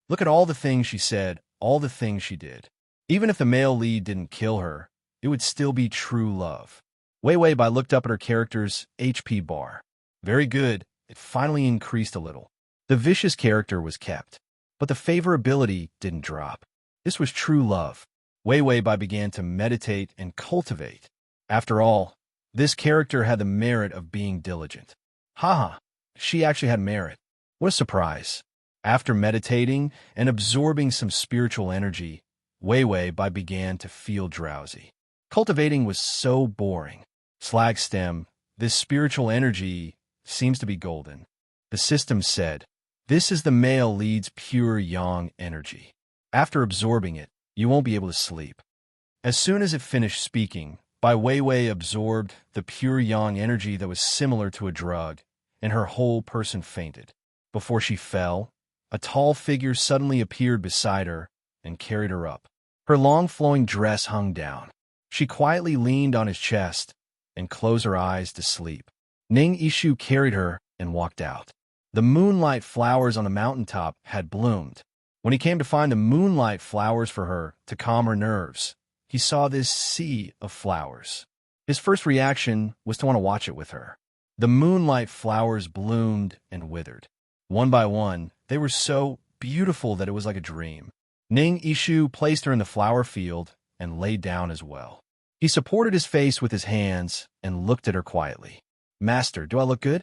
Look at all the things she said, all the things she did. Even if the male lead didn't kill her, it would still be true love. Wei Wei Bai looked up at her character's HP bar. Very good, it finally increased a little. The vicious character was kept, but the favorability didn't drop. This was true love. Wei Wei Bai began to meditate and cultivate. After all, this character had the merit of being diligent. Haha, she actually had merit. What a surprise. After meditating and absorbing some spiritual energy, Wei Wei Bai began to feel drowsy. Cultivating was so boring. Slag stem, this spiritual energy seems to be golden. The system said, this is the male lead's pure yang energy. After absorbing it, you won't be able to sleep. As soon as it finished speaking, Bai Wei Wei absorbed the pure yang energy that was similar to a drug, and her whole person fainted. Before she fell, a tall figure suddenly appeared beside her and carried her up. Her long flowing dress hung down. She quietly leaned on his chest and closed her eyes to sleep. Ning Ishu carried her and walked out. The moonlight flowers on the mountaintop had bloomed. When he came to find the moonlight flowers for her to calm her nerves, he saw this sea of flowers. His first reaction was to want to watch it with her. The moonlight flowers bloomed and withered. One by one, they were so beautiful that it was like a dream. Ning Ishu placed her in the flower field and lay down as well. He supported his face with his hands and looked at her quietly. Master, do I look good?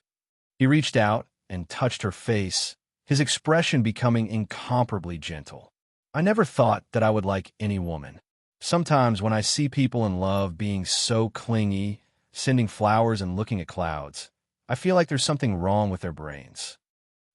He reached out and touched her face, his expression becoming incomparably gentle. I never thought that I would like any woman. Sometimes when I see people in love being so clingy, sending flowers and looking at clouds, I feel like there's something wrong with their brains.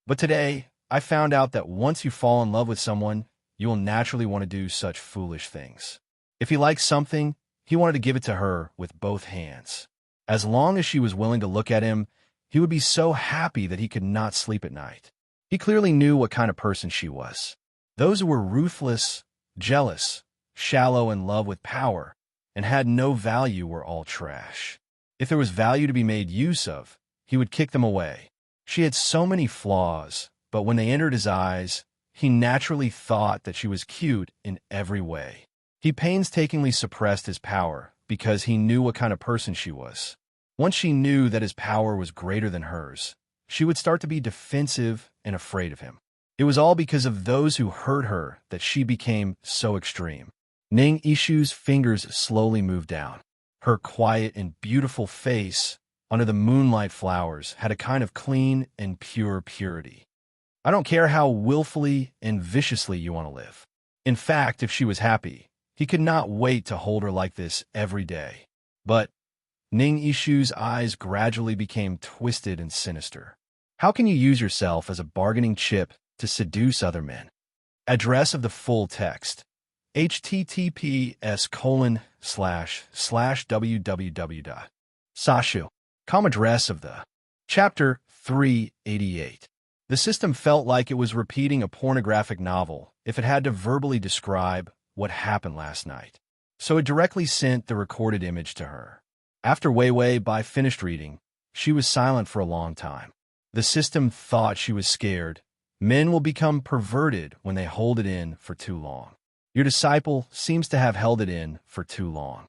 But today, I found out that once you fall in love with someone, you will naturally want to do such foolish things. If he liked something, he wanted to give it to her with both hands. As long as she was willing to look at him, he would be so happy that he could not sleep at night. He clearly knew what kind of person she was. Those who were ruthless, jealous, shallow, in love with power, and had no value were all trash. If there was value to be made use of, he would kick them away. She had so many flaws, but when they entered his eyes, he naturally thought that she was cute in every way. He painstakingly suppressed his power because he knew what kind of person she was. Once she knew that his power was greater than hers, she would start to be defensive and afraid of him. It was all because of those who hurt her that she became so extreme. Ning Ishu's fingers slowly moved down. Her quiet and beautiful face under the moonlight flowers had a kind of clean and pure purity. I don't care how willfully and viciously you want to live. In fact, if she was happy, he could not wait to hold her like this every day. But Ning Ishu's eyes gradually became twisted and sinister. How can you use yourself as a bargaining chip to seduce other men? Address of the full text: https://www.sashu. Com address of the chapter 388. The system felt like it was repeating a pornographic novel if it had to verbally describe what happened last night. So it directly sent the recorded image to her. After Wei Wei Bai finished reading, she was silent for a long time. The system thought she was scared. Men will become perverted when they hold it in for too long. Your disciple seems to have held it in for too long.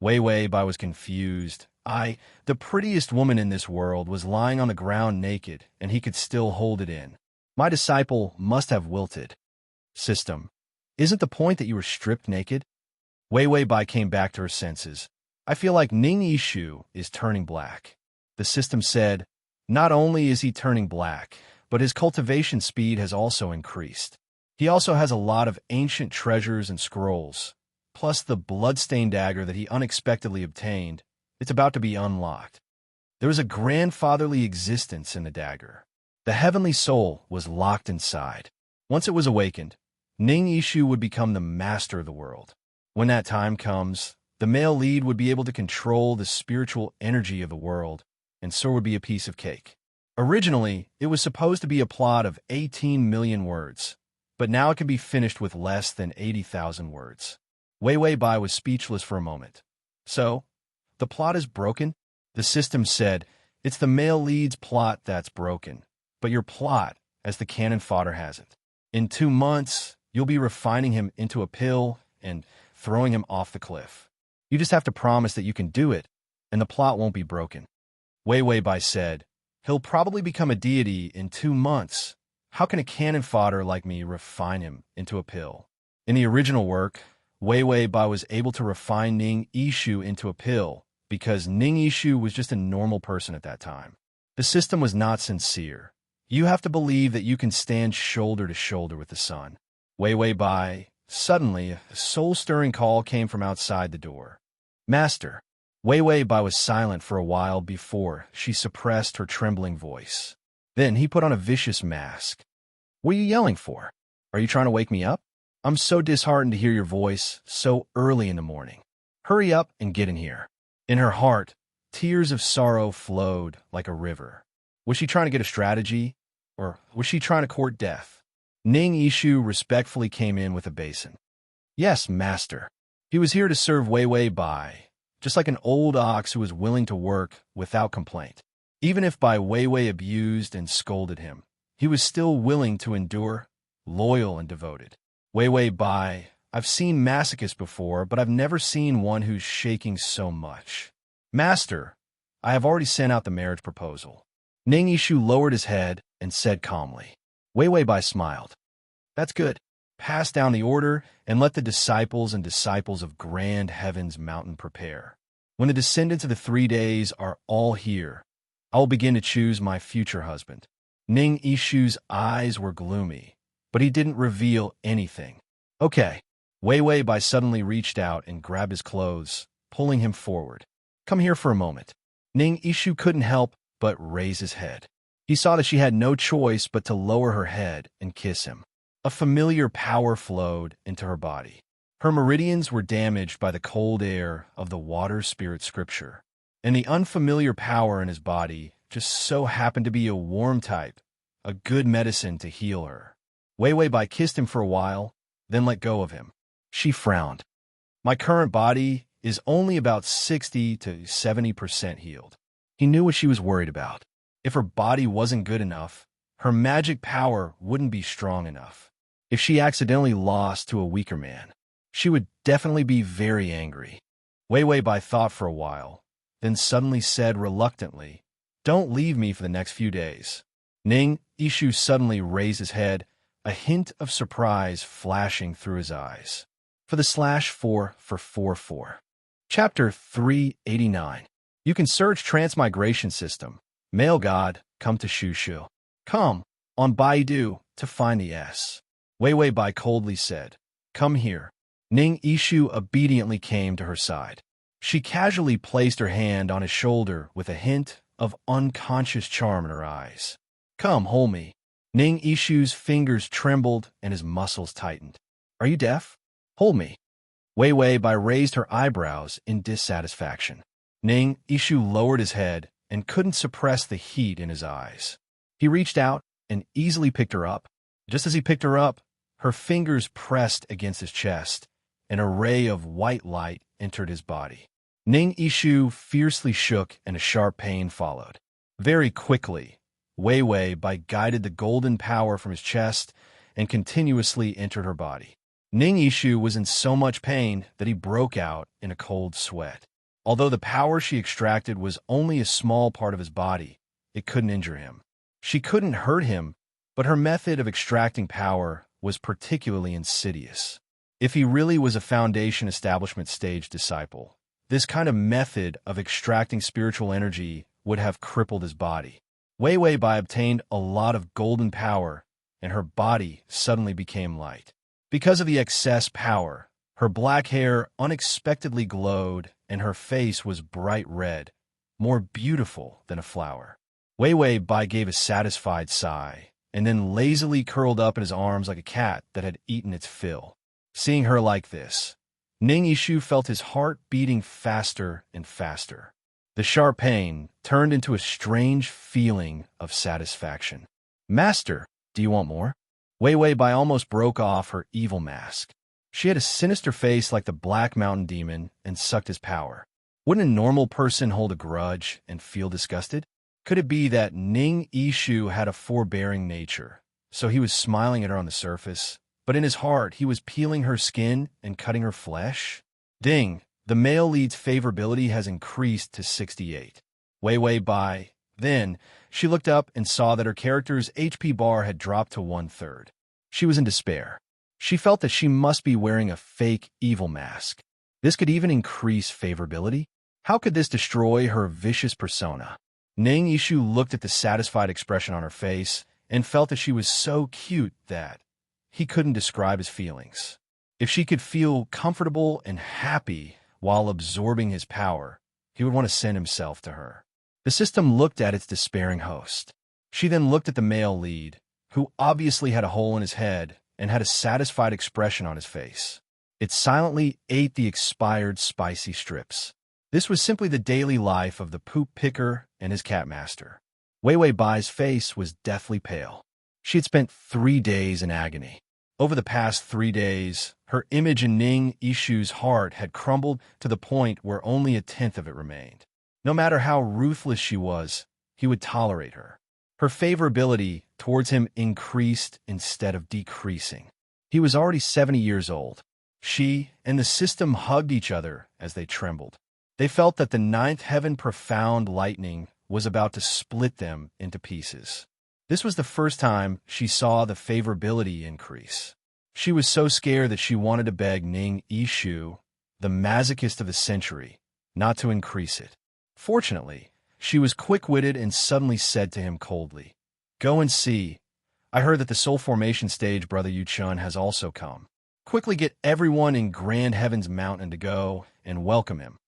Wei Wei Bai was confused. The prettiest woman in this world, was lying on the ground naked, and he could still hold it in. My disciple must have wilted. System: isn't the point that you were stripped naked? Wei Wei Bai came back to her senses. I feel like Ning Ishu is turning black. The system said, not only is he turning black, but his cultivation speed has also increased. He also has a lot of ancient treasures and scrolls, plus the blood-stained dagger that he unexpectedly obtained. It's about to be unlocked. There was a grandfatherly existence in the dagger. The heavenly soul was locked inside. Once it was awakened, Ning Ishu would become the master of the world. When that time comes, the male lead would be able to control the spiritual energy of the world, and so would be a piece of cake. Originally, it was supposed to be a plot of 18 million words, but now it can be finished with less than 80,000 words. Wei Wei Bai was speechless for a moment. So, the plot is broken? The system said, it's the male lead's plot that's broken, but your plot, as the cannon fodder has it. In 2 months, you'll be refining him into a pill and throwing him off the cliff. You just have to promise that you can do it, and the plot won't be broken. Wei Wei Bai said, he'll probably become a deity in 2 months. How can a cannon fodder like me refine him into a pill? In the original work, Wei Wei Bai was able to refine Ning Yishu into a pill because Ning Yishu was just a normal person at that time. The system was not sincere. You have to believe that you can stand shoulder to shoulder with the sun. Wei Wei Bai. Suddenly, a soul-stirring call came from outside the door. Master. Wei Wei Bai was silent for a while before she suppressed her trembling voice. Then he put on a vicious mask. What are you yelling for? Are you trying to wake me up? I'm so disheartened to hear your voice so early in the morning. Hurry up and get in here. In her heart, tears of sorrow flowed like a river. Was she trying to get a strategy, or was she trying to court death? Ning Yishu respectfully came in with a basin. Yes, master. He was here to serve Wei Wei Bai, just like an old ox who was willing to work without complaint. Even if Bai Wei Wei abused and scolded him, he was still willing to endure, loyal and devoted. Wei Wei Bai, I've seen masochists before, but I've never seen one who's shaking so much. Master, I have already sent out the marriage proposal. Ning Yishu lowered his head and said calmly. Wei Wei Bai smiled. That's good. Pass down the order and let the disciples and disciples of grand heaven's mountain prepare. When the descendants of the 3 days are all here, I will begin to choose my future husband. Ning Yishu's eyes were gloomy, but he didn't reveal anything. Okay. Wei Wei Bai suddenly reached out and grabbed his clothes, pulling him forward. Come here for a moment. Ning Yishu couldn't help but raise his head. He saw that she had no choice but to lower her head and kiss him. A familiar power flowed into her body. Her meridians were damaged by the cold air of the water spirit scripture, and the unfamiliar power in his body just so happened to be a warm type, a good medicine to heal her. Wei Wei Bai kissed him for a while, then let go of him. She frowned. My current body is only about 60 to 70% healed. He knew what she was worried about. If her body wasn't good enough, her magic power wouldn't be strong enough. If she accidentally lost to a weaker man, she would definitely be very angry. Wei Wei Bai thought for a while, then suddenly said reluctantly, Don't leave me for the next few days. Ning Yishu suddenly raised his head, a hint of surprise flashing through his eyes. For the /4 for 44. Chapter 389. You can search Transmigration System. Male God, come to Shushu. Come, on Baidu, to find the S. Wei Wei Bai coldly said, Come here. Ning Yishu obediently came to her side. She casually placed her hand on his shoulder with a hint of unconscious charm in her eyes. Come, hold me. Ning Yishu's fingers trembled and his muscles tightened. Are you deaf? Hold me. Wei Wei Bai raised her eyebrows in dissatisfaction. Ning Yishu lowered his head and couldn't suppress the heat in his eyes. He reached out and easily picked her up. Just as he picked her up, her fingers pressed against his chest, and a ray of white light entered his body. Ning Yishu fiercely shook and a sharp pain followed. Very quickly, Wei Wei Bai guided the golden power from his chest and continuously entered her body. Ning Yishu was in so much pain that he broke out in a cold sweat. Although the power she extracted was only a small part of his body, it couldn't injure him. She couldn't hurt him, but her method of extracting power was particularly insidious. If he really was a Foundation Establishment stage disciple, this kind of method of extracting spiritual energy would have crippled his body. Wei Wei Bai obtained a lot of golden power, and her body suddenly became light. Because of the excess power, her black hair unexpectedly glowed, and her face was bright red, more beautiful than a flower. Wei Wei Bai gave a satisfied sigh, and then lazily curled up in his arms like a cat that had eaten its fill. Seeing her like this, Ning Yishu felt his heart beating faster and faster. The sharp pain turned into a strange feeling of satisfaction. Master, do you want more? Wei Wei Bai almost broke off her evil mask. She had a sinister face like the Black Mountain Demon and sucked his power. Wouldn't a normal person hold a grudge and feel disgusted? Could it be that Ning Yishu had a forbearing nature, so he was smiling at her on the surface, but in his heart he was peeling her skin and cutting her flesh? Ding! The male lead's favorability has increased to 68. Wei Wei Bai. Then, she looked up and saw that her character's HP bar had dropped to 1/3. She was in despair. She felt that she must be wearing a fake evil mask. This could even increase favorability? How could this destroy her vicious persona? Ning Yishu looked at the satisfied expression on her face and felt that she was so cute that he couldn't describe his feelings. If she could feel comfortable and happy while absorbing his power, he would want to send himself to her. The system looked at its despairing host. She then looked at the male lead, who obviously had a hole in his head and had a satisfied expression on his face. It silently ate the expired spicy strips. This was simply the daily life of the poop picker and his cat master. Wei Wei Bai's face was deathly pale. She had spent 3 days in agony. Over the past 3 days, her image in Ning Yishu's heart had crumbled to the point where only 1/10 of it remained. No matter how ruthless she was, he would tolerate her. Her favorability towards him increased instead of decreasing. He was already 70 years old. She and the system hugged each other as they trembled. They felt that the 9th heaven profound lightning was about to split them into pieces. This was the first time she saw the favorability increase. She was so scared that she wanted to beg Ning Yishu, the masochist of the century, not to increase it. Fortunately, she was quick-witted and suddenly said to him coldly, "Go and see. I heard that the soul formation stage Brother Yu-chun has also come. Quickly get everyone in Grand Heaven's Mountain to go and welcome him."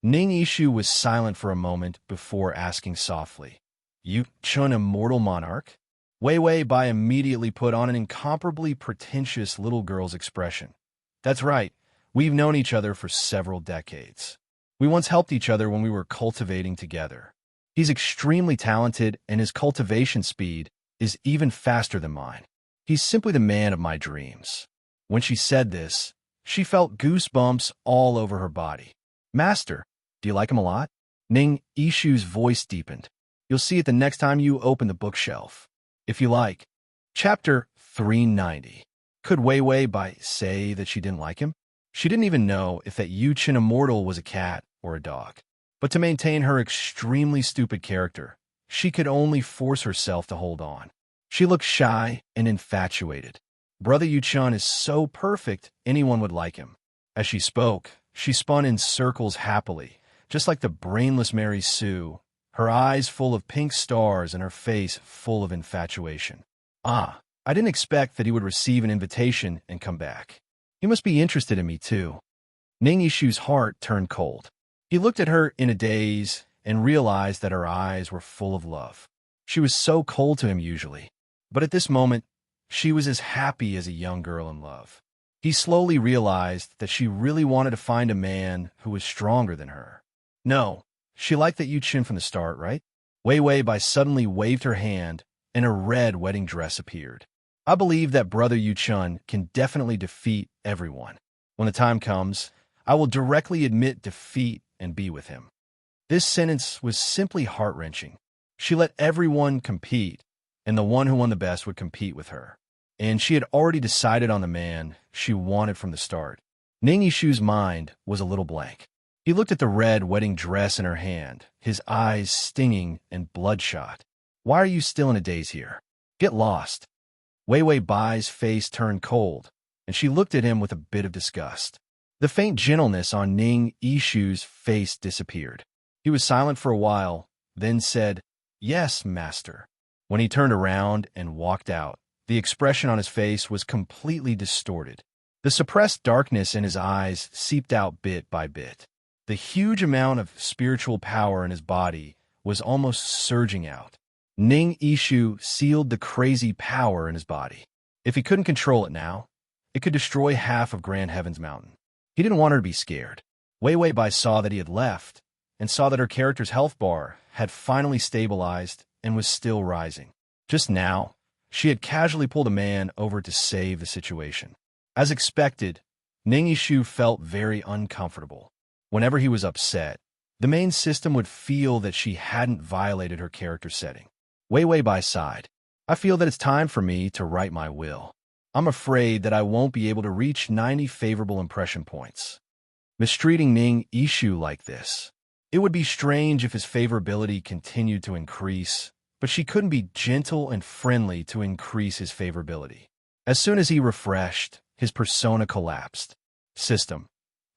Ning Yishu was silent for a moment before asking softly, "Yu-chun, immortal monarch?" Wei Wei Bai immediately put on an incomparably pretentious little girl's expression. "That's right. We've known each other for several decades. We once helped each other when we were cultivating together. He's extremely talented, and his cultivation speed is even faster than mine. He's simply the man of my dreams." When she said this, she felt goosebumps all over her body. "Master, do you like him a lot?" Ning Yishu's voice deepened. "You'll see it the next time you open the bookshelf. If you like." Chapter 390. Could Wei Wei Bai say that she didn't like him? She didn't even know if that Yu-chun Immortal was a cat or a dog. But to maintain her extremely stupid character, she could only force herself to hold on. She looked shy and infatuated. Brother Yu-chun is so perfect, anyone would like him. As she spoke, she spun in circles happily, just like the brainless Mary Sue, her eyes full of pink stars and her face full of infatuation. I didn't expect that he would receive an invitation and come back. He must be interested in me too. Ning Yishu's heart turned cold. He looked at her in a daze and realized that her eyes were full of love. She was so cold to him usually, but at this moment, she was as happy as a young girl in love. He slowly realized that she really wanted to find a man who was stronger than her. No, she liked that Yu-chun from the start, right? Wei Wei Bai suddenly waved her hand, and a red wedding dress appeared. "I believe that Brother Yu-chun can definitely defeat everyone. When the time comes, I will directly admit defeat and be with him." This sentence was simply heart-wrenching. She let everyone compete, and the one who won the best would compete with her. And she had already decided on the man she wanted from the start. Ning Yishu's mind was a little blank. He looked at the red wedding dress in her hand, his eyes stinging and bloodshot. "Why are you still in a daze here? Get lost." Wei Wei Bai's face turned cold, and she looked at him with a bit of disgust. The faint gentleness on Ning Yishu's face disappeared. He was silent for a while, then said, "Yes, master." When he turned around and walked out, the expression on his face was completely distorted. The suppressed darkness in his eyes seeped out bit by bit. The huge amount of spiritual power in his body was almost surging out. Ning Yishu sealed the crazy power in his body. If he couldn't control it now, it could destroy half of Grand Heaven's Mountain. He didn't want her to be scared. Wei Wei Bai saw that he had left, and saw that her character's health bar had finally stabilized and was still rising. Just now, she had casually pulled a man over to save the situation. As expected, Ning Yishu felt very uncomfortable. Whenever he was upset, the main system would feel that she hadn't violated her character setting. Wei Wei Bai sighed. I feel that it's time for me to write my will. I'm afraid that I won't be able to reach 90 favorable impression points. Mistreating Ning Yishu like this. It would be strange if his favorability continued to increase, but she couldn't be gentle and friendly to increase his favorability. As soon as he refreshed, his persona collapsed. System.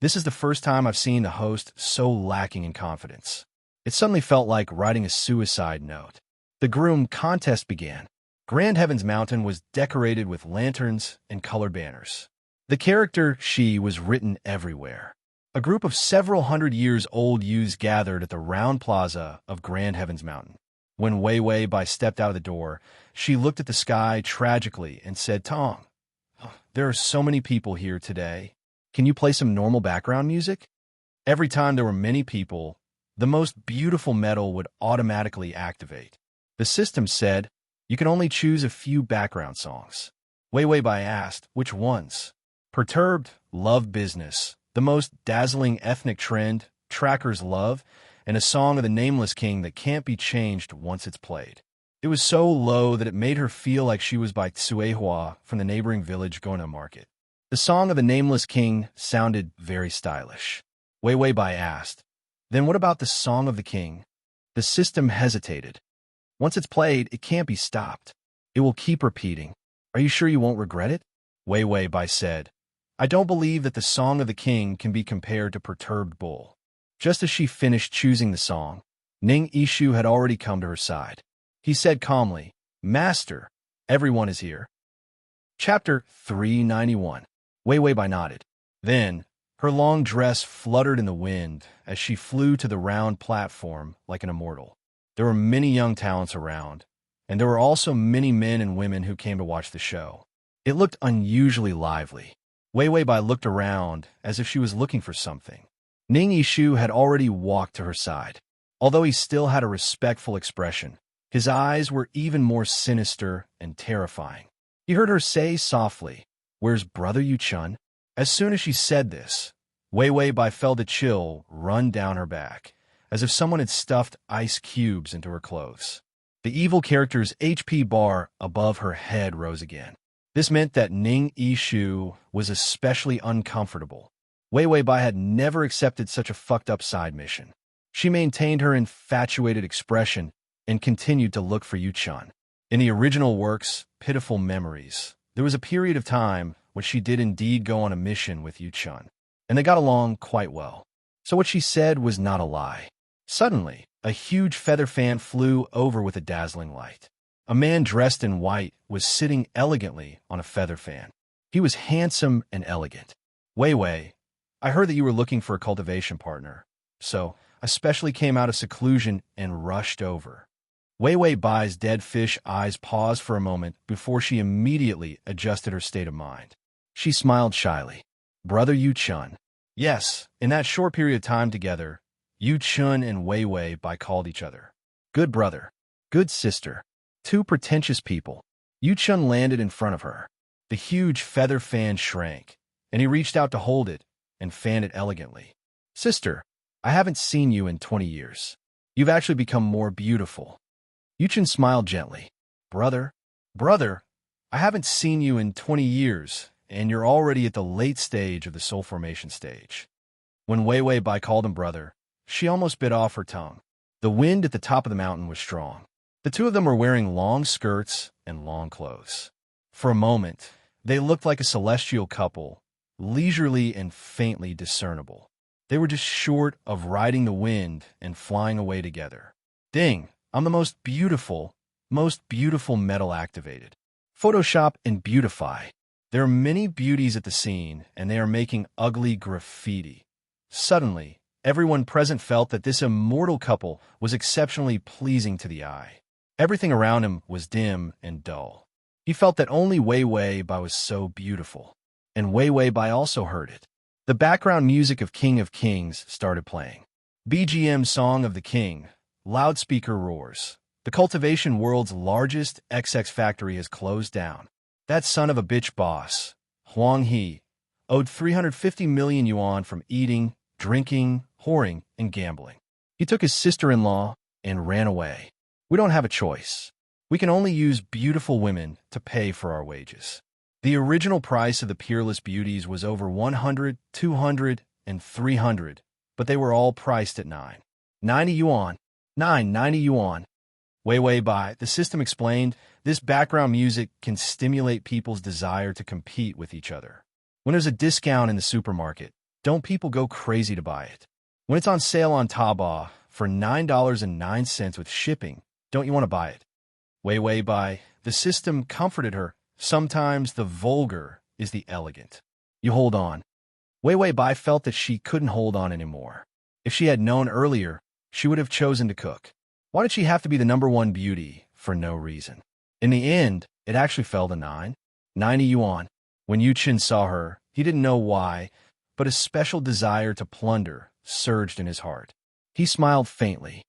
This is the first time I've seen the host so lacking in confidence. It suddenly felt like writing a suicide note. The groom contest began. Grand Heaven's Mountain was decorated with lanterns and colored banners. The character she was written everywhere. A group of several hundred-years-old youths gathered at the round plaza of Grand Heaven's Mountain. When Wei Wei Bai stepped out of the door, she looked at the sky tragically and said, Tong, there are so many people here today. Can you play some normal background music? Every time there were many people, the most beautiful metal would automatically activate. The system said, you can only choose a few background songs. Wei Wei Bai asked, which ones? Perturbed, Love Business, the most dazzling ethnic trend, Tracker's Love, and a song of the Nameless King that can't be changed once it's played. It was so low that it made her feel like she was by Tsuehua from the neighboring village going to market. The song of the Nameless King sounded very stylish. Wei Wei Bai asked, then what about the Song of the King? The system hesitated. Once it's played, it can't be stopped. It will keep repeating. Are you sure you won't regret it? Wei Wei Bai said, I don't believe that the Song of the King can be compared to Perturbed Bull. Just as she finished choosing the song, Ning Yishu had already come to her side. He said calmly, Master, everyone is here. Chapter 391. Wei Wei Bai nodded. Then, her long dress fluttered in the wind as she flew to the round platform like an immortal. There were many young talents around, and there were also many men and women who came to watch the show. It looked unusually lively. Wei Wei Bai looked around as if she was looking for something. Ning Yishu had already walked to her side. Although he still had a respectful expression, his eyes were even more sinister and terrifying. He heard her say softly, Where's Brother Yu Chun? As soon as she said this, Wei Wei Bai felt a chill run down her back, as if someone had stuffed ice cubes into her clothes. The evil character's HP bar above her head rose again. This meant that Ning Yishu was especially uncomfortable. Wei Wei Bai had never accepted such a fucked-up side mission. She maintained her infatuated expression and continued to look for Yu Chun. In the original works, Pitiful Memories, there was a period of time when she did indeed go on a mission with Yu Chun, and they got along quite well. So what she said was not a lie. Suddenly, a huge feather fan flew over with a dazzling light. A man dressed in white was sitting elegantly on a feather fan. He was handsome and elegant. Wei Wei, I heard that you were looking for a cultivation partner, so I specially came out of seclusion and rushed over. Wei Wei Bai's dead fish eyes paused for a moment before she immediately adjusted her state of mind. She smiled shyly. Brother Yu Chun. Yes, in that short period of time together, Yu Chun and Wei Wei Bai called each other. Good brother. Good sister. Two pretentious people. Yu Chun landed in front of her. The huge feather fan shrank, and he reached out to hold it and fan it elegantly. Sister, I haven't seen you in 20 years. You've actually become more beautiful. Yu Chun smiled gently. Brother, I haven't seen you in 20 years, and you're already at the late stage of the soul formation stage. When Wei Wei Bai called him brother, she almost bit off her tongue. The wind at the top of the mountain was strong. The two of them were wearing long skirts and long clothes. For a moment, they looked like a celestial couple, leisurely and faintly discernible. They were just short of riding the wind and flying away together. Ding, I'm the most beautiful metal activated. Photoshop and beautify. There are many beauties at the scene, and they are making ugly graffiti. Suddenly, everyone present felt that this immortal couple was exceptionally pleasing to the eye. Everything around him was dim and dull. He felt that only Wei Wei Bai was so beautiful, and Wei Wei Bai also heard it. The background music of King of Kings started playing. BGM Song of the King. Loudspeaker roars. The cultivation world's largest XX factory has closed down. That son of a bitch boss, Huang He, owed 350 million yuan from eating, drinking, whoring, and gambling. He took his sister-in-law and ran away. We don't have a choice. We can only use beautiful women to pay for our wages. The original price of the peerless beauties was over 100, 200, and 300, but they were all priced at 90 yuan. 90 yuan. Wei Bai, the system explained, this background music can stimulate people's desire to compete with each other. When there's a discount in the supermarket, don't people go crazy to buy it? When it's on sale on Taobao for $9.09 with shipping, don't you want to buy it? Wei Bai, the system comforted her. Sometimes the vulgar is the elegant. You hold on. Wei Bai felt that she couldn't hold on anymore. If she had known earlier, she would have chosen to cook. Why did she have to be the #1 beauty for no reason? In the end, it actually fell to 90 yuan. When Yu Qin saw her, he didn't know why, but a special desire to plunder surged in his heart. He smiled faintly.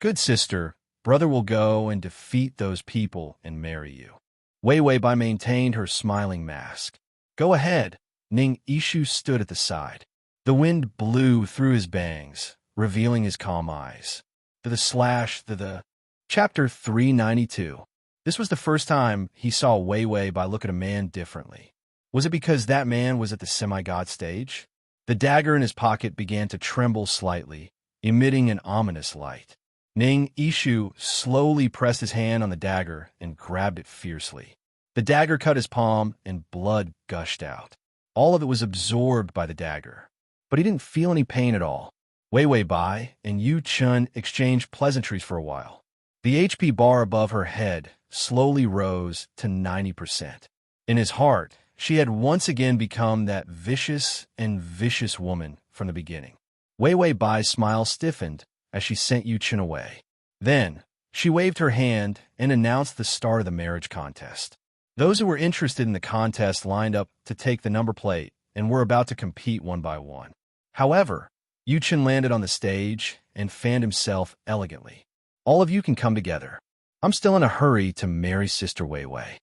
Good sister, brother will go and defeat those people and marry you. Wei Bai maintained her smiling mask. Go ahead. Ning Yishu stood at the side. The wind blew through his bangs, revealing his calm eyes. Chapter 392. This was the first time he saw Wei Bai look at a man differently. Was it because that man was at the semi-god stage? The dagger in his pocket began to tremble slightly, emitting an ominous light. Ning Yishu slowly pressed his hand on the dagger and grabbed it fiercely. The dagger cut his palm and blood gushed out. All of it was absorbed by the dagger. But he didn't feel any pain at all. Wei Bai and Yu Chun exchanged pleasantries for a while. The HP bar above her head slowly rose to 90%. In his heart, she had once again become that vicious woman from the beginning. Wei Bai's smile stiffened as she sent Yu Qin away. Then, she waved her hand and announced the start of the marriage contest. Those who were interested in the contest lined up to take the number plate and were about to compete one by one. However, Yu Qin landed on the stage and fanned himself elegantly. All of you can come together. I'm still in a hurry to marry Sister Wei.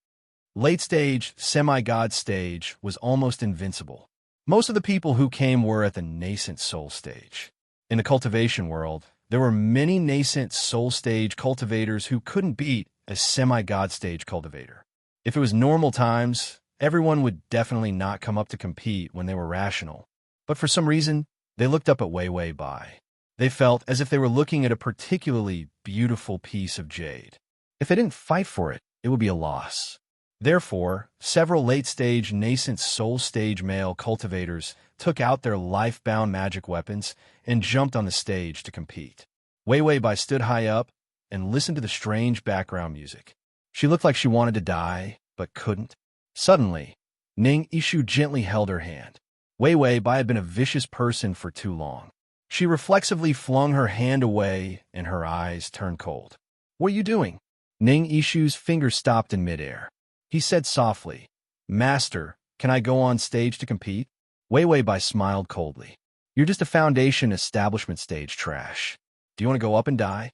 Late stage, semi-god stage was almost invincible. Most of the people who came were at the nascent soul stage. In the cultivation world, there were many nascent soul stage cultivators who couldn't beat a semi-god stage cultivator. If it was normal times, everyone would definitely not come up to compete when they were rational. But for some reason, they looked up at Wei Bai. They felt as if they were looking at a particularly beautiful piece of jade. If they didn't fight for it, it would be a loss. Therefore, several late-stage nascent soul stage male cultivators took out their life-bound magic weapons and jumped on the stage to compete. Wei Bai stood high up and listened to the strange background music. She looked like she wanted to die, but couldn't. Suddenly, Ning Yishu gently held her hand. Wei Bai had been a vicious person for too long. She reflexively flung her hand away, and her eyes turned cold. What are you doing? Ning Yishu's fingers stopped in midair. He said softly, Master, can I go on stage to compete? Wei Bai smiled coldly. You're just a foundation establishment stage trash. Do you want to go up and die?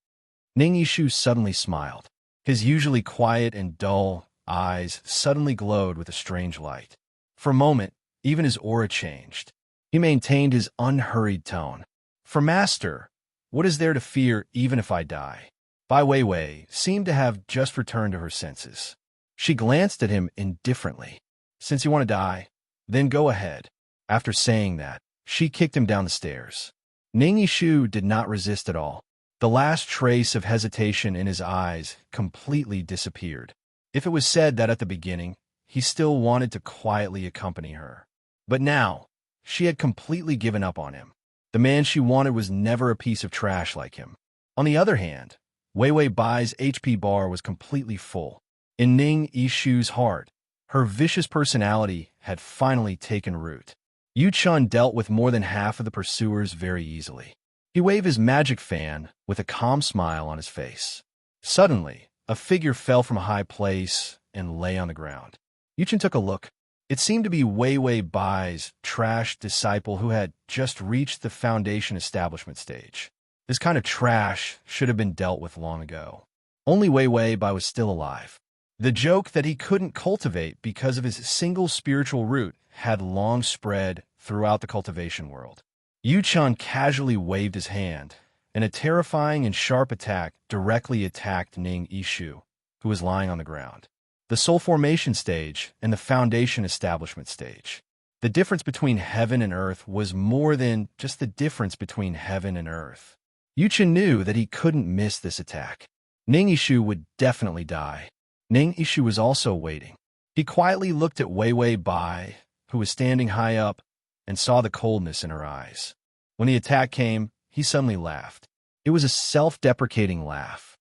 Ning Yishu suddenly smiled. His usually quiet and dull eyes suddenly glowed with a strange light. For a moment, even his aura changed. He maintained his unhurried tone. For Master, what is there to fear even if I die? Bai Wei seemed to have just returned to her senses. She glanced at him indifferently. Since you want to die, then go ahead. After saying that, she kicked him down the stairs. Ning Yishu did not resist at all. The last trace of hesitation in his eyes completely disappeared. If it was said that at the beginning, he still wanted to quietly accompany her. But now, she had completely given up on him. The man she wanted was never a piece of trash like him. On the other hand, Wei Bai's HP bar was completely full. In Ning Yishu's heart, her vicious personality had finally taken root. Yu Chun dealt with more than half of the pursuers very easily. He waved his magic fan with a calm smile on his face. Suddenly, a figure fell from a high place and lay on the ground. Yu Chun took a look. It seemed to be Wei Bai's trash disciple who had just reached the foundation establishment stage. This kind of trash should have been dealt with long ago. Only Wei Wei Bai was still alive. The joke that he couldn't cultivate because of his single spiritual root had long spread throughout the cultivation world. Yu Chun casually waved his hand, and a terrifying and sharp attack directly attacked Ning Yishu, who was lying on the ground. The soul formation stage and the foundation establishment stage. The difference between heaven and earth was more than just the difference between heaven and earth. Yu Chun knew that he couldn't miss this attack. Ning Yishu would definitely die. Ning Yishu was also waiting. He quietly looked at Wei Wei Bai, who was standing high up, and saw the coldness in her eyes. When the attack came, he suddenly laughed. It was a self-deprecating laugh.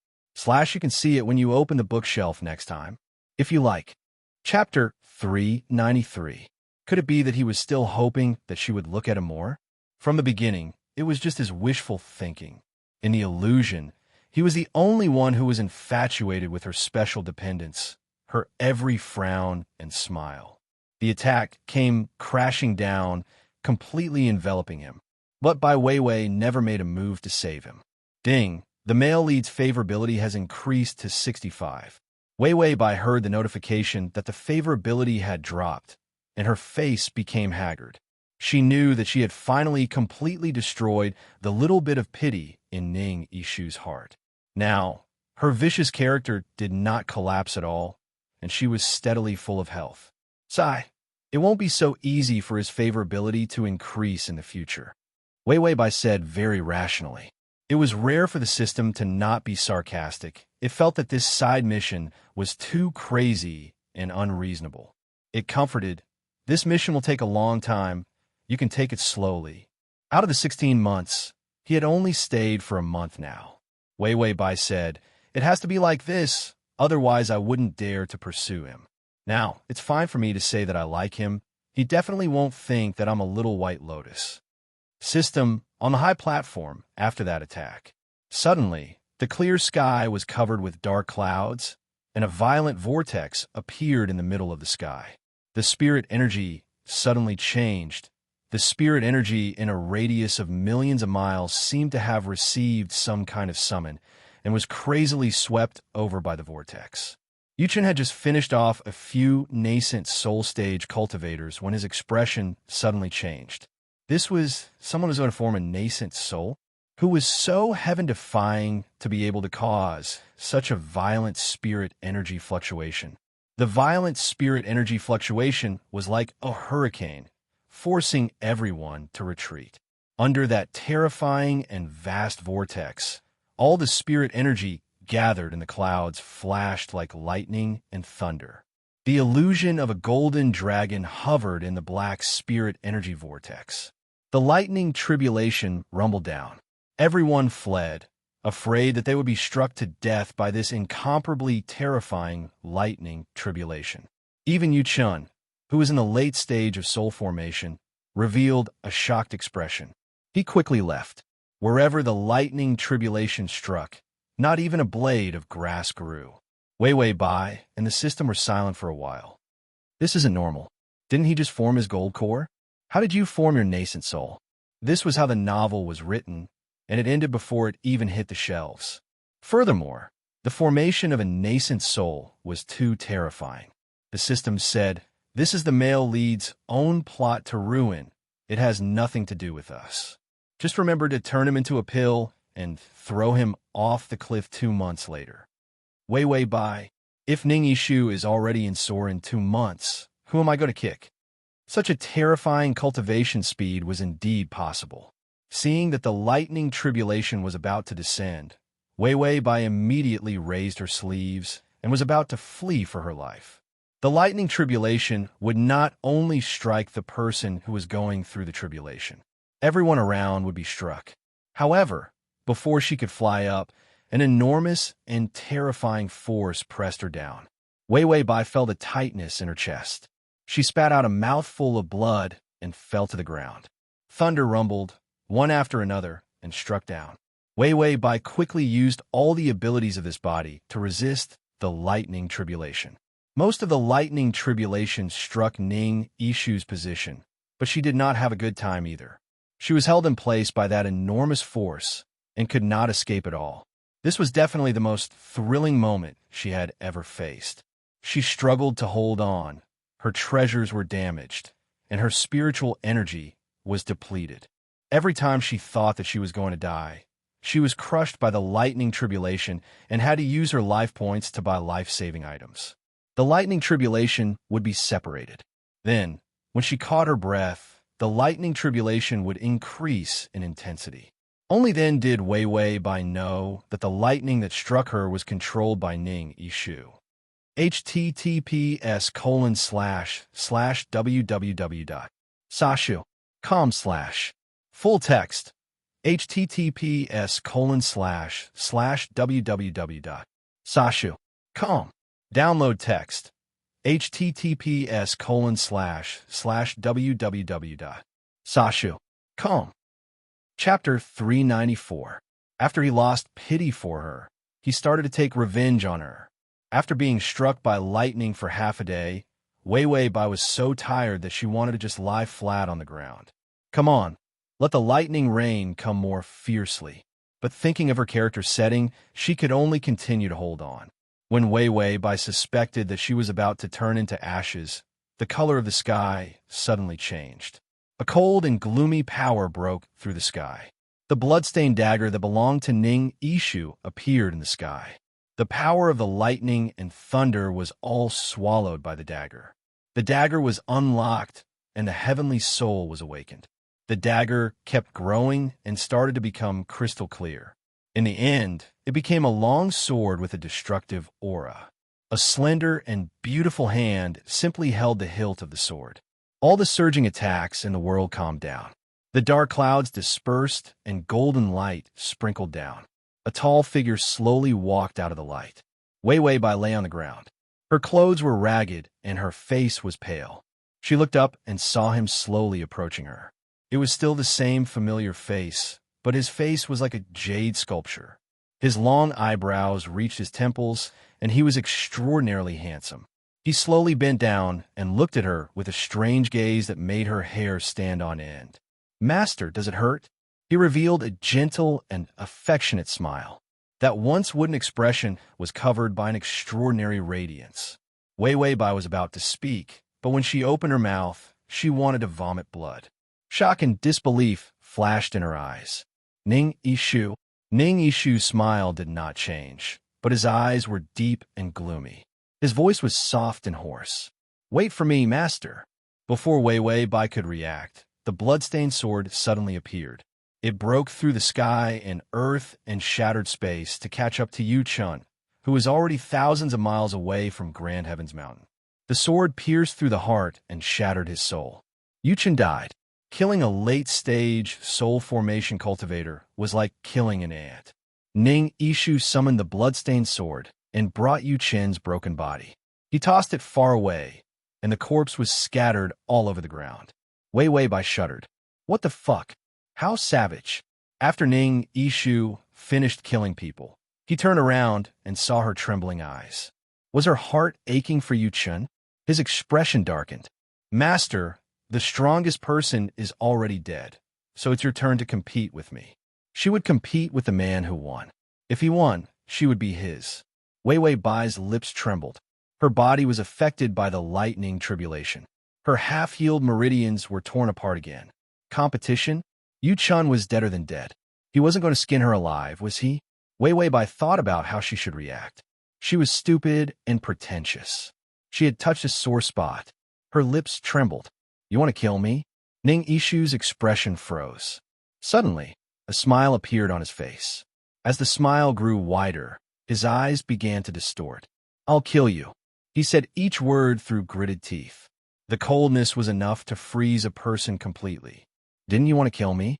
You can see it when you open the bookshelf next time, if you like. Chapter 393. Could it be that he was still hoping that she would look at him more? From the beginning, it was just his wishful thinking. In the illusion, he was the only one who was infatuated with her special dependence, her every frown and smile. The attack came crashing down, completely enveloping him. But Bai Weiwei never made a move to save him. Ding, the male lead's favorability has increased to 65. Weiwei Bai heard the notification that the favorability had dropped, and her face became haggard. She knew that she had finally completely destroyed the little bit of pity in Ning Yishu's heart. Now, her vicious character did not collapse at all, and she was steadily full of health. Sigh, it won't be so easy for his favorability to increase in the future. Weiwei Bai said very rationally. It was rare for the system to not be sarcastic. It felt that this side mission was too crazy and unreasonable. It comforted. This mission will take a long time. You can take it slowly. Out of the 16 months, he had only stayed for a month now. Weiwei Bai said, it has to be like this, otherwise I wouldn't dare to pursue him. Now, it's fine for me to say that I like him. He definitely won't think that I'm a little white lotus. System, on the high platform, after that attack. Suddenly, the clear sky was covered with dark clouds, and a violent vortex appeared in the middle of the sky. The spirit energy suddenly changed. The spirit energy in a radius of millions of miles seemed to have received some kind of summon and was crazily swept over by the vortex. Yu Chun had just finished off a few nascent soul stage cultivators when his expression suddenly changed. This was someone who's going to form a nascent soul, who was so heaven-defying to be able to cause such a violent spirit energy fluctuation. The violent spirit energy fluctuation was like a hurricane, forcing everyone to retreat. Under that terrifying and vast vortex, all the spirit energy gathered in the clouds flashed like lightning and thunder. The illusion of a golden dragon hovered in the black spirit energy vortex. The lightning tribulation rumbled down. Everyone fled, afraid that they would be struck to death by this incomparably terrifying lightning tribulation. Even Yu Chun, who was in the late stage of soul formation, revealed a shocked expression. He quickly left. Wherever the lightning tribulation struck, not even a blade of grass grew. Weiwei Bai and the system were silent for a while. This isn't normal. Didn't he just form his gold core? How did you form your nascent soul? This was how the novel was written, and it ended before it even hit the shelves. Furthermore, the formation of a nascent soul was too terrifying. The system said, this is the male lead's own plot to ruin. It has nothing to do with us. Just remember to turn him into a pill and throw him off the cliff 2 months later. Weiwei Bai, if Ning Yishu is already in Soar in 2 months, who am I going to kick? Such a terrifying cultivation speed was indeed possible. Seeing that the lightning tribulation was about to descend, Weiwei Bai immediately raised her sleeves and was about to flee for her life. The lightning tribulation would not only strike the person who was going through the tribulation. Everyone around would be struck. However, before she could fly up, an enormous and terrifying force pressed her down. Weiwei Bai felt a tightness in her chest. She spat out a mouthful of blood and fell to the ground. Thunder rumbled, one after another, and struck down. Weiwei Bai quickly used all the abilities of this body to resist the lightning tribulation. Most of the lightning tribulation struck Ning Yishu's position, but she did not have a good time either. She was held in place by that enormous force, and could not escape at all. This was definitely the most thrilling moment she had ever faced. She struggled to hold on. Her treasures were damaged, and her spiritual energy was depleted. Every time she thought that she was going to die, she was crushed by the lightning tribulation and had to use her life points to buy life-saving items. The lightning tribulation would be separated. Then, when she caught her breath, the lightning tribulation would increase in intensity. Only then did Wei Wei Bai know that the lightning that struck her was controlled by Ning Yishu. https://www.sashu.com/ Full text. https://www.sashu.com. Download text. https://www.sashu.com. Chapter 394. After he lost pity for her, he started to take revenge on her. After being struck by lightning for half a day, Wei Wei Bai was so tired that she wanted to just lie flat on the ground. Come on, let the lightning rain come more fiercely. But thinking of her character's setting, she could only continue to hold on. When Wei Wei Bai suspected that she was about to turn into ashes, the color of the sky suddenly changed. A cold and gloomy power broke through the sky. The bloodstained dagger that belonged to Ning Yishu appeared in the sky. The power of the lightning and thunder was all swallowed by the dagger. The dagger was unlocked, and the heavenly soul was awakened. The dagger kept growing and started to become crystal clear. In the end, it became a long sword with a destructive aura. A slender and beautiful hand simply held the hilt of the sword. All the surging attacks in the world calmed down. The dark clouds dispersed and golden light sprinkled down. A tall figure slowly walked out of the light. Wei Wei Bai lay on the ground. Her clothes were ragged and her face was pale. She looked up and saw him slowly approaching her. It was still the same familiar face, but his face was like a jade sculpture. His long eyebrows reached his temples, and he was extraordinarily handsome. He slowly bent down and looked at her with a strange gaze that made her hair stand on end. "Master, does it hurt?" He revealed a gentle and affectionate smile. That once wooden expression was covered by an extraordinary radiance. Wei Wei Bai was about to speak, but when she opened her mouth, she wanted to vomit blood. Shock and disbelief flashed in her eyes. Ning Yishu. Ning Yishu's smile did not change, but his eyes were deep and gloomy. His voice was soft and hoarse. "Wait for me, master." Before Wei Wei Bai could react, the bloodstained sword suddenly appeared. It broke through the sky and earth and shattered space to catch up to Yu Chun, who was already thousands of miles away from Grand Heaven's Mountain. The sword pierced through the heart and shattered his soul. Yu Chun died. Killing a late-stage soul formation cultivator was like killing an ant. Ning Yishu summoned the bloodstained sword and brought Yu Chen's broken body. He tossed it far away, and the corpse was scattered all over the ground. Wei Wei Bai shuddered. What the fuck? How savage. After Ning Yishu finished killing people, he turned around and saw her trembling eyes. Was her heart aching for Yu Chen? His expression darkened. "Master, the strongest person is already dead, so it's your turn to compete with me." She would compete with the man who won. If he won, she would be his. Wei Wei Bai's lips trembled. Her body was affected by the lightning tribulation. Her half-healed meridians were torn apart again. Competition? Yu Chun was deader than dead. He wasn't going to skin her alive, was he? Wei Wei Bai thought about how she should react. She was stupid and pretentious. She had touched a sore spot. Her lips trembled. "You want to kill me?" Ning Yishu's expression froze. Suddenly, a smile appeared on his face. As the smile grew wider, his eyes began to distort. "I'll kill you." He said each word through gritted teeth. The coldness was enough to freeze a person completely. "Didn't you want to kill me?"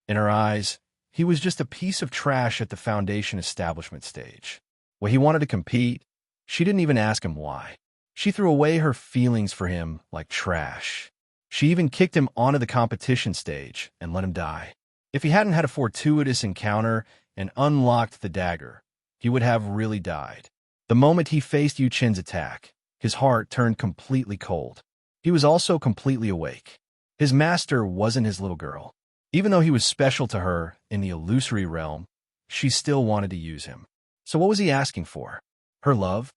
In her eyes, he was just a piece of trash at the foundation establishment stage. When he wanted to compete, she didn't even ask him why. She threw away her feelings for him like trash. She even kicked him onto the competition stage and let him die. If he hadn't had a fortuitous encounter and unlocked the dagger, he would have really died. The moment he faced Yu Chen's attack, his heart turned completely cold. He was also completely awake. His master wasn't his little girl. Even though he was special to her in the illusory realm, she still wanted to use him. So what was he asking for? Her love?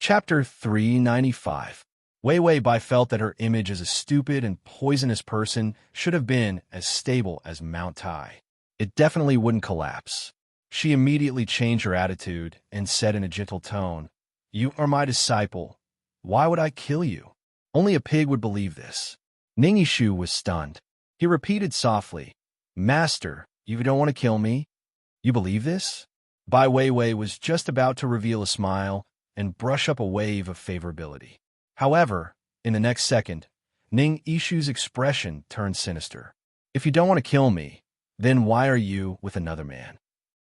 Chapter 395. Wei Wei Bai felt that her image as a stupid and poisonous person should have been as stable as Mount Tai. It definitely wouldn't collapse. She immediately changed her attitude and said in a gentle tone, "You are my disciple. Why would I kill you? Only a pig would believe this." Ning Yishu was stunned. He repeated softly, "Master, you don't want to kill me? You believe this?" Bai Weiwei was just about to reveal a smile and brush up a wave of favorability. However, in the next second, Ning Yishu's expression turned sinister. "If you don't want to kill me, then why are you with another man?"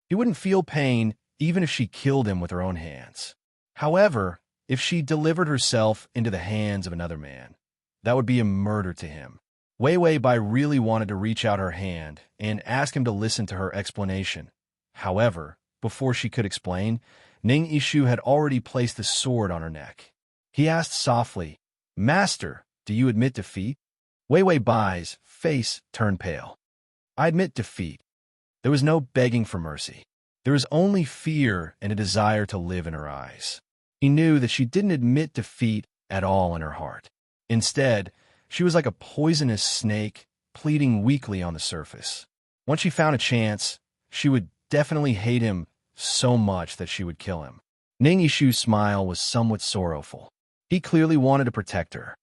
He wouldn't feel pain even if she killed him with her own hands. However, if she delivered herself into the hands of another man, that would be a murder to him. Wei Wei Bai really wanted to reach out her hand and ask him to listen to her explanation. However, before she could explain, Ning Yishu had already placed the sword on her neck. He asked softly, "Master, do you admit defeat?" Wei Wei Bai's face turned pale. "I admit defeat." There was no begging for mercy. There was only fear and a desire to live in her eyes. He knew that she didn't admit defeat at all in her heart. Instead, she was like a poisonous snake, pleading weakly on the surface. Once she found a chance, she would definitely hate him so much that she would kill him. Ning Yishu's smile was somewhat sorrowful. He clearly wanted to protect her.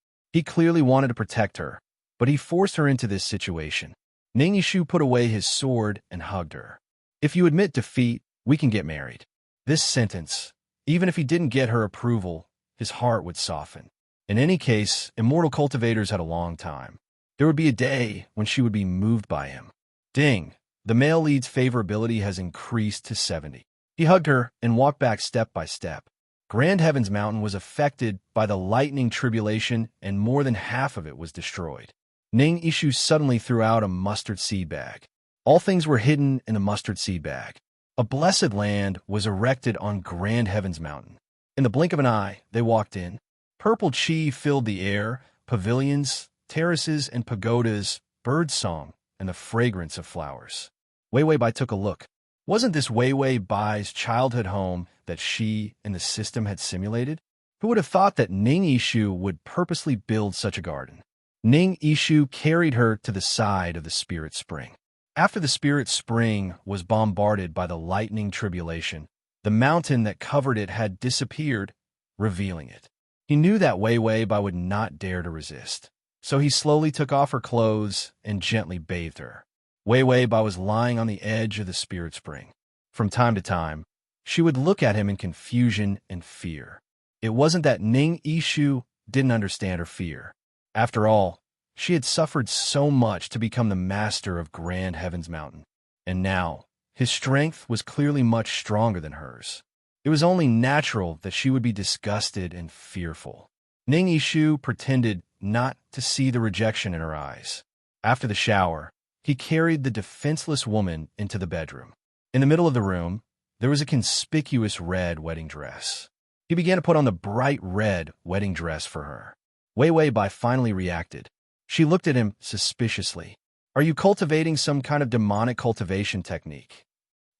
But he forced her into this situation. Ning Yishu put away his sword and hugged her. "If you admit defeat, we can get married." This sentence, even if he didn't get her approval, his heart would soften. In any case, immortal cultivators had a long time. There would be a day when she would be moved by him. Ding! The male lead's favorability has increased to 70. He hugged her and walked back step by step. Grand Heaven's Mountain was affected by the lightning tribulation, and more than half of it was destroyed. Ning Yishu suddenly threw out a mustard seed bag. All things were hidden in the mustard seed bag. A blessed land was erected on Grand Heaven's Mountain. In the blink of an eye, they walked in. Purple chi filled the air, pavilions, terraces, and pagodas, birdsong, and the fragrance of flowers. Wei Wei Bai took a look. Wasn't this Wei Wei Bai's childhood home that she and the system had simulated? Who would have thought that Ning Yishu would purposely build such a garden? Ning Yishu carried her to the side of the spirit spring. After the spirit spring was bombarded by the lightning tribulation, the mountain that covered it had disappeared, revealing it. He knew that Wei Wei Bai would not dare to resist, so he slowly took off her clothes and gently bathed her. Wei Wei Bai was lying on the edge of the spirit spring. From time to time, she would look at him in confusion and fear. It wasn't that Ning Yishu didn't understand her fear. After all, she had suffered so much to become the master of Grand Heaven's Mountain. And now, his strength was clearly much stronger than hers. It was only natural that she would be disgusted and fearful. Ning Yishu pretended not to see the rejection in her eyes. After the shower, he carried the defenseless woman into the bedroom. In the middle of the room, there was a conspicuous red wedding dress. He began to put on the bright red wedding dress for her. Wei Wei Bai finally reacted. She looked at him suspiciously. "Are you cultivating some kind of demonic cultivation technique?"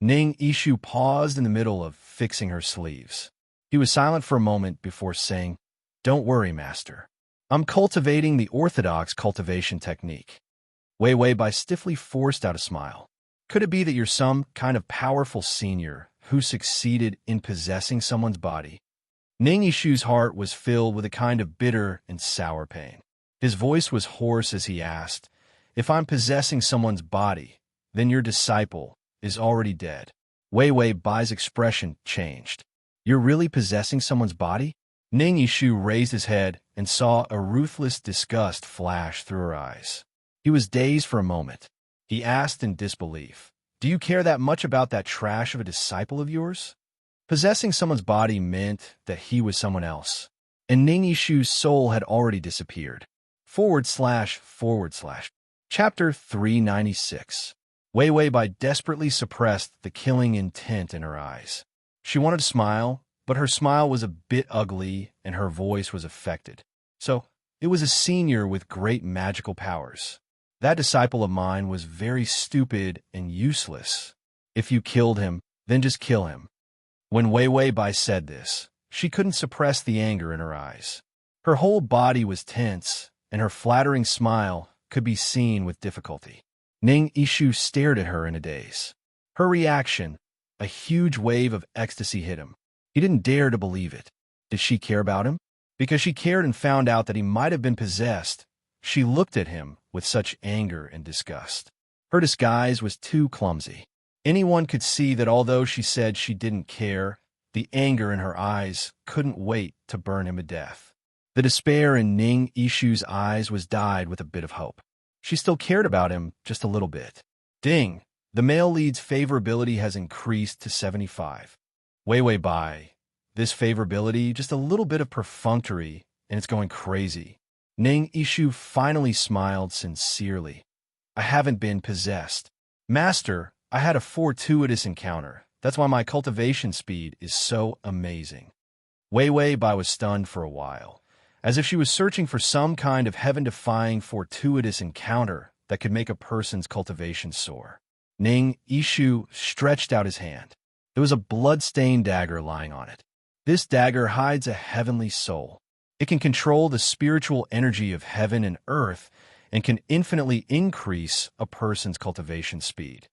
Ning Yishu paused in the middle of fixing her sleeves. He was silent for a moment before saying, "Don't worry, master. I'm cultivating the orthodox cultivation technique." Wei Wei Bai stiffly forced out a smile. "Could it be that you're some kind of powerful senior who succeeded in possessing someone's body?" Ning Yishu's heart was filled with a kind of bitter and sour pain. His voice was hoarse as he asked, "If I'm possessing someone's body, then your disciple is already dead." Wei Wei Bai's expression changed. "You're really possessing someone's body?" Ning Yishu raised his head and saw a ruthless disgust flash through her eyes. He was dazed for a moment. He asked in disbelief, "Do you care that much about that trash of a disciple of yours?" Possessing someone's body meant that he was someone else, and Ning Yishu's soul had already disappeared. Chapter 396. Wei Wei Bai desperately suppressed the killing intent in her eyes. She wanted to smile, but her smile was a bit ugly and her voice was affected. So, it was a senior with great magical powers. That disciple of mine was very stupid and useless. If you killed him, then just kill him. When Wei Wei Bai said this, she couldn't suppress the anger in her eyes. Her whole body was tense, and her flattering smile could be seen with difficulty. Ning Yishu stared at her in a daze. Her reaction, a huge wave of ecstasy hit him. He didn't dare to believe it. Did she care about him? Because she cared and found out that he might have been possessed, she looked at him with such anger and disgust. Her disguise was too clumsy. Anyone could see that although she said she didn't care, the anger in her eyes couldn't wait to burn him to death. The despair in Ning Yishu's eyes was dyed with a bit of hope. She still cared about him just a little bit. Ding! The male lead's favorability has increased to 75. Wei Wei Bai. This favorability, just a little bit of perfunctory, and it's going crazy. Ning Yishu finally smiled sincerely. I haven't been possessed. Master, I had a fortuitous encounter. That's why my cultivation speed is so amazing. Wei Wei Bai was stunned for a while, as if she was searching for some kind of heaven-defying fortuitous encounter that could make a person's cultivation soar. Ning Yishu stretched out his hand. There was a blood-stained dagger lying on it. This dagger hides a heavenly soul. It can control the spiritual energy of heaven and earth and can infinitely increase a person's cultivation speed.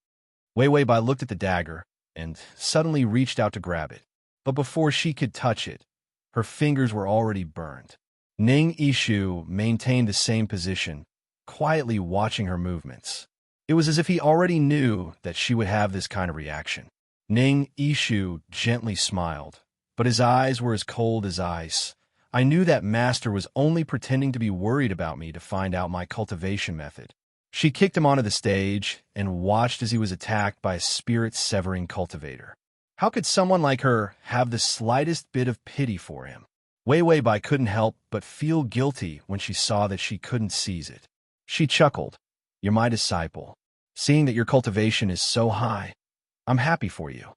Wei Wei Bai looked at the dagger and suddenly reached out to grab it. But before she could touch it, her fingers were already burned. Ning Yishu maintained the same position, quietly watching her movements. It was as if he already knew that she would have this kind of reaction. Ning Yishu gently smiled, but his eyes were as cold as ice. I knew that Master was only pretending to be worried about me to find out my cultivation method. She kicked him onto the stage and watched as he was attacked by a spirit-severing cultivator. How could someone like her have the slightest bit of pity for him? Wei Wei Bai couldn't help but feel guilty when she saw that she couldn't seize it. She chuckled. You're my disciple. Seeing that your cultivation is so high, I'm happy for you.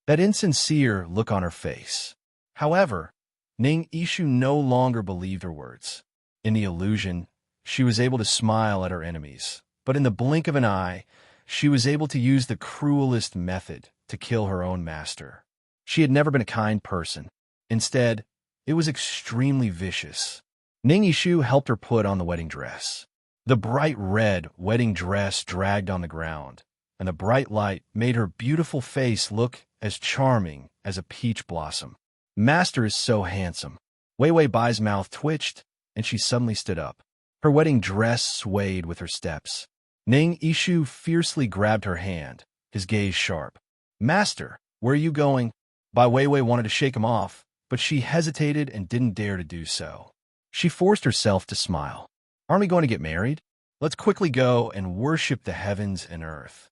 That insincere look on her face. However, Ning Yishu no longer believed her words. In the illusion, she was able to smile at her enemies, but in the blink of an eye, she was able to use the cruelest method to kill her own master. She had never been a kind person. Instead, it was extremely vicious. Ning Yishu helped her put on the wedding dress. The bright red wedding dress dragged on the ground, and the bright light made her beautiful face look as charming as a peach blossom. Master is so handsome. Wei Wei Bai's mouth twitched, and she suddenly stood up. Her wedding dress swayed with her steps. Ning Yishu fiercely grabbed her hand, his gaze sharp. Master, where are you going? Bai Wei Wei wanted to shake him off, but she hesitated and didn't dare to do so. She forced herself to smile. Aren't we going to get married? Let's quickly go and worship the heavens and earth.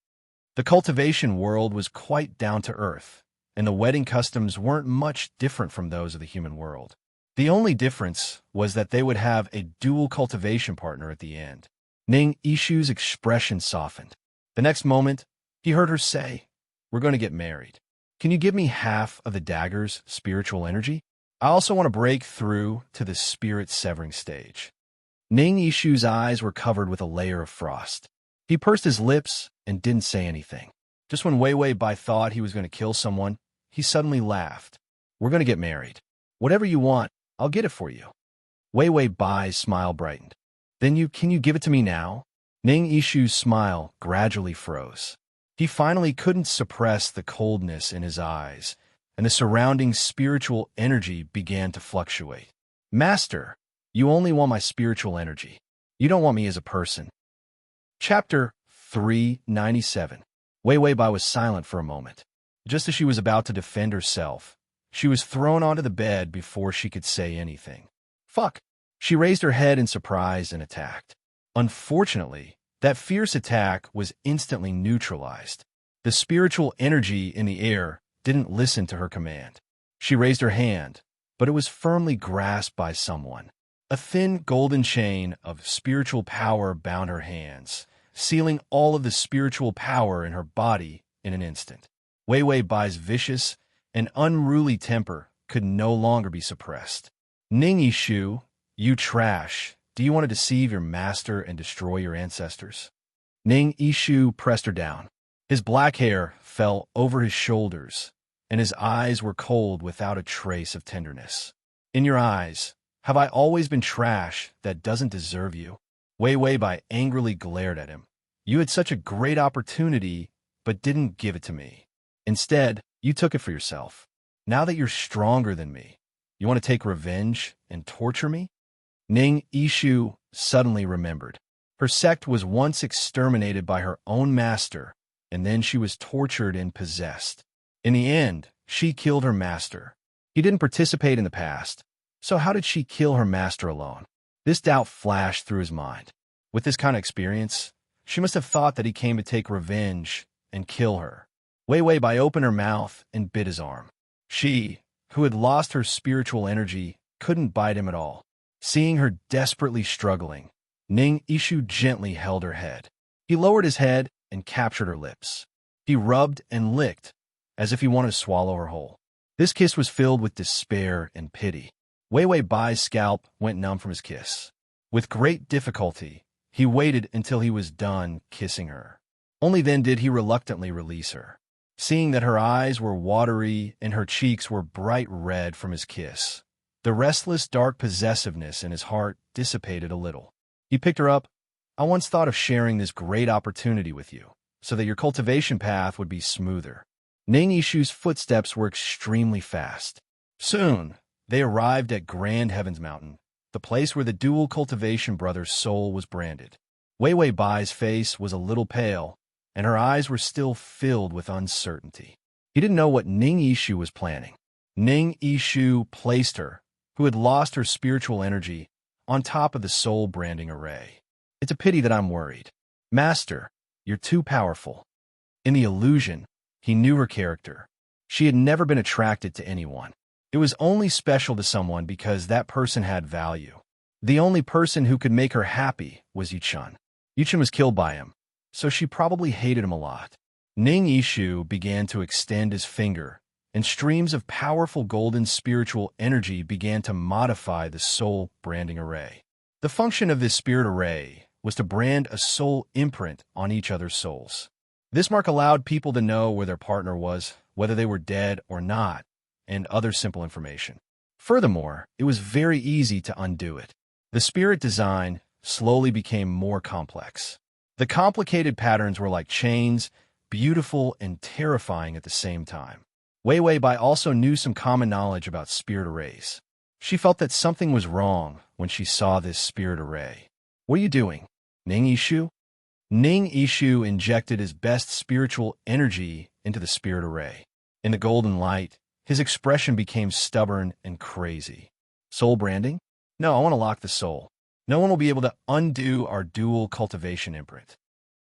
The cultivation world was quite down to earth, and the wedding customs weren't much different from those of the human world. The only difference was that they would have a dual cultivation partner at the end. Ning Yishu's expression softened. The next moment, he heard her say, We're going to get married. Can you give me half of the dagger's spiritual energy? I also want to break through to the spirit-severing stage. Ning Yishu's eyes were covered with a layer of frost. He pursed his lips and didn't say anything. Just when Wei Wei Bai thought he was going to kill someone, he suddenly laughed. We're going to get married. Whatever you want, I'll get it for you. Wei Wei Bai's smile brightened. Then can you give it to me now? Ning Yishu's smile gradually froze. He finally couldn't suppress the coldness in his eyes, and the surrounding spiritual energy began to fluctuate. Master, you only want my spiritual energy. You don't want me as a person. Chapter 397. Wei Wei Bai was silent for a moment. Just as she was about to defend herself, she was thrown onto the bed before she could say anything. Fuck! She raised her head in surprise and attacked. Unfortunately, that fierce attack was instantly neutralized. The spiritual energy in the air didn't listen to her command. She raised her hand, but it was firmly grasped by someone. A thin golden chain of spiritual power bound her hands, sealing all of the spiritual power in her body in an instant. Wei Wei Bai's vicious and unruly temper could no longer be suppressed. Ning Yishu, you trash. Do you want to deceive your master and destroy your ancestors? Ning Yishu pressed her down. His black hair fell over his shoulders, and his eyes were cold without a trace of tenderness. In your eyes, have I always been trash that doesn't deserve you? Wei Wei Bai angrily glared at him. You had such a great opportunity, but didn't give it to me. Instead, you took it for yourself. Now that you're stronger than me, you want to take revenge and torture me? Ning Yishu suddenly remembered. Her sect was once exterminated by her own master, and then she was tortured and possessed. In the end, she killed her master. He didn't participate in the past, so how did she kill her master alone? This doubt flashed through his mind. With this kind of experience, she must have thought that he came to take revenge and kill her. Wei Wei Bai opened her mouth and bit his arm. She, who had lost her spiritual energy, couldn't bite him at all. Seeing her desperately struggling, Ning Yishu gently held her head. He lowered his head and captured her lips. He rubbed and licked, as if he wanted to swallow her whole. This kiss was filled with despair and pity. Wei Wei Bai's scalp went numb from his kiss. With great difficulty, he waited until he was done kissing her. Only then did he reluctantly release her. Seeing that her eyes were watery and her cheeks were bright red from his kiss, the restless, dark possessiveness in his heart dissipated a little. He picked her up. I once thought of sharing this great opportunity with you, so that your cultivation path would be smoother. Ning Yishu's footsteps were extremely fast. Soon, they arrived at Grand Heavens Mountain, the place where the dual cultivation brother's soul was branded. Wei Wei Bai's face was a little pale, and her eyes were still filled with uncertainty. He didn't know what Ning Yishu was planning. Ning Yishu placed her, who had lost her spiritual energy, on top of the soul branding array. It's a pity that I'm worried. Master, you're too powerful. In the illusion, he knew her character. She had never been attracted to anyone. It was only special to someone because that person had value. The only person who could make her happy was Yuchun. Yuchun was killed by him, so she probably hated him a lot. Ning Yishu began to extend his finger, and streams of powerful golden spiritual energy began to modify the soul branding array. The function of this spirit array was to brand a soul imprint on each other's souls. This mark allowed people to know where their partner was, whether they were dead or not, and other simple information. Furthermore, it was very easy to undo it. The spirit design slowly became more complex. The complicated patterns were like chains, beautiful and terrifying at the same time. Wei Wei Bai also knew some common knowledge about spirit arrays. She felt that something was wrong when she saw this spirit array. What are you doing, Ning Yishu? Ning Yishu injected his best spiritual energy into the spirit array. In the golden light, his expression became stubborn and crazy. Soul branding? No, I want to lock the soul. No one will be able to undo our dual cultivation imprint.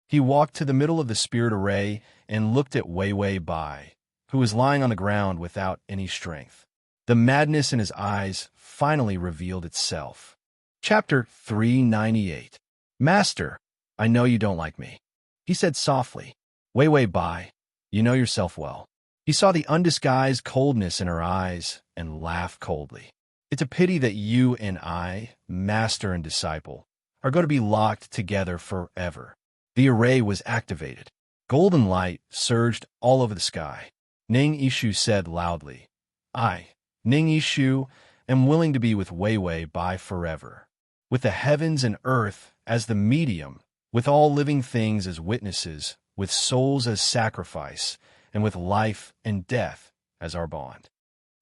He walked to the middle of the spirit array and looked at Wei Wei Bai, who was lying on the ground without any strength. The madness in his eyes finally revealed itself. Chapter 398. Master, I know you don't like me, he said softly. Wei Wei Bai, you know yourself well. He saw the undisguised coldness in her eyes and laughed coldly. It's a pity that you and I, master and disciple, are going to be locked together forever. The array was activated. Golden light surged all over the sky. Ning Yishu said loudly, I, Ning Yishu, am willing to be with Wei Wei Bai forever. With the heavens and earth as the medium, with all living things as witnesses, with souls as sacrifice, and with life and death as our bond.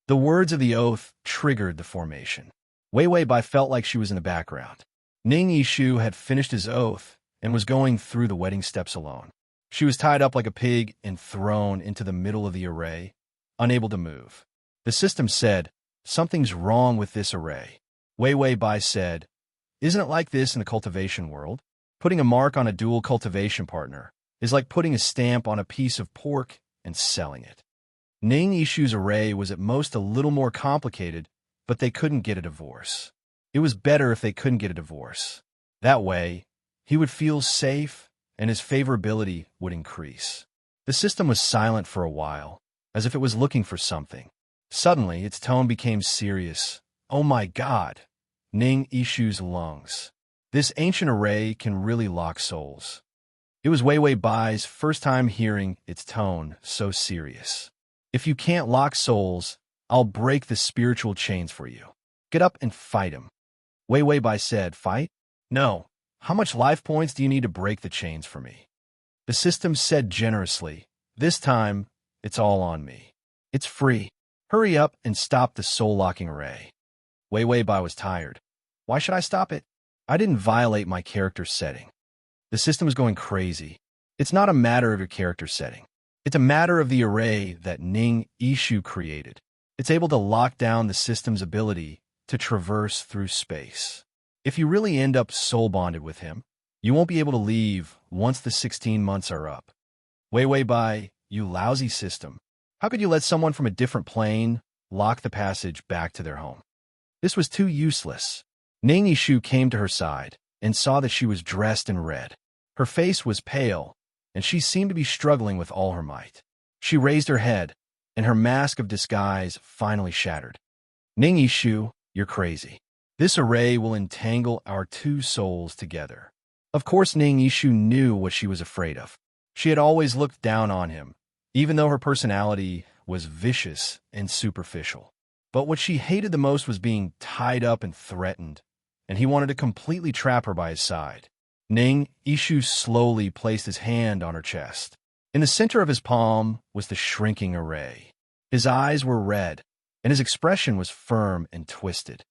The words of the oath triggered the formation. Wei Wei Bai felt like she was in the background. Ning Yishu had finished his oath and was going through the wedding steps alone. She was tied up like a pig and thrown into the middle of the array, unable to move. The system said, something's wrong with this array. Wei Wei Bai said, isn't it like this in the cultivation world? Putting a mark on a dual cultivation partner is like putting a stamp on a piece of pork and selling it. Ning Yishu's array was at most a little more complicated, but they couldn't get a divorce. It was better if they couldn't get a divorce. That way, he would feel safe and his favorability would increase. The system was silent for a while, as if it was looking for something. Suddenly, its tone became serious. Oh my God! Ning Yishu's lungs. This ancient array can really lock souls. It was Wei Wei Bai's first time hearing its tone so serious. If you can't lock souls, I'll break the spiritual chains for you. Get up and fight him. Wei Wei Bai said, fight? No. How much life points do you need to break the chains for me? The system said generously, this time, it's all on me. It's free. Hurry up and stop the soul-locking array. Wei Wei Bai was tired. Why should I stop it? I didn't violate my character's setting. The system is going crazy. It's not a matter of your character setting. It's a matter of the array that Ning Yishu created. It's able to lock down the system's ability to traverse through space. If you really end up soul-bonded with him, you won't be able to leave once the 16 months are up. Wei Wei Bai, you lousy system. How could you let someone from a different plane lock the passage back to their home? This was too useless. Ning Yishu came to her side and saw that she was dressed in red. Her face was pale, and she seemed to be struggling with all her might. She raised her head, and her mask of disguise finally shattered. Ning Yishu, you're crazy. This array will entangle our two souls together. Of course, Ning Yishu knew what she was afraid of. She had always looked down on him, even though her personality was vicious and superficial. But what she hated the most was being tied up and threatened, and he wanted to completely trap her by his side. Ning Yishu slowly placed his hand on her chest. In the center of his palm was the shrinking array. His eyes were red, and his expression was firm and twisted.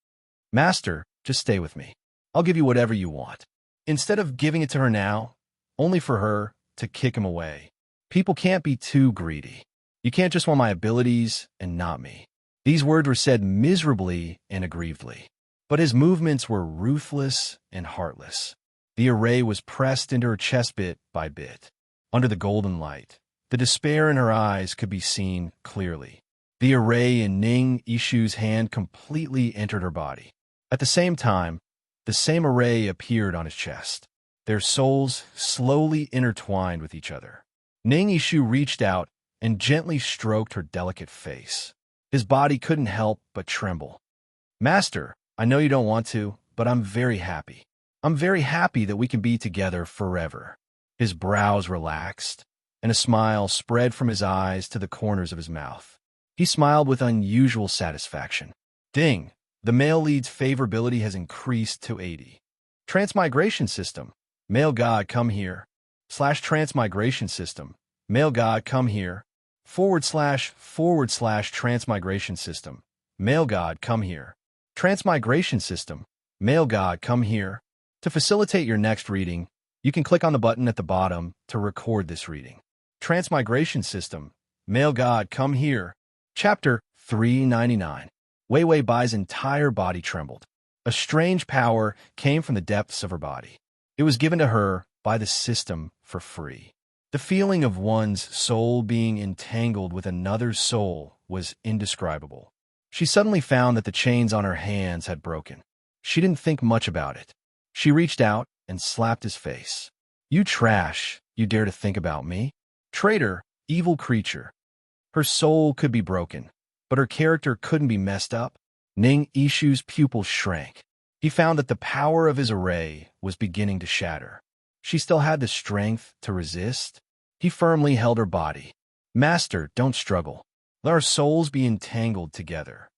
Master, just stay with me. I'll give you whatever you want. Instead of giving it to her now, only for her to kick him away. People can't be too greedy. You can't just want my abilities and not me. These words were said miserably and aggrievedly. But his movements were ruthless and heartless. The array was pressed into her chest bit by bit. Under the golden light, the despair in her eyes could be seen clearly. The array in Ning Yishu's hand completely entered her body. At the same time, the same array appeared on his chest. Their souls slowly intertwined with each other. Ning Yishu reached out and gently stroked her delicate face. His body couldn't help but tremble. Master, I know you don't want to, but I'm very happy. I'm very happy that we can be together forever. His brows relaxed, and a smile spread from his eyes to the corners of his mouth. He smiled with unusual satisfaction. Ding! The male lead's favorability has increased to 80. Transmigration system. Male god, come here. Transmigration system. Male god, come here. / transmigration system. Male god, come here. Transmigration system. Male god, come here. To facilitate your next reading, you can click on the button at the bottom to record this reading. Transmigration system. Male god, come here. Chapter 399. Wei Wei Bai's entire body trembled. A strange power came from the depths of her body. It was given to her by the system for free. The feeling of one's soul being entangled with another's soul was indescribable. She suddenly found that the chains on her hands had broken. She didn't think much about it. She reached out and slapped his face. You trash, you dare to think about me? Traitor, evil creature. Her soul could be broken, but her character couldn't be messed up. Ning Yishu's pupils shrank. He found that the power of his array was beginning to shatter. She still had the strength to resist. He firmly held her body. Master, don't struggle. Let our souls be entangled together.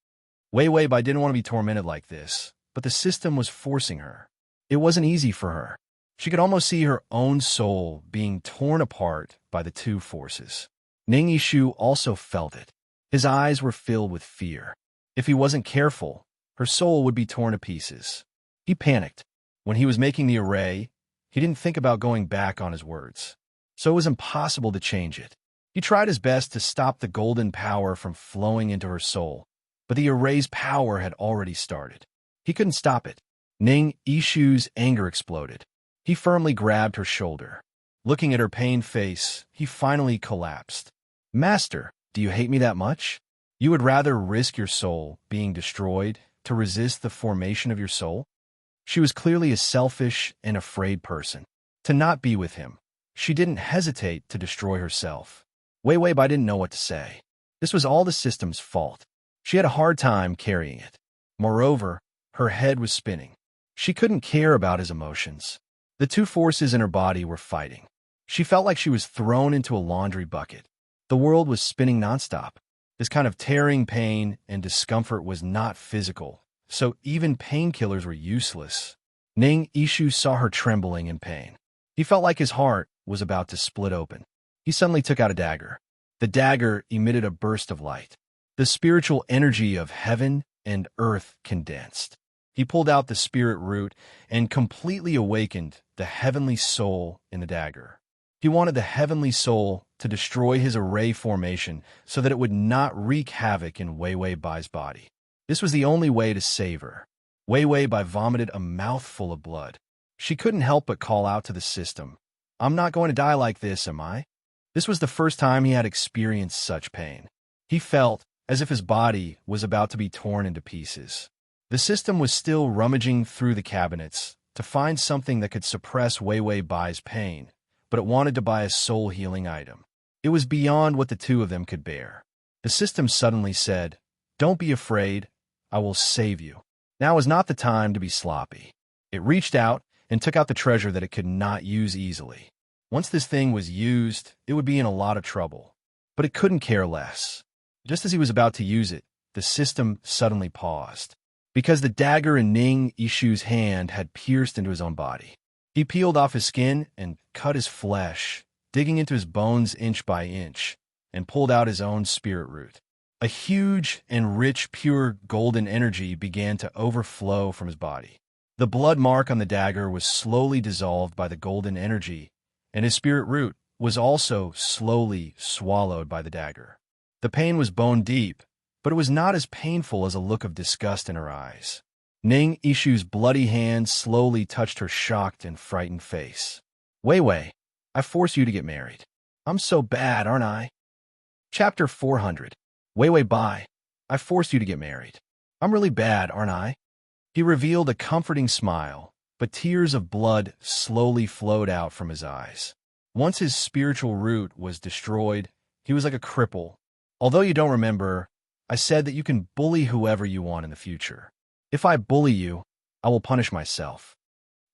Wei Wei Bai didn't want to be tormented like this, but the system was forcing her. It wasn't easy for her. She could almost see her own soul being torn apart by the two forces. Ning Yishu also felt it. His eyes were filled with fear. If he wasn't careful, her soul would be torn to pieces. He panicked. When he was making the array, he didn't think about going back on his words. So it was impossible to change it. He tried his best to stop the golden power from flowing into her soul, but the array's power had already started. He couldn't stop it. Ning Yishu's anger exploded. He firmly grabbed her shoulder. Looking at her pained face, he finally collapsed. Master, do you hate me that much? You would rather risk your soul being destroyed to resist the formation of your soul? She was clearly a selfish and afraid person. To not be with him, she didn't hesitate to destroy herself. Wei Wei Bai didn't know what to say. This was all the system's fault. She had a hard time carrying it. Moreover, her head was spinning. She couldn't care about his emotions. The two forces in her body were fighting. She felt like she was thrown into a laundry bucket. The world was spinning nonstop. This kind of tearing pain and discomfort was not physical, so even painkillers were useless. Ning Ishu saw her trembling in pain. He felt like his heart was about to split open. He suddenly took out a dagger. The dagger emitted a burst of light. The spiritual energy of heaven and earth condensed. He pulled out the spirit root and completely awakened the heavenly soul in the dagger. He wanted the heavenly soul to destroy his array formation so that it would not wreak havoc in Wei Wei Bai's body. This was the only way to save her. Wei Wei Bai vomited a mouthful of blood. She couldn't help but call out to the system, "I'm not going to die like this, am I?" This was the first time he had experienced such pain. He felt as if his body was about to be torn into pieces. The system was still rummaging through the cabinets to find something that could suppress Wei Wei Bai's pain, but it wanted to buy a soul-healing item. It was beyond what the two of them could bear. The system suddenly said, "Don't be afraid, I will save you." Now is not the time to be sloppy. It reached out and took out the treasure that it could not use easily. Once this thing was used, it would be in a lot of trouble. But it couldn't care less. Just as he was about to use it, the system suddenly paused, because the dagger in Ning Ishu's hand had pierced into his own body. He peeled off his skin and cut his flesh, digging into his bones inch by inch, and pulled out his own spirit root. A huge and rich, pure golden energy began to overflow from his body. The blood mark on the dagger was slowly dissolved by the golden energy, and his spirit root was also slowly swallowed by the dagger. The pain was bone deep, but it was not as painful as a look of disgust in her eyes. Ning Ishu's bloody hand slowly touched her shocked and frightened face. "Wei Wei, I force you to get married. I'm so bad, aren't I?" Chapter 400. Wei Wei Bai, I forced you to get married. I'm really bad, aren't I? He revealed a comforting smile, but tears of blood slowly flowed out from his eyes. Once his spiritual root was destroyed, he was like a cripple. Although you don't remember, I said that you can bully whoever you want in the future. If I bully you, I will punish myself.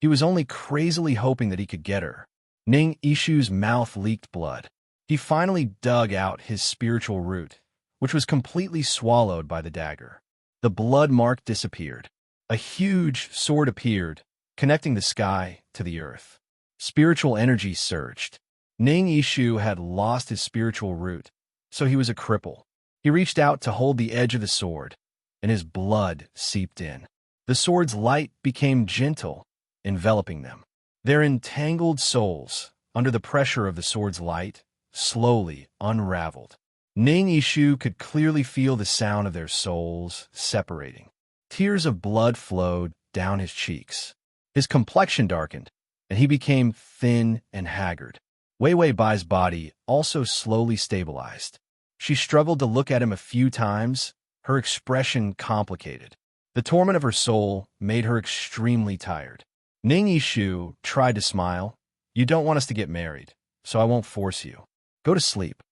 He was only crazily hoping that he could get her. Ning Ishu's mouth leaked blood. He finally dug out his spiritual root, which was completely swallowed by the dagger. The blood mark disappeared. A huge sword appeared, connecting the sky to the earth. Spiritual energy surged. Ning Ishu had lost his spiritual root, so he was a cripple. He reached out to hold the edge of the sword, and his blood seeped in. The sword's light became gentle, enveloping them. Their entangled souls, under the pressure of the sword's light, slowly unraveled. Ning Ishu could clearly feel the sound of their souls separating. Tears of blood flowed down his cheeks. His complexion darkened, and he became thin and haggard. Wei Wei Bai's body also slowly stabilized. She struggled to look at him a few times, her expression complicated. The torment of her soul made her extremely tired. Ning Ishu tried to smile. "You don't want us to get married, so I won't force you. Go to sleep."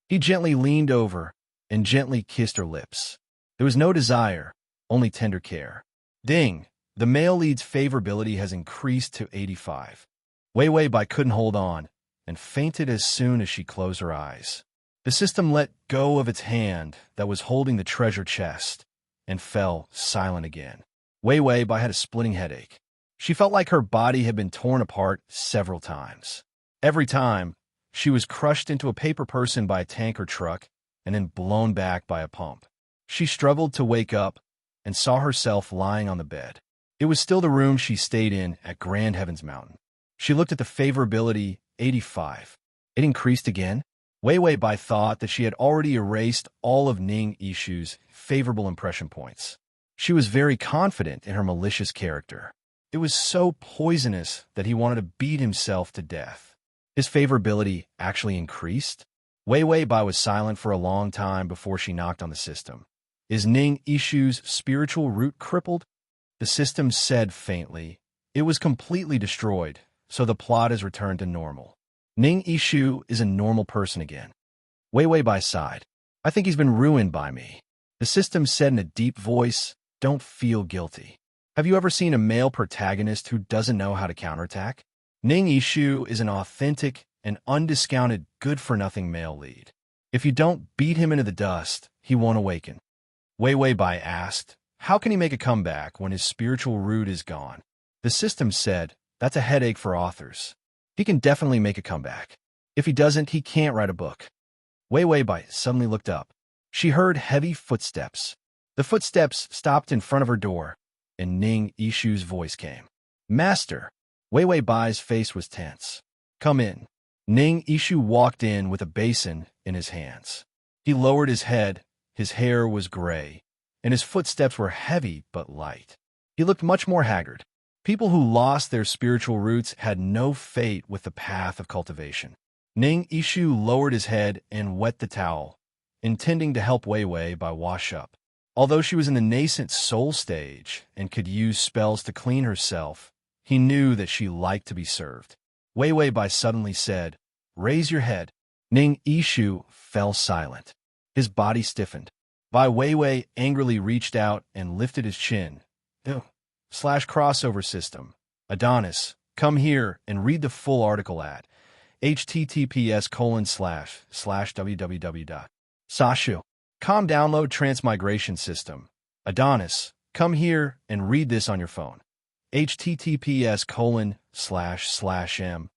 He gently leaned over and gently kissed her lips. There was no desire, only tender care. Ding! The male lead's favorability has increased to 85. Wei Wei Bai couldn't hold on and fainted as soon as she closed her eyes. The system let go of its hand that was holding the treasure chest and fell silent again. Wei Wei Bai had a splitting headache. She felt like her body had been torn apart several times. Every time, she was crushed into a paper person by a tanker truck and then blown back by a pump. She struggled to wake up and saw herself lying on the bed. It was still the room she stayed in at Grand Heavens Mountain. She looked at the favorability, 85. It increased again. Wei Wei Bai thought that she had already erased all of Ning Ishu's favorable impression points. She was very confident in her malicious character. It was so poisonous that he wanted to beat himself to death. His favorability actually increased. Wei Wei Bai was silent for a long time before she knocked on the system. "Is Ning Ishu's spiritual root crippled?" The system said faintly. "It was completely destroyed, so the plot has returned to normal. Ning Ishu is a normal person again." Wei Wei Bai sighed. "I think he's been ruined by me." The system said in a deep voice, "Don't feel guilty. Have you ever seen a male protagonist who doesn't know how to counterattack? Ning Ishu is an authentic an undiscounted good-for-nothing male lead. If you don't beat him into the dust, he won't awaken. Wei Wei Bai asked, how can he make a comeback when his spiritual root is gone? The system said, that's a headache for authors. He can definitely make a comeback. If he doesn't, he can't write a book. Wei Wei Bai suddenly looked up. She heard heavy footsteps. The footsteps stopped in front of her door, and Ning Yishu's voice came. Master! Wei Wei Bai's face was tense. Come in. Ning Yishu walked in with a basin in his hands. He lowered his head, his hair was gray, and his footsteps were heavy but light. He looked much more haggard. People who lost their spiritual roots had no fate with the path of cultivation. Ning Yishu lowered his head and wet the towel, intending to help Wei Wei Bai wash up. Although she was in the nascent soul stage and could use spells to clean herself, he knew that she liked to be served. Wei Wei Bai suddenly said, raise your head. Ning Yishu fell silent. His body stiffened. Bai Weiwei angrily reached out and lifted his chin. /crossover system. Adonis, come here and read the full article at https://www. Sashu. Download Transmigration system. Adonis, come here and read this on your phone. https://m.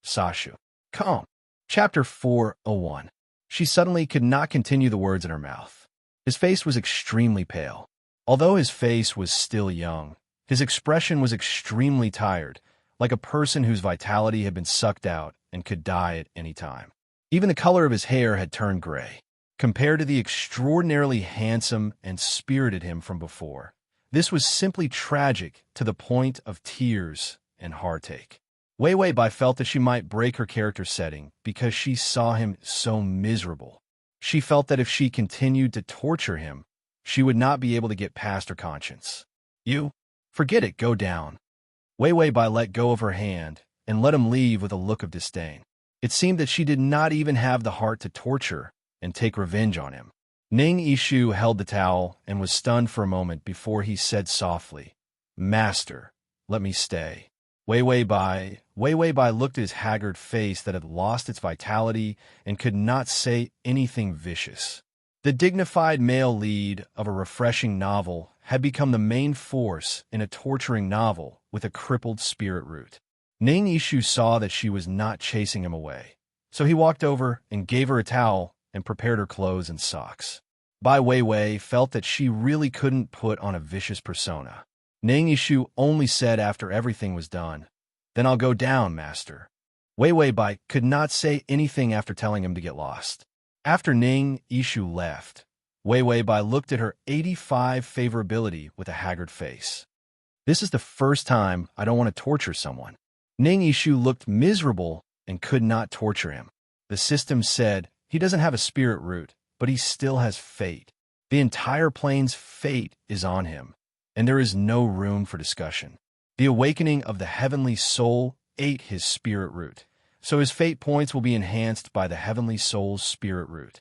Sashu. Com. Chapter 401. She suddenly could not continue the words in her mouth. His face was extremely pale. Although his face was still young, his expression was extremely tired, like a person whose vitality had been sucked out and could die at any time. Even the color of his hair had turned gray. Compared to the extraordinarily handsome and spirited him from before, this was simply tragic to the point of tears and heartache. Wei Wei Bai felt that she might break her character setting because she saw him so miserable. She felt that if she continued to torture him, she would not be able to get past her conscience. You? Forget it, go down. Wei Wei Bai let go of her hand and let him leave with a look of disdain. It seemed that she did not even have the heart to torture and take revenge on him. Ning Yishu held the towel and was stunned for a moment before he said softly, Master, let me stay. Wei Wei Bai looked at his haggard face that had lost its vitality and could not say anything vicious. The dignified male lead of a refreshing novel had become the main force in a torturing novel with a crippled spirit root. Ning Yishu saw that she was not chasing him away, so he walked over and gave her a towel and prepared her clothes and socks. Bai Weiwei felt that she really couldn't put on a vicious persona. Ning Yishu only said after everything was done, Then I'll go down, master. Wei Wei Bai could not say anything after telling him to get lost. After Ning Yishu left, Wei Wei Bai looked at her 85 favorability with a haggard face. This is the first time I don't want to torture someone. Ning Yishu looked miserable and could not torture him. The system said he doesn't have a spirit root, but he still has fate. The entire plane's fate is on him, and there is no room for discussion. The awakening of the heavenly soul ate his spirit root, so his fate points will be enhanced by the heavenly soul's spirit root.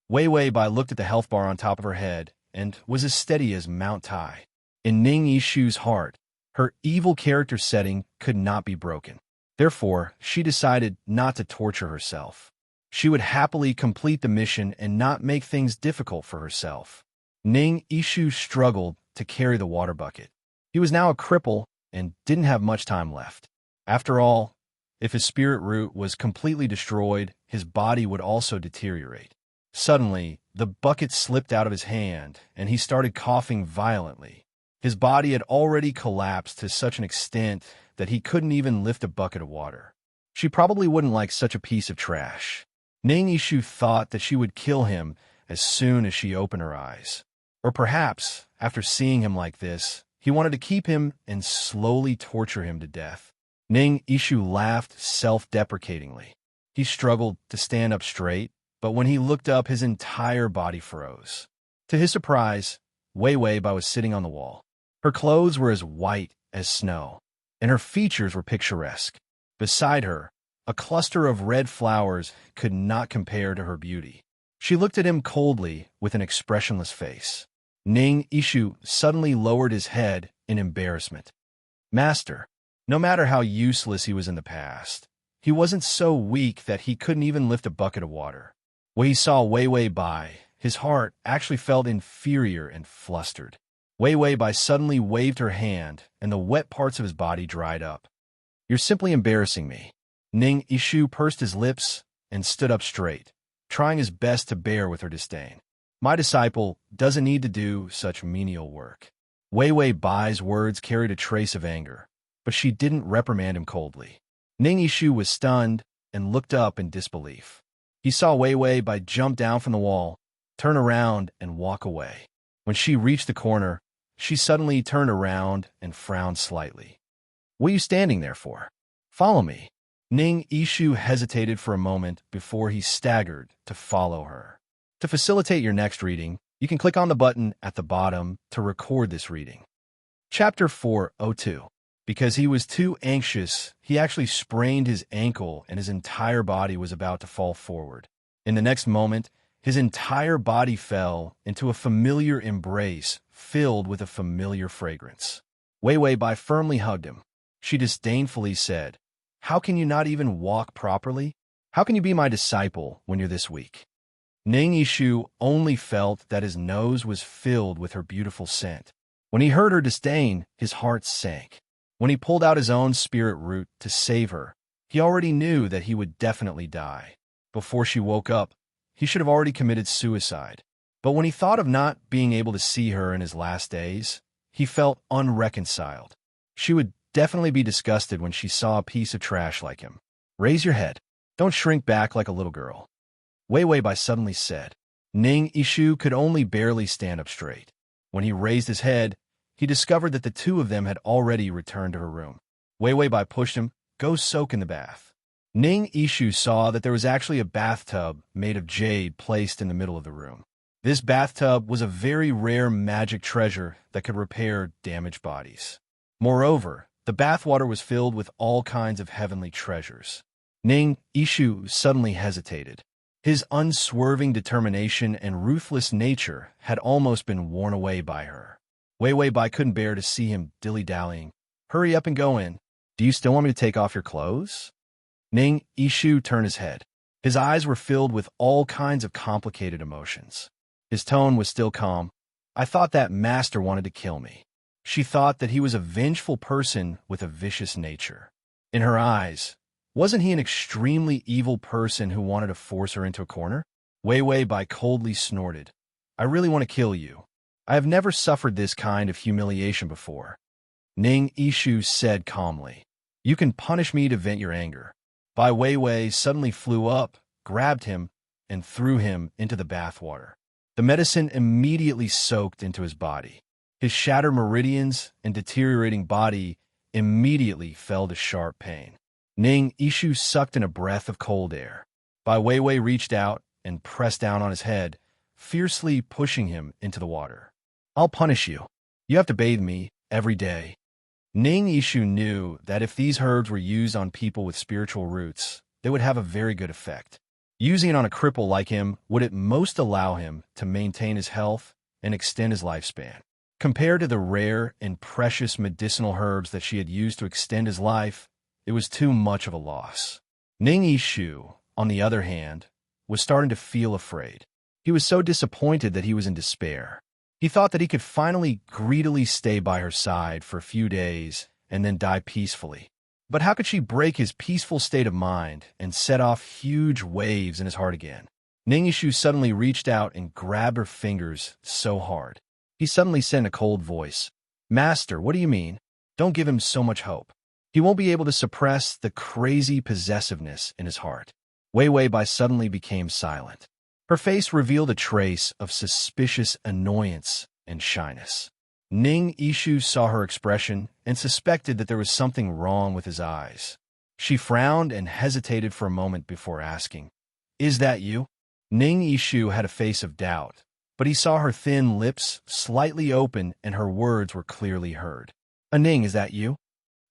Wei Wei Bai looked at the health bar on top of her head and was as steady as Mount Tai. In Ning Yishu's heart, her evil character setting could not be broken. Therefore, she decided not to torture herself. She would happily complete the mission and not make things difficult for herself. Ning Yishu struggled to carry the water bucket. He was now a cripple and didn't have much time left. After all, if his spirit root was completely destroyed, his body would also deteriorate. Suddenly, the bucket slipped out of his hand, and he started coughing violently. His body had already collapsed to such an extent that he couldn't even lift a bucket of water. She probably wouldn't like such a piece of trash. Ning Yishu thought that she would kill him as soon as she opened her eyes. Or perhaps, after seeing him like this, he wanted to keep him and slowly torture him to death. Ning Yishu laughed self-deprecatingly. He struggled to stand up straight, but when he looked up, his entire body froze. To his surprise, Wei Wei Bai was sitting on the wall. Her clothes were as white as snow, and her features were picturesque. Beside her, a cluster of red flowers could not compare to her beauty. She looked at him coldly with an expressionless face. Ning Yishu suddenly lowered his head in embarrassment. Master, no matter how useless he was in the past, He wasn't so weak that he couldn't even lift a bucket of water. When he saw Wei Wei Bai, his heart actually felt inferior and flustered. Wei Wei Bai suddenly waved her hand, and the wet parts of his body dried up. "You're simply embarrassing me." Ning Yishu pursed his lips and stood up straight, trying his best to bear with her disdain. "My disciple doesn't need to do such menial work." Wei Wei Bai's words carried a trace of anger, but she didn't reprimand him coldly. Ning Yishu was stunned and looked up in disbelief. He saw Wei Wei Bai jump down from the wall, turn around, and walk away. When she reached the corner, she suddenly turned around and frowned slightly. "What are you standing there for? Follow me." Ning Yishu hesitated for a moment before he staggered to follow her. To facilitate your next reading, you can click on the button at the bottom to record this reading. Chapter 402. Because he was too anxious, he actually sprained his ankle and his entire body was about to fall forward. In the next moment, his entire body fell into a familiar embrace filled with a familiar fragrance. Wei Wei Bai firmly hugged him. She disdainfully said, "How can you not even walk properly? How can you be my disciple when you're this weak?" Ning Yishu only felt that his nose was filled with her beautiful scent. When he heard her disdain, his heart sank. When he pulled out his own spirit root to save her, he already knew that he would definitely die. Before she woke up, he should have already committed suicide. But when he thought of not being able to see her in his last days, he felt unreconciled. She would definitely be disgusted when she saw a piece of trash like him. "Raise your head. Don't shrink back like a little girl," Wei Wei Bai suddenly said. Ning Yishu could only barely stand up straight. When he raised his head, he discovered that the two of them had already returned to her room. Wei Wei Bai pushed him, "Go soak in the bath." Ning Yishu saw that there was actually a bathtub made of jade placed in the middle of the room. This bathtub was a very rare magic treasure that could repair damaged bodies. Moreover, the bathwater was filled with all kinds of heavenly treasures. Ning Yishu suddenly hesitated. His unswerving determination and ruthless nature had almost been worn away by her. Wei Wei Bai couldn't bear to see him dilly-dallying. "Hurry up and go in. Do you still want me to take off your clothes?" Ning Yishu turned his head. His eyes were filled with all kinds of complicated emotions. His tone was still calm. "I thought that master wanted to kill me." She thought that he was a vengeful person with a vicious nature. In her eyes, wasn't he an extremely evil person who wanted to force her into a corner? Wei Wei Bai coldly snorted. "I really want to kill you. I have never suffered this kind of humiliation before." Ning Yishu said calmly, "You can punish me to vent your anger." Bai Wei Wei suddenly flew up, grabbed him, and threw him into the bathwater. The medicine immediately soaked into his body. His shattered meridians and deteriorating body immediately fell to sharp pain. Ning Yishu sucked in a breath of cold air. Bai Wei Wei reached out and pressed down on his head, fiercely pushing him into the water. "I'll punish you. You have to bathe me every day." Ning Yishu knew that if these herbs were used on people with spiritual roots, they would have a very good effect. Using it on a cripple like him would at most allow him to maintain his health and extend his lifespan. Compared to the rare and precious medicinal herbs that she had used to extend his life, it was too much of a loss. Ning Yishu, on the other hand, was starting to feel afraid. He was so disappointed that he was in despair. He thought that he could finally greedily stay by her side for a few days and then die peacefully. But how could she break his peaceful state of mind and set off huge waves in his heart again? Ning Yishu suddenly reached out and grabbed her fingers so hard. He suddenly said in a cold voice, "Master, what do you mean? Don't give him so much hope. He won't be able to suppress the crazy possessiveness in his heart." Wei Wei Bai suddenly became silent. Her face revealed a trace of suspicious annoyance and shyness. Ning Yishu saw her expression and suspected that there was something wrong with his eyes. She frowned and hesitated for a moment before asking, "Is that you?" Ning Yishu had a face of doubt, but he saw her thin lips slightly open and her words were clearly heard. "Ning, is that you?"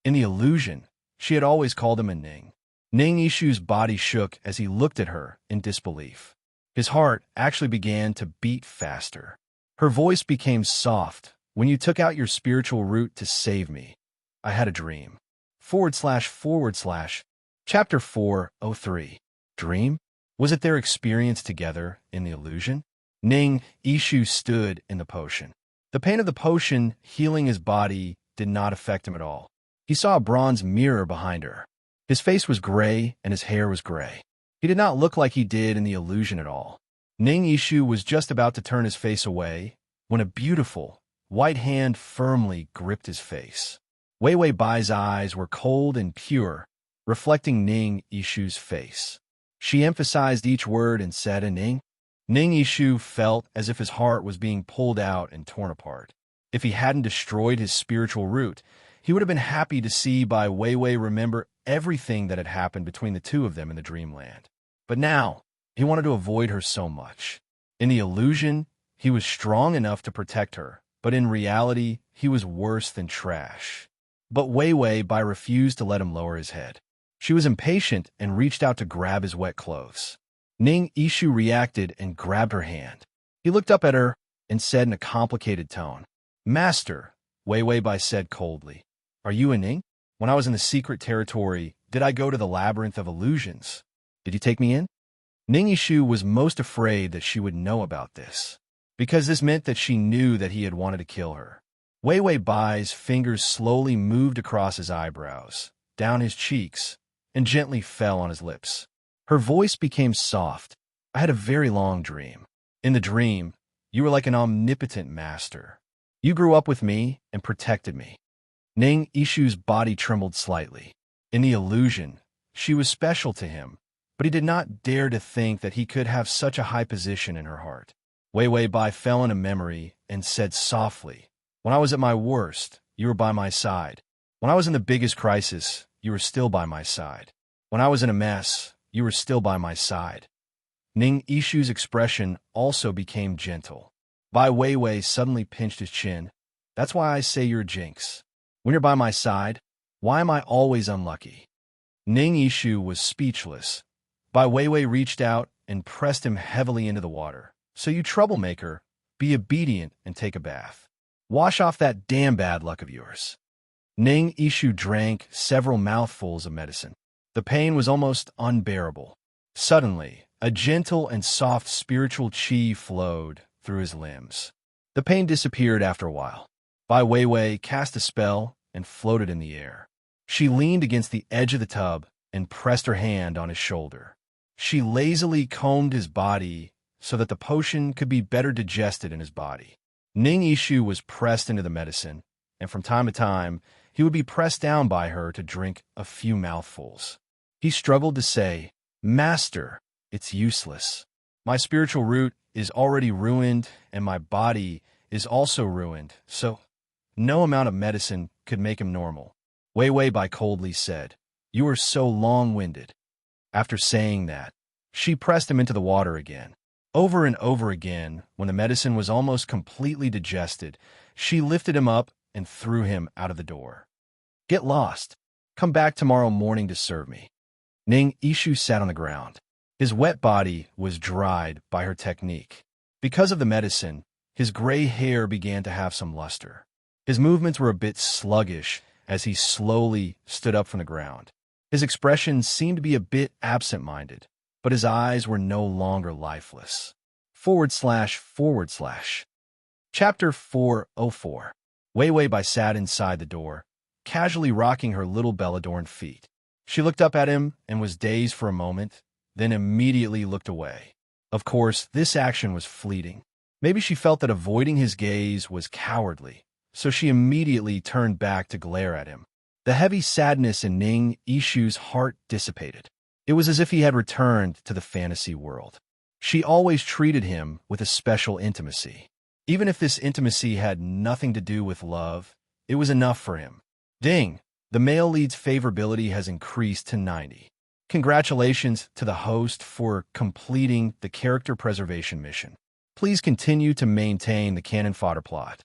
In the illusion, she had always called him Ning. Ning Yishu's body shook as he looked at her in disbelief. His heart actually began to beat faster. Her voice became soft. "When you took out your spiritual root to save me, I had a dream. // Chapter 403. Dream? Was it their experience together in the illusion? Ning Ishu stood in the potion. The pain of the potion healing his body did not affect him at all. He saw a bronze mirror behind her. His face was gray and his hair was gray. He did not look like he did in the illusion at all. Ning Ishu was just about to turn his face away when a beautiful, white hand firmly gripped his face. Wei Wei Bai's eyes were cold and pure, reflecting Ning Ishu's face. She emphasized each word and said, Ning. Ning Ishu felt as if his heart was being pulled out and torn apart. If he hadn't destroyed his spiritual root, he would have been happy to see Bai Weiwei remember everything that had happened between the two of them in the dreamland. But now, he wanted to avoid her so much. In the illusion, he was strong enough to protect her, but in reality, he was worse than trash. But Weiwei Bai refused to let him lower his head. She was impatient and reached out to grab his wet clothes. Ning Ishu reacted and grabbed her hand. He looked up at her and said in a complicated tone, Master, Weiwei Bai said coldly, are you a Ning? When I was in the secret territory, did I go to the labyrinth of illusions? Did you take me in? Ning Ishu was most afraid that she would know about this, because this meant that she knew that he had wanted to kill her. Weiwei Bai's fingers slowly moved across his eyebrows, down his cheeks, and gently fell on his lips. Her voice became soft. I had a very long dream. In the dream, you were like an omnipotent master. You grew up with me and protected me. Ning Ishu's body trembled slightly. In the illusion, she was special to him, but he did not dare to think that he could have such a high position in her heart. Weiwei Bai fell in a memory and said softly, when I was at my worst, you were by my side. When I was in the biggest crisis, you were still by my side. When I was in a mess, you were still by my side. Ning Ishu's expression also became gentle. Bai Weiwei suddenly pinched his chin. That's why I say you're a jinx. When you're by my side, why am I always unlucky? Ning Ishu was speechless. Bai Weiwei reached out and pressed him heavily into the water. So you troublemaker, be obedient and take a bath. Wash off that damn bad luck of yours. Ning Ishu drank several mouthfuls of medicine. The pain was almost unbearable. Suddenly, a gentle and soft spiritual chi flowed through his limbs. The pain disappeared after a while. Bai Weiwei cast a spell and floated in the air. She leaned against the edge of the tub and pressed her hand on his shoulder. She lazily combed his body so that the potion could be better digested in his body. Ning Ishu was pressed into the medicine, and from time to time, he would be pressed down by her to drink a few mouthfuls. He struggled to say, Master, it's useless. My spiritual root is already ruined, and my body is also ruined, so no amount of medicine could make him normal. Weiwei Bai coldly said, You are so long-winded. After saying that, she pressed him into the water again. Over and over again, when the medicine was almost completely digested, she lifted him up and threw him out of the door. Get lost. Come back tomorrow morning to serve me. Ning Ishu sat on the ground. His wet body was dried by her technique. Because of the medicine, his gray hair began to have some luster. His movements were a bit sluggish as he slowly stood up from the ground. His expression seemed to be a bit absent-minded, but his eyes were no longer lifeless. // Chapter 404. Weiwei Bai sat inside the door, casually rocking her little bell-adorned feet. She looked up at him and was dazed for a moment, then immediately looked away. Of course, this action was fleeting. Maybe she felt that avoiding his gaze was cowardly, so she immediately turned back to glare at him. The heavy sadness in Ning Ishu's heart dissipated. It was as if he had returned to the fantasy world. She always treated him with a special intimacy. Even if this intimacy had nothing to do with love, it was enough for him. Ding! The male lead's favorability has increased to 90. Congratulations to the host for completing the character preservation mission. Please continue to maintain the canon fodder plot.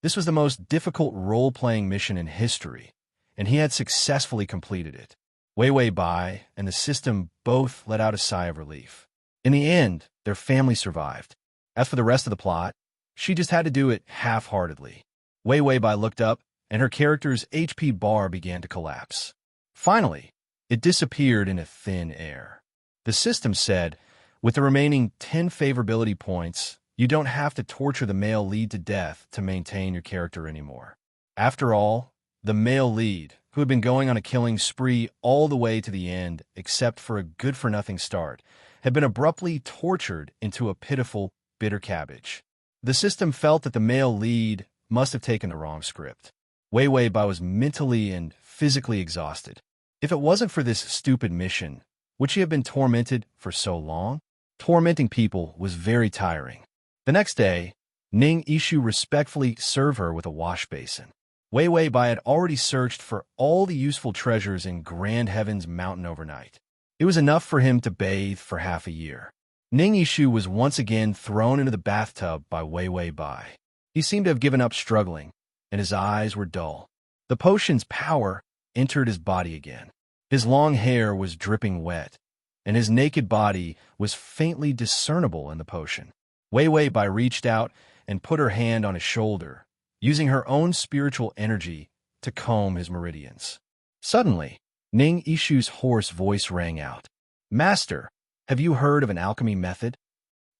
This was the most difficult role-playing mission in history, and he had successfully completed it. Weiwei Bai and the system both let out a sigh of relief. In the end, their family survived. As for the rest of the plot, she just had to do it half-heartedly. Weiwei Bai looked up, and her character's HP bar began to collapse. Finally, It disappeared into thin air. The system said, with the remaining 10 favorability points, you don't have to torture the male lead to death to maintain your character anymore. After all, the male lead, who had been going on a killing spree all the way to the end except for a good-for-nothing start, had been abruptly tortured into a pitiful, bitter cabbage. The system felt that the male lead must have taken the wrong script. Wei Wei Bai was mentally and physically exhausted. If it wasn't for this stupid mission, would she have been tormented for so long? Tormenting people was very tiring. The next day, Ning Yishu respectfully served her with a wash basin. Wei Wei Bai had already searched for all the useful treasures in Grand Heaven's mountain overnight. It was enough for him to bathe for half a year. Ning Yishu was once again thrown into the bathtub by Wei Wei Bai. He seemed to have given up struggling, and his eyes were dull. The potion's power entered his body again. His long hair was dripping wet, and his naked body was faintly discernible in the potion. Wei Wei Bai reached out and put her hand on his shoulder, using her own spiritual energy to comb his meridians. Suddenly, Ning Yishu's hoarse voice rang out. "Master, have you heard of an alchemy method?"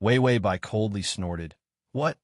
Wei Wei Bai coldly snorted. "What?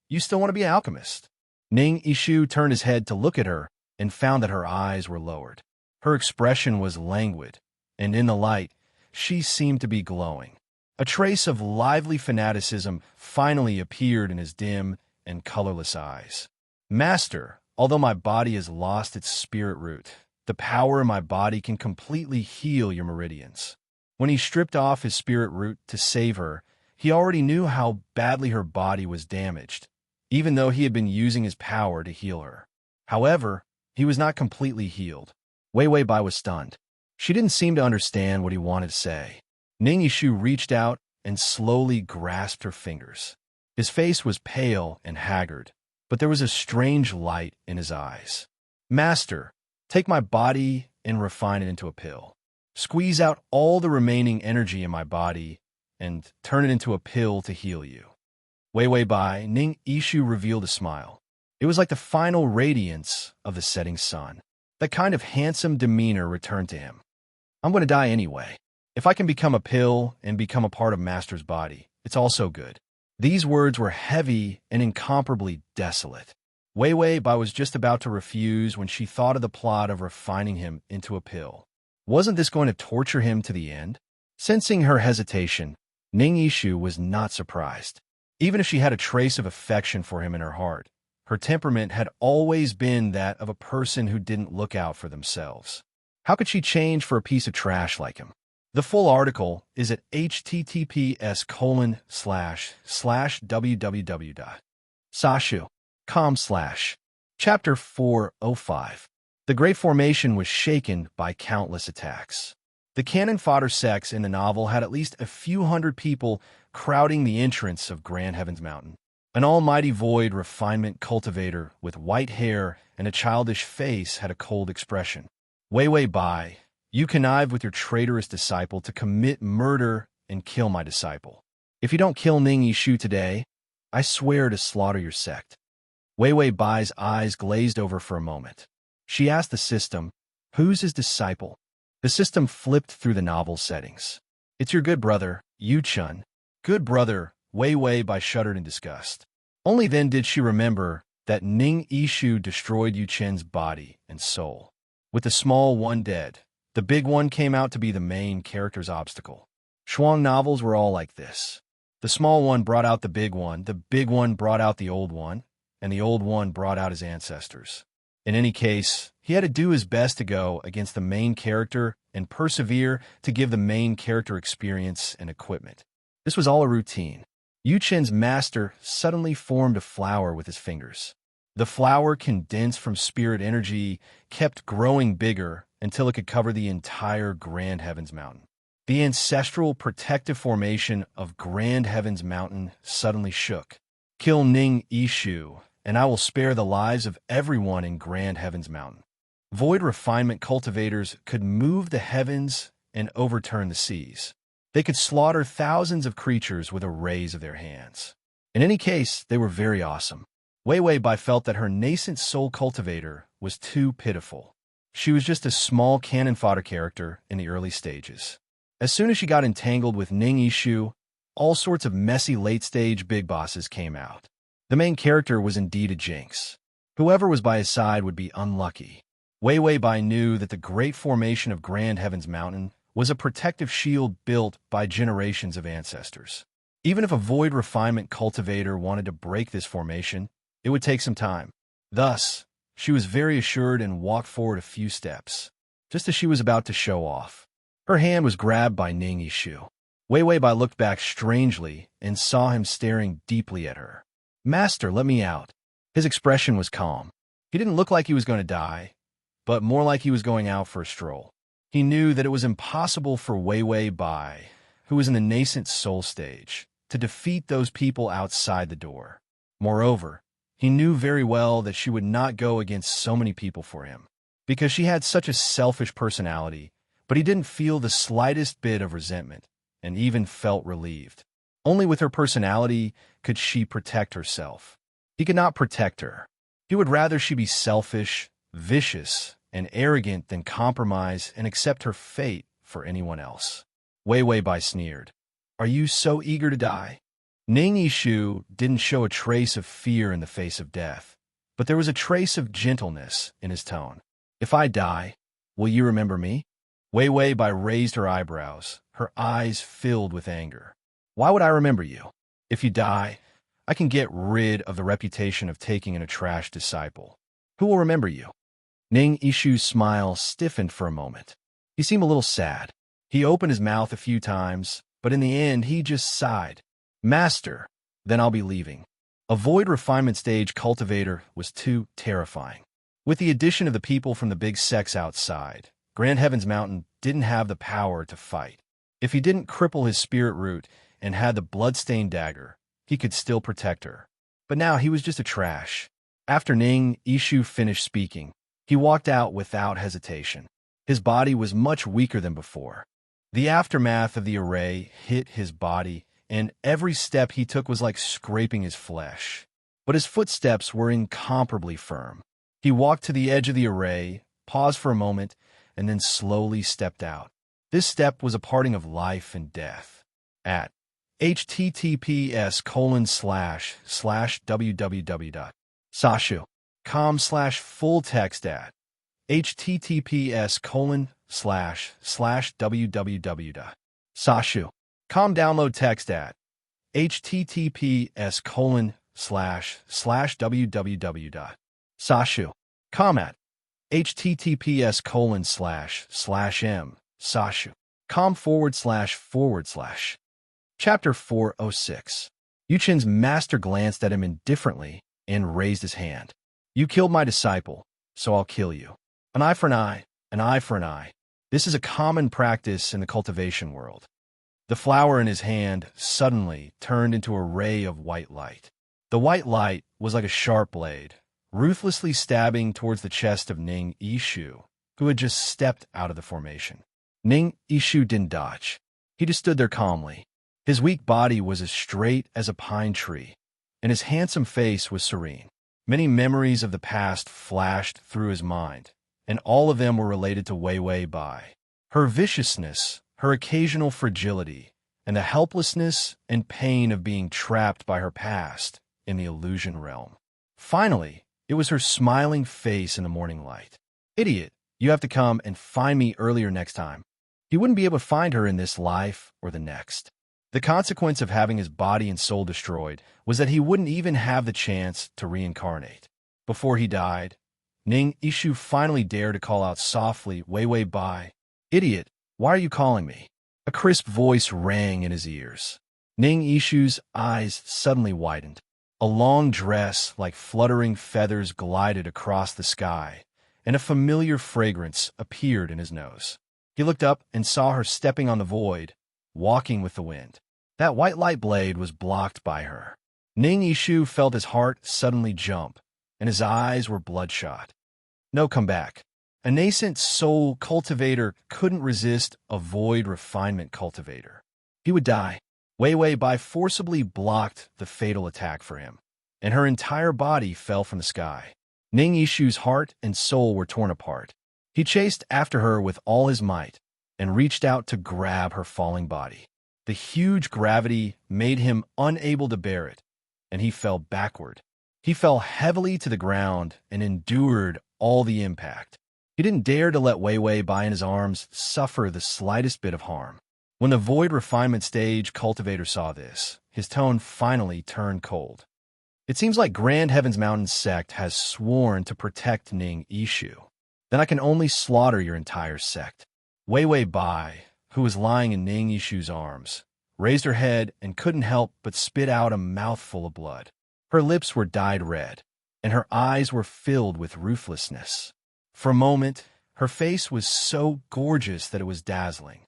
You still want to be an alchemist?" Ning Yishu turned his head to look at her and found that her eyes were lowered. Her expression was languid, and in the light, she seemed to be glowing. A trace of lively fanaticism finally appeared in his dim and colorless eyes. "Master, although my body has lost its spirit root, the power in my body can completely heal your meridians." When he stripped off his spirit root to save her, he already knew how badly her body was damaged, even though he had been using his power to heal her. However, he was not completely healed. Wei Wei Bai was stunned. She didn't seem to understand what he wanted to say. Ning Yishu reached out and slowly grasped her fingers. His face was pale and haggard, but there was a strange light in his eyes. "Master, take my body and refine it into a pill. Squeeze out all the remaining energy in my body and turn it into a pill to heal you." Wei Wei Bai, Ning Yishu revealed a smile. It was like the final radiance of the setting sun. That kind of handsome demeanor returned to him. "I'm going to die anyway. If I can become a pill and become a part of Master's body, it's also good." These words were heavy and incomparably desolate. Wei Wei Bai was just about to refuse when she thought of the plot of refining him into a pill. Wasn't this going to torture him to the end? Sensing her hesitation, Ning Yishu was not surprised. Even if she had a trace of affection for him in her heart, her temperament had always been that of a person who didn't look out for themselves. How could she change for a piece of trash like him? The full article is at https://www.sashu.com/ Chapter 405. The Great Formation was shaken by countless attacks. The cannon fodder sects in the novel had at least a few hundred people crowding the entrance of Grand Heaven's Mountain. An almighty void refinement cultivator with white hair and a childish face had a cold expression. "Wei Wei Bai, you connived with your traitorous disciple to commit murder and kill my disciple. If you don't kill Ning Yishu today, I swear to slaughter your sect." Wei Wei Bai's eyes glazed over for a moment. She asked the system, "Who's his disciple?" The system flipped through the novel settings. "It's your good brother, Yu Chun." Good brother, Wei Wei Bai shuddered in disgust. Only then did she remember that Ning Yishu destroyed Yu Chen's body and soul. With the small one dead, the big one came out to be the main character's obstacle. Shuang novels were all like this. The small one brought out the big one brought out the old one, and the old one brought out his ancestors. In any case, he had to do his best to go against the main character and persevere to give the main character experience and equipment. This was all a routine. Yu Chen's master suddenly formed a flower with his fingers. The flower, condensed from spirit energy, kept growing bigger until it could cover the entire Grand Heaven's Mountain. The ancestral protective formation of Grand Heaven's Mountain suddenly shook. "Kill Ning Yishu, and I will spare the lives of everyone in Grand Heaven's Mountain." Void refinement cultivators could move the heavens and overturn the seas. They could slaughter thousands of creatures with a raise of their hands. In any case, they were very awesome. Wei Wei Bai felt that her nascent soul cultivator was too pitiful. She was just a small cannon fodder character in the early stages. As soon as she got entangled with Ning Yishu, all sorts of messy late-stage big bosses came out. The main character was indeed a jinx. Whoever was by his side would be unlucky. Wei Wei Bai knew that the great formation of Grand Heaven's Mountain was a protective shield built by generations of ancestors. Even if a void refinement cultivator wanted to break this formation, it would take some time. Thus, she was very assured and walked forward a few steps, just as she was about to show off. Her hand was grabbed by Ning Yishu. Wei Wei Bai looked back strangely and saw him staring deeply at her. "Master, let me out." His expression was calm. He didn't look like he was going to die, but more like he was going out for a stroll. He knew that it was impossible for Wei Wei Bai, who was in the nascent soul stage, to defeat those people outside the door. Moreover, he knew very well that she would not go against so many people for him, because she had such a selfish personality, but he didn't feel the slightest bit of resentment, and even felt relieved. Only with her personality could she protect herself. He could not protect her. He would rather she be selfish, vicious, and arrogant than compromise and accept her fate for anyone else. Wei Wei Bai sneered. "Are you so eager to die?" Ning Yishu didn't show a trace of fear in the face of death, but there was a trace of gentleness in his tone. "If I die, will you remember me?" Wei Wei Bai raised her eyebrows, her eyes filled with anger. "Why would I remember you? If you die, I can get rid of the reputation of taking in a trash disciple. Who will remember you?" Ning Yishu's smile stiffened for a moment. He seemed a little sad. He opened his mouth a few times, but in the end he just sighed. "Master, then I'll be leaving." A void refinement stage cultivator was too terrifying. With the addition of the people from the big sects outside, Grand Heaven's Mountain didn't have the power to fight. If he didn't cripple his spirit root and had the blood-stained dagger, he could still protect her. But now he was just a trash. After Ning Yishu finished speaking, he walked out without hesitation. His body was much weaker than before. The aftermath of the array hit his body, and every step he took was like scraping his flesh. But his footsteps were incomparably firm. He walked to the edge of the array, paused for a moment, and then slowly stepped out. This step was a parting of life and death. At https://www.sashu.com/full text at https://www.sashu.com download text at https://www.sashu.com at https://m.sashu.com//. Chapter 406. Yuchen's master glanced at him indifferently and raised his hand. "You killed my disciple, so I'll kill you. An eye for an eye, an eye for an eye. This is a common practice in the cultivation world." The flower in his hand suddenly turned into a ray of white light. The white light was like a sharp blade, ruthlessly stabbing towards the chest of Ning Yishu, who had just stepped out of the formation. Ning Yishu didn't dodge. He just stood there calmly. His weak body was as straight as a pine tree, and his handsome face was serene. Many memories of the past flashed through his mind, and all of them were related to Wei Wei Bai. Her viciousness, her occasional fragility, and the helplessness and pain of being trapped by her past in the illusion realm. Finally, it was her smiling face in the morning light. "Idiot, you have to come and find me earlier next time." He wouldn't be able to find her in this life or the next. The consequence of having his body and soul destroyed was that he wouldn't even have the chance to reincarnate. Before he died, Ning Yishu finally dared to call out softly, "Wei Wei Bai, idiot, why are you calling me?" A crisp voice rang in his ears. Ning Yishu's eyes suddenly widened. A long dress like fluttering feathers glided across the sky, and a familiar fragrance appeared in his nose. He looked up and saw her stepping on the void, walking with the wind. That white light blade was blocked by her. Ning Yishu felt his heart suddenly jump, and his eyes were bloodshot. No comeback. A nascent soul cultivator couldn't resist a void refinement cultivator. He would die. Wei Wei Bai forcibly blocked the fatal attack for him, and her entire body fell from the sky. Ning Yishu's heart and soul were torn apart. He chased after her with all his might and reached out to grab her falling body. The huge gravity made him unable to bear it, and he fell backward. He fell heavily to the ground and endured all the impact. He didn't dare to let Wei Wei Bai in his arms suffer the slightest bit of harm. When the Void Refinement Stage cultivator saw this, his tone finally turned cold. It seems like Grand Heaven's Mountain sect has sworn to protect Ning Yishu. Then I can only slaughter your entire sect. Wei Wei Bai, who was lying in Ning Yishu's arms, raised her head and couldn't help but spit out a mouthful of blood. Her lips were dyed red, and her eyes were filled with ruthlessness. For a moment, her face was so gorgeous that it was dazzling.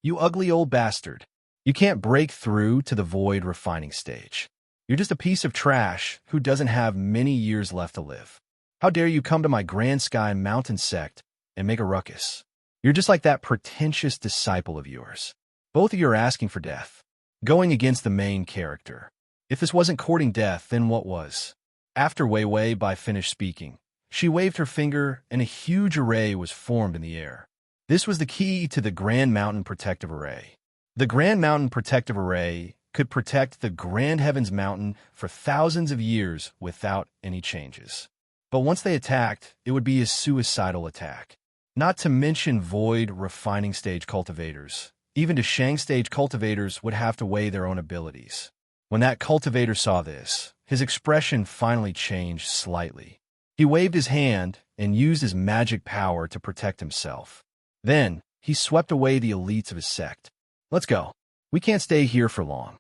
You ugly old bastard. You can't break through to the Void Refining Stage. You're just a piece of trash who doesn't have many years left to live. How dare you come to my Grand Sky Mountain sect and make a ruckus? You're just like that pretentious disciple of yours. Both of you are asking for death, going against the main character. If this wasn't courting death, then what was? After Wei Wei Bai finished speaking, she waved her finger and a huge array was formed in the air. This was the key to the Grand Mountain Protective Array. The Grand Mountain Protective Array could protect the Grand Heavens Mountain for thousands of years without any changes. But once they attacked, it would be a suicidal attack. Not to mention Void Refining Stage cultivators. Even to Shang Stage cultivators would have to weigh their own abilities. When that cultivator saw this, his expression finally changed slightly. He waved his hand and used his magic power to protect himself. Then, he swept away the elites of his sect. Let's go. We can't stay here for long.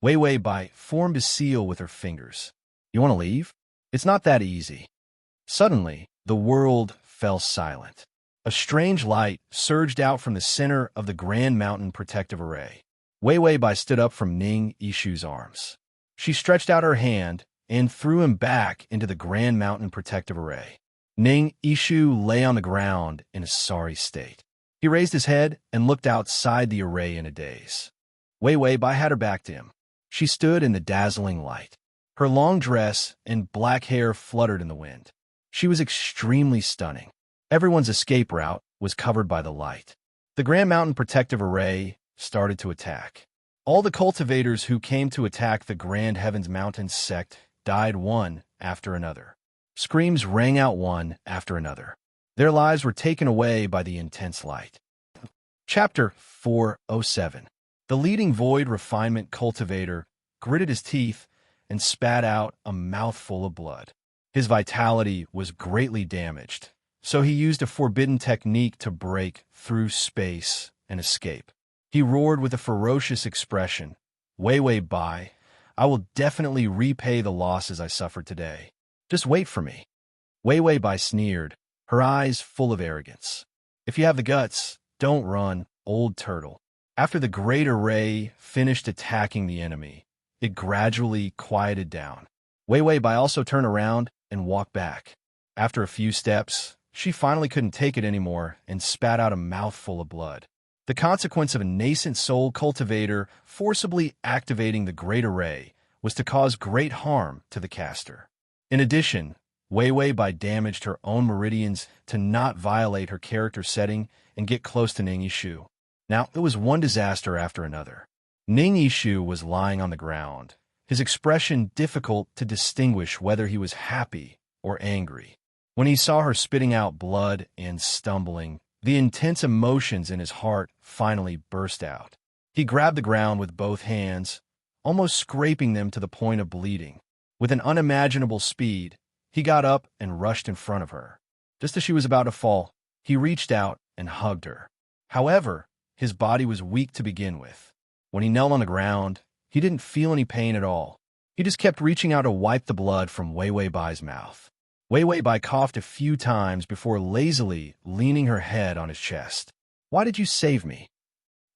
Wei Wei Bai formed a seal with her fingers. You want to leave? It's not that easy. Suddenly, the world fell silent. A strange light surged out from the center of the Grand Mountain Protective Array. Wei Wei Bai stood up from Ning Yishu's arms. She stretched out her hand and threw him back into the Grand Mountain Protective Array. Ning Yishu lay on the ground in a sorry state. He raised his head and looked outside the array in a daze. Wei Wei Bai had her back to him. She stood in the dazzling light. Her long dress and black hair fluttered in the wind. She was extremely stunning. Everyone's escape route was covered by the light. The Grand Mountain Protective Array started to attack. All the cultivators who came to attack the Grand Heavens Mountain sect died one after another. Screams rang out one after another. Their lives were taken away by the intense light. Chapter 407. The leading Void Refinement cultivator gritted his teeth and spat out a mouthful of blood. His vitality was greatly damaged, so he used a forbidden technique to break through space and escape. He roared with a ferocious expression, Wei Wei Bai, I will definitely repay the losses I suffered today. Just wait for me. Wei Wei Bai sneered, her eyes full of arrogance. If you have the guts, don't run, old turtle. After the Great Array finished attacking the enemy, it gradually quieted down. Wei Wei Bai also turned around and walked back. After a few steps, she finally couldn't take it anymore and spat out a mouthful of blood. The consequence of a nascent soul cultivator forcibly activating the Great Array was to cause great harm to the caster. In addition, Wei Wei Bai damaged her own meridians to not violate her character setting and get close to Ning Yishu. Now, it was one disaster after another. Ning Yishu was lying on the ground, his expression difficult to distinguish whether he was happy or angry. When he saw her spitting out blood and stumbling, the intense emotions in his heart finally burst out. He grabbed the ground with both hands, almost scraping them to the point of bleeding. With an unimaginable speed, he got up and rushed in front of her. Just as she was about to fall, he reached out and hugged her. However, his body was weak to begin with. When he knelt on the ground, he didn't feel any pain at all. He just kept reaching out to wipe the blood from Wei Wei Bai's mouth. Wei Wei Bai coughed a few times before lazily leaning her head on his chest. Why did you save me?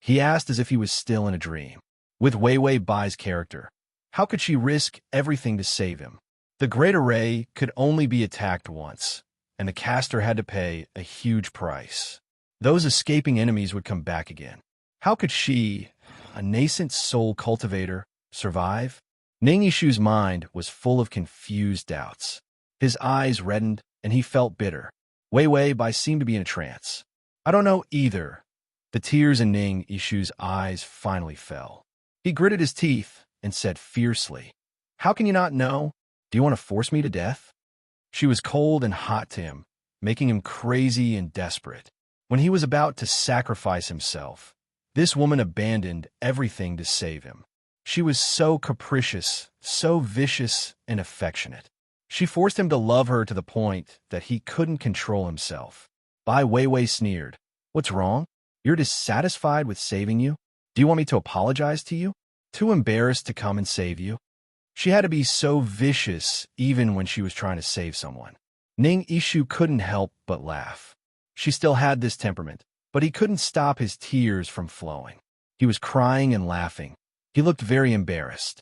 He asked as if he was still in a dream. With Wei Wei Bai's character, how could she risk everything to save him? The Great Array could only be attacked once, and the caster had to pay a huge price. Those escaping enemies would come back again. How could she, a nascent soul cultivator, survive? Ning Yishu's mind was full of confused doubts. His eyes reddened, and he felt bitter. Wei Wei Bai seemed to be in a trance. I don't know either. The tears in Ning Ishu's eyes finally fell. He gritted his teeth and said fiercely, "How can you not know? Do you want to force me to death?" She was cold and hot to him, making him crazy and desperate. When he was about to sacrifice himself, this woman abandoned everything to save him. She was so capricious, so vicious and affectionate. She forced him to love her to the point that he couldn't control himself. Bai Weiwei sneered. "What's wrong? You're dissatisfied with saving you? Do you want me to apologize to you? Too embarrassed to come and save you?" She had to be so vicious even when she was trying to save someone. Ning Ishu couldn't help but laugh. She still had this temperament, but he couldn't stop his tears from flowing. He was crying and laughing. He looked very embarrassed.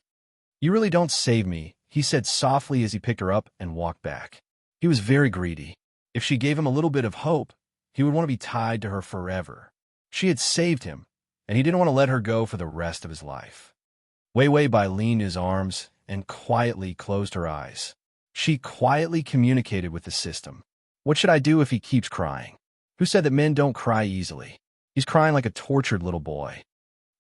"You really don't save me," he said softly as he picked her up and walked back. He was very greedy. If she gave him a little bit of hope, he would want to be tied to her forever. She had saved him, and he didn't want to let her go for the rest of his life. Wei Wei Bai leaned his arms and quietly closed her eyes. She quietly communicated with the system. "What should I do if he keeps crying? Who said that men don't cry easily? He's crying like a tortured little boy."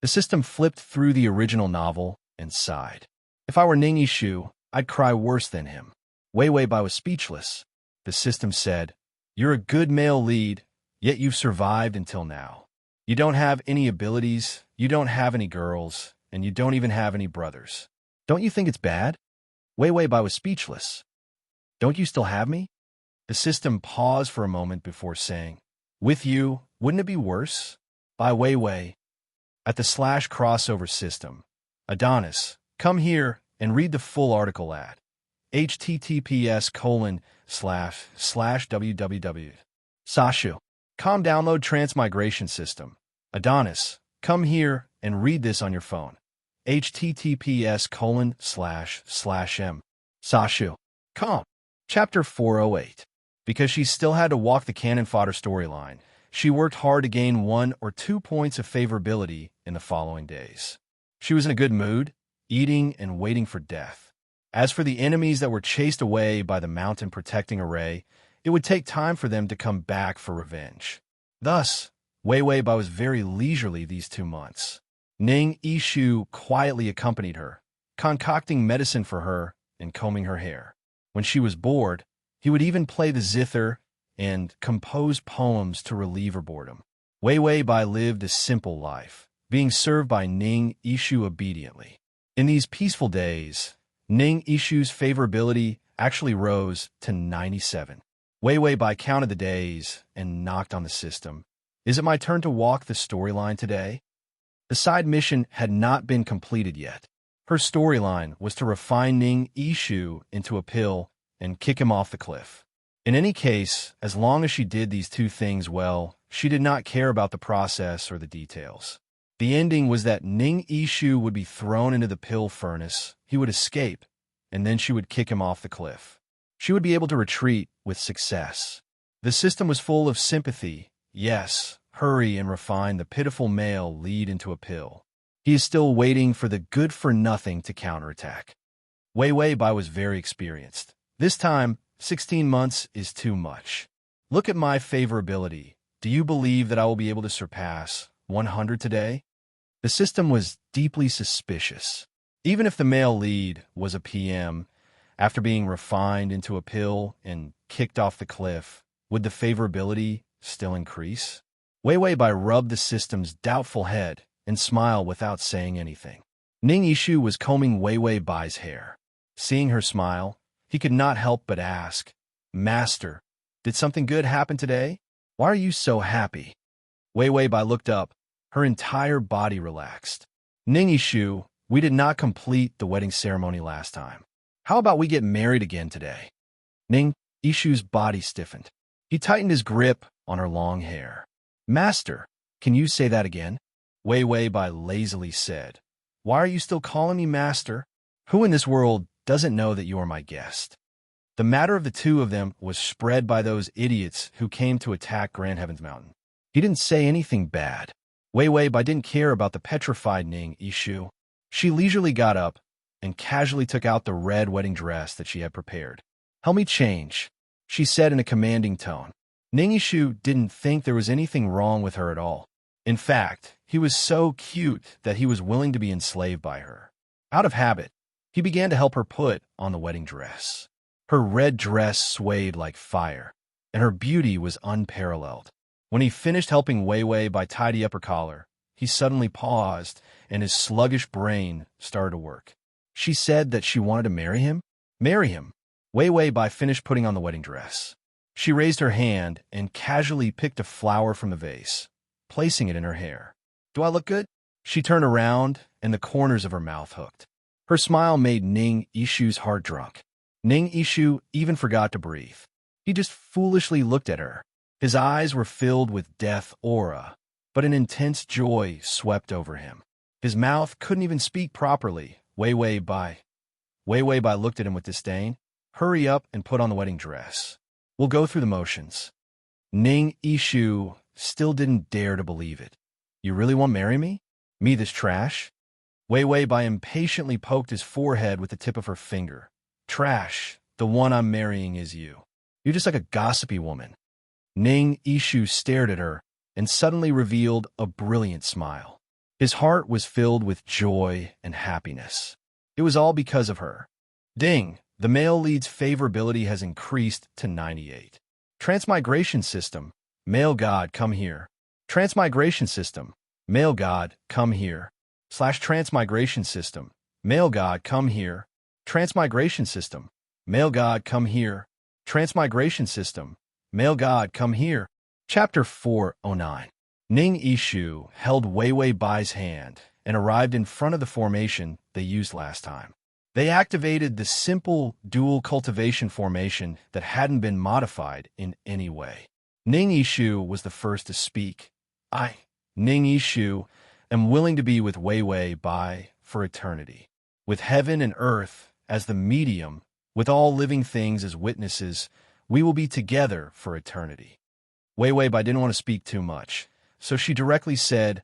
The system flipped through the original novel and sighed. "If I were Ning Ishu, I'd cry worse than him." Wei Wei Bai was speechless. The system said, "You're a good male lead, yet you've survived until now. You don't have any abilities, you don't have any girls, and you don't even have any brothers. Don't you think it's bad?" Wei Wei Bai was speechless. "Don't you still have me?" The system paused for a moment before saying, "With you, wouldn't it be worse?" Bai Wei Wei. At the /crossover system, Adonis, come here and read the full article at https://www. Sashu. Com download Transmigration system. Adonis, come here and read this on your phone. https://m. Sashu. Com. Chapter 408. Because she still had to walk the cannon fodder storyline, she worked hard to gain 1 or 2 points of favorability in the following days. She was in a good mood, eating and waiting for death. As for the enemies that were chased away by the mountain protecting array, it would take time for them to come back for revenge. Thus, Wei Wei Bai was very leisurely these 2 months. Ning Ishu quietly accompanied her, concocting medicine for her and combing her hair. When she was bored, he would even play the zither and compose poems to relieve her boredom. Wei Wei Bai lived a simple life, being served by Ning Ishu obediently. In these peaceful days, Ning Ishu's favorability actually rose to 97. Wei Wei Bai counted the days and knocked on the system. "Is it my turn to walk the storyline today?" The side mission had not been completed yet. Her storyline was to refine Ning Ishu into a pill and kick him off the cliff. In any case, as long as she did these 2 things well, she did not care about the process or the details. The ending was that Ning Ishu would be thrown into the pill furnace, he would escape, and then she would kick him off the cliff. She would be able to retreat with success. The system was full of sympathy. Yes, hurry and refine the pitiful male lead into a pill. He is still waiting for the good-for-nothing to counterattack. Wei Wei Bai was very experienced. This time, 16 months is too much. "Look at my favorability. Do you believe that I will be able to surpass 100 today?" The system was deeply suspicious. Even if the male lead was a PM, after being refined into a pill and kicked off the cliff, would the favorability still increase? Wei Wei Bai rubbed the system's doubtful head and smiled without saying anything. Ning Ishu was combing Wei Wei Bai's hair. Seeing her smile, he could not help but ask, "Master, did something good happen today? Why are you so happy?" Wei Wei Bai looked up. Her entire body relaxed. "Ning Ishu, we did not complete the wedding ceremony last time. How about we get married again today?" Ning Ishu's body stiffened. He tightened his grip on her long hair. "Master, can you say that again?" Wei Wei Bai lazily said, "Why are you still calling me master? Who in this world doesn't know that you are my guest?" The matter of the 2 of them was spread by those idiots who came to attack Grand Heaven's Mountain. He didn't say anything bad. Wei Wei Bai didn't care about the petrified Ning Ishu. She leisurely got up and casually took out the red wedding dress that she had prepared. "Help me change," she said in a commanding tone. Ning Yishu didn't think there was anything wrong with her at all. In fact, he was so cute that he was willing to be enslaved by her. Out of habit, he began to help her put on the wedding dress. Her red dress swayed like fire, and her beauty was unparalleled. When he finished helping Wei Wei by tidy up her collar, he suddenly paused, and his sluggish brain started to work. She said that she wanted to marry him? Marry him. Wei Wei Bai finished putting on the wedding dress. She raised her hand and casually picked a flower from the vase, placing it in her hair. Do I look good? She turned around, and the corners of her mouth hooked. Her smile made Ning Yishu's heart drunk. Ning Yishu even forgot to breathe. He just foolishly looked at her. His eyes were filled with death aura, but an intense joy swept over him. His mouth couldn't even speak properly. Wei Wei Bai looked at him with disdain. Hurry up and put on the wedding dress. We'll go through the motions. Ning Yishu still didn't dare to believe it. You really want to marry me? Me, this trash? Wei Wei Bai impatiently poked his forehead with the tip of her finger. Trash, the one I'm marrying is you. You're just like a gossipy woman. Ning Yishu stared at her and suddenly revealed a brilliant smile. His heart was filled with joy and happiness. It was all because of her. Ding! The male lead's favorability has increased to 98. Transmigration system. Male god, come here. Transmigration system. Male god, come here. Transmigration system. Male god, come here. Transmigration system. Male god, come here. Transmigration system. Male god, come here. Chapter 409. Ning Yishu held Wei Wei Bai's hand and arrived in front of the formation they used last time. They activated the simple dual cultivation formation that hadn't been modified in any way. Ning Yishu was the first to speak. I, Ning Yishu, am willing to be with Wei Wei Bai for eternity. With heaven and earth as the medium, with all living things as witnesses, we will be together for eternity. Wei Wei Bai didn't want to speak too much, so she directly said,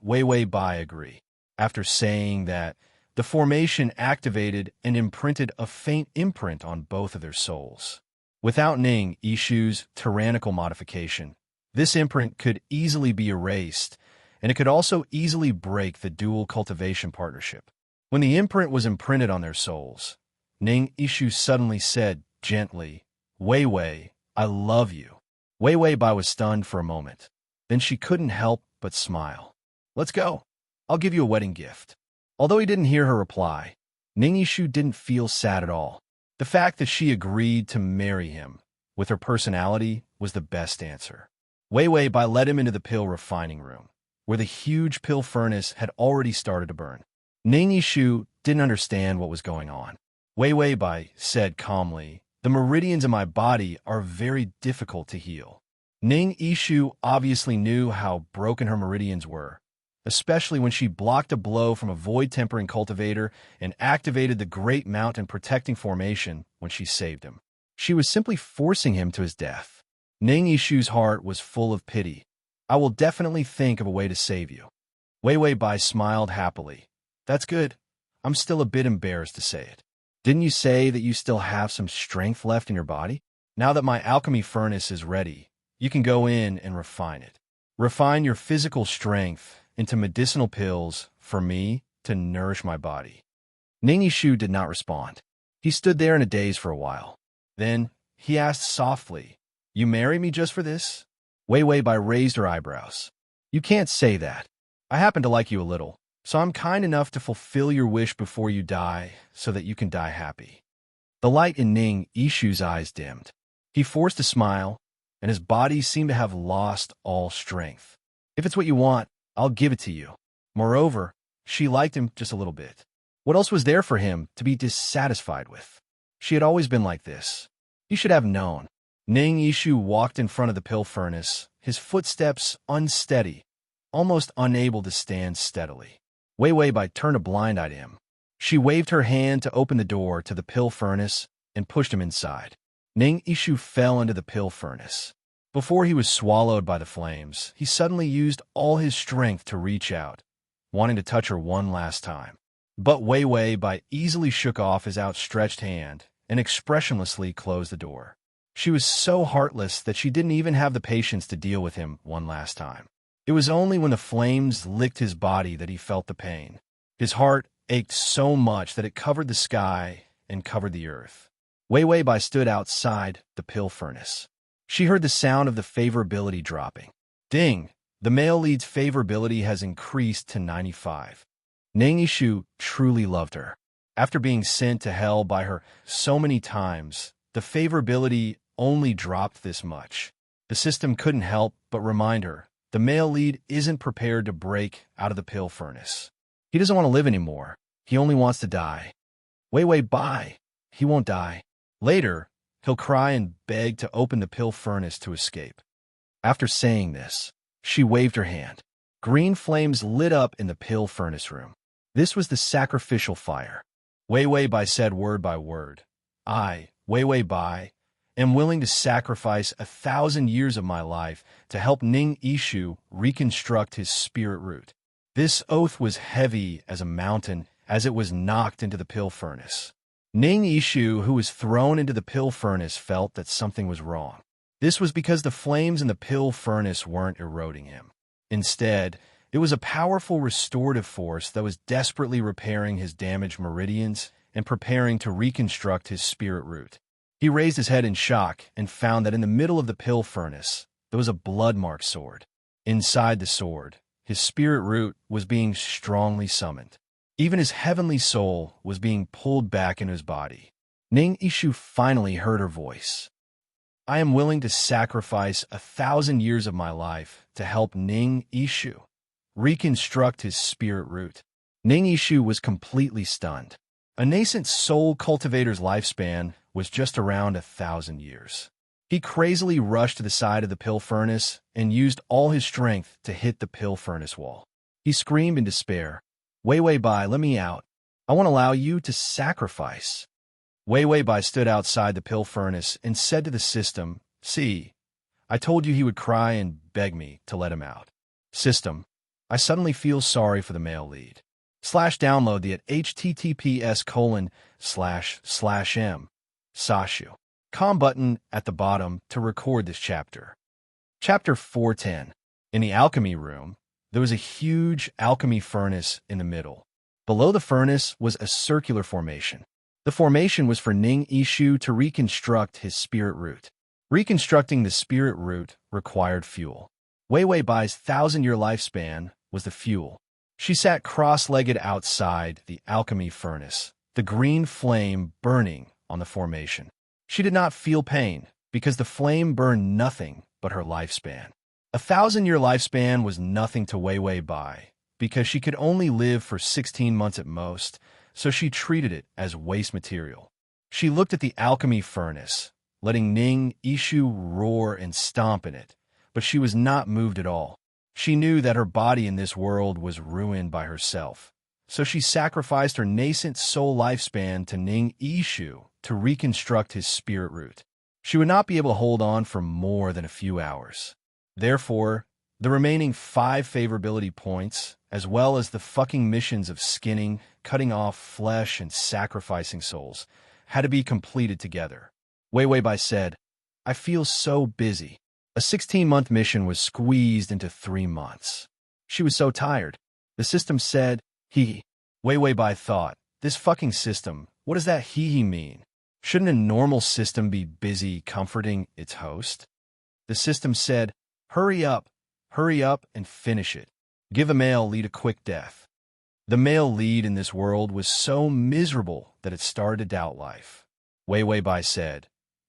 Wei Wei Bai agree. After saying that, the formation activated and imprinted a faint imprint on both of their souls. Without Ning Yishu's tyrannical modification, this imprint could easily be erased, and it could also easily break the dual cultivation partnership. When the imprint was imprinted on their souls, Ning Yishu suddenly said gently, Wei Wei, I love you. Wei Wei Bai was stunned for a moment. Then she couldn't help but smile. Let's go. I'll give you a wedding gift. Although he didn't hear her reply, Ning Yishu didn't feel sad at all. The fact that she agreed to marry him with her personality was the best answer. Wei Wei Bai led him into the pill refining room, where the huge pill furnace had already started to burn. Ning Yishu didn't understand what was going on. Wei Wei Bai said calmly, the meridians in my body are very difficult to heal. Ning Yishu obviously knew how broken her meridians were, especially when she blocked a blow from a void-tempering cultivator and activated the Great Mountain Protecting Formation when she saved him. She was simply forcing him to his death. Ning Yishu's heart was full of pity. I will definitely think of a way to save you. Wei Wei Bai smiled happily. That's good. I'm still a bit embarrassed to say it. Didn't you say that you still have some strength left in your body? Now that my alchemy furnace is ready, you can go in and refine it. Refine your physical strength into medicinal pills for me to nourish my body. Ning Yishu did not respond. He stood there in a daze for a while. Then he asked softly, You marry me just for this? Wei Wei Bai raised her eyebrows. You can't say that. I happen to like you a little, so I'm kind enough to fulfill your wish before you die so that you can die happy. The light in Ning Yishu's eyes dimmed. He forced a smile, and his body seemed to have lost all strength. If it's what you want, I'll give it to you. Moreover, she liked him just a little bit. What else was there for him to be dissatisfied with? She had always been like this. He should have known. Ning Yishu walked in front of the pill furnace, his footsteps unsteady, almost unable to stand steadily. Wei Wei Bai turned a blind eye to him. She waved her hand to open the door to the pill furnace and pushed him inside. Ning Yishu fell into the pill furnace. Before he was swallowed by the flames, he suddenly used all his strength to reach out, wanting to touch her one last time. But Wei Wei Bai easily shook off his outstretched hand and expressionlessly closed the door. She was so heartless that she didn't even have the patience to deal with him one last time. It was only when the flames licked his body that he felt the pain. His heart ached so much that it covered the sky and covered the earth. Wei Wei Bai stood outside the pill furnace. She heard the sound of the favorability dropping. Ding! The male lead's favorability has increased to 95. Ning Yishu truly loved her. After being sent to hell by her so many times, the favorability only dropped this much. The system couldn't help but remind her the male lead isn't prepared to break out of the pill furnace. He doesn't want to live anymore. He only wants to die. Wei Wei Bai, he won't die. Later, he'll cry and beg to open the pill furnace to escape. After saying this, she waved her hand. Green flames lit up in the pill furnace room. This was the sacrificial fire. Wei Wei Bai said word by word, I, Wei Wei Bai, am willing to sacrifice 1,000 years of my life to help Ning Yishu reconstruct his spirit root. This oath was heavy as a mountain as it was knocked into the pill furnace. Ning Yishu, who was thrown into the pill furnace, felt that something was wrong. This was because the flames in the pill furnace weren't eroding him. Instead, it was a powerful restorative force that was desperately repairing his damaged meridians and preparing to reconstruct his spirit root. He raised his head in shock and found that in the middle of the pill furnace, there was a blood-marked sword. Inside the sword, his spirit root was being strongly summoned. Even his heavenly soul was being pulled back into his body. Ning Yishu finally heard her voice. I am willing to sacrifice 1,000 years of my life to help Ning Yishu reconstruct his spirit root. Ning Yishu was completely stunned. A nascent soul cultivator's lifespan was just around 1,000 years. He crazily rushed to the side of the pill furnace and used all his strength to hit the pill furnace wall. He screamed in despair, Wei Wei Bai, let me out. I won't allow you to sacrifice. Wei Wei Bai stood outside the pill furnace and said to the system, See, I told you he would cry and beg me to let him out. System, I suddenly feel sorry for the male lead. Download the at https://m Sashu. Com button at the bottom to record this chapter. Chapter 410. In the alchemy room, there was a huge alchemy furnace in the middle. Below the furnace was a circular formation. The formation was for Ning Yishu to reconstruct his spirit root. Reconstructing the spirit root required fuel. Wei Wei Bai's 1,000-year lifespan was the fuel. She sat cross-legged outside the alchemy furnace, the green flame burning on the formation. She did not feel pain because the flame burned nothing but her lifespan. 1,000-year lifespan was nothing to Wei Wei Bai because she could only live for 16 months at most, so she treated it as waste material. She looked at the alchemy furnace, letting Ning Yishu roar and stomp in it, but she was not moved at all. She knew that her body in this world was ruined by herself, so she sacrificed her nascent soul lifespan to Ning Yishu to reconstruct his spirit root. She would not be able to hold on for more than a few hours. Therefore, the remaining 5 favorability points, as well as the fucking missions of skinning, cutting off flesh, and sacrificing souls, had to be completed together. Wei Wei Bai said, I feel so busy. A 16-month mission was squeezed into 3 months. She was so tired. The system said, hee. Wei Wei Bai thought, this fucking system, what does that hee mean? Shouldn't a normal system be busy comforting its host? The system said, hurry up and finish it. Give a male lead a quick death. The male lead in this world was so miserable that it started to doubt life. Wei Wei Bai said,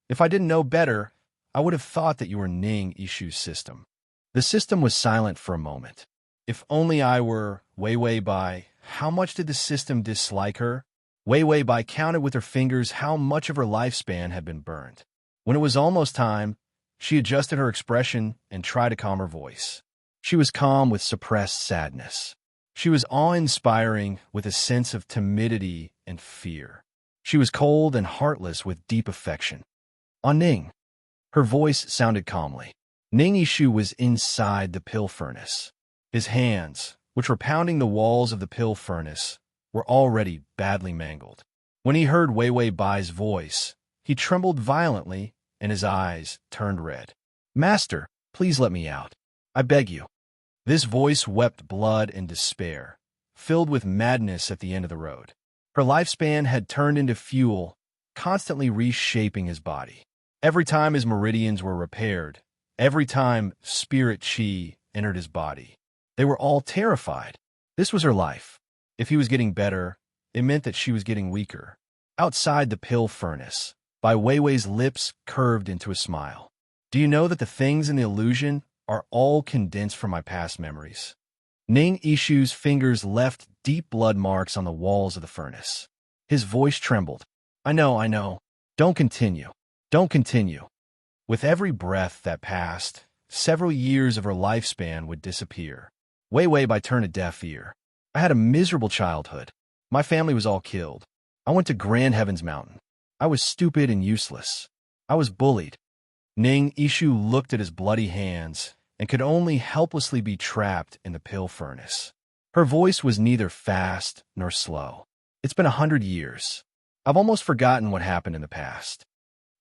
if I didn't know better, I would have thought that you were Ning Yishu's system. The system was silent for a moment. If only I were Wei Wei Bai, how much did the system dislike her? Wei Wei Bai counted with her fingers how much of her lifespan had been burned. When it was almost time, she adjusted her expression and tried to calm her voice. She was calm with suppressed sadness. She was awe-inspiring with a sense of timidity and fear. She was cold and heartless with deep affection. On Ning. Her voice sounded calmly. Ning Yishu was inside the pill furnace. His hands, which were pounding the walls of the pill furnace, were already badly mangled. When he heard Wei Wei Bai's voice, he trembled violently and his eyes turned red. "Master, please let me out. I beg you." This voice wept blood and despair, filled with madness at the end of the road. Her lifespan had turned into fuel, constantly reshaping his body. Every time his meridians were repaired, every time spirit chi entered his body, they were all terrified. This was her life. If he was getting better, it meant that she was getting weaker. Outside the pill furnace, Bai Weiwei's lips curved into a smile. "Do you know that the things in the illusion are all condensed from my past memories?" Ning Ishu's fingers left deep blood marks on the walls of the furnace. His voice trembled. I know. Don't continue. Don't continue." With every breath that passed, several years of her lifespan would disappear. Weiwei turned a deaf ear. "I had a miserable childhood. My family was all killed. I went to Grand Heaven's Mountain. I was stupid and useless. I was bullied." Ning Ishu looked at his bloody hands and could only helplessly be trapped in the pill furnace. Her voice was neither fast nor slow. "It's been 100 years. I've almost forgotten what happened in the past.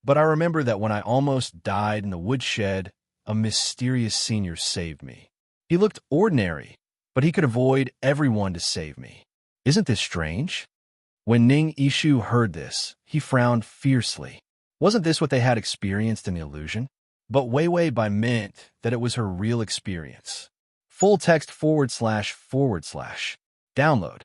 But I remember that when I almost died in the woodshed, a mysterious senior saved me. He looked ordinary, but he could avoid everyone to save me. Isn't this strange?" When Ning Ishu heard this, he frowned fiercely. Wasn't this what they had experienced in the illusion? But Weiwei meant that it was her real experience. Full text / Download.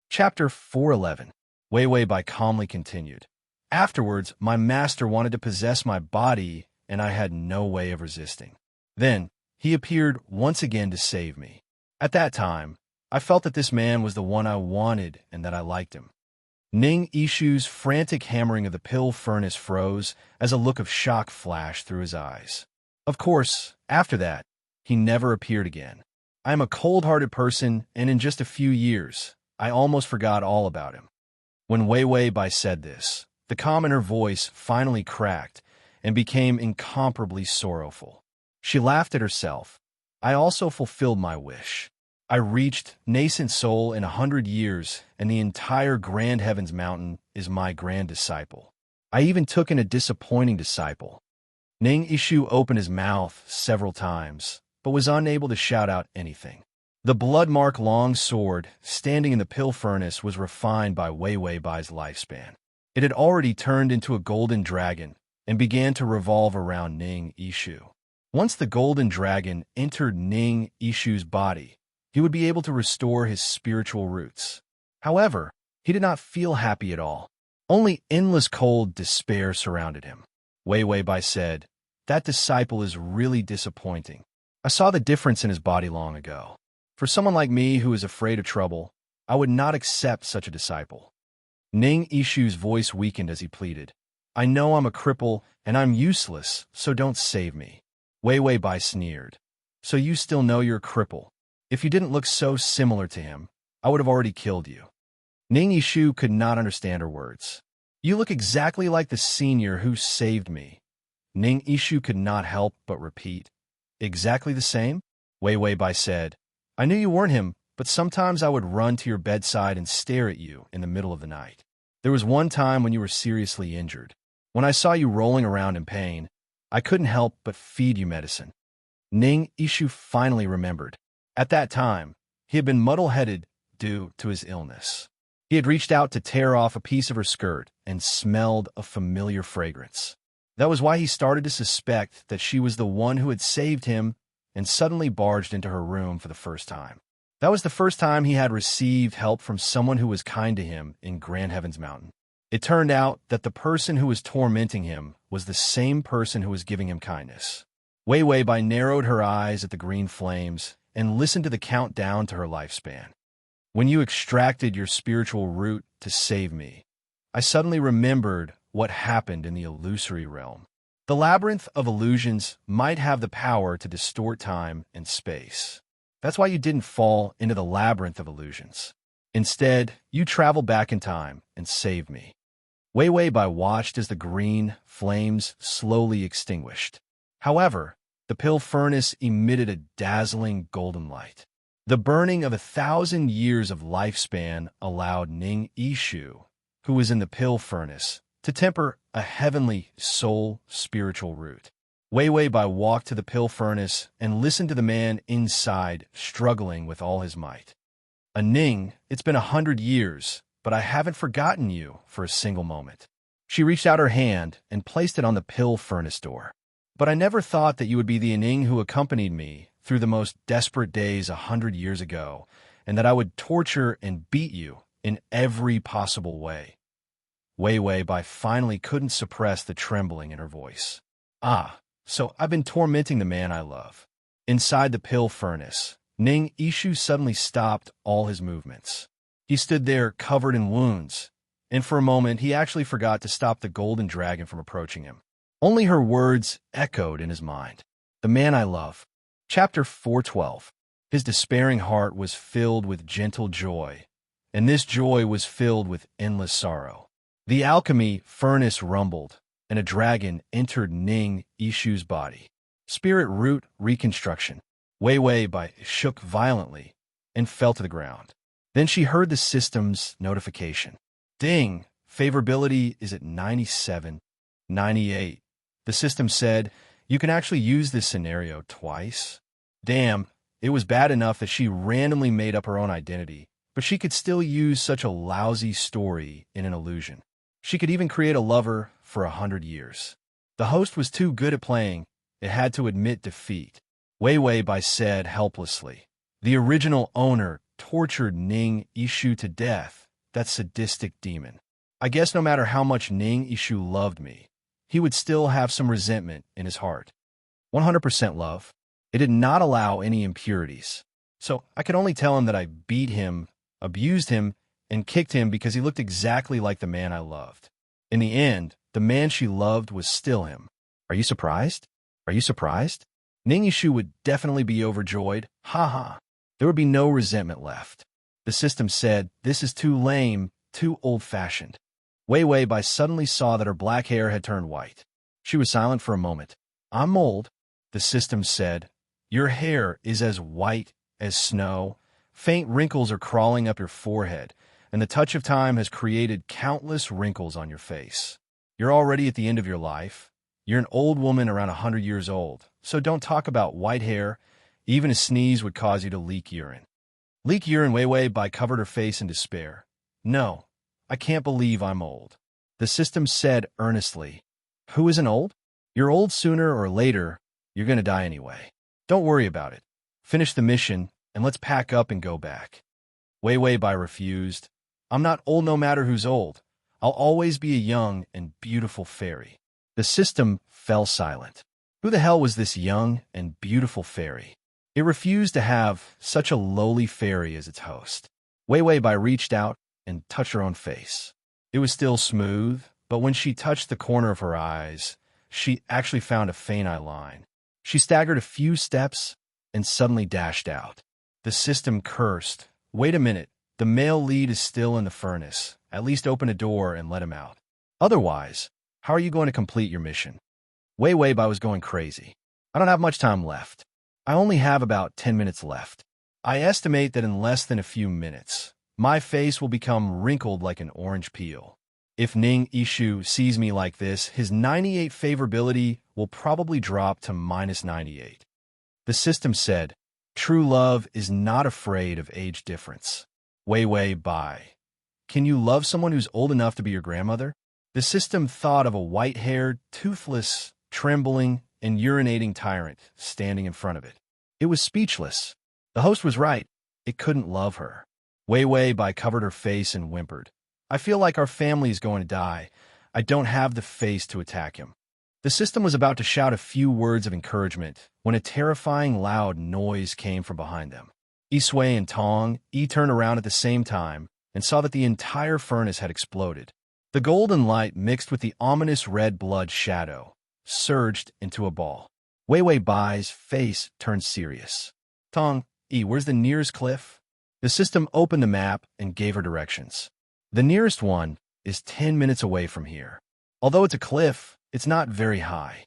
Chapter 411. Weiwei calmly continued. "Afterwards, my master wanted to possess my body, and I had no way of resisting. Then, he appeared once again to save me. At that time, I felt that this man was the one I wanted and that I liked him." Ning Ishu's frantic hammering of the pill furnace froze as a look of shock flashed through his eyes. "Of course, after that, he never appeared again. I am a cold-hearted person, and in just a few years, I almost forgot all about him." When Weiwei said this, the calm in her voice finally cracked and became incomparably sorrowful. She laughed at herself. "I also fulfilled my wish. I reached nascent soul in 100 years, and the entire Grand Heaven's Mountain is my grand disciple. I even took in a disappointing disciple." Ning Ishu opened his mouth several times, but was unable to shout out anything. The blood-marked long sword standing in the pill furnace was refined by Weiwei's lifespan. It had already turned into a golden dragon and began to revolve around Ning Ishu. Once the golden dragon entered Ning Ishu's body, he would be able to restore his spiritual roots. However, he did not feel happy at all. Only endless cold despair surrounded him. Weiwei said, "That disciple is really disappointing. I saw the difference in his body long ago. For someone like me who is afraid of trouble, I would not accept such a disciple." Ning Ishu's voice weakened as he pleaded, "I know I'm a cripple and I'm useless, so don't save me." Weiwei sneered, "So you still know you're a cripple? If you didn't look so similar to him, I would have already killed you." Ning Ishu could not understand her words. "You look exactly like the senior who saved me." Ning Ishu could not help but repeat, "Exactly the same?" Weiwei said, "I knew you weren't him, but sometimes I would run to your bedside and stare at you in the middle of the night. There was one time when you were seriously injured. When I saw you rolling around in pain, I couldn't help but feed you medicine." Ning Ishu finally remembered. At that time, he had been muddle-headed due to his illness. He had reached out to tear off a piece of her skirt and smelled a familiar fragrance. That was why he started to suspect that she was the one who had saved him and suddenly barged into her room for the first time. That was the first time he had received help from someone who was kind to him in Grand Heaven's Mountain. It turned out that the person who was tormenting him was the same person who was giving him kindness. Weiwei narrowed her eyes at the green flames and listened to the countdown to her lifespan. "When you extracted your spiritual root to save me, I suddenly remembered what happened in the illusory realm. The labyrinth of illusions might have the power to distort time and space. That's why you didn't fall into the labyrinth of illusions. Instead, you traveled back in time and saved me." Weiwei watched as the green flames slowly extinguished. However, the pill furnace emitted a dazzling golden light. The burning of 1,000 years of lifespan allowed Ning Ishu, who was in the pill furnace, to temper a heavenly soul spiritual root. Wei Wei Bai walked to the pill furnace and listened to the man inside struggling with all his might. Ning, it's been 100 years, but I haven't forgotten you for a single moment. She reached out her hand and placed it on the pill furnace door. But I never thought that you would be the Ning who accompanied me through the most desperate days 100 years ago, and that I would torture and beat you in every possible way. Wei Wei Bai finally couldn't suppress the trembling in her voice. Ah, so I've been tormenting the man I love. Inside the pill furnace, Ning Ishu suddenly stopped all his movements. He stood there covered in wounds, and for a moment he actually forgot to stop the golden dragon from approaching him. Only her words echoed in his mind. The man I love. Chapter 412. His despairing heart was filled with gentle joy, and this joy was filled with endless sorrow. The alchemy furnace rumbled, and a dragon entered Ning Ishu's body. Spirit root reconstruction. Wei Wei Bai shook violently and fell to the ground. Then she heard the system's notification. Ding! Favorability is at 97, 98. The system said, you can actually use this scenario twice. Damn, it was bad enough that she randomly made up her own identity, but she could still use such a lousy story in an illusion. She could even create a lover for 100 years. The host was too good at playing. It had to admit defeat. Wei Wei Bai said helplessly. The original owner tortured Ning Ishu to death, that sadistic demon. I guess no matter how much Ning Ishu loved me, he would still have some resentment in his heart. 100% love. It did not allow any impurities. So I could only tell him that I beat him, abused him, and kicked him because he looked exactly like the man I loved. In the end, the man she loved was still him. Are you surprised? Are you surprised? Ning Ishu would definitely be overjoyed. Ha ha. There would be no resentment left. The system said, this is too lame, too old-fashioned. Wei Wei Bai suddenly saw that her black hair had turned white. She was silent for a moment. I'm old, the system said. Your hair is as white as snow. Faint wrinkles are crawling up your forehead, and the touch of time has created countless wrinkles on your face. You're already at the end of your life. You're an old woman around 100 years old, so don't talk about white hair. Even a sneeze would cause you to leak urine. Leak urine. Wei Wei Bai covered her face in despair. No, I can't believe I'm old. The system said earnestly. Who isn't old? You're old sooner or later. You're going to die anyway. Don't worry about it. Finish the mission, and let's pack up and go back. Wei Wei Bai refused. I'm not old no matter who's old. I'll always be a young and beautiful fairy. The system fell silent. Who the hell was this young and beautiful fairy? It refused to have such a lowly fairy as its host. Wei Wei Bai reached out and touched her own face. It was still smooth, but when she touched the corner of her eyes, she actually found a faint line. She staggered a few steps and suddenly dashed out. The system cursed. Wait a minute. The male lead is still in the furnace. At least open a door and let him out. Otherwise, how are you going to complete your mission? Wei Wei Bai was going crazy. I don't have much time left. I only have about 10 minutes left. I estimate that in less than a few minutes, my face will become wrinkled like an orange peel. If Ning Ishu sees me like this, his 98 favorability will probably drop to -98. The system said, true love is not afraid of age difference. Wei Wei Bai. Can you love someone who's old enough to be your grandmother? The system thought of a white-haired, toothless, trembling, and urinating tyrant standing in front of it. It was speechless. The host was right. It couldn't love her. Wei Wei Bai covered her face and whimpered. I feel like our family is going to die. I don't have the face to attack him. The system was about to shout a few words of encouragement when a terrifying loud noise came from behind them. Isui and Tong turned around at the same time and saw that the entire furnace had exploded. The golden light mixed with the ominous red blood shadow surged into a ball. Wei Wei Bai's face turned serious. Tong, where's the nearest cliff? The system opened the map and gave her directions. The nearest one is 10 minutes away from here. Although it's a cliff, it's not very high.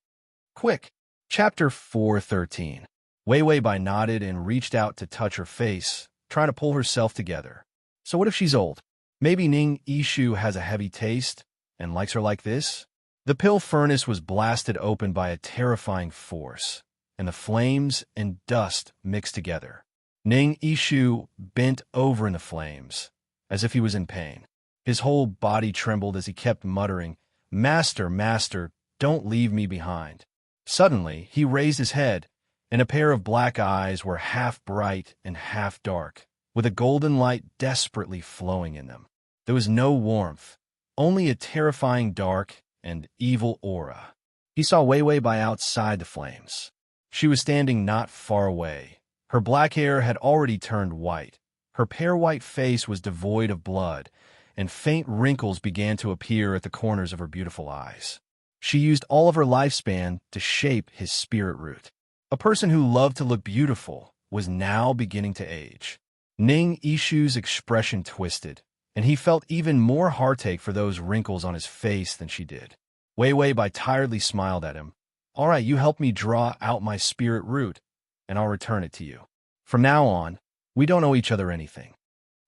Quick! Chapter 413. Wei Wei Bai nodded and reached out to touch her face, trying to pull herself together. So what if she's old? Maybe Ning Ishu has a heavy taste, and likes her like this? The pill furnace was blasted open by a terrifying force, and the flames and dust mixed together. Ning Ishu bent over in the flames, as if he was in pain. His whole body trembled as he kept muttering, "Master, master, don't leave me behind." Suddenly, he raised his head, and a pair of black eyes were half bright and half dark, with a golden light desperately flowing in them. There was no warmth, only a terrifying dark and evil aura. He saw Wei Wei by outside the flames. She was standing not far away. Her black hair had already turned white. Her pale white face was devoid of blood, and faint wrinkles began to appear at the corners of her beautiful eyes. She used all of her lifespan to shape his spirit root. A person who loved to look beautiful was now beginning to age. Ning Ishu's expression twisted, and he felt even more heartache for those wrinkles on his face than she did. Wei Wei Bai tiredly smiled at him. "All right, you help me draw out my spirit root, and I'll return it to you. From now on, we don't owe each other anything."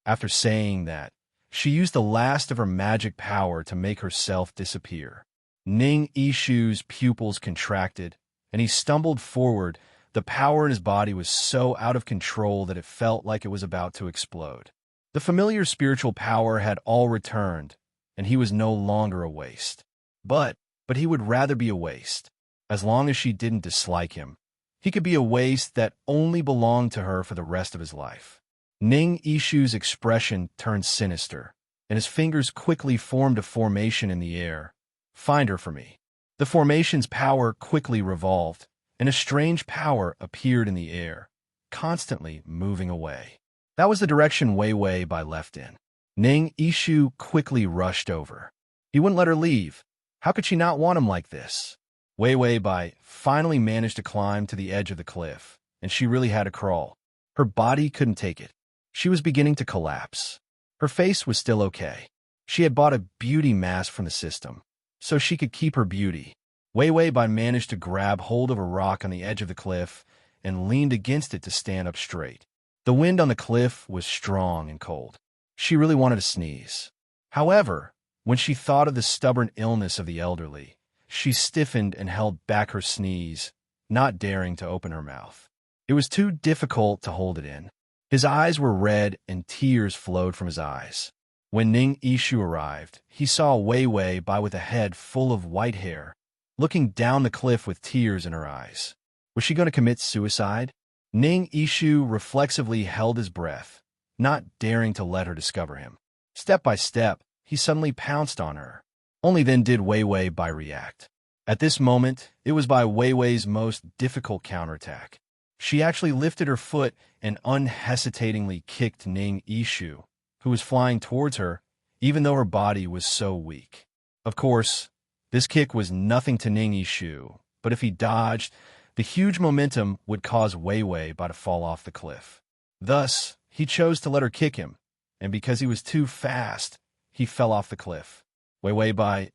After saying that, she used the last of her magic power to make herself disappear. Ning Ishu's pupils contracted, and he stumbled forward. The power in his body was so out of control that it felt like it was about to explode. The familiar spiritual power had all returned, and he was no longer a waste. But he would rather be a waste. As long as she didn't dislike him, he could be a waste that only belonged to her for the rest of his life. Ning Ishu's expression turned sinister, and his fingers quickly formed a formation in the air. "Find her for me." The formation's power quickly revolved, and a strange power appeared in the air, constantly moving away. That was the direction Wei Wei Bai left in. Ning Ishu quickly rushed over. He wouldn't let her leave. How could she not want him like this? Wei Wei Bai finally managed to climb to the edge of the cliff, and she really had to crawl. Her body couldn't take it. She was beginning to collapse. Her face was still okay. She had bought a beauty mask from the system, so she could keep her beauty. Wei Wei Bai managed to grab hold of a rock on the edge of the cliff and leaned against it to stand up straight. The wind on the cliff was strong and cold. She really wanted to sneeze. However, when she thought of the stubborn illness of the elderly, she stiffened and held back her sneeze, not daring to open her mouth. It was too difficult to hold it in. His eyes were red and tears flowed from his eyes. When Ning Ishu arrived, he saw Wei Wei Bai with a head full of white hair, looking down the cliff with tears in her eyes. Was she going to commit suicide? Ning Ishu reflexively held his breath, not daring to let her discover him. Step by step, he suddenly pounced on her. Only then did Wei Wei Bai react. At this moment, it was by Wei Wei's most difficult counterattack. She actually lifted her foot and unhesitatingly kicked Ning Ishu, who was flying towards her, even though her body was so weak. Of course, this kick was nothing to Ning Ishu, but if he dodged, the huge momentum would cause Wei Wei Bai to fall off the cliff. Thus, he chose to let her kick him, and because he was too fast, he fell off the cliff. Wei Wei Bai,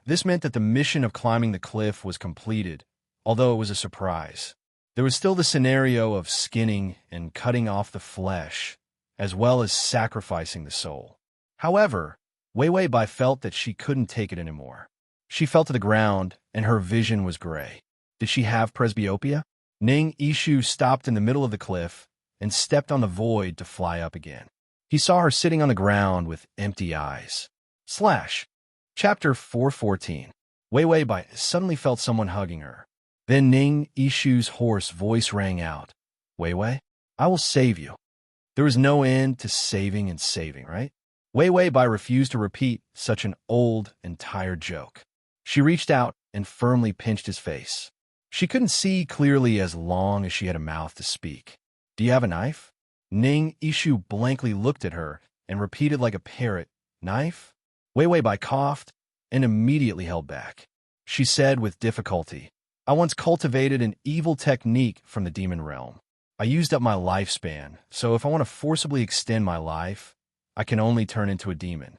this meant that the mission of climbing the cliff was completed, although it was a surprise. There was still the scenario of skinning and cutting off the flesh, as well as sacrificing the soul. However, Wei Wei Bai felt that she couldn't take it anymore. She fell to the ground, and her vision was gray. Did she have presbyopia? Ning Ishu stopped in the middle of the cliff and stepped on the void to fly up again. He saw her sitting on the ground with empty eyes. Chapter 414. Wei Wei Bai suddenly felt someone hugging her. Then Ning Ishu's hoarse voice rang out. "Wei Wei, I will save you." There was no end to saving and saving, right? Wei Wei Bai refused to repeat such an old and tired joke. She reached out and firmly pinched his face. She couldn't see clearly as long as she had a mouth to speak. "Do you have a knife?" Ning Ishu blankly looked at her and repeated like a parrot, "Knife?" Wei Wei Bai coughed and immediately held back. She said with difficulty, "I once cultivated an evil technique from the demon realm. I used up my lifespan, so if I want to forcibly extend my life, I can only turn into a demon."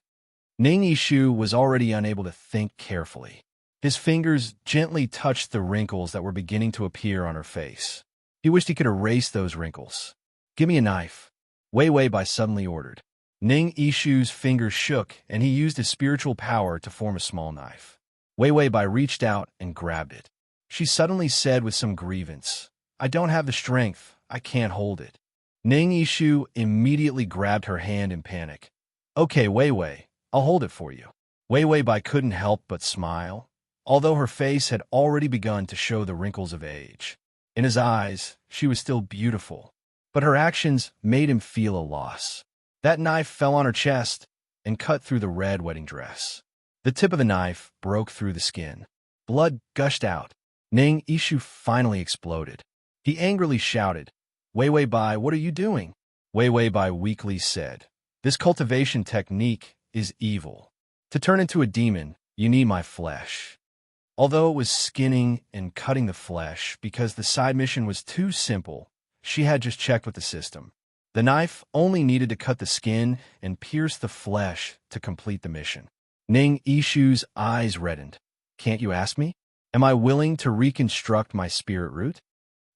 Ning Ishu was already unable to think carefully. His fingers gently touched the wrinkles that were beginning to appear on her face. He wished he could erase those wrinkles. "Give me a knife," Wei Wei Bai suddenly ordered. Ning Ishu's fingers shook, and he used his spiritual power to form a small knife. Wei Wei Bai reached out and grabbed it. She suddenly said with some grievance, "I don't have the strength. I can't hold it." Ning Ishu immediately grabbed her hand in panic. "Okay, Wei Wei, I'll hold it for you." Wei Wei Bai couldn't help but smile, although her face had already begun to show the wrinkles of age. In his eyes, she was still beautiful, but her actions made him feel a loss. That knife fell on her chest and cut through the red wedding dress. The tip of the knife broke through the skin. Blood gushed out. Ning Ishu finally exploded. He angrily shouted, "Wei Wei Bai, what are you doing?" Wei Wei Bai weakly said, "This cultivation technique is evil. To turn into a demon, you need my flesh." Although it was skinning and cutting the flesh because the side mission was too simple, she had just checked with the system. The knife only needed to cut the skin and pierce the flesh to complete the mission. Ning Ishu's eyes reddened. "Can't you ask me? Am I willing to reconstruct my spirit root?"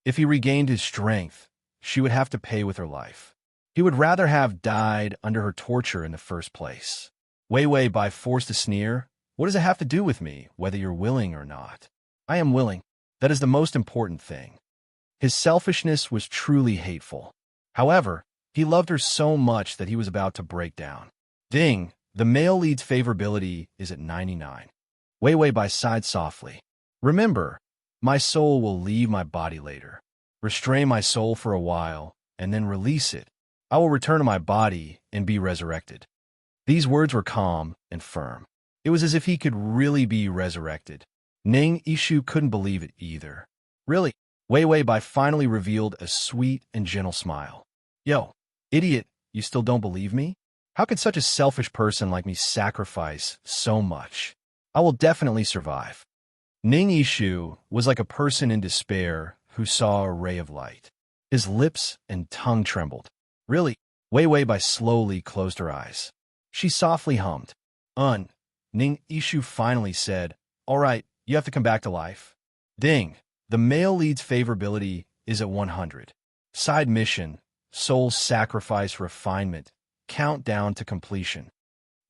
If he regained his strength, she would have to pay with her life. He would rather have died under her torture in the first place. Wei Wei Bai forced a sneer. "What does it have to do with me, whether you're willing or not?" "I am willing. That is the most important thing." His selfishness was truly hateful. However, he loved her so much that he was about to break down. Ding! The male lead's favorability is at 99. Wei Wei Bai sighed softly. "Remember, my soul will leave my body later. Restrain my soul for a while, and then release it. I will return to my body and be resurrected." These words were calm and firm. It was as if he could really be resurrected. Ning Ishu couldn't believe it either. "Really?" Wei Wei Bai finally revealed a sweet and gentle smile. "Yo, idiot, you still don't believe me? How could such a selfish person like me sacrifice so much? I will definitely survive." Ning Ishu was like a person in despair who saw a ray of light. His lips and tongue trembled. "Really?" Wei Wei Bai slowly closed her eyes. She softly hummed. Ning Ishu finally said, "All right, you have to come back to life." Ding! The male lead's favorability is at 100. Side mission, soul sacrifice refinement, countdown to completion.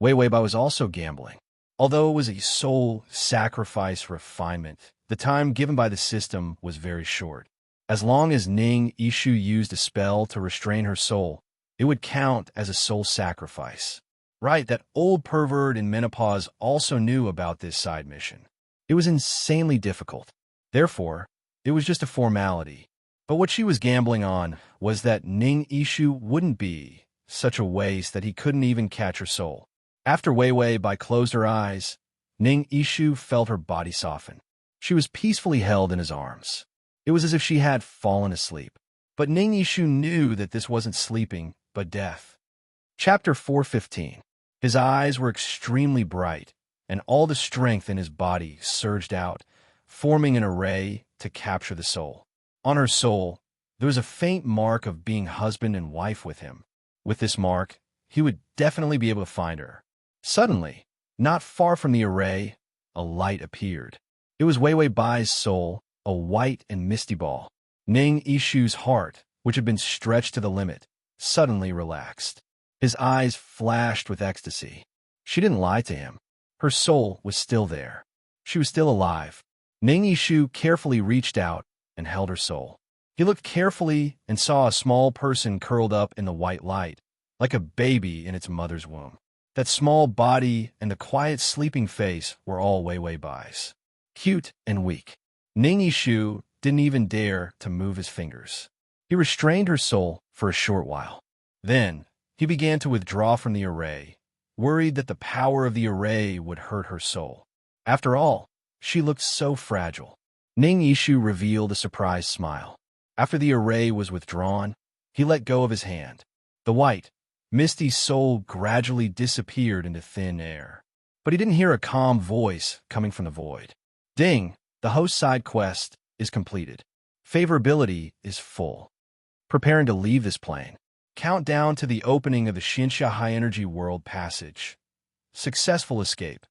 Wei Wei Bai was also gambling. Although it was a soul sacrifice refinement, the time given by the system was very short. As long as Ning Ishu used a spell to restrain her soul, it would count as a soul sacrifice. Right, that old pervert in menopause also knew about this side mission. It was insanely difficult. Therefore, it was just a formality. But what she was gambling on was that Ning Ishu wouldn't be such a waste that he couldn't even catch her soul. After Wei Wei Bai closed her eyes, Ning Ishu felt her body soften. She was peacefully held in his arms. It was as if she had fallen asleep. But Ning Ishu knew that this wasn't sleeping, but death. Chapter 415. His eyes were extremely bright, and all the strength in his body surged out, forming an array to capture the soul. On her soul, there was a faint mark of being husband and wife with him. With this mark, he would definitely be able to find her. Suddenly, not far from the array, a light appeared. It was Wei Wei Bai's soul, a white and misty ball. Ning Ishu's heart, which had been stretched to the limit, suddenly relaxed. His eyes flashed with ecstasy. She didn't lie to him. Her soul was still there. She was still alive. Ning Ishu carefully reached out and held her soul. He looked carefully and saw a small person curled up in the white light, like a baby in its mother's womb. That small body and the quiet sleeping face were all Wei Wei Bai's. Cute and weak. Ning Ishu didn't even dare to move his fingers. He restrained her soul for a short while. Then, he began to withdraw from the array, worried that the power of the array would hurt her soul. After all, she looked so fragile. Ning Ishu revealed a surprised smile. After the array was withdrawn, he let go of his hand. The white, misty soul gradually disappeared into thin air. But he didn't hear a calm voice coming from the void. Ding! The host side quest is completed. Favorability is full. Preparing to leave this plane. Countdown to the opening of the Xinsha High Energy World Passage. Successful escape.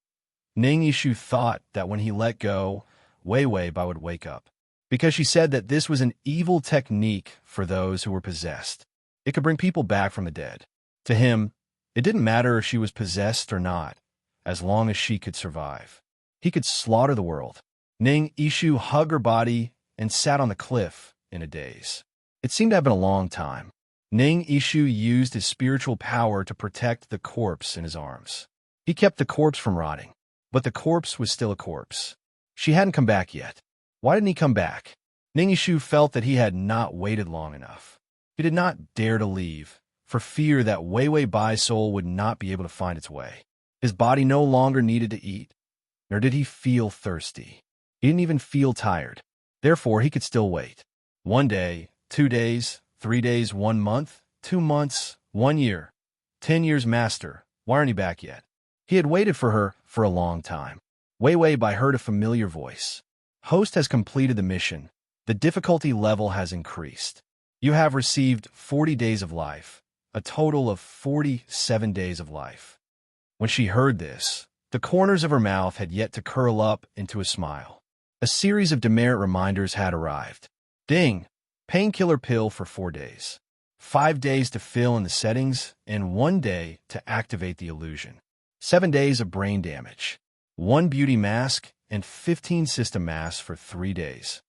Ning Ishu thought that when he let go, Wei Wei Bai would wake up, because she said that this was an evil technique for those who were possessed. It could bring people back from the dead. To him, It didn't matter if she was possessed or not, as long as she could survive. He could slaughter the world. Ning Ishu hugged her body and sat on the cliff in a daze. It seemed to have been a long time. Ning Ishu used his spiritual power to protect the corpse in his arms. He kept the corpse from rotting, but the corpse was still a corpse. She hadn't come back yet. Why didn't he come back? Ning Ishu felt that he had not waited long enough. He did not dare to leave, for fear that Wei Wei Bai's soul would not be able to find its way. His body no longer needed to eat, nor did he feel thirsty. He didn't even feel tired. Therefore, he could still wait. 1 day, 2 days, 3 days, 1 month, 2 months, 1 year. 10 years, master. Why aren't you back yet? He had waited for her for a long time. Wei Wei Bai heard a familiar voice. Host has completed the mission. The difficulty level has increased. You have received 40 days of life, a total of 47 days of life. When she heard this, the corners of her mouth had yet to curl up into a smile. A series of demerit reminders had arrived. Ding! Painkiller pill for 4 days. 5 days to fill in the settings, and 1 day to activate the illusion. 7 days of brain damage. 1 beauty mask, and 15 system masks for 3 days.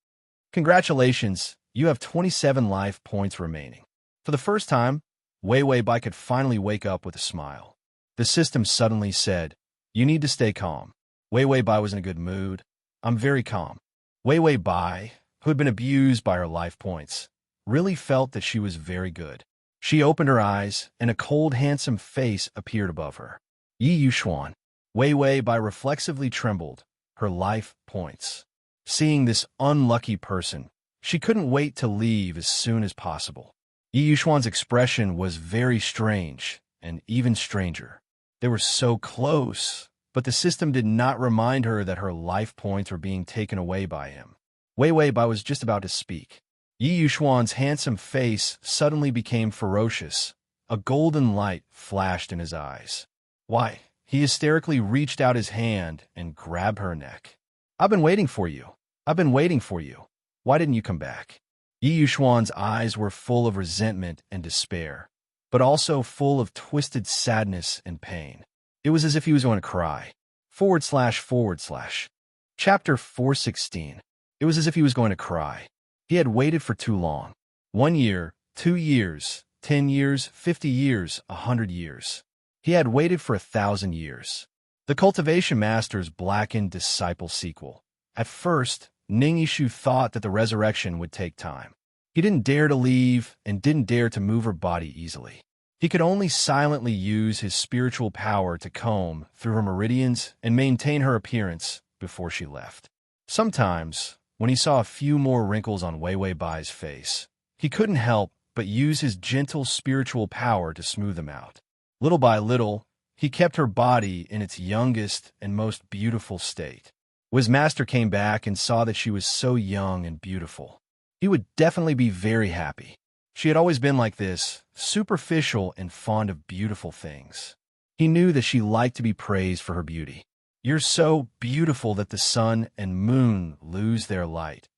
Congratulations, you have 27 life points remaining. For the first time, Wei Wei Bai could finally wake up with a smile. The system suddenly said, "You need to stay calm." Wei Wei Bai was in a good mood. "I'm very calm." Wei Wei Bai, who had been abused by her life points, really felt that she was very good. She opened her eyes, and a cold, handsome face appeared above her. Yi Yuxuan. Wei Wei Bai reflexively trembled, her life points. Seeing this unlucky person, she couldn't wait to leave as soon as possible. Yi Yuxuan's expression was very strange, and even stranger. They were so close, but the system did not remind her that her life points were being taken away by him. Wei Wei Bai was just about to speak. Yi Yuxuan's handsome face suddenly became ferocious. A golden light flashed in his eyes. Why? He hysterically reached out his hand and grabbed her neck. "I've been waiting for you. I've been waiting for you. Why didn't you come back?" Yi Yuxuan's eyes were full of resentment and despair, but also full of twisted sadness and pain. It was as if he was going to cry. // Chapter 416. It was as if he was going to cry. He had waited for too long. 1 year, 2 years, 10 years, 50 years, 100 years. He had waited for 1,000 years. The Cultivation Master's Blackened Disciple sequel. At first, Ning Ishu thought that the resurrection would take time. He didn't dare to leave and didn't dare to move her body easily. He could only silently use his spiritual power to comb through her meridians and maintain her appearance before she left. Sometimes, when he saw a few more wrinkles on Wei Wei Bai's face, he couldn't help but use his gentle spiritual power to smooth them out. Little by little, he kept her body in its youngest and most beautiful state. When his master came back and saw that she was so young and beautiful, he would definitely be very happy. She had always been like this, superficial and fond of beautiful things. He knew that she liked to be praised for her beauty. "You're so beautiful that the sun and moon lose their light.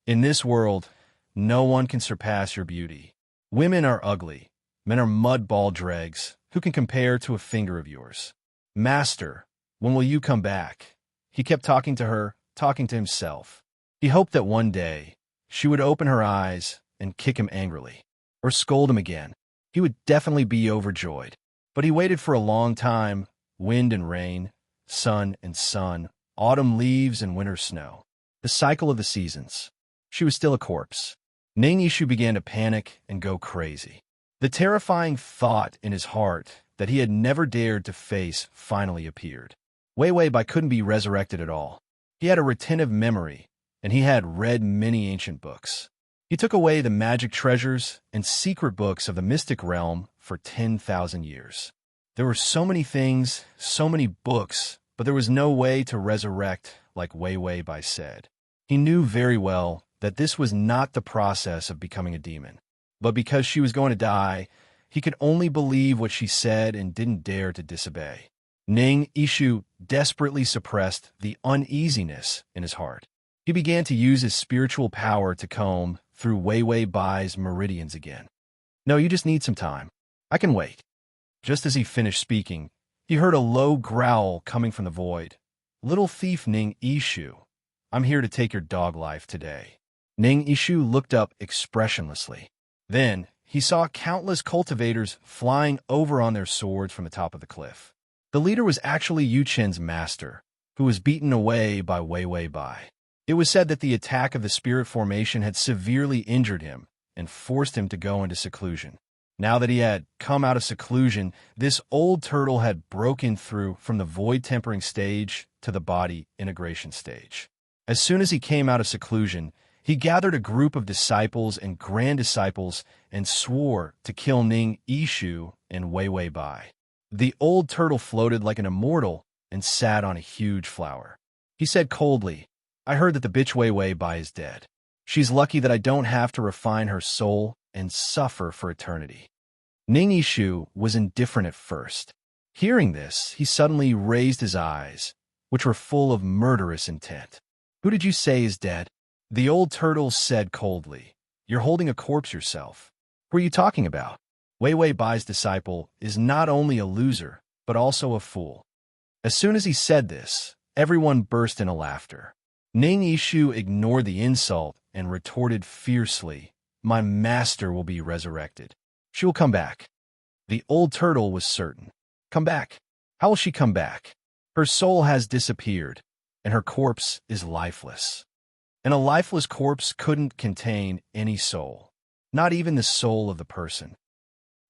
In this world, no one can surpass your beauty. Women are ugly. Men are mud-ball dregs. Who can compare to a finger of yours? Master, when will you come back?" He kept talking to her, talking to himself. He hoped that one day she would open her eyes and kick him angrily, or scold him again. He would definitely be overjoyed. But he waited for a long time. Wind and rain, sun and sun, autumn leaves and winter snow. The cycle of the seasons. She was still a corpse. Ning Ishu began to panic and go crazy. The terrifying thought in his heart that he had never dared to face finally appeared. Wei Wei Bai couldn't be resurrected at all. He had a retentive memory, and he had read many ancient books. He took away the magic treasures and secret books of the mystic realm for 10,000 years. There were so many things, so many books, but there was no way to resurrect like Wei Wei Bai said. He knew very well that this was not the process of becoming a demon. But because she was going to die, he could only believe what she said and didn't dare to disobey. Ning Ishu desperately suppressed the uneasiness in his heart. He began to use his spiritual power to comb through Wei Wei Bai's meridians again. "No, you just need some time. I can wait." Just as he finished speaking, he heard a low growl coming from the void. "Little thief Ning Ishu, I'm here to take your dog life today." Ning Ishu looked up expressionlessly. Then, he saw countless cultivators flying over on their swords from the top of the cliff. The leader was actually Yu Chen's master, who was beaten away by Wei Wei Bai. It was said that the attack of the spirit formation had severely injured him and forced him to go into seclusion. Now that he had come out of seclusion, this old turtle had broken through from the void tempering stage to the body integration stage. As soon as he came out of seclusion, he gathered a group of disciples and grand disciples and swore to kill Ning Ishu and Wei Wei Bai. The old turtle floated like an immortal and sat on a huge flower. He said coldly, "I heard that the bitch Wei Wei Bai is dead. She's lucky that I don't have to refine her soul and suffer for eternity." Ning Ishu was indifferent at first. Hearing this, he suddenly raised his eyes, which were full of murderous intent. "Who did you say is dead?" The old turtle said coldly, "You're holding a corpse yourself. Who are you talking about? Wei Wei Bai's disciple is not only a loser, but also a fool." As soon as he said this, everyone burst into laughter. Ning Ishu ignored the insult and retorted fiercely, "My master will be resurrected. She will come back." The old turtle was certain. "Come back? How will she come back? Her soul has disappeared, and her corpse is lifeless." And a lifeless corpse couldn't contain any soul, not even the soul of the person.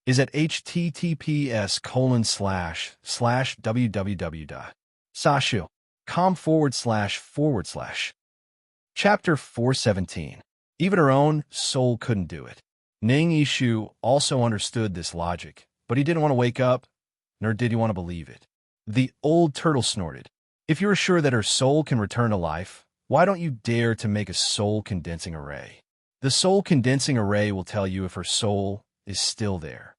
Is at https://www.sashu.com//. Chapter 417. Even her own soul couldn't do it. Ning Ishu also understood this logic, but he didn't want to wake up, nor did he want to believe it. The old turtle snorted. "If you're sure that her soul can return to life, why don't you dare to make a soul-condensing array? The soul-condensing array will tell you if her soul is still there."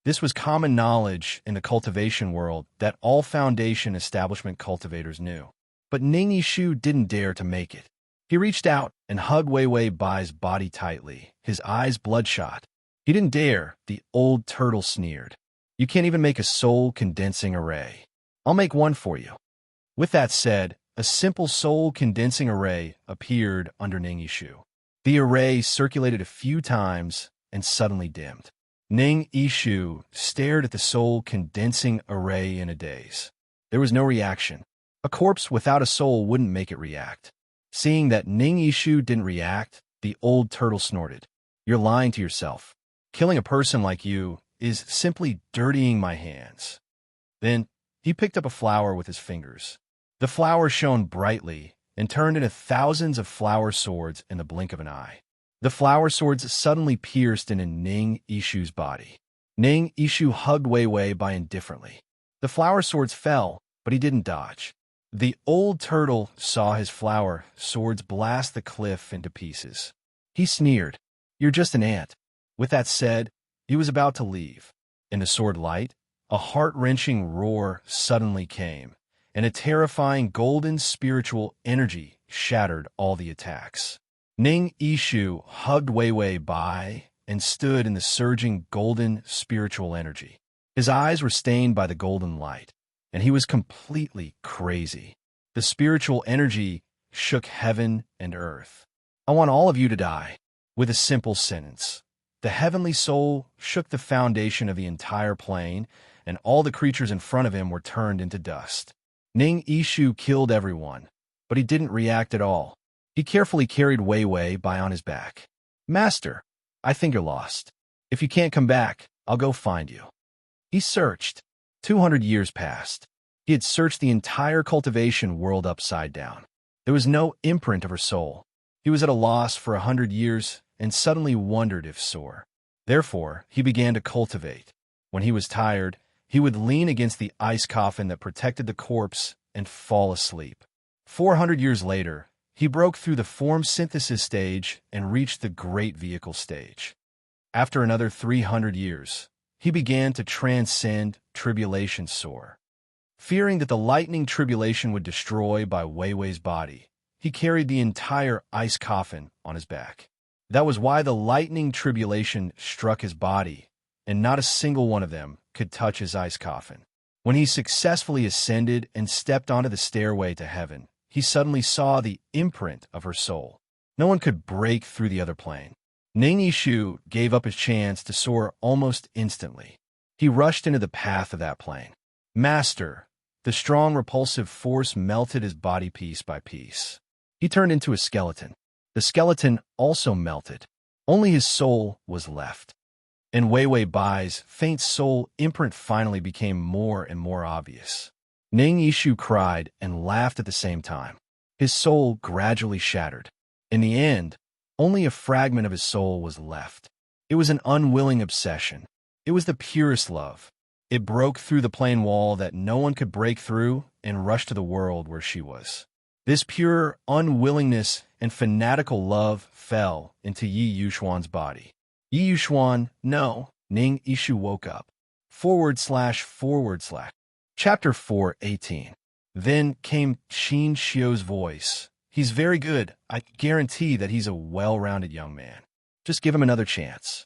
This was common knowledge in the cultivation world that all Foundation establishment cultivators knew. But Ning Ishu didn't dare to make it. He reached out and hugged Wei Wei Bai's body tightly, his eyes bloodshot. "He didn't dare," the old turtle sneered. "You can't even make a soul-condensing array. I'll make one for you." With that said, a simple soul-condensing array appeared under Ning Ishu. The array circulated a few times and suddenly dimmed. Ning Ishu stared at the soul-condensing array in a daze. There was no reaction. A corpse without a soul wouldn't make it react. Seeing that Ning Ishu didn't react, the old turtle snorted. "You're lying to yourself. Killing a person like you is simply dirtying my hands." Then he picked up a flower with his fingers. The flower shone brightly and turned into thousands of flower swords in the blink of an eye. The flower swords suddenly pierced into Ning Ishu's body. Ning Ishu hugged Wei Wei Bai indifferently. The flower swords fell, but he didn't dodge. The old turtle saw his flower swords blast the cliff into pieces. He sneered, "You're just an ant." With that said, he was about to leave. In the sword light, a heart-wrenching roar suddenly came, and a terrifying golden spiritual energy shattered all the attacks. Ning Ishu hugged Wei Wei Bai and stood in the surging golden spiritual energy. His eyes were stained by the golden light, and he was completely crazy. The spiritual energy shook heaven and earth. "I want all of you to die." With a simple sentence, the heavenly soul shook the foundation of the entire plane, and all the creatures in front of him were turned into dust. Ning Ishu killed everyone, but he didn't react at all. He carefully carried Wei Wei Bai on his back. "Master, I think you're lost. If you can't come back, I'll go find you." He searched. 200 years passed. He had searched the entire cultivation world upside down. There was no imprint of her soul. He was at a loss for 100 years and suddenly wondered if sore. Therefore, he began to cultivate. When he was tired, he would lean against the ice coffin that protected the corpse and fall asleep. 400 years later, he broke through the form synthesis stage and reached the great vehicle stage. After another 300 years, he began to transcend tribulation sore. Fearing that the lightning tribulation would destroy by Wei Wei's body, he carried the entire ice coffin on his back. That was why the lightning tribulation struck his body, and not a single one of them could touch his ice coffin. When he successfully ascended and stepped onto the stairway to heaven, he suddenly saw the imprint of her soul. No one could break through the other plane. Ning Yishu gave up his chance to soar almost instantly. He rushed into the path of that plane. Master! The strong repulsive force melted his body piece by piece. He turned into a skeleton. The skeleton also melted. Only his soul was left. And Wei Wei Bai's faint soul imprint finally became more and more obvious. Ning Yishu cried and laughed at the same time. His soul gradually shattered. In the end, only a fragment of his soul was left. It was an unwilling obsession. It was the purest love. It broke through the plane wall that no one could break through and rushed to the world where she was. This pure unwillingness and fanatical love fell into Yi Yuxuan's body. Yi Yuxuan, no. Ning Yishu woke up. // Chapter 4:18. Then came Qin Xiu's voice. He's very good. I guarantee that he's a well-rounded young man. Just give him another chance.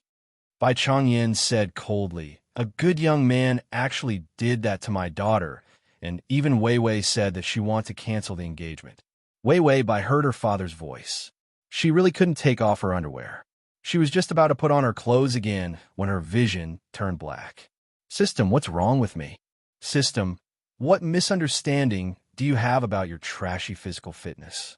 Bai Changyan said coldly, a good young man actually did that to my daughter, and even Wei Wei said that she wanted to cancel the engagement. Wei Wei Bai heard her father's voice. She really couldn't take off her underwear. She was just about to put on her clothes again when her vision turned black. System, what's wrong with me? System, what misunderstanding do you have about your trashy physical fitness?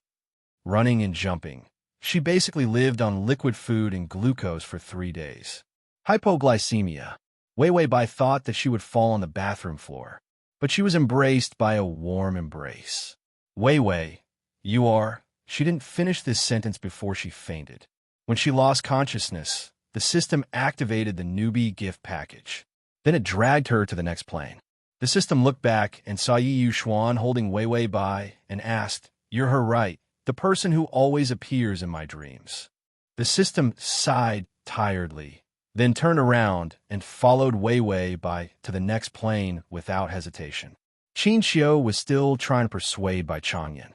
Running and jumping. She basically lived on liquid food and glucose for 3 days. Hypoglycemia. Wei Wei Bai thought that she would fall on the bathroom floor, but she was embraced by a warm embrace. Wei Wei, you are... She didn't finish this sentence before she fainted. When she lost consciousness, the system activated the newbie gift package. Then it dragged her to the next plane. The system looked back and saw Yi Yuxuan holding Wei Wei Bai and asked, "You're her right, the person who always appears in my dreams." The system sighed tiredly, then turned around and followed Wei Wei Bai to the next plane without hesitation. Qin Xiu was still trying to persuade Bai Changyan.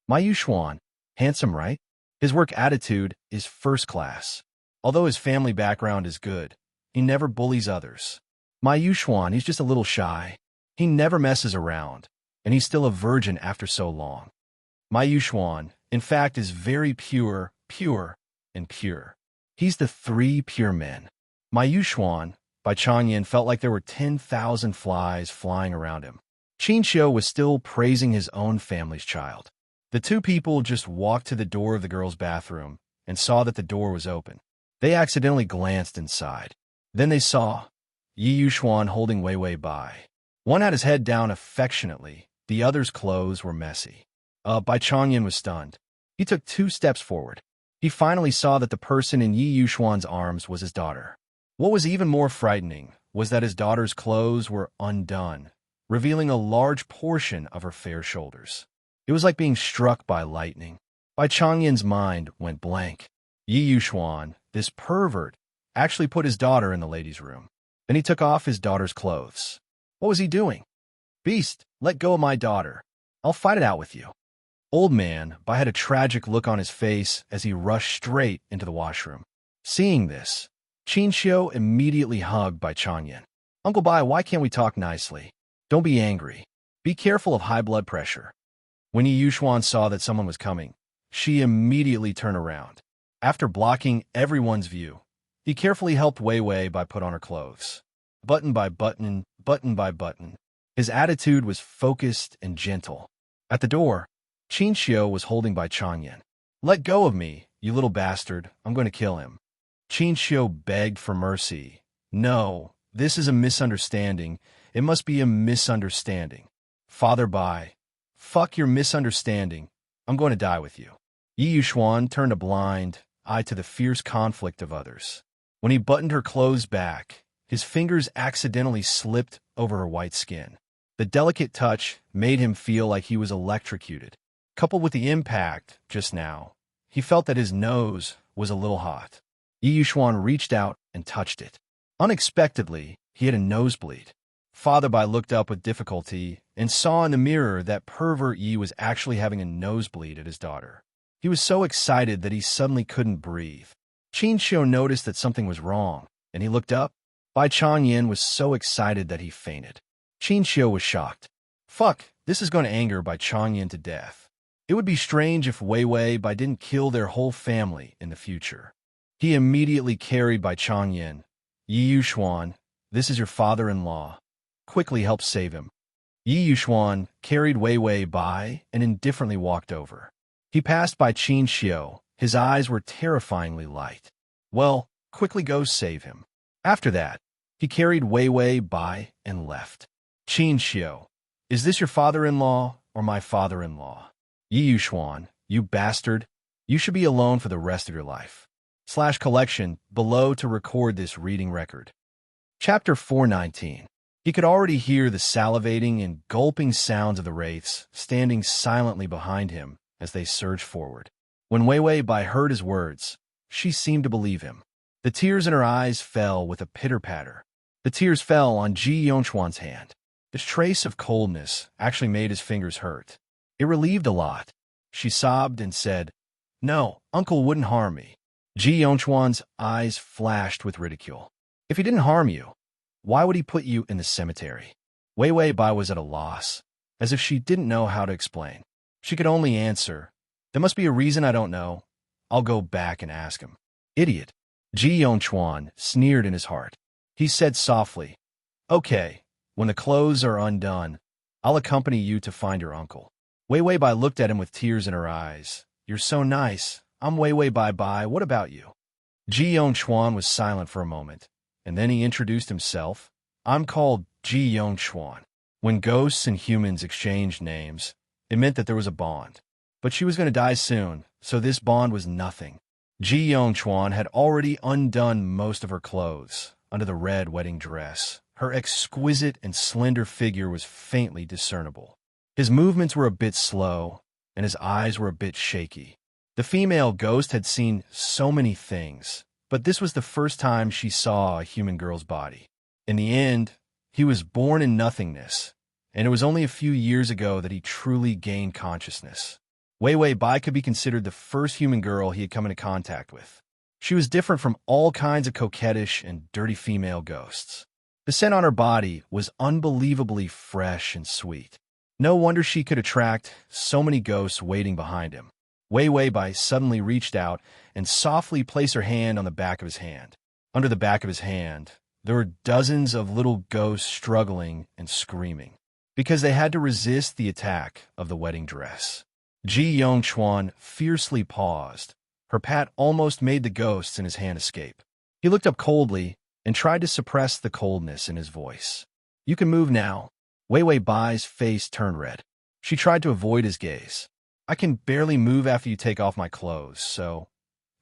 My Yuxuan, handsome, right? His work attitude is first class. Although his family background is good, he never bullies others. My Yuxuan, he's just a little shy. He never messes around, and he's still a virgin after so long. My Yuxuan, in fact, is very pure, and pure. He's the 3 pure men. My Yuxuan, Bai Changyan felt like there were 10,000 flies flying around him. Qin Xiu was still praising his own family's child. The 2 people just walked to the door of the girls' bathroom and saw that the door was open. They accidentally glanced inside. Then they saw Yi Yuxuan holding Wei Wei Bai. One had his head down affectionately. The other's clothes were messy. Bai Changyan was stunned. He took 2 steps forward. He finally saw that the person in Yi Yuxuan's arms was his daughter. What was even more frightening was that his daughter's clothes were undone, revealing a large portion of her fair shoulders. It was like being struck by lightning. Bai Changyan's mind went blank. Yi Yuxuan, this pervert, actually put his daughter in the ladies' room. Then he took off his daughter's clothes. What was he doing? Beast, let go of my daughter. I'll fight it out with you. Old man Bai had a tragic look on his face as he rushed straight into the washroom. Seeing this, Qin Xiu immediately hugged Bai Changyan. Uncle Bai, why can't we talk nicely? Don't be angry. Be careful of high blood pressure. When Yi Yuxuan saw that someone was coming, she immediately turned around. After blocking everyone's view, he carefully helped Wei Wei Bai put on her clothes. Button by button, button by button. His attitude was focused and gentle. At the door, Qin Xiu was holding Bai Changyan. Let go of me, you little bastard. I'm going to kill him. Qin Xiu begged for mercy. No, this is a misunderstanding. It must be a misunderstanding. Father Bai, fuck your misunderstanding. I'm going to die with you. Yi Yuxuan turned a blind eye to the fierce conflict of others. When he buttoned her clothes back, his fingers accidentally slipped over her white skin. The delicate touch made him feel like he was electrocuted. Coupled with the impact just now, he felt that his nose was a little hot. Yi Yuxuan reached out and touched it. Unexpectedly, he had a nosebleed. Father Bai looked up with difficulty and saw in the mirror that pervert Yi was actually having a nosebleed at his daughter. He was so excited that he suddenly couldn't breathe. Qin Xiu noticed that something was wrong, and he looked up. Bai Changyan was so excited that he fainted. Qin Xiu was shocked. Fuck, this is going to anger Bai Changyan to death. It would be strange if Wei Wei Bai didn't kill their whole family in the future. He immediately carried Bai Changyan. Yi Yuxuan, this is your father-in-law. Quickly help save him. Yi Yuxuan carried Wei Wei Bai and indifferently walked over. He passed by Qin Xiu. His eyes were terrifyingly light. Well, quickly go save him. After that, he carried Wei Wei Bai and left. Qin Xiu, is this your father-in-law or my father-in-law? Yi Yuxuan, you bastard. You should be alone for the rest of your life. /collection below to record this reading record. Chapter 419. He could already hear the salivating and gulping sounds of the wraiths standing silently behind him as they surged forward. When Wei Wei Bai heard his words, she seemed to believe him. The tears in her eyes fell with a pitter-patter. The tears fell on Ji Yongchuan's hand. The trace of coldness actually made his fingers hurt. It relieved a lot. She sobbed and said, "No, Uncle wouldn't harm me." Ji Yongchuan's eyes flashed with ridicule. "If he didn't harm you, why would he put you in the cemetery?" Wei Wei Bai was at a loss, as if she didn't know how to explain. She could only answer, "There must be a reason I don't know. I'll go back and ask him." "Idiot." Ji Yongchuan sneered in his heart. He said softly, "Okay, when the clothes are undone, I'll accompany you to find your uncle." Wei Wei Bai looked at him with tears in her eyes. "You're so nice. I'm Wei Wei Bai Bai. What about you?" Ji Yongchuan was silent for a moment, and then he introduced himself. "I'm called Ji Yongchuan." When ghosts and humans exchanged names, it meant that there was a bond. But she was going to die soon, so this bond was nothing. Ji Yongchuan had already undone most of her clothes under the red wedding dress. Her exquisite and slender figure was faintly discernible. His movements were a bit slow, and his eyes were a bit shaky. The female ghost had seen so many things, but this was the first time she saw a human girl's body. In the end, he was born in nothingness, and it was only a few years ago that he truly gained consciousness. Wei Wei Bai could be considered the first human girl he had come into contact with. She was different from all kinds of coquettish and dirty female ghosts. The scent on her body was unbelievably fresh and sweet. No wonder she could attract so many ghosts waiting behind him. Wei Wei Bai suddenly reached out and softly placed her hand on the back of his hand. Under the back of his hand, there were dozens of little ghosts struggling and screaming, because they had to resist the attack of the wedding dress. Ji Yongchuan fiercely paused. Her pat almost made the ghosts in his hand escape. He looked up coldly and tried to suppress the coldness in his voice. "You can move now." Wei Wei Bai's face turned red. She tried to avoid his gaze. "I can barely move after you take off my clothes, so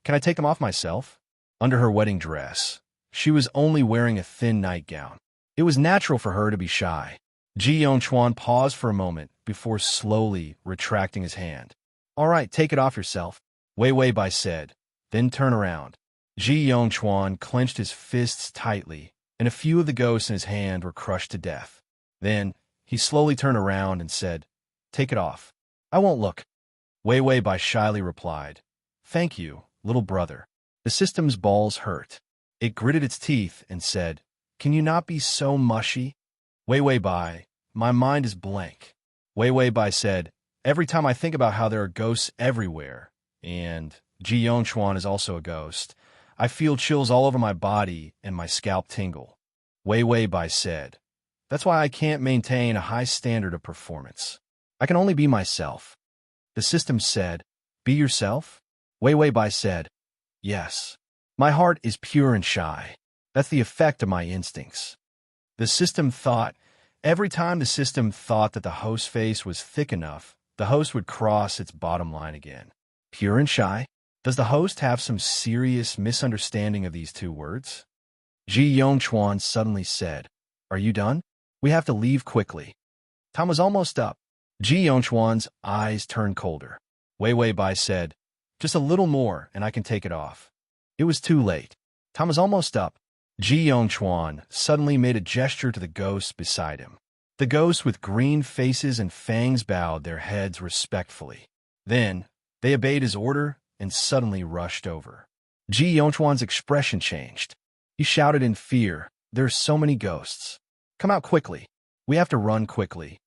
can I take them off myself?" Under her wedding dress, she was only wearing a thin nightgown. It was natural for her to be shy. Ji Yongchuan paused for a moment before slowly retracting his hand. "All right, take it off yourself," Wei Wei Bai said, "then turn around." Ji Yongchuan clenched his fists tightly, and a few of the ghosts in his hand were crushed to death. Then he slowly turned around and said, "Take it off." "I won't look." Wei Wei Bai shyly replied, "Thank you, little brother." The system's balls hurt. It gritted its teeth and said, "Can you not be so mushy?" Wei Wei Bai, "My mind is blank." Wei Wei Bai said, "Every time I think about how there are ghosts everywhere, and Ji Yongchuan is also a ghost, I feel chills all over my body and my scalp tingle." Wei Wei Bai said, "That's why I can't maintain a high standard of performance. I can only be myself." The system said, "Be yourself?" Wei Wei Bai said, "Yes. My heart is pure and shy. That's the effect of my instincts." The system thought, every time the system thought that the host's face was thick enough, the host would cross its bottom line again. Pure and shy? Does the host have some serious misunderstanding of these two words? Ji Yongchuan suddenly said, "Are you done? We have to leave quickly." Time was almost up. Ji Yongchuan's eyes turned colder. Wei Wei Bai said, "Just a little more and I can take it off." It was too late. Time was almost up. Ji Yongchuan suddenly made a gesture to the ghosts beside him. The ghosts with green faces and fangs bowed their heads respectfully. Then, they obeyed his order and suddenly rushed over. Ji Yongchuan's expression changed. He shouted in fear, There's so many ghosts. Come out quickly. We have to run quickly.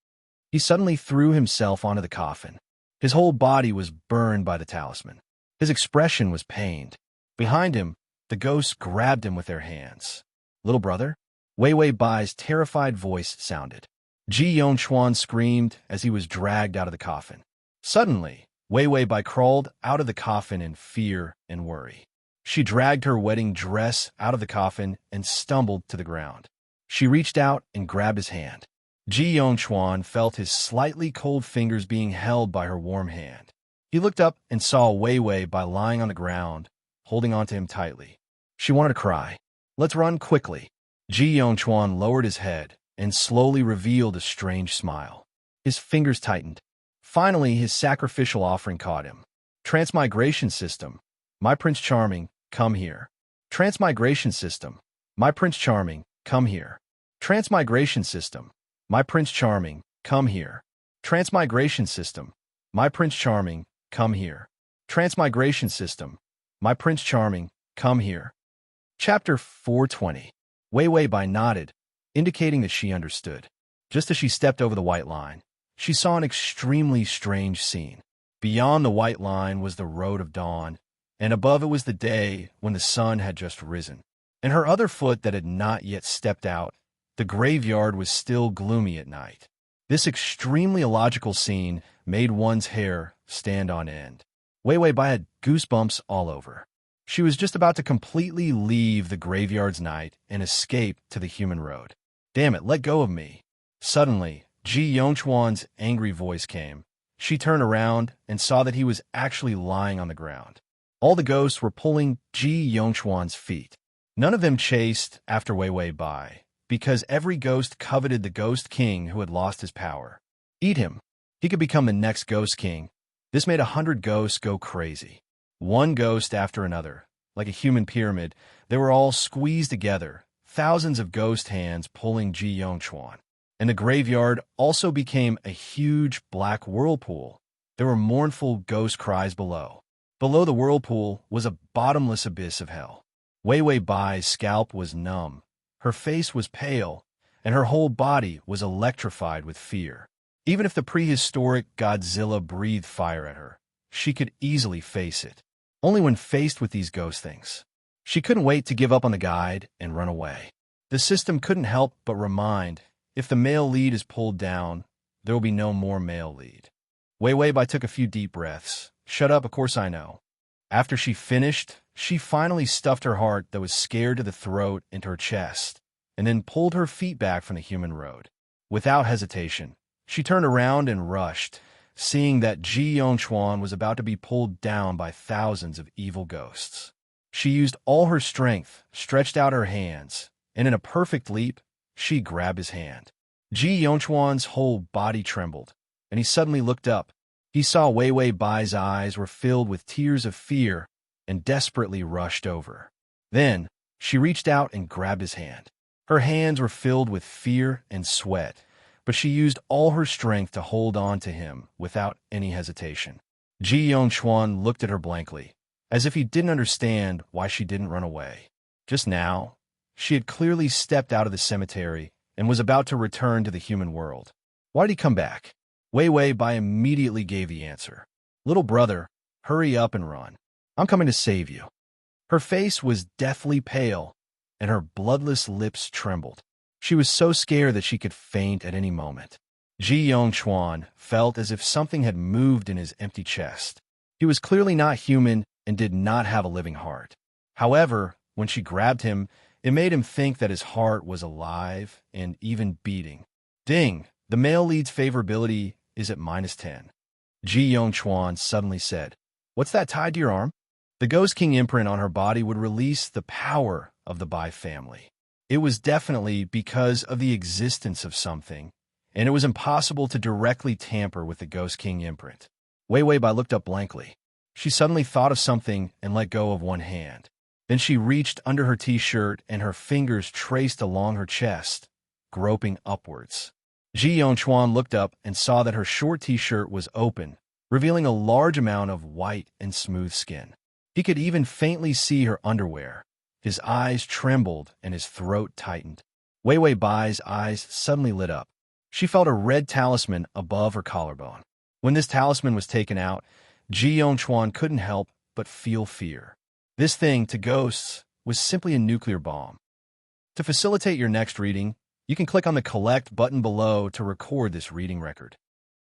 He suddenly threw himself onto the coffin. His whole body was burned by the talisman. His expression was pained. Behind him, the ghosts grabbed him with their hands. Little brother? Wei Wei Bai's terrified voice sounded. Ji Yongchuan screamed as he was dragged out of the coffin. Suddenly, Wei Wei Bai crawled out of the coffin in fear and worry. She dragged her wedding dress out of the coffin and stumbled to the ground. She reached out and grabbed his hand. Ji Yongchuan felt his slightly cold fingers being held by her warm hand. He looked up and saw Wei Wei Bai lying on the ground, holding onto him tightly. She wanted to cry. Let's run quickly. Ji Yongchuan lowered his head and slowly revealed a strange smile. His fingers tightened. Finally, his sacrificial offering caught him. Transmigration system. My Prince Charming, come here. Transmigration system. My Prince Charming, come here. Transmigration system. My Prince Charming, come here. Transmigration system. My Prince Charming, come here. Transmigration system. My Prince Charming, come here. Chapter 420. Wei Wei Bai nodded, indicating that she understood. Just as she stepped over the white line, she saw an extremely strange scene. Beyond the white line was the road of dawn, and above it was the day when the sun had just risen. In her other foot that had not yet stepped out, the graveyard was still gloomy at night. This extremely illogical scene made one's hair stand on end. Wei Wei Bai had goosebumps all over. She was just about to completely leave the graveyard's night and escape to the human road. Damn it, let go of me. Suddenly, Ji Yongchuan's angry voice came. She turned around and saw that he was actually lying on the ground. All the ghosts were pulling Ji Yongchuan's feet. None of them chased after Wei Wei Bai, because every ghost coveted the Ghost King who had lost his power. Eat him. He could become the next Ghost King. This made 100 ghosts go crazy. One ghost after another, like a human pyramid, they were all squeezed together, thousands of ghost hands pulling Ji Yongchuan. And the graveyard also became a huge black whirlpool. There were mournful ghost cries below. Below the whirlpool was a bottomless abyss of hell. Wei Wei Bai's scalp was numb, her face was pale, and her whole body was electrified with fear. Even if the prehistoric Godzilla breathed fire at her, she could easily face it. Only when faced with these ghost things. She couldn't wait to give up on the guide and run away. The system couldn't help but remind, if the male lead is pulled down, there will be no more male lead. Wei Wei Bai took a few deep breaths. Shut up, of course I know. After she finished, she finally stuffed her heart that was scared to the throat into her chest, and then pulled her feet back from the human road. Without hesitation, she turned around and rushed, seeing that Ji Yongchuan was about to be pulled down by thousands of evil ghosts. She used all her strength, stretched out her hands, and in a perfect leap, she grabbed his hand. Ji Yongchuan's whole body trembled, and he suddenly looked up. He saw Wei Wei Bai's eyes were filled with tears of fear and desperately rushed over. Then, she reached out and grabbed his hand. Her hands were filled with fear and sweat, but she used all her strength to hold on to him without any hesitation. Ji Yongchuan looked at her blankly, as if he didn't understand why she didn't run away. Just now, she had clearly stepped out of the cemetery and was about to return to the human world. Why did he come back? Wei Wei Bai immediately gave the answer. Little brother, hurry up and run. I'm coming to save you. Her face was deathly pale, and her bloodless lips trembled. She was so scared that she could faint at any moment. Ji Yongchuan felt as if something had moved in his empty chest. He was clearly not human and did not have a living heart. However, when she grabbed him, it made him think that his heart was alive and even beating. Ding! The male lead's favorability is at -10. Ji Yongchuan suddenly said, What's that tied to your arm? The Ghost King imprint on her body would release the power of the Bai family. It was definitely because of the existence of something, and it was impossible to directly tamper with the Ghost King imprint. Wei Wei Bai looked up blankly. She suddenly thought of something and let go of one hand. Then she reached under her t-shirt and her fingers traced along her chest, groping upwards. Ji Yongchuan looked up and saw that her short t-shirt was open, revealing a large amount of white and smooth skin. He could even faintly see her underwear. His eyes trembled and his throat tightened. Wei Wei Bai's eyes suddenly lit up. She felt a red talisman above her collarbone. When this talisman was taken out, Ji Yongchuan couldn't help but feel fear. This thing, to ghosts, was simply a nuclear bomb. To facilitate your next reading, you can click on the Collect button below to record this reading record.